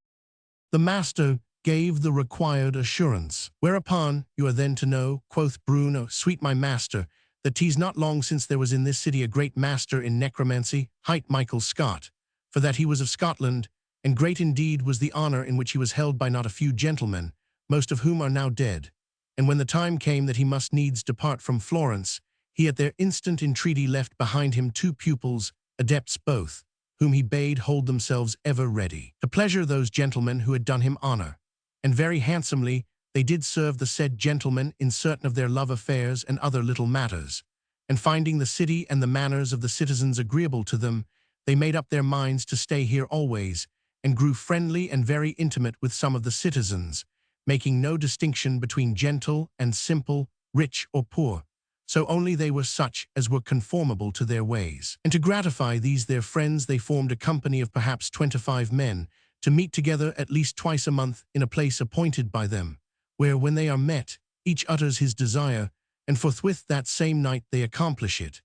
The master gave the required assurance. "Whereupon you are then to know," quoth Bruno, "sweet my master, that 'tis not long since there was in this city a great master in necromancy, hight Michael Scott, for that he was of Scotland, and great indeed was the honor in which he was held by not a few gentlemen, most of whom are now dead. And when the time came that he must needs depart from Florence, he at their instant entreaty left behind him 2 pupils, adepts both, whom he bade hold themselves ever ready, to pleasure those gentlemen who had done him honor. And very handsomely they did serve the said gentlemen in certain of their love affairs and other little matters. And finding the city and the manners of the citizens agreeable to them, they made up their minds to stay here always, and grew friendly and very intimate with some of the citizens, making no distinction between gentle and simple, rich or poor, so only they were such as were conformable to their ways. And to gratify these their friends they formed a company of perhaps 25 men, to meet together at least twice a month in a place appointed by them, where when they are met, each utters his desire, and forthwith that same night they accomplish it.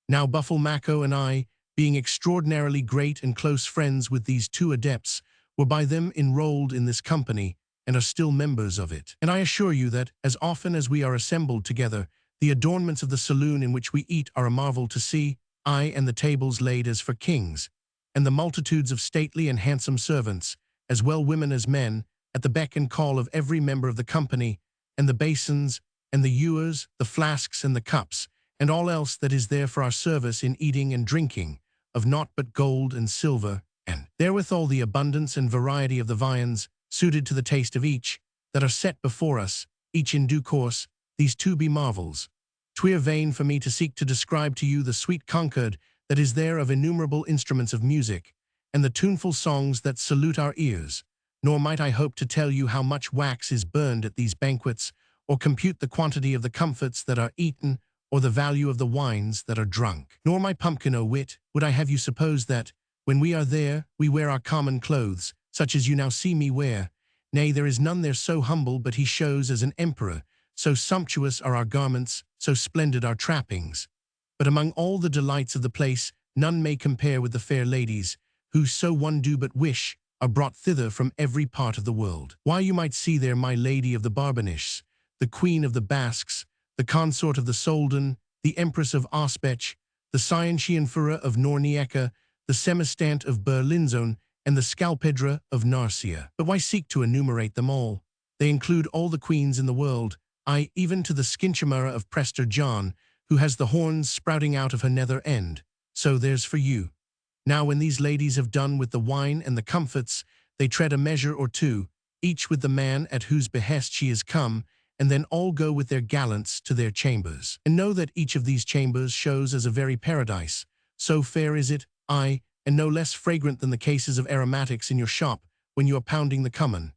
Now Buffalmacco and I, being extraordinarily great and close friends with these 2 adepts, were by them enrolled in this company, and are still members of it. And I assure you that, as often as we are assembled together, the adornments of the saloon in which we eat are a marvel to see, aye, and the tables laid as for kings, and the multitudes of stately and handsome servants, as well women as men, at the beck and call of every member of the company, and the basins, and the ewers, the flasks, and the cups, and all else that is there for our service in eating and drinking, of naught but gold and silver, and therewithal the abundance and variety of the viands, suited to the taste of each, that are set before us, each in due course, these 2 be marvels. 'Twere vain for me to seek to describe to you the sweet concord that is there of innumerable instruments of music, and the tuneful songs that salute our ears, nor might I hope to tell you how much wax is burned at these banquets, or compute the quantity of the comforts that are eaten, or the value of the wines that are drunk. Nor, my pumpkin, o wit, would I have you suppose that, when we are there, we wear our common clothes, such as you now see me wear. Nay, there is none there so humble but he shows as an emperor, so sumptuous are our garments, so splendid our trappings. But among all the delights of the place, none may compare with the fair ladies, who, so one do but wish, are brought thither from every part of the world. Why, you might see there my lady of the Barbaniches, the queen of the Basques, the consort of the Soldan, the empress of Auspech, the Scientianfura of Nornieca, the Semistant of Berlinzone, and the Scalpedra of Narcia. But why seek to enumerate them all? They include all the queens in the world, aye, even to the Skinchimera of Prester John, who has the horns sprouting out of her nether end. So there's for you. Now when these ladies have done with the wine and the comforts, they tread a measure or 2, each with the man at whose behest she is come, and then all go with their gallants to their chambers. And know that each of these chambers shows as a very paradise. So fair is it, aye, and no less fragrant than the cases of aromatics in your shop when you are pounding the cummin.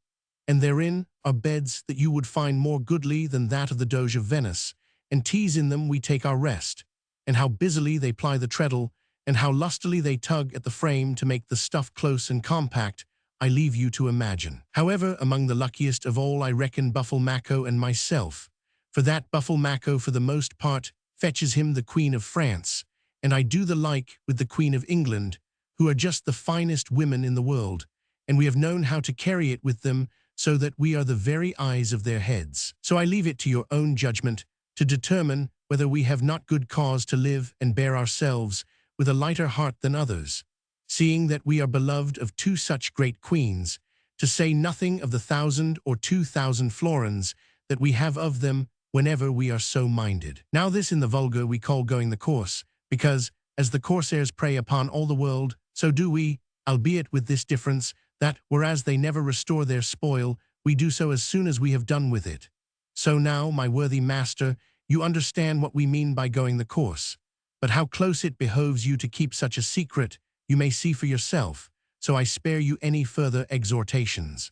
And therein are beds that you would find more goodly than that of the Doge of Venice, and teas in them we take our rest. And how busily they ply the treadle, and how lustily they tug at the frame to make the stuff close and compact, I leave you to imagine. However, among the luckiest of all I reckon Buffalmacco and myself, for that Buffalmacco for the most part fetches him the Queen of France, and I do the like with the Queen of England, who are just the finest women in the world, and we have known how to carry it with them so that we are the very eyes of their heads. So I leave it to your own judgment to determine whether we have not good cause to live and bear ourselves with a lighter heart than others, seeing that we are beloved of 2 such great queens, to say nothing of the 1,000 or 2,000 florins that we have of them whenever we are so minded. Now this in the vulgar we call going the course, because, as the corsairs prey upon all the world, so do we, albeit with this difference, that, whereas they never restore their spoil, we do so as soon as we have done with it. So now, my worthy master, you understand what we mean by going the course. But how close it behoves you to keep such a secret, you may see for yourself, so I spare you any further exhortations.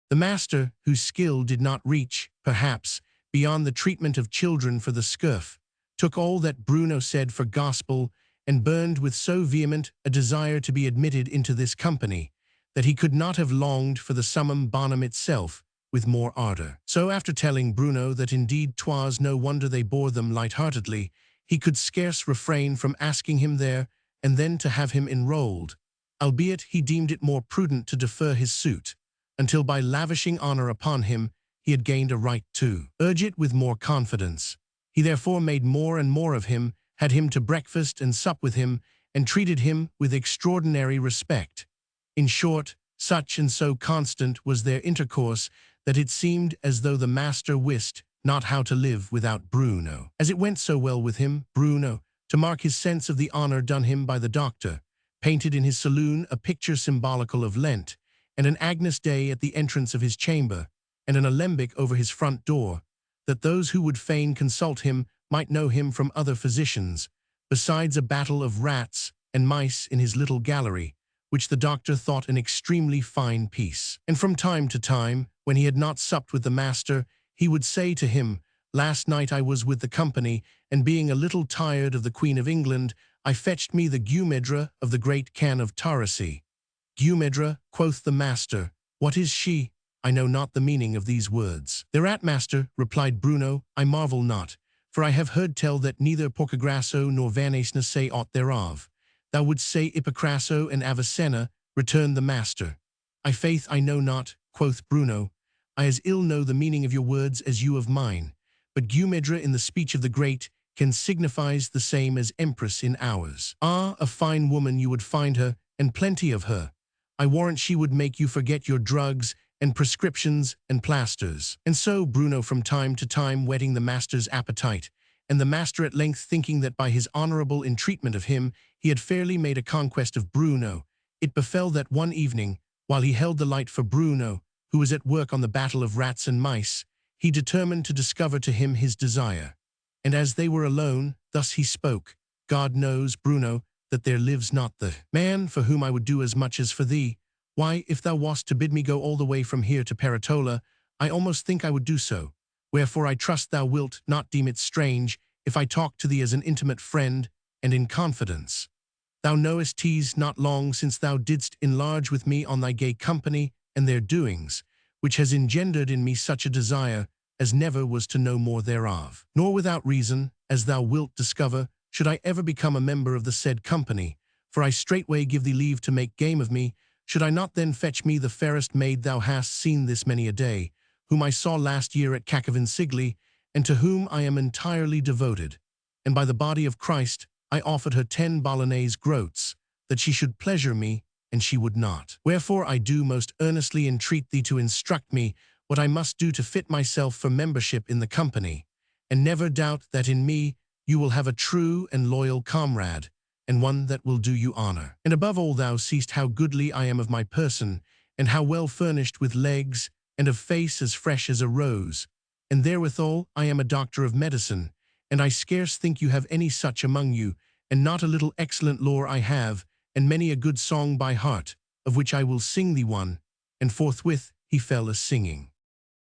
The master, whose skill did not reach, perhaps, beyond the treatment of children for the scurf, took all that Bruno said for gospel, and burned with so vehement a desire to be admitted into this company, that he could not have longed for the summum bonum itself with more ardor. So after telling Bruno that indeed 'twas no wonder they bore them light-heartedly, he could scarce refrain from asking him there, and then to have him enrolled, albeit he deemed it more prudent to defer his suit, until by lavishing honor upon him, he had gained a right to urge it with more confidence. He therefore made more and more of him, had him to breakfast and sup with him, and treated him with extraordinary respect. In short, such and so constant was their intercourse that it seemed as though the master wist not how to live without Bruno. As it went so well with him, Bruno, to mark his sense of the honor done him by the doctor, painted in his saloon a picture symbolical of Lent, and an Agnus Dei at the entrance of his chamber, and an alembic over his front door, that those who would fain consult him might know him from other physicians, besides a battle of rats and mice in his little gallery, which the doctor thought an extremely fine piece. And from time to time, when he had not supped with the master, he would say to him, "Last night I was with the company, and being a little tired of the Queen of England, I fetched me the Guemedra of the great Can of Taracy." "Guemedra," quoth the master, "what is she? I know not the meaning of these words." "Thereat, master," replied Bruno, "I marvel not, for I have heard tell that neither Porcagrasso nor Vanacena say aught thereof." "Thou wouldst say Ipocrasso and Avicenna," returned the master. "I faith I know not," quoth Bruno. "I as ill know the meaning of your words as you of mine. But Guemedra in the speech of the great can signifies the same as empress in ours. Ah, a fine woman you would find her, and plenty of her. I warrant she would make you forget your drugs and prescriptions and plasters." And so Bruno from time to time whetting the master's appetite, and the master at length thinking that by his honorable entreatment of him he had fairly made a conquest of Bruno, it befell that one evening, while he held the light for Bruno, who was at work on the battle of rats and mice, he determined to discover to him his desire. And as they were alone, thus he spoke: "God knows, Bruno, that there lives not the man for whom I would do as much as for thee. Why, if thou wast to bid me go all the way from here to Peretola, I almost think I would do so. Wherefore I trust thou wilt not deem it strange if I talk to thee as an intimate friend and in confidence. Thou knowest 'tis not long since thou didst enlarge with me on thy gay company and their doings, which has engendered in me such a desire as never was to know more thereof. Nor without reason, as thou wilt discover, should I ever become a member of the said company, for I straightway give thee leave to make game of me, should I not then fetch me the fairest maid thou hast seen this many a day, whom I saw last year at Cacavinsigli, and to whom I am entirely devoted. And by the body of Christ, I offered her 10 Bolognese groats, that she should pleasure me, and she would not. Wherefore I do most earnestly entreat thee to instruct me what I must do to fit myself for membership in the company, and never doubt that in me you will have a true and loyal comrade, and one that will do you honor. And above all thou seest how goodly I am of my person, and how well furnished with legs, and of face as fresh as a rose. And therewithal I am a doctor of medicine, and I scarce think you have any such among you, and not a little excellent lore I have, and many a good song by heart, of which I will sing thee one." And forthwith he fell a-singing.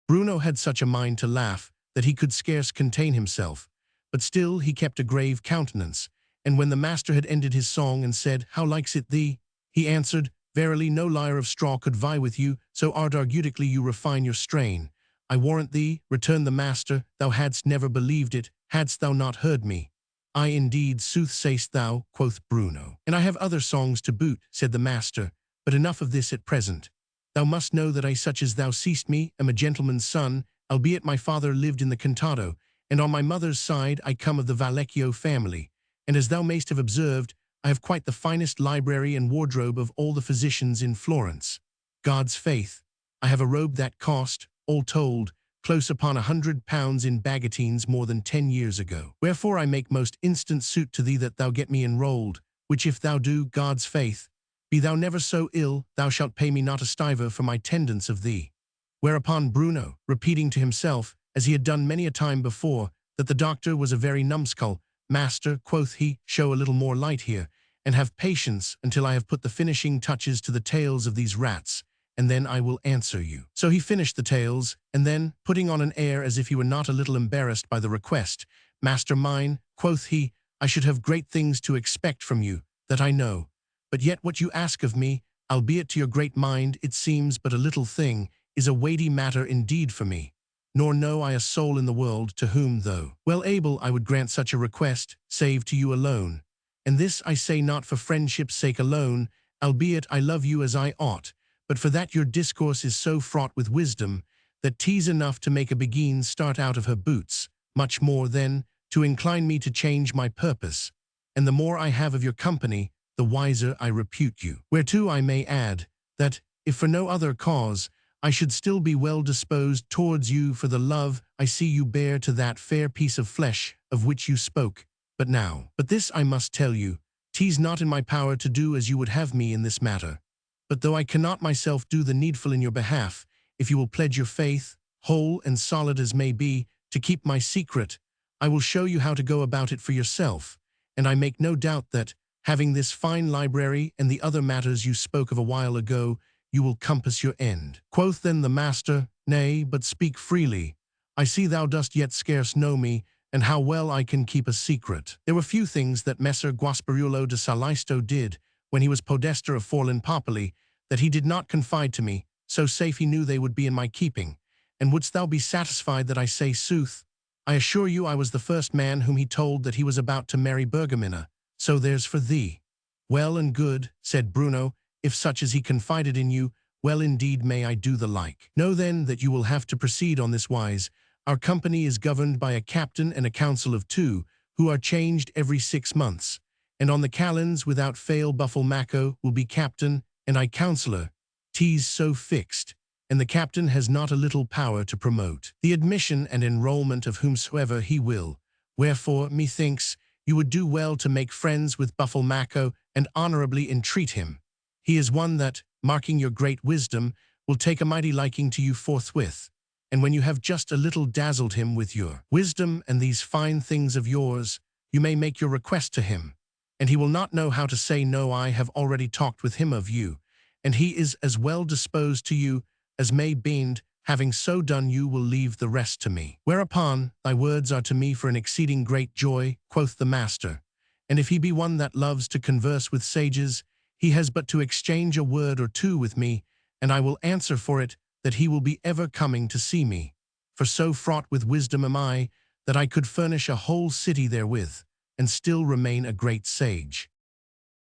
Bruno had such a mind to laugh that he could scarce contain himself, but still he kept a grave countenance, and when the master had ended his song and said, "How likes it thee?" he answered, "Verily no lyre of straw could vie with you, so argutically you refine your strain." "I warrant thee," returned the master, "thou hadst never believed it, hadst thou not heard me." "Aye, indeed, sooth sayst thou," quoth Bruno. "And I have other songs to boot," said the master, "but enough of this at present. Thou must know that I, such as thou seest me, am a gentleman's son, albeit my father lived in the Contado, and on my mother's side I come of the Vallecchio family, and as thou mayst have observed, I have quite the finest library and wardrobe of all the physicians in Florence. God's faith, I have a robe that cost, all told, close upon £100 in bagatines more than 10 years ago. Wherefore I make most instant suit to thee that thou get me enrolled, which if thou do, God's faith, Be thou never so ill, thou shalt pay me not a stiver for my tendance of thee. Whereupon Bruno, repeating to himself, as he had done many a time before, that the doctor was a very numbskull, Master, quoth he, show a little more light here, and have patience until I have put the finishing touches to the tails of these rats, and then I will answer you. So he finished the tails, and then, putting on an air as if he were not a little embarrassed by the request, Master mine, quoth he, I should have great things to expect from you, that I know. But yet what you ask of me, albeit to your great mind it seems but a little thing, is a weighty matter indeed for me. Nor know I a soul in the world to whom, though well able, I would grant such a request, save to you alone. And this I say not for friendship's sake alone, albeit I love you as I ought, but for that your discourse is so fraught with wisdom, that 'tis enough to make a beguine start out of her boots, much more, then, to incline me to change my purpose. And the more I have of your company, the wiser I repute you. Whereto I may add, that, if for no other cause, I should still be well disposed towards you for the love I see you bear to that fair piece of flesh of which you spoke. But this I must tell you, 'tis not in my power to do as you would have me in this matter. But though I cannot myself do the needful in your behalf, if you will pledge your faith, whole and solid as may be, to keep my secret, I will show you how to go about it for yourself, and I make no doubt that, having this fine library and the other matters you spoke of a while ago, you will compass your end. Quoth then the master, Nay, but speak freely. I see thou dost yet scarce know me, and how well I can keep a secret. There were few things that Messer Guaspariuolo de Salisto did, when he was podesta of Forlin Populi, that he did not confide to me, so safe he knew they would be in my keeping. And wouldst thou be satisfied that I say sooth? I assure you I was the first man whom he told that he was about to marry Bergamina, so there's for thee. Well and good, said Bruno, if such as he confided in you, well indeed may I do the like. Know then that you will have to proceed on this wise. Our company is governed by a captain and a council of 2, who are changed every 6 months. And on the calends without fail Buffalmacco will be captain, and I counsellor. 'Tis so fixed, and the captain has not a little power to promote the admission and enrolment of whomsoever he will. Wherefore, methinks, you would do well to make friends with Buffalmacco and honourably entreat him. He is one that, marking your great wisdom, will take a mighty liking to you forthwith, and when you have just a little dazzled him with your wisdom and these fine things of yours, you may make your request to him, and he will not know how to say no. I have already talked with him of you, and he is as well disposed to you as may bend. Having so done, you will leave the rest to me. Whereupon, thy words are to me for an exceeding great joy, quoth the master, and if he be one that loves to converse with sages, he has but to exchange a word or two with me, and I will answer for it that he will be ever coming to see me. For so fraught with wisdom am I, that I could furnish a whole city therewith, and still remain a great sage.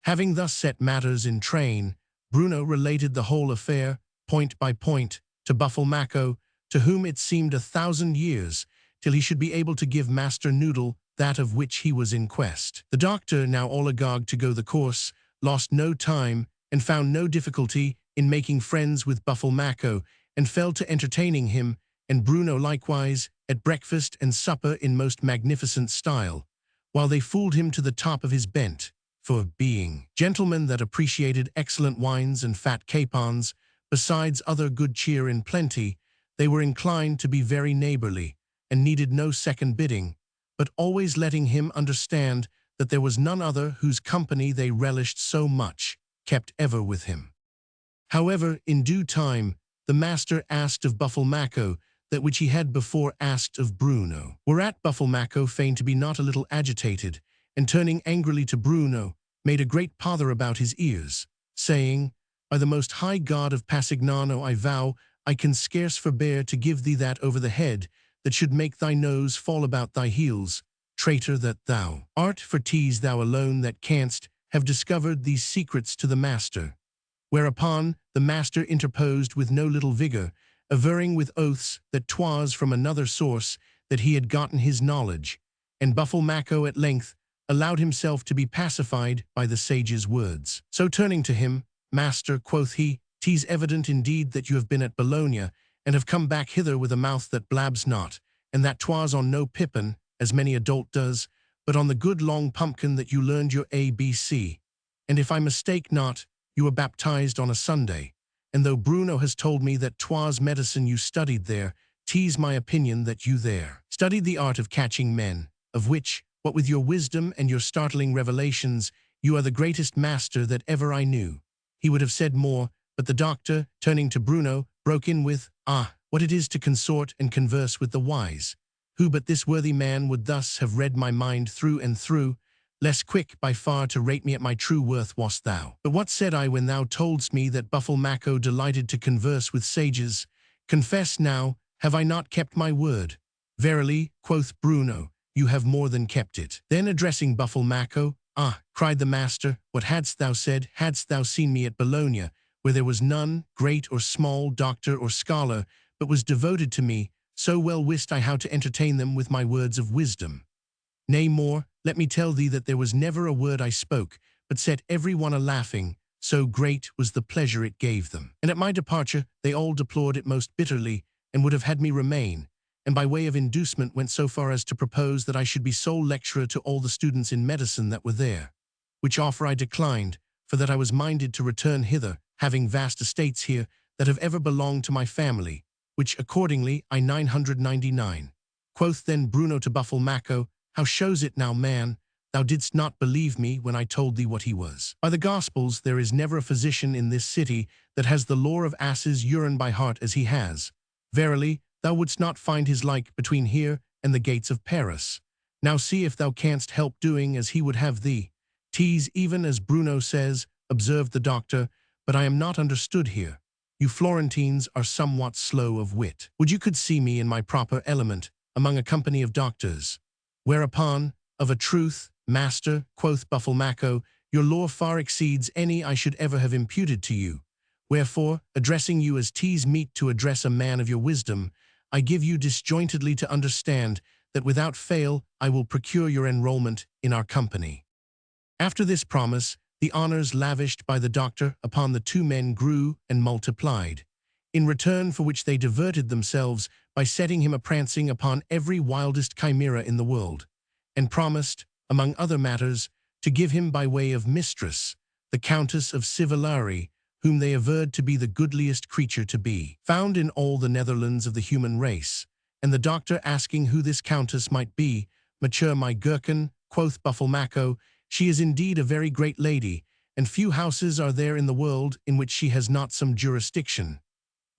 Having thus set matters in train, Bruno related the whole affair, point by point, to Buffalmacco, to whom it seemed 1,000 years, till he should be able to give Master Noodle that of which he was in quest. The doctor, now all agog to go the course, lost no time, and found no difficulty in making friends with Buffalmacco, and fell to entertaining him, and Bruno likewise, at breakfast and supper in most magnificent style, while they fooled him to the top of his bent, for, being gentlemen that appreciated excellent wines and fat capons, besides other good cheer in plenty, they were inclined to be very neighbourly, and needed no second bidding, but always letting him understand that there was none other whose company they relished so much, kept ever with him. However, in due time, the master asked of Buffalmacco that which he had before asked of Bruno. Whereat Buffalmacco feigned to be not a little agitated, and turning angrily to Bruno, made a great pother about his ears, saying, By the most high God of Passignano I vow I can scarce forbear to give thee that over the head that should make thy nose fall about thy heels, traitor that thou art, for 'tis thou alone that canst have discovered these secrets to the master. Whereupon the master interposed with no little vigour, averring with oaths that 'twas from another source that he had gotten his knowledge, and Buffalmacco at length allowed himself to be pacified by the sage's words. So turning to him, Master, quoth he, 'tis evident indeed that you have been at Bologna, and have come back hither with a mouth that blabs not, and that 'twas on no pippin, as many a dolt does, but on the good long pumpkin that you learned your ABC. And if I mistake not, you were baptized on a Sunday, and though Bruno has told me that 'twas medicine you studied there, 'tis my opinion that you there studied the art of catching men, of which, what with your wisdom and your startling revelations, you are the greatest master that ever I knew." He would have said more, but the doctor, turning to Bruno, broke in with, "Ah, what it is to consort and converse with the wise! Who but this worthy man would thus have read my mind through and through? Less quick by far to rate me at my true worth wast thou. But what said I when thou toldst me that Buffalmacco delighted to converse with sages? Confess now, have I not kept my word?" "Verily," quoth Bruno, "you have more than kept it." Then addressing Buffalmacco, "Ah," cried the master, "what hadst thou said, hadst thou seen me at Bologna, where there was none, great or small, doctor or scholar, but was devoted to me, so well wist I how to entertain them with my words of wisdom. Nay more, let me tell thee that there was never a word I spoke, but set every one a-laughing, so great was the pleasure it gave them. And at my departure they all deplored it most bitterly, and would have had me remain, and by way of inducement went so far as to propose that I should be sole lecturer to all the students in medicine that were there, which offer I declined, for that I was minded to return hither, having vast estates here that have ever belonged to my family, which accordingly I 999. Quoth then Bruno to Buffalmacco, "How shows it now, man? Thou didst not believe me when I told thee what he was. By the Gospels, there is never a physician in this city that has the lore of asses' urine by heart as he has. Verily, thou wouldst not find his like between here and the gates of Paris. Now see if thou canst help doing as he would have thee." "'Tis even as Bruno says," observed the doctor, "but I am not understood here. You Florentines are somewhat slow of wit. Would you could see me in my proper element, among a company of doctors." Whereupon, "Of a truth, master," quoth Buffalmacco, "your lore far exceeds any I should ever have imputed to you. Wherefore, addressing you as 'tis meet to address a man of your wisdom, I give you disjointedly to understand that without fail I will procure your enrollment in our company." After this promise, the honors lavished by the doctor upon the two men grew and multiplied, in return for which they diverted themselves by setting him a-prancing upon every wildest chimera in the world, and promised, among other matters, to give him by way of mistress, the Countess of Civillari, whom they averred to be the goodliest creature to be found in all the Netherlands of the human race. And the doctor asking who this countess might be, "Mature my gherkin," quoth Buffalmacco, "she is indeed a very great lady, and few houses are there in the world in which she has not some jurisdiction.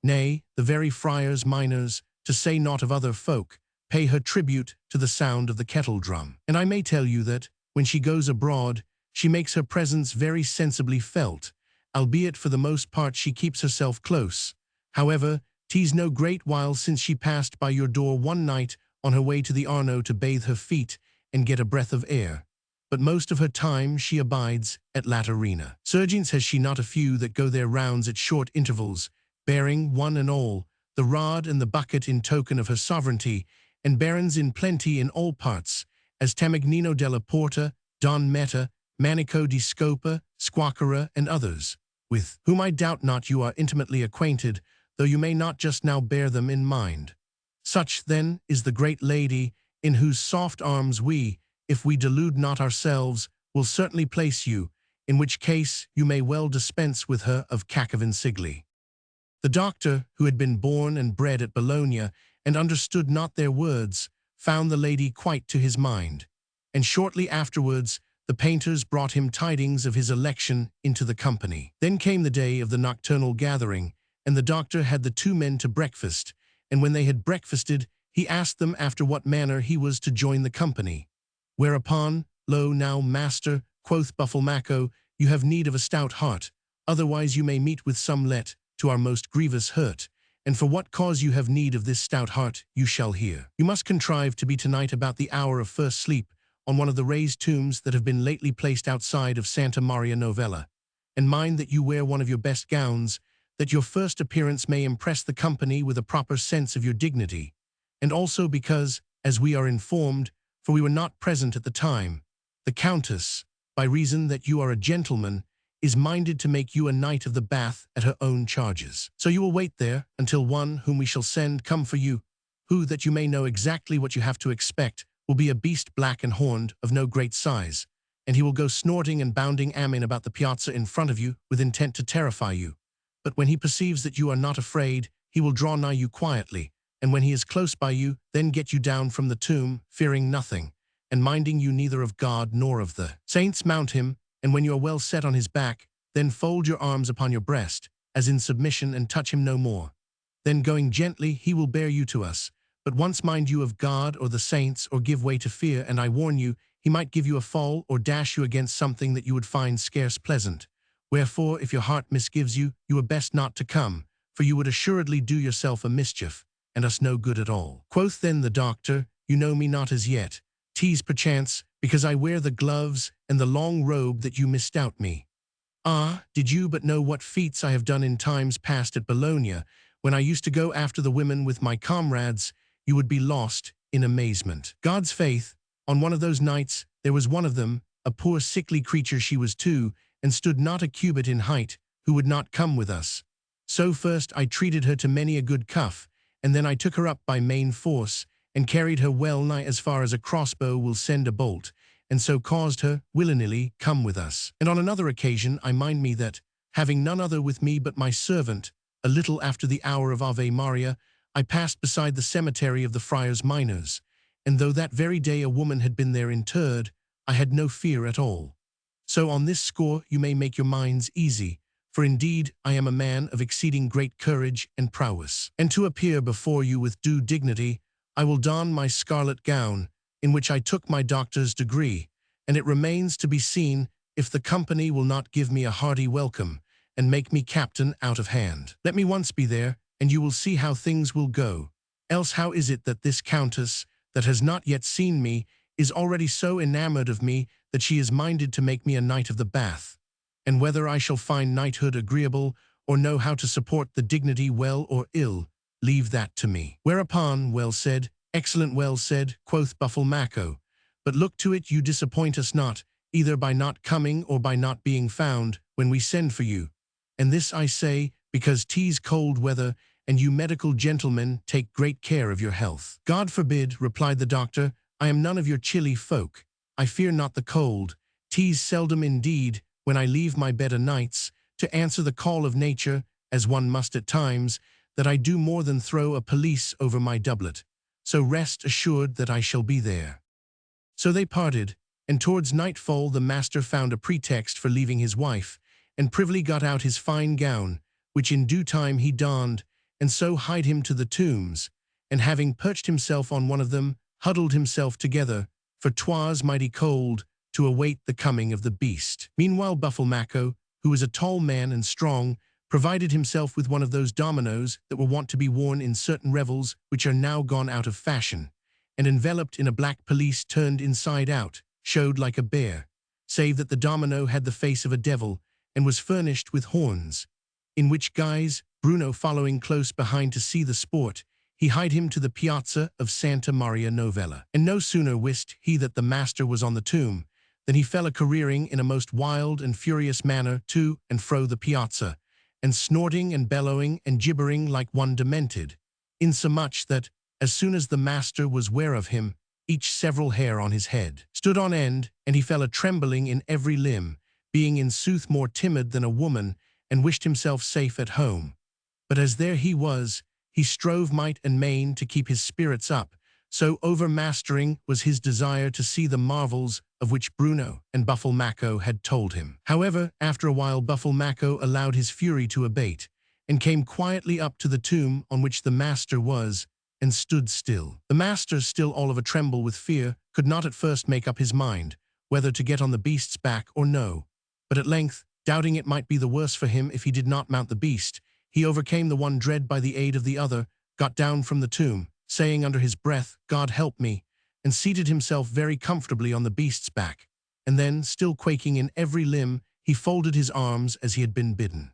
Nay, the very friars minors, to say naught of other folk, pay her tribute to the sound of the kettle-drum. And I may tell you that, when she goes abroad, she makes her presence very sensibly felt, albeit for the most part she keeps herself close. However, 'tis no great while since she passed by your door one night on her way to the Arno to bathe her feet and get a breath of air. But most of her time she abides at Laterina. Surgeons has she not a few that go their rounds at short intervals, bearing, one and all, the rod and the bucket in token of her sovereignty, and barons in plenty in all parts, as Tamagnino della Porta, Don Metta, Manico di Scopa, Squacquera, and others, with whom I doubt not you are intimately acquainted, though you may not just now bear them in mind. Such, then, is the great lady, in whose soft arms we, if we delude not ourselves, will certainly place you, in which case you may well dispense with her of Cacavin Sigli." The doctor, who had been born and bred at Bologna, and understood not their words, found the lady quite to his mind, and shortly afterwards the painters brought him tidings of his election into the company. Then came the day of the nocturnal gathering, and the doctor had the two men to breakfast, and when they had breakfasted, he asked them after what manner he was to join the company. Whereupon, "Lo now, master," quoth Buffalmacco, "you have need of a stout heart, otherwise you may meet with some let, to our most grievous hurt, and for what cause you have need of this stout heart you shall hear. You must contrive to be tonight about the hour of first sleep on one of the raised tombs that have been lately placed outside of Santa Maria Novella, and mind that you wear one of your best gowns, that your first appearance may impress the company with a proper sense of your dignity, and also because, as we are informed, for we were not present at the time, the Countess, by reason that you are a gentleman, is minded to make you a knight of the Bath at her own charges. So you will wait there until one whom we shall send come for you, who, that you may know exactly what you have to expect, will be a beast black and horned of no great size, and he will go snorting and bounding amen about the piazza in front of you with intent to terrify you. But when he perceives that you are not afraid, he will draw nigh you quietly, and when he is close by you, then get you down from the tomb, fearing nothing, and minding you neither of God nor of the saints. Mount him, and when you are well set on his back, then fold your arms upon your breast, as in submission, and touch him no more. Then going gently, he will bear you to us. But once mind you of God or the saints, or give way to fear, and I warn you, he might give you a fall, or dash you against something that you would find scarce pleasant. Wherefore, if your heart misgives you, you are best not to come, for you would assuredly do yourself a mischief, and us no good at all. Quoth then the doctor, you know me not as yet, 'tis perchance, because I wear the gloves and the long robe that you misdoubt me. Ah, did you but know what feats I have done in times past at Bologna, when I used to go after the women with my comrades, you would be lost in amazement. God's faith, on one of those nights, there was one of them, a poor sickly creature she was too, and stood not a cubit in height, who would not come with us. So first I treated her to many a good cuff, and then I took her up by main force, and carried her well nigh as far as a crossbow will send a bolt, and so caused her, willy-nilly, come with us. And on another occasion I mind me that, having none other with me but my servant, a little after the hour of Ave Maria, I passed beside the cemetery of the Friars Minors, and though that very day a woman had been there interred, I had no fear at all. So on this score you may make your minds easy, for indeed I am a man of exceeding great courage and prowess. And to appear before you with due dignity, I will don my scarlet gown, in which I took my doctor's degree, and it remains to be seen if the company will not give me a hearty welcome, and make me captain out of hand. Let me once be there, and you will see how things will go. Else how is it that this countess, that has not yet seen me, is already so enamored of me that she is minded to make me a knight of the Bath? And whether I shall find knighthood agreeable, or know how to support the dignity well or ill, leave that to me. Whereupon, well said, excellent well said, quoth Buffalmacco, but look to it you disappoint us not, either by not coming or by not being found, when we send for you. And this I say, because 'tis cold weather, and you medical gentlemen take great care of your health. God forbid, replied the doctor, I am none of your chilly folk. I fear not the cold. 'Tis seldom indeed, when I leave my bed o' nights, to answer the call of nature, as one must at times, that I do more than throw a pelisse over my doublet. So rest assured that I shall be there. So they parted, and towards nightfall the master found a pretext for leaving his wife, and privily got out his fine gown, which in due time he donned, and so hied him to the tombs, and having perched himself on one of them, huddled himself together, for 'twas mighty cold, to await the coming of the beast. Meanwhile Buffalmacco, who was a tall man and strong, provided himself with one of those dominoes that were wont to be worn in certain revels which are now gone out of fashion, and enveloped in a black pelisse turned inside out, showed like a bear, save that the domino had the face of a devil, and was furnished with horns. In which guise, Bruno following close behind to see the sport, he hied him to the piazza of Santa Maria Novella. And no sooner wist he that the master was on the tomb, than he fell a-careering in a most wild and furious manner to and fro the piazza, and snorting and bellowing and gibbering like one demented, insomuch that, as soon as the master was ware of him, each several hair on his head stood on end, and he fell a-trembling in every limb, being in sooth more timid than a woman, and wished himself safe at home. But as there he was, he strove might and main to keep his spirits up, so overmastering was his desire to see the marvels of which Bruno and Buffalmacco had told him. However, after a while Buffalmacco allowed his fury to abate, and came quietly up to the tomb on which the master was, and stood still. The master, still all of a tremble with fear, could not at first make up his mind, whether to get on the beast's back or no. But at length, doubting it might be the worse for him if he did not mount the beast, he overcame the one dread by the aid of the other, got down from the tomb, saying under his breath, God help me, and seated himself very comfortably on the beast's back, and then, still quaking in every limb, he folded his arms as he had been bidden.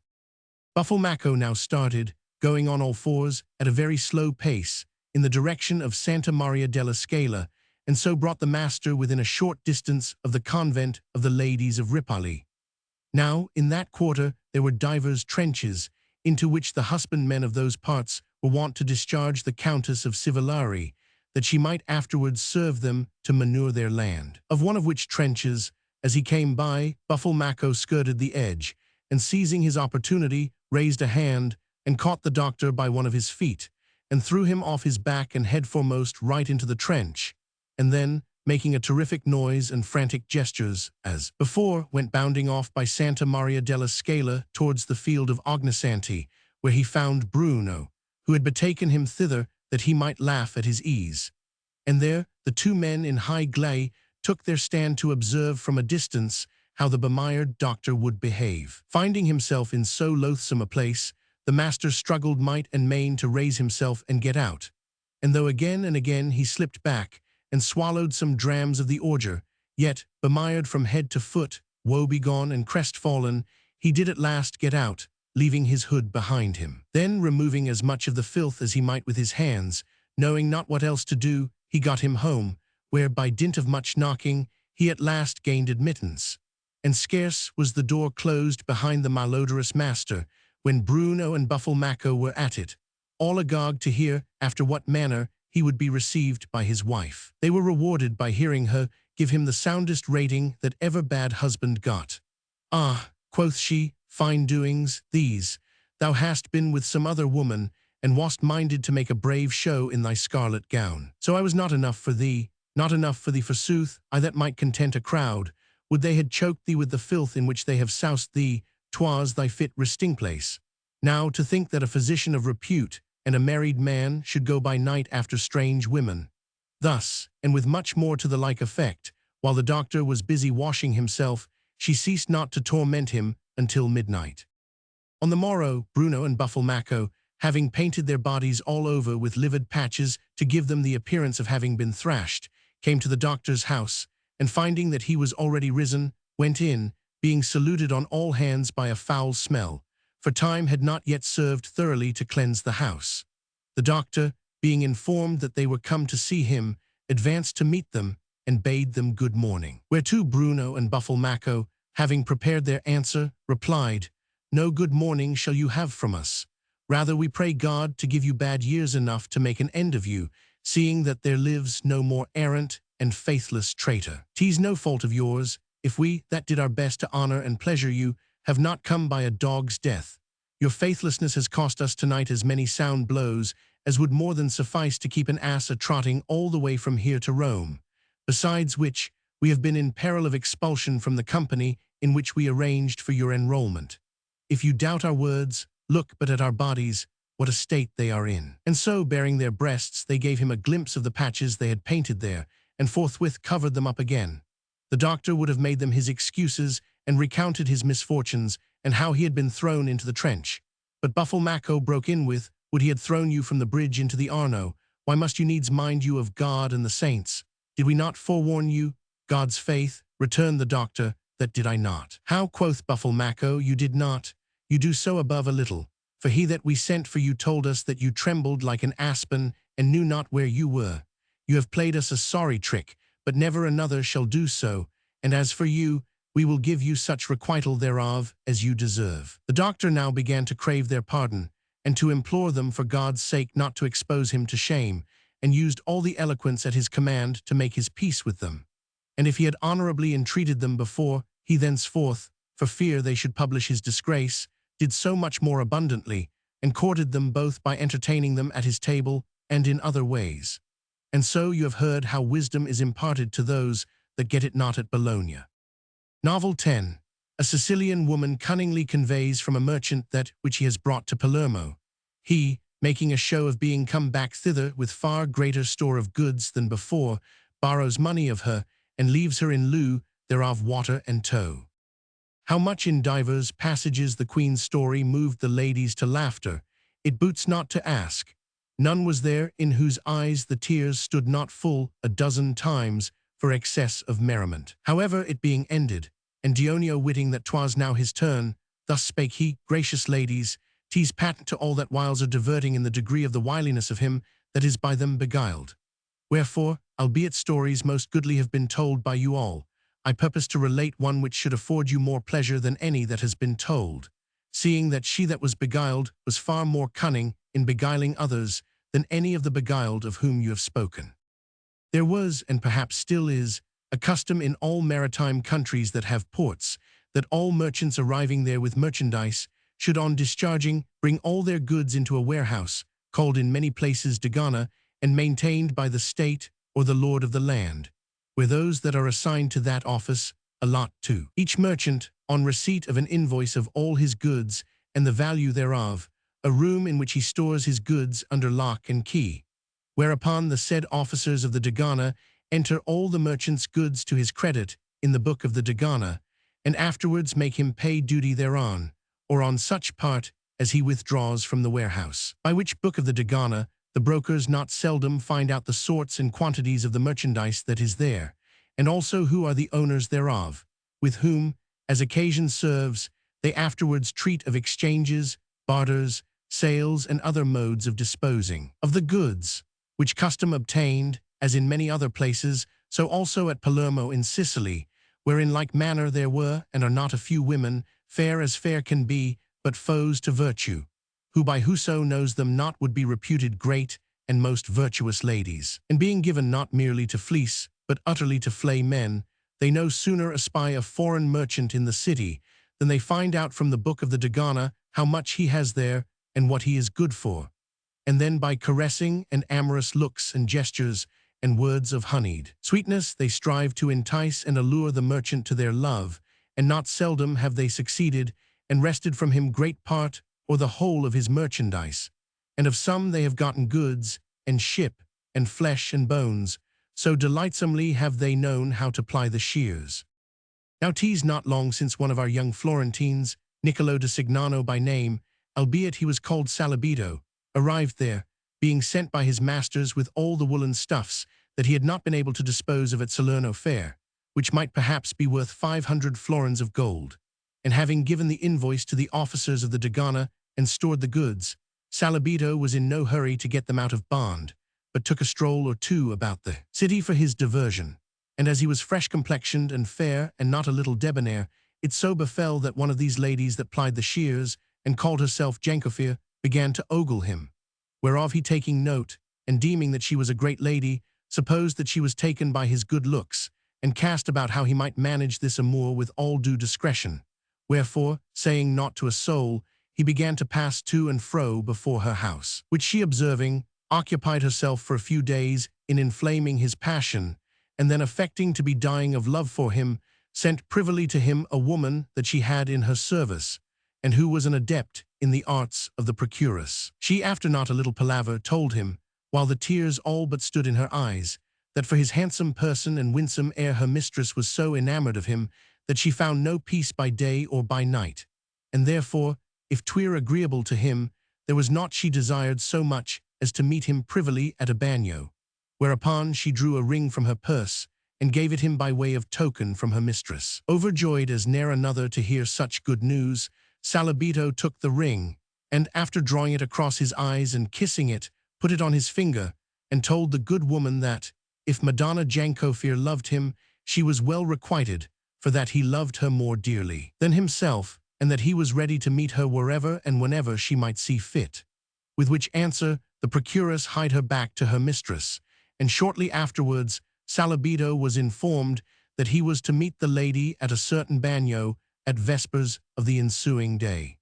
Buffalmacco now started, going on all fours, at a very slow pace, in the direction of Santa Maria della Scala, and so brought the master within a short distance of the convent of the Ladies of Ripali. Now, in that quarter, there were divers trenches, into which the husbandmen of those parts were wont to discharge the Countess of Civillari, that she might afterwards serve them to manure their land. Of one of which trenches, As he came by, Buffle skirted the edge, and seizing his opportunity, raised a hand and caught the doctor by one of his feet, and threw him off his back and head foremost right into the trench, and then, making a terrific noise and frantic gestures, as before, went bounding off by Santa Maria della Scala towards the field of Ognissanti, where he found Bruno, who had betaken him thither that he might laugh at his ease. And there the two men in high glee took their stand to observe from a distance how the bemired doctor would behave. Finding himself in so loathsome a place, the master struggled might and main to raise himself and get out, and though again and again he slipped back and swallowed some drams of the ordure, yet, bemired from head to foot, woebegone and crestfallen, he did at last get out, leaving his hood behind him. Then, removing as much of the filth as he might with his hands, knowing not what else to do, he got him home, where, by dint of much knocking, he at last gained admittance. And scarce was the door closed behind the malodorous master, when Bruno and Buffle were at it, all agog to hear after what manner he would be received by his wife. They were rewarded by hearing her give him the soundest rating that ever bad husband got. "Ah," quoth she, "fine doings, these. Thou hast been with some other woman, and wast minded to make a brave show in thy scarlet gown. So I was not enough for thee, forsooth, I that might content a crowd. Would they had choked thee with the filth in which they have soused thee, 'twas thy fit resting place. Now to think that a physician of repute and a married man should go by night after strange women." Thus, and with much more to the like effect, while the doctor was busy washing himself, she ceased not to torment him until midnight. On the morrow, Bruno and Buffle having painted their bodies all over with livid patches to give them the appearance of having been thrashed, came to the doctor's house, and finding that he was already risen, went in, being saluted on all hands by a foul smell, for time had not yet served thoroughly to cleanse the house. The doctor, being informed that they were come to see him, advanced to meet them, and bade them good morning. Whereto Bruno and Buffle having prepared their answer, replied, "No good morning shall you have from us. Rather we pray God to give you bad years enough to make an end of you, seeing that there lives no more errant and faithless traitor. 'Tis no fault of yours, if we, that did our best to honor and pleasure you, have not come by a dog's death. Your faithlessness has cost us tonight as many sound blows as would more than suffice to keep an ass a-trotting all the way from here to Rome. Besides which, we have been in peril of expulsion from the company in which we arranged for your enrollment. If you doubt our words, look but at our bodies, what a state they are in." And so, baring their breasts, they gave him a glimpse of the patches they had painted there, and forthwith covered them up again. The doctor would have made them his excuses and recounted his misfortunes and how he had been thrown into the trench. But Buffle broke in with, "Would he had thrown you from the bridge into the Arno? Why must you needs mind you of God and the saints? Did we not forewarn you? God's faith," returned the doctor, "that did I not." "How," quoth Buffle "you did not? You do so above a little. For he that we sent for you told us that you trembled like an aspen and knew not where you were. You have played us a sorry trick, but never another shall do so, and as for you, we will give you such requital thereof as you deserve." The doctor now began to crave their pardon, and to implore them for God's sake not to expose him to shame, and used all the eloquence at his command to make his peace with them. And if he had honorably entreated them before, he thenceforth, for fear they should publish his disgrace, did so much more abundantly, and courted them both by entertaining them at his table and in other ways. And so you have heard how wisdom is imparted to those that get it not at Bologna. Novel 10. A Sicilian woman cunningly conveys from a merchant that which he has brought to Palermo. He, making a show of being come back thither with far greater store of goods than before, borrows money of her, and leaves her in lieu thereof water and tow. How much in divers passages the Queen's story moved the ladies to laughter, it boots not to ask. None was there in whose eyes the tears stood not full a dozen times for excess of merriment. However, it being ended, and Dionio witting that 'twas now his turn, thus spake he, "Gracious ladies, 'tis patent to all that whiles are diverting in the degree of the wiliness of him that is by them beguiled. Wherefore, albeit stories most goodly have been told by you all, I purpose to relate one which should afford you more pleasure than any that has been told, seeing that she that was beguiled was far more cunning in beguiling others than any of the beguiled of whom you have spoken. There was, and perhaps still is, a custom in all maritime countries that have ports, that all merchants arriving there with merchandise should on discharging bring all their goods into a warehouse, called in many places Degana, and maintained by the state or the lord of the land, where those that are assigned to that office allot to each merchant, on receipt of an invoice of all his goods and the value thereof, a room in which he stores his goods under lock and key, whereupon the said officers of the Degana enter all the merchant's goods to his credit in the book of the Degana, and afterwards make him pay duty thereon, or on such part as he withdraws from the warehouse. By which book of the Degana the brokers not seldom find out the sorts and quantities of the merchandise that is there, and also who are the owners thereof, with whom, as occasion serves, they afterwards treat of exchanges, barters, sales, and other modes of disposing of the goods, which custom obtained, as in many other places, so also at Palermo in Sicily, where in like manner there were and are not a few women, fair as fair can be, but foes to virtue, who by whoso knows them not would be reputed great and most virtuous ladies. And being given not merely to fleece, but utterly to flay men, they no sooner espy a foreign merchant in the city than they find out from the book of the Degana how much he has there and what he is good for. And then by caressing and amorous looks and gestures and words of honeyed sweetness they strive to entice and allure the merchant to their love, and not seldom have they succeeded, and wrested from him great part or the whole of his merchandise. And of some they have gotten goods, and ship, and flesh and bones, so delightsomely have they known how to ply the shears. Now 'tis not long since one of our young Florentines, Niccolo de Signano by name, albeit he was called Salabito, arrived there, being sent by his masters with all the woolen stuffs that he had not been able to dispose of at Salerno fair, which might perhaps be worth 500 florins of gold. And having given the invoice to the officers of the Degana and stored the goods, Salabito was in no hurry to get them out of bond, but took a stroll or two about the city for his diversion. And as he was fresh-complexioned and fair and not a little debonair, it so befell that one of these ladies that plied the shears, and called herself Jankofir, began to ogle him, whereof he taking note, and deeming that she was a great lady, supposed that she was taken by his good looks, and cast about how he might manage this amour with all due discretion. Wherefore, saying naught to a soul, he began to pass to and fro before her house, which she observing, occupied herself for a few days in inflaming his passion, and then affecting to be dying of love for him, sent privily to him a woman that she had in her service, and who was an adept in the arts of the procuress. She, after not a little palaver, told him, while the tears all but stood in her eyes, that for his handsome person and winsome air her mistress was so enamored of him that she found no peace by day or by night, and therefore, if 'twere agreeable to him, there was naught she desired so much as to meet him privily at a bagnio, whereupon she drew a ring from her purse, and gave it him by way of token from her mistress. Overjoyed as ne'er another to hear such good news, Salabito took the ring, and after drawing it across his eyes and kissing it, put it on his finger, and told the good woman that, if Madonna Jankofir loved him, she was well requited, for that he loved her more dearly than himself, and that he was ready to meet her wherever and whenever she might see fit. With which answer the procuress hied her back to her mistress, and shortly afterwards Salabito was informed that he was to meet the lady at a certain bagnio at vespers of the ensuing day.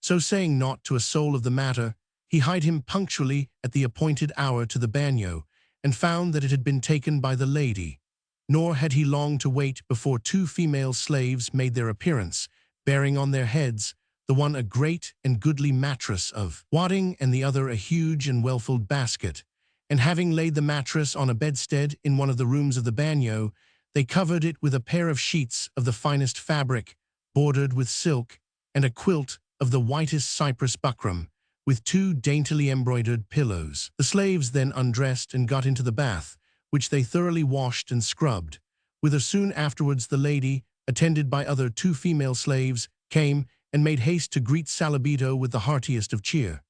So saying naught to a soul of the matter, he hied him punctually at the appointed hour to the bagnio, and found that it had been taken by the lady. Nor had he long to wait before two female slaves made their appearance, bearing on their heads, the one a great and goodly mattress of wadding, and the other a huge and well-filled basket. And having laid the mattress on a bedstead in one of the rooms of the bagnio, they covered it with a pair of sheets of the finest fabric, bordered with silk, and a quilt of the whitest cypress buckram, with two daintily embroidered pillows. The slaves then undressed and got into the bath, which they thoroughly washed and scrubbed, whither soon afterwards the lady, attended by other two female slaves, came and made haste to greet Salabito with the heartiest of cheer.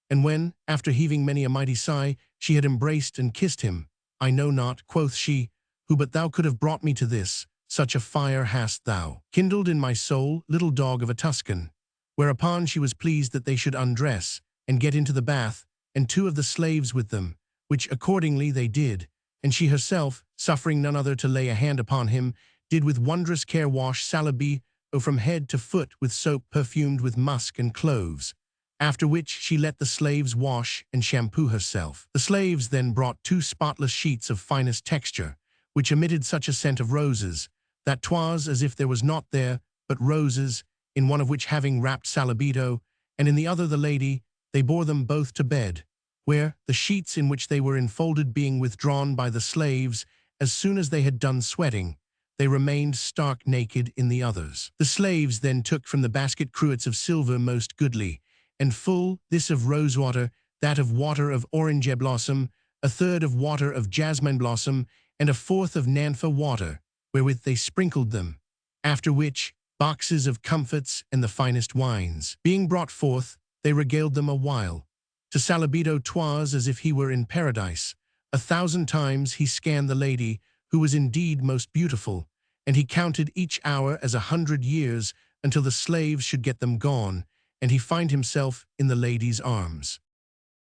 And when, after heaving many a mighty sigh, she had embraced and kissed him, "I know not," quoth she, "who but thou could have brought me to this, such a fire hast thou kindled in my soul, little dog of a Tuscan." Whereupon she was pleased that they should undress and get into the bath, and two of the slaves with them, which accordingly they did, and she herself, suffering none other to lay a hand upon him, did with wondrous care wash Salabito from head to foot with soap perfumed with musk and cloves, after which she let the slaves wash and shampoo herself. The slaves then brought 2 spotless sheets of finest texture, which emitted such a scent of roses, that 'twas as if there was not there but roses, in one of which having wrapped Salabito, and in the other the lady, they bore them both to bed, where, the sheets in which they were enfolded being withdrawn by the slaves, as soon as they had done sweating, they remained stark naked in the others. The slaves then took from the basket cruets of silver most goodly, and full, this of rosewater, that of water of orange blossom, a third of water of jasmine blossom, and a fourth of nantha water, wherewith they sprinkled them, after which, boxes of comfits and the finest wines. Being brought forth, they regaled them a while. To Salabito 'twas as if he were in paradise. 1,000 times he scanned the lady, who was indeed most beautiful, and he counted each hour as 100 years until the slaves should get them gone, and he find himself in the lady's arms.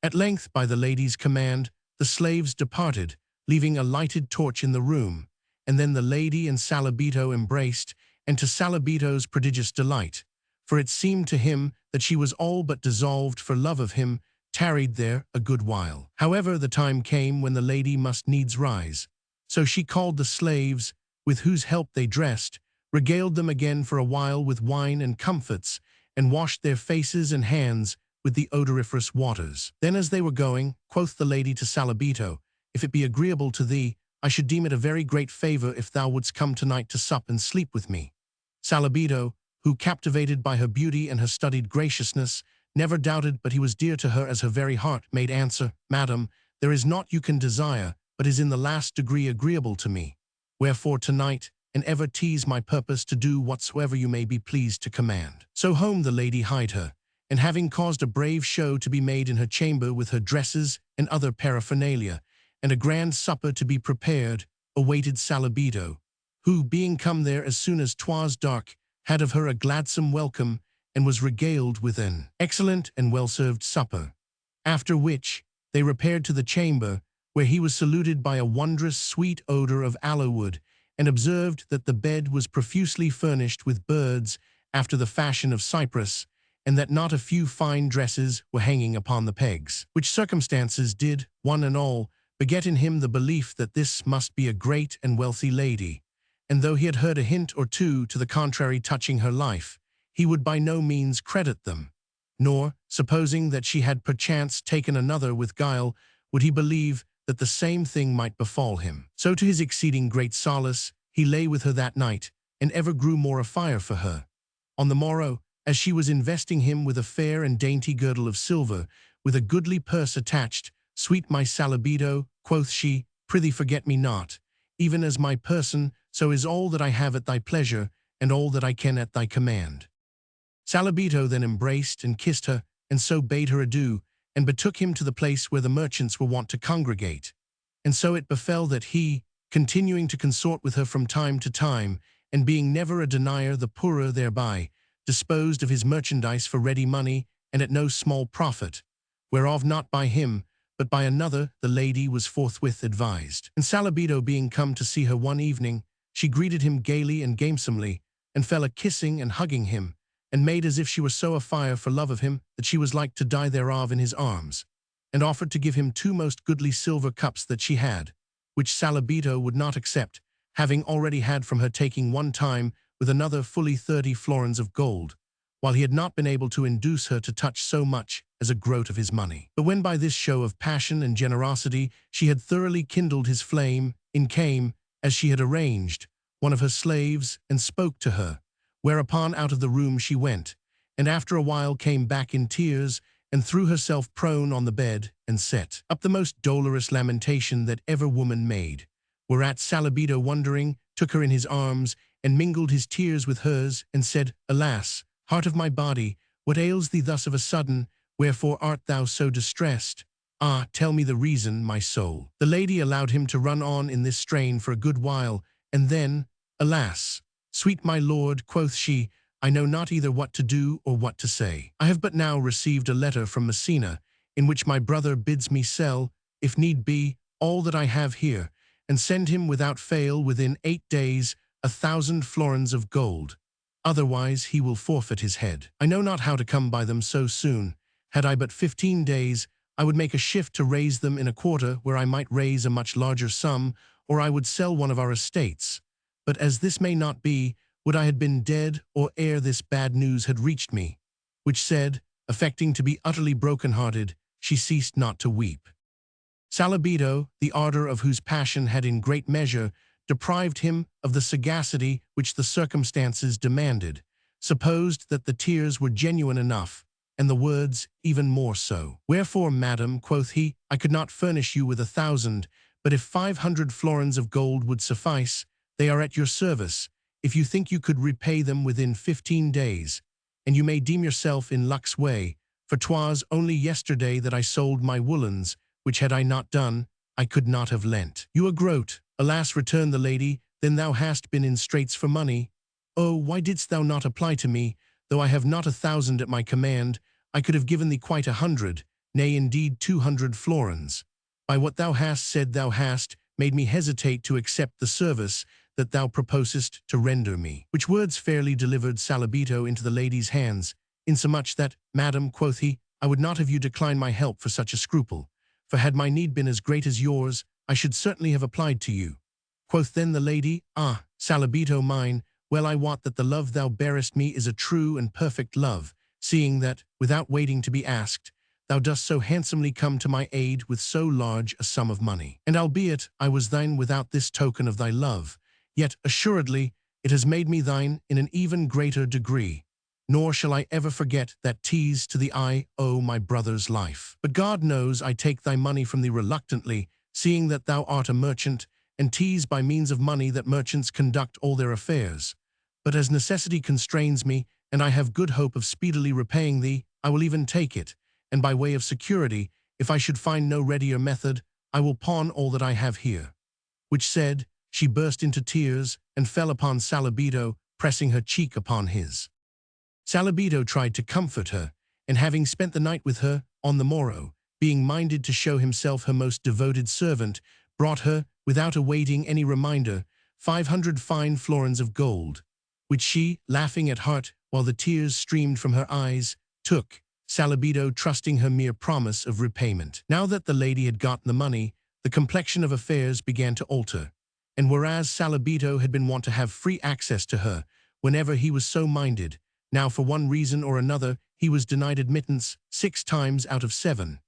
At length, by the lady's command, the slaves departed, leaving a lighted torch in the room, and then the lady and Salabito embraced, and to Salabito's prodigious delight, for it seemed to him that she was all but dissolved for love of him, tarried there a good while. However, the time came when the lady must needs rise, so she called the slaves, with whose help they dressed, regaled them again for a while with wine and comfits, and washed their faces and hands with the odoriferous waters. Then as they were going, quoth the lady to Salabito, "If it be agreeable to thee, I should deem it a very great favor if thou wouldst come tonight to sup and sleep with me." Salabito, who, captivated by her beauty and her studied graciousness, never doubted but he was dear to her as her very heart, made answer, "Madam, there is naught you can desire, but is in the last degree agreeable to me. Wherefore tonight, and ever tease my purpose to do whatsoever you may be pleased to command." So home the lady hied her, and having caused a brave show to be made in her chamber with her dresses and other paraphernalia, and a grand supper to be prepared, awaited Salabito, who, being come there as soon as 'twas dark, had of her a gladsome welcome, and was regaled with an excellent and well-served supper. After which, they repaired to the chamber, where he was saluted by a wondrous sweet odor of aloe wood, and observed that the bed was profusely furnished with birds after the fashion of Cyprus, and that not a few fine dresses were hanging upon the pegs, which circumstances did, one and all, beget in him the belief that this must be a great and wealthy lady, and though he had heard a hint or two to the contrary touching her life, he would by no means credit them, nor, supposing that she had perchance taken another with guile, would he believe that the same thing might befall him. So to his exceeding great solace, he lay with her that night, and ever grew more afire for her. On the morrow, as she was investing him with a fair and dainty girdle of silver, with a goodly purse attached, "Sweet my Salabito," quoth she, "prithee forget me not. Even as my person, so is all that I have at thy pleasure, and all that I can at thy command." Salabito then embraced and kissed her, and so bade her adieu, and betook him to the place where the merchants were wont to congregate. And so it befell that he, continuing to consort with her from time to time, and being never a denier the poorer thereby, disposed of his merchandise for ready money, and at no small profit, whereof not by him, but by another the lady was forthwith advised. And Salabito being come to see her one evening, she greeted him gaily and gamesomely, and fell a-kissing and hugging him, and made as if she were so afire for love of him that she was like to die thereof in his arms, and offered to give him 2 most goodly silver cups that she had, which Salabito would not accept, having already had from her taking one time with another fully 30 florins of gold, while he had not been able to induce her to touch so much as a groat of his money. But when by this show of passion and generosity she had thoroughly kindled his flame, in came, as she had arranged, one of her slaves, and spoke to her, whereupon out of the room she went, and after a while came back in tears, and threw herself prone on the bed, and set up the most dolorous lamentation that ever woman made, whereat Salabito, wondering, took her in his arms, and mingled his tears with hers, and said, "Alas, heart of my body, what ails thee thus of a sudden? Wherefore art thou so distressed? Ah, tell me the reason, my soul." The lady allowed him to run on in this strain for a good while, and then, "Alas, sweet my lord," quoth she, "I know not either what to do or what to say. I have but now received a letter from Messina, in which my brother bids me sell, if need be, all that I have here, and send him without fail within 8 days 1,000 florins of gold. Otherwise he will forfeit his head. I know not how to come by them so soon. Had I but 15 days, I would make a shift to raise them in a quarter where I might raise a much larger sum, or I would sell one of our estates. But as this may not be, would I had been dead, or ere this bad news had reached me. Which said, affecting to be utterly broken-hearted, she ceased not to weep. Saladino, the ardor of whose passion had in great measure deprived him of the sagacity which the circumstances demanded, supposed that the tears were genuine enough, and the words even more so. "Wherefore, madam," quoth he, "I could not furnish you with 1,000, but if 500 florins of gold would suffice, they are at your service, if you think you could repay them within 15 days, and you may deem yourself in luck's way, for 'twas only yesterday that I sold my woolens, which had I not done, I could not have lent." "You are groat." "Alas," returned the lady, "then thou hast been in straits for money. Oh, why didst thou not apply to me? Though I have not 1,000 at my command, I could have given thee quite 100, nay, indeed 200 florins. By what thou hast said thou hast made me hesitate to accept the service that thou proposest to render me." Which words fairly delivered Saladino into the lady's hands, insomuch that, "Madam," quoth he, "I would not have you decline my help for such a scruple, for had my need been as great as yours, I should certainly have applied to you." Quoth then the lady, "Ah, Saladino mine, well I wot that the love thou bearest me is a true and perfect love, seeing that, without waiting to be asked, thou dost so handsomely come to my aid with so large a sum of money. And albeit I was thine without this token of thy love, yet assuredly it has made me thine in an even greater degree. Nor shall I ever forget that 'tis to thee I owe my brother's life. But God knows I take thy money from thee reluctantly, seeing that thou art a merchant, and 'tis by means of money that merchants conduct all their affairs. But as necessity constrains me, and I have good hope of speedily repaying thee, I will even take it, and by way of security, if I should find no readier method, I will pawn all that I have here." Which said, she burst into tears, and fell upon Saladino, pressing her cheek upon his. Saladino tried to comfort her, and having spent the night with her, on the morrow, being minded to show himself her most devoted servant, brought her, without awaiting any reminder, 500 fine florins of gold, which she, laughing at heart, while the tears streamed from her eyes, took, Saladino trusting her mere promise of repayment. Now that the lady had gotten the money, the complexion of affairs began to alter, and whereas Saladino had been wont to have free access to her whenever he was so minded, now for one reason or another he was denied admittance 6 times out of 7,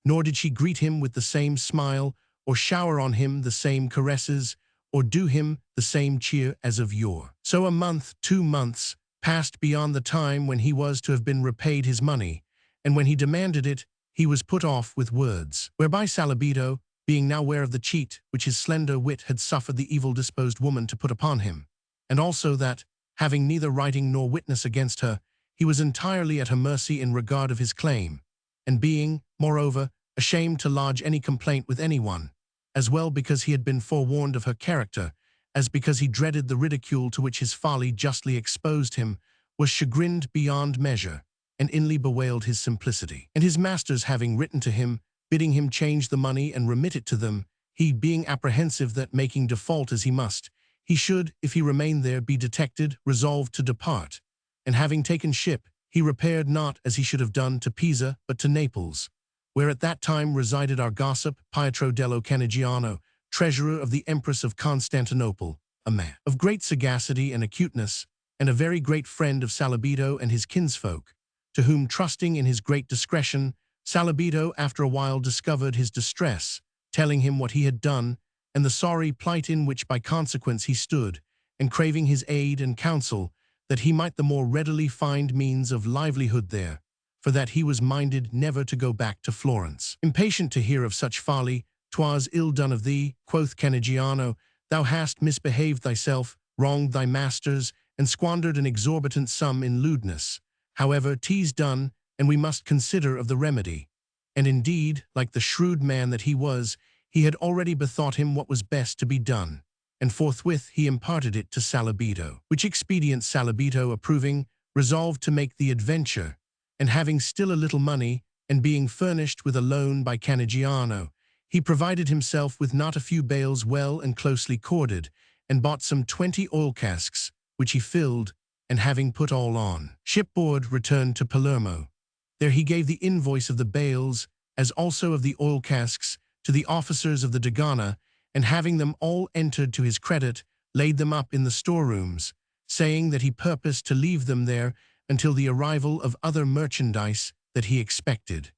nor did she greet him with the same smile, or shower on him the same caresses, or do him the same cheer as of yore. So a month, 2 months, passed beyond the time when he was to have been repaid his money, and when he demanded it, he was put off with words, whereby Saladino, being now aware of the cheat which his slender wit had suffered the evil-disposed woman to put upon him, and also that, having neither writing nor witness against her, he was entirely at her mercy in regard of his claim, and being, moreover, ashamed to lodge any complaint with anyone, as well because he had been forewarned of her character, as because he dreaded the ridicule to which his folly justly exposed him, was chagrined beyond measure, and inly bewailed his simplicity. And his masters having written to him, bidding him change the money and remit it to them, he being apprehensive that, making default as he must, he should, if he remained there, be detected, resolved to depart, and having taken ship, he repaired not as he should have done to Pisa, but to Naples, where at that time resided our gossip Pietro dello Canigiano, treasurer of the Empress of Constantinople, a man of great sagacity and acuteness, and a very great friend of Saladino and his kinsfolk, to whom, trusting in his great discretion, Saladino after a while discovered his distress, telling him what he had done, and the sorry plight in which by consequence he stood, and craving his aid and counsel, that he might the more readily find means of livelihood there, for that he was minded never to go back to Florence. Impatient to hear of such folly, "'Twas ill done of thee," quoth Canigiano, "thou hast misbehaved thyself, wronged thy masters, and squandered an exorbitant sum in lewdness. However, 'tis done, and we must consider of the remedy." And indeed, like the shrewd man that he was, he had already bethought him what was best to be done, and forthwith he imparted it to Saladino. Which expedient Saladino approving, resolved to make the adventure, and having still a little money, and being furnished with a loan by Canigiano, He provided himself with not a few bales well and closely corded, and bought some 20 oil casks, which he filled, and having put all on shipboard, returned to Palermo. There he gave the invoice of the bales, as also of the oil casks, to the officers of the Dogana, and having them all entered to his credit, laid them up in the storerooms, saying that he purposed to leave them there until the arrival of other merchandise that he expected.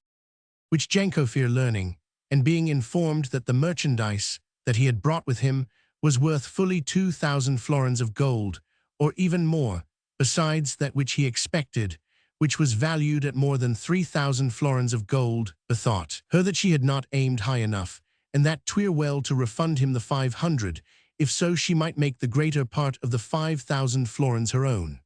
Which Jancofer learning, and being informed that the merchandise that he had brought with him was worth fully 2,000 florins of gold, or even more, besides that which he expected, which was valued at more than 3,000 florins of gold, bethought her that she had not aimed high enough, and that 'twere well to refund him the 500, if so she might make the greater part of the 5,000 florins her own.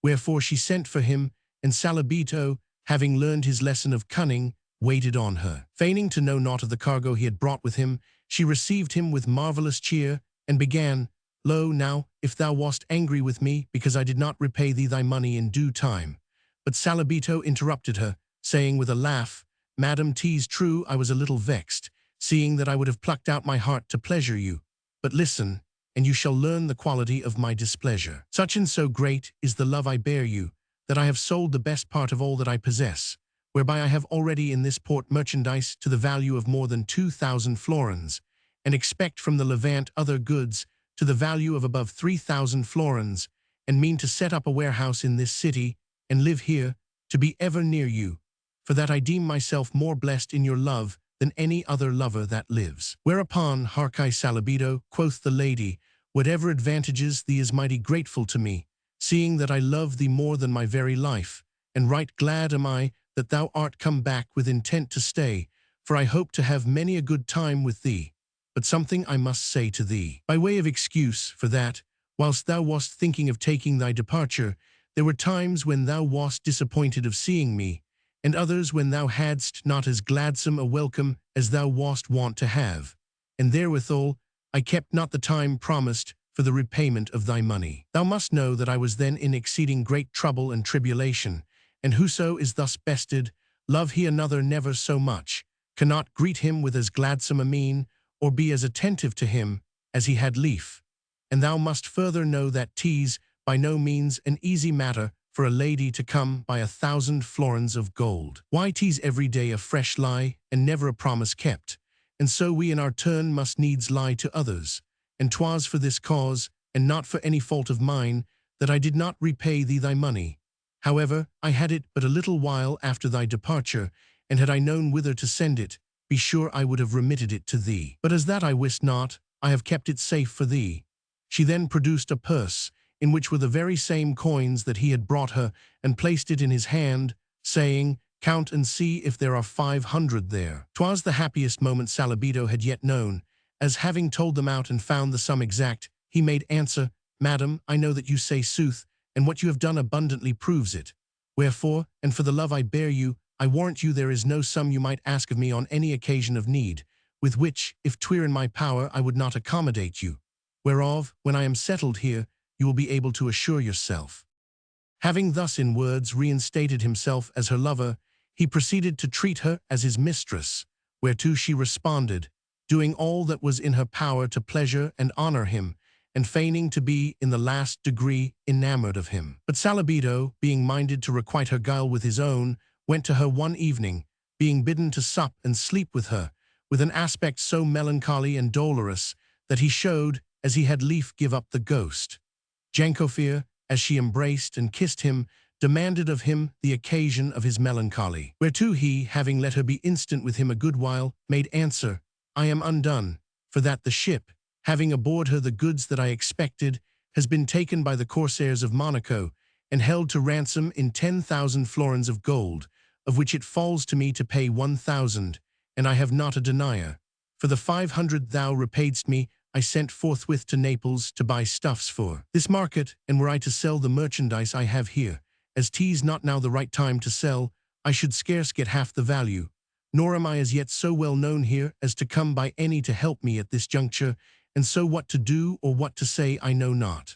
Wherefore she sent for him, and Salabito, having learned his lesson of cunning, waited on her. Feigning to know naught of the cargo he had brought with him, she received him with marvellous cheer, and began, Lo, now, if thou wast angry with me, because I did not repay thee thy money in due time. But Salabito interrupted her, saying with a laugh, Madam, 'tis true I was a little vexed, seeing that I would have plucked out my heart to pleasure you. But listen, and you shall learn the quality of my displeasure. Such and so great is the love I bear you, that I have sold the best part of all that I possess, whereby I have already in this port merchandise to the value of more than 2,000 florins, and expect from the Levant other goods to the value of above 3,000 florins, and mean to set up a warehouse in this city, and live here, to be ever near you, for that I deem myself more blessed in your love than any other lover that lives. Whereupon, Harkai Salabito, quoth the lady, whatever advantages thee is mighty grateful to me, seeing that I love thee more than my very life, and right glad am I that thou art come back with intent to stay, for I hope to have many a good time with thee. But something I must say to thee, by way of excuse for that, whilst thou wast thinking of taking thy departure, there were times when thou wast disappointed of seeing me, and others when thou hadst not as gladsome a welcome as thou wast wont to have, and therewithal I kept not the time promised for the repayment of thy money. Thou must know that I was then in exceeding great trouble and tribulation, and whoso is thus bested, love he another never so much, cannot greet him with as gladsome a mien, or be as attentive to him as he had lief. And thou must further know that 'tis by no means an easy matter for a lady to come by 1,000 florins of gold. Why, 'tis every day a fresh lie, and never a promise kept, and so we in our turn must needs lie to others. And 'twas for this cause, and not for any fault of mine, that I did not repay thee thy money. However, I had it but a little while after thy departure, and had I known whither to send it, be sure I would have remitted it to thee. But as that I wist not, I have kept it safe for thee. She then produced a purse, in which were the very same coins that he had brought her, and placed it in his hand, saying, Count and see if there are 500 there. 'Twas the happiest moment Salabito had yet known, as having told them out and found the sum exact, he made answer, Madam, I know that you say sooth, and what you have done abundantly proves it. Wherefore, and for the love I bear you, I warrant you there is no sum you might ask of me on any occasion of need, with which, if 'twere in my power, I would not accommodate you. Whereof, when I am settled here, you will be able to assure yourself. Having thus in words reinstated himself as her lover, he proceeded to treat her as his mistress, whereto she responded, doing all that was in her power to pleasure and honor him, and feigning to be in the last degree enamored of him. But Salabito, being minded to requite her guile with his own, went to her one evening, being bidden to sup and sleep with her, with an aspect so melancholy and dolorous, that he showed, as he had lief give up the ghost. Jancofer, as she embraced and kissed him, demanded of him the occasion of his melancholy. Whereto he, having let her be instant with him a good while, made answer, I am undone, for that the ship, having aboard her the goods that I expected, has been taken by the corsairs of Monaco, and held to ransom in 10,000 florins of gold, of which it falls to me to pay 1,000, and I have not a denier. For the 500 thou repaidst me, I sent forthwith to Naples to buy stuffs for this market, and were I to sell the merchandise I have here, as 'tis not now the right time to sell, I should scarce get half the value, nor am I as yet so well known here as to come by any to help me at this juncture, and so what to do or what to say I know not.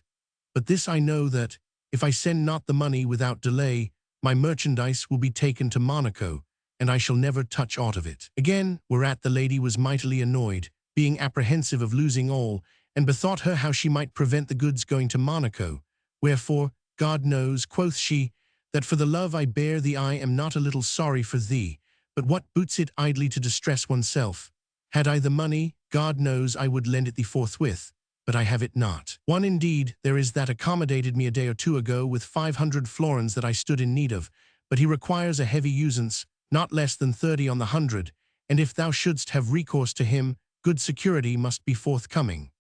But this I know that, if I send not the money without delay, my merchandise will be taken to Monaco, and I shall never touch aught of it. Again, whereat the lady was mightily annoyed, being apprehensive of losing all, and bethought her how she might prevent the goods going to Monaco. Wherefore, God knows, quoth she, that for the love I bear thee I am not a little sorry for thee, but what boots it idly to distress oneself? Had I the money, God knows I would lend it thee forthwith, but I have it not. One indeed there is that accommodated me a day or two ago with 500 florins that I stood in need of, but he requires a heavy usance, not less than 30 on the 100, and if thou shouldst have recourse to him, good security must be forthcoming.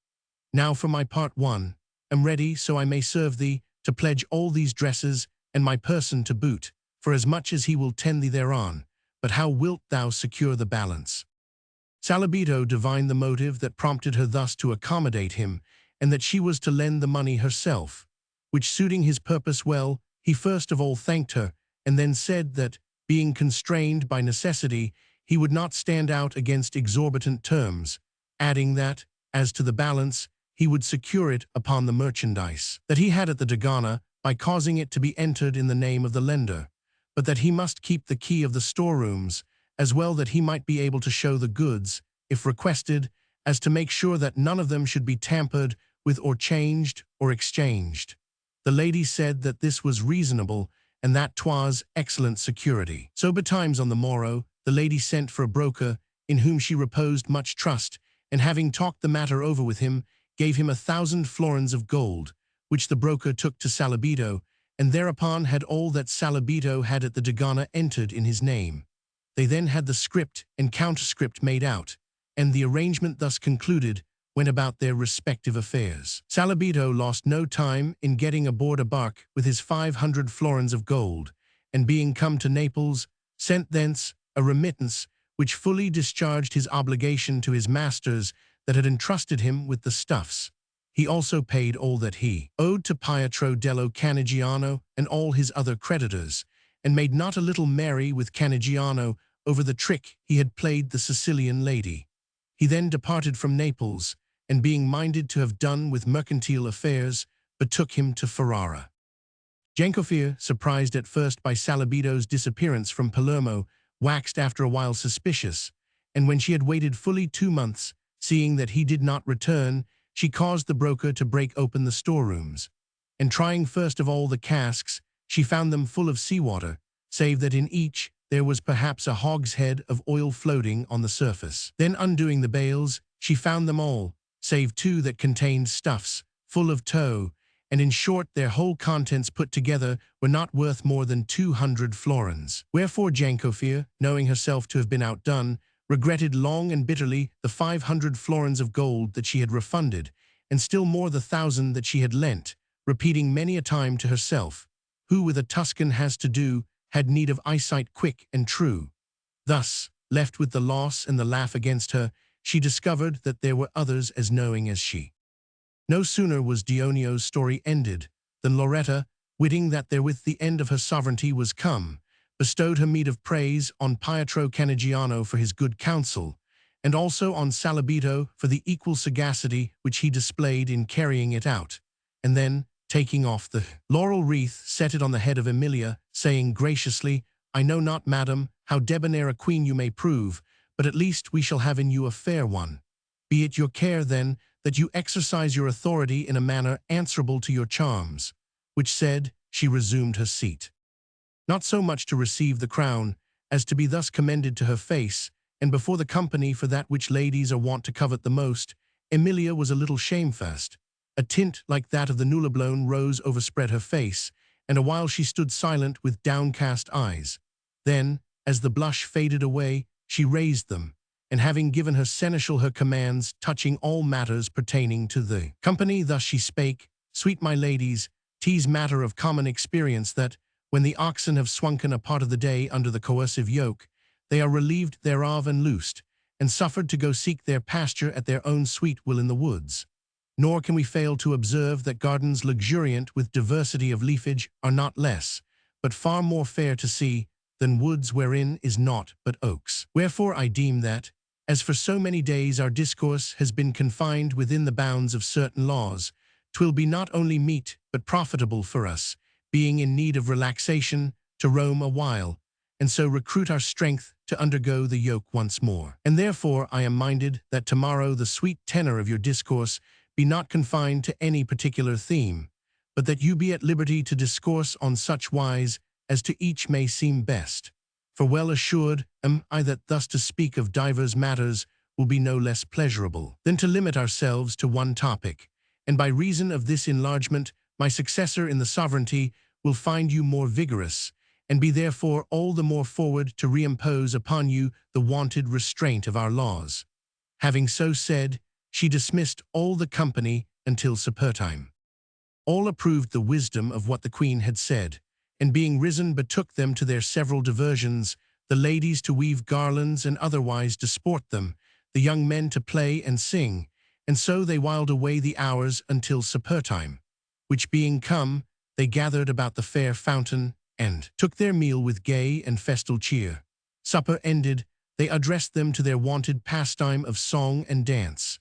Now for my part, one, am ready, so I may serve thee, to pledge all these dresses, and my person to boot, for as much as he will tend thee thereon. But how wilt thou secure the balance? Saladino divined the motive that prompted her thus to accommodate him, and that she was to lend the money herself, which suiting his purpose well, he first of all thanked her, and then said that, being constrained by necessity, he would not stand out against exorbitant terms, adding that, as to the balance, he would secure it upon the merchandise that he had at the Dogana by causing it to be entered in the name of the lender, but that he must keep the key of the storerooms, as well that he might be able to show the goods, if requested, as to make sure that none of them should be tampered with or changed or exchanged. The lady said that this was reasonable, and that 'twas excellent security. So betimes on the morrow, the lady sent for a broker, in whom she reposed much trust, and having talked the matter over with him, gave him 1,000 florins of gold, which the broker took to Saladino, and thereupon had all that Saladino had at the Dogana entered in his name. They then had the script and counterscript made out, and the arrangement thus concluded, went about their respective affairs. Saladino lost no time in getting aboard a bark with his 500 florins of gold, and being come to Naples, sent thence a remittance which fully discharged his obligation to his masters that had entrusted him with the stuffs. He also paid all that he owed to Pietro dello Canigiano and all his other creditors, and made not a little merry with Canigiano over the trick he had played the Sicilian lady. He then departed from Naples, and being minded to have done with mercantile affairs, betook him to Ferrara. Jancofier, surprised at first by Saladino's disappearance from Palermo, waxed after a while suspicious, and when she had waited fully 2 months, seeing that he did not return, she caused the broker to break open the storerooms, and trying first of all the casks, she found them full of sea-water, save that in each there was perhaps a hogshead of oil floating on the surface. Then undoing the bales, she found them all, save 2 that contained stuffs, full of tow, and in short their whole contents put together were not worth more than 200 florins. Wherefore Jancofier, knowing herself to have been outdone, regretted long and bitterly the 500 florins of gold that she had refunded, and still more the 1,000 that she had lent, repeating many a time to herself, who with a Tuscan has to do, had need of eyesight quick and true. Thus, left with the loss and the laugh against her, she discovered that there were others as knowing as she. No sooner was Dionio's story ended, than Loretta, witting that therewith the end of her sovereignty was come, bestowed her meed of praise on Pietro Canigiano for his good counsel, and also on Saladino for the equal sagacity which he displayed in carrying it out, and then, taking off the laurel wreath, set it on the head of Emilia, saying graciously, "I know not, madam, how debonair a queen you may prove, but at least we shall have in you a fair one. Be it your care, then, that you exercise your authority in a manner answerable to your charms." Which said, she resumed her seat. Not so much to receive the crown, as to be thus commended to her face, and before the company for that which ladies are wont to covet the most, Emilia was a little shamefast. A tint like that of the nulliblown rose overspread her face, and a while she stood silent with downcast eyes. Then, as the blush faded away, she raised them, and having given her seneschal her commands touching all matters pertaining to the company, thus she spake, "Sweet my ladies, 'tis matter of common experience that, when the oxen have swunken a part of the day under the coercive yoke, they are relieved thereof and loosed, and suffered to go seek their pasture at their own sweet will in the woods. Nor can we fail to observe that gardens luxuriant with diversity of leafage are not less, but far more fair to see, than woods wherein is naught but oaks. Wherefore I deem that, as for so many days our discourse has been confined within the bounds of certain laws, 'twill be not only meet but profitable for us, being in need of relaxation, to roam a while, and so recruit our strength to undergo the yoke once more. And therefore I am minded that tomorrow the sweet tenor of your discourse be not confined to any particular theme, but that you be at liberty to discourse on such wise as to each may seem best. For well assured am I that thus to speak of divers matters will be no less pleasurable than to limit ourselves to one topic, and by reason of this enlargement my successor in the sovereignty will find you more vigorous, and be therefore all the more forward to reimpose upon you the wonted restraint of our laws. Having so said, she dismissed all the company until supper time. All approved the wisdom of what the queen had said, and being risen betook them to their several diversions, the ladies to weave garlands and otherwise disport them, the young men to play and sing, and so they whiled away the hours until supper time, which being come, they gathered about the fair fountain, and took their meal with gay and festal cheer. Supper ended, they addressed them to their wonted pastime of song and dance,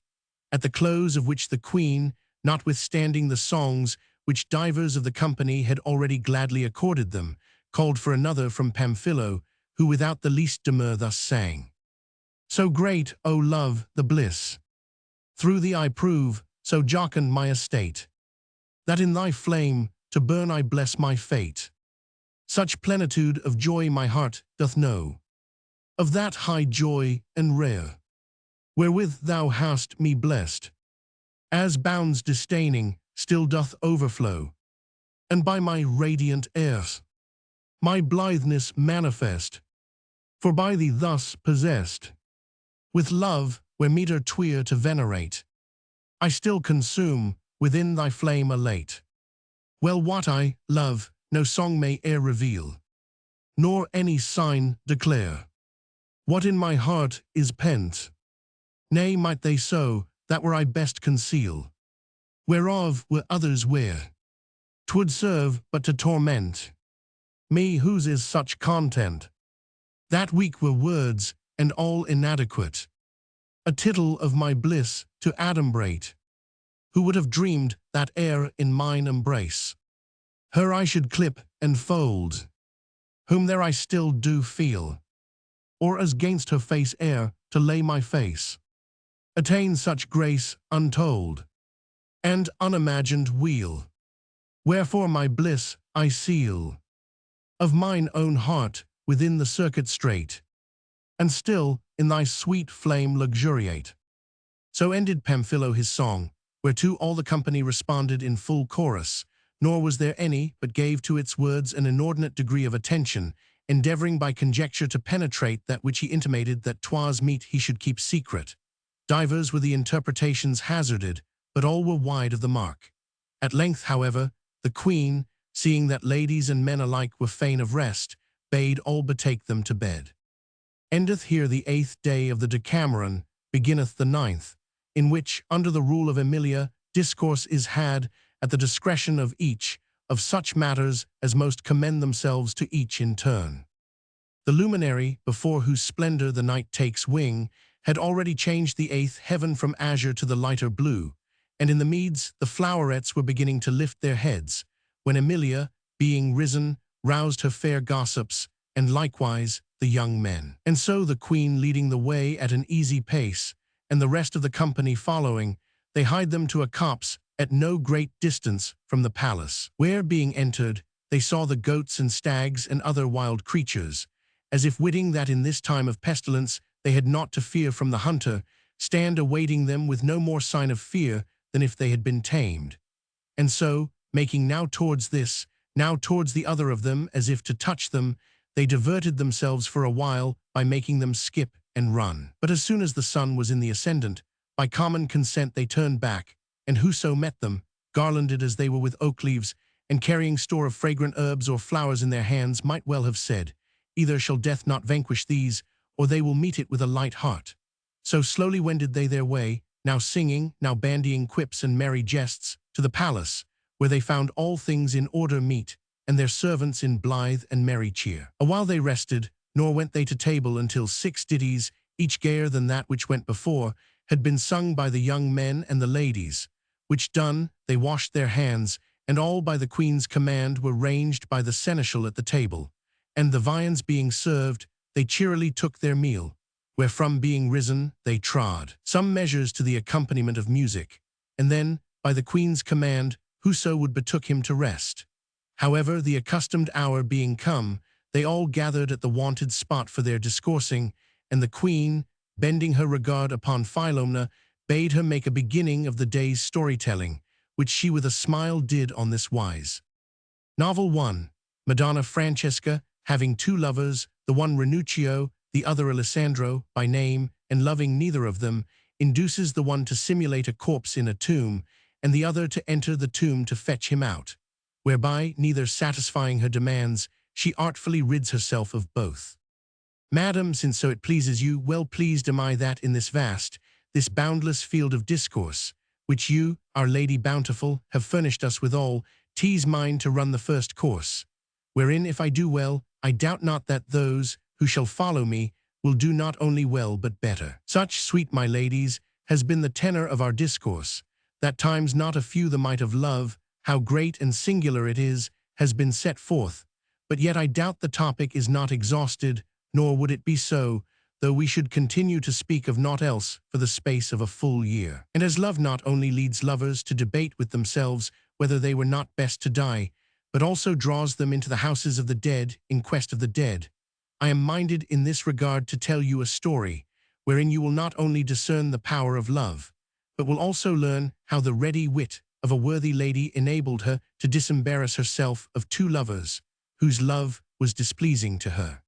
at the close of which the queen, notwithstanding the songs which divers of the company had already gladly accorded them, called for another from Pamphilo, who without the least demur thus sang. So great, O love, the bliss, through thee I prove, so jocund my estate, that in thy flame to burn I bless my fate. Such plenitude of joy my heart doth know, of that high joy and rare, wherewith thou hast me blessed, as bounds disdaining still doth overflow, and by my radiant airs my blitheness manifest, for by thee thus possessed, with love where meeter tweer to venerate, I still consume within thy flame elate. Well what I love no song may e'er reveal, nor any sign declare, what in my heart is pent, nay might they so, that were I best conceal, whereof were others ware, 'twould serve but to torment me whose is such content, that weak were words and all inadequate, a tittle of my bliss to adumbrate, who would have dreamed that ere in mine embrace her I should clip and fold, whom there I still do feel, or as gainst her face ere to lay my face, attain such grace untold, and unimagined weal, wherefore my bliss I seal, of mine own heart within the circuit strait, and still in thy sweet flame luxuriate. So ended Pamphilo his song, whereto all the company responded in full chorus, nor was there any but gave to its words an inordinate degree of attention, endeavoring by conjecture to penetrate that which he intimated that 'twas meet he should keep secret. Divers were the interpretations hazarded, but all were wide of the mark. At length, however, the queen, seeing that ladies and men alike were fain of rest, bade all betake them to bed. Endeth here the 8th day of the Decameron, beginneth the 9th, in which, under the rule of Emilia, discourse is had, at the discretion of each, of such matters as most commend themselves to each in turn. The luminary, before whose splendor the night takes wing, had already changed the 8th heaven from azure to the lighter blue, and in the meads the flowerets were beginning to lift their heads, when Emilia, being risen, roused her fair gossips, and likewise the young men. And so the queen leading the way at an easy pace, and the rest of the company following, they hied them to a copse at no great distance from the palace, where, being entered, they saw the goats and stags and other wild creatures, as if witting that in this time of pestilence they had naught to fear from the hunter, stand awaiting them with no more sign of fear than if they had been tamed. And so, making now towards this, now towards the other of them, as if to touch them, they diverted themselves for a while by making them skip and run. But as soon as the sun was in the ascendant, by common consent they turned back, and whoso met them, garlanded as they were with oak leaves, and carrying store of fragrant herbs or flowers in their hands, might well have said, either shall death not vanquish these, or they will meet it with a light heart. So slowly wended they their way, now singing, now bandying quips and merry jests, to the palace, where they found all things in order meet, and their servants in blithe and merry cheer. Awhile they rested, nor went they to table until 6 ditties, each gayer than that which went before, had been sung by the young men and the ladies, which done, they washed their hands, and all by the queen's command were ranged by the seneschal at the table, And the viands being served, they cheerily took their meal, wherefrom being risen, they trod some measures to the accompaniment of music, and then, by the queen's command, whoso would betook him to rest. However, the accustomed hour being come, they all gathered at the wonted spot for their discoursing, and the queen, bending her regard upon Philomela, bade her make a beginning of the day's storytelling, which she with a smile did on this wise. Novel 1. Madonna Francesca, having two lovers, the one Ranuccio, the other Alessandro, by name, and loving neither of them, induces the one to simulate a corpse in a tomb, and the other to enter the tomb to fetch him out, whereby, neither satisfying her demands, she artfully rids herself of both. Madam, since so it pleases you, well pleased am I that in this vast, this boundless field of discourse, which you, our Lady Bountiful, have furnished us withal, tease mine to run the first course, wherein if I do well, I doubt not that those, who shall follow me, will do not only well but better. Such, sweet my ladies, has been the tenor of our discourse, that times not a few the might of love, how great and singular it is, has been set forth, but yet I doubt the topic is not exhausted, nor would it be so, though we should continue to speak of naught else for the space of a full year. And as love not only leads lovers to debate with themselves whether they were not best to die, but also draws them into the houses of the dead in quest of the dead, I am minded in this regard to tell you a story, wherein you will not only discern the power of love, but will also learn how the ready wit of a worthy lady enabled her to disembarrass herself of two lovers, whose love was displeasing to her.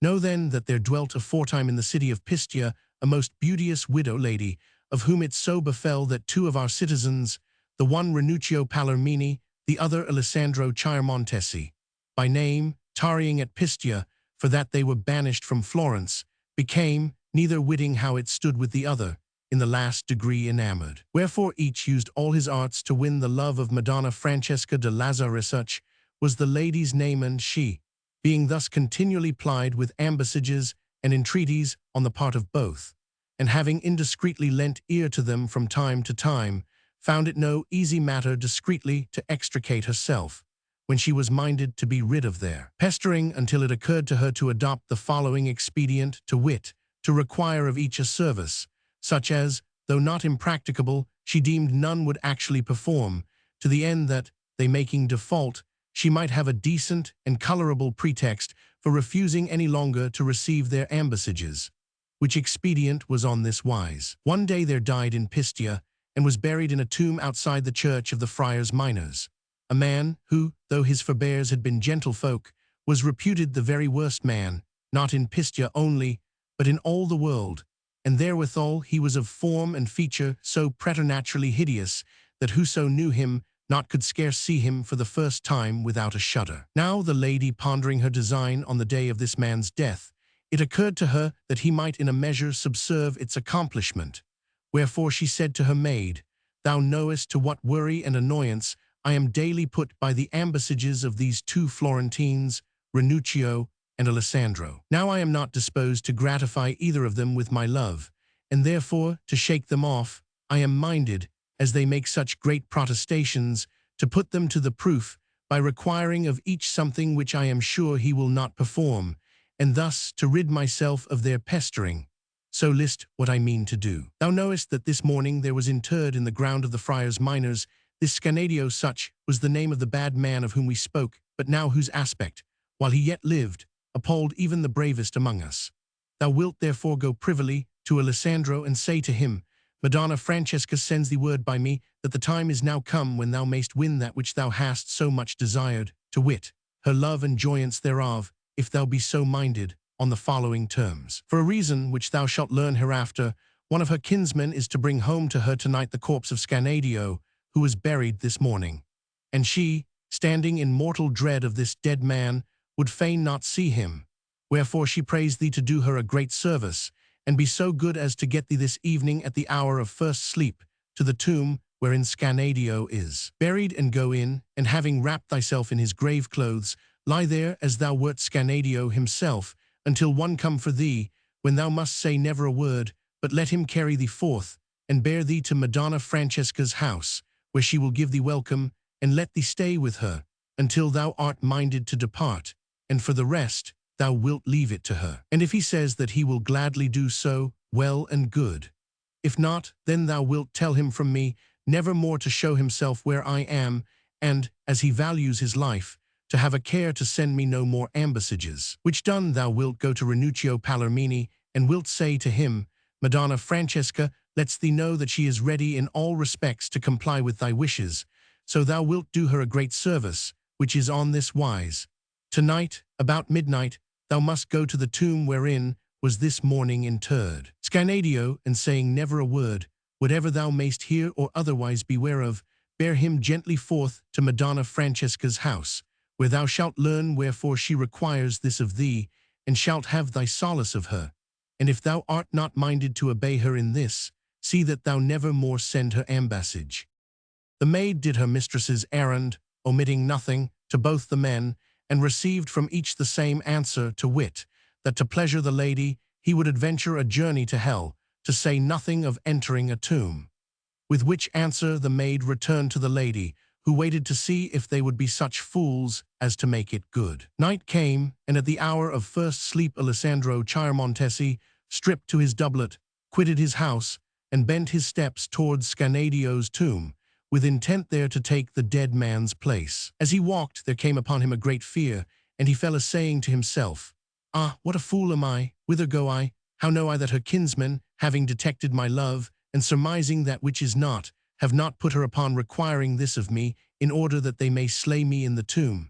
Know then that there dwelt aforetime in the city of Pistia a most beauteous widow lady, of whom it so befell that two of our citizens, the one Ranuccio Palermini, the other Alessandro Chiaramontesi, by name, tarrying at Pistia, for that they were banished from Florence, became, neither witting how it stood with the other, in the last degree enamored. Wherefore each used all his arts to win the love of Madonna Francesca de Lazzari. Such was the lady's name, and she, being thus continually plied with ambassages and entreaties on the part of both, and having indiscreetly lent ear to them from time to time, found it no easy matter discreetly to extricate herself, when she was minded to be rid of their pestering, until it occurred to her to adopt the following expedient, to wit, to require of each a service, such as, though not impracticable, she deemed none would actually perform, to the end that, they making default, she might have a decent and colorable pretext for refusing any longer to receive their ambassages, which expedient was on this wise. One day there died in Pistia, and was buried in a tomb outside the church of the Friars Minors, a man who, though his forbears had been gentlefolk, was reputed the very worst man, not in Pistia only, but in all the world, and therewithal he was of form and feature so preternaturally hideous, that whoso knew him not could scarce see him for the first time without a shudder. Now the lady, pondering her design on the day of this man's death, it occurred to her that he might in a measure subserve its accomplishment, wherefore she said to her maid, "Thou knowest to what worry and annoyance I am daily put by the ambassages of these two Florentines, Ranuccio and Alessandro. Now I am not disposed to gratify either of them with my love, and therefore, to shake them off, I am minded, as they make such great protestations, to put them to the proof by requiring of each something which I am sure he will not perform, and thus to rid myself of their pestering. So list what I mean to do. Thou knowest that this morning there was interred in the ground of the Friars Minors this Scanadio. Such was the name of the bad man of whom we spoke, but now whose aspect, while he yet lived, appalled even the bravest among us. Thou wilt therefore go privily to Alessandro and say to him, Madonna Francesca sends thee word by me that the time is now come when thou mayst win that which thou hast so much desired, to wit, her love and joyance thereof, if thou be so minded, on the following terms. For a reason which thou shalt learn hereafter, one of her kinsmen is to bring home to her tonight the corpse of Scanadio, who was buried this morning. And she, standing in mortal dread of this dead man, would fain not see him. Wherefore she prays thee to do her a great service, and be so good as to get thee this evening at the hour of first sleep, to the tomb wherein Scanadio is buried, and go in, and having wrapped thyself in his grave clothes, lie there as thou wert Scanadio himself, until one come for thee, when thou must say never a word, but let him carry thee forth, and bear thee to Madonna Francesca's house, where she will give thee welcome, and let thee stay with her, until thou art minded to depart, and for the rest, thou wilt leave it to her. And if he says that he will gladly do so, well and good. If not, then thou wilt tell him from me never more to show himself where I am, and, as he values his life, to have a care to send me no more ambassages. Which done, thou wilt go to Ranuccio Palermini, and wilt say to him, Madonna Francesca lets thee know that she is ready in all respects to comply with thy wishes, so thou wilt do her a great service, which is on this wise. Tonight, about midnight, thou must go to the tomb wherein was this morning interred Scannadio, and saying never a word, whatever thou mayst hear or otherwise beware of, bear him gently forth to Madonna Francesca's house, where thou shalt learn wherefore she requires this of thee, and shalt have thy solace of her. And if thou art not minded to obey her in this, see that thou never more send her ambassage. The maid did her mistress's errand, omitting nothing, to both the men, and received from each the same answer, to wit, that to pleasure the lady he would adventure a journey to hell, to say nothing of entering a tomb. With which answer the maid returned to the lady, who waited to see if they would be such fools as to make it good. Night came, and at the hour of first sleep Alessandro Chiaramontesi, stripped to his doublet, quitted his house, and bent his steps towards Scannadio's tomb, with intent there to take the dead man's place. As he walked, there came upon him a great fear, and he fell a-saying to himself, Ah, what a fool am I! Whither go I? How know I that her kinsmen, having detected my love, and surmising that which is not, have not put her upon requiring this of me, in order that they may slay me in the tomb?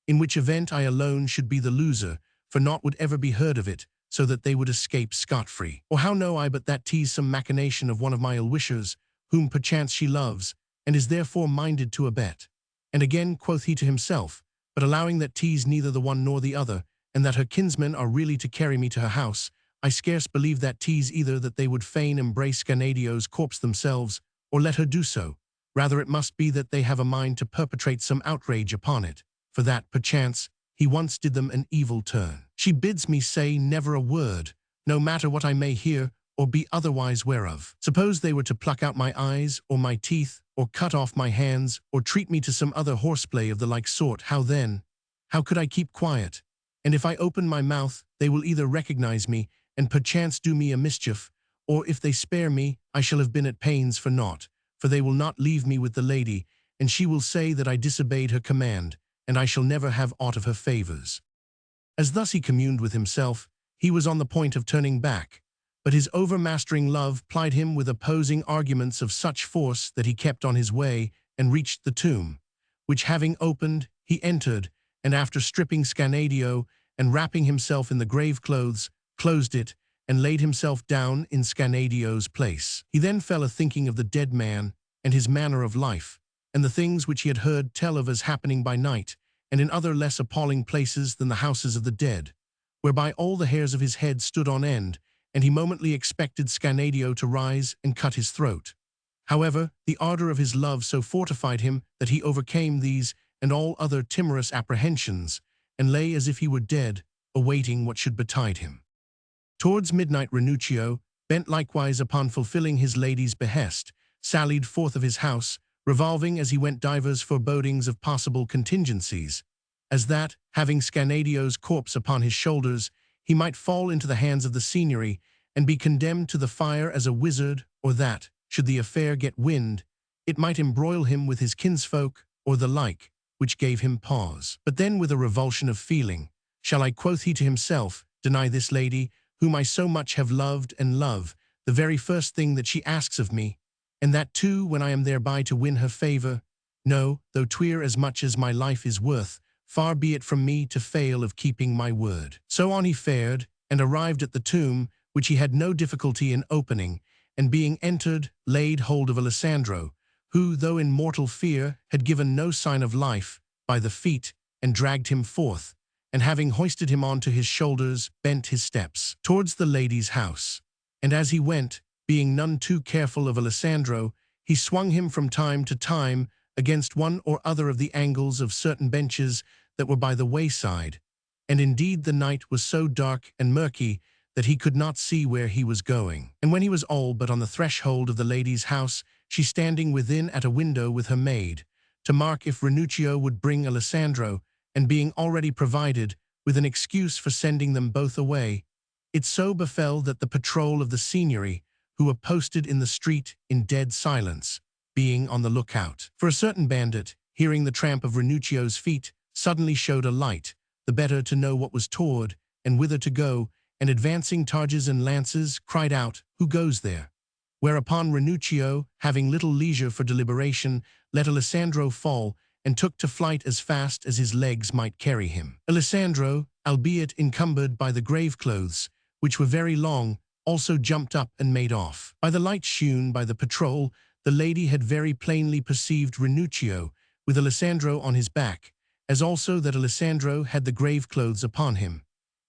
In which event I alone should be the loser, for naught would ever be heard of it, so that they would escape scot-free. Or how know I but that 'tis some machination of one of my ill-wishers, whom perchance she loves, and is therefore minded to abet? And again quoth he to himself, but allowing that 'tis neither the one nor the other, and that her kinsmen are really to carry me to her house, I scarce believe that 'tis either that they would fain embrace Scannadio's corpse themselves, or let her do so. Rather it must be that they have a mind to perpetrate some outrage upon it, for that, perchance, he once did them an evil turn. She bids me say never a word, no matter what I may hear or be otherwise whereof. Suppose they were to pluck out my eyes, or my teeth, or cut off my hands, or treat me to some other horseplay of the like sort, how then? How could I keep quiet? And if I open my mouth, they will either recognize me, and perchance do me a mischief, or if they spare me, I shall have been at pains for naught, for they will not leave me with the lady, and she will say that I disobeyed her command, and I shall never have aught of her favors. As thus he communed with himself, he was on the point of turning back, but his overmastering love plied him with opposing arguments of such force that he kept on his way and reached the tomb, which having opened, he entered, and after stripping Scannadio and wrapping himself in the grave clothes, closed it, and laid himself down in Scannadio's place. He then fell a-thinking of the dead man and his manner of life, and the things which he had heard tell of as happening by night, and in other less appalling places than the houses of the dead, whereby all the hairs of his head stood on end, and he momently expected Scannadio to rise and cut his throat. However, the ardor of his love so fortified him that he overcame these and all other timorous apprehensions, and lay as if he were dead, awaiting what should betide him. Towards midnight Ranuccio, bent likewise upon fulfilling his lady's behest, sallied forth of his house, revolving as he went divers forebodings of possible contingencies, as that, having Scannadio's corpse upon his shoulders, he might fall into the hands of the Signory and be condemned to the fire as a wizard, or that, should the affair get wind, it might embroil him with his kinsfolk, or the like, which gave him pause. But then with a revulsion of feeling, shall I, quoth he to himself, deny this lady, whom I so much have loved and love, the very first thing that she asks of me, and that too when I am thereby to win her favor? No, though 'twere as much as my life is worth, far be it from me to fail of keeping my word. So on he fared, and arrived at the tomb, which he had no difficulty in opening, and being entered, laid hold of Alessandro, who, though in mortal fear, had given no sign of life, by the feet, and dragged him forth, and having hoisted him on to his shoulders, bent his steps towards the lady's house. And as he went, being none too careful of Alessandro, he swung him from time to time against one or other of the angles of certain benches that were by the wayside, and indeed the night was so dark and murky that he could not see where he was going. And when he was all but on the threshold of the lady's house, she standing within at a window with her maid, to mark if Ranuccio would bring Alessandro, and being already provided with an excuse for sending them both away. It so befell that the patrol of the Signory, who were posted in the street in dead silence, being on the lookout for a certain bandit, hearing the tramp of Ranuccio's feet, suddenly showed a light, the better to know what was toward, and whither to go, and advancing targes and lances, cried out, "Who goes there?" Whereupon Ranuccio, having little leisure for deliberation, let Alessandro fall, and took to flight as fast as his legs might carry him. Alessandro, albeit encumbered by the grave clothes, which were very long, also jumped up and made off. By the light shewn by the patrol, the lady had very plainly perceived Ranuccio, with Alessandro on his back, as also that Alessandro had the grave clothes upon him.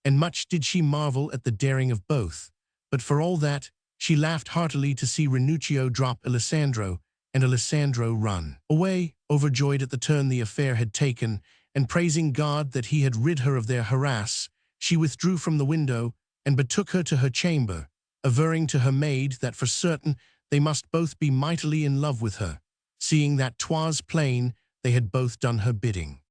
And much did she marvel at the daring of both, but for all that, she laughed heartily to see Ranuccio drop Alessandro, and Alessandro run away, overjoyed at the turn the affair had taken, and praising God that he had rid her of their harass. She withdrew from the window, and betook her to her chamber, averring to her maid that for certain they must both be mightily in love with her, seeing that 'twas plain they had both done her bidding.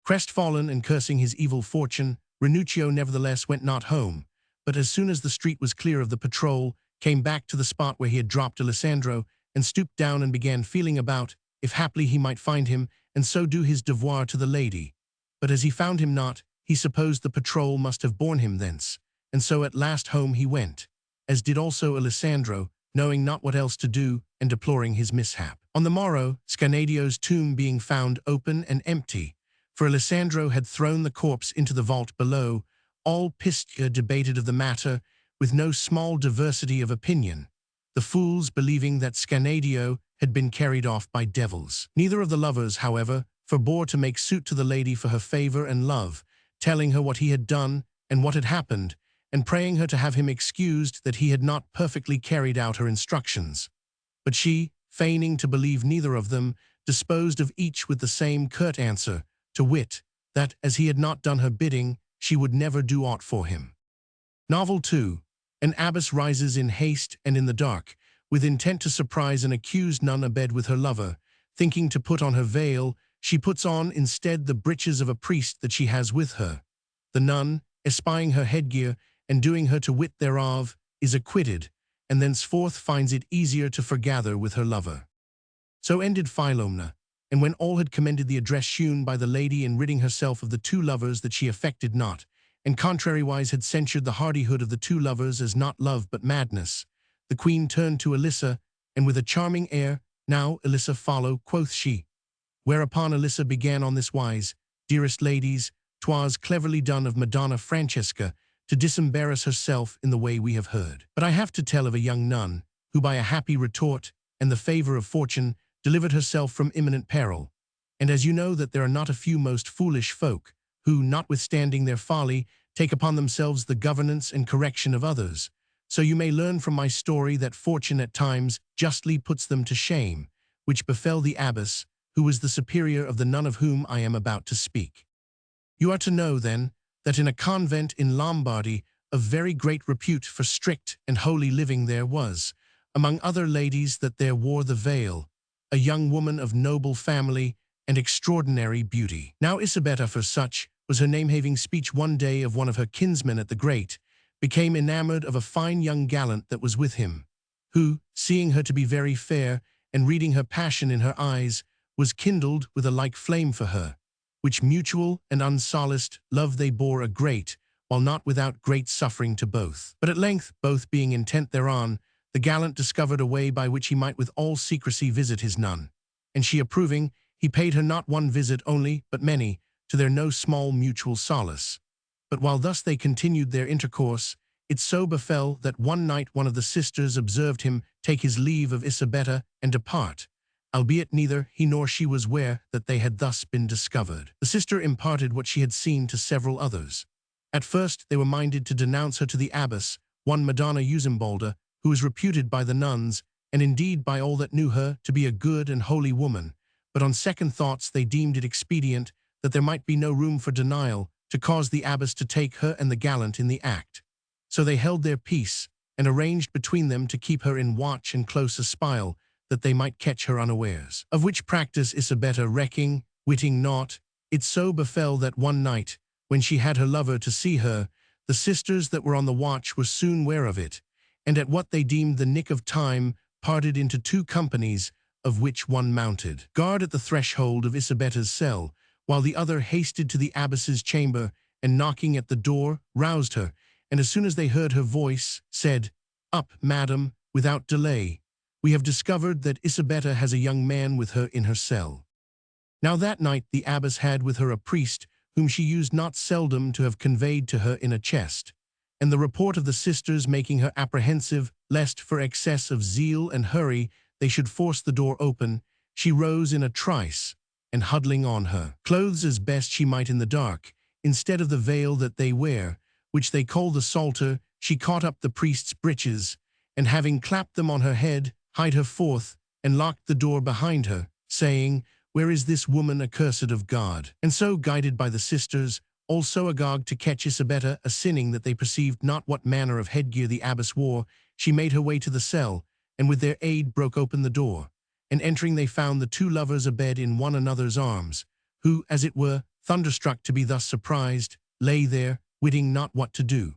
Crestfallen and cursing his evil fortune, Ranuccio nevertheless went not home, but as soon as the street was clear of the patrol, came back to the spot where he had dropped Alessandro, and stooped down and began feeling about, if haply he might find him, and so do his devoir to the lady. But as he found him not, he supposed the patrol must have borne him thence, and so at last home he went, as did also Alessandro, knowing not what else to do, and deploring his mishap. On the morrow, Scanadio's tomb being found open and empty, for Alessandro had thrown the corpse into the vault below, all Pistia debated of the matter, with no small diversity of opinion, the fools believing that Scanadio had been carried off by devils. Neither of the lovers, however, forbore to make suit to the lady for her favor and love, telling her what he had done and what had happened, and praying her to have him excused that he had not perfectly carried out her instructions. But she, feigning to believe neither of them, disposed of each with the same curt answer, to wit, that, as he had not done her bidding, she would never do aught for him. Novel 2. An abbess rises in haste and in the dark, with intent to surprise an accused nun abed with her lover. Thinking to put on her veil, she puts on instead the breeches of a priest that she has with her. The nun, espying her headgear, and doing her to wit thereof, is acquitted, and thenceforth finds it easier to forgather with her lover. So ended Philomela, and when all had commended the address shewn by the lady in ridding herself of the two lovers that she affected not, and contrariwise had censured the hardihood of the two lovers as not love but madness, the queen turned to Elissa, and with a charming air, "Now, Elissa, follow," quoth she. Whereupon Elissa began on this wise: "Dearest ladies, 'twas cleverly done of Madonna Francesca to disembarrass herself in the way we have heard. But I have to tell of a young nun, who by a happy retort, and the favor of fortune, delivered herself from imminent peril. And as you know that there are not a few most foolish folk, who, notwithstanding their folly, take upon themselves the governance and correction of others, so you may learn from my story that fortune at times justly puts them to shame, which befell the abbess, who was the superior of the nun of whom I am about to speak. You are to know, then, that in a convent in Lombardy, of very great repute for strict and holy living, there was, among other ladies that there wore the veil, a young woman of noble family and extraordinary beauty. Now Isabetta, for such was her name, having speech one day of one of her kinsmen at the grate, became enamored of a fine young gallant that was with him, who, seeing her to be very fair, and reading her passion in her eyes, was kindled with a like flame for her, which mutual and unsolaced love they bore a great, while not without great suffering to both. But at length, both being intent thereon, the gallant discovered a way by which he might with all secrecy visit his nun, and she approving, he paid her not one visit only, but many, to their no small mutual solace. But while thus they continued their intercourse, it so befell that one night one of the sisters observed him take his leave of Isabetta and depart, albeit neither he nor she was ware that they had thus been discovered. The sister imparted what she had seen to several others. At first they were minded to denounce her to the abbess, one Madonna Usimbalda, who was reputed by the nuns, and indeed by all that knew her, to be a good and holy woman, but on second thoughts they deemed it expedient that there might be no room for denial, to cause the abbess to take her and the gallant in the act. So they held their peace, and arranged between them to keep her in watch and close espial, that they might catch her unawares. Of which practice Isabetta recking, witting not, it so befell that one night, when she had her lover to see her, the sisters that were on the watch were soon ware of it, and at what they deemed the nick of time parted into two companies, of which one mounted guard at the threshold of Isabetta's cell, while the other hasted to the abbess's chamber, and knocking at the door, roused her, and as soon as they heard her voice, said, "Up, madam, without delay. We have discovered that Isabetta has a young man with her in her cell." Now that night the abbess had with her a priest, whom she used not seldom to have conveyed to her in a chest, and the report of the sisters making her apprehensive, lest for excess of zeal and hurry they should force the door open, she rose in a trice, and huddling on her clothes as best she might in the dark, instead of the veil that they wear, which they call the psalter, she caught up the priest's breeches, and having clapped them on her head, hied her forth, and locked the door behind her, saying, "Where is this woman accursed of God?" And so, guided by the sisters, also agog to catch Isabetta a-sinning that they perceived not what manner of headgear the abbess wore, she made her way to the cell, and with their aid broke open the door. And entering they found the two lovers abed in one another's arms, who, as it were, thunderstruck to be thus surprised, lay there, witting not what to do.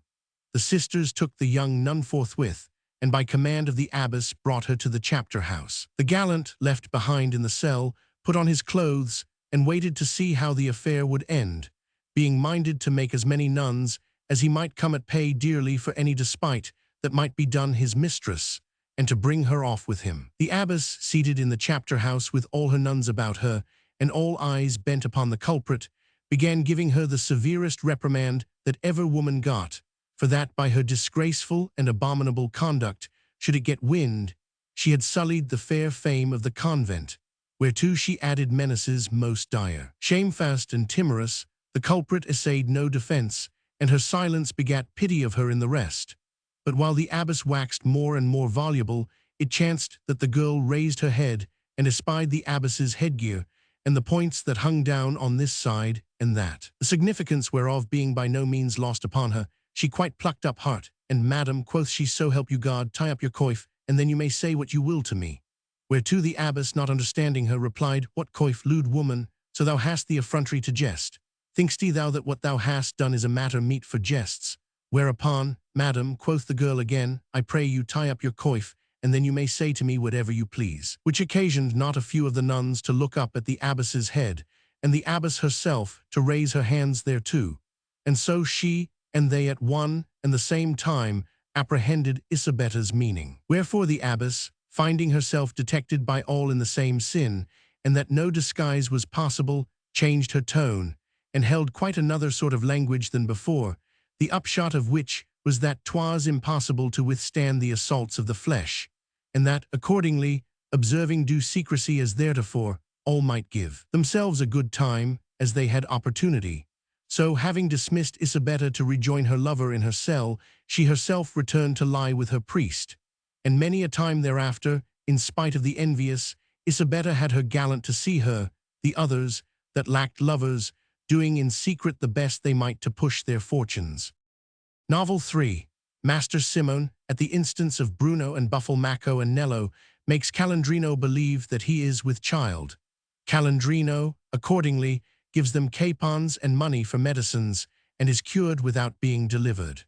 The sisters took the young nun forthwith, and by command of the abbess brought her to the chapter house. The gallant, left behind in the cell, put on his clothes, and waited to see how the affair would end, being minded to make as many nuns as he might come at pay dearly for any despite that might be done his mistress, and to bring her off with him. The abbess, seated in the chapter house with all her nuns about her, and all eyes bent upon the culprit, began giving her the severest reprimand that ever woman got, for that by her disgraceful and abominable conduct, should it get wind, she had sullied the fair fame of the convent, whereto she added menaces most dire. Shamefast and timorous, the culprit essayed no defense, and her silence begat pity of her in the rest. But while the abbess waxed more and more voluble, it chanced that the girl raised her head and espied the abbess's headgear, and the points that hung down on this side and that, the significance whereof being by no means lost upon her, she quite plucked up heart, and "Madam," quoth she, "so help you God, tie up your coif, and then you may say what you will to me." Whereto the abbess, not understanding her, replied, "What coif, lewd woman, so thou hast the effrontery to jest? Think'st thou that what thou hast done is a matter meet for jests? Whereupon, "Madam," quoth the girl again, "I pray you tie up your coif, and then you may say to me whatever you please." Which occasioned not a few of the nuns to look up at the abbess's head, and the abbess herself to raise her hands thereto. And so she and they at one and the same time apprehended Isabetta's meaning. Wherefore the abbess, finding herself detected by all in the same sin, and that no disguise was possible, changed her tone, and held quite another sort of language than before, the upshot of which was that 'twas impossible to withstand the assaults of the flesh, and that, accordingly, observing due secrecy as theretofore, all might give themselves a good time, as they had opportunity. So, having dismissed Isabetta to rejoin her lover in her cell, she herself returned to lie with her priest. And many a time thereafter, in spite of the envious, Isabetta had her gallant to see her, the others, that lacked lovers, doing in secret the best they might to push their fortunes. Novel 3. Master Simone, at the instance of Bruno and Buffalmacco and Nello, makes Calandrino believe that he is with child. Calandrino, accordingly, gives them capons and money for medicines, and is cured without being delivered.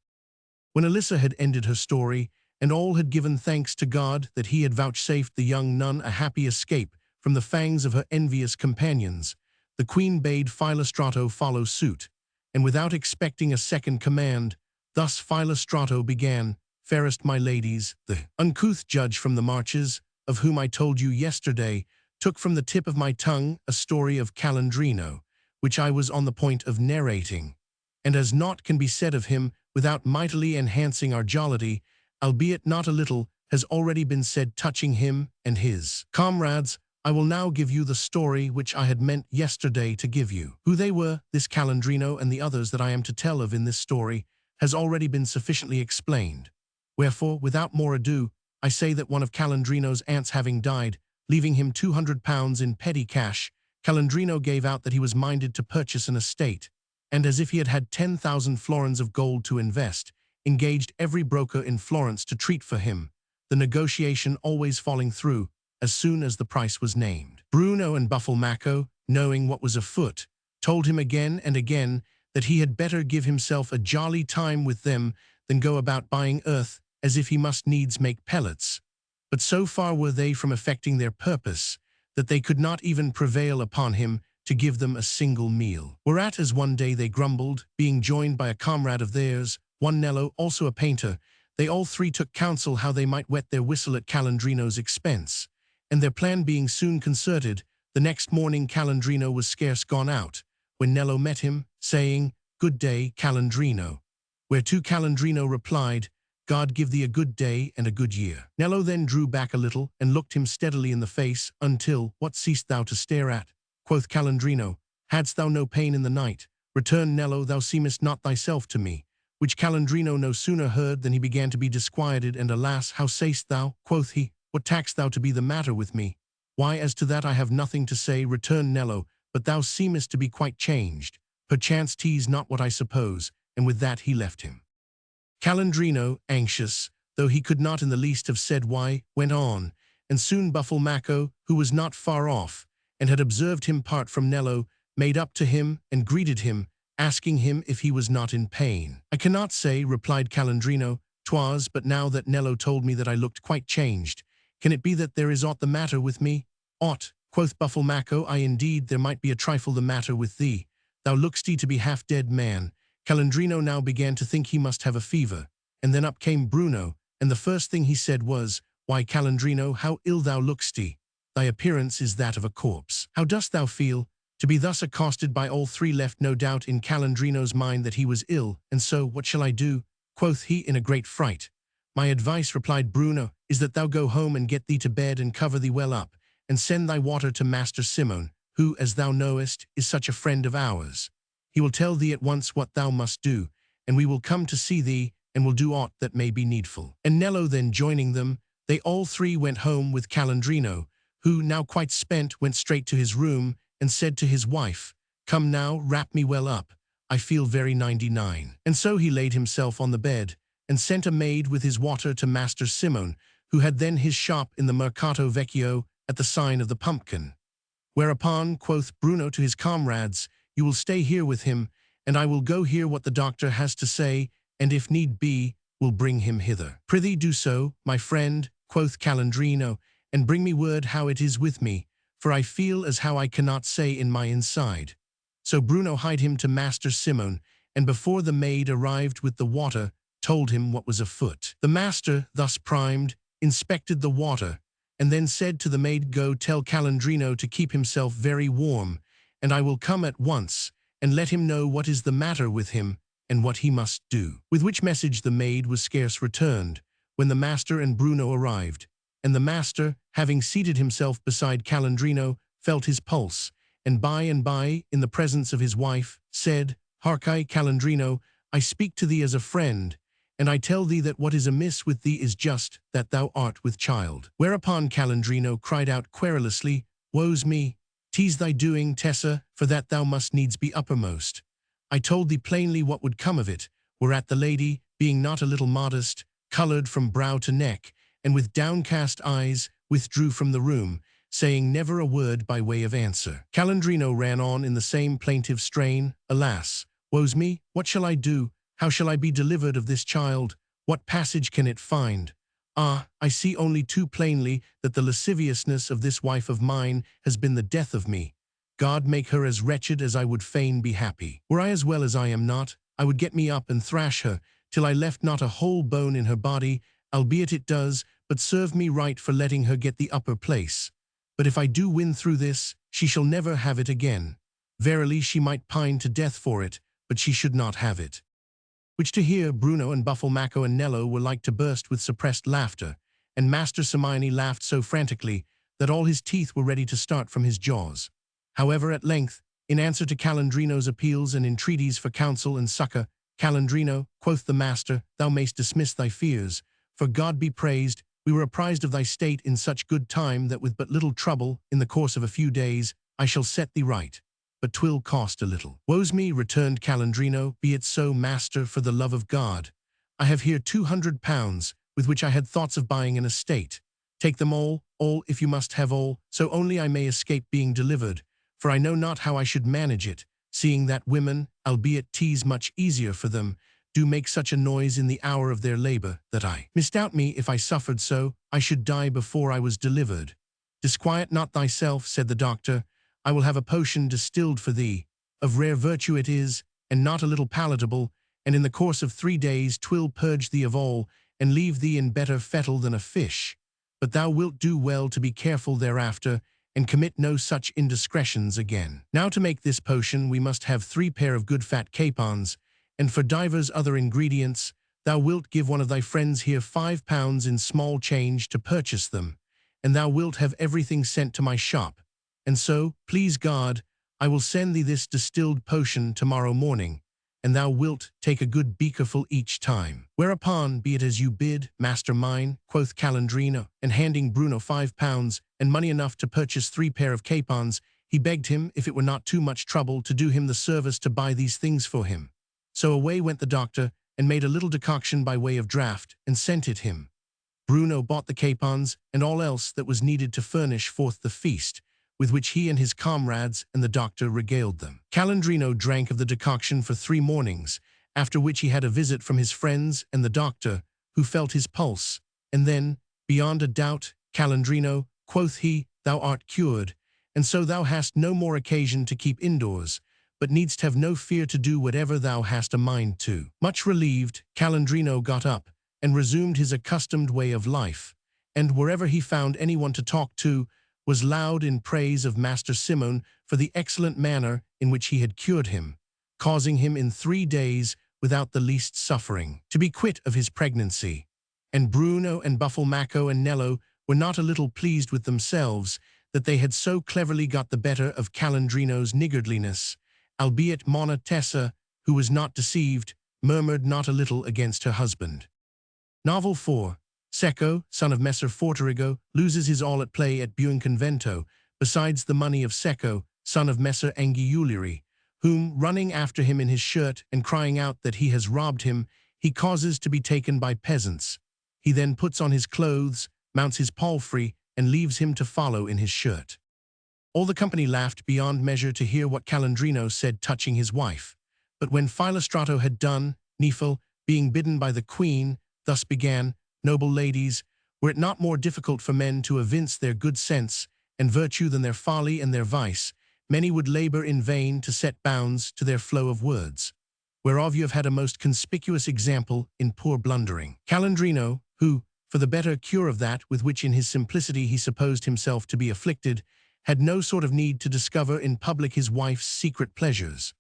When Alyssa had ended her story, and all had given thanks to God that he had vouchsafed the young nun a happy escape from the fangs of her envious companions, the queen bade Philostrato follow suit, and without expecting a second command, thus Philostrato began, "Fairest my ladies, the uncouth judge from the marches, of whom I told you yesterday, took from the tip of my tongue a story of Calandrino, which I was on the point of narrating, and as naught can be said of him without mightily enhancing our jollity, albeit not a little has already been said touching him and his comrades, I will now give you the story which I had meant yesterday to give you. Who they were, this Calandrino and the others that I am to tell of in this story, has already been sufficiently explained. Wherefore, without more ado, I say that one of Calandrino's aunts having died, leaving him £200 in petty cash, Calandrino gave out that he was minded to purchase an estate, and as if he had had 10,000 florins of gold to invest, engaged every broker in Florence to treat for him, the negotiation always falling through as soon as the price was named. Bruno and Buffalmacco, knowing what was afoot, told him again and again that he had better give himself a jolly time with them than go about buying earth as if he must needs make pellets. But so far were they from effecting their purpose, that they could not even prevail upon him to give them a single meal. Whereat as one day they grumbled, being joined by a comrade of theirs, one Nello, also a painter, they all three took counsel how they might wet their whistle at Calandrino's expense. And their plan being soon concerted, the next morning Calandrino was scarce gone out, when Nello met him, saying, "Good day, Calandrino." Whereto Calandrino replied, "God give thee a good day and a good year." Nello then drew back a little and looked him steadily in the face, until, "What seest thou to stare at?" quoth Calandrino. "Hadst thou no pain in the night?" Returned Nello, "Thou seemest not thyself to me." Which Calandrino no sooner heard than he began to be disquieted, and "Alas, how sayst thou?" quoth he. "What taxed thou to be the matter with me?" "Why, as to that I have nothing to say," returned Nello, "but thou seemest to be quite changed. Perchance 'tis not what I suppose," and with that he left him. Calandrino, anxious, though he could not in the least have said why, went on, and soon Buffalmacco, who was not far off, and had observed him part from Nello, made up to him and greeted him, asking him if he was not in pain. "I cannot say," replied Calandrino. "'Twas but now that Nello told me that I looked quite changed. Can it be that there is aught the matter with me?" "Aught," quoth Buffalmacco, "I indeed there might be a trifle the matter with thee. Thou look'st to be half dead, man." Calandrino now began to think he must have a fever, and then up came Bruno, and the first thing he said was, "Why, Calandrino, how ill thou look'st! Thy appearance is that of a corpse. How dost thou feel?" To be thus accosted by all three left no doubt in Calandrino's mind that he was ill, and so, "What shall I do?" quoth he in a great fright. "My advice," replied Bruno, "is that thou go home and get thee to bed and cover thee well up, and send thy water to Master Simon, who, as thou knowest, is such a friend of ours. He will tell thee at once what thou must do, and we will come to see thee, and will do aught that may be needful." And Nello then joining them, they all three went home with Calandrino, who, now quite spent, went straight to his room, and said to his wife, "Come now, wrap me well up, I feel very 99. And so he laid himself on the bed, and sent a maid with his water to Master Simon, who had then his shop in the Mercato Vecchio at the sign of the Pumpkin. Whereupon, quoth Bruno to his comrades, "You will stay here with him, and I will go hear what the doctor has to say, and if need be, will bring him hither." "Prithee do so, my friend," quoth Calandrino, "and bring me word how it is with me, for I feel as how I cannot say in my inside." So Bruno hied him to Master Simon, and before the maid arrived with the water, told him what was afoot. The master, thus primed, inspected the water, and then said to the maid, "Go tell Calandrino to keep himself very warm, and I will come at once, and let him know what is the matter with him, and what he must do." With which message the maid was scarce returned, when the master and Bruno arrived, and the master, having seated himself beside Calandrino, felt his pulse, and by, in the presence of his wife, said, "Harkye, Calandrino, I speak to thee as a friend, and I tell thee that what is amiss with thee is just that thou art with child." Whereupon Calandrino cried out querulously, "Woe's me! 'Tis thy doing, Tessa, for that thou must needs be uppermost. I told thee plainly what would come of it," whereat the lady, being not a little modest, colored from brow to neck, and with downcast eyes withdrew from the room, saying never a word by way of answer. Calandrino ran on in the same plaintive strain, "Alas, woe's me, what shall I do? How shall I be delivered of this child? What passage can it find? Ah, I see only too plainly that the lasciviousness of this wife of mine has been the death of me. God make her as wretched as I would fain be happy. Were I as well as I am not, I would get me up and thrash her, till I left not a whole bone in her body, albeit it does but serve me right for letting her get the upper place. But if I do win through this, she shall never have it again. Verily she might pine to death for it, but she should not have it." Which to hear, Bruno and Buffalmacco and Nello were like to burst with suppressed laughter, and Master Simone laughed so frantically that all his teeth were ready to start from his jaws. However, at length, in answer to Calandrino's appeals and entreaties for counsel and succor, "Calandrino," quoth the master, "thou mayst dismiss thy fears, for God be praised, we were apprised of thy state in such good time that with but little trouble, in the course of a few days, I shall set thee right. But 'twill cost a little." "Woe's me," returned Calandrino, "be it so, master, for the love of God. I have here 200 pounds, with which I had thoughts of buying an estate. Take them all, if you must have all, so only I may escape being delivered, for I know not how I should manage it, seeing that women, albeit 'tis much easier for them, do make such a noise in the hour of their labor, that I misdoubt me if I suffered so, I should die before I was delivered. Disquiet not thyself, said the doctor, I will have a potion distilled for thee. Of rare virtue it is, and not a little palatable, and in the course of 3 days 'twill purge thee of all, and leave thee in better fettle than a fish. But thou wilt do well to be careful thereafter, and commit no such indiscretions again. Now to make this potion we must have 3 pair of good fat capons, and for divers other ingredients, thou wilt give one of thy friends here 5 pounds in small change to purchase them, and thou wilt have everything sent to my shop. And so, please God, I will send thee this distilled potion tomorrow morning, and thou wilt take a good beakerful each time. Whereupon, be it as you bid, master mine, quoth Calandrino, and handing Bruno 5 pounds, and money enough to purchase 3 pair of capons, he begged him, if it were not too much trouble, to do him the service to buy these things for him. So away went the doctor, and made a little decoction by way of draught, and sent it him. Bruno bought the capons, and all else that was needed to furnish forth the feast, with which he and his comrades and the doctor regaled them. Calandrino drank of the decoction for 3 mornings, after which he had a visit from his friends and the doctor, who felt his pulse, and then, beyond a doubt, Calandrino, quoth he, thou art cured, and so thou hast no more occasion to keep indoors, but needst have no fear to do whatever thou hast a mind to. Much relieved, Calandrino got up, and resumed his accustomed way of life, and wherever he found anyone to talk to, was loud in praise of Master Simon for the excellent manner in which he had cured him, causing him in 3 days, without the least suffering, to be quit of his pregnancy. And Bruno and Buffalmacco and Nello were not a little pleased with themselves that they had so cleverly got the better of Calandrino's niggardliness, albeit Monna Tessa, who was not deceived, murmured not a little against her husband. Novel 4. Secco, son of Messer Forterigo, loses his all at play at Buonconvento, besides the money of Secco, son of Messer Angiulieri, whom, running after him in his shirt and crying out that he has robbed him, he causes to be taken by peasants. He then puts on his clothes, mounts his palfrey, and leaves him to follow in his shirt. All the company laughed beyond measure to hear what Calandrino said touching his wife. But when Philostrato had done, Nephil, being bidden by the queen, thus began, Noble ladies, were it not more difficult for men to evince their good sense and virtue than their folly and their vice, many would labor in vain to set bounds to their flow of words, whereof you have had a most conspicuous example in poor blundering. Calandrino, who, for the better cure of that with which in his simplicity he supposed himself to be afflicted, had no sort of need to discover in public his wife's secret pleasures,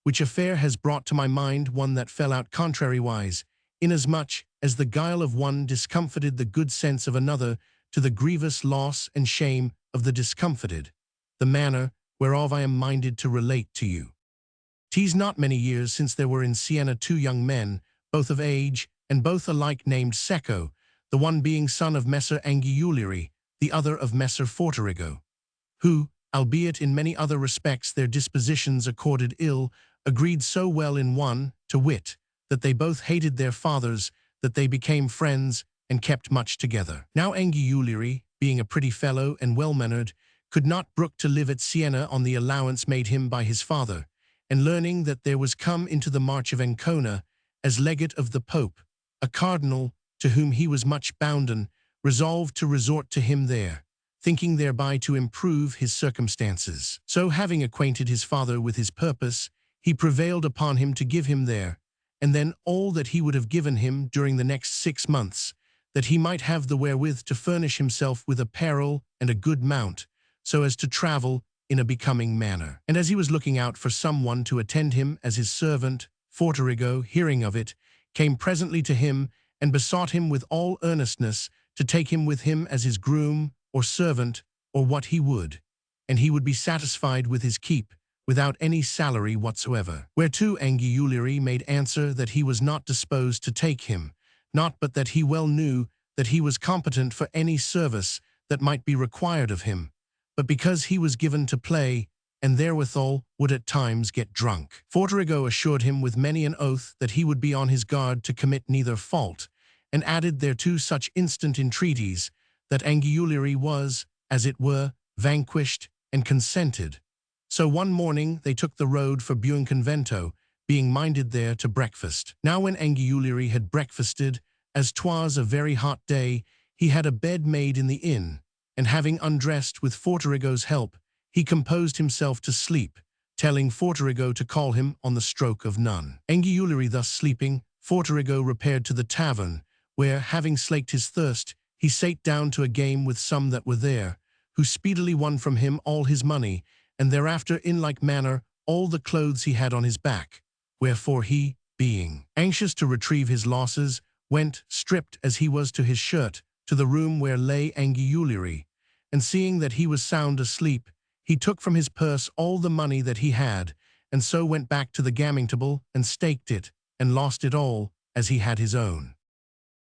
which affair has brought to my mind one that fell out contrariwise, inasmuch as the guile of one discomfited the good sense of another to the grievous loss and shame of the discomfited, the manner whereof I am minded to relate to you. 'Tis not many years since there were in Siena 2 young men, both of age, and both alike named Secco, the one being son of Messer Angiulieri, the other of Messer Forterigo, who, albeit in many other respects their dispositions accorded ill, agreed so well in one, to wit, that they both hated their fathers, that they became friends, and kept much together. Now Angiulieri, being a pretty fellow and well-mannered, could not brook to live at Siena on the allowance made him by his father, and learning that there was come into the March of Ancona, as legate of the Pope, a cardinal to whom he was much bounden, resolved to resort to him there, thinking thereby to improve his circumstances. So having acquainted his father with his purpose, he prevailed upon him to give him there, and then all that he would have given him during the next 6 months, that he might have the wherewith to furnish himself with apparel and a good mount, so as to travel in a becoming manner. And as he was looking out for some one to attend him as his servant, Forterigo, hearing of it, came presently to him and besought him with all earnestness to take him with him as his groom or servant or what he would, and he would be satisfied with his keep, without any salary whatsoever. Whereto Angiulieri made answer that he was not disposed to take him, not but that he well knew that he was competent for any service that might be required of him, but because he was given to play, and therewithal would at times get drunk. Forterigo assured him with many an oath that he would be on his guard to commit neither fault, and added thereto such instant entreaties that Angiulieri was, as it were, vanquished and consented. So one morning they took the road for Buonconvento, being minded there to breakfast. Now when Angiolari had breakfasted, as 'twas a very hot day, he had a bed made in the inn, and having undressed with Forterigo's help, he composed himself to sleep, telling Forterigo to call him on the stroke of none. Angiolari thus sleeping, Forterigo repaired to the tavern, where, having slaked his thirst, he sate down to a game with some that were there, who speedily won from him all his money, and thereafter in like manner all the clothes he had on his back. Wherefore he, being anxious to retrieve his losses, went, stripped as he was to his shirt, to the room where lay Angiolari, and seeing that he was sound asleep, he took from his purse all the money that he had, and so went back to the gaming table and staked it, and lost it all, as he had his own.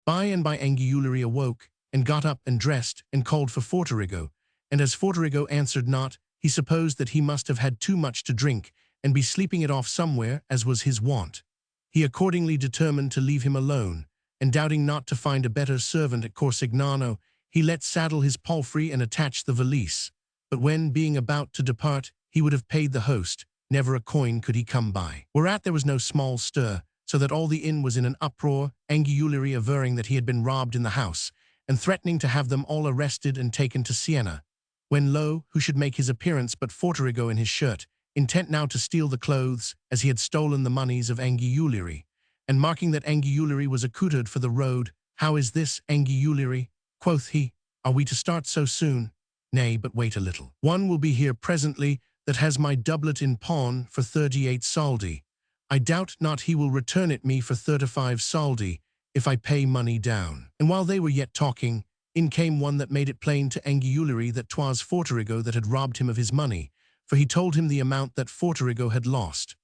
By and by Angiolari awoke, and got up and dressed, and called for Forterigo, and as Forterigo answered not, he supposed that he must have had too much to drink, and be sleeping it off somewhere, as was his wont. He accordingly determined to leave him alone, and doubting not to find a better servant at Corsignano, he let saddle his palfrey and attach the valise. But when, being about to depart, he would have paid the host, never a coin could he come by. Whereat there was no small stir, so that all the inn was in an uproar, Angiolari averring that he had been robbed in the house, and threatening to have them all arrested and taken to Siena. When lo, who should make his appearance but Forterigo in his shirt, intent now to steal the clothes, as he had stolen the moneys of Angiolari. And marking that Angiolari was accoutred for the road, "How is this, Angiolari?" quoth he. "Are we to start so soon?" "Nay, but wait a little. One will be here presently that has my doublet in pawn for 38 soldi. I doubt not he will return it me for 35 soldi, if I pay money down." And while they were yet talking, in came one that made it plain to Angiolari that 'twas Forterigo that had robbed him of his money, for he told him the amount that Forterigo had lost.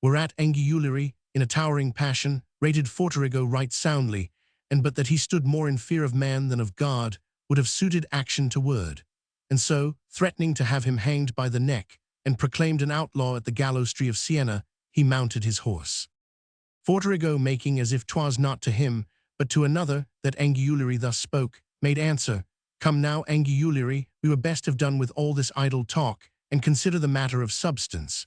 Whereat Angiolari, in a towering passion, rated Forterigo right soundly, and but that he stood more in fear of man than of God, would have suited action to word. And so, threatening to have him hanged by the neck, and proclaimed an outlaw at the gallows tree of Siena, he mounted his horse. Forterigo, making as if 'twas not to him, but to another, that Angiolari thus spoke, made answer, "Come now, Angiolari, we were best have done with all this idle talk, and consider the matter of substance.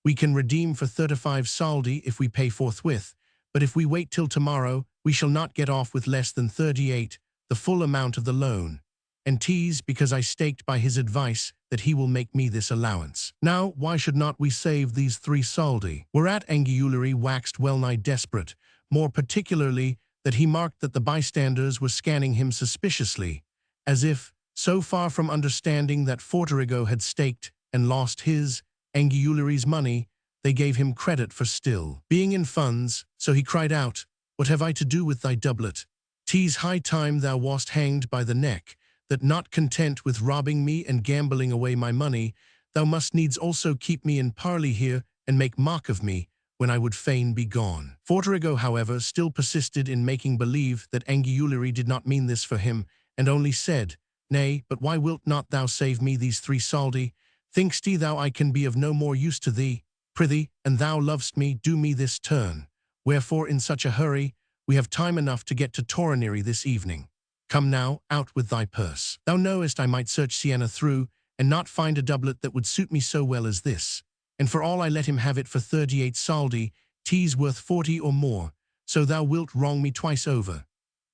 We can redeem for 35 soldi if we pay forthwith, but if we wait till tomorrow, we shall not get off with less than 38, the full amount of the loan. And 'tis because I staked by his advice that he will make me this allowance. Now, why should not we save these 3 soldi? Whereat Angiolari waxed well-nigh desperate, more particularly that he marked that the bystanders were scanning him suspiciously, as if, so far from understanding that Forterigo had staked and lost his, Angiolari's money, they gave him credit for still being in funds, so he cried out, "What have I to do with thy doublet? 'Tis high time thou wast hanged by the neck, that not content with robbing me and gambling away my money, thou must needs also keep me in parley here and make mock of me, when I would fain be gone." Forterigo, however, still persisted in making believe that Angiolari did not mean this for him, and only said, "Nay, but why wilt not thou save me these 3 soldi? Think'st thou I can be of no more use to thee? Prithee, and thou lovest me, do me this turn. Wherefore in such a hurry? We have time enough to get to Torineri this evening. Come now, out with thy purse. Thou knowest I might search Siena through, and not find a doublet that would suit me so well as this. And for all I let him have it for 38 soldi, 'tis worth 40 or more, so thou wilt wrong me twice over."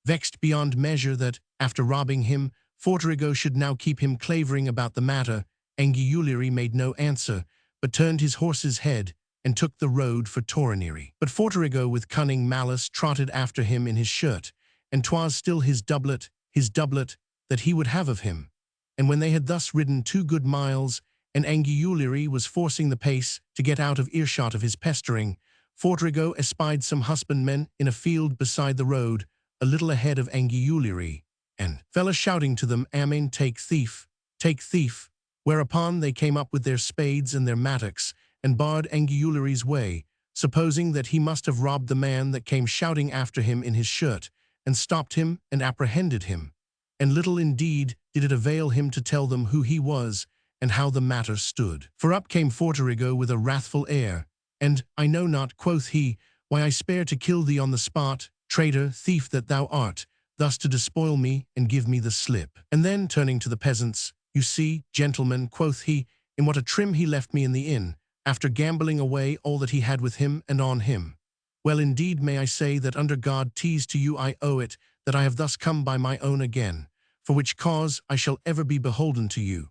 Vexed beyond measure that, after robbing him, Forterigo should now keep him clavering about the matter, Angiolari made no answer, but turned his horse's head, and took the road for Torineri. But Forterigo with cunning malice trotted after him in his shirt, and 'twas still his doublet, that he would have of him. And when they had thus ridden 2 good miles, and Angiolari was forcing the pace to get out of earshot of his pestering, Forterigo espied some husbandmen in a field beside the road, a little ahead of Angiolari, and fell a-shouting to them, "Amen, take thief, take thief." Whereupon they came up with their spades and their mattocks, and barred Angiolari's way, supposing that he must have robbed the man that came shouting after him in his shirt, and stopped him and apprehended him. And little indeed did it avail him to tell them who he was, and how the matter stood. For up came Forterigo with a wrathful air, and, "I know not," quoth he, "why I spare to kill thee on the spot, traitor, thief that thou art, thus to despoil me and give me the slip." And then, turning to the peasants, "You see, gentlemen," quoth he, in what a trim he left me in the inn, after gambling away all that he had with him and on him. Well, indeed may I say that under God teased to you I owe it, that I have thus come by my own again, for which cause I shall ever be beholden to you.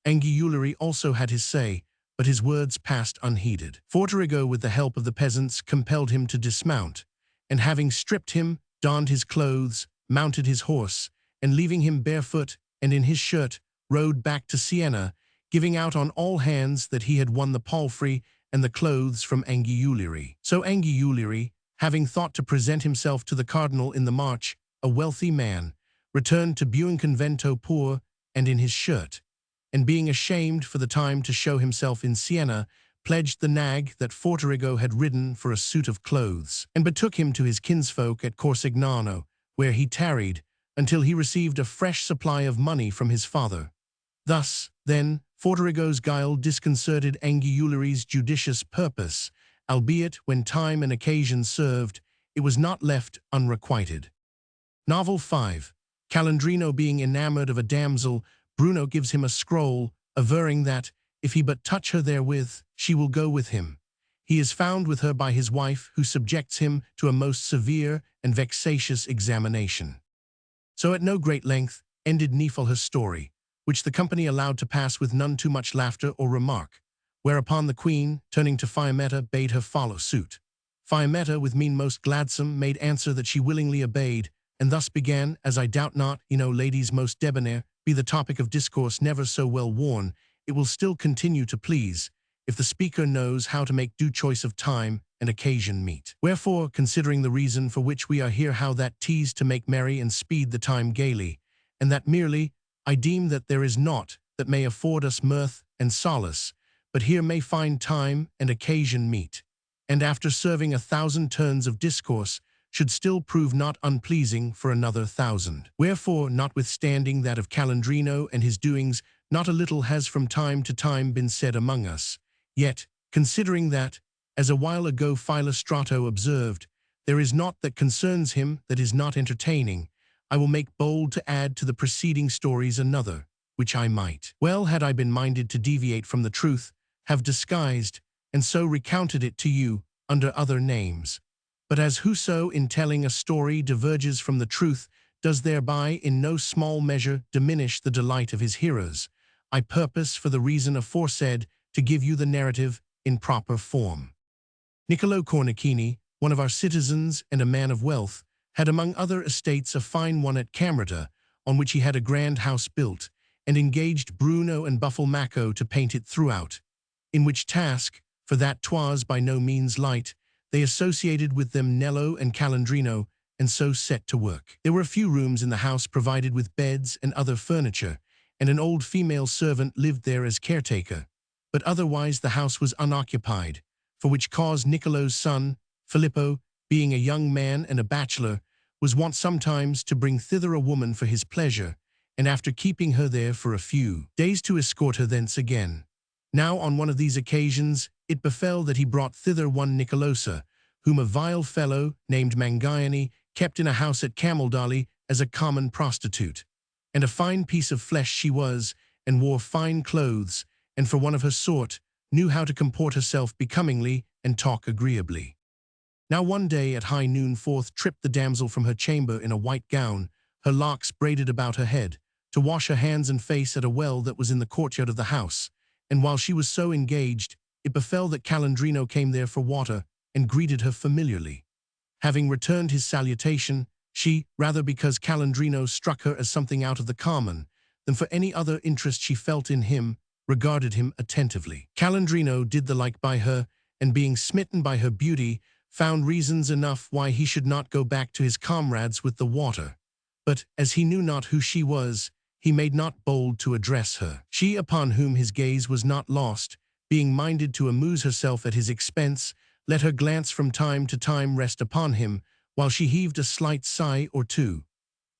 Anguillary also had his say, but his words passed unheeded. Forterigo, with the help of the peasants, compelled him to dismount, and having stripped him, donned his clothes, mounted his horse, and leaving him barefoot and in his shirt, rode back to Siena, giving out on all hands that he had won the palfrey and the clothes from Anguillary. So Anguillary, having thought to present himself to the cardinal in the march, a wealthy man, returned to Buonconvento poor and in his shirt, and being ashamed for the time to show himself in Siena, pledged the nag that Forterigo had ridden for a suit of clothes, and betook him to his kinsfolk at Corsignano, where he tarried, until he received a fresh supply of money from his father. Thus, then, Forterigo's guile disconcerted Anguillary's judicious purpose, albeit when time and occasion served, it was not left unrequited. Novel 5. Calandrino being enamored of a damsel, Bruno gives him a scroll, averring that, if he but touch her therewith, she will go with him. He is found with her by his wife, who subjects him to a most severe and vexatious examination. So at no great length ended Nephil her story, which the company allowed to pass with none too much laughter or remark, whereupon the queen, turning to Fiammetta, bade her follow suit. Fiammetta, with mien most gladsome, made answer that she willingly obeyed, and thus began, as I doubt not, ladies most debonair, be the topic of discourse never so well worn, it will still continue to please, if the speaker knows how to make due choice of time and occasion meet. Wherefore, considering the reason for which we are here, how that tease to make merry and speed the time gaily, and that merely, I deem that there is naught that may afford us mirth and solace, but here may find time and occasion meet, and after serving 1,000 turns of discourse, should still prove not unpleasing for another 1,000. Wherefore, notwithstanding that of Calandrino and his doings not a little has from time to time been said among us, yet, considering that, as a while ago Philostrato observed, there is naught that concerns him that is not entertaining, I will make bold to add to the preceding stories another, which I might, well had I been minded to deviate from the truth, have disguised, and so recounted it to you under other names. But as whoso in telling a story diverges from the truth does thereby in no small measure diminish the delight of his hearers, I purpose for the reason aforesaid to give you the narrative in proper form. Niccolo Cornicchini, one of our citizens and a man of wealth, had among other estates a fine one at Camerata, on which he had a grand house built, and engaged Bruno and Buffalmacco to paint it throughout, in which task, for that 'twas by no means light, they associated with them Nello and Calandrino, and so set to work. There were a few rooms in the house provided with beds and other furniture, and an old female servant lived there as caretaker, but otherwise the house was unoccupied, for which cause Niccolo's son, Filippo, being a young man and a bachelor, was wont sometimes to bring thither a woman for his pleasure, and after keeping her there for a few days to escort her thence again. Now on one of these occasions it befell that he brought thither one Nicolosa, whom a vile fellow named Mangione kept in a house at Camaldoli as a common prostitute. And a fine piece of flesh she was, and wore fine clothes, and for one of her sort, knew how to comport herself becomingly and talk agreeably. Now one day at high noon forth tripped the damsel from her chamber in a white gown, her locks braided about her head, to wash her hands and face at a well that was in the courtyard of the house, and while she was so engaged, it befell that Calandrino came there for water, and greeted her familiarly. Having returned his salutation, she, rather because Calandrino struck her as something out of the common, than for any other interest she felt in him, regarded him attentively. Calandrino did the like by her, and being smitten by her beauty, found reasons enough why he should not go back to his comrades with the water. But, as he knew not who she was, he made not bold to address her. She, upon whom his gaze was not lost, being minded to amuse herself at his expense, let her glance from time to time rest upon him, while she heaved a slight sigh or two,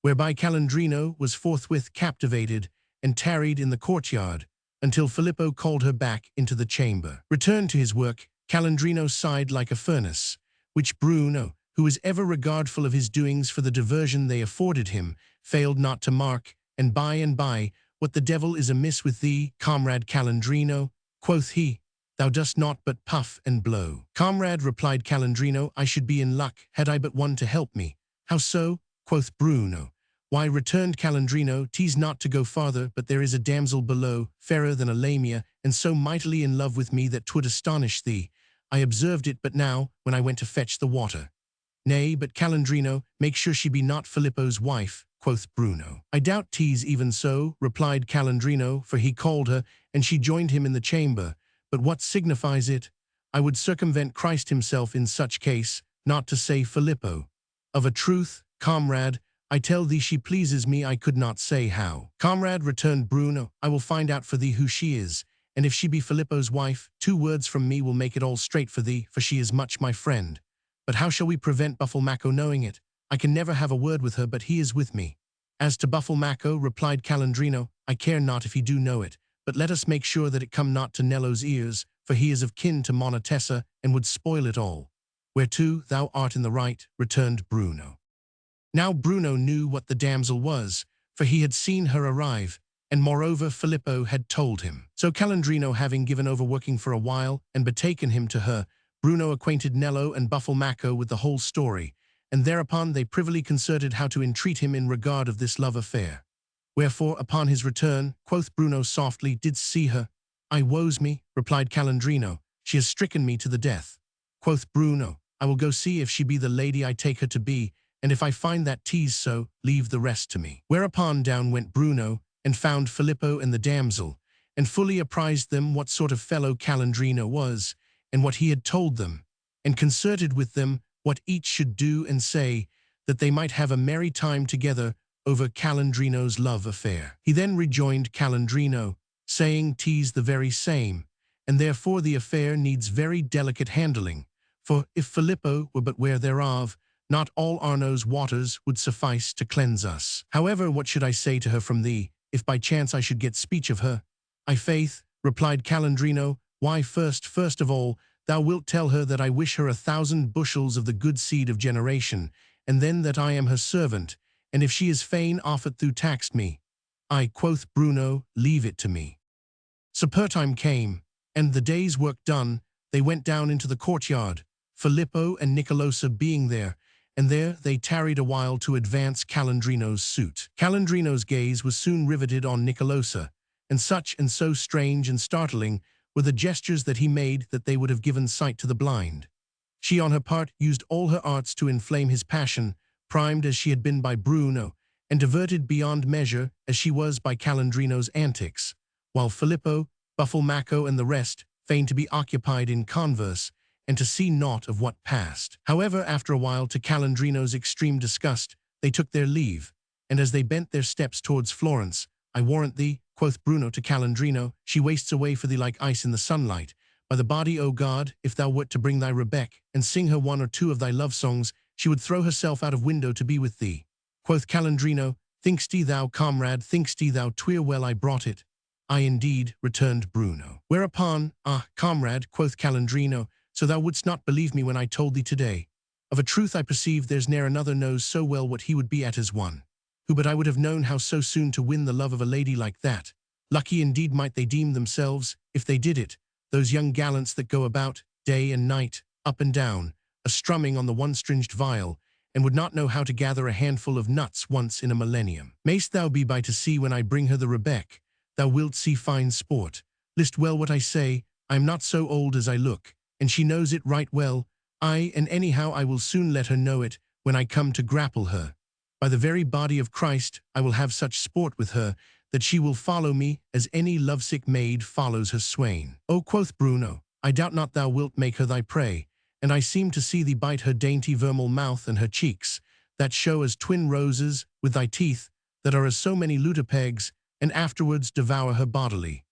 whereby Calandrino was forthwith captivated, and tarried in the courtyard, until Filippo called her back into the chamber. Returned to his work, Calandrino sighed like a furnace, which Bruno, who was ever regardful of his doings for the diversion they afforded him, failed not to mark, and by, what the devil is amiss with thee, comrade Calandrino? Quoth he, thou dost not but puff and blow. Comrade, replied Calandrino, I should be in luck, had I but one to help me. How so? Quoth Bruno. Why, returned Calandrino, 'tis not to go farther, but there is a damsel below, fairer than a lamia, and so mightily in love with me that 'twould astonish thee. I observed it but now, when I went to fetch the water. Nay, but Calandrino, make sure she be not Filippo's wife, quoth Bruno. I doubt 'tis even so, replied Calandrino, for he called her, and she joined him in the chamber. But what signifies it? I would circumvent Christ himself in such case, not to say Filippo. Of a truth, comrade, I tell thee she pleases me, I could not say how. Comrade, returned Bruno, I will find out for thee who she is, and if she be Filippo's wife, 2 words from me will make it all straight for thee, for she is much my friend. But how shall we prevent Buffalmacco knowing it? I can never have a word with her, but he is with me. As to Buffalmacco, replied Calandrino, I care not if he do know it, but let us make sure that it come not to Nello's ears, for he is of kin to Monna Tessa, and would spoil it all. Whereto thou art in the right, returned Bruno. Now Bruno knew what the damsel was, for he had seen her arrive, and moreover Filippo had told him. So Calandrino, having given over working for a while, and betaken him to her, Bruno acquainted Nello and Buffalmacco with the whole story, and thereupon they privily concerted how to entreat him in regard of this love affair. Wherefore, upon his return, quoth Bruno softly, didst see her? I woes me, replied Calandrino, she has stricken me to the death. Quoth Bruno, I will go see if she be the lady I take her to be, and if I find that 'tis so, leave the rest to me. Whereupon down went Bruno, and found Filippo and the damsel, and fully apprised them what sort of fellow Calandrino was, and what he had told them, and concerted with them what each should do and say, that they might have a merry time together over Calandrino's love affair. He then rejoined Calandrino, saying 'tis the very same, and therefore the affair needs very delicate handling, for if Filippo were but ware thereof, not all Arno's waters would suffice to cleanse us. However, what should I say to her from thee, if by chance I should get speech of her? I faith, replied Calandrino, why first of all, thou wilt tell her that I wish her 1,000 bushels of the good seed of generation, and then that I am her servant, and if she is fain offered thou taxed me. I, quoth Bruno, leave it to me. Suppertime came, and the day's work done, they went down into the courtyard, Filippo and Nicolosa being there, and there they tarried a while to advance Calandrino's suit. Calandrino's gaze was soon riveted on Nicolosa, and such and so strange and startling were the gestures that he made that they would have given sight to the blind. She on her part used all her arts to inflame his passion, primed as she had been by Bruno, and diverted beyond measure as she was by Calandrino's antics, while Filippo, Buffalmacco, and the rest feigned to be occupied in converse, and to see naught of what passed. However, after a while, to Calandrino's extreme disgust, they took their leave, and as they bent their steps towards Florence, I warrant thee, quoth Bruno to Calandrino, she wastes away for thee like ice in the sunlight. By the body, O God, if thou wert to bring thy Rebecca, and sing her 1 or 2 of thy love songs, she would throw herself out of window to be with thee. Quoth Calandrino, think'st thou, comrade, think'st thou 'twere well I brought it? I indeed, returned Bruno. Whereupon, comrade, quoth Calandrino, so thou wouldst not believe me when I told thee today. Of a truth I perceive there's ne'er another knows so well what he would be at as one. Who but I would have known how so soon to win the love of a lady like that. Lucky indeed might they deem themselves, if they did it, those young gallants that go about, day and night, up and down, a-strumming on the one-stringed viol, and would not know how to gather a handful of nuts once in a millennium. Mayst thou be by to see when I bring her the Rebecca, thou wilt see fine sport. List well what I say, I am not so old as I look, and she knows it right well. And anyhow I will soon let her know it, when I come to grapple her. By the very body of Christ, I will have such sport with her, that she will follow me as any lovesick maid follows her swain. O, quoth Bruno, I doubt not thou wilt make her thy prey, and I seem to see thee bite her dainty vermeil mouth and her cheeks, that show as twin roses, with thy teeth, that are as so many lute pegs, and afterwards devour her bodily.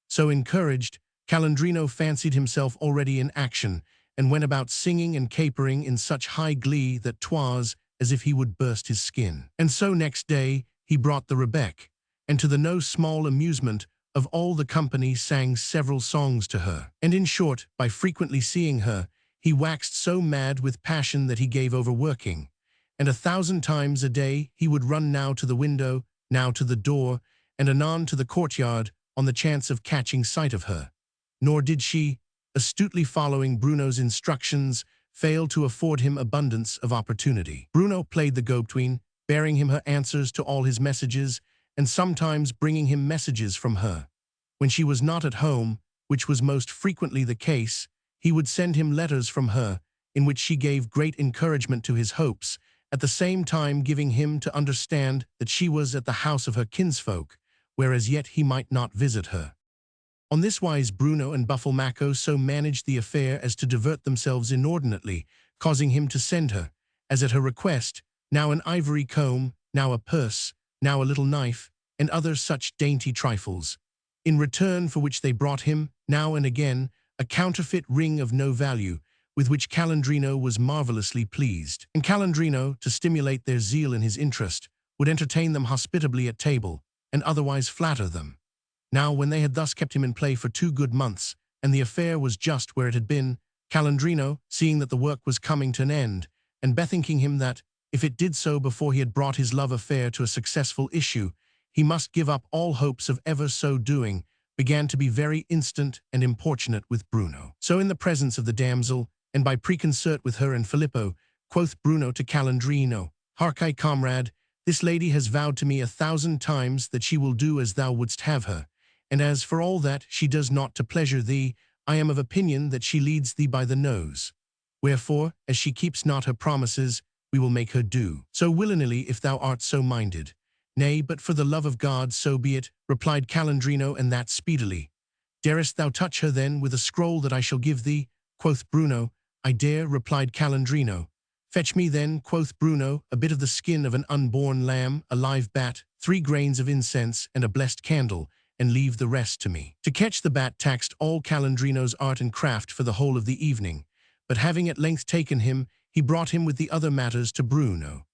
So encouraged, Calandrino fancied himself already in action, and went about singing and capering in such high glee that 'twas as if he would burst his skin. And so next day he brought the Rebecca, and to the no small amusement of all the company sang several songs to her. And in short, by frequently seeing her, he waxed so mad with passion that he gave over working, and 1,000 times a day he would run now to the window, now to the door, and anon to the courtyard, on the chance of catching sight of her. nor did she, astutely following Bruno's instructions, fail to afford him abundance of opportunity. Bruno played the go-between, bearing him her answers to all his messages, and sometimes bringing him messages from her. When she was not at home, which was most frequently the case, he would send him letters from her, in which she gave great encouragement to his hopes, at the same time giving him to understand that she was at the house of her kinsfolk, where as yet he might not visit her. On this wise Bruno and Buffalmacco so managed the affair as to divert themselves inordinately, causing him to send her, as at her request, now an ivory comb, now a purse, now a little knife, and other such dainty trifles, in return for which they brought him, now and again, a counterfeit ring of no value, with which Calandrino was marvelously pleased. And Calandrino, to stimulate their zeal in his interest, would entertain them hospitably at table, and otherwise flatter them. Now, when they had thus kept him in play for 2 good months, and the affair was just where it had been, Calandrino, seeing that the work was coming to an end, and bethinking him that, if it did so before he had brought his love affair to a successful issue, he must give up all hopes of ever so doing, began to be very instant and importunate with Bruno. So in the presence of the damsel, and by preconcert with her and Filippo, quoth Bruno to Calandrino, "Hark, comrade, this lady has vowed to me 1,000 times that she will do as thou wouldst have her, and as for all that she does not to pleasure thee, I am of opinion that she leads thee by the nose. Wherefore, as she keeps not her promises, we will make her do so willingly if thou art so minded." "Nay, but for the love of God, so be it," replied Calandrino, "and that speedily." "Darest thou touch her then with a scroll that I shall give thee?" quoth Bruno. "I dare," replied Calandrino. "Fetch me then," quoth Bruno, "a bit of the skin of an unborn lamb, a live bat, 3 grains of incense, and a blessed candle, and leave the rest to me." To catch the bat taxed all Calandrino's art and craft for the whole of the evening, but having at length taken him, he brought him with the other matters to Bruno,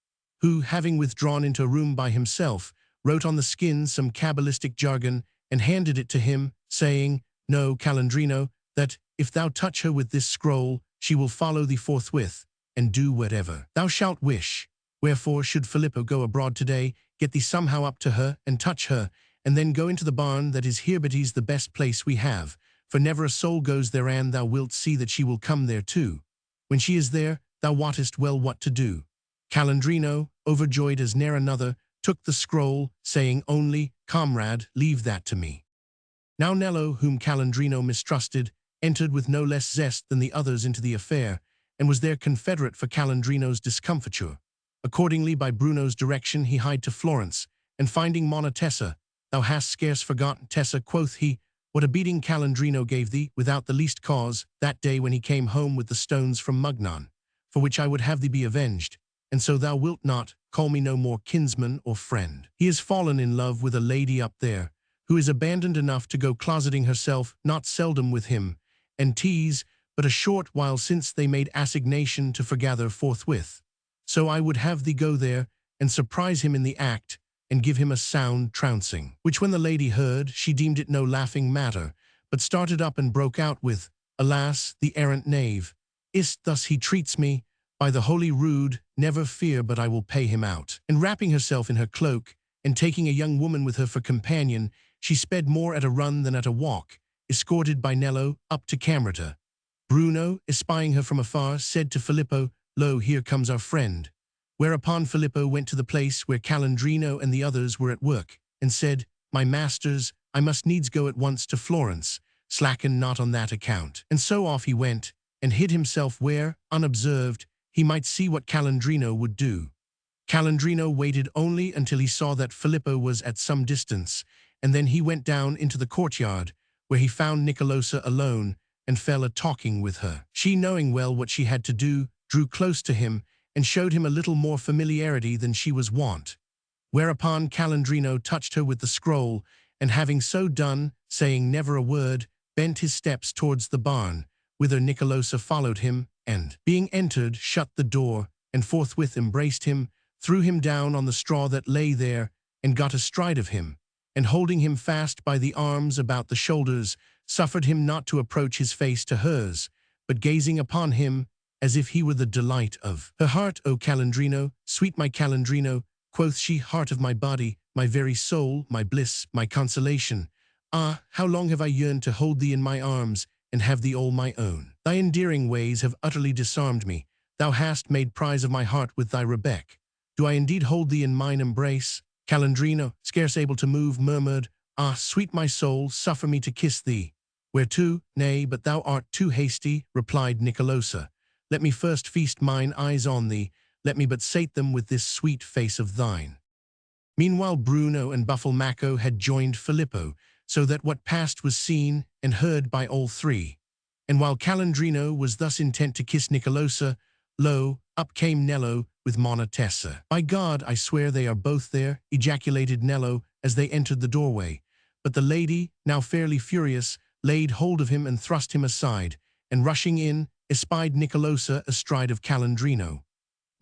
who, having withdrawn into a room by himself, wrote on the skin some cabalistic jargon, and handed it to him, saying, "Know, Calandrino, that, if thou touch her with this scroll, she will follow thee forthwith, and do whatever thou shalt wish. Wherefore, should Filippo go abroad today, get thee somehow up to her, and touch her, and then go into the barn that is herbities the best place we have, for never a soul goes therean thou wilt see that she will come there too. When she is there, thou wottest well what to do." Calandrino, overjoyed as ne'er another, took the scroll, saying only, "Comrade, leave that to me." Now Nello, whom Calandrino mistrusted, entered with no less zest than the others into the affair, and was their confederate for Calandrino's discomfiture. Accordingly, by Bruno's direction, he hied to Florence, and finding Monna Tessa, "Thou hast scarce forgotten, Tessa," quoth he, "what a beating Calandrino gave thee, without the least cause, that day when he came home with the stones from Mugnon, for which I would have thee be avenged, and so thou wilt not, call me no more kinsman or friend. He has fallen in love with a lady up there, who is abandoned enough to go closeting herself not seldom with him, and tease, but a short while since they made assignation to forgather forthwith. So I would have thee go there, and surprise him in the act, and give him a sound trouncing." Which when the lady heard, she deemed it no laughing matter, but started up and broke out with, "Alas, the errant knave! Is't thus he treats me? By the holy rood, never fear but I will pay him out." And wrapping herself in her cloak, and taking a young woman with her for companion, she sped more at a run than at a walk, escorted by Nello, up to Camerata. Bruno, espying her from afar, said to Filippo, "Lo, here comes our friend." Whereupon Filippo went to the place where Calandrino and the others were at work, and said, "My masters, I must needs go at once to Florence, slacken not on that account." And so off he went, and hid himself where, unobserved, he might see what Calandrino would do. Calandrino waited only until he saw that Filippo was at some distance, and then he went down into the courtyard, where he found Nicolosa alone, and fell a-talking with her. She, knowing well what she had to do, drew close to him, and showed him a little more familiarity than she was wont. Whereupon Calandrino touched her with the scroll, and having so done, saying never a word, bent his steps towards the barn, whither Nicolosa followed him, and, being entered, shut the door, and forthwith embraced him, threw him down on the straw that lay there, and got astride of him, and holding him fast by the arms about the shoulders, suffered him not to approach his face to hers, but gazing upon him, as if he were the delight of her heart. "O Calandrino, sweet my Calandrino," quoth she, "heart of my body, my very soul, my bliss, my consolation, Ah, how long have I yearned to hold thee in my arms, and have thee all my own. Thy endearing ways have utterly disarmed me. Thou hast made prize of my heart with thy rebeck. Do I indeed hold thee in mine embrace? Calandrino, scarce able to move, murmured, Ah, sweet my soul, suffer me to kiss thee. Whereto? Nay, but thou art too hasty, replied Nicolosa. Let me first feast mine eyes on thee, let me but sate them with this sweet face of thine. Meanwhile Bruno and Buffalmacco had joined Filippo, so that what passed was seen and heard by all three. And while Calandrino was thus intent to kiss Nicolosa, lo, up came Nello with Monna Tessa. By God, I swear they are both there, ejaculated Nello as they entered the doorway. But the lady, now fairly furious, laid hold of him and thrust him aside, and rushing in, espied Nicolosa astride of Calandrino.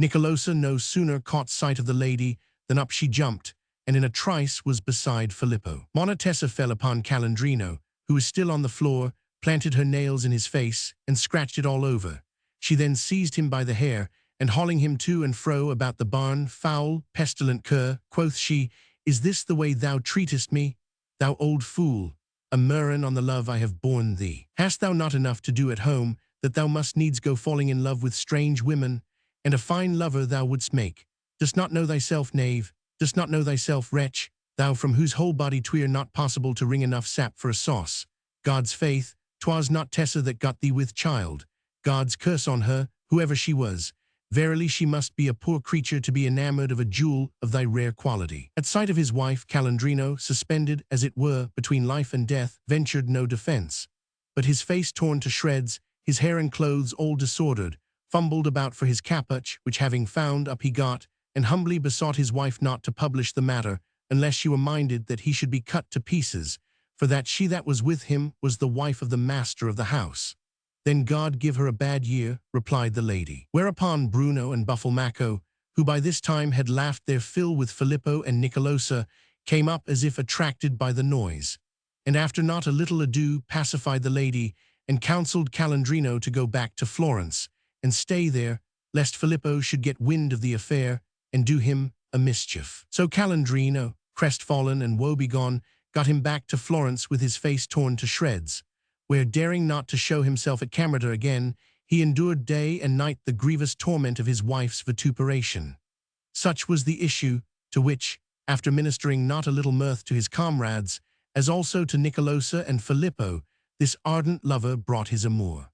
Nicolosa no sooner caught sight of the lady than up she jumped, and in a trice was beside Filippo. Monna Tessa fell upon Calandrino, who was still on the floor, planted her nails in his face, and scratched it all over. She then seized him by the hair, and hauling him to and fro about the barn, foul, pestilent cur, quoth she, Is this the way thou treatest me? Thou old fool, a murrain on the love I have borne thee. Hast thou not enough to do at home, that thou must needs go falling in love with strange women? And a fine lover thou wouldst make. Dost not know thyself, knave? Dost not know thyself, wretch? Thou from whose whole body 'twere not possible to wring enough sap for a sauce. God's faith, 'twas not Tessa that got thee with child. God's curse on her, whoever she was. Verily she must be a poor creature to be enamored of a jewel of thy rare quality. At sight of his wife, Calandrino, suspended, as it were, between life and death, ventured no defense. But his face torn to shreds, his hair and clothes all disordered, fumbled about for his capuch, which having found, up he got, and humbly besought his wife not to publish the matter, unless she were minded that he should be cut to pieces, for that she that was with him was the wife of the master of the house. Then God give her a bad year, replied the lady. Whereupon Bruno and Buffalmacco, who by this time had laughed their fill with Filippo and Nicolosa, came up as if attracted by the noise, and after not a little ado pacified the lady, and counselled Calandrino to go back to Florence, and stay there, lest Filippo should get wind of the affair, and do him a mischief. So Calandrino, crestfallen and woebegone, got him back to Florence with his face torn to shreds, where, daring not to show himself at Camerata again, he endured day and night the grievous torment of his wife's vituperation. Such was the issue, to which, after ministering not a little mirth to his comrades, as also to Nicolosa and Filippo, this ardent lover brought his amour.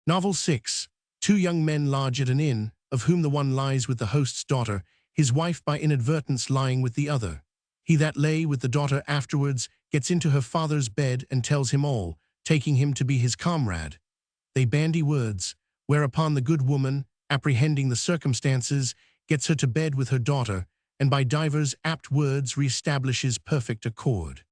Novel 6. Two young men lodge at an inn, of whom the one lies with the host's daughter, his wife by inadvertence lying with the other. He that lay with the daughter afterwards gets into her father's bed and tells him all, taking him to be his comrade. They bandy words, whereupon the good woman, apprehending the circumstances, gets her to bed with her daughter, and by divers apt words re-establishes perfect accord.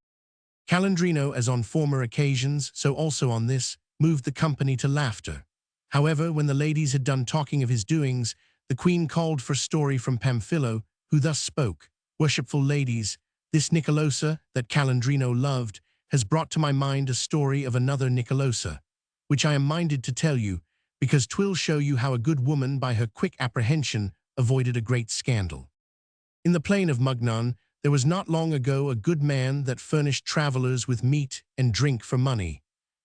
Calandrino, as on former occasions, so also on this, moved the company to laughter. However, when the ladies had done talking of his doings, the queen called for story from Pamphilo, who thus spoke, Worshipful ladies, this Nicolosa, that Calandrino loved, has brought to my mind a story of another Nicolosa, which I am minded to tell you, because 'twill show you how a good woman by her quick apprehension avoided a great scandal. In the plain of Mugnon, there was not long ago a good man that furnished travellers with meat and drink for money,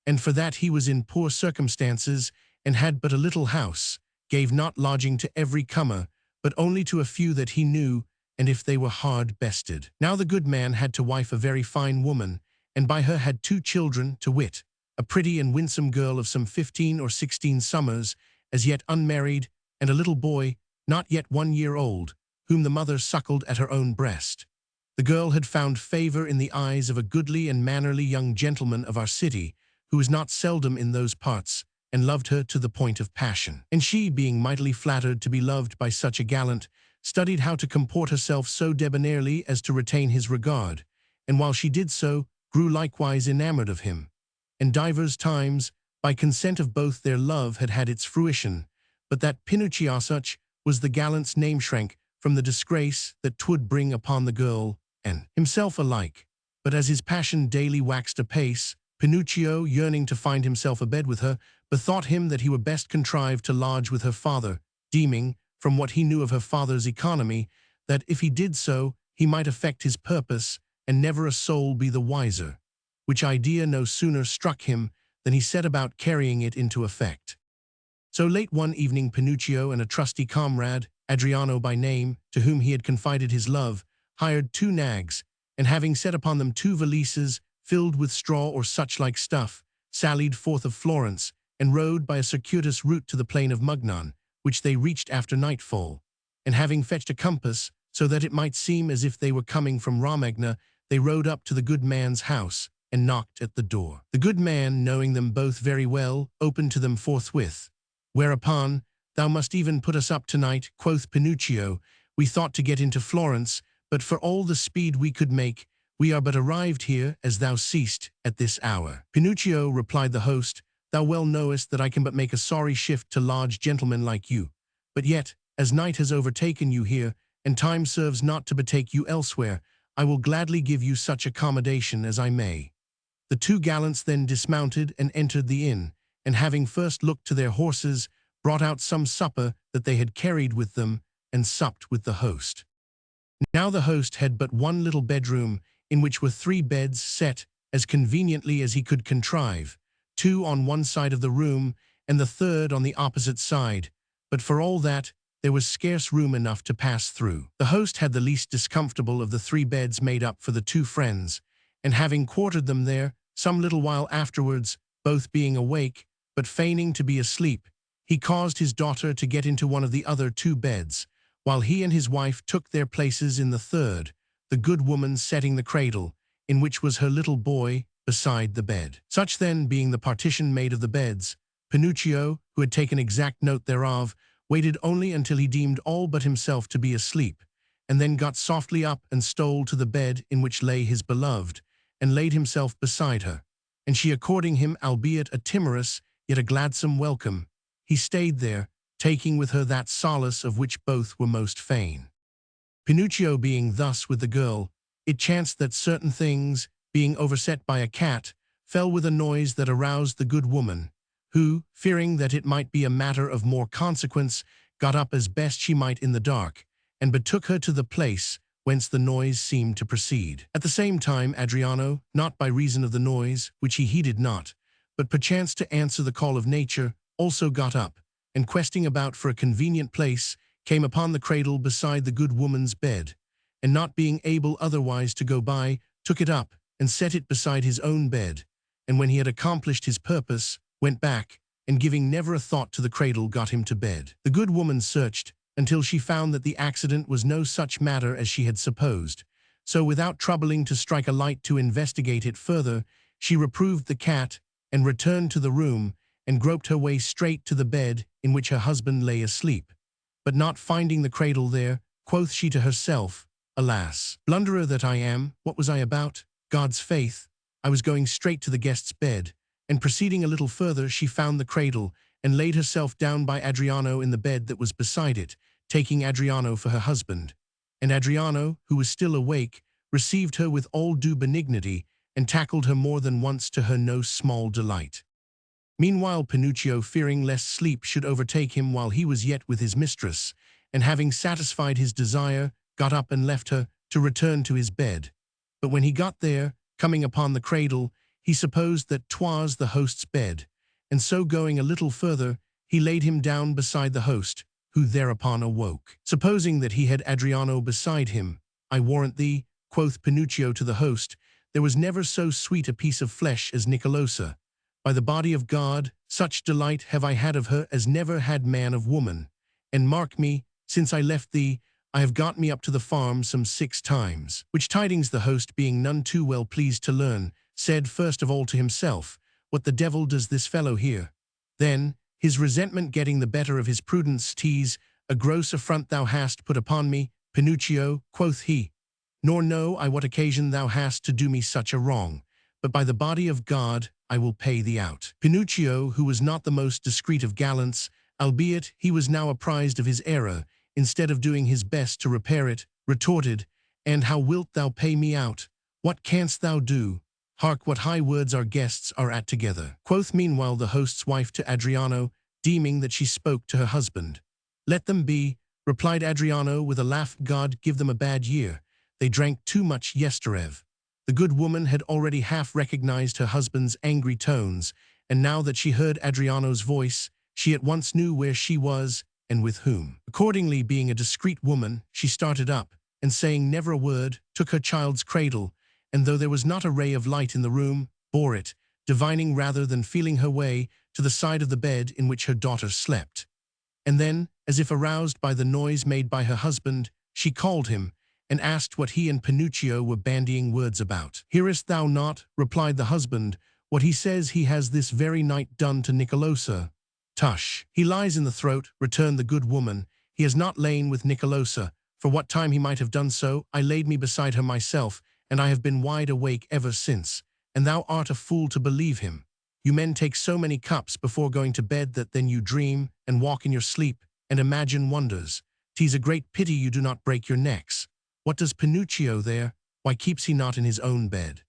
and for that he was in poor circumstances, and had but a little house, gave not lodging to every comer, but only to a few that he knew, and if they were hard bested. Now the good man had to wife a very fine woman, and by her had 2 children, to wit, a pretty and winsome girl of some 15 or 16 summers, as yet unmarried, and a little boy, not yet 1 year old, whom the mother suckled at her own breast. The girl had found favor in the eyes of a goodly and mannerly young gentleman of our city, who was not seldom in those parts, and loved her to the point of passion. And she, being mightily flattered to be loved by such a gallant, studied how to comport herself so debonairly as to retain his regard, and while she did so, grew likewise enamored of him. And divers times, by consent of both, their love had had its fruition, but that Pinucciasuch was the gallant's name shrank from the disgrace that 'twould bring upon the girl and himself alike. But as his passion daily waxed apace, Pinuccio, yearning to find himself abed with her, bethought him that he were best contrived to lodge with her father, deeming, from what he knew of her father's economy, that if he did so, he might effect his purpose, and never a soul be the wiser. which idea no sooner struck him than he set about carrying it into effect. So late one evening Pinocchio and a trusty comrade, Adriano by name, to whom he had confided his love, hired 2 nags, and having set upon them 2 valises filled with straw or such-like stuff, sallied forth of Florence, and rode by a circuitous route to the plain of Mugnon, which they reached after nightfall. And having fetched a compass, so that it might seem as if they were coming from Romagna, they rode up to the good man's house, and knocked at the door. The good man, knowing them both very well, opened to them forthwith. Whereupon, "Thou must even put us up tonight," quoth Pinocchio. "We thought to get into Florence, but for all the speed we could make, we are but arrived here, as thou seest, at this hour." "Pinocchio," replied the host, "thou well knowest that I can but make a sorry shift to lodge gentlemen like you. But yet, as night has overtaken you here, and time serves not to betake you elsewhere, I will gladly give you such accommodation as I may." The 2 gallants then dismounted and entered the inn, and having first looked to their horses, brought out some supper that they had carried with them, and supped with the host. Now the host had but one little bedroom, in which were 3 beds set as conveniently as he could contrive, 2 on one side of the room, and the 3rd on the opposite side, but for all that, there was scarce room enough to pass through. The host had the least discomfortable of the 3 beds made up for the 2 friends, and having quartered them there, some little while afterwards, both being awake, but feigning to be asleep, he caused his daughter to get into one of the other 2 beds, while he and his wife took their places in the 3rd, the good woman setting the cradle, in which was her little boy, beside the bed. Such then being the partition made of the beds, Pinocchio, who had taken exact note thereof, waited only until he deemed all but himself to be asleep, and then got softly up and stole to the bed in which lay his beloved, and laid himself beside her, and she according him albeit a timorous, yet a gladsome welcome, he stayed there, taking with her that solace of which both were most fain. Pinocchio being thus with the girl, it chanced that certain things, being overset by a cat, fell with a noise that aroused the good woman, who, fearing that it might be a matter of more consequence, got up as best she might in the dark, and betook her to the place whence the noise seemed to proceed. At the same time Adriano, not by reason of the noise, which he heeded not, but perchance to answer the call of nature, also got up, and questing about for a convenient place, came upon the cradle beside the good woman's bed, and not being able otherwise to go by, took it up, and set it beside his own bed, and when he had accomplished his purpose, went back, and giving never a thought to the cradle got him to bed. The good woman searched, until she found that the accident was no such matter as she had supposed, so without troubling to strike a light to investigate it further, she reproved the cat, and returned to the room, and groped her way straight to the bed in which her husband lay asleep. But not finding the cradle there, quoth she to herself, "Alas, blunderer that I am, what was I about? God's faith, I was going straight to the guest's bed," and proceeding a little further she found the cradle, and laid herself down by Adriano in the bed that was beside it, taking Adriano for her husband. And Adriano, who was still awake, received her with all due benignity, and tackled her more than once to her no small delight. Meanwhile Pinocchio, fearing lest sleep should overtake him while he was yet with his mistress, and having satisfied his desire, got up and left her, to return to his bed. But when he got there, coming upon the cradle, he supposed that 'twas the host's bed, and so going a little further, he laid him down beside the host, who thereupon awoke. Supposing that he had Adriano beside him, "I warrant thee," quoth Pinocchio to the host, "there was never so sweet a piece of flesh as Nicolosa. By the body of God, such delight have I had of her as never had man of woman. And mark me, since I left thee, I have got me up to the farm some 6 times." Which tidings the host, being none too well pleased to learn, said first of all to himself, "What the devil does this fellow here?" Then, his resentment getting the better of his prudence, "'Tis a gross affront thou hast put upon me, Pinocchio," quoth he, "nor know I what occasion thou hast to do me such a wrong, but by the body of God, I will pay thee out." Pinocchio, who was not the most discreet of gallants, albeit he was now apprised of his error, instead of doing his best to repair it, retorted, "And how wilt thou pay me out? What canst thou do? Hark what high words our guests are at together." Quoth meanwhile the host's wife to Adriano, deeming that she spoke to her husband. "Let them be," replied Adriano with a laugh, "God give them a bad year. They drank too much yestereve." The good woman had already half recognized her husband's angry tones, and now that she heard Adriano's voice, she at once knew where she was and with whom. Accordingly, being a discreet woman, she started up, and saying never a word, took her child's cradle, and though there was not a ray of light in the room, bore it, divining rather than feeling her way, to the side of the bed in which her daughter slept. And then, as if aroused by the noise made by her husband, she called him, and asked what he and Pinocchio were bandying words about. "Hearest thou not," replied the husband, "what he says he has this very night done to Nicolosa?" "Tush! He lies in the throat," returned the good woman. "He has not lain with Nicolosa. For what time he might have done so, I laid me beside her myself, and I have been wide awake ever since. And thou art a fool to believe him. You men take so many cups before going to bed that then you dream, and walk in your sleep, and imagine wonders. 'Tis a great pity you do not break your necks. What does Pinocchio there? Why keeps he not in his own bed?"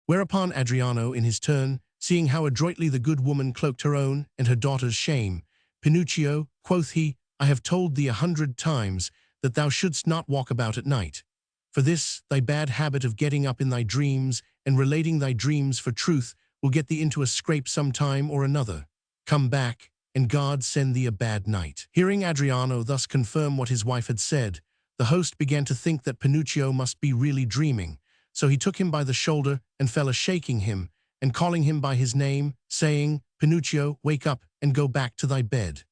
Whereupon Adriano, in his turn, seeing how adroitly the good woman cloaked her own and her daughter's shame, "Pinocchio," quoth he, "I have told thee 100 times that thou shouldst not walk about at night. For this, thy bad habit of getting up in thy dreams and relating thy dreams for truth will get thee into a scrape some time or another. Come back, and God send thee a bad night." Hearing Adriano thus confirm what his wife had said, the host began to think that Pinocchio must be really dreaming, so he took him by the shoulder and fell a-shaking him, and calling him by his name, saying, "Pinocchio, wake up and go back to thy bed."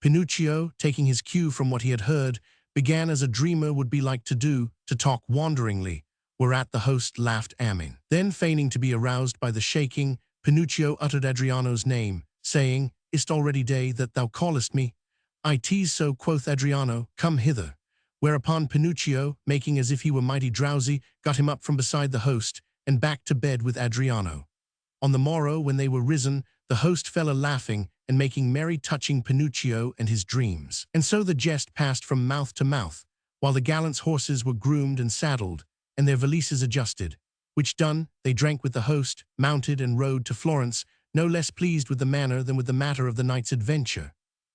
Pinocchio, taking his cue from what he had heard, began as a dreamer would be like to do, to talk wanderingly, whereat the host laughed amen. Then, feigning to be aroused by the shaking, Pinocchio uttered Adriano's name, saying, "Is't already day that thou callest me?" "I tease so," quoth Adriano, "come hither." Whereupon Pinocchio, making as if he were mighty drowsy, got him up from beside the host, and back to bed with Adriano. On the morrow, when they were risen, the host fell a-laughing, and making merry touching Pinocchio and his dreams. And so the jest passed from mouth to mouth, while the gallant's horses were groomed and saddled, and their valises adjusted. Which done, they drank with the host, mounted and rode to Florence, no less pleased with the manner than with the matter of the night's adventure.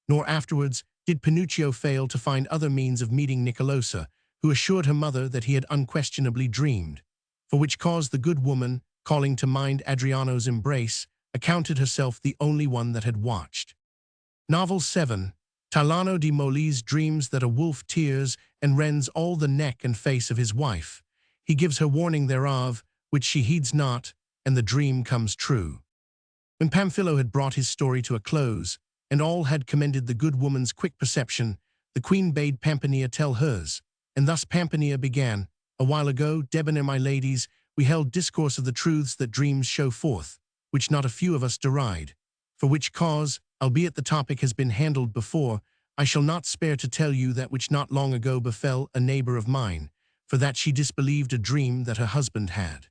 Nor afterwards did Pinocchio fail to find other means of meeting Nicolosa, who assured her mother that he had unquestionably dreamed. For which cause the good woman, calling to mind Adriano's embrace, accounted herself the only one that had watched. Novel 7. Talano di Moli's dreams that a wolf tears and rends all the neck and face of his wife. He gives her warning thereof, which she heeds not, and the dream comes true. When Pamphilo had brought his story to a close, and all had commended the good woman's quick perception, the queen bade Pampinea tell hers, and thus Pampinea began, "A while ago, debonair my ladies, we held discourse of the truths that dreams show forth, which not a few of us deride. For which cause, albeit the topic has been handled before, I shall not spare to tell you that which not long ago befell a neighbor of mine, for that she disbelieved a dream that her husband had.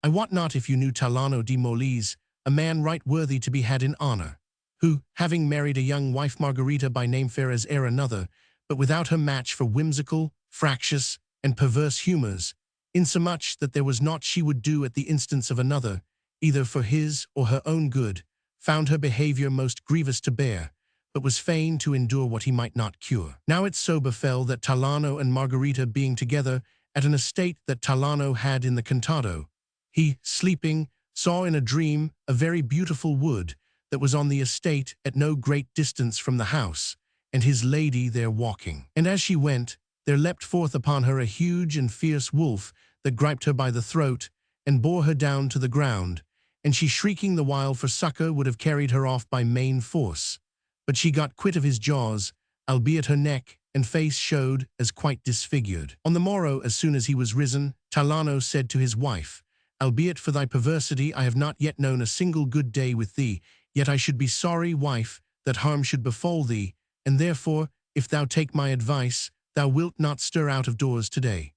I wot not if you knew Talano di Molis, a man right worthy to be had in honor, who, having married a young wife Margarita by name fair as e'er another, but without her match for whimsical, fractious, and perverse humors, insomuch that there was naught she would do at the instance of another, either for his or her own good, found her behavior most grievous to bear, but was fain to endure what he might not cure. Now it so befell that Talano and Margarita being together at an estate that Talano had in the Contado, he, sleeping, saw in a dream a very beautiful wood that was on the estate at no great distance from the house, and his lady there walking. And as she went, there leapt forth upon her a huge and fierce wolf that griped her by the throat, and bore her down to the ground, and she shrieking the while for succor would have carried her off by main force. But she got quit of his jaws, albeit her neck and face showed as quite disfigured. On the morrow, as soon as he was risen, Talano said to his wife, "Albeit for thy perversity I have not yet known a single good day with thee, yet I should be sorry, wife, that harm should befall thee, and therefore, if thou take my advice, thou wilt not stir out of doors today."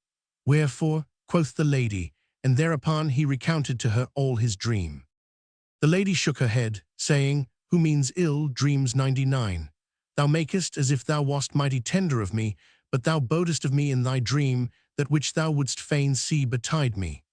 "Wherefore?" quoth the lady, and thereupon he recounted to her all his dream. The lady shook her head, saying, "Who means ill dreams 99. Thou makest as if thou wast mighty tender of me, but thou bodest of me in thy dream that which thou wouldst fain see betide me.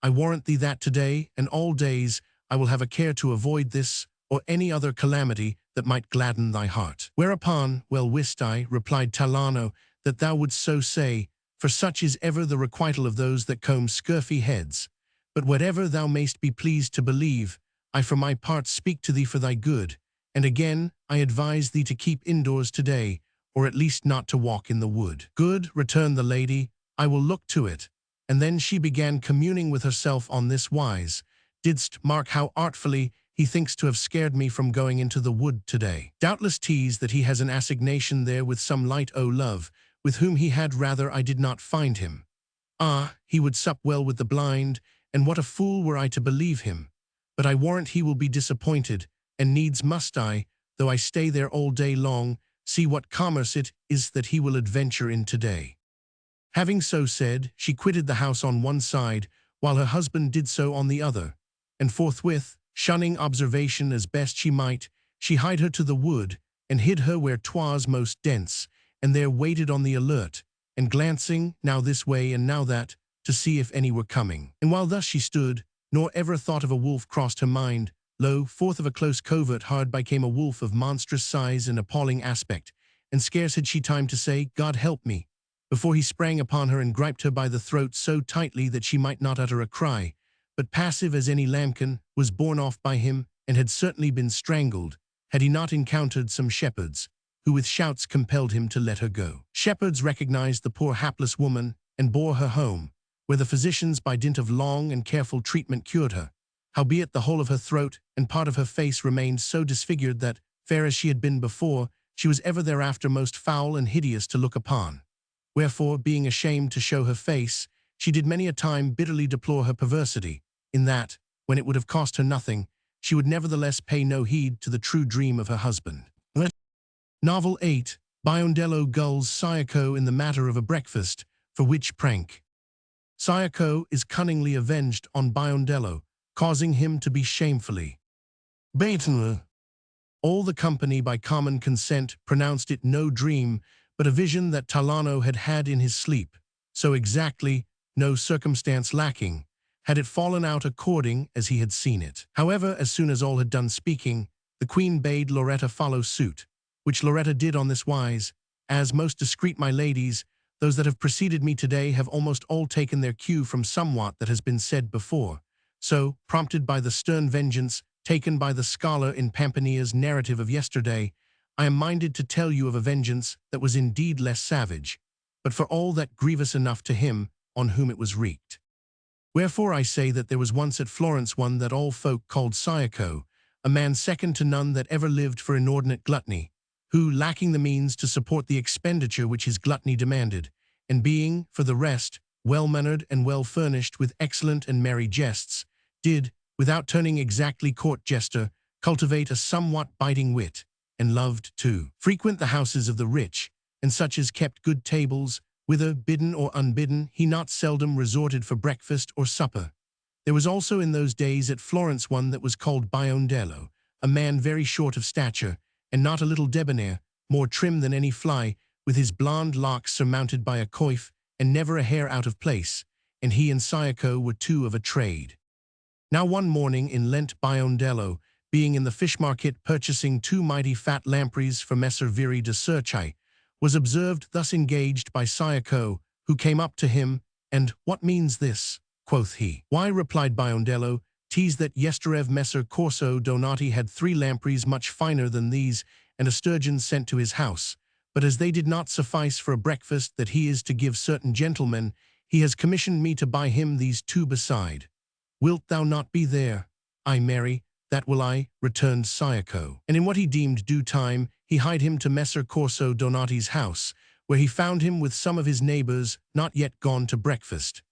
I warrant thee that today and all days I will have a care to avoid this or any other calamity that might gladden thy heart." Whereupon, "Well wist I," replied Talano, "that thou wouldst so say, for such is ever the requital of those that comb scurfy heads. But whatever thou mayst be pleased to believe, I for my part speak to thee for thy good, and again I advise thee to keep indoors today, or at least not to walk in the wood." "Good," returned the lady, "I will look to it." And then she began communing with herself on this wise: "Didst mark how artfully he thinks to have scared me from going into the wood today? Doubtless teased that he has an assignation there with some light o' love, with whom he had rather I did not find him. Ah, he would sup well with the blind, and what a fool were I to believe him! But I warrant he will be disappointed, and needs must I, though I stay there all day long, see what commerce it is that he will adventure in today." Having so said, she quitted the house on one side, while her husband did so on the other, and forthwith, shunning observation as best she might, she hied her to the wood, and hid her where 'twas most dense, and there waited on the alert, and glancing, now this way and now that, to see if any were coming. And while thus she stood, nor ever thought of a wolf crossed her mind, lo, forth of a close covert hard by came a wolf of monstrous size and appalling aspect, and scarce had she time to say, "God help me," before he sprang upon her and griped her by the throat so tightly that she might not utter a cry, but passive as any lambkin, was borne off by him, and had certainly been strangled, had he not encountered some shepherds, who with shouts compelled him to let her go. Shepherds recognized the poor hapless woman, and bore her home, where the physicians by dint of long and careful treatment cured her, howbeit the whole of her throat and part of her face remained so disfigured that, fair as she had been before, she was ever thereafter most foul and hideous to look upon. Wherefore, being ashamed to show her face, she did many a time bitterly deplore her perversity, in that, when it would have cost her nothing, she would nevertheless pay no heed to the true dream of her husband. Novel 8. Biondello gulls Sayako in the matter of a breakfast, for which prank. Sayako is cunningly avenged on Biondello, causing him to be shamefully beaten. All the company by common consent pronounced it no dream, but a vision that Talano had had in his sleep, so exactly, no circumstance lacking, had it fallen out according as he had seen it. However, as soon as all had done speaking, the queen bade Loretta follow suit, which Loretta did on this wise: "As most discreet my ladies, those that have preceded me today have almost all taken their cue from somewhat that has been said before. So, prompted by the stern vengeance taken by the scholar in Pampania's narrative of yesterday, I am minded to tell you of a vengeance that was indeed less savage, but for all that grievous enough to him on whom it was wreaked. Wherefore I say that there was once at Florence one that all folk called Sayako, a man second to none that ever lived for inordinate gluttony, who, lacking the means to support the expenditure which his gluttony demanded, and being, for the rest, well-mannered and well-furnished with excellent and merry jests, did, without turning exactly court jester, cultivate a somewhat biting wit, and loved to frequent the houses of the rich, and such as kept good tables, whither, bidden or unbidden, he not seldom resorted for breakfast or supper. There was also in those days at Florence one that was called Biondello, a man very short of stature, and not a little debonair, more trim than any fly, with his blonde locks surmounted by a coif, and never a hair out of place, and he and Sayako were two of a trade. Now one morning in Lent Biondello, being in the fish market purchasing 2 mighty fat lampreys for Messer Viri de Cerci, was observed thus engaged by Sayako, who came up to him, and, "What means this?" quoth he. "Why," replied Biondello, "'tis that yesterev Messer Corso Donati had 3 lampreys much finer than these, and a sturgeon sent to his house, but as they did not suffice for a breakfast that he is to give certain gentlemen, he has commissioned me to buy him these 2 beside. Wilt thou not be there?" "Ay, marry, that will I," returned Sayako. And in what he deemed due time, he hied him to Messer Corso Donati's house, where he found him with some of his neighbors not yet gone to breakfast.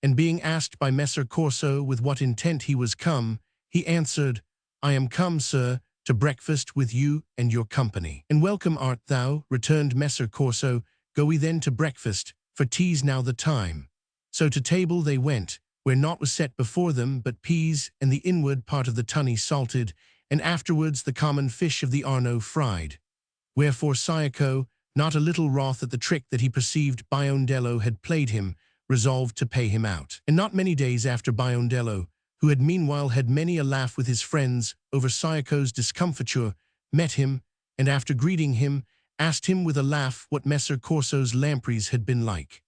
And being asked by Messer Corso with what intent he was come, he answered, "I am come, sir, to breakfast with you and your company." "And welcome art thou," returned Messer Corso, "go we then to breakfast, for 'tis now the time." So to table they went, where naught was set before them but peas and the inward part of the tunny salted, and afterwards the common fish of the Arno fried. Wherefore Sayako, not a little wroth at the trick that he perceived Biondello had played him, resolved to pay him out. And not many days after Biondello, who had meanwhile had many a laugh with his friends over Sayako's discomfiture, met him, and after greeting him, asked him with a laugh what Messer Corso's lampreys had been like.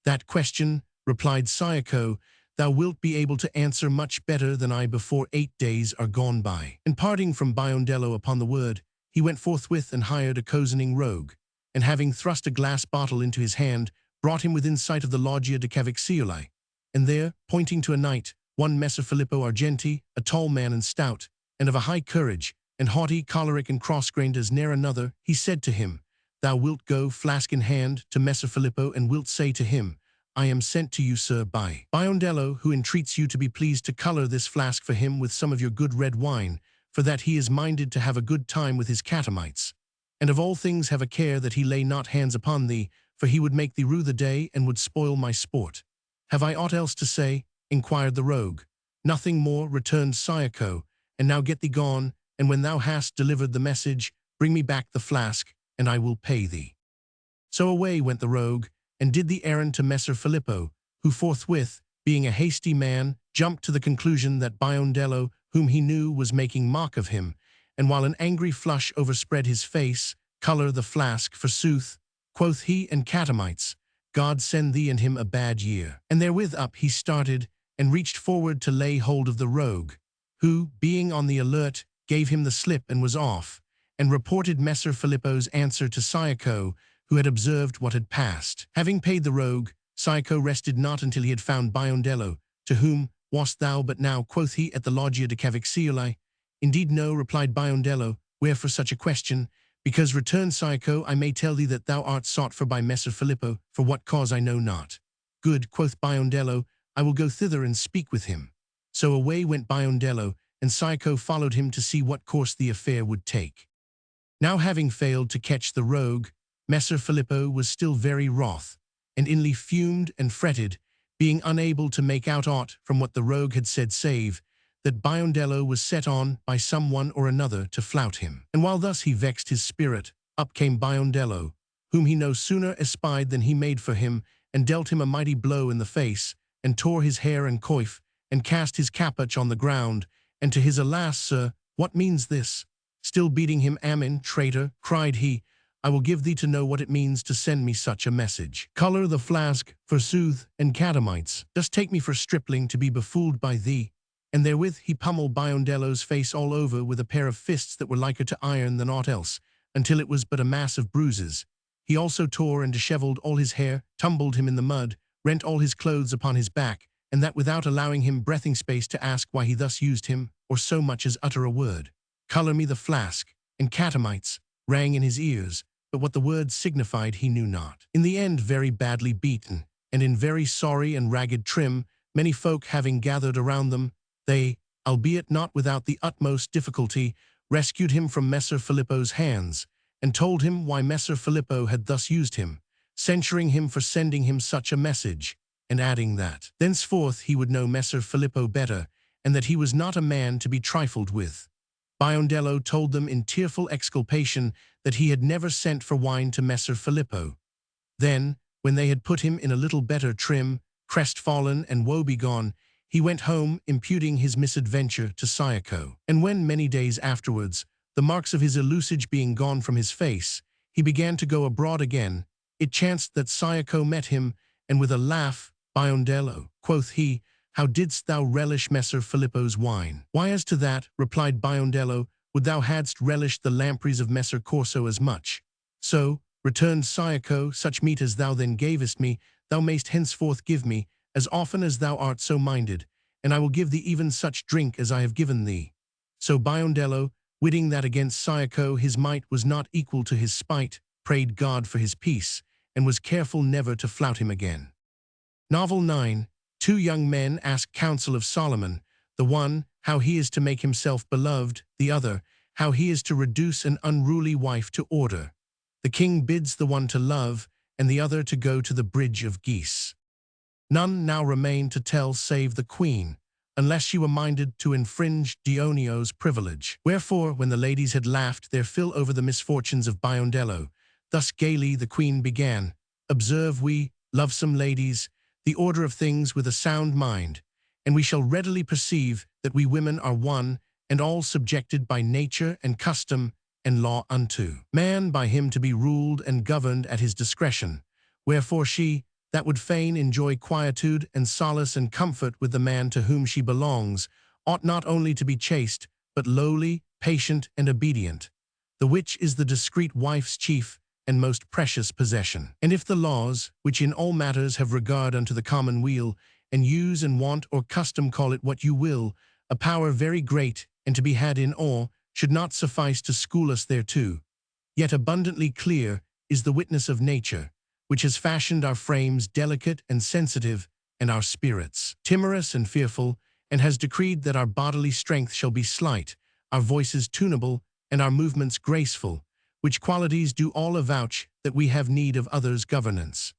"That question," replied Sayako, thou wilt be able to answer much better than I before 8 days are gone by. And parting from Biondello upon the word, he went forthwith and hired a cozening rogue, and having thrust a glass bottle into his hand, brought him within sight of the Loggia de Cavixioli. And there, pointing to a knight, one Messer Filippo Argenti, a tall man and stout, and of a high courage, and haughty, choleric, and cross-grained as ne'er another, he said to him, Thou wilt go, flask in hand, to Messer Filippo, and wilt say to him, I am sent to you, sir, by Biondello, who entreats you to be pleased to colour this flask for him with some of your good red wine, for that he is minded to have a good time with his catamites. And of all things have a care that he lay not hands upon thee, for he would make thee rue the day, and would spoil my sport. Have I aught else to say? Inquired the rogue. Nothing more, returned Sayako, and now get thee gone, and when thou hast delivered the message, bring me back the flask, and I will pay thee. So away went the rogue, and did the errand to Messer Filippo, who forthwith, being a hasty man, jumped to the conclusion that Biondello, whom he knew, was making mock of him, and while an angry flush overspread his face, colour the flask, forsooth, quoth he, and catamites, God send thee and him a bad year. And therewith up he started, and reached forward to lay hold of the rogue, who, being on the alert, gave him the slip and was off, and reported Messer Filippo's answer to Sayako, who had observed what had passed. Having paid the rogue, Sayako rested not until he had found Biondello, to whom wast thou but now, quoth he, at the Loggia de Cavixioli? Indeed no, replied Biondello, wherefore such a question? Because, returned Sayako, I may tell thee that thou art sought for by Messer Filippo, for what cause I know not. Good, quoth Biondello, I will go thither and speak with him. So away went Biondello, and Sayako followed him to see what course the affair would take. Now having failed to catch the rogue, Messer Filippo was still very wroth, and inly fumed and fretted, being unable to make out aught from what the rogue had said save that Biondello was set on by some one or another to flout him. And while thus he vexed his spirit, up came Biondello, whom he no sooner espied than he made for him, and dealt him a mighty blow in the face, and tore his hair and coif, and cast his capuch on the ground, and to his alas, sir, what means this? Still beating him, Amen, traitor, cried he, I will give thee to know what it means to send me such a message. Colour the flask, forsooth, and catamites, dost take me for stripling to be befooled by thee? And therewith he pummeled Biondello's face all over with a pair of fists that were liker to iron than aught else, until it was but a mass of bruises. He also tore and dishevelled all his hair, tumbled him in the mud, rent all his clothes upon his back, and that without allowing him breathing space to ask why he thus used him, or so much as utter a word. Colour me the flask, and catamites, rang in his ears, but what the words signified he knew not. In the end very badly beaten, and in very sorry and ragged trim, many folk having gathered around them, they, albeit not without the utmost difficulty, rescued him from Messer Filippo's hands, and told him why Messer Filippo had thus used him, censuring him for sending him such a message, and adding that thenceforth he would know Messer Filippo better, and that he was not a man to be trifled with. Biondello told them in tearful exculpation that he had never sent for wine to Messer Filippo. Then, when they had put him in a little better trim, crestfallen and woebegone, he went home, imputing his misadventure to Sayako. And when, many days afterwards, the marks of his illusage being gone from his face, he began to go abroad again, it chanced that Sayako met him, and with a laugh, Biondello, quoth he, how didst thou relish Messer Filippo's wine? Why, as to that, replied Biondello, would thou hadst relished the lampreys of Messer Corso as much. So, returned Sayako, such meat as thou then gavest me, thou mayst henceforth give me, as often as thou art so minded, and I will give thee even such drink as I have given thee. So Biondello, witting that against Sayako his might was not equal to his spite, prayed God for his peace, and was careful never to flout him again. Novel 9. Two young men ask counsel of Solomon, the one, how he is to make himself beloved, the other, how he is to reduce an unruly wife to order. The king bids the one to love, and the other to go to the bridge of geese. None now remained to tell save the queen, unless she were minded to infringe Dionio's privilege. Wherefore, when the ladies had laughed their fill over the misfortunes of Biondello, thus gaily the queen began, Observe we, lovesome ladies, the order of things with a sound mind, and we shall readily perceive that we women are one, and all subjected by nature and custom and law unto man by him to be ruled and governed at his discretion. Wherefore she, that would fain enjoy quietude and solace and comfort with the man to whom she belongs, ought not only to be chaste, but lowly, patient, and obedient, the which is the discreet wife's chief and most precious possession. And if the laws, which in all matters have regard unto the common weal, and use and wont or custom call it what you will, a power very great and to be had in awe, should not suffice to school us thereto, yet abundantly clear is the witness of nature, which has fashioned our frames delicate and sensitive, and our spirits timorous and fearful, and has decreed that our bodily strength shall be slight, our voices tunable, and our movements graceful, which qualities do all avouch that we have need of others' governance.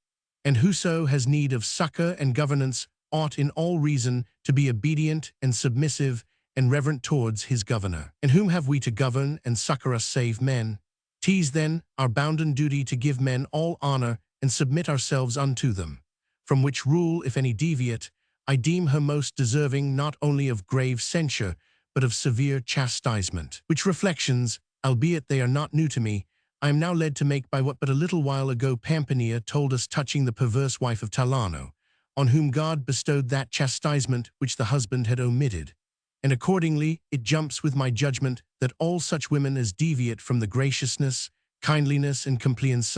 And whoso has need of succor and governance ought in all reason to be obedient and submissive and reverent towards his governor. And whom have we to govern and succor us save men? 'Tis then our bounden duty to give men all honor and submit ourselves unto them, from which rule, if any deviate, I deem her most deserving not only of grave censure, but of severe chastisement. Which reflections, albeit they are not new to me, I am now led to make by what but a little while ago Pampania told us touching the perverse wife of Talano, on whom God bestowed that chastisement which the husband had omitted. And accordingly it jumps with my judgment that all such women as deviate from the graciousness, kindliness, and compliance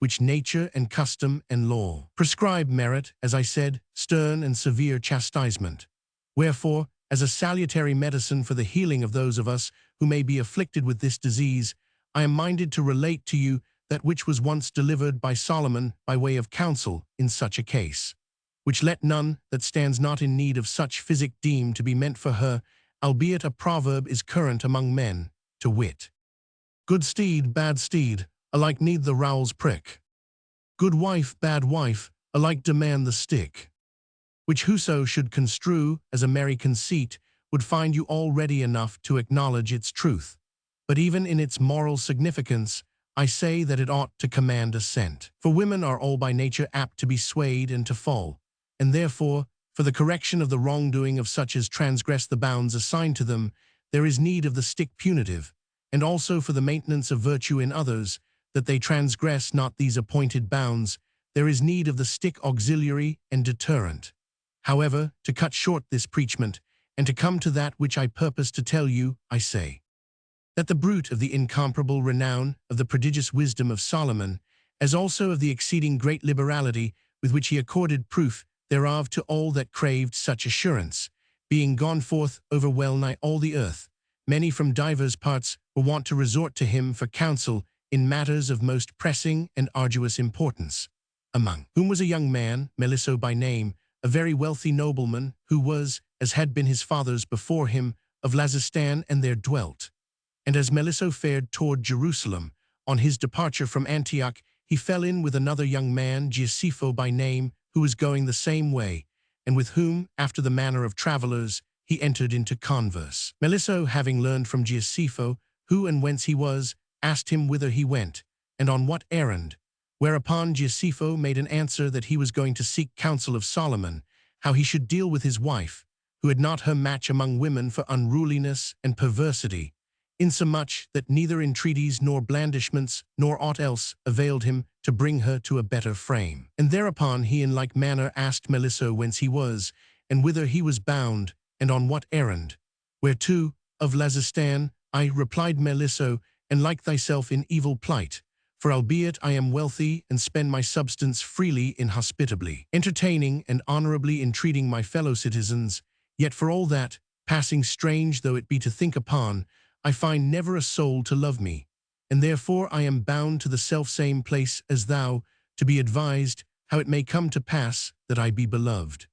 which nature and custom and law prescribe merit, as I said, stern and severe chastisement. Wherefore, as a salutary medicine for the healing of those of us who may be afflicted with this disease, I am minded to relate to you that which was once delivered by Solomon by way of counsel in such a case, which let none that stands not in need of such physic deem to be meant for her, albeit a proverb is current among men, to wit, good steed, bad steed, alike need the rowel's prick. Good wife, bad wife, alike demand the stick. Which whoso should construe as a merry conceit would find you all ready enough to acknowledge its truth. But even in its moral significance, I say that it ought to command assent. For women are all by nature apt to be swayed and to fall, and therefore, for the correction of the wrongdoing of such as transgress the bounds assigned to them, there is need of the stick punitive, and also for the maintenance of virtue in others, that they transgress not these appointed bounds, there is need of the stick auxiliary and deterrent. However, to cut short this preachment, and to come to that which I purpose to tell you, I say, that the bruit of the incomparable renown of the prodigious wisdom of Solomon, as also of the exceeding great liberality with which he accorded proof thereof to all that craved such assurance, being gone forth over well nigh all the earth, many from divers parts were wont to resort to him for counsel in matters of most pressing and arduous importance, among whom was a young man, Melisso by name, a very wealthy nobleman, who was, as had been his fathers before him, of Lazistan, and there dwelt. And as Melisso fared toward Jerusalem, on his departure from Antioch, he fell in with another young man, Giuseppe by name, who was going the same way, and with whom, after the manner of travelers, he entered into converse. Melisso, having learned from Giuseppe who and whence he was, asked him whither he went, and on what errand, whereupon Giuseppe made an answer that he was going to seek counsel of Solomon, how he should deal with his wife, who had not her match among women for unruliness and perversity, insomuch that neither entreaties nor blandishments nor aught else availed him to bring her to a better frame. And thereupon he in like manner asked Melisso whence he was, and whither he was bound, and on what errand. Whereto, of Lazistan, I replied Melisso, and like thyself in evil plight, for albeit I am wealthy and spend my substance freely and hospitably, entertaining and honorably entreating my fellow citizens, yet for all that, passing strange though it be to think upon, I find never a soul to love me, and therefore I am bound to the selfsame place as thou, to be advised how it may come to pass that I be beloved.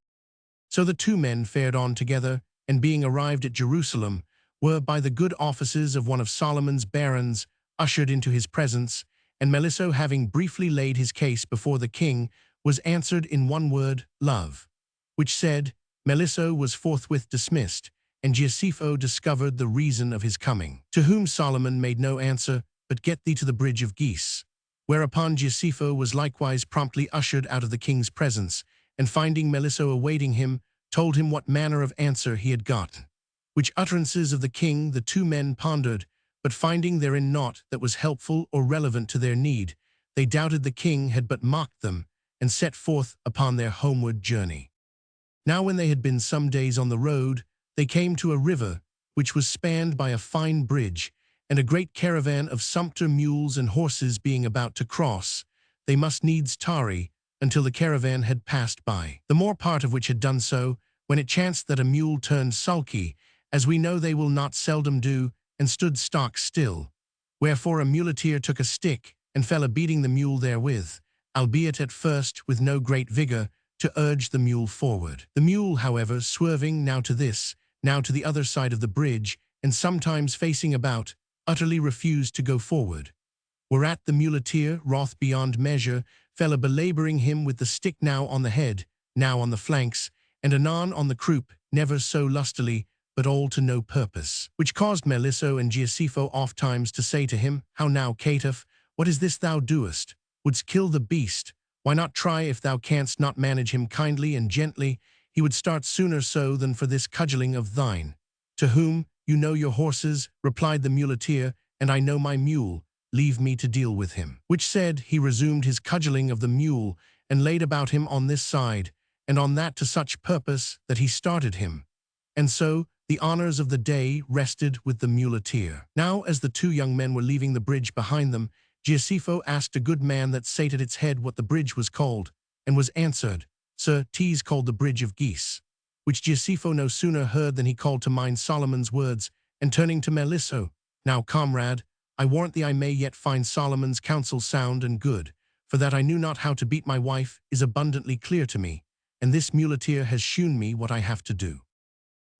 So the two men fared on together, and being arrived at Jerusalem, were by the good offices of one of Solomon's barons ushered into his presence, and Melisso, having briefly laid his case before the king, was answered in one word, love, which said, Melisso was forthwith dismissed, and Giuseppe discovered the reason of his coming, to whom Solomon made no answer, but get thee to the bridge of geese. Whereupon Giuseppe was likewise promptly ushered out of the king's presence, and finding Melisso awaiting him, told him what manner of answer he had gotten. Which utterances of the king the two men pondered, but finding therein naught that was helpful or relevant to their need, they doubted the king had but mocked them, and set forth upon their homeward journey. Now when they had been some days on the road, they came to a river, which was spanned by a fine bridge, and a great caravan of sumpter mules and horses being about to cross, they must needs tarry until the caravan had passed by, the more part of which had done so, when it chanced that a mule turned sulky, as we know they will not seldom do, and stood stock still. Wherefore a muleteer took a stick, and fell a-beating the mule therewith, albeit at first with no great vigour, to urge the mule forward. The mule, however, swerving now to this, now to the other side of the bridge, and sometimes facing about, utterly refused to go forward. Whereat the muleteer, wroth beyond measure, fell a-belabouring him with the stick now on the head, now on the flanks, and anon on the croup, never so lustily, but all to no purpose. Which caused Melisso and Giuseppe oft-times to say to him, How now, caitiff, what is this thou doest? Wouldst kill the beast? Why not try if thou canst not manage him kindly and gently? He would start sooner so than for this cudgelling of thine. To whom, you know your horses, replied the muleteer, and I know my mule, leave me to deal with him. Which said, he resumed his cudgelling of the mule, and laid about him on this side, and on that to such purpose that he started him. And so, the honours of the day rested with the muleteer. Now, as the two young men were leaving the bridge behind them, Giuseppe asked a good man that sate at its head what the bridge was called, and was answered, Sir, 'tis called the Bridge of Geese. Which Giuseppe no sooner heard than he called to mind Solomon's words, and turning to Melisso, Now, comrade, I warrant thee I may yet find Solomon's counsel sound and good, for that I knew not how to beat my wife is abundantly clear to me, and this muleteer has shewn me what I have to do.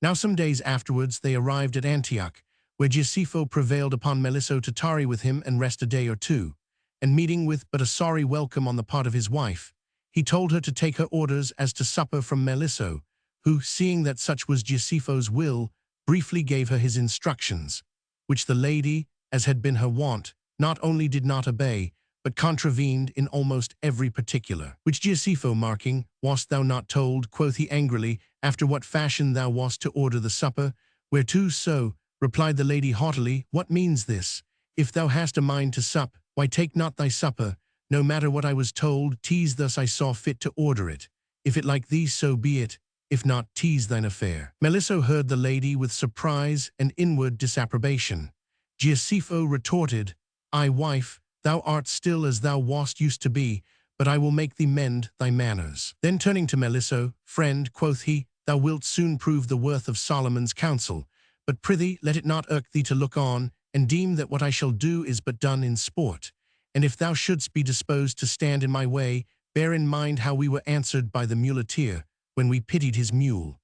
Now some days afterwards they arrived at Antioch, where Giuseppe prevailed upon Melisso to tarry with him and rest a day or two, and meeting with but a sorry welcome on the part of his wife, he told her to take her orders as to supper from Melisso, who, seeing that such was Giuseppe's will, briefly gave her his instructions, which the lady, as had been her wont, not only did not obey, but contravened in almost every particular. Which Giuseppe marking, Wast thou not told, quoth he angrily, after what fashion thou wast to order the supper? Whereto so, replied the lady haughtily, What means this? If thou hast a mind to sup, why take not thy supper? No matter what I was told, 'tis thus I saw fit to order it. If it like thee, so be it. If not, 'tis thine affair. Melisso heard the lady with surprise and inward disapprobation. Giuseppe retorted, Ay, wife, thou art still as thou wast used to be, but I will make thee mend thy manners. Then turning to Melisso, Friend, quoth he, thou wilt soon prove the worth of Solomon's counsel, but prithee let it not irk thee to look on, and deem that what I shall do is but done in sport. And if thou shouldst be disposed to stand in my way, bear in mind how we were answered by the muleteer, when we pitied his mule.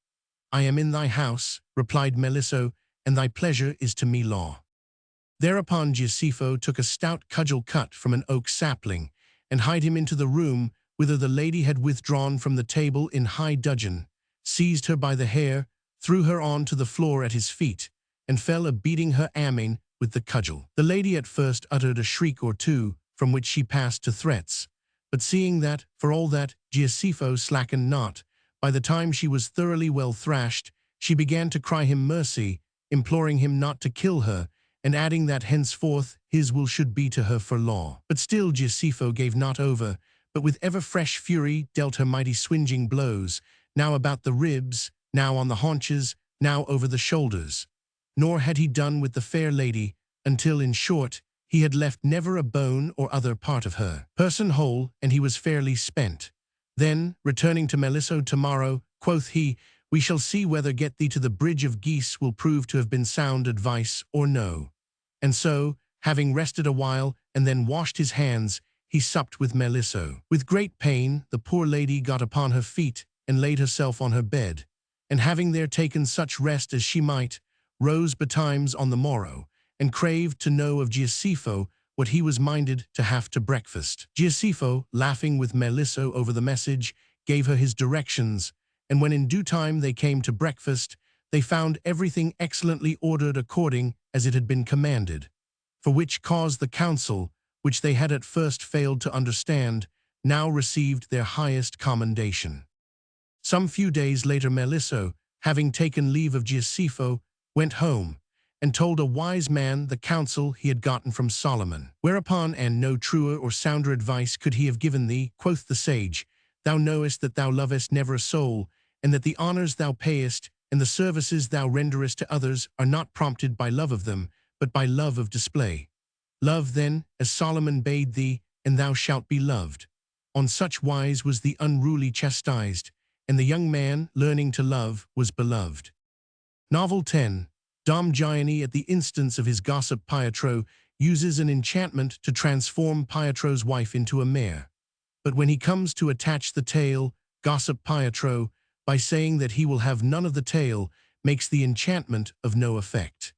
I am in thy house, replied Melisso, and thy pleasure is to me law. Thereupon Giuseppe took a stout cudgel cut from an oak sapling, and hied him into the room whither the lady had withdrawn from the table in high dudgeon, seized her by the hair, threw her on to the floor at his feet, and fell a-beating her amain with the cudgel. The lady at first uttered a shriek or two, from which she passed to threats, but seeing that, for all that, Giuseppe slackened not, by the time she was thoroughly well thrashed, she began to cry him mercy, imploring him not to kill her, and adding that henceforth his will should be to her for law. But still Giuseppe gave not over, but with ever fresh fury dealt her mighty swinging blows, now about the ribs, now on the haunches, now over the shoulders. Nor had he done with the fair lady, until, in short, he had left never a bone or other part of her person whole, and he was fairly spent. Then, returning to Melisso tomorrow, quoth he, We shall see whether get thee to the Bridge of Geese will prove to have been sound advice or no. And so, having rested a while and then washed his hands, he supped with Melisso. With great pain the poor lady got upon her feet and laid herself on her bed, and having there taken such rest as she might, rose betimes on the morrow, and craved to know of Giuseppe what he was minded to have to breakfast. Giuseppe, laughing with Melisso over the message, gave her his directions, and when in due time they came to breakfast, they found everything excellently ordered according as it had been commanded, for which cause the council, which they had at first failed to understand, now received their highest commendation. Some few days later Melisso, having taken leave of Giuseppe, went home, and told a wise man the counsel he had gotten from Solomon. Whereupon, and no truer or sounder advice could he have given thee, quoth the sage, thou knowest that thou lovest never a soul, and that the honors thou payest and the services thou renderest to others are not prompted by love of them, but by love of display. Love then, as Solomon bade thee, and thou shalt be loved. On such wise was the unruly chastised, and the young man, learning to love, was beloved. Novel 10. Dom Gianni, at the instance of his gossip Pietro, uses an enchantment to transform Pietro's wife into a mare. But when he comes to attach the tale, gossip Pietro, by saying that he will have none of the tale, makes the enchantment of no effect.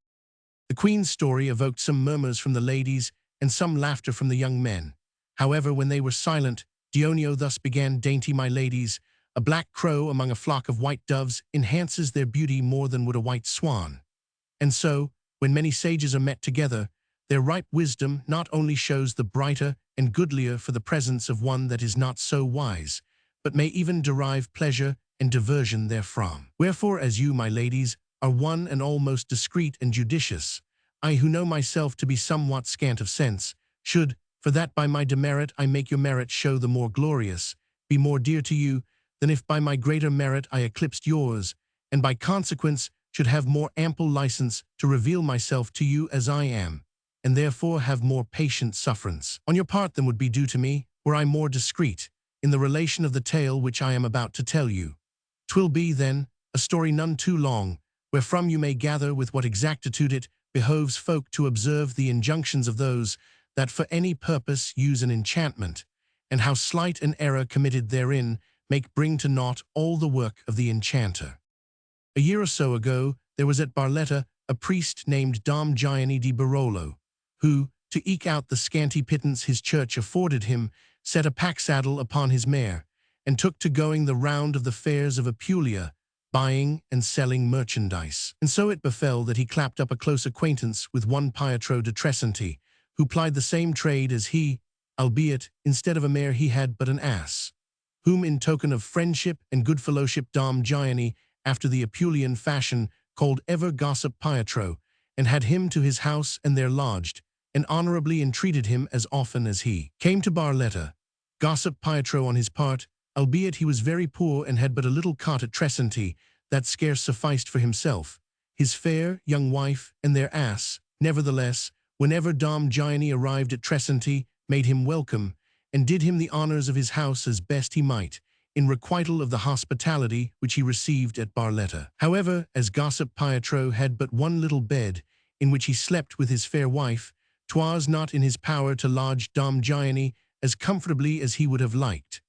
The Queen's story evoked some murmurs from the ladies and some laughter from the young men. However, when they were silent, Dionio thus began, dainty my ladies, a black crow among a flock of white doves enhances their beauty more than would a white swan. And so, when many sages are met together, their ripe wisdom not only shows the brighter and goodlier for the presence of one that is not so wise, but may even derive pleasure and diversion therefrom. Wherefore, as you, my ladies, are one and all most discreet and judicious, I who know myself to be somewhat scant of sense, should, for that by my demerit I make your merit show the more glorious, be more dear to you, than if by my greater merit I eclipsed yours, and by consequence should have more ample license to reveal myself to you as I am, and therefore have more patient sufferance on your part than would be due to me, were I more discreet, in the relation of the tale which I am about to tell you. 'Twill be, then, a story none too long, wherefrom you may gather with what exactitude it behoves folk to observe the injunctions of those that for any purpose use an enchantment, and how slight an error committed therein make bring to naught all the work of the enchanter. A year or so ago, there was at Barletta a priest named Dom Gianni di Barolo, who, to eke out the scanty pittance his church afforded him, set a pack-saddle upon his mare, and took to going the round of the fairs of Apulia, buying and selling merchandise. And so it befell that he clapped up a close acquaintance with one Pietro de Trecenti, who plied the same trade as he, albeit, instead of a mare he had but an ass, whom in token of friendship and good fellowship Dom Gianni, after the Apulian fashion, called ever gossip Pietro, and had him to his house and there lodged, and honorably entreated him as often as he came to Barletta. Gossip Pietro on his part, albeit he was very poor and had but a little cot at Trecenti, that scarce sufficed for himself, his fair young wife, and their ass, nevertheless, whenever Dom Gianni arrived at Trecenti, made him welcome, and did him the honors of his house as best he might, in requital of the hospitality which he received at Barletta. However, as gossip Pietro had but one little bed, in which he slept with his fair wife, 'twas not in his power to lodge Dom Gianni as comfortably as he would have liked.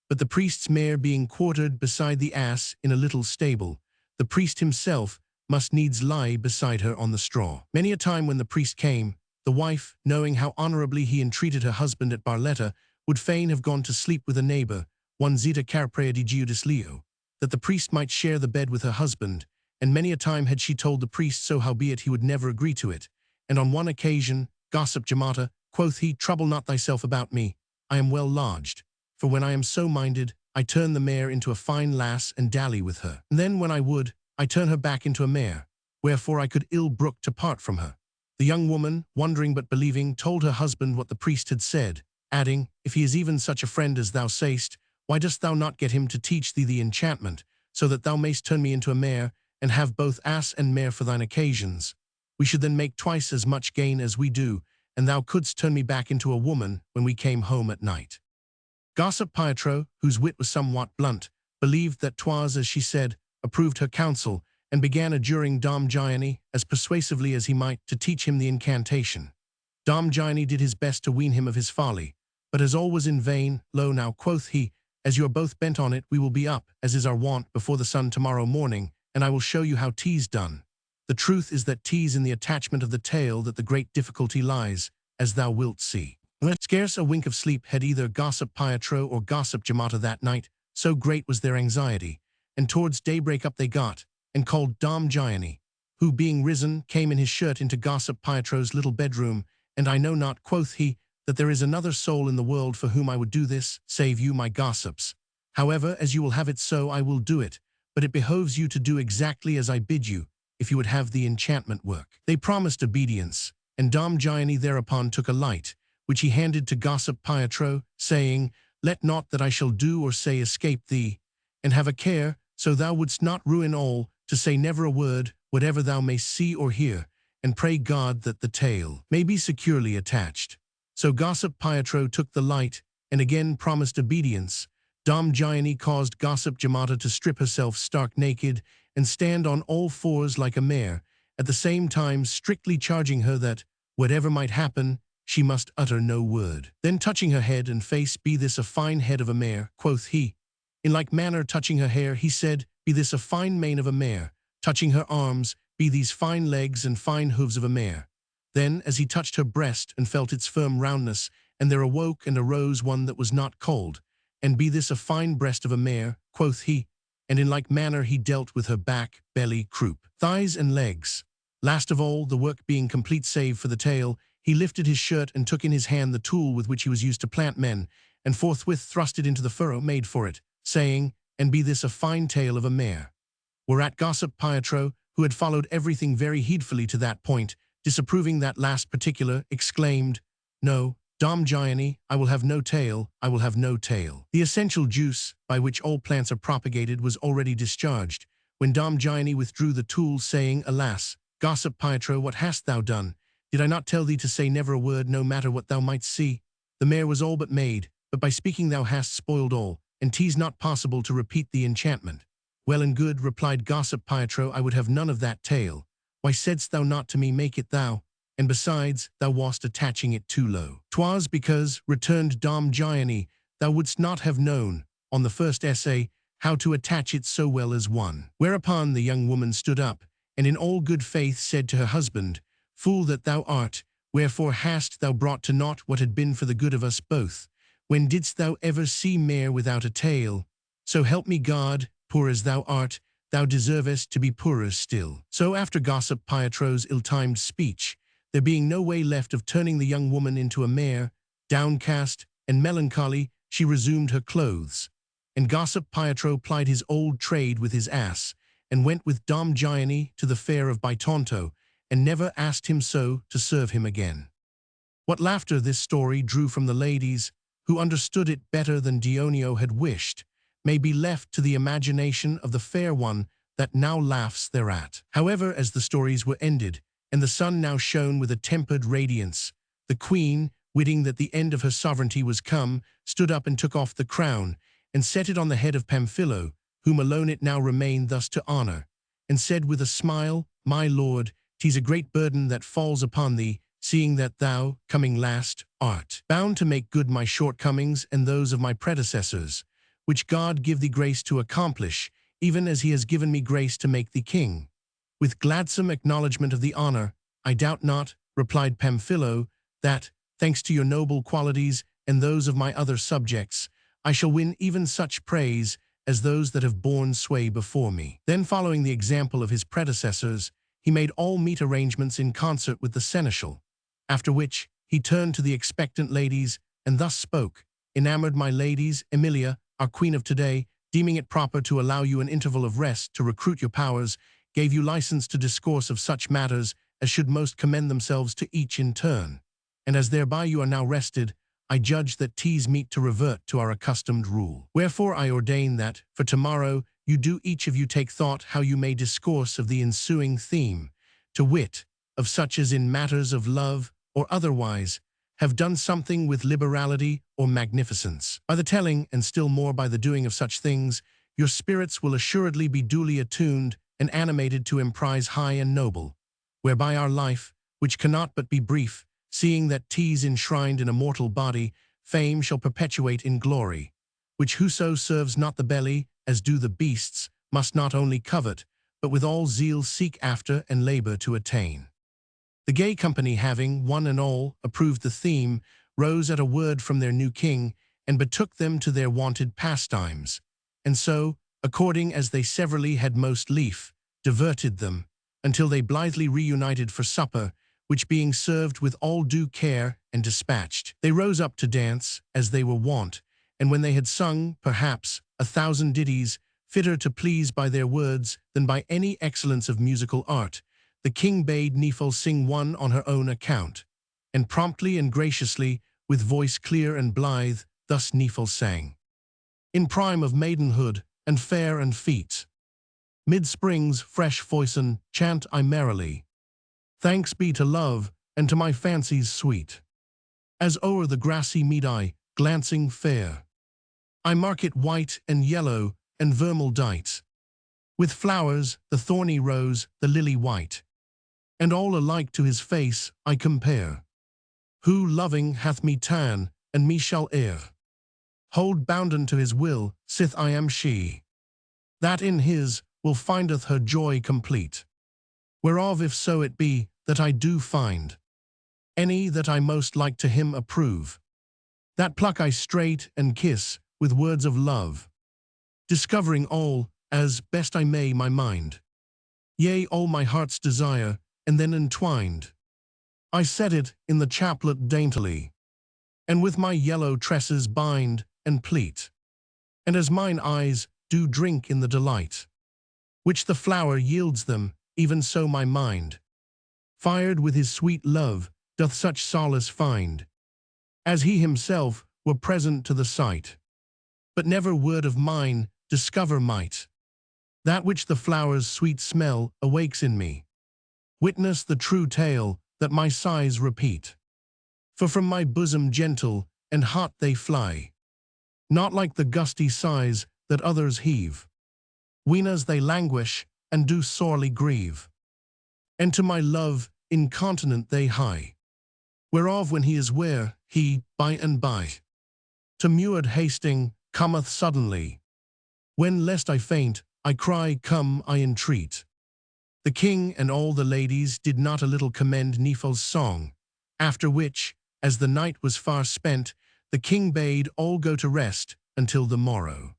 But the priest's mare being quartered beside the ass in a little stable, the priest himself must needs lie beside her on the straw. Many a time when the priest came, the wife, knowing how honorably he entreated her husband at Barletta, would fain have gone to sleep with a neighbor, one Zita Carprea di Giudice Leo, that the priest might share the bed with her husband, and many a time had she told the priest so, howbeit he would never agree to it. And on one occasion, gossip Giamata, quoth he, trouble not thyself about me, I am well lodged, for when I am so minded, I turn the mare into a fine lass and dally with her. And then when I would, I turn her back into a mare, wherefore I could ill brook to part from her. The young woman, wondering but believing, told her husband what the priest had said, adding, if he is even such a friend as thou sayst, why dost thou not get him to teach thee the enchantment, so that thou mayst turn me into a mare, and have both ass and mare for thine occasions? We should then make twice as much gain as we do, and thou couldst turn me back into a woman when we came home at night. Gossip Pietro, whose wit was somewhat blunt, believed that 'twas as she said, approved her counsel, and began adjuring Dom Gianni, as persuasively as he might, to teach him the incantation. Dom Gianni did his best to wean him of his folly, but as all was in vain, lo now, quoth he, as you are both bent on it, we will be up, as is our wont, before the sun tomorrow morning, and I will show you how 'tis done. The truth is that 'tis in the attachment of the tale that the great difficulty lies, as thou wilt see. Scarce a wink of sleep had either gossip Pietro or gossip Giamata that night, so great was their anxiety, and towards daybreak up they got, and called Dom Gianni, who, being risen, came in his shirt into gossip Pietro's little bedroom, and I know not, quoth he, that there is another soul in the world for whom I would do this, save you, my gossips. However, as you will have it so, I will do it, but it behoves you to do exactly as I bid you. if you would have the enchantment work. They promised obedience, and Dom Gianni thereupon took a light, which he handed to gossip Pietro, saying, "Let naught that I shall do or say escape thee, and have a care, so thou wouldst not ruin all, to say never a word, whatever thou mayst see or hear, and pray God that the tale may be securely attached." So gossip Pietro took the light, and again promised obedience. Dom Gianni caused gossip Giamata to strip herself stark naked, and stand on all fours like a mare, at the same time strictly charging her that, whatever might happen, she must utter no word. Then touching her head and face, "Be this a fine head of a mare," quoth he. In like manner touching her hair, he said, "Be this a fine mane of a mare." Touching her arms, "Be these fine legs and fine hooves of a mare." Then, as he touched her breast and felt its firm roundness, and there awoke and arose one that was not cold, and "Be this a fine breast of a mare," quoth he. And in like manner he dealt with her back, belly, croup, thighs, and legs. Last of all, the work being complete save for the tail, he lifted his shirt and took in his hand the tool with which he was used to plant men, and forthwith thrust it into the furrow made for it, saying, "And be this a fine tail of a mare." Whereat gossip Pietro, who had followed everything very heedfully to that point, disapproving that last particular, exclaimed, "No, Dom Gianni, I will have no tail, I will have no tail." The essential juice, by which all plants are propagated, was already discharged, when Dom Gianni withdrew the tool, saying, "Alas, gossip Pietro, what hast thou done? Did I not tell thee to say never a word, no matter what thou mightst see? The mare was all but made, but by speaking thou hast spoiled all, and 'tis not possible to repeat the enchantment." "Well and good," replied gossip Pietro, "I would have none of that tail. Why saidst thou not to me, make it thou? And besides, thou wast attaching it too low." "'Twas because," returned Dom Gianni, "thou wouldst not have known, on the first essay, how to attach it so well as one." Whereupon the young woman stood up, and in all good faith said to her husband, "Fool that thou art, wherefore hast thou brought to naught what had been for the good of us both? When didst thou ever see mare without a tail? So help me God, poor as thou art, thou deservest to be poorer still." So after gossip Pietro's ill-timed speech, there being no way left of turning the young woman into a mare, downcast and melancholy, she resumed her clothes. And gossip Pietro plied his old trade with his ass, and went with Dom Gianni to the fair of Bitonto, and never asked him so to serve him again. What laughter this story drew from the ladies, who understood it better than Dionio had wished, may be left to the imagination of the fair one that now laughs thereat. However, as the stories were ended, and the sun now shone with a tempered radiance, the queen, witting that the end of her sovereignty was come, stood up and took off the crown, and set it on the head of Pamphilo, whom alone it now remained thus to honor, and said with a smile, "My lord, 'tis a great burden that falls upon thee, seeing that thou, coming last, art bound to make good my shortcomings and those of my predecessors, which God give thee grace to accomplish, even as he has given me grace to make thee king." "With gladsome acknowledgment of the honor, I doubt not," replied Pamphilo, "that, thanks to your noble qualities and those of my other subjects, I shall win even such praise as those that have borne sway before me." Then, following the example of his predecessors, he made all meet arrangements in concert with the seneschal, after which he turned to the expectant ladies and thus spoke, "Enamored my ladies, Emilia, our queen of today, deeming it proper to allow you an interval of rest to recruit your powers, gave you license to discourse of such matters as should most commend themselves to each in turn. And as thereby you are now rested, I judge that 'tis meet to revert to our accustomed rule. Wherefore I ordain that, for tomorrow, you do each of you take thought how you may discourse of the ensuing theme, to wit, of such as in matters of love, or otherwise, have done something with liberality or magnificence. By the telling, and still more by the doing of such things, your spirits will assuredly be duly attuned and animated to emprise high and noble, whereby our life, which cannot but be brief, seeing that 'tis enshrined in a mortal body, fame shall perpetuate in glory, which whoso serves not the belly, as do the beasts, must not only covet, but with all zeal seek after and labor to attain. The gay company having, one and all, approved the theme, rose at a word from their new king, and betook them to their wonted pastimes, and so, according as they severally had most lief, diverted them, until they blithely reunited for supper, which being served with all due care and dispatched, they rose up to dance, as they were wont, and when they had sung, perhaps, 1,000 ditties, fitter to please by their words than by any excellence of musical art, the king bade Nephil sing one on her own account. And promptly and graciously, with voice clear and blithe, thus Nephil sang. In prime of maidenhood, and fair and feet, mid-spring's fresh foison, chant I merrily. Thanks be to love, and to my fancies sweet. As o'er the grassy mead I, glancing fair, I mark it white and yellow and vermeil dight, with flowers, the thorny rose, the lily white, and all alike to his face I compare, who, loving, hath me ta'en, and me shall e'er hold bounden to his will, sith I am she, that in his will findeth her joy complete, whereof if so it be, that I do find any that I most like to him approve, that pluck I straight and kiss with words of love, discovering all, as best I may my mind, yea, all my heart's desire, and then entwined I set it in the chaplet daintily, and with my yellow tresses bind and pleat, and as mine eyes do drink in the delight which the flower yields them, even so my mind, fired with his sweet love, doth such solace find, as he himself were present to the sight, but never word of mine discover might, that which the flower's sweet smell awakes in me. Witness the true tale that my sighs repeat, for from my bosom gentle and hot they fly, not like the gusty sighs that others heave, weenas they languish and do sorely grieve, and to my love incontinent they hie, whereof when he is ware, he, by and by, to meward hasting, cometh suddenly, when lest I faint, I cry, come, I entreat. The king and all the ladies did not a little commend Nephil's song, after which, as the night was far spent, the king bade all go to rest until the morrow.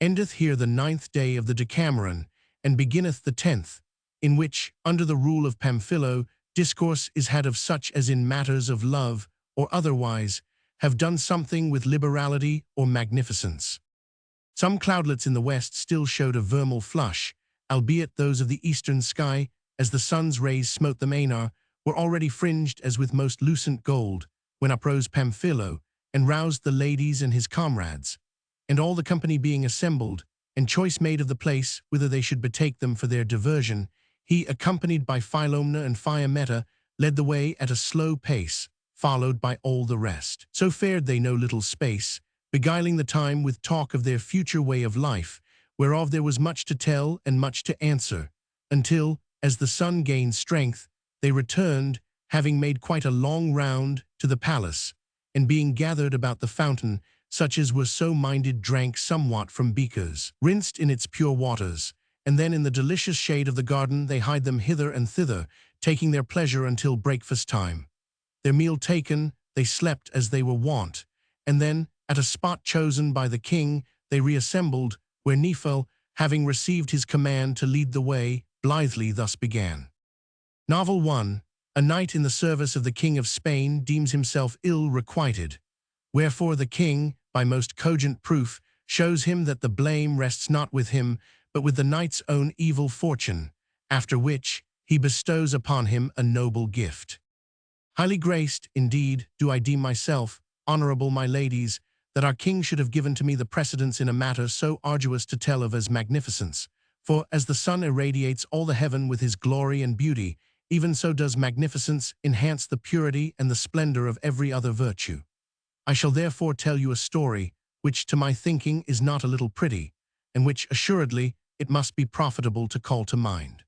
Endeth here the 9th day of the Decameron, and beginneth the 10th, in which, under the rule of Pamphilo, discourse is had of such as in matters of love, or otherwise, have done something with liberality or magnificence. Some cloudlets in the west still showed a vermeil flush, albeit those of the eastern sky, as the sun's rays smote them anar, were already fringed as with most lucent gold, when uprose Pamphilo, and roused the ladies and his comrades, and all the company being assembled, and choice made of the place whither they should betake them for their diversion, he, accompanied by Philomna and Fiametta, led the way at a slow pace, followed by all the rest. So fared they no little space, beguiling the time with talk of their future way of life, whereof there was much to tell and much to answer, until, as the sun gained strength, they returned, having made quite a long round, to the palace, and being gathered about the fountain, such as were so minded drank somewhat from beakers, rinsed in its pure waters, and then in the delicious shade of the garden they hied them hither and thither, taking their pleasure until breakfast time. Their meal taken, they slept as they were wont, and then, at a spot chosen by the king, they reassembled, where Nephil, having received his command to lead the way, blithely thus began. Novel 1. A knight in the service of the King of Spain deems himself ill requited, wherefore the king, by most cogent proof, shows him that the blame rests not with him, but with the knight's own evil fortune, after which he bestows upon him a noble gift. Highly graced, indeed, do I deem myself, honorable my ladies, that our king should have given to me the precedence in a matter so arduous to tell of as magnificence, for as the sun irradiates all the heaven with his glory and beauty, even so does magnificence enhance the purity and the splendor of every other virtue. I shall therefore tell you a story, which to my thinking is not a little pretty, and which assuredly it must be profitable to call to mind.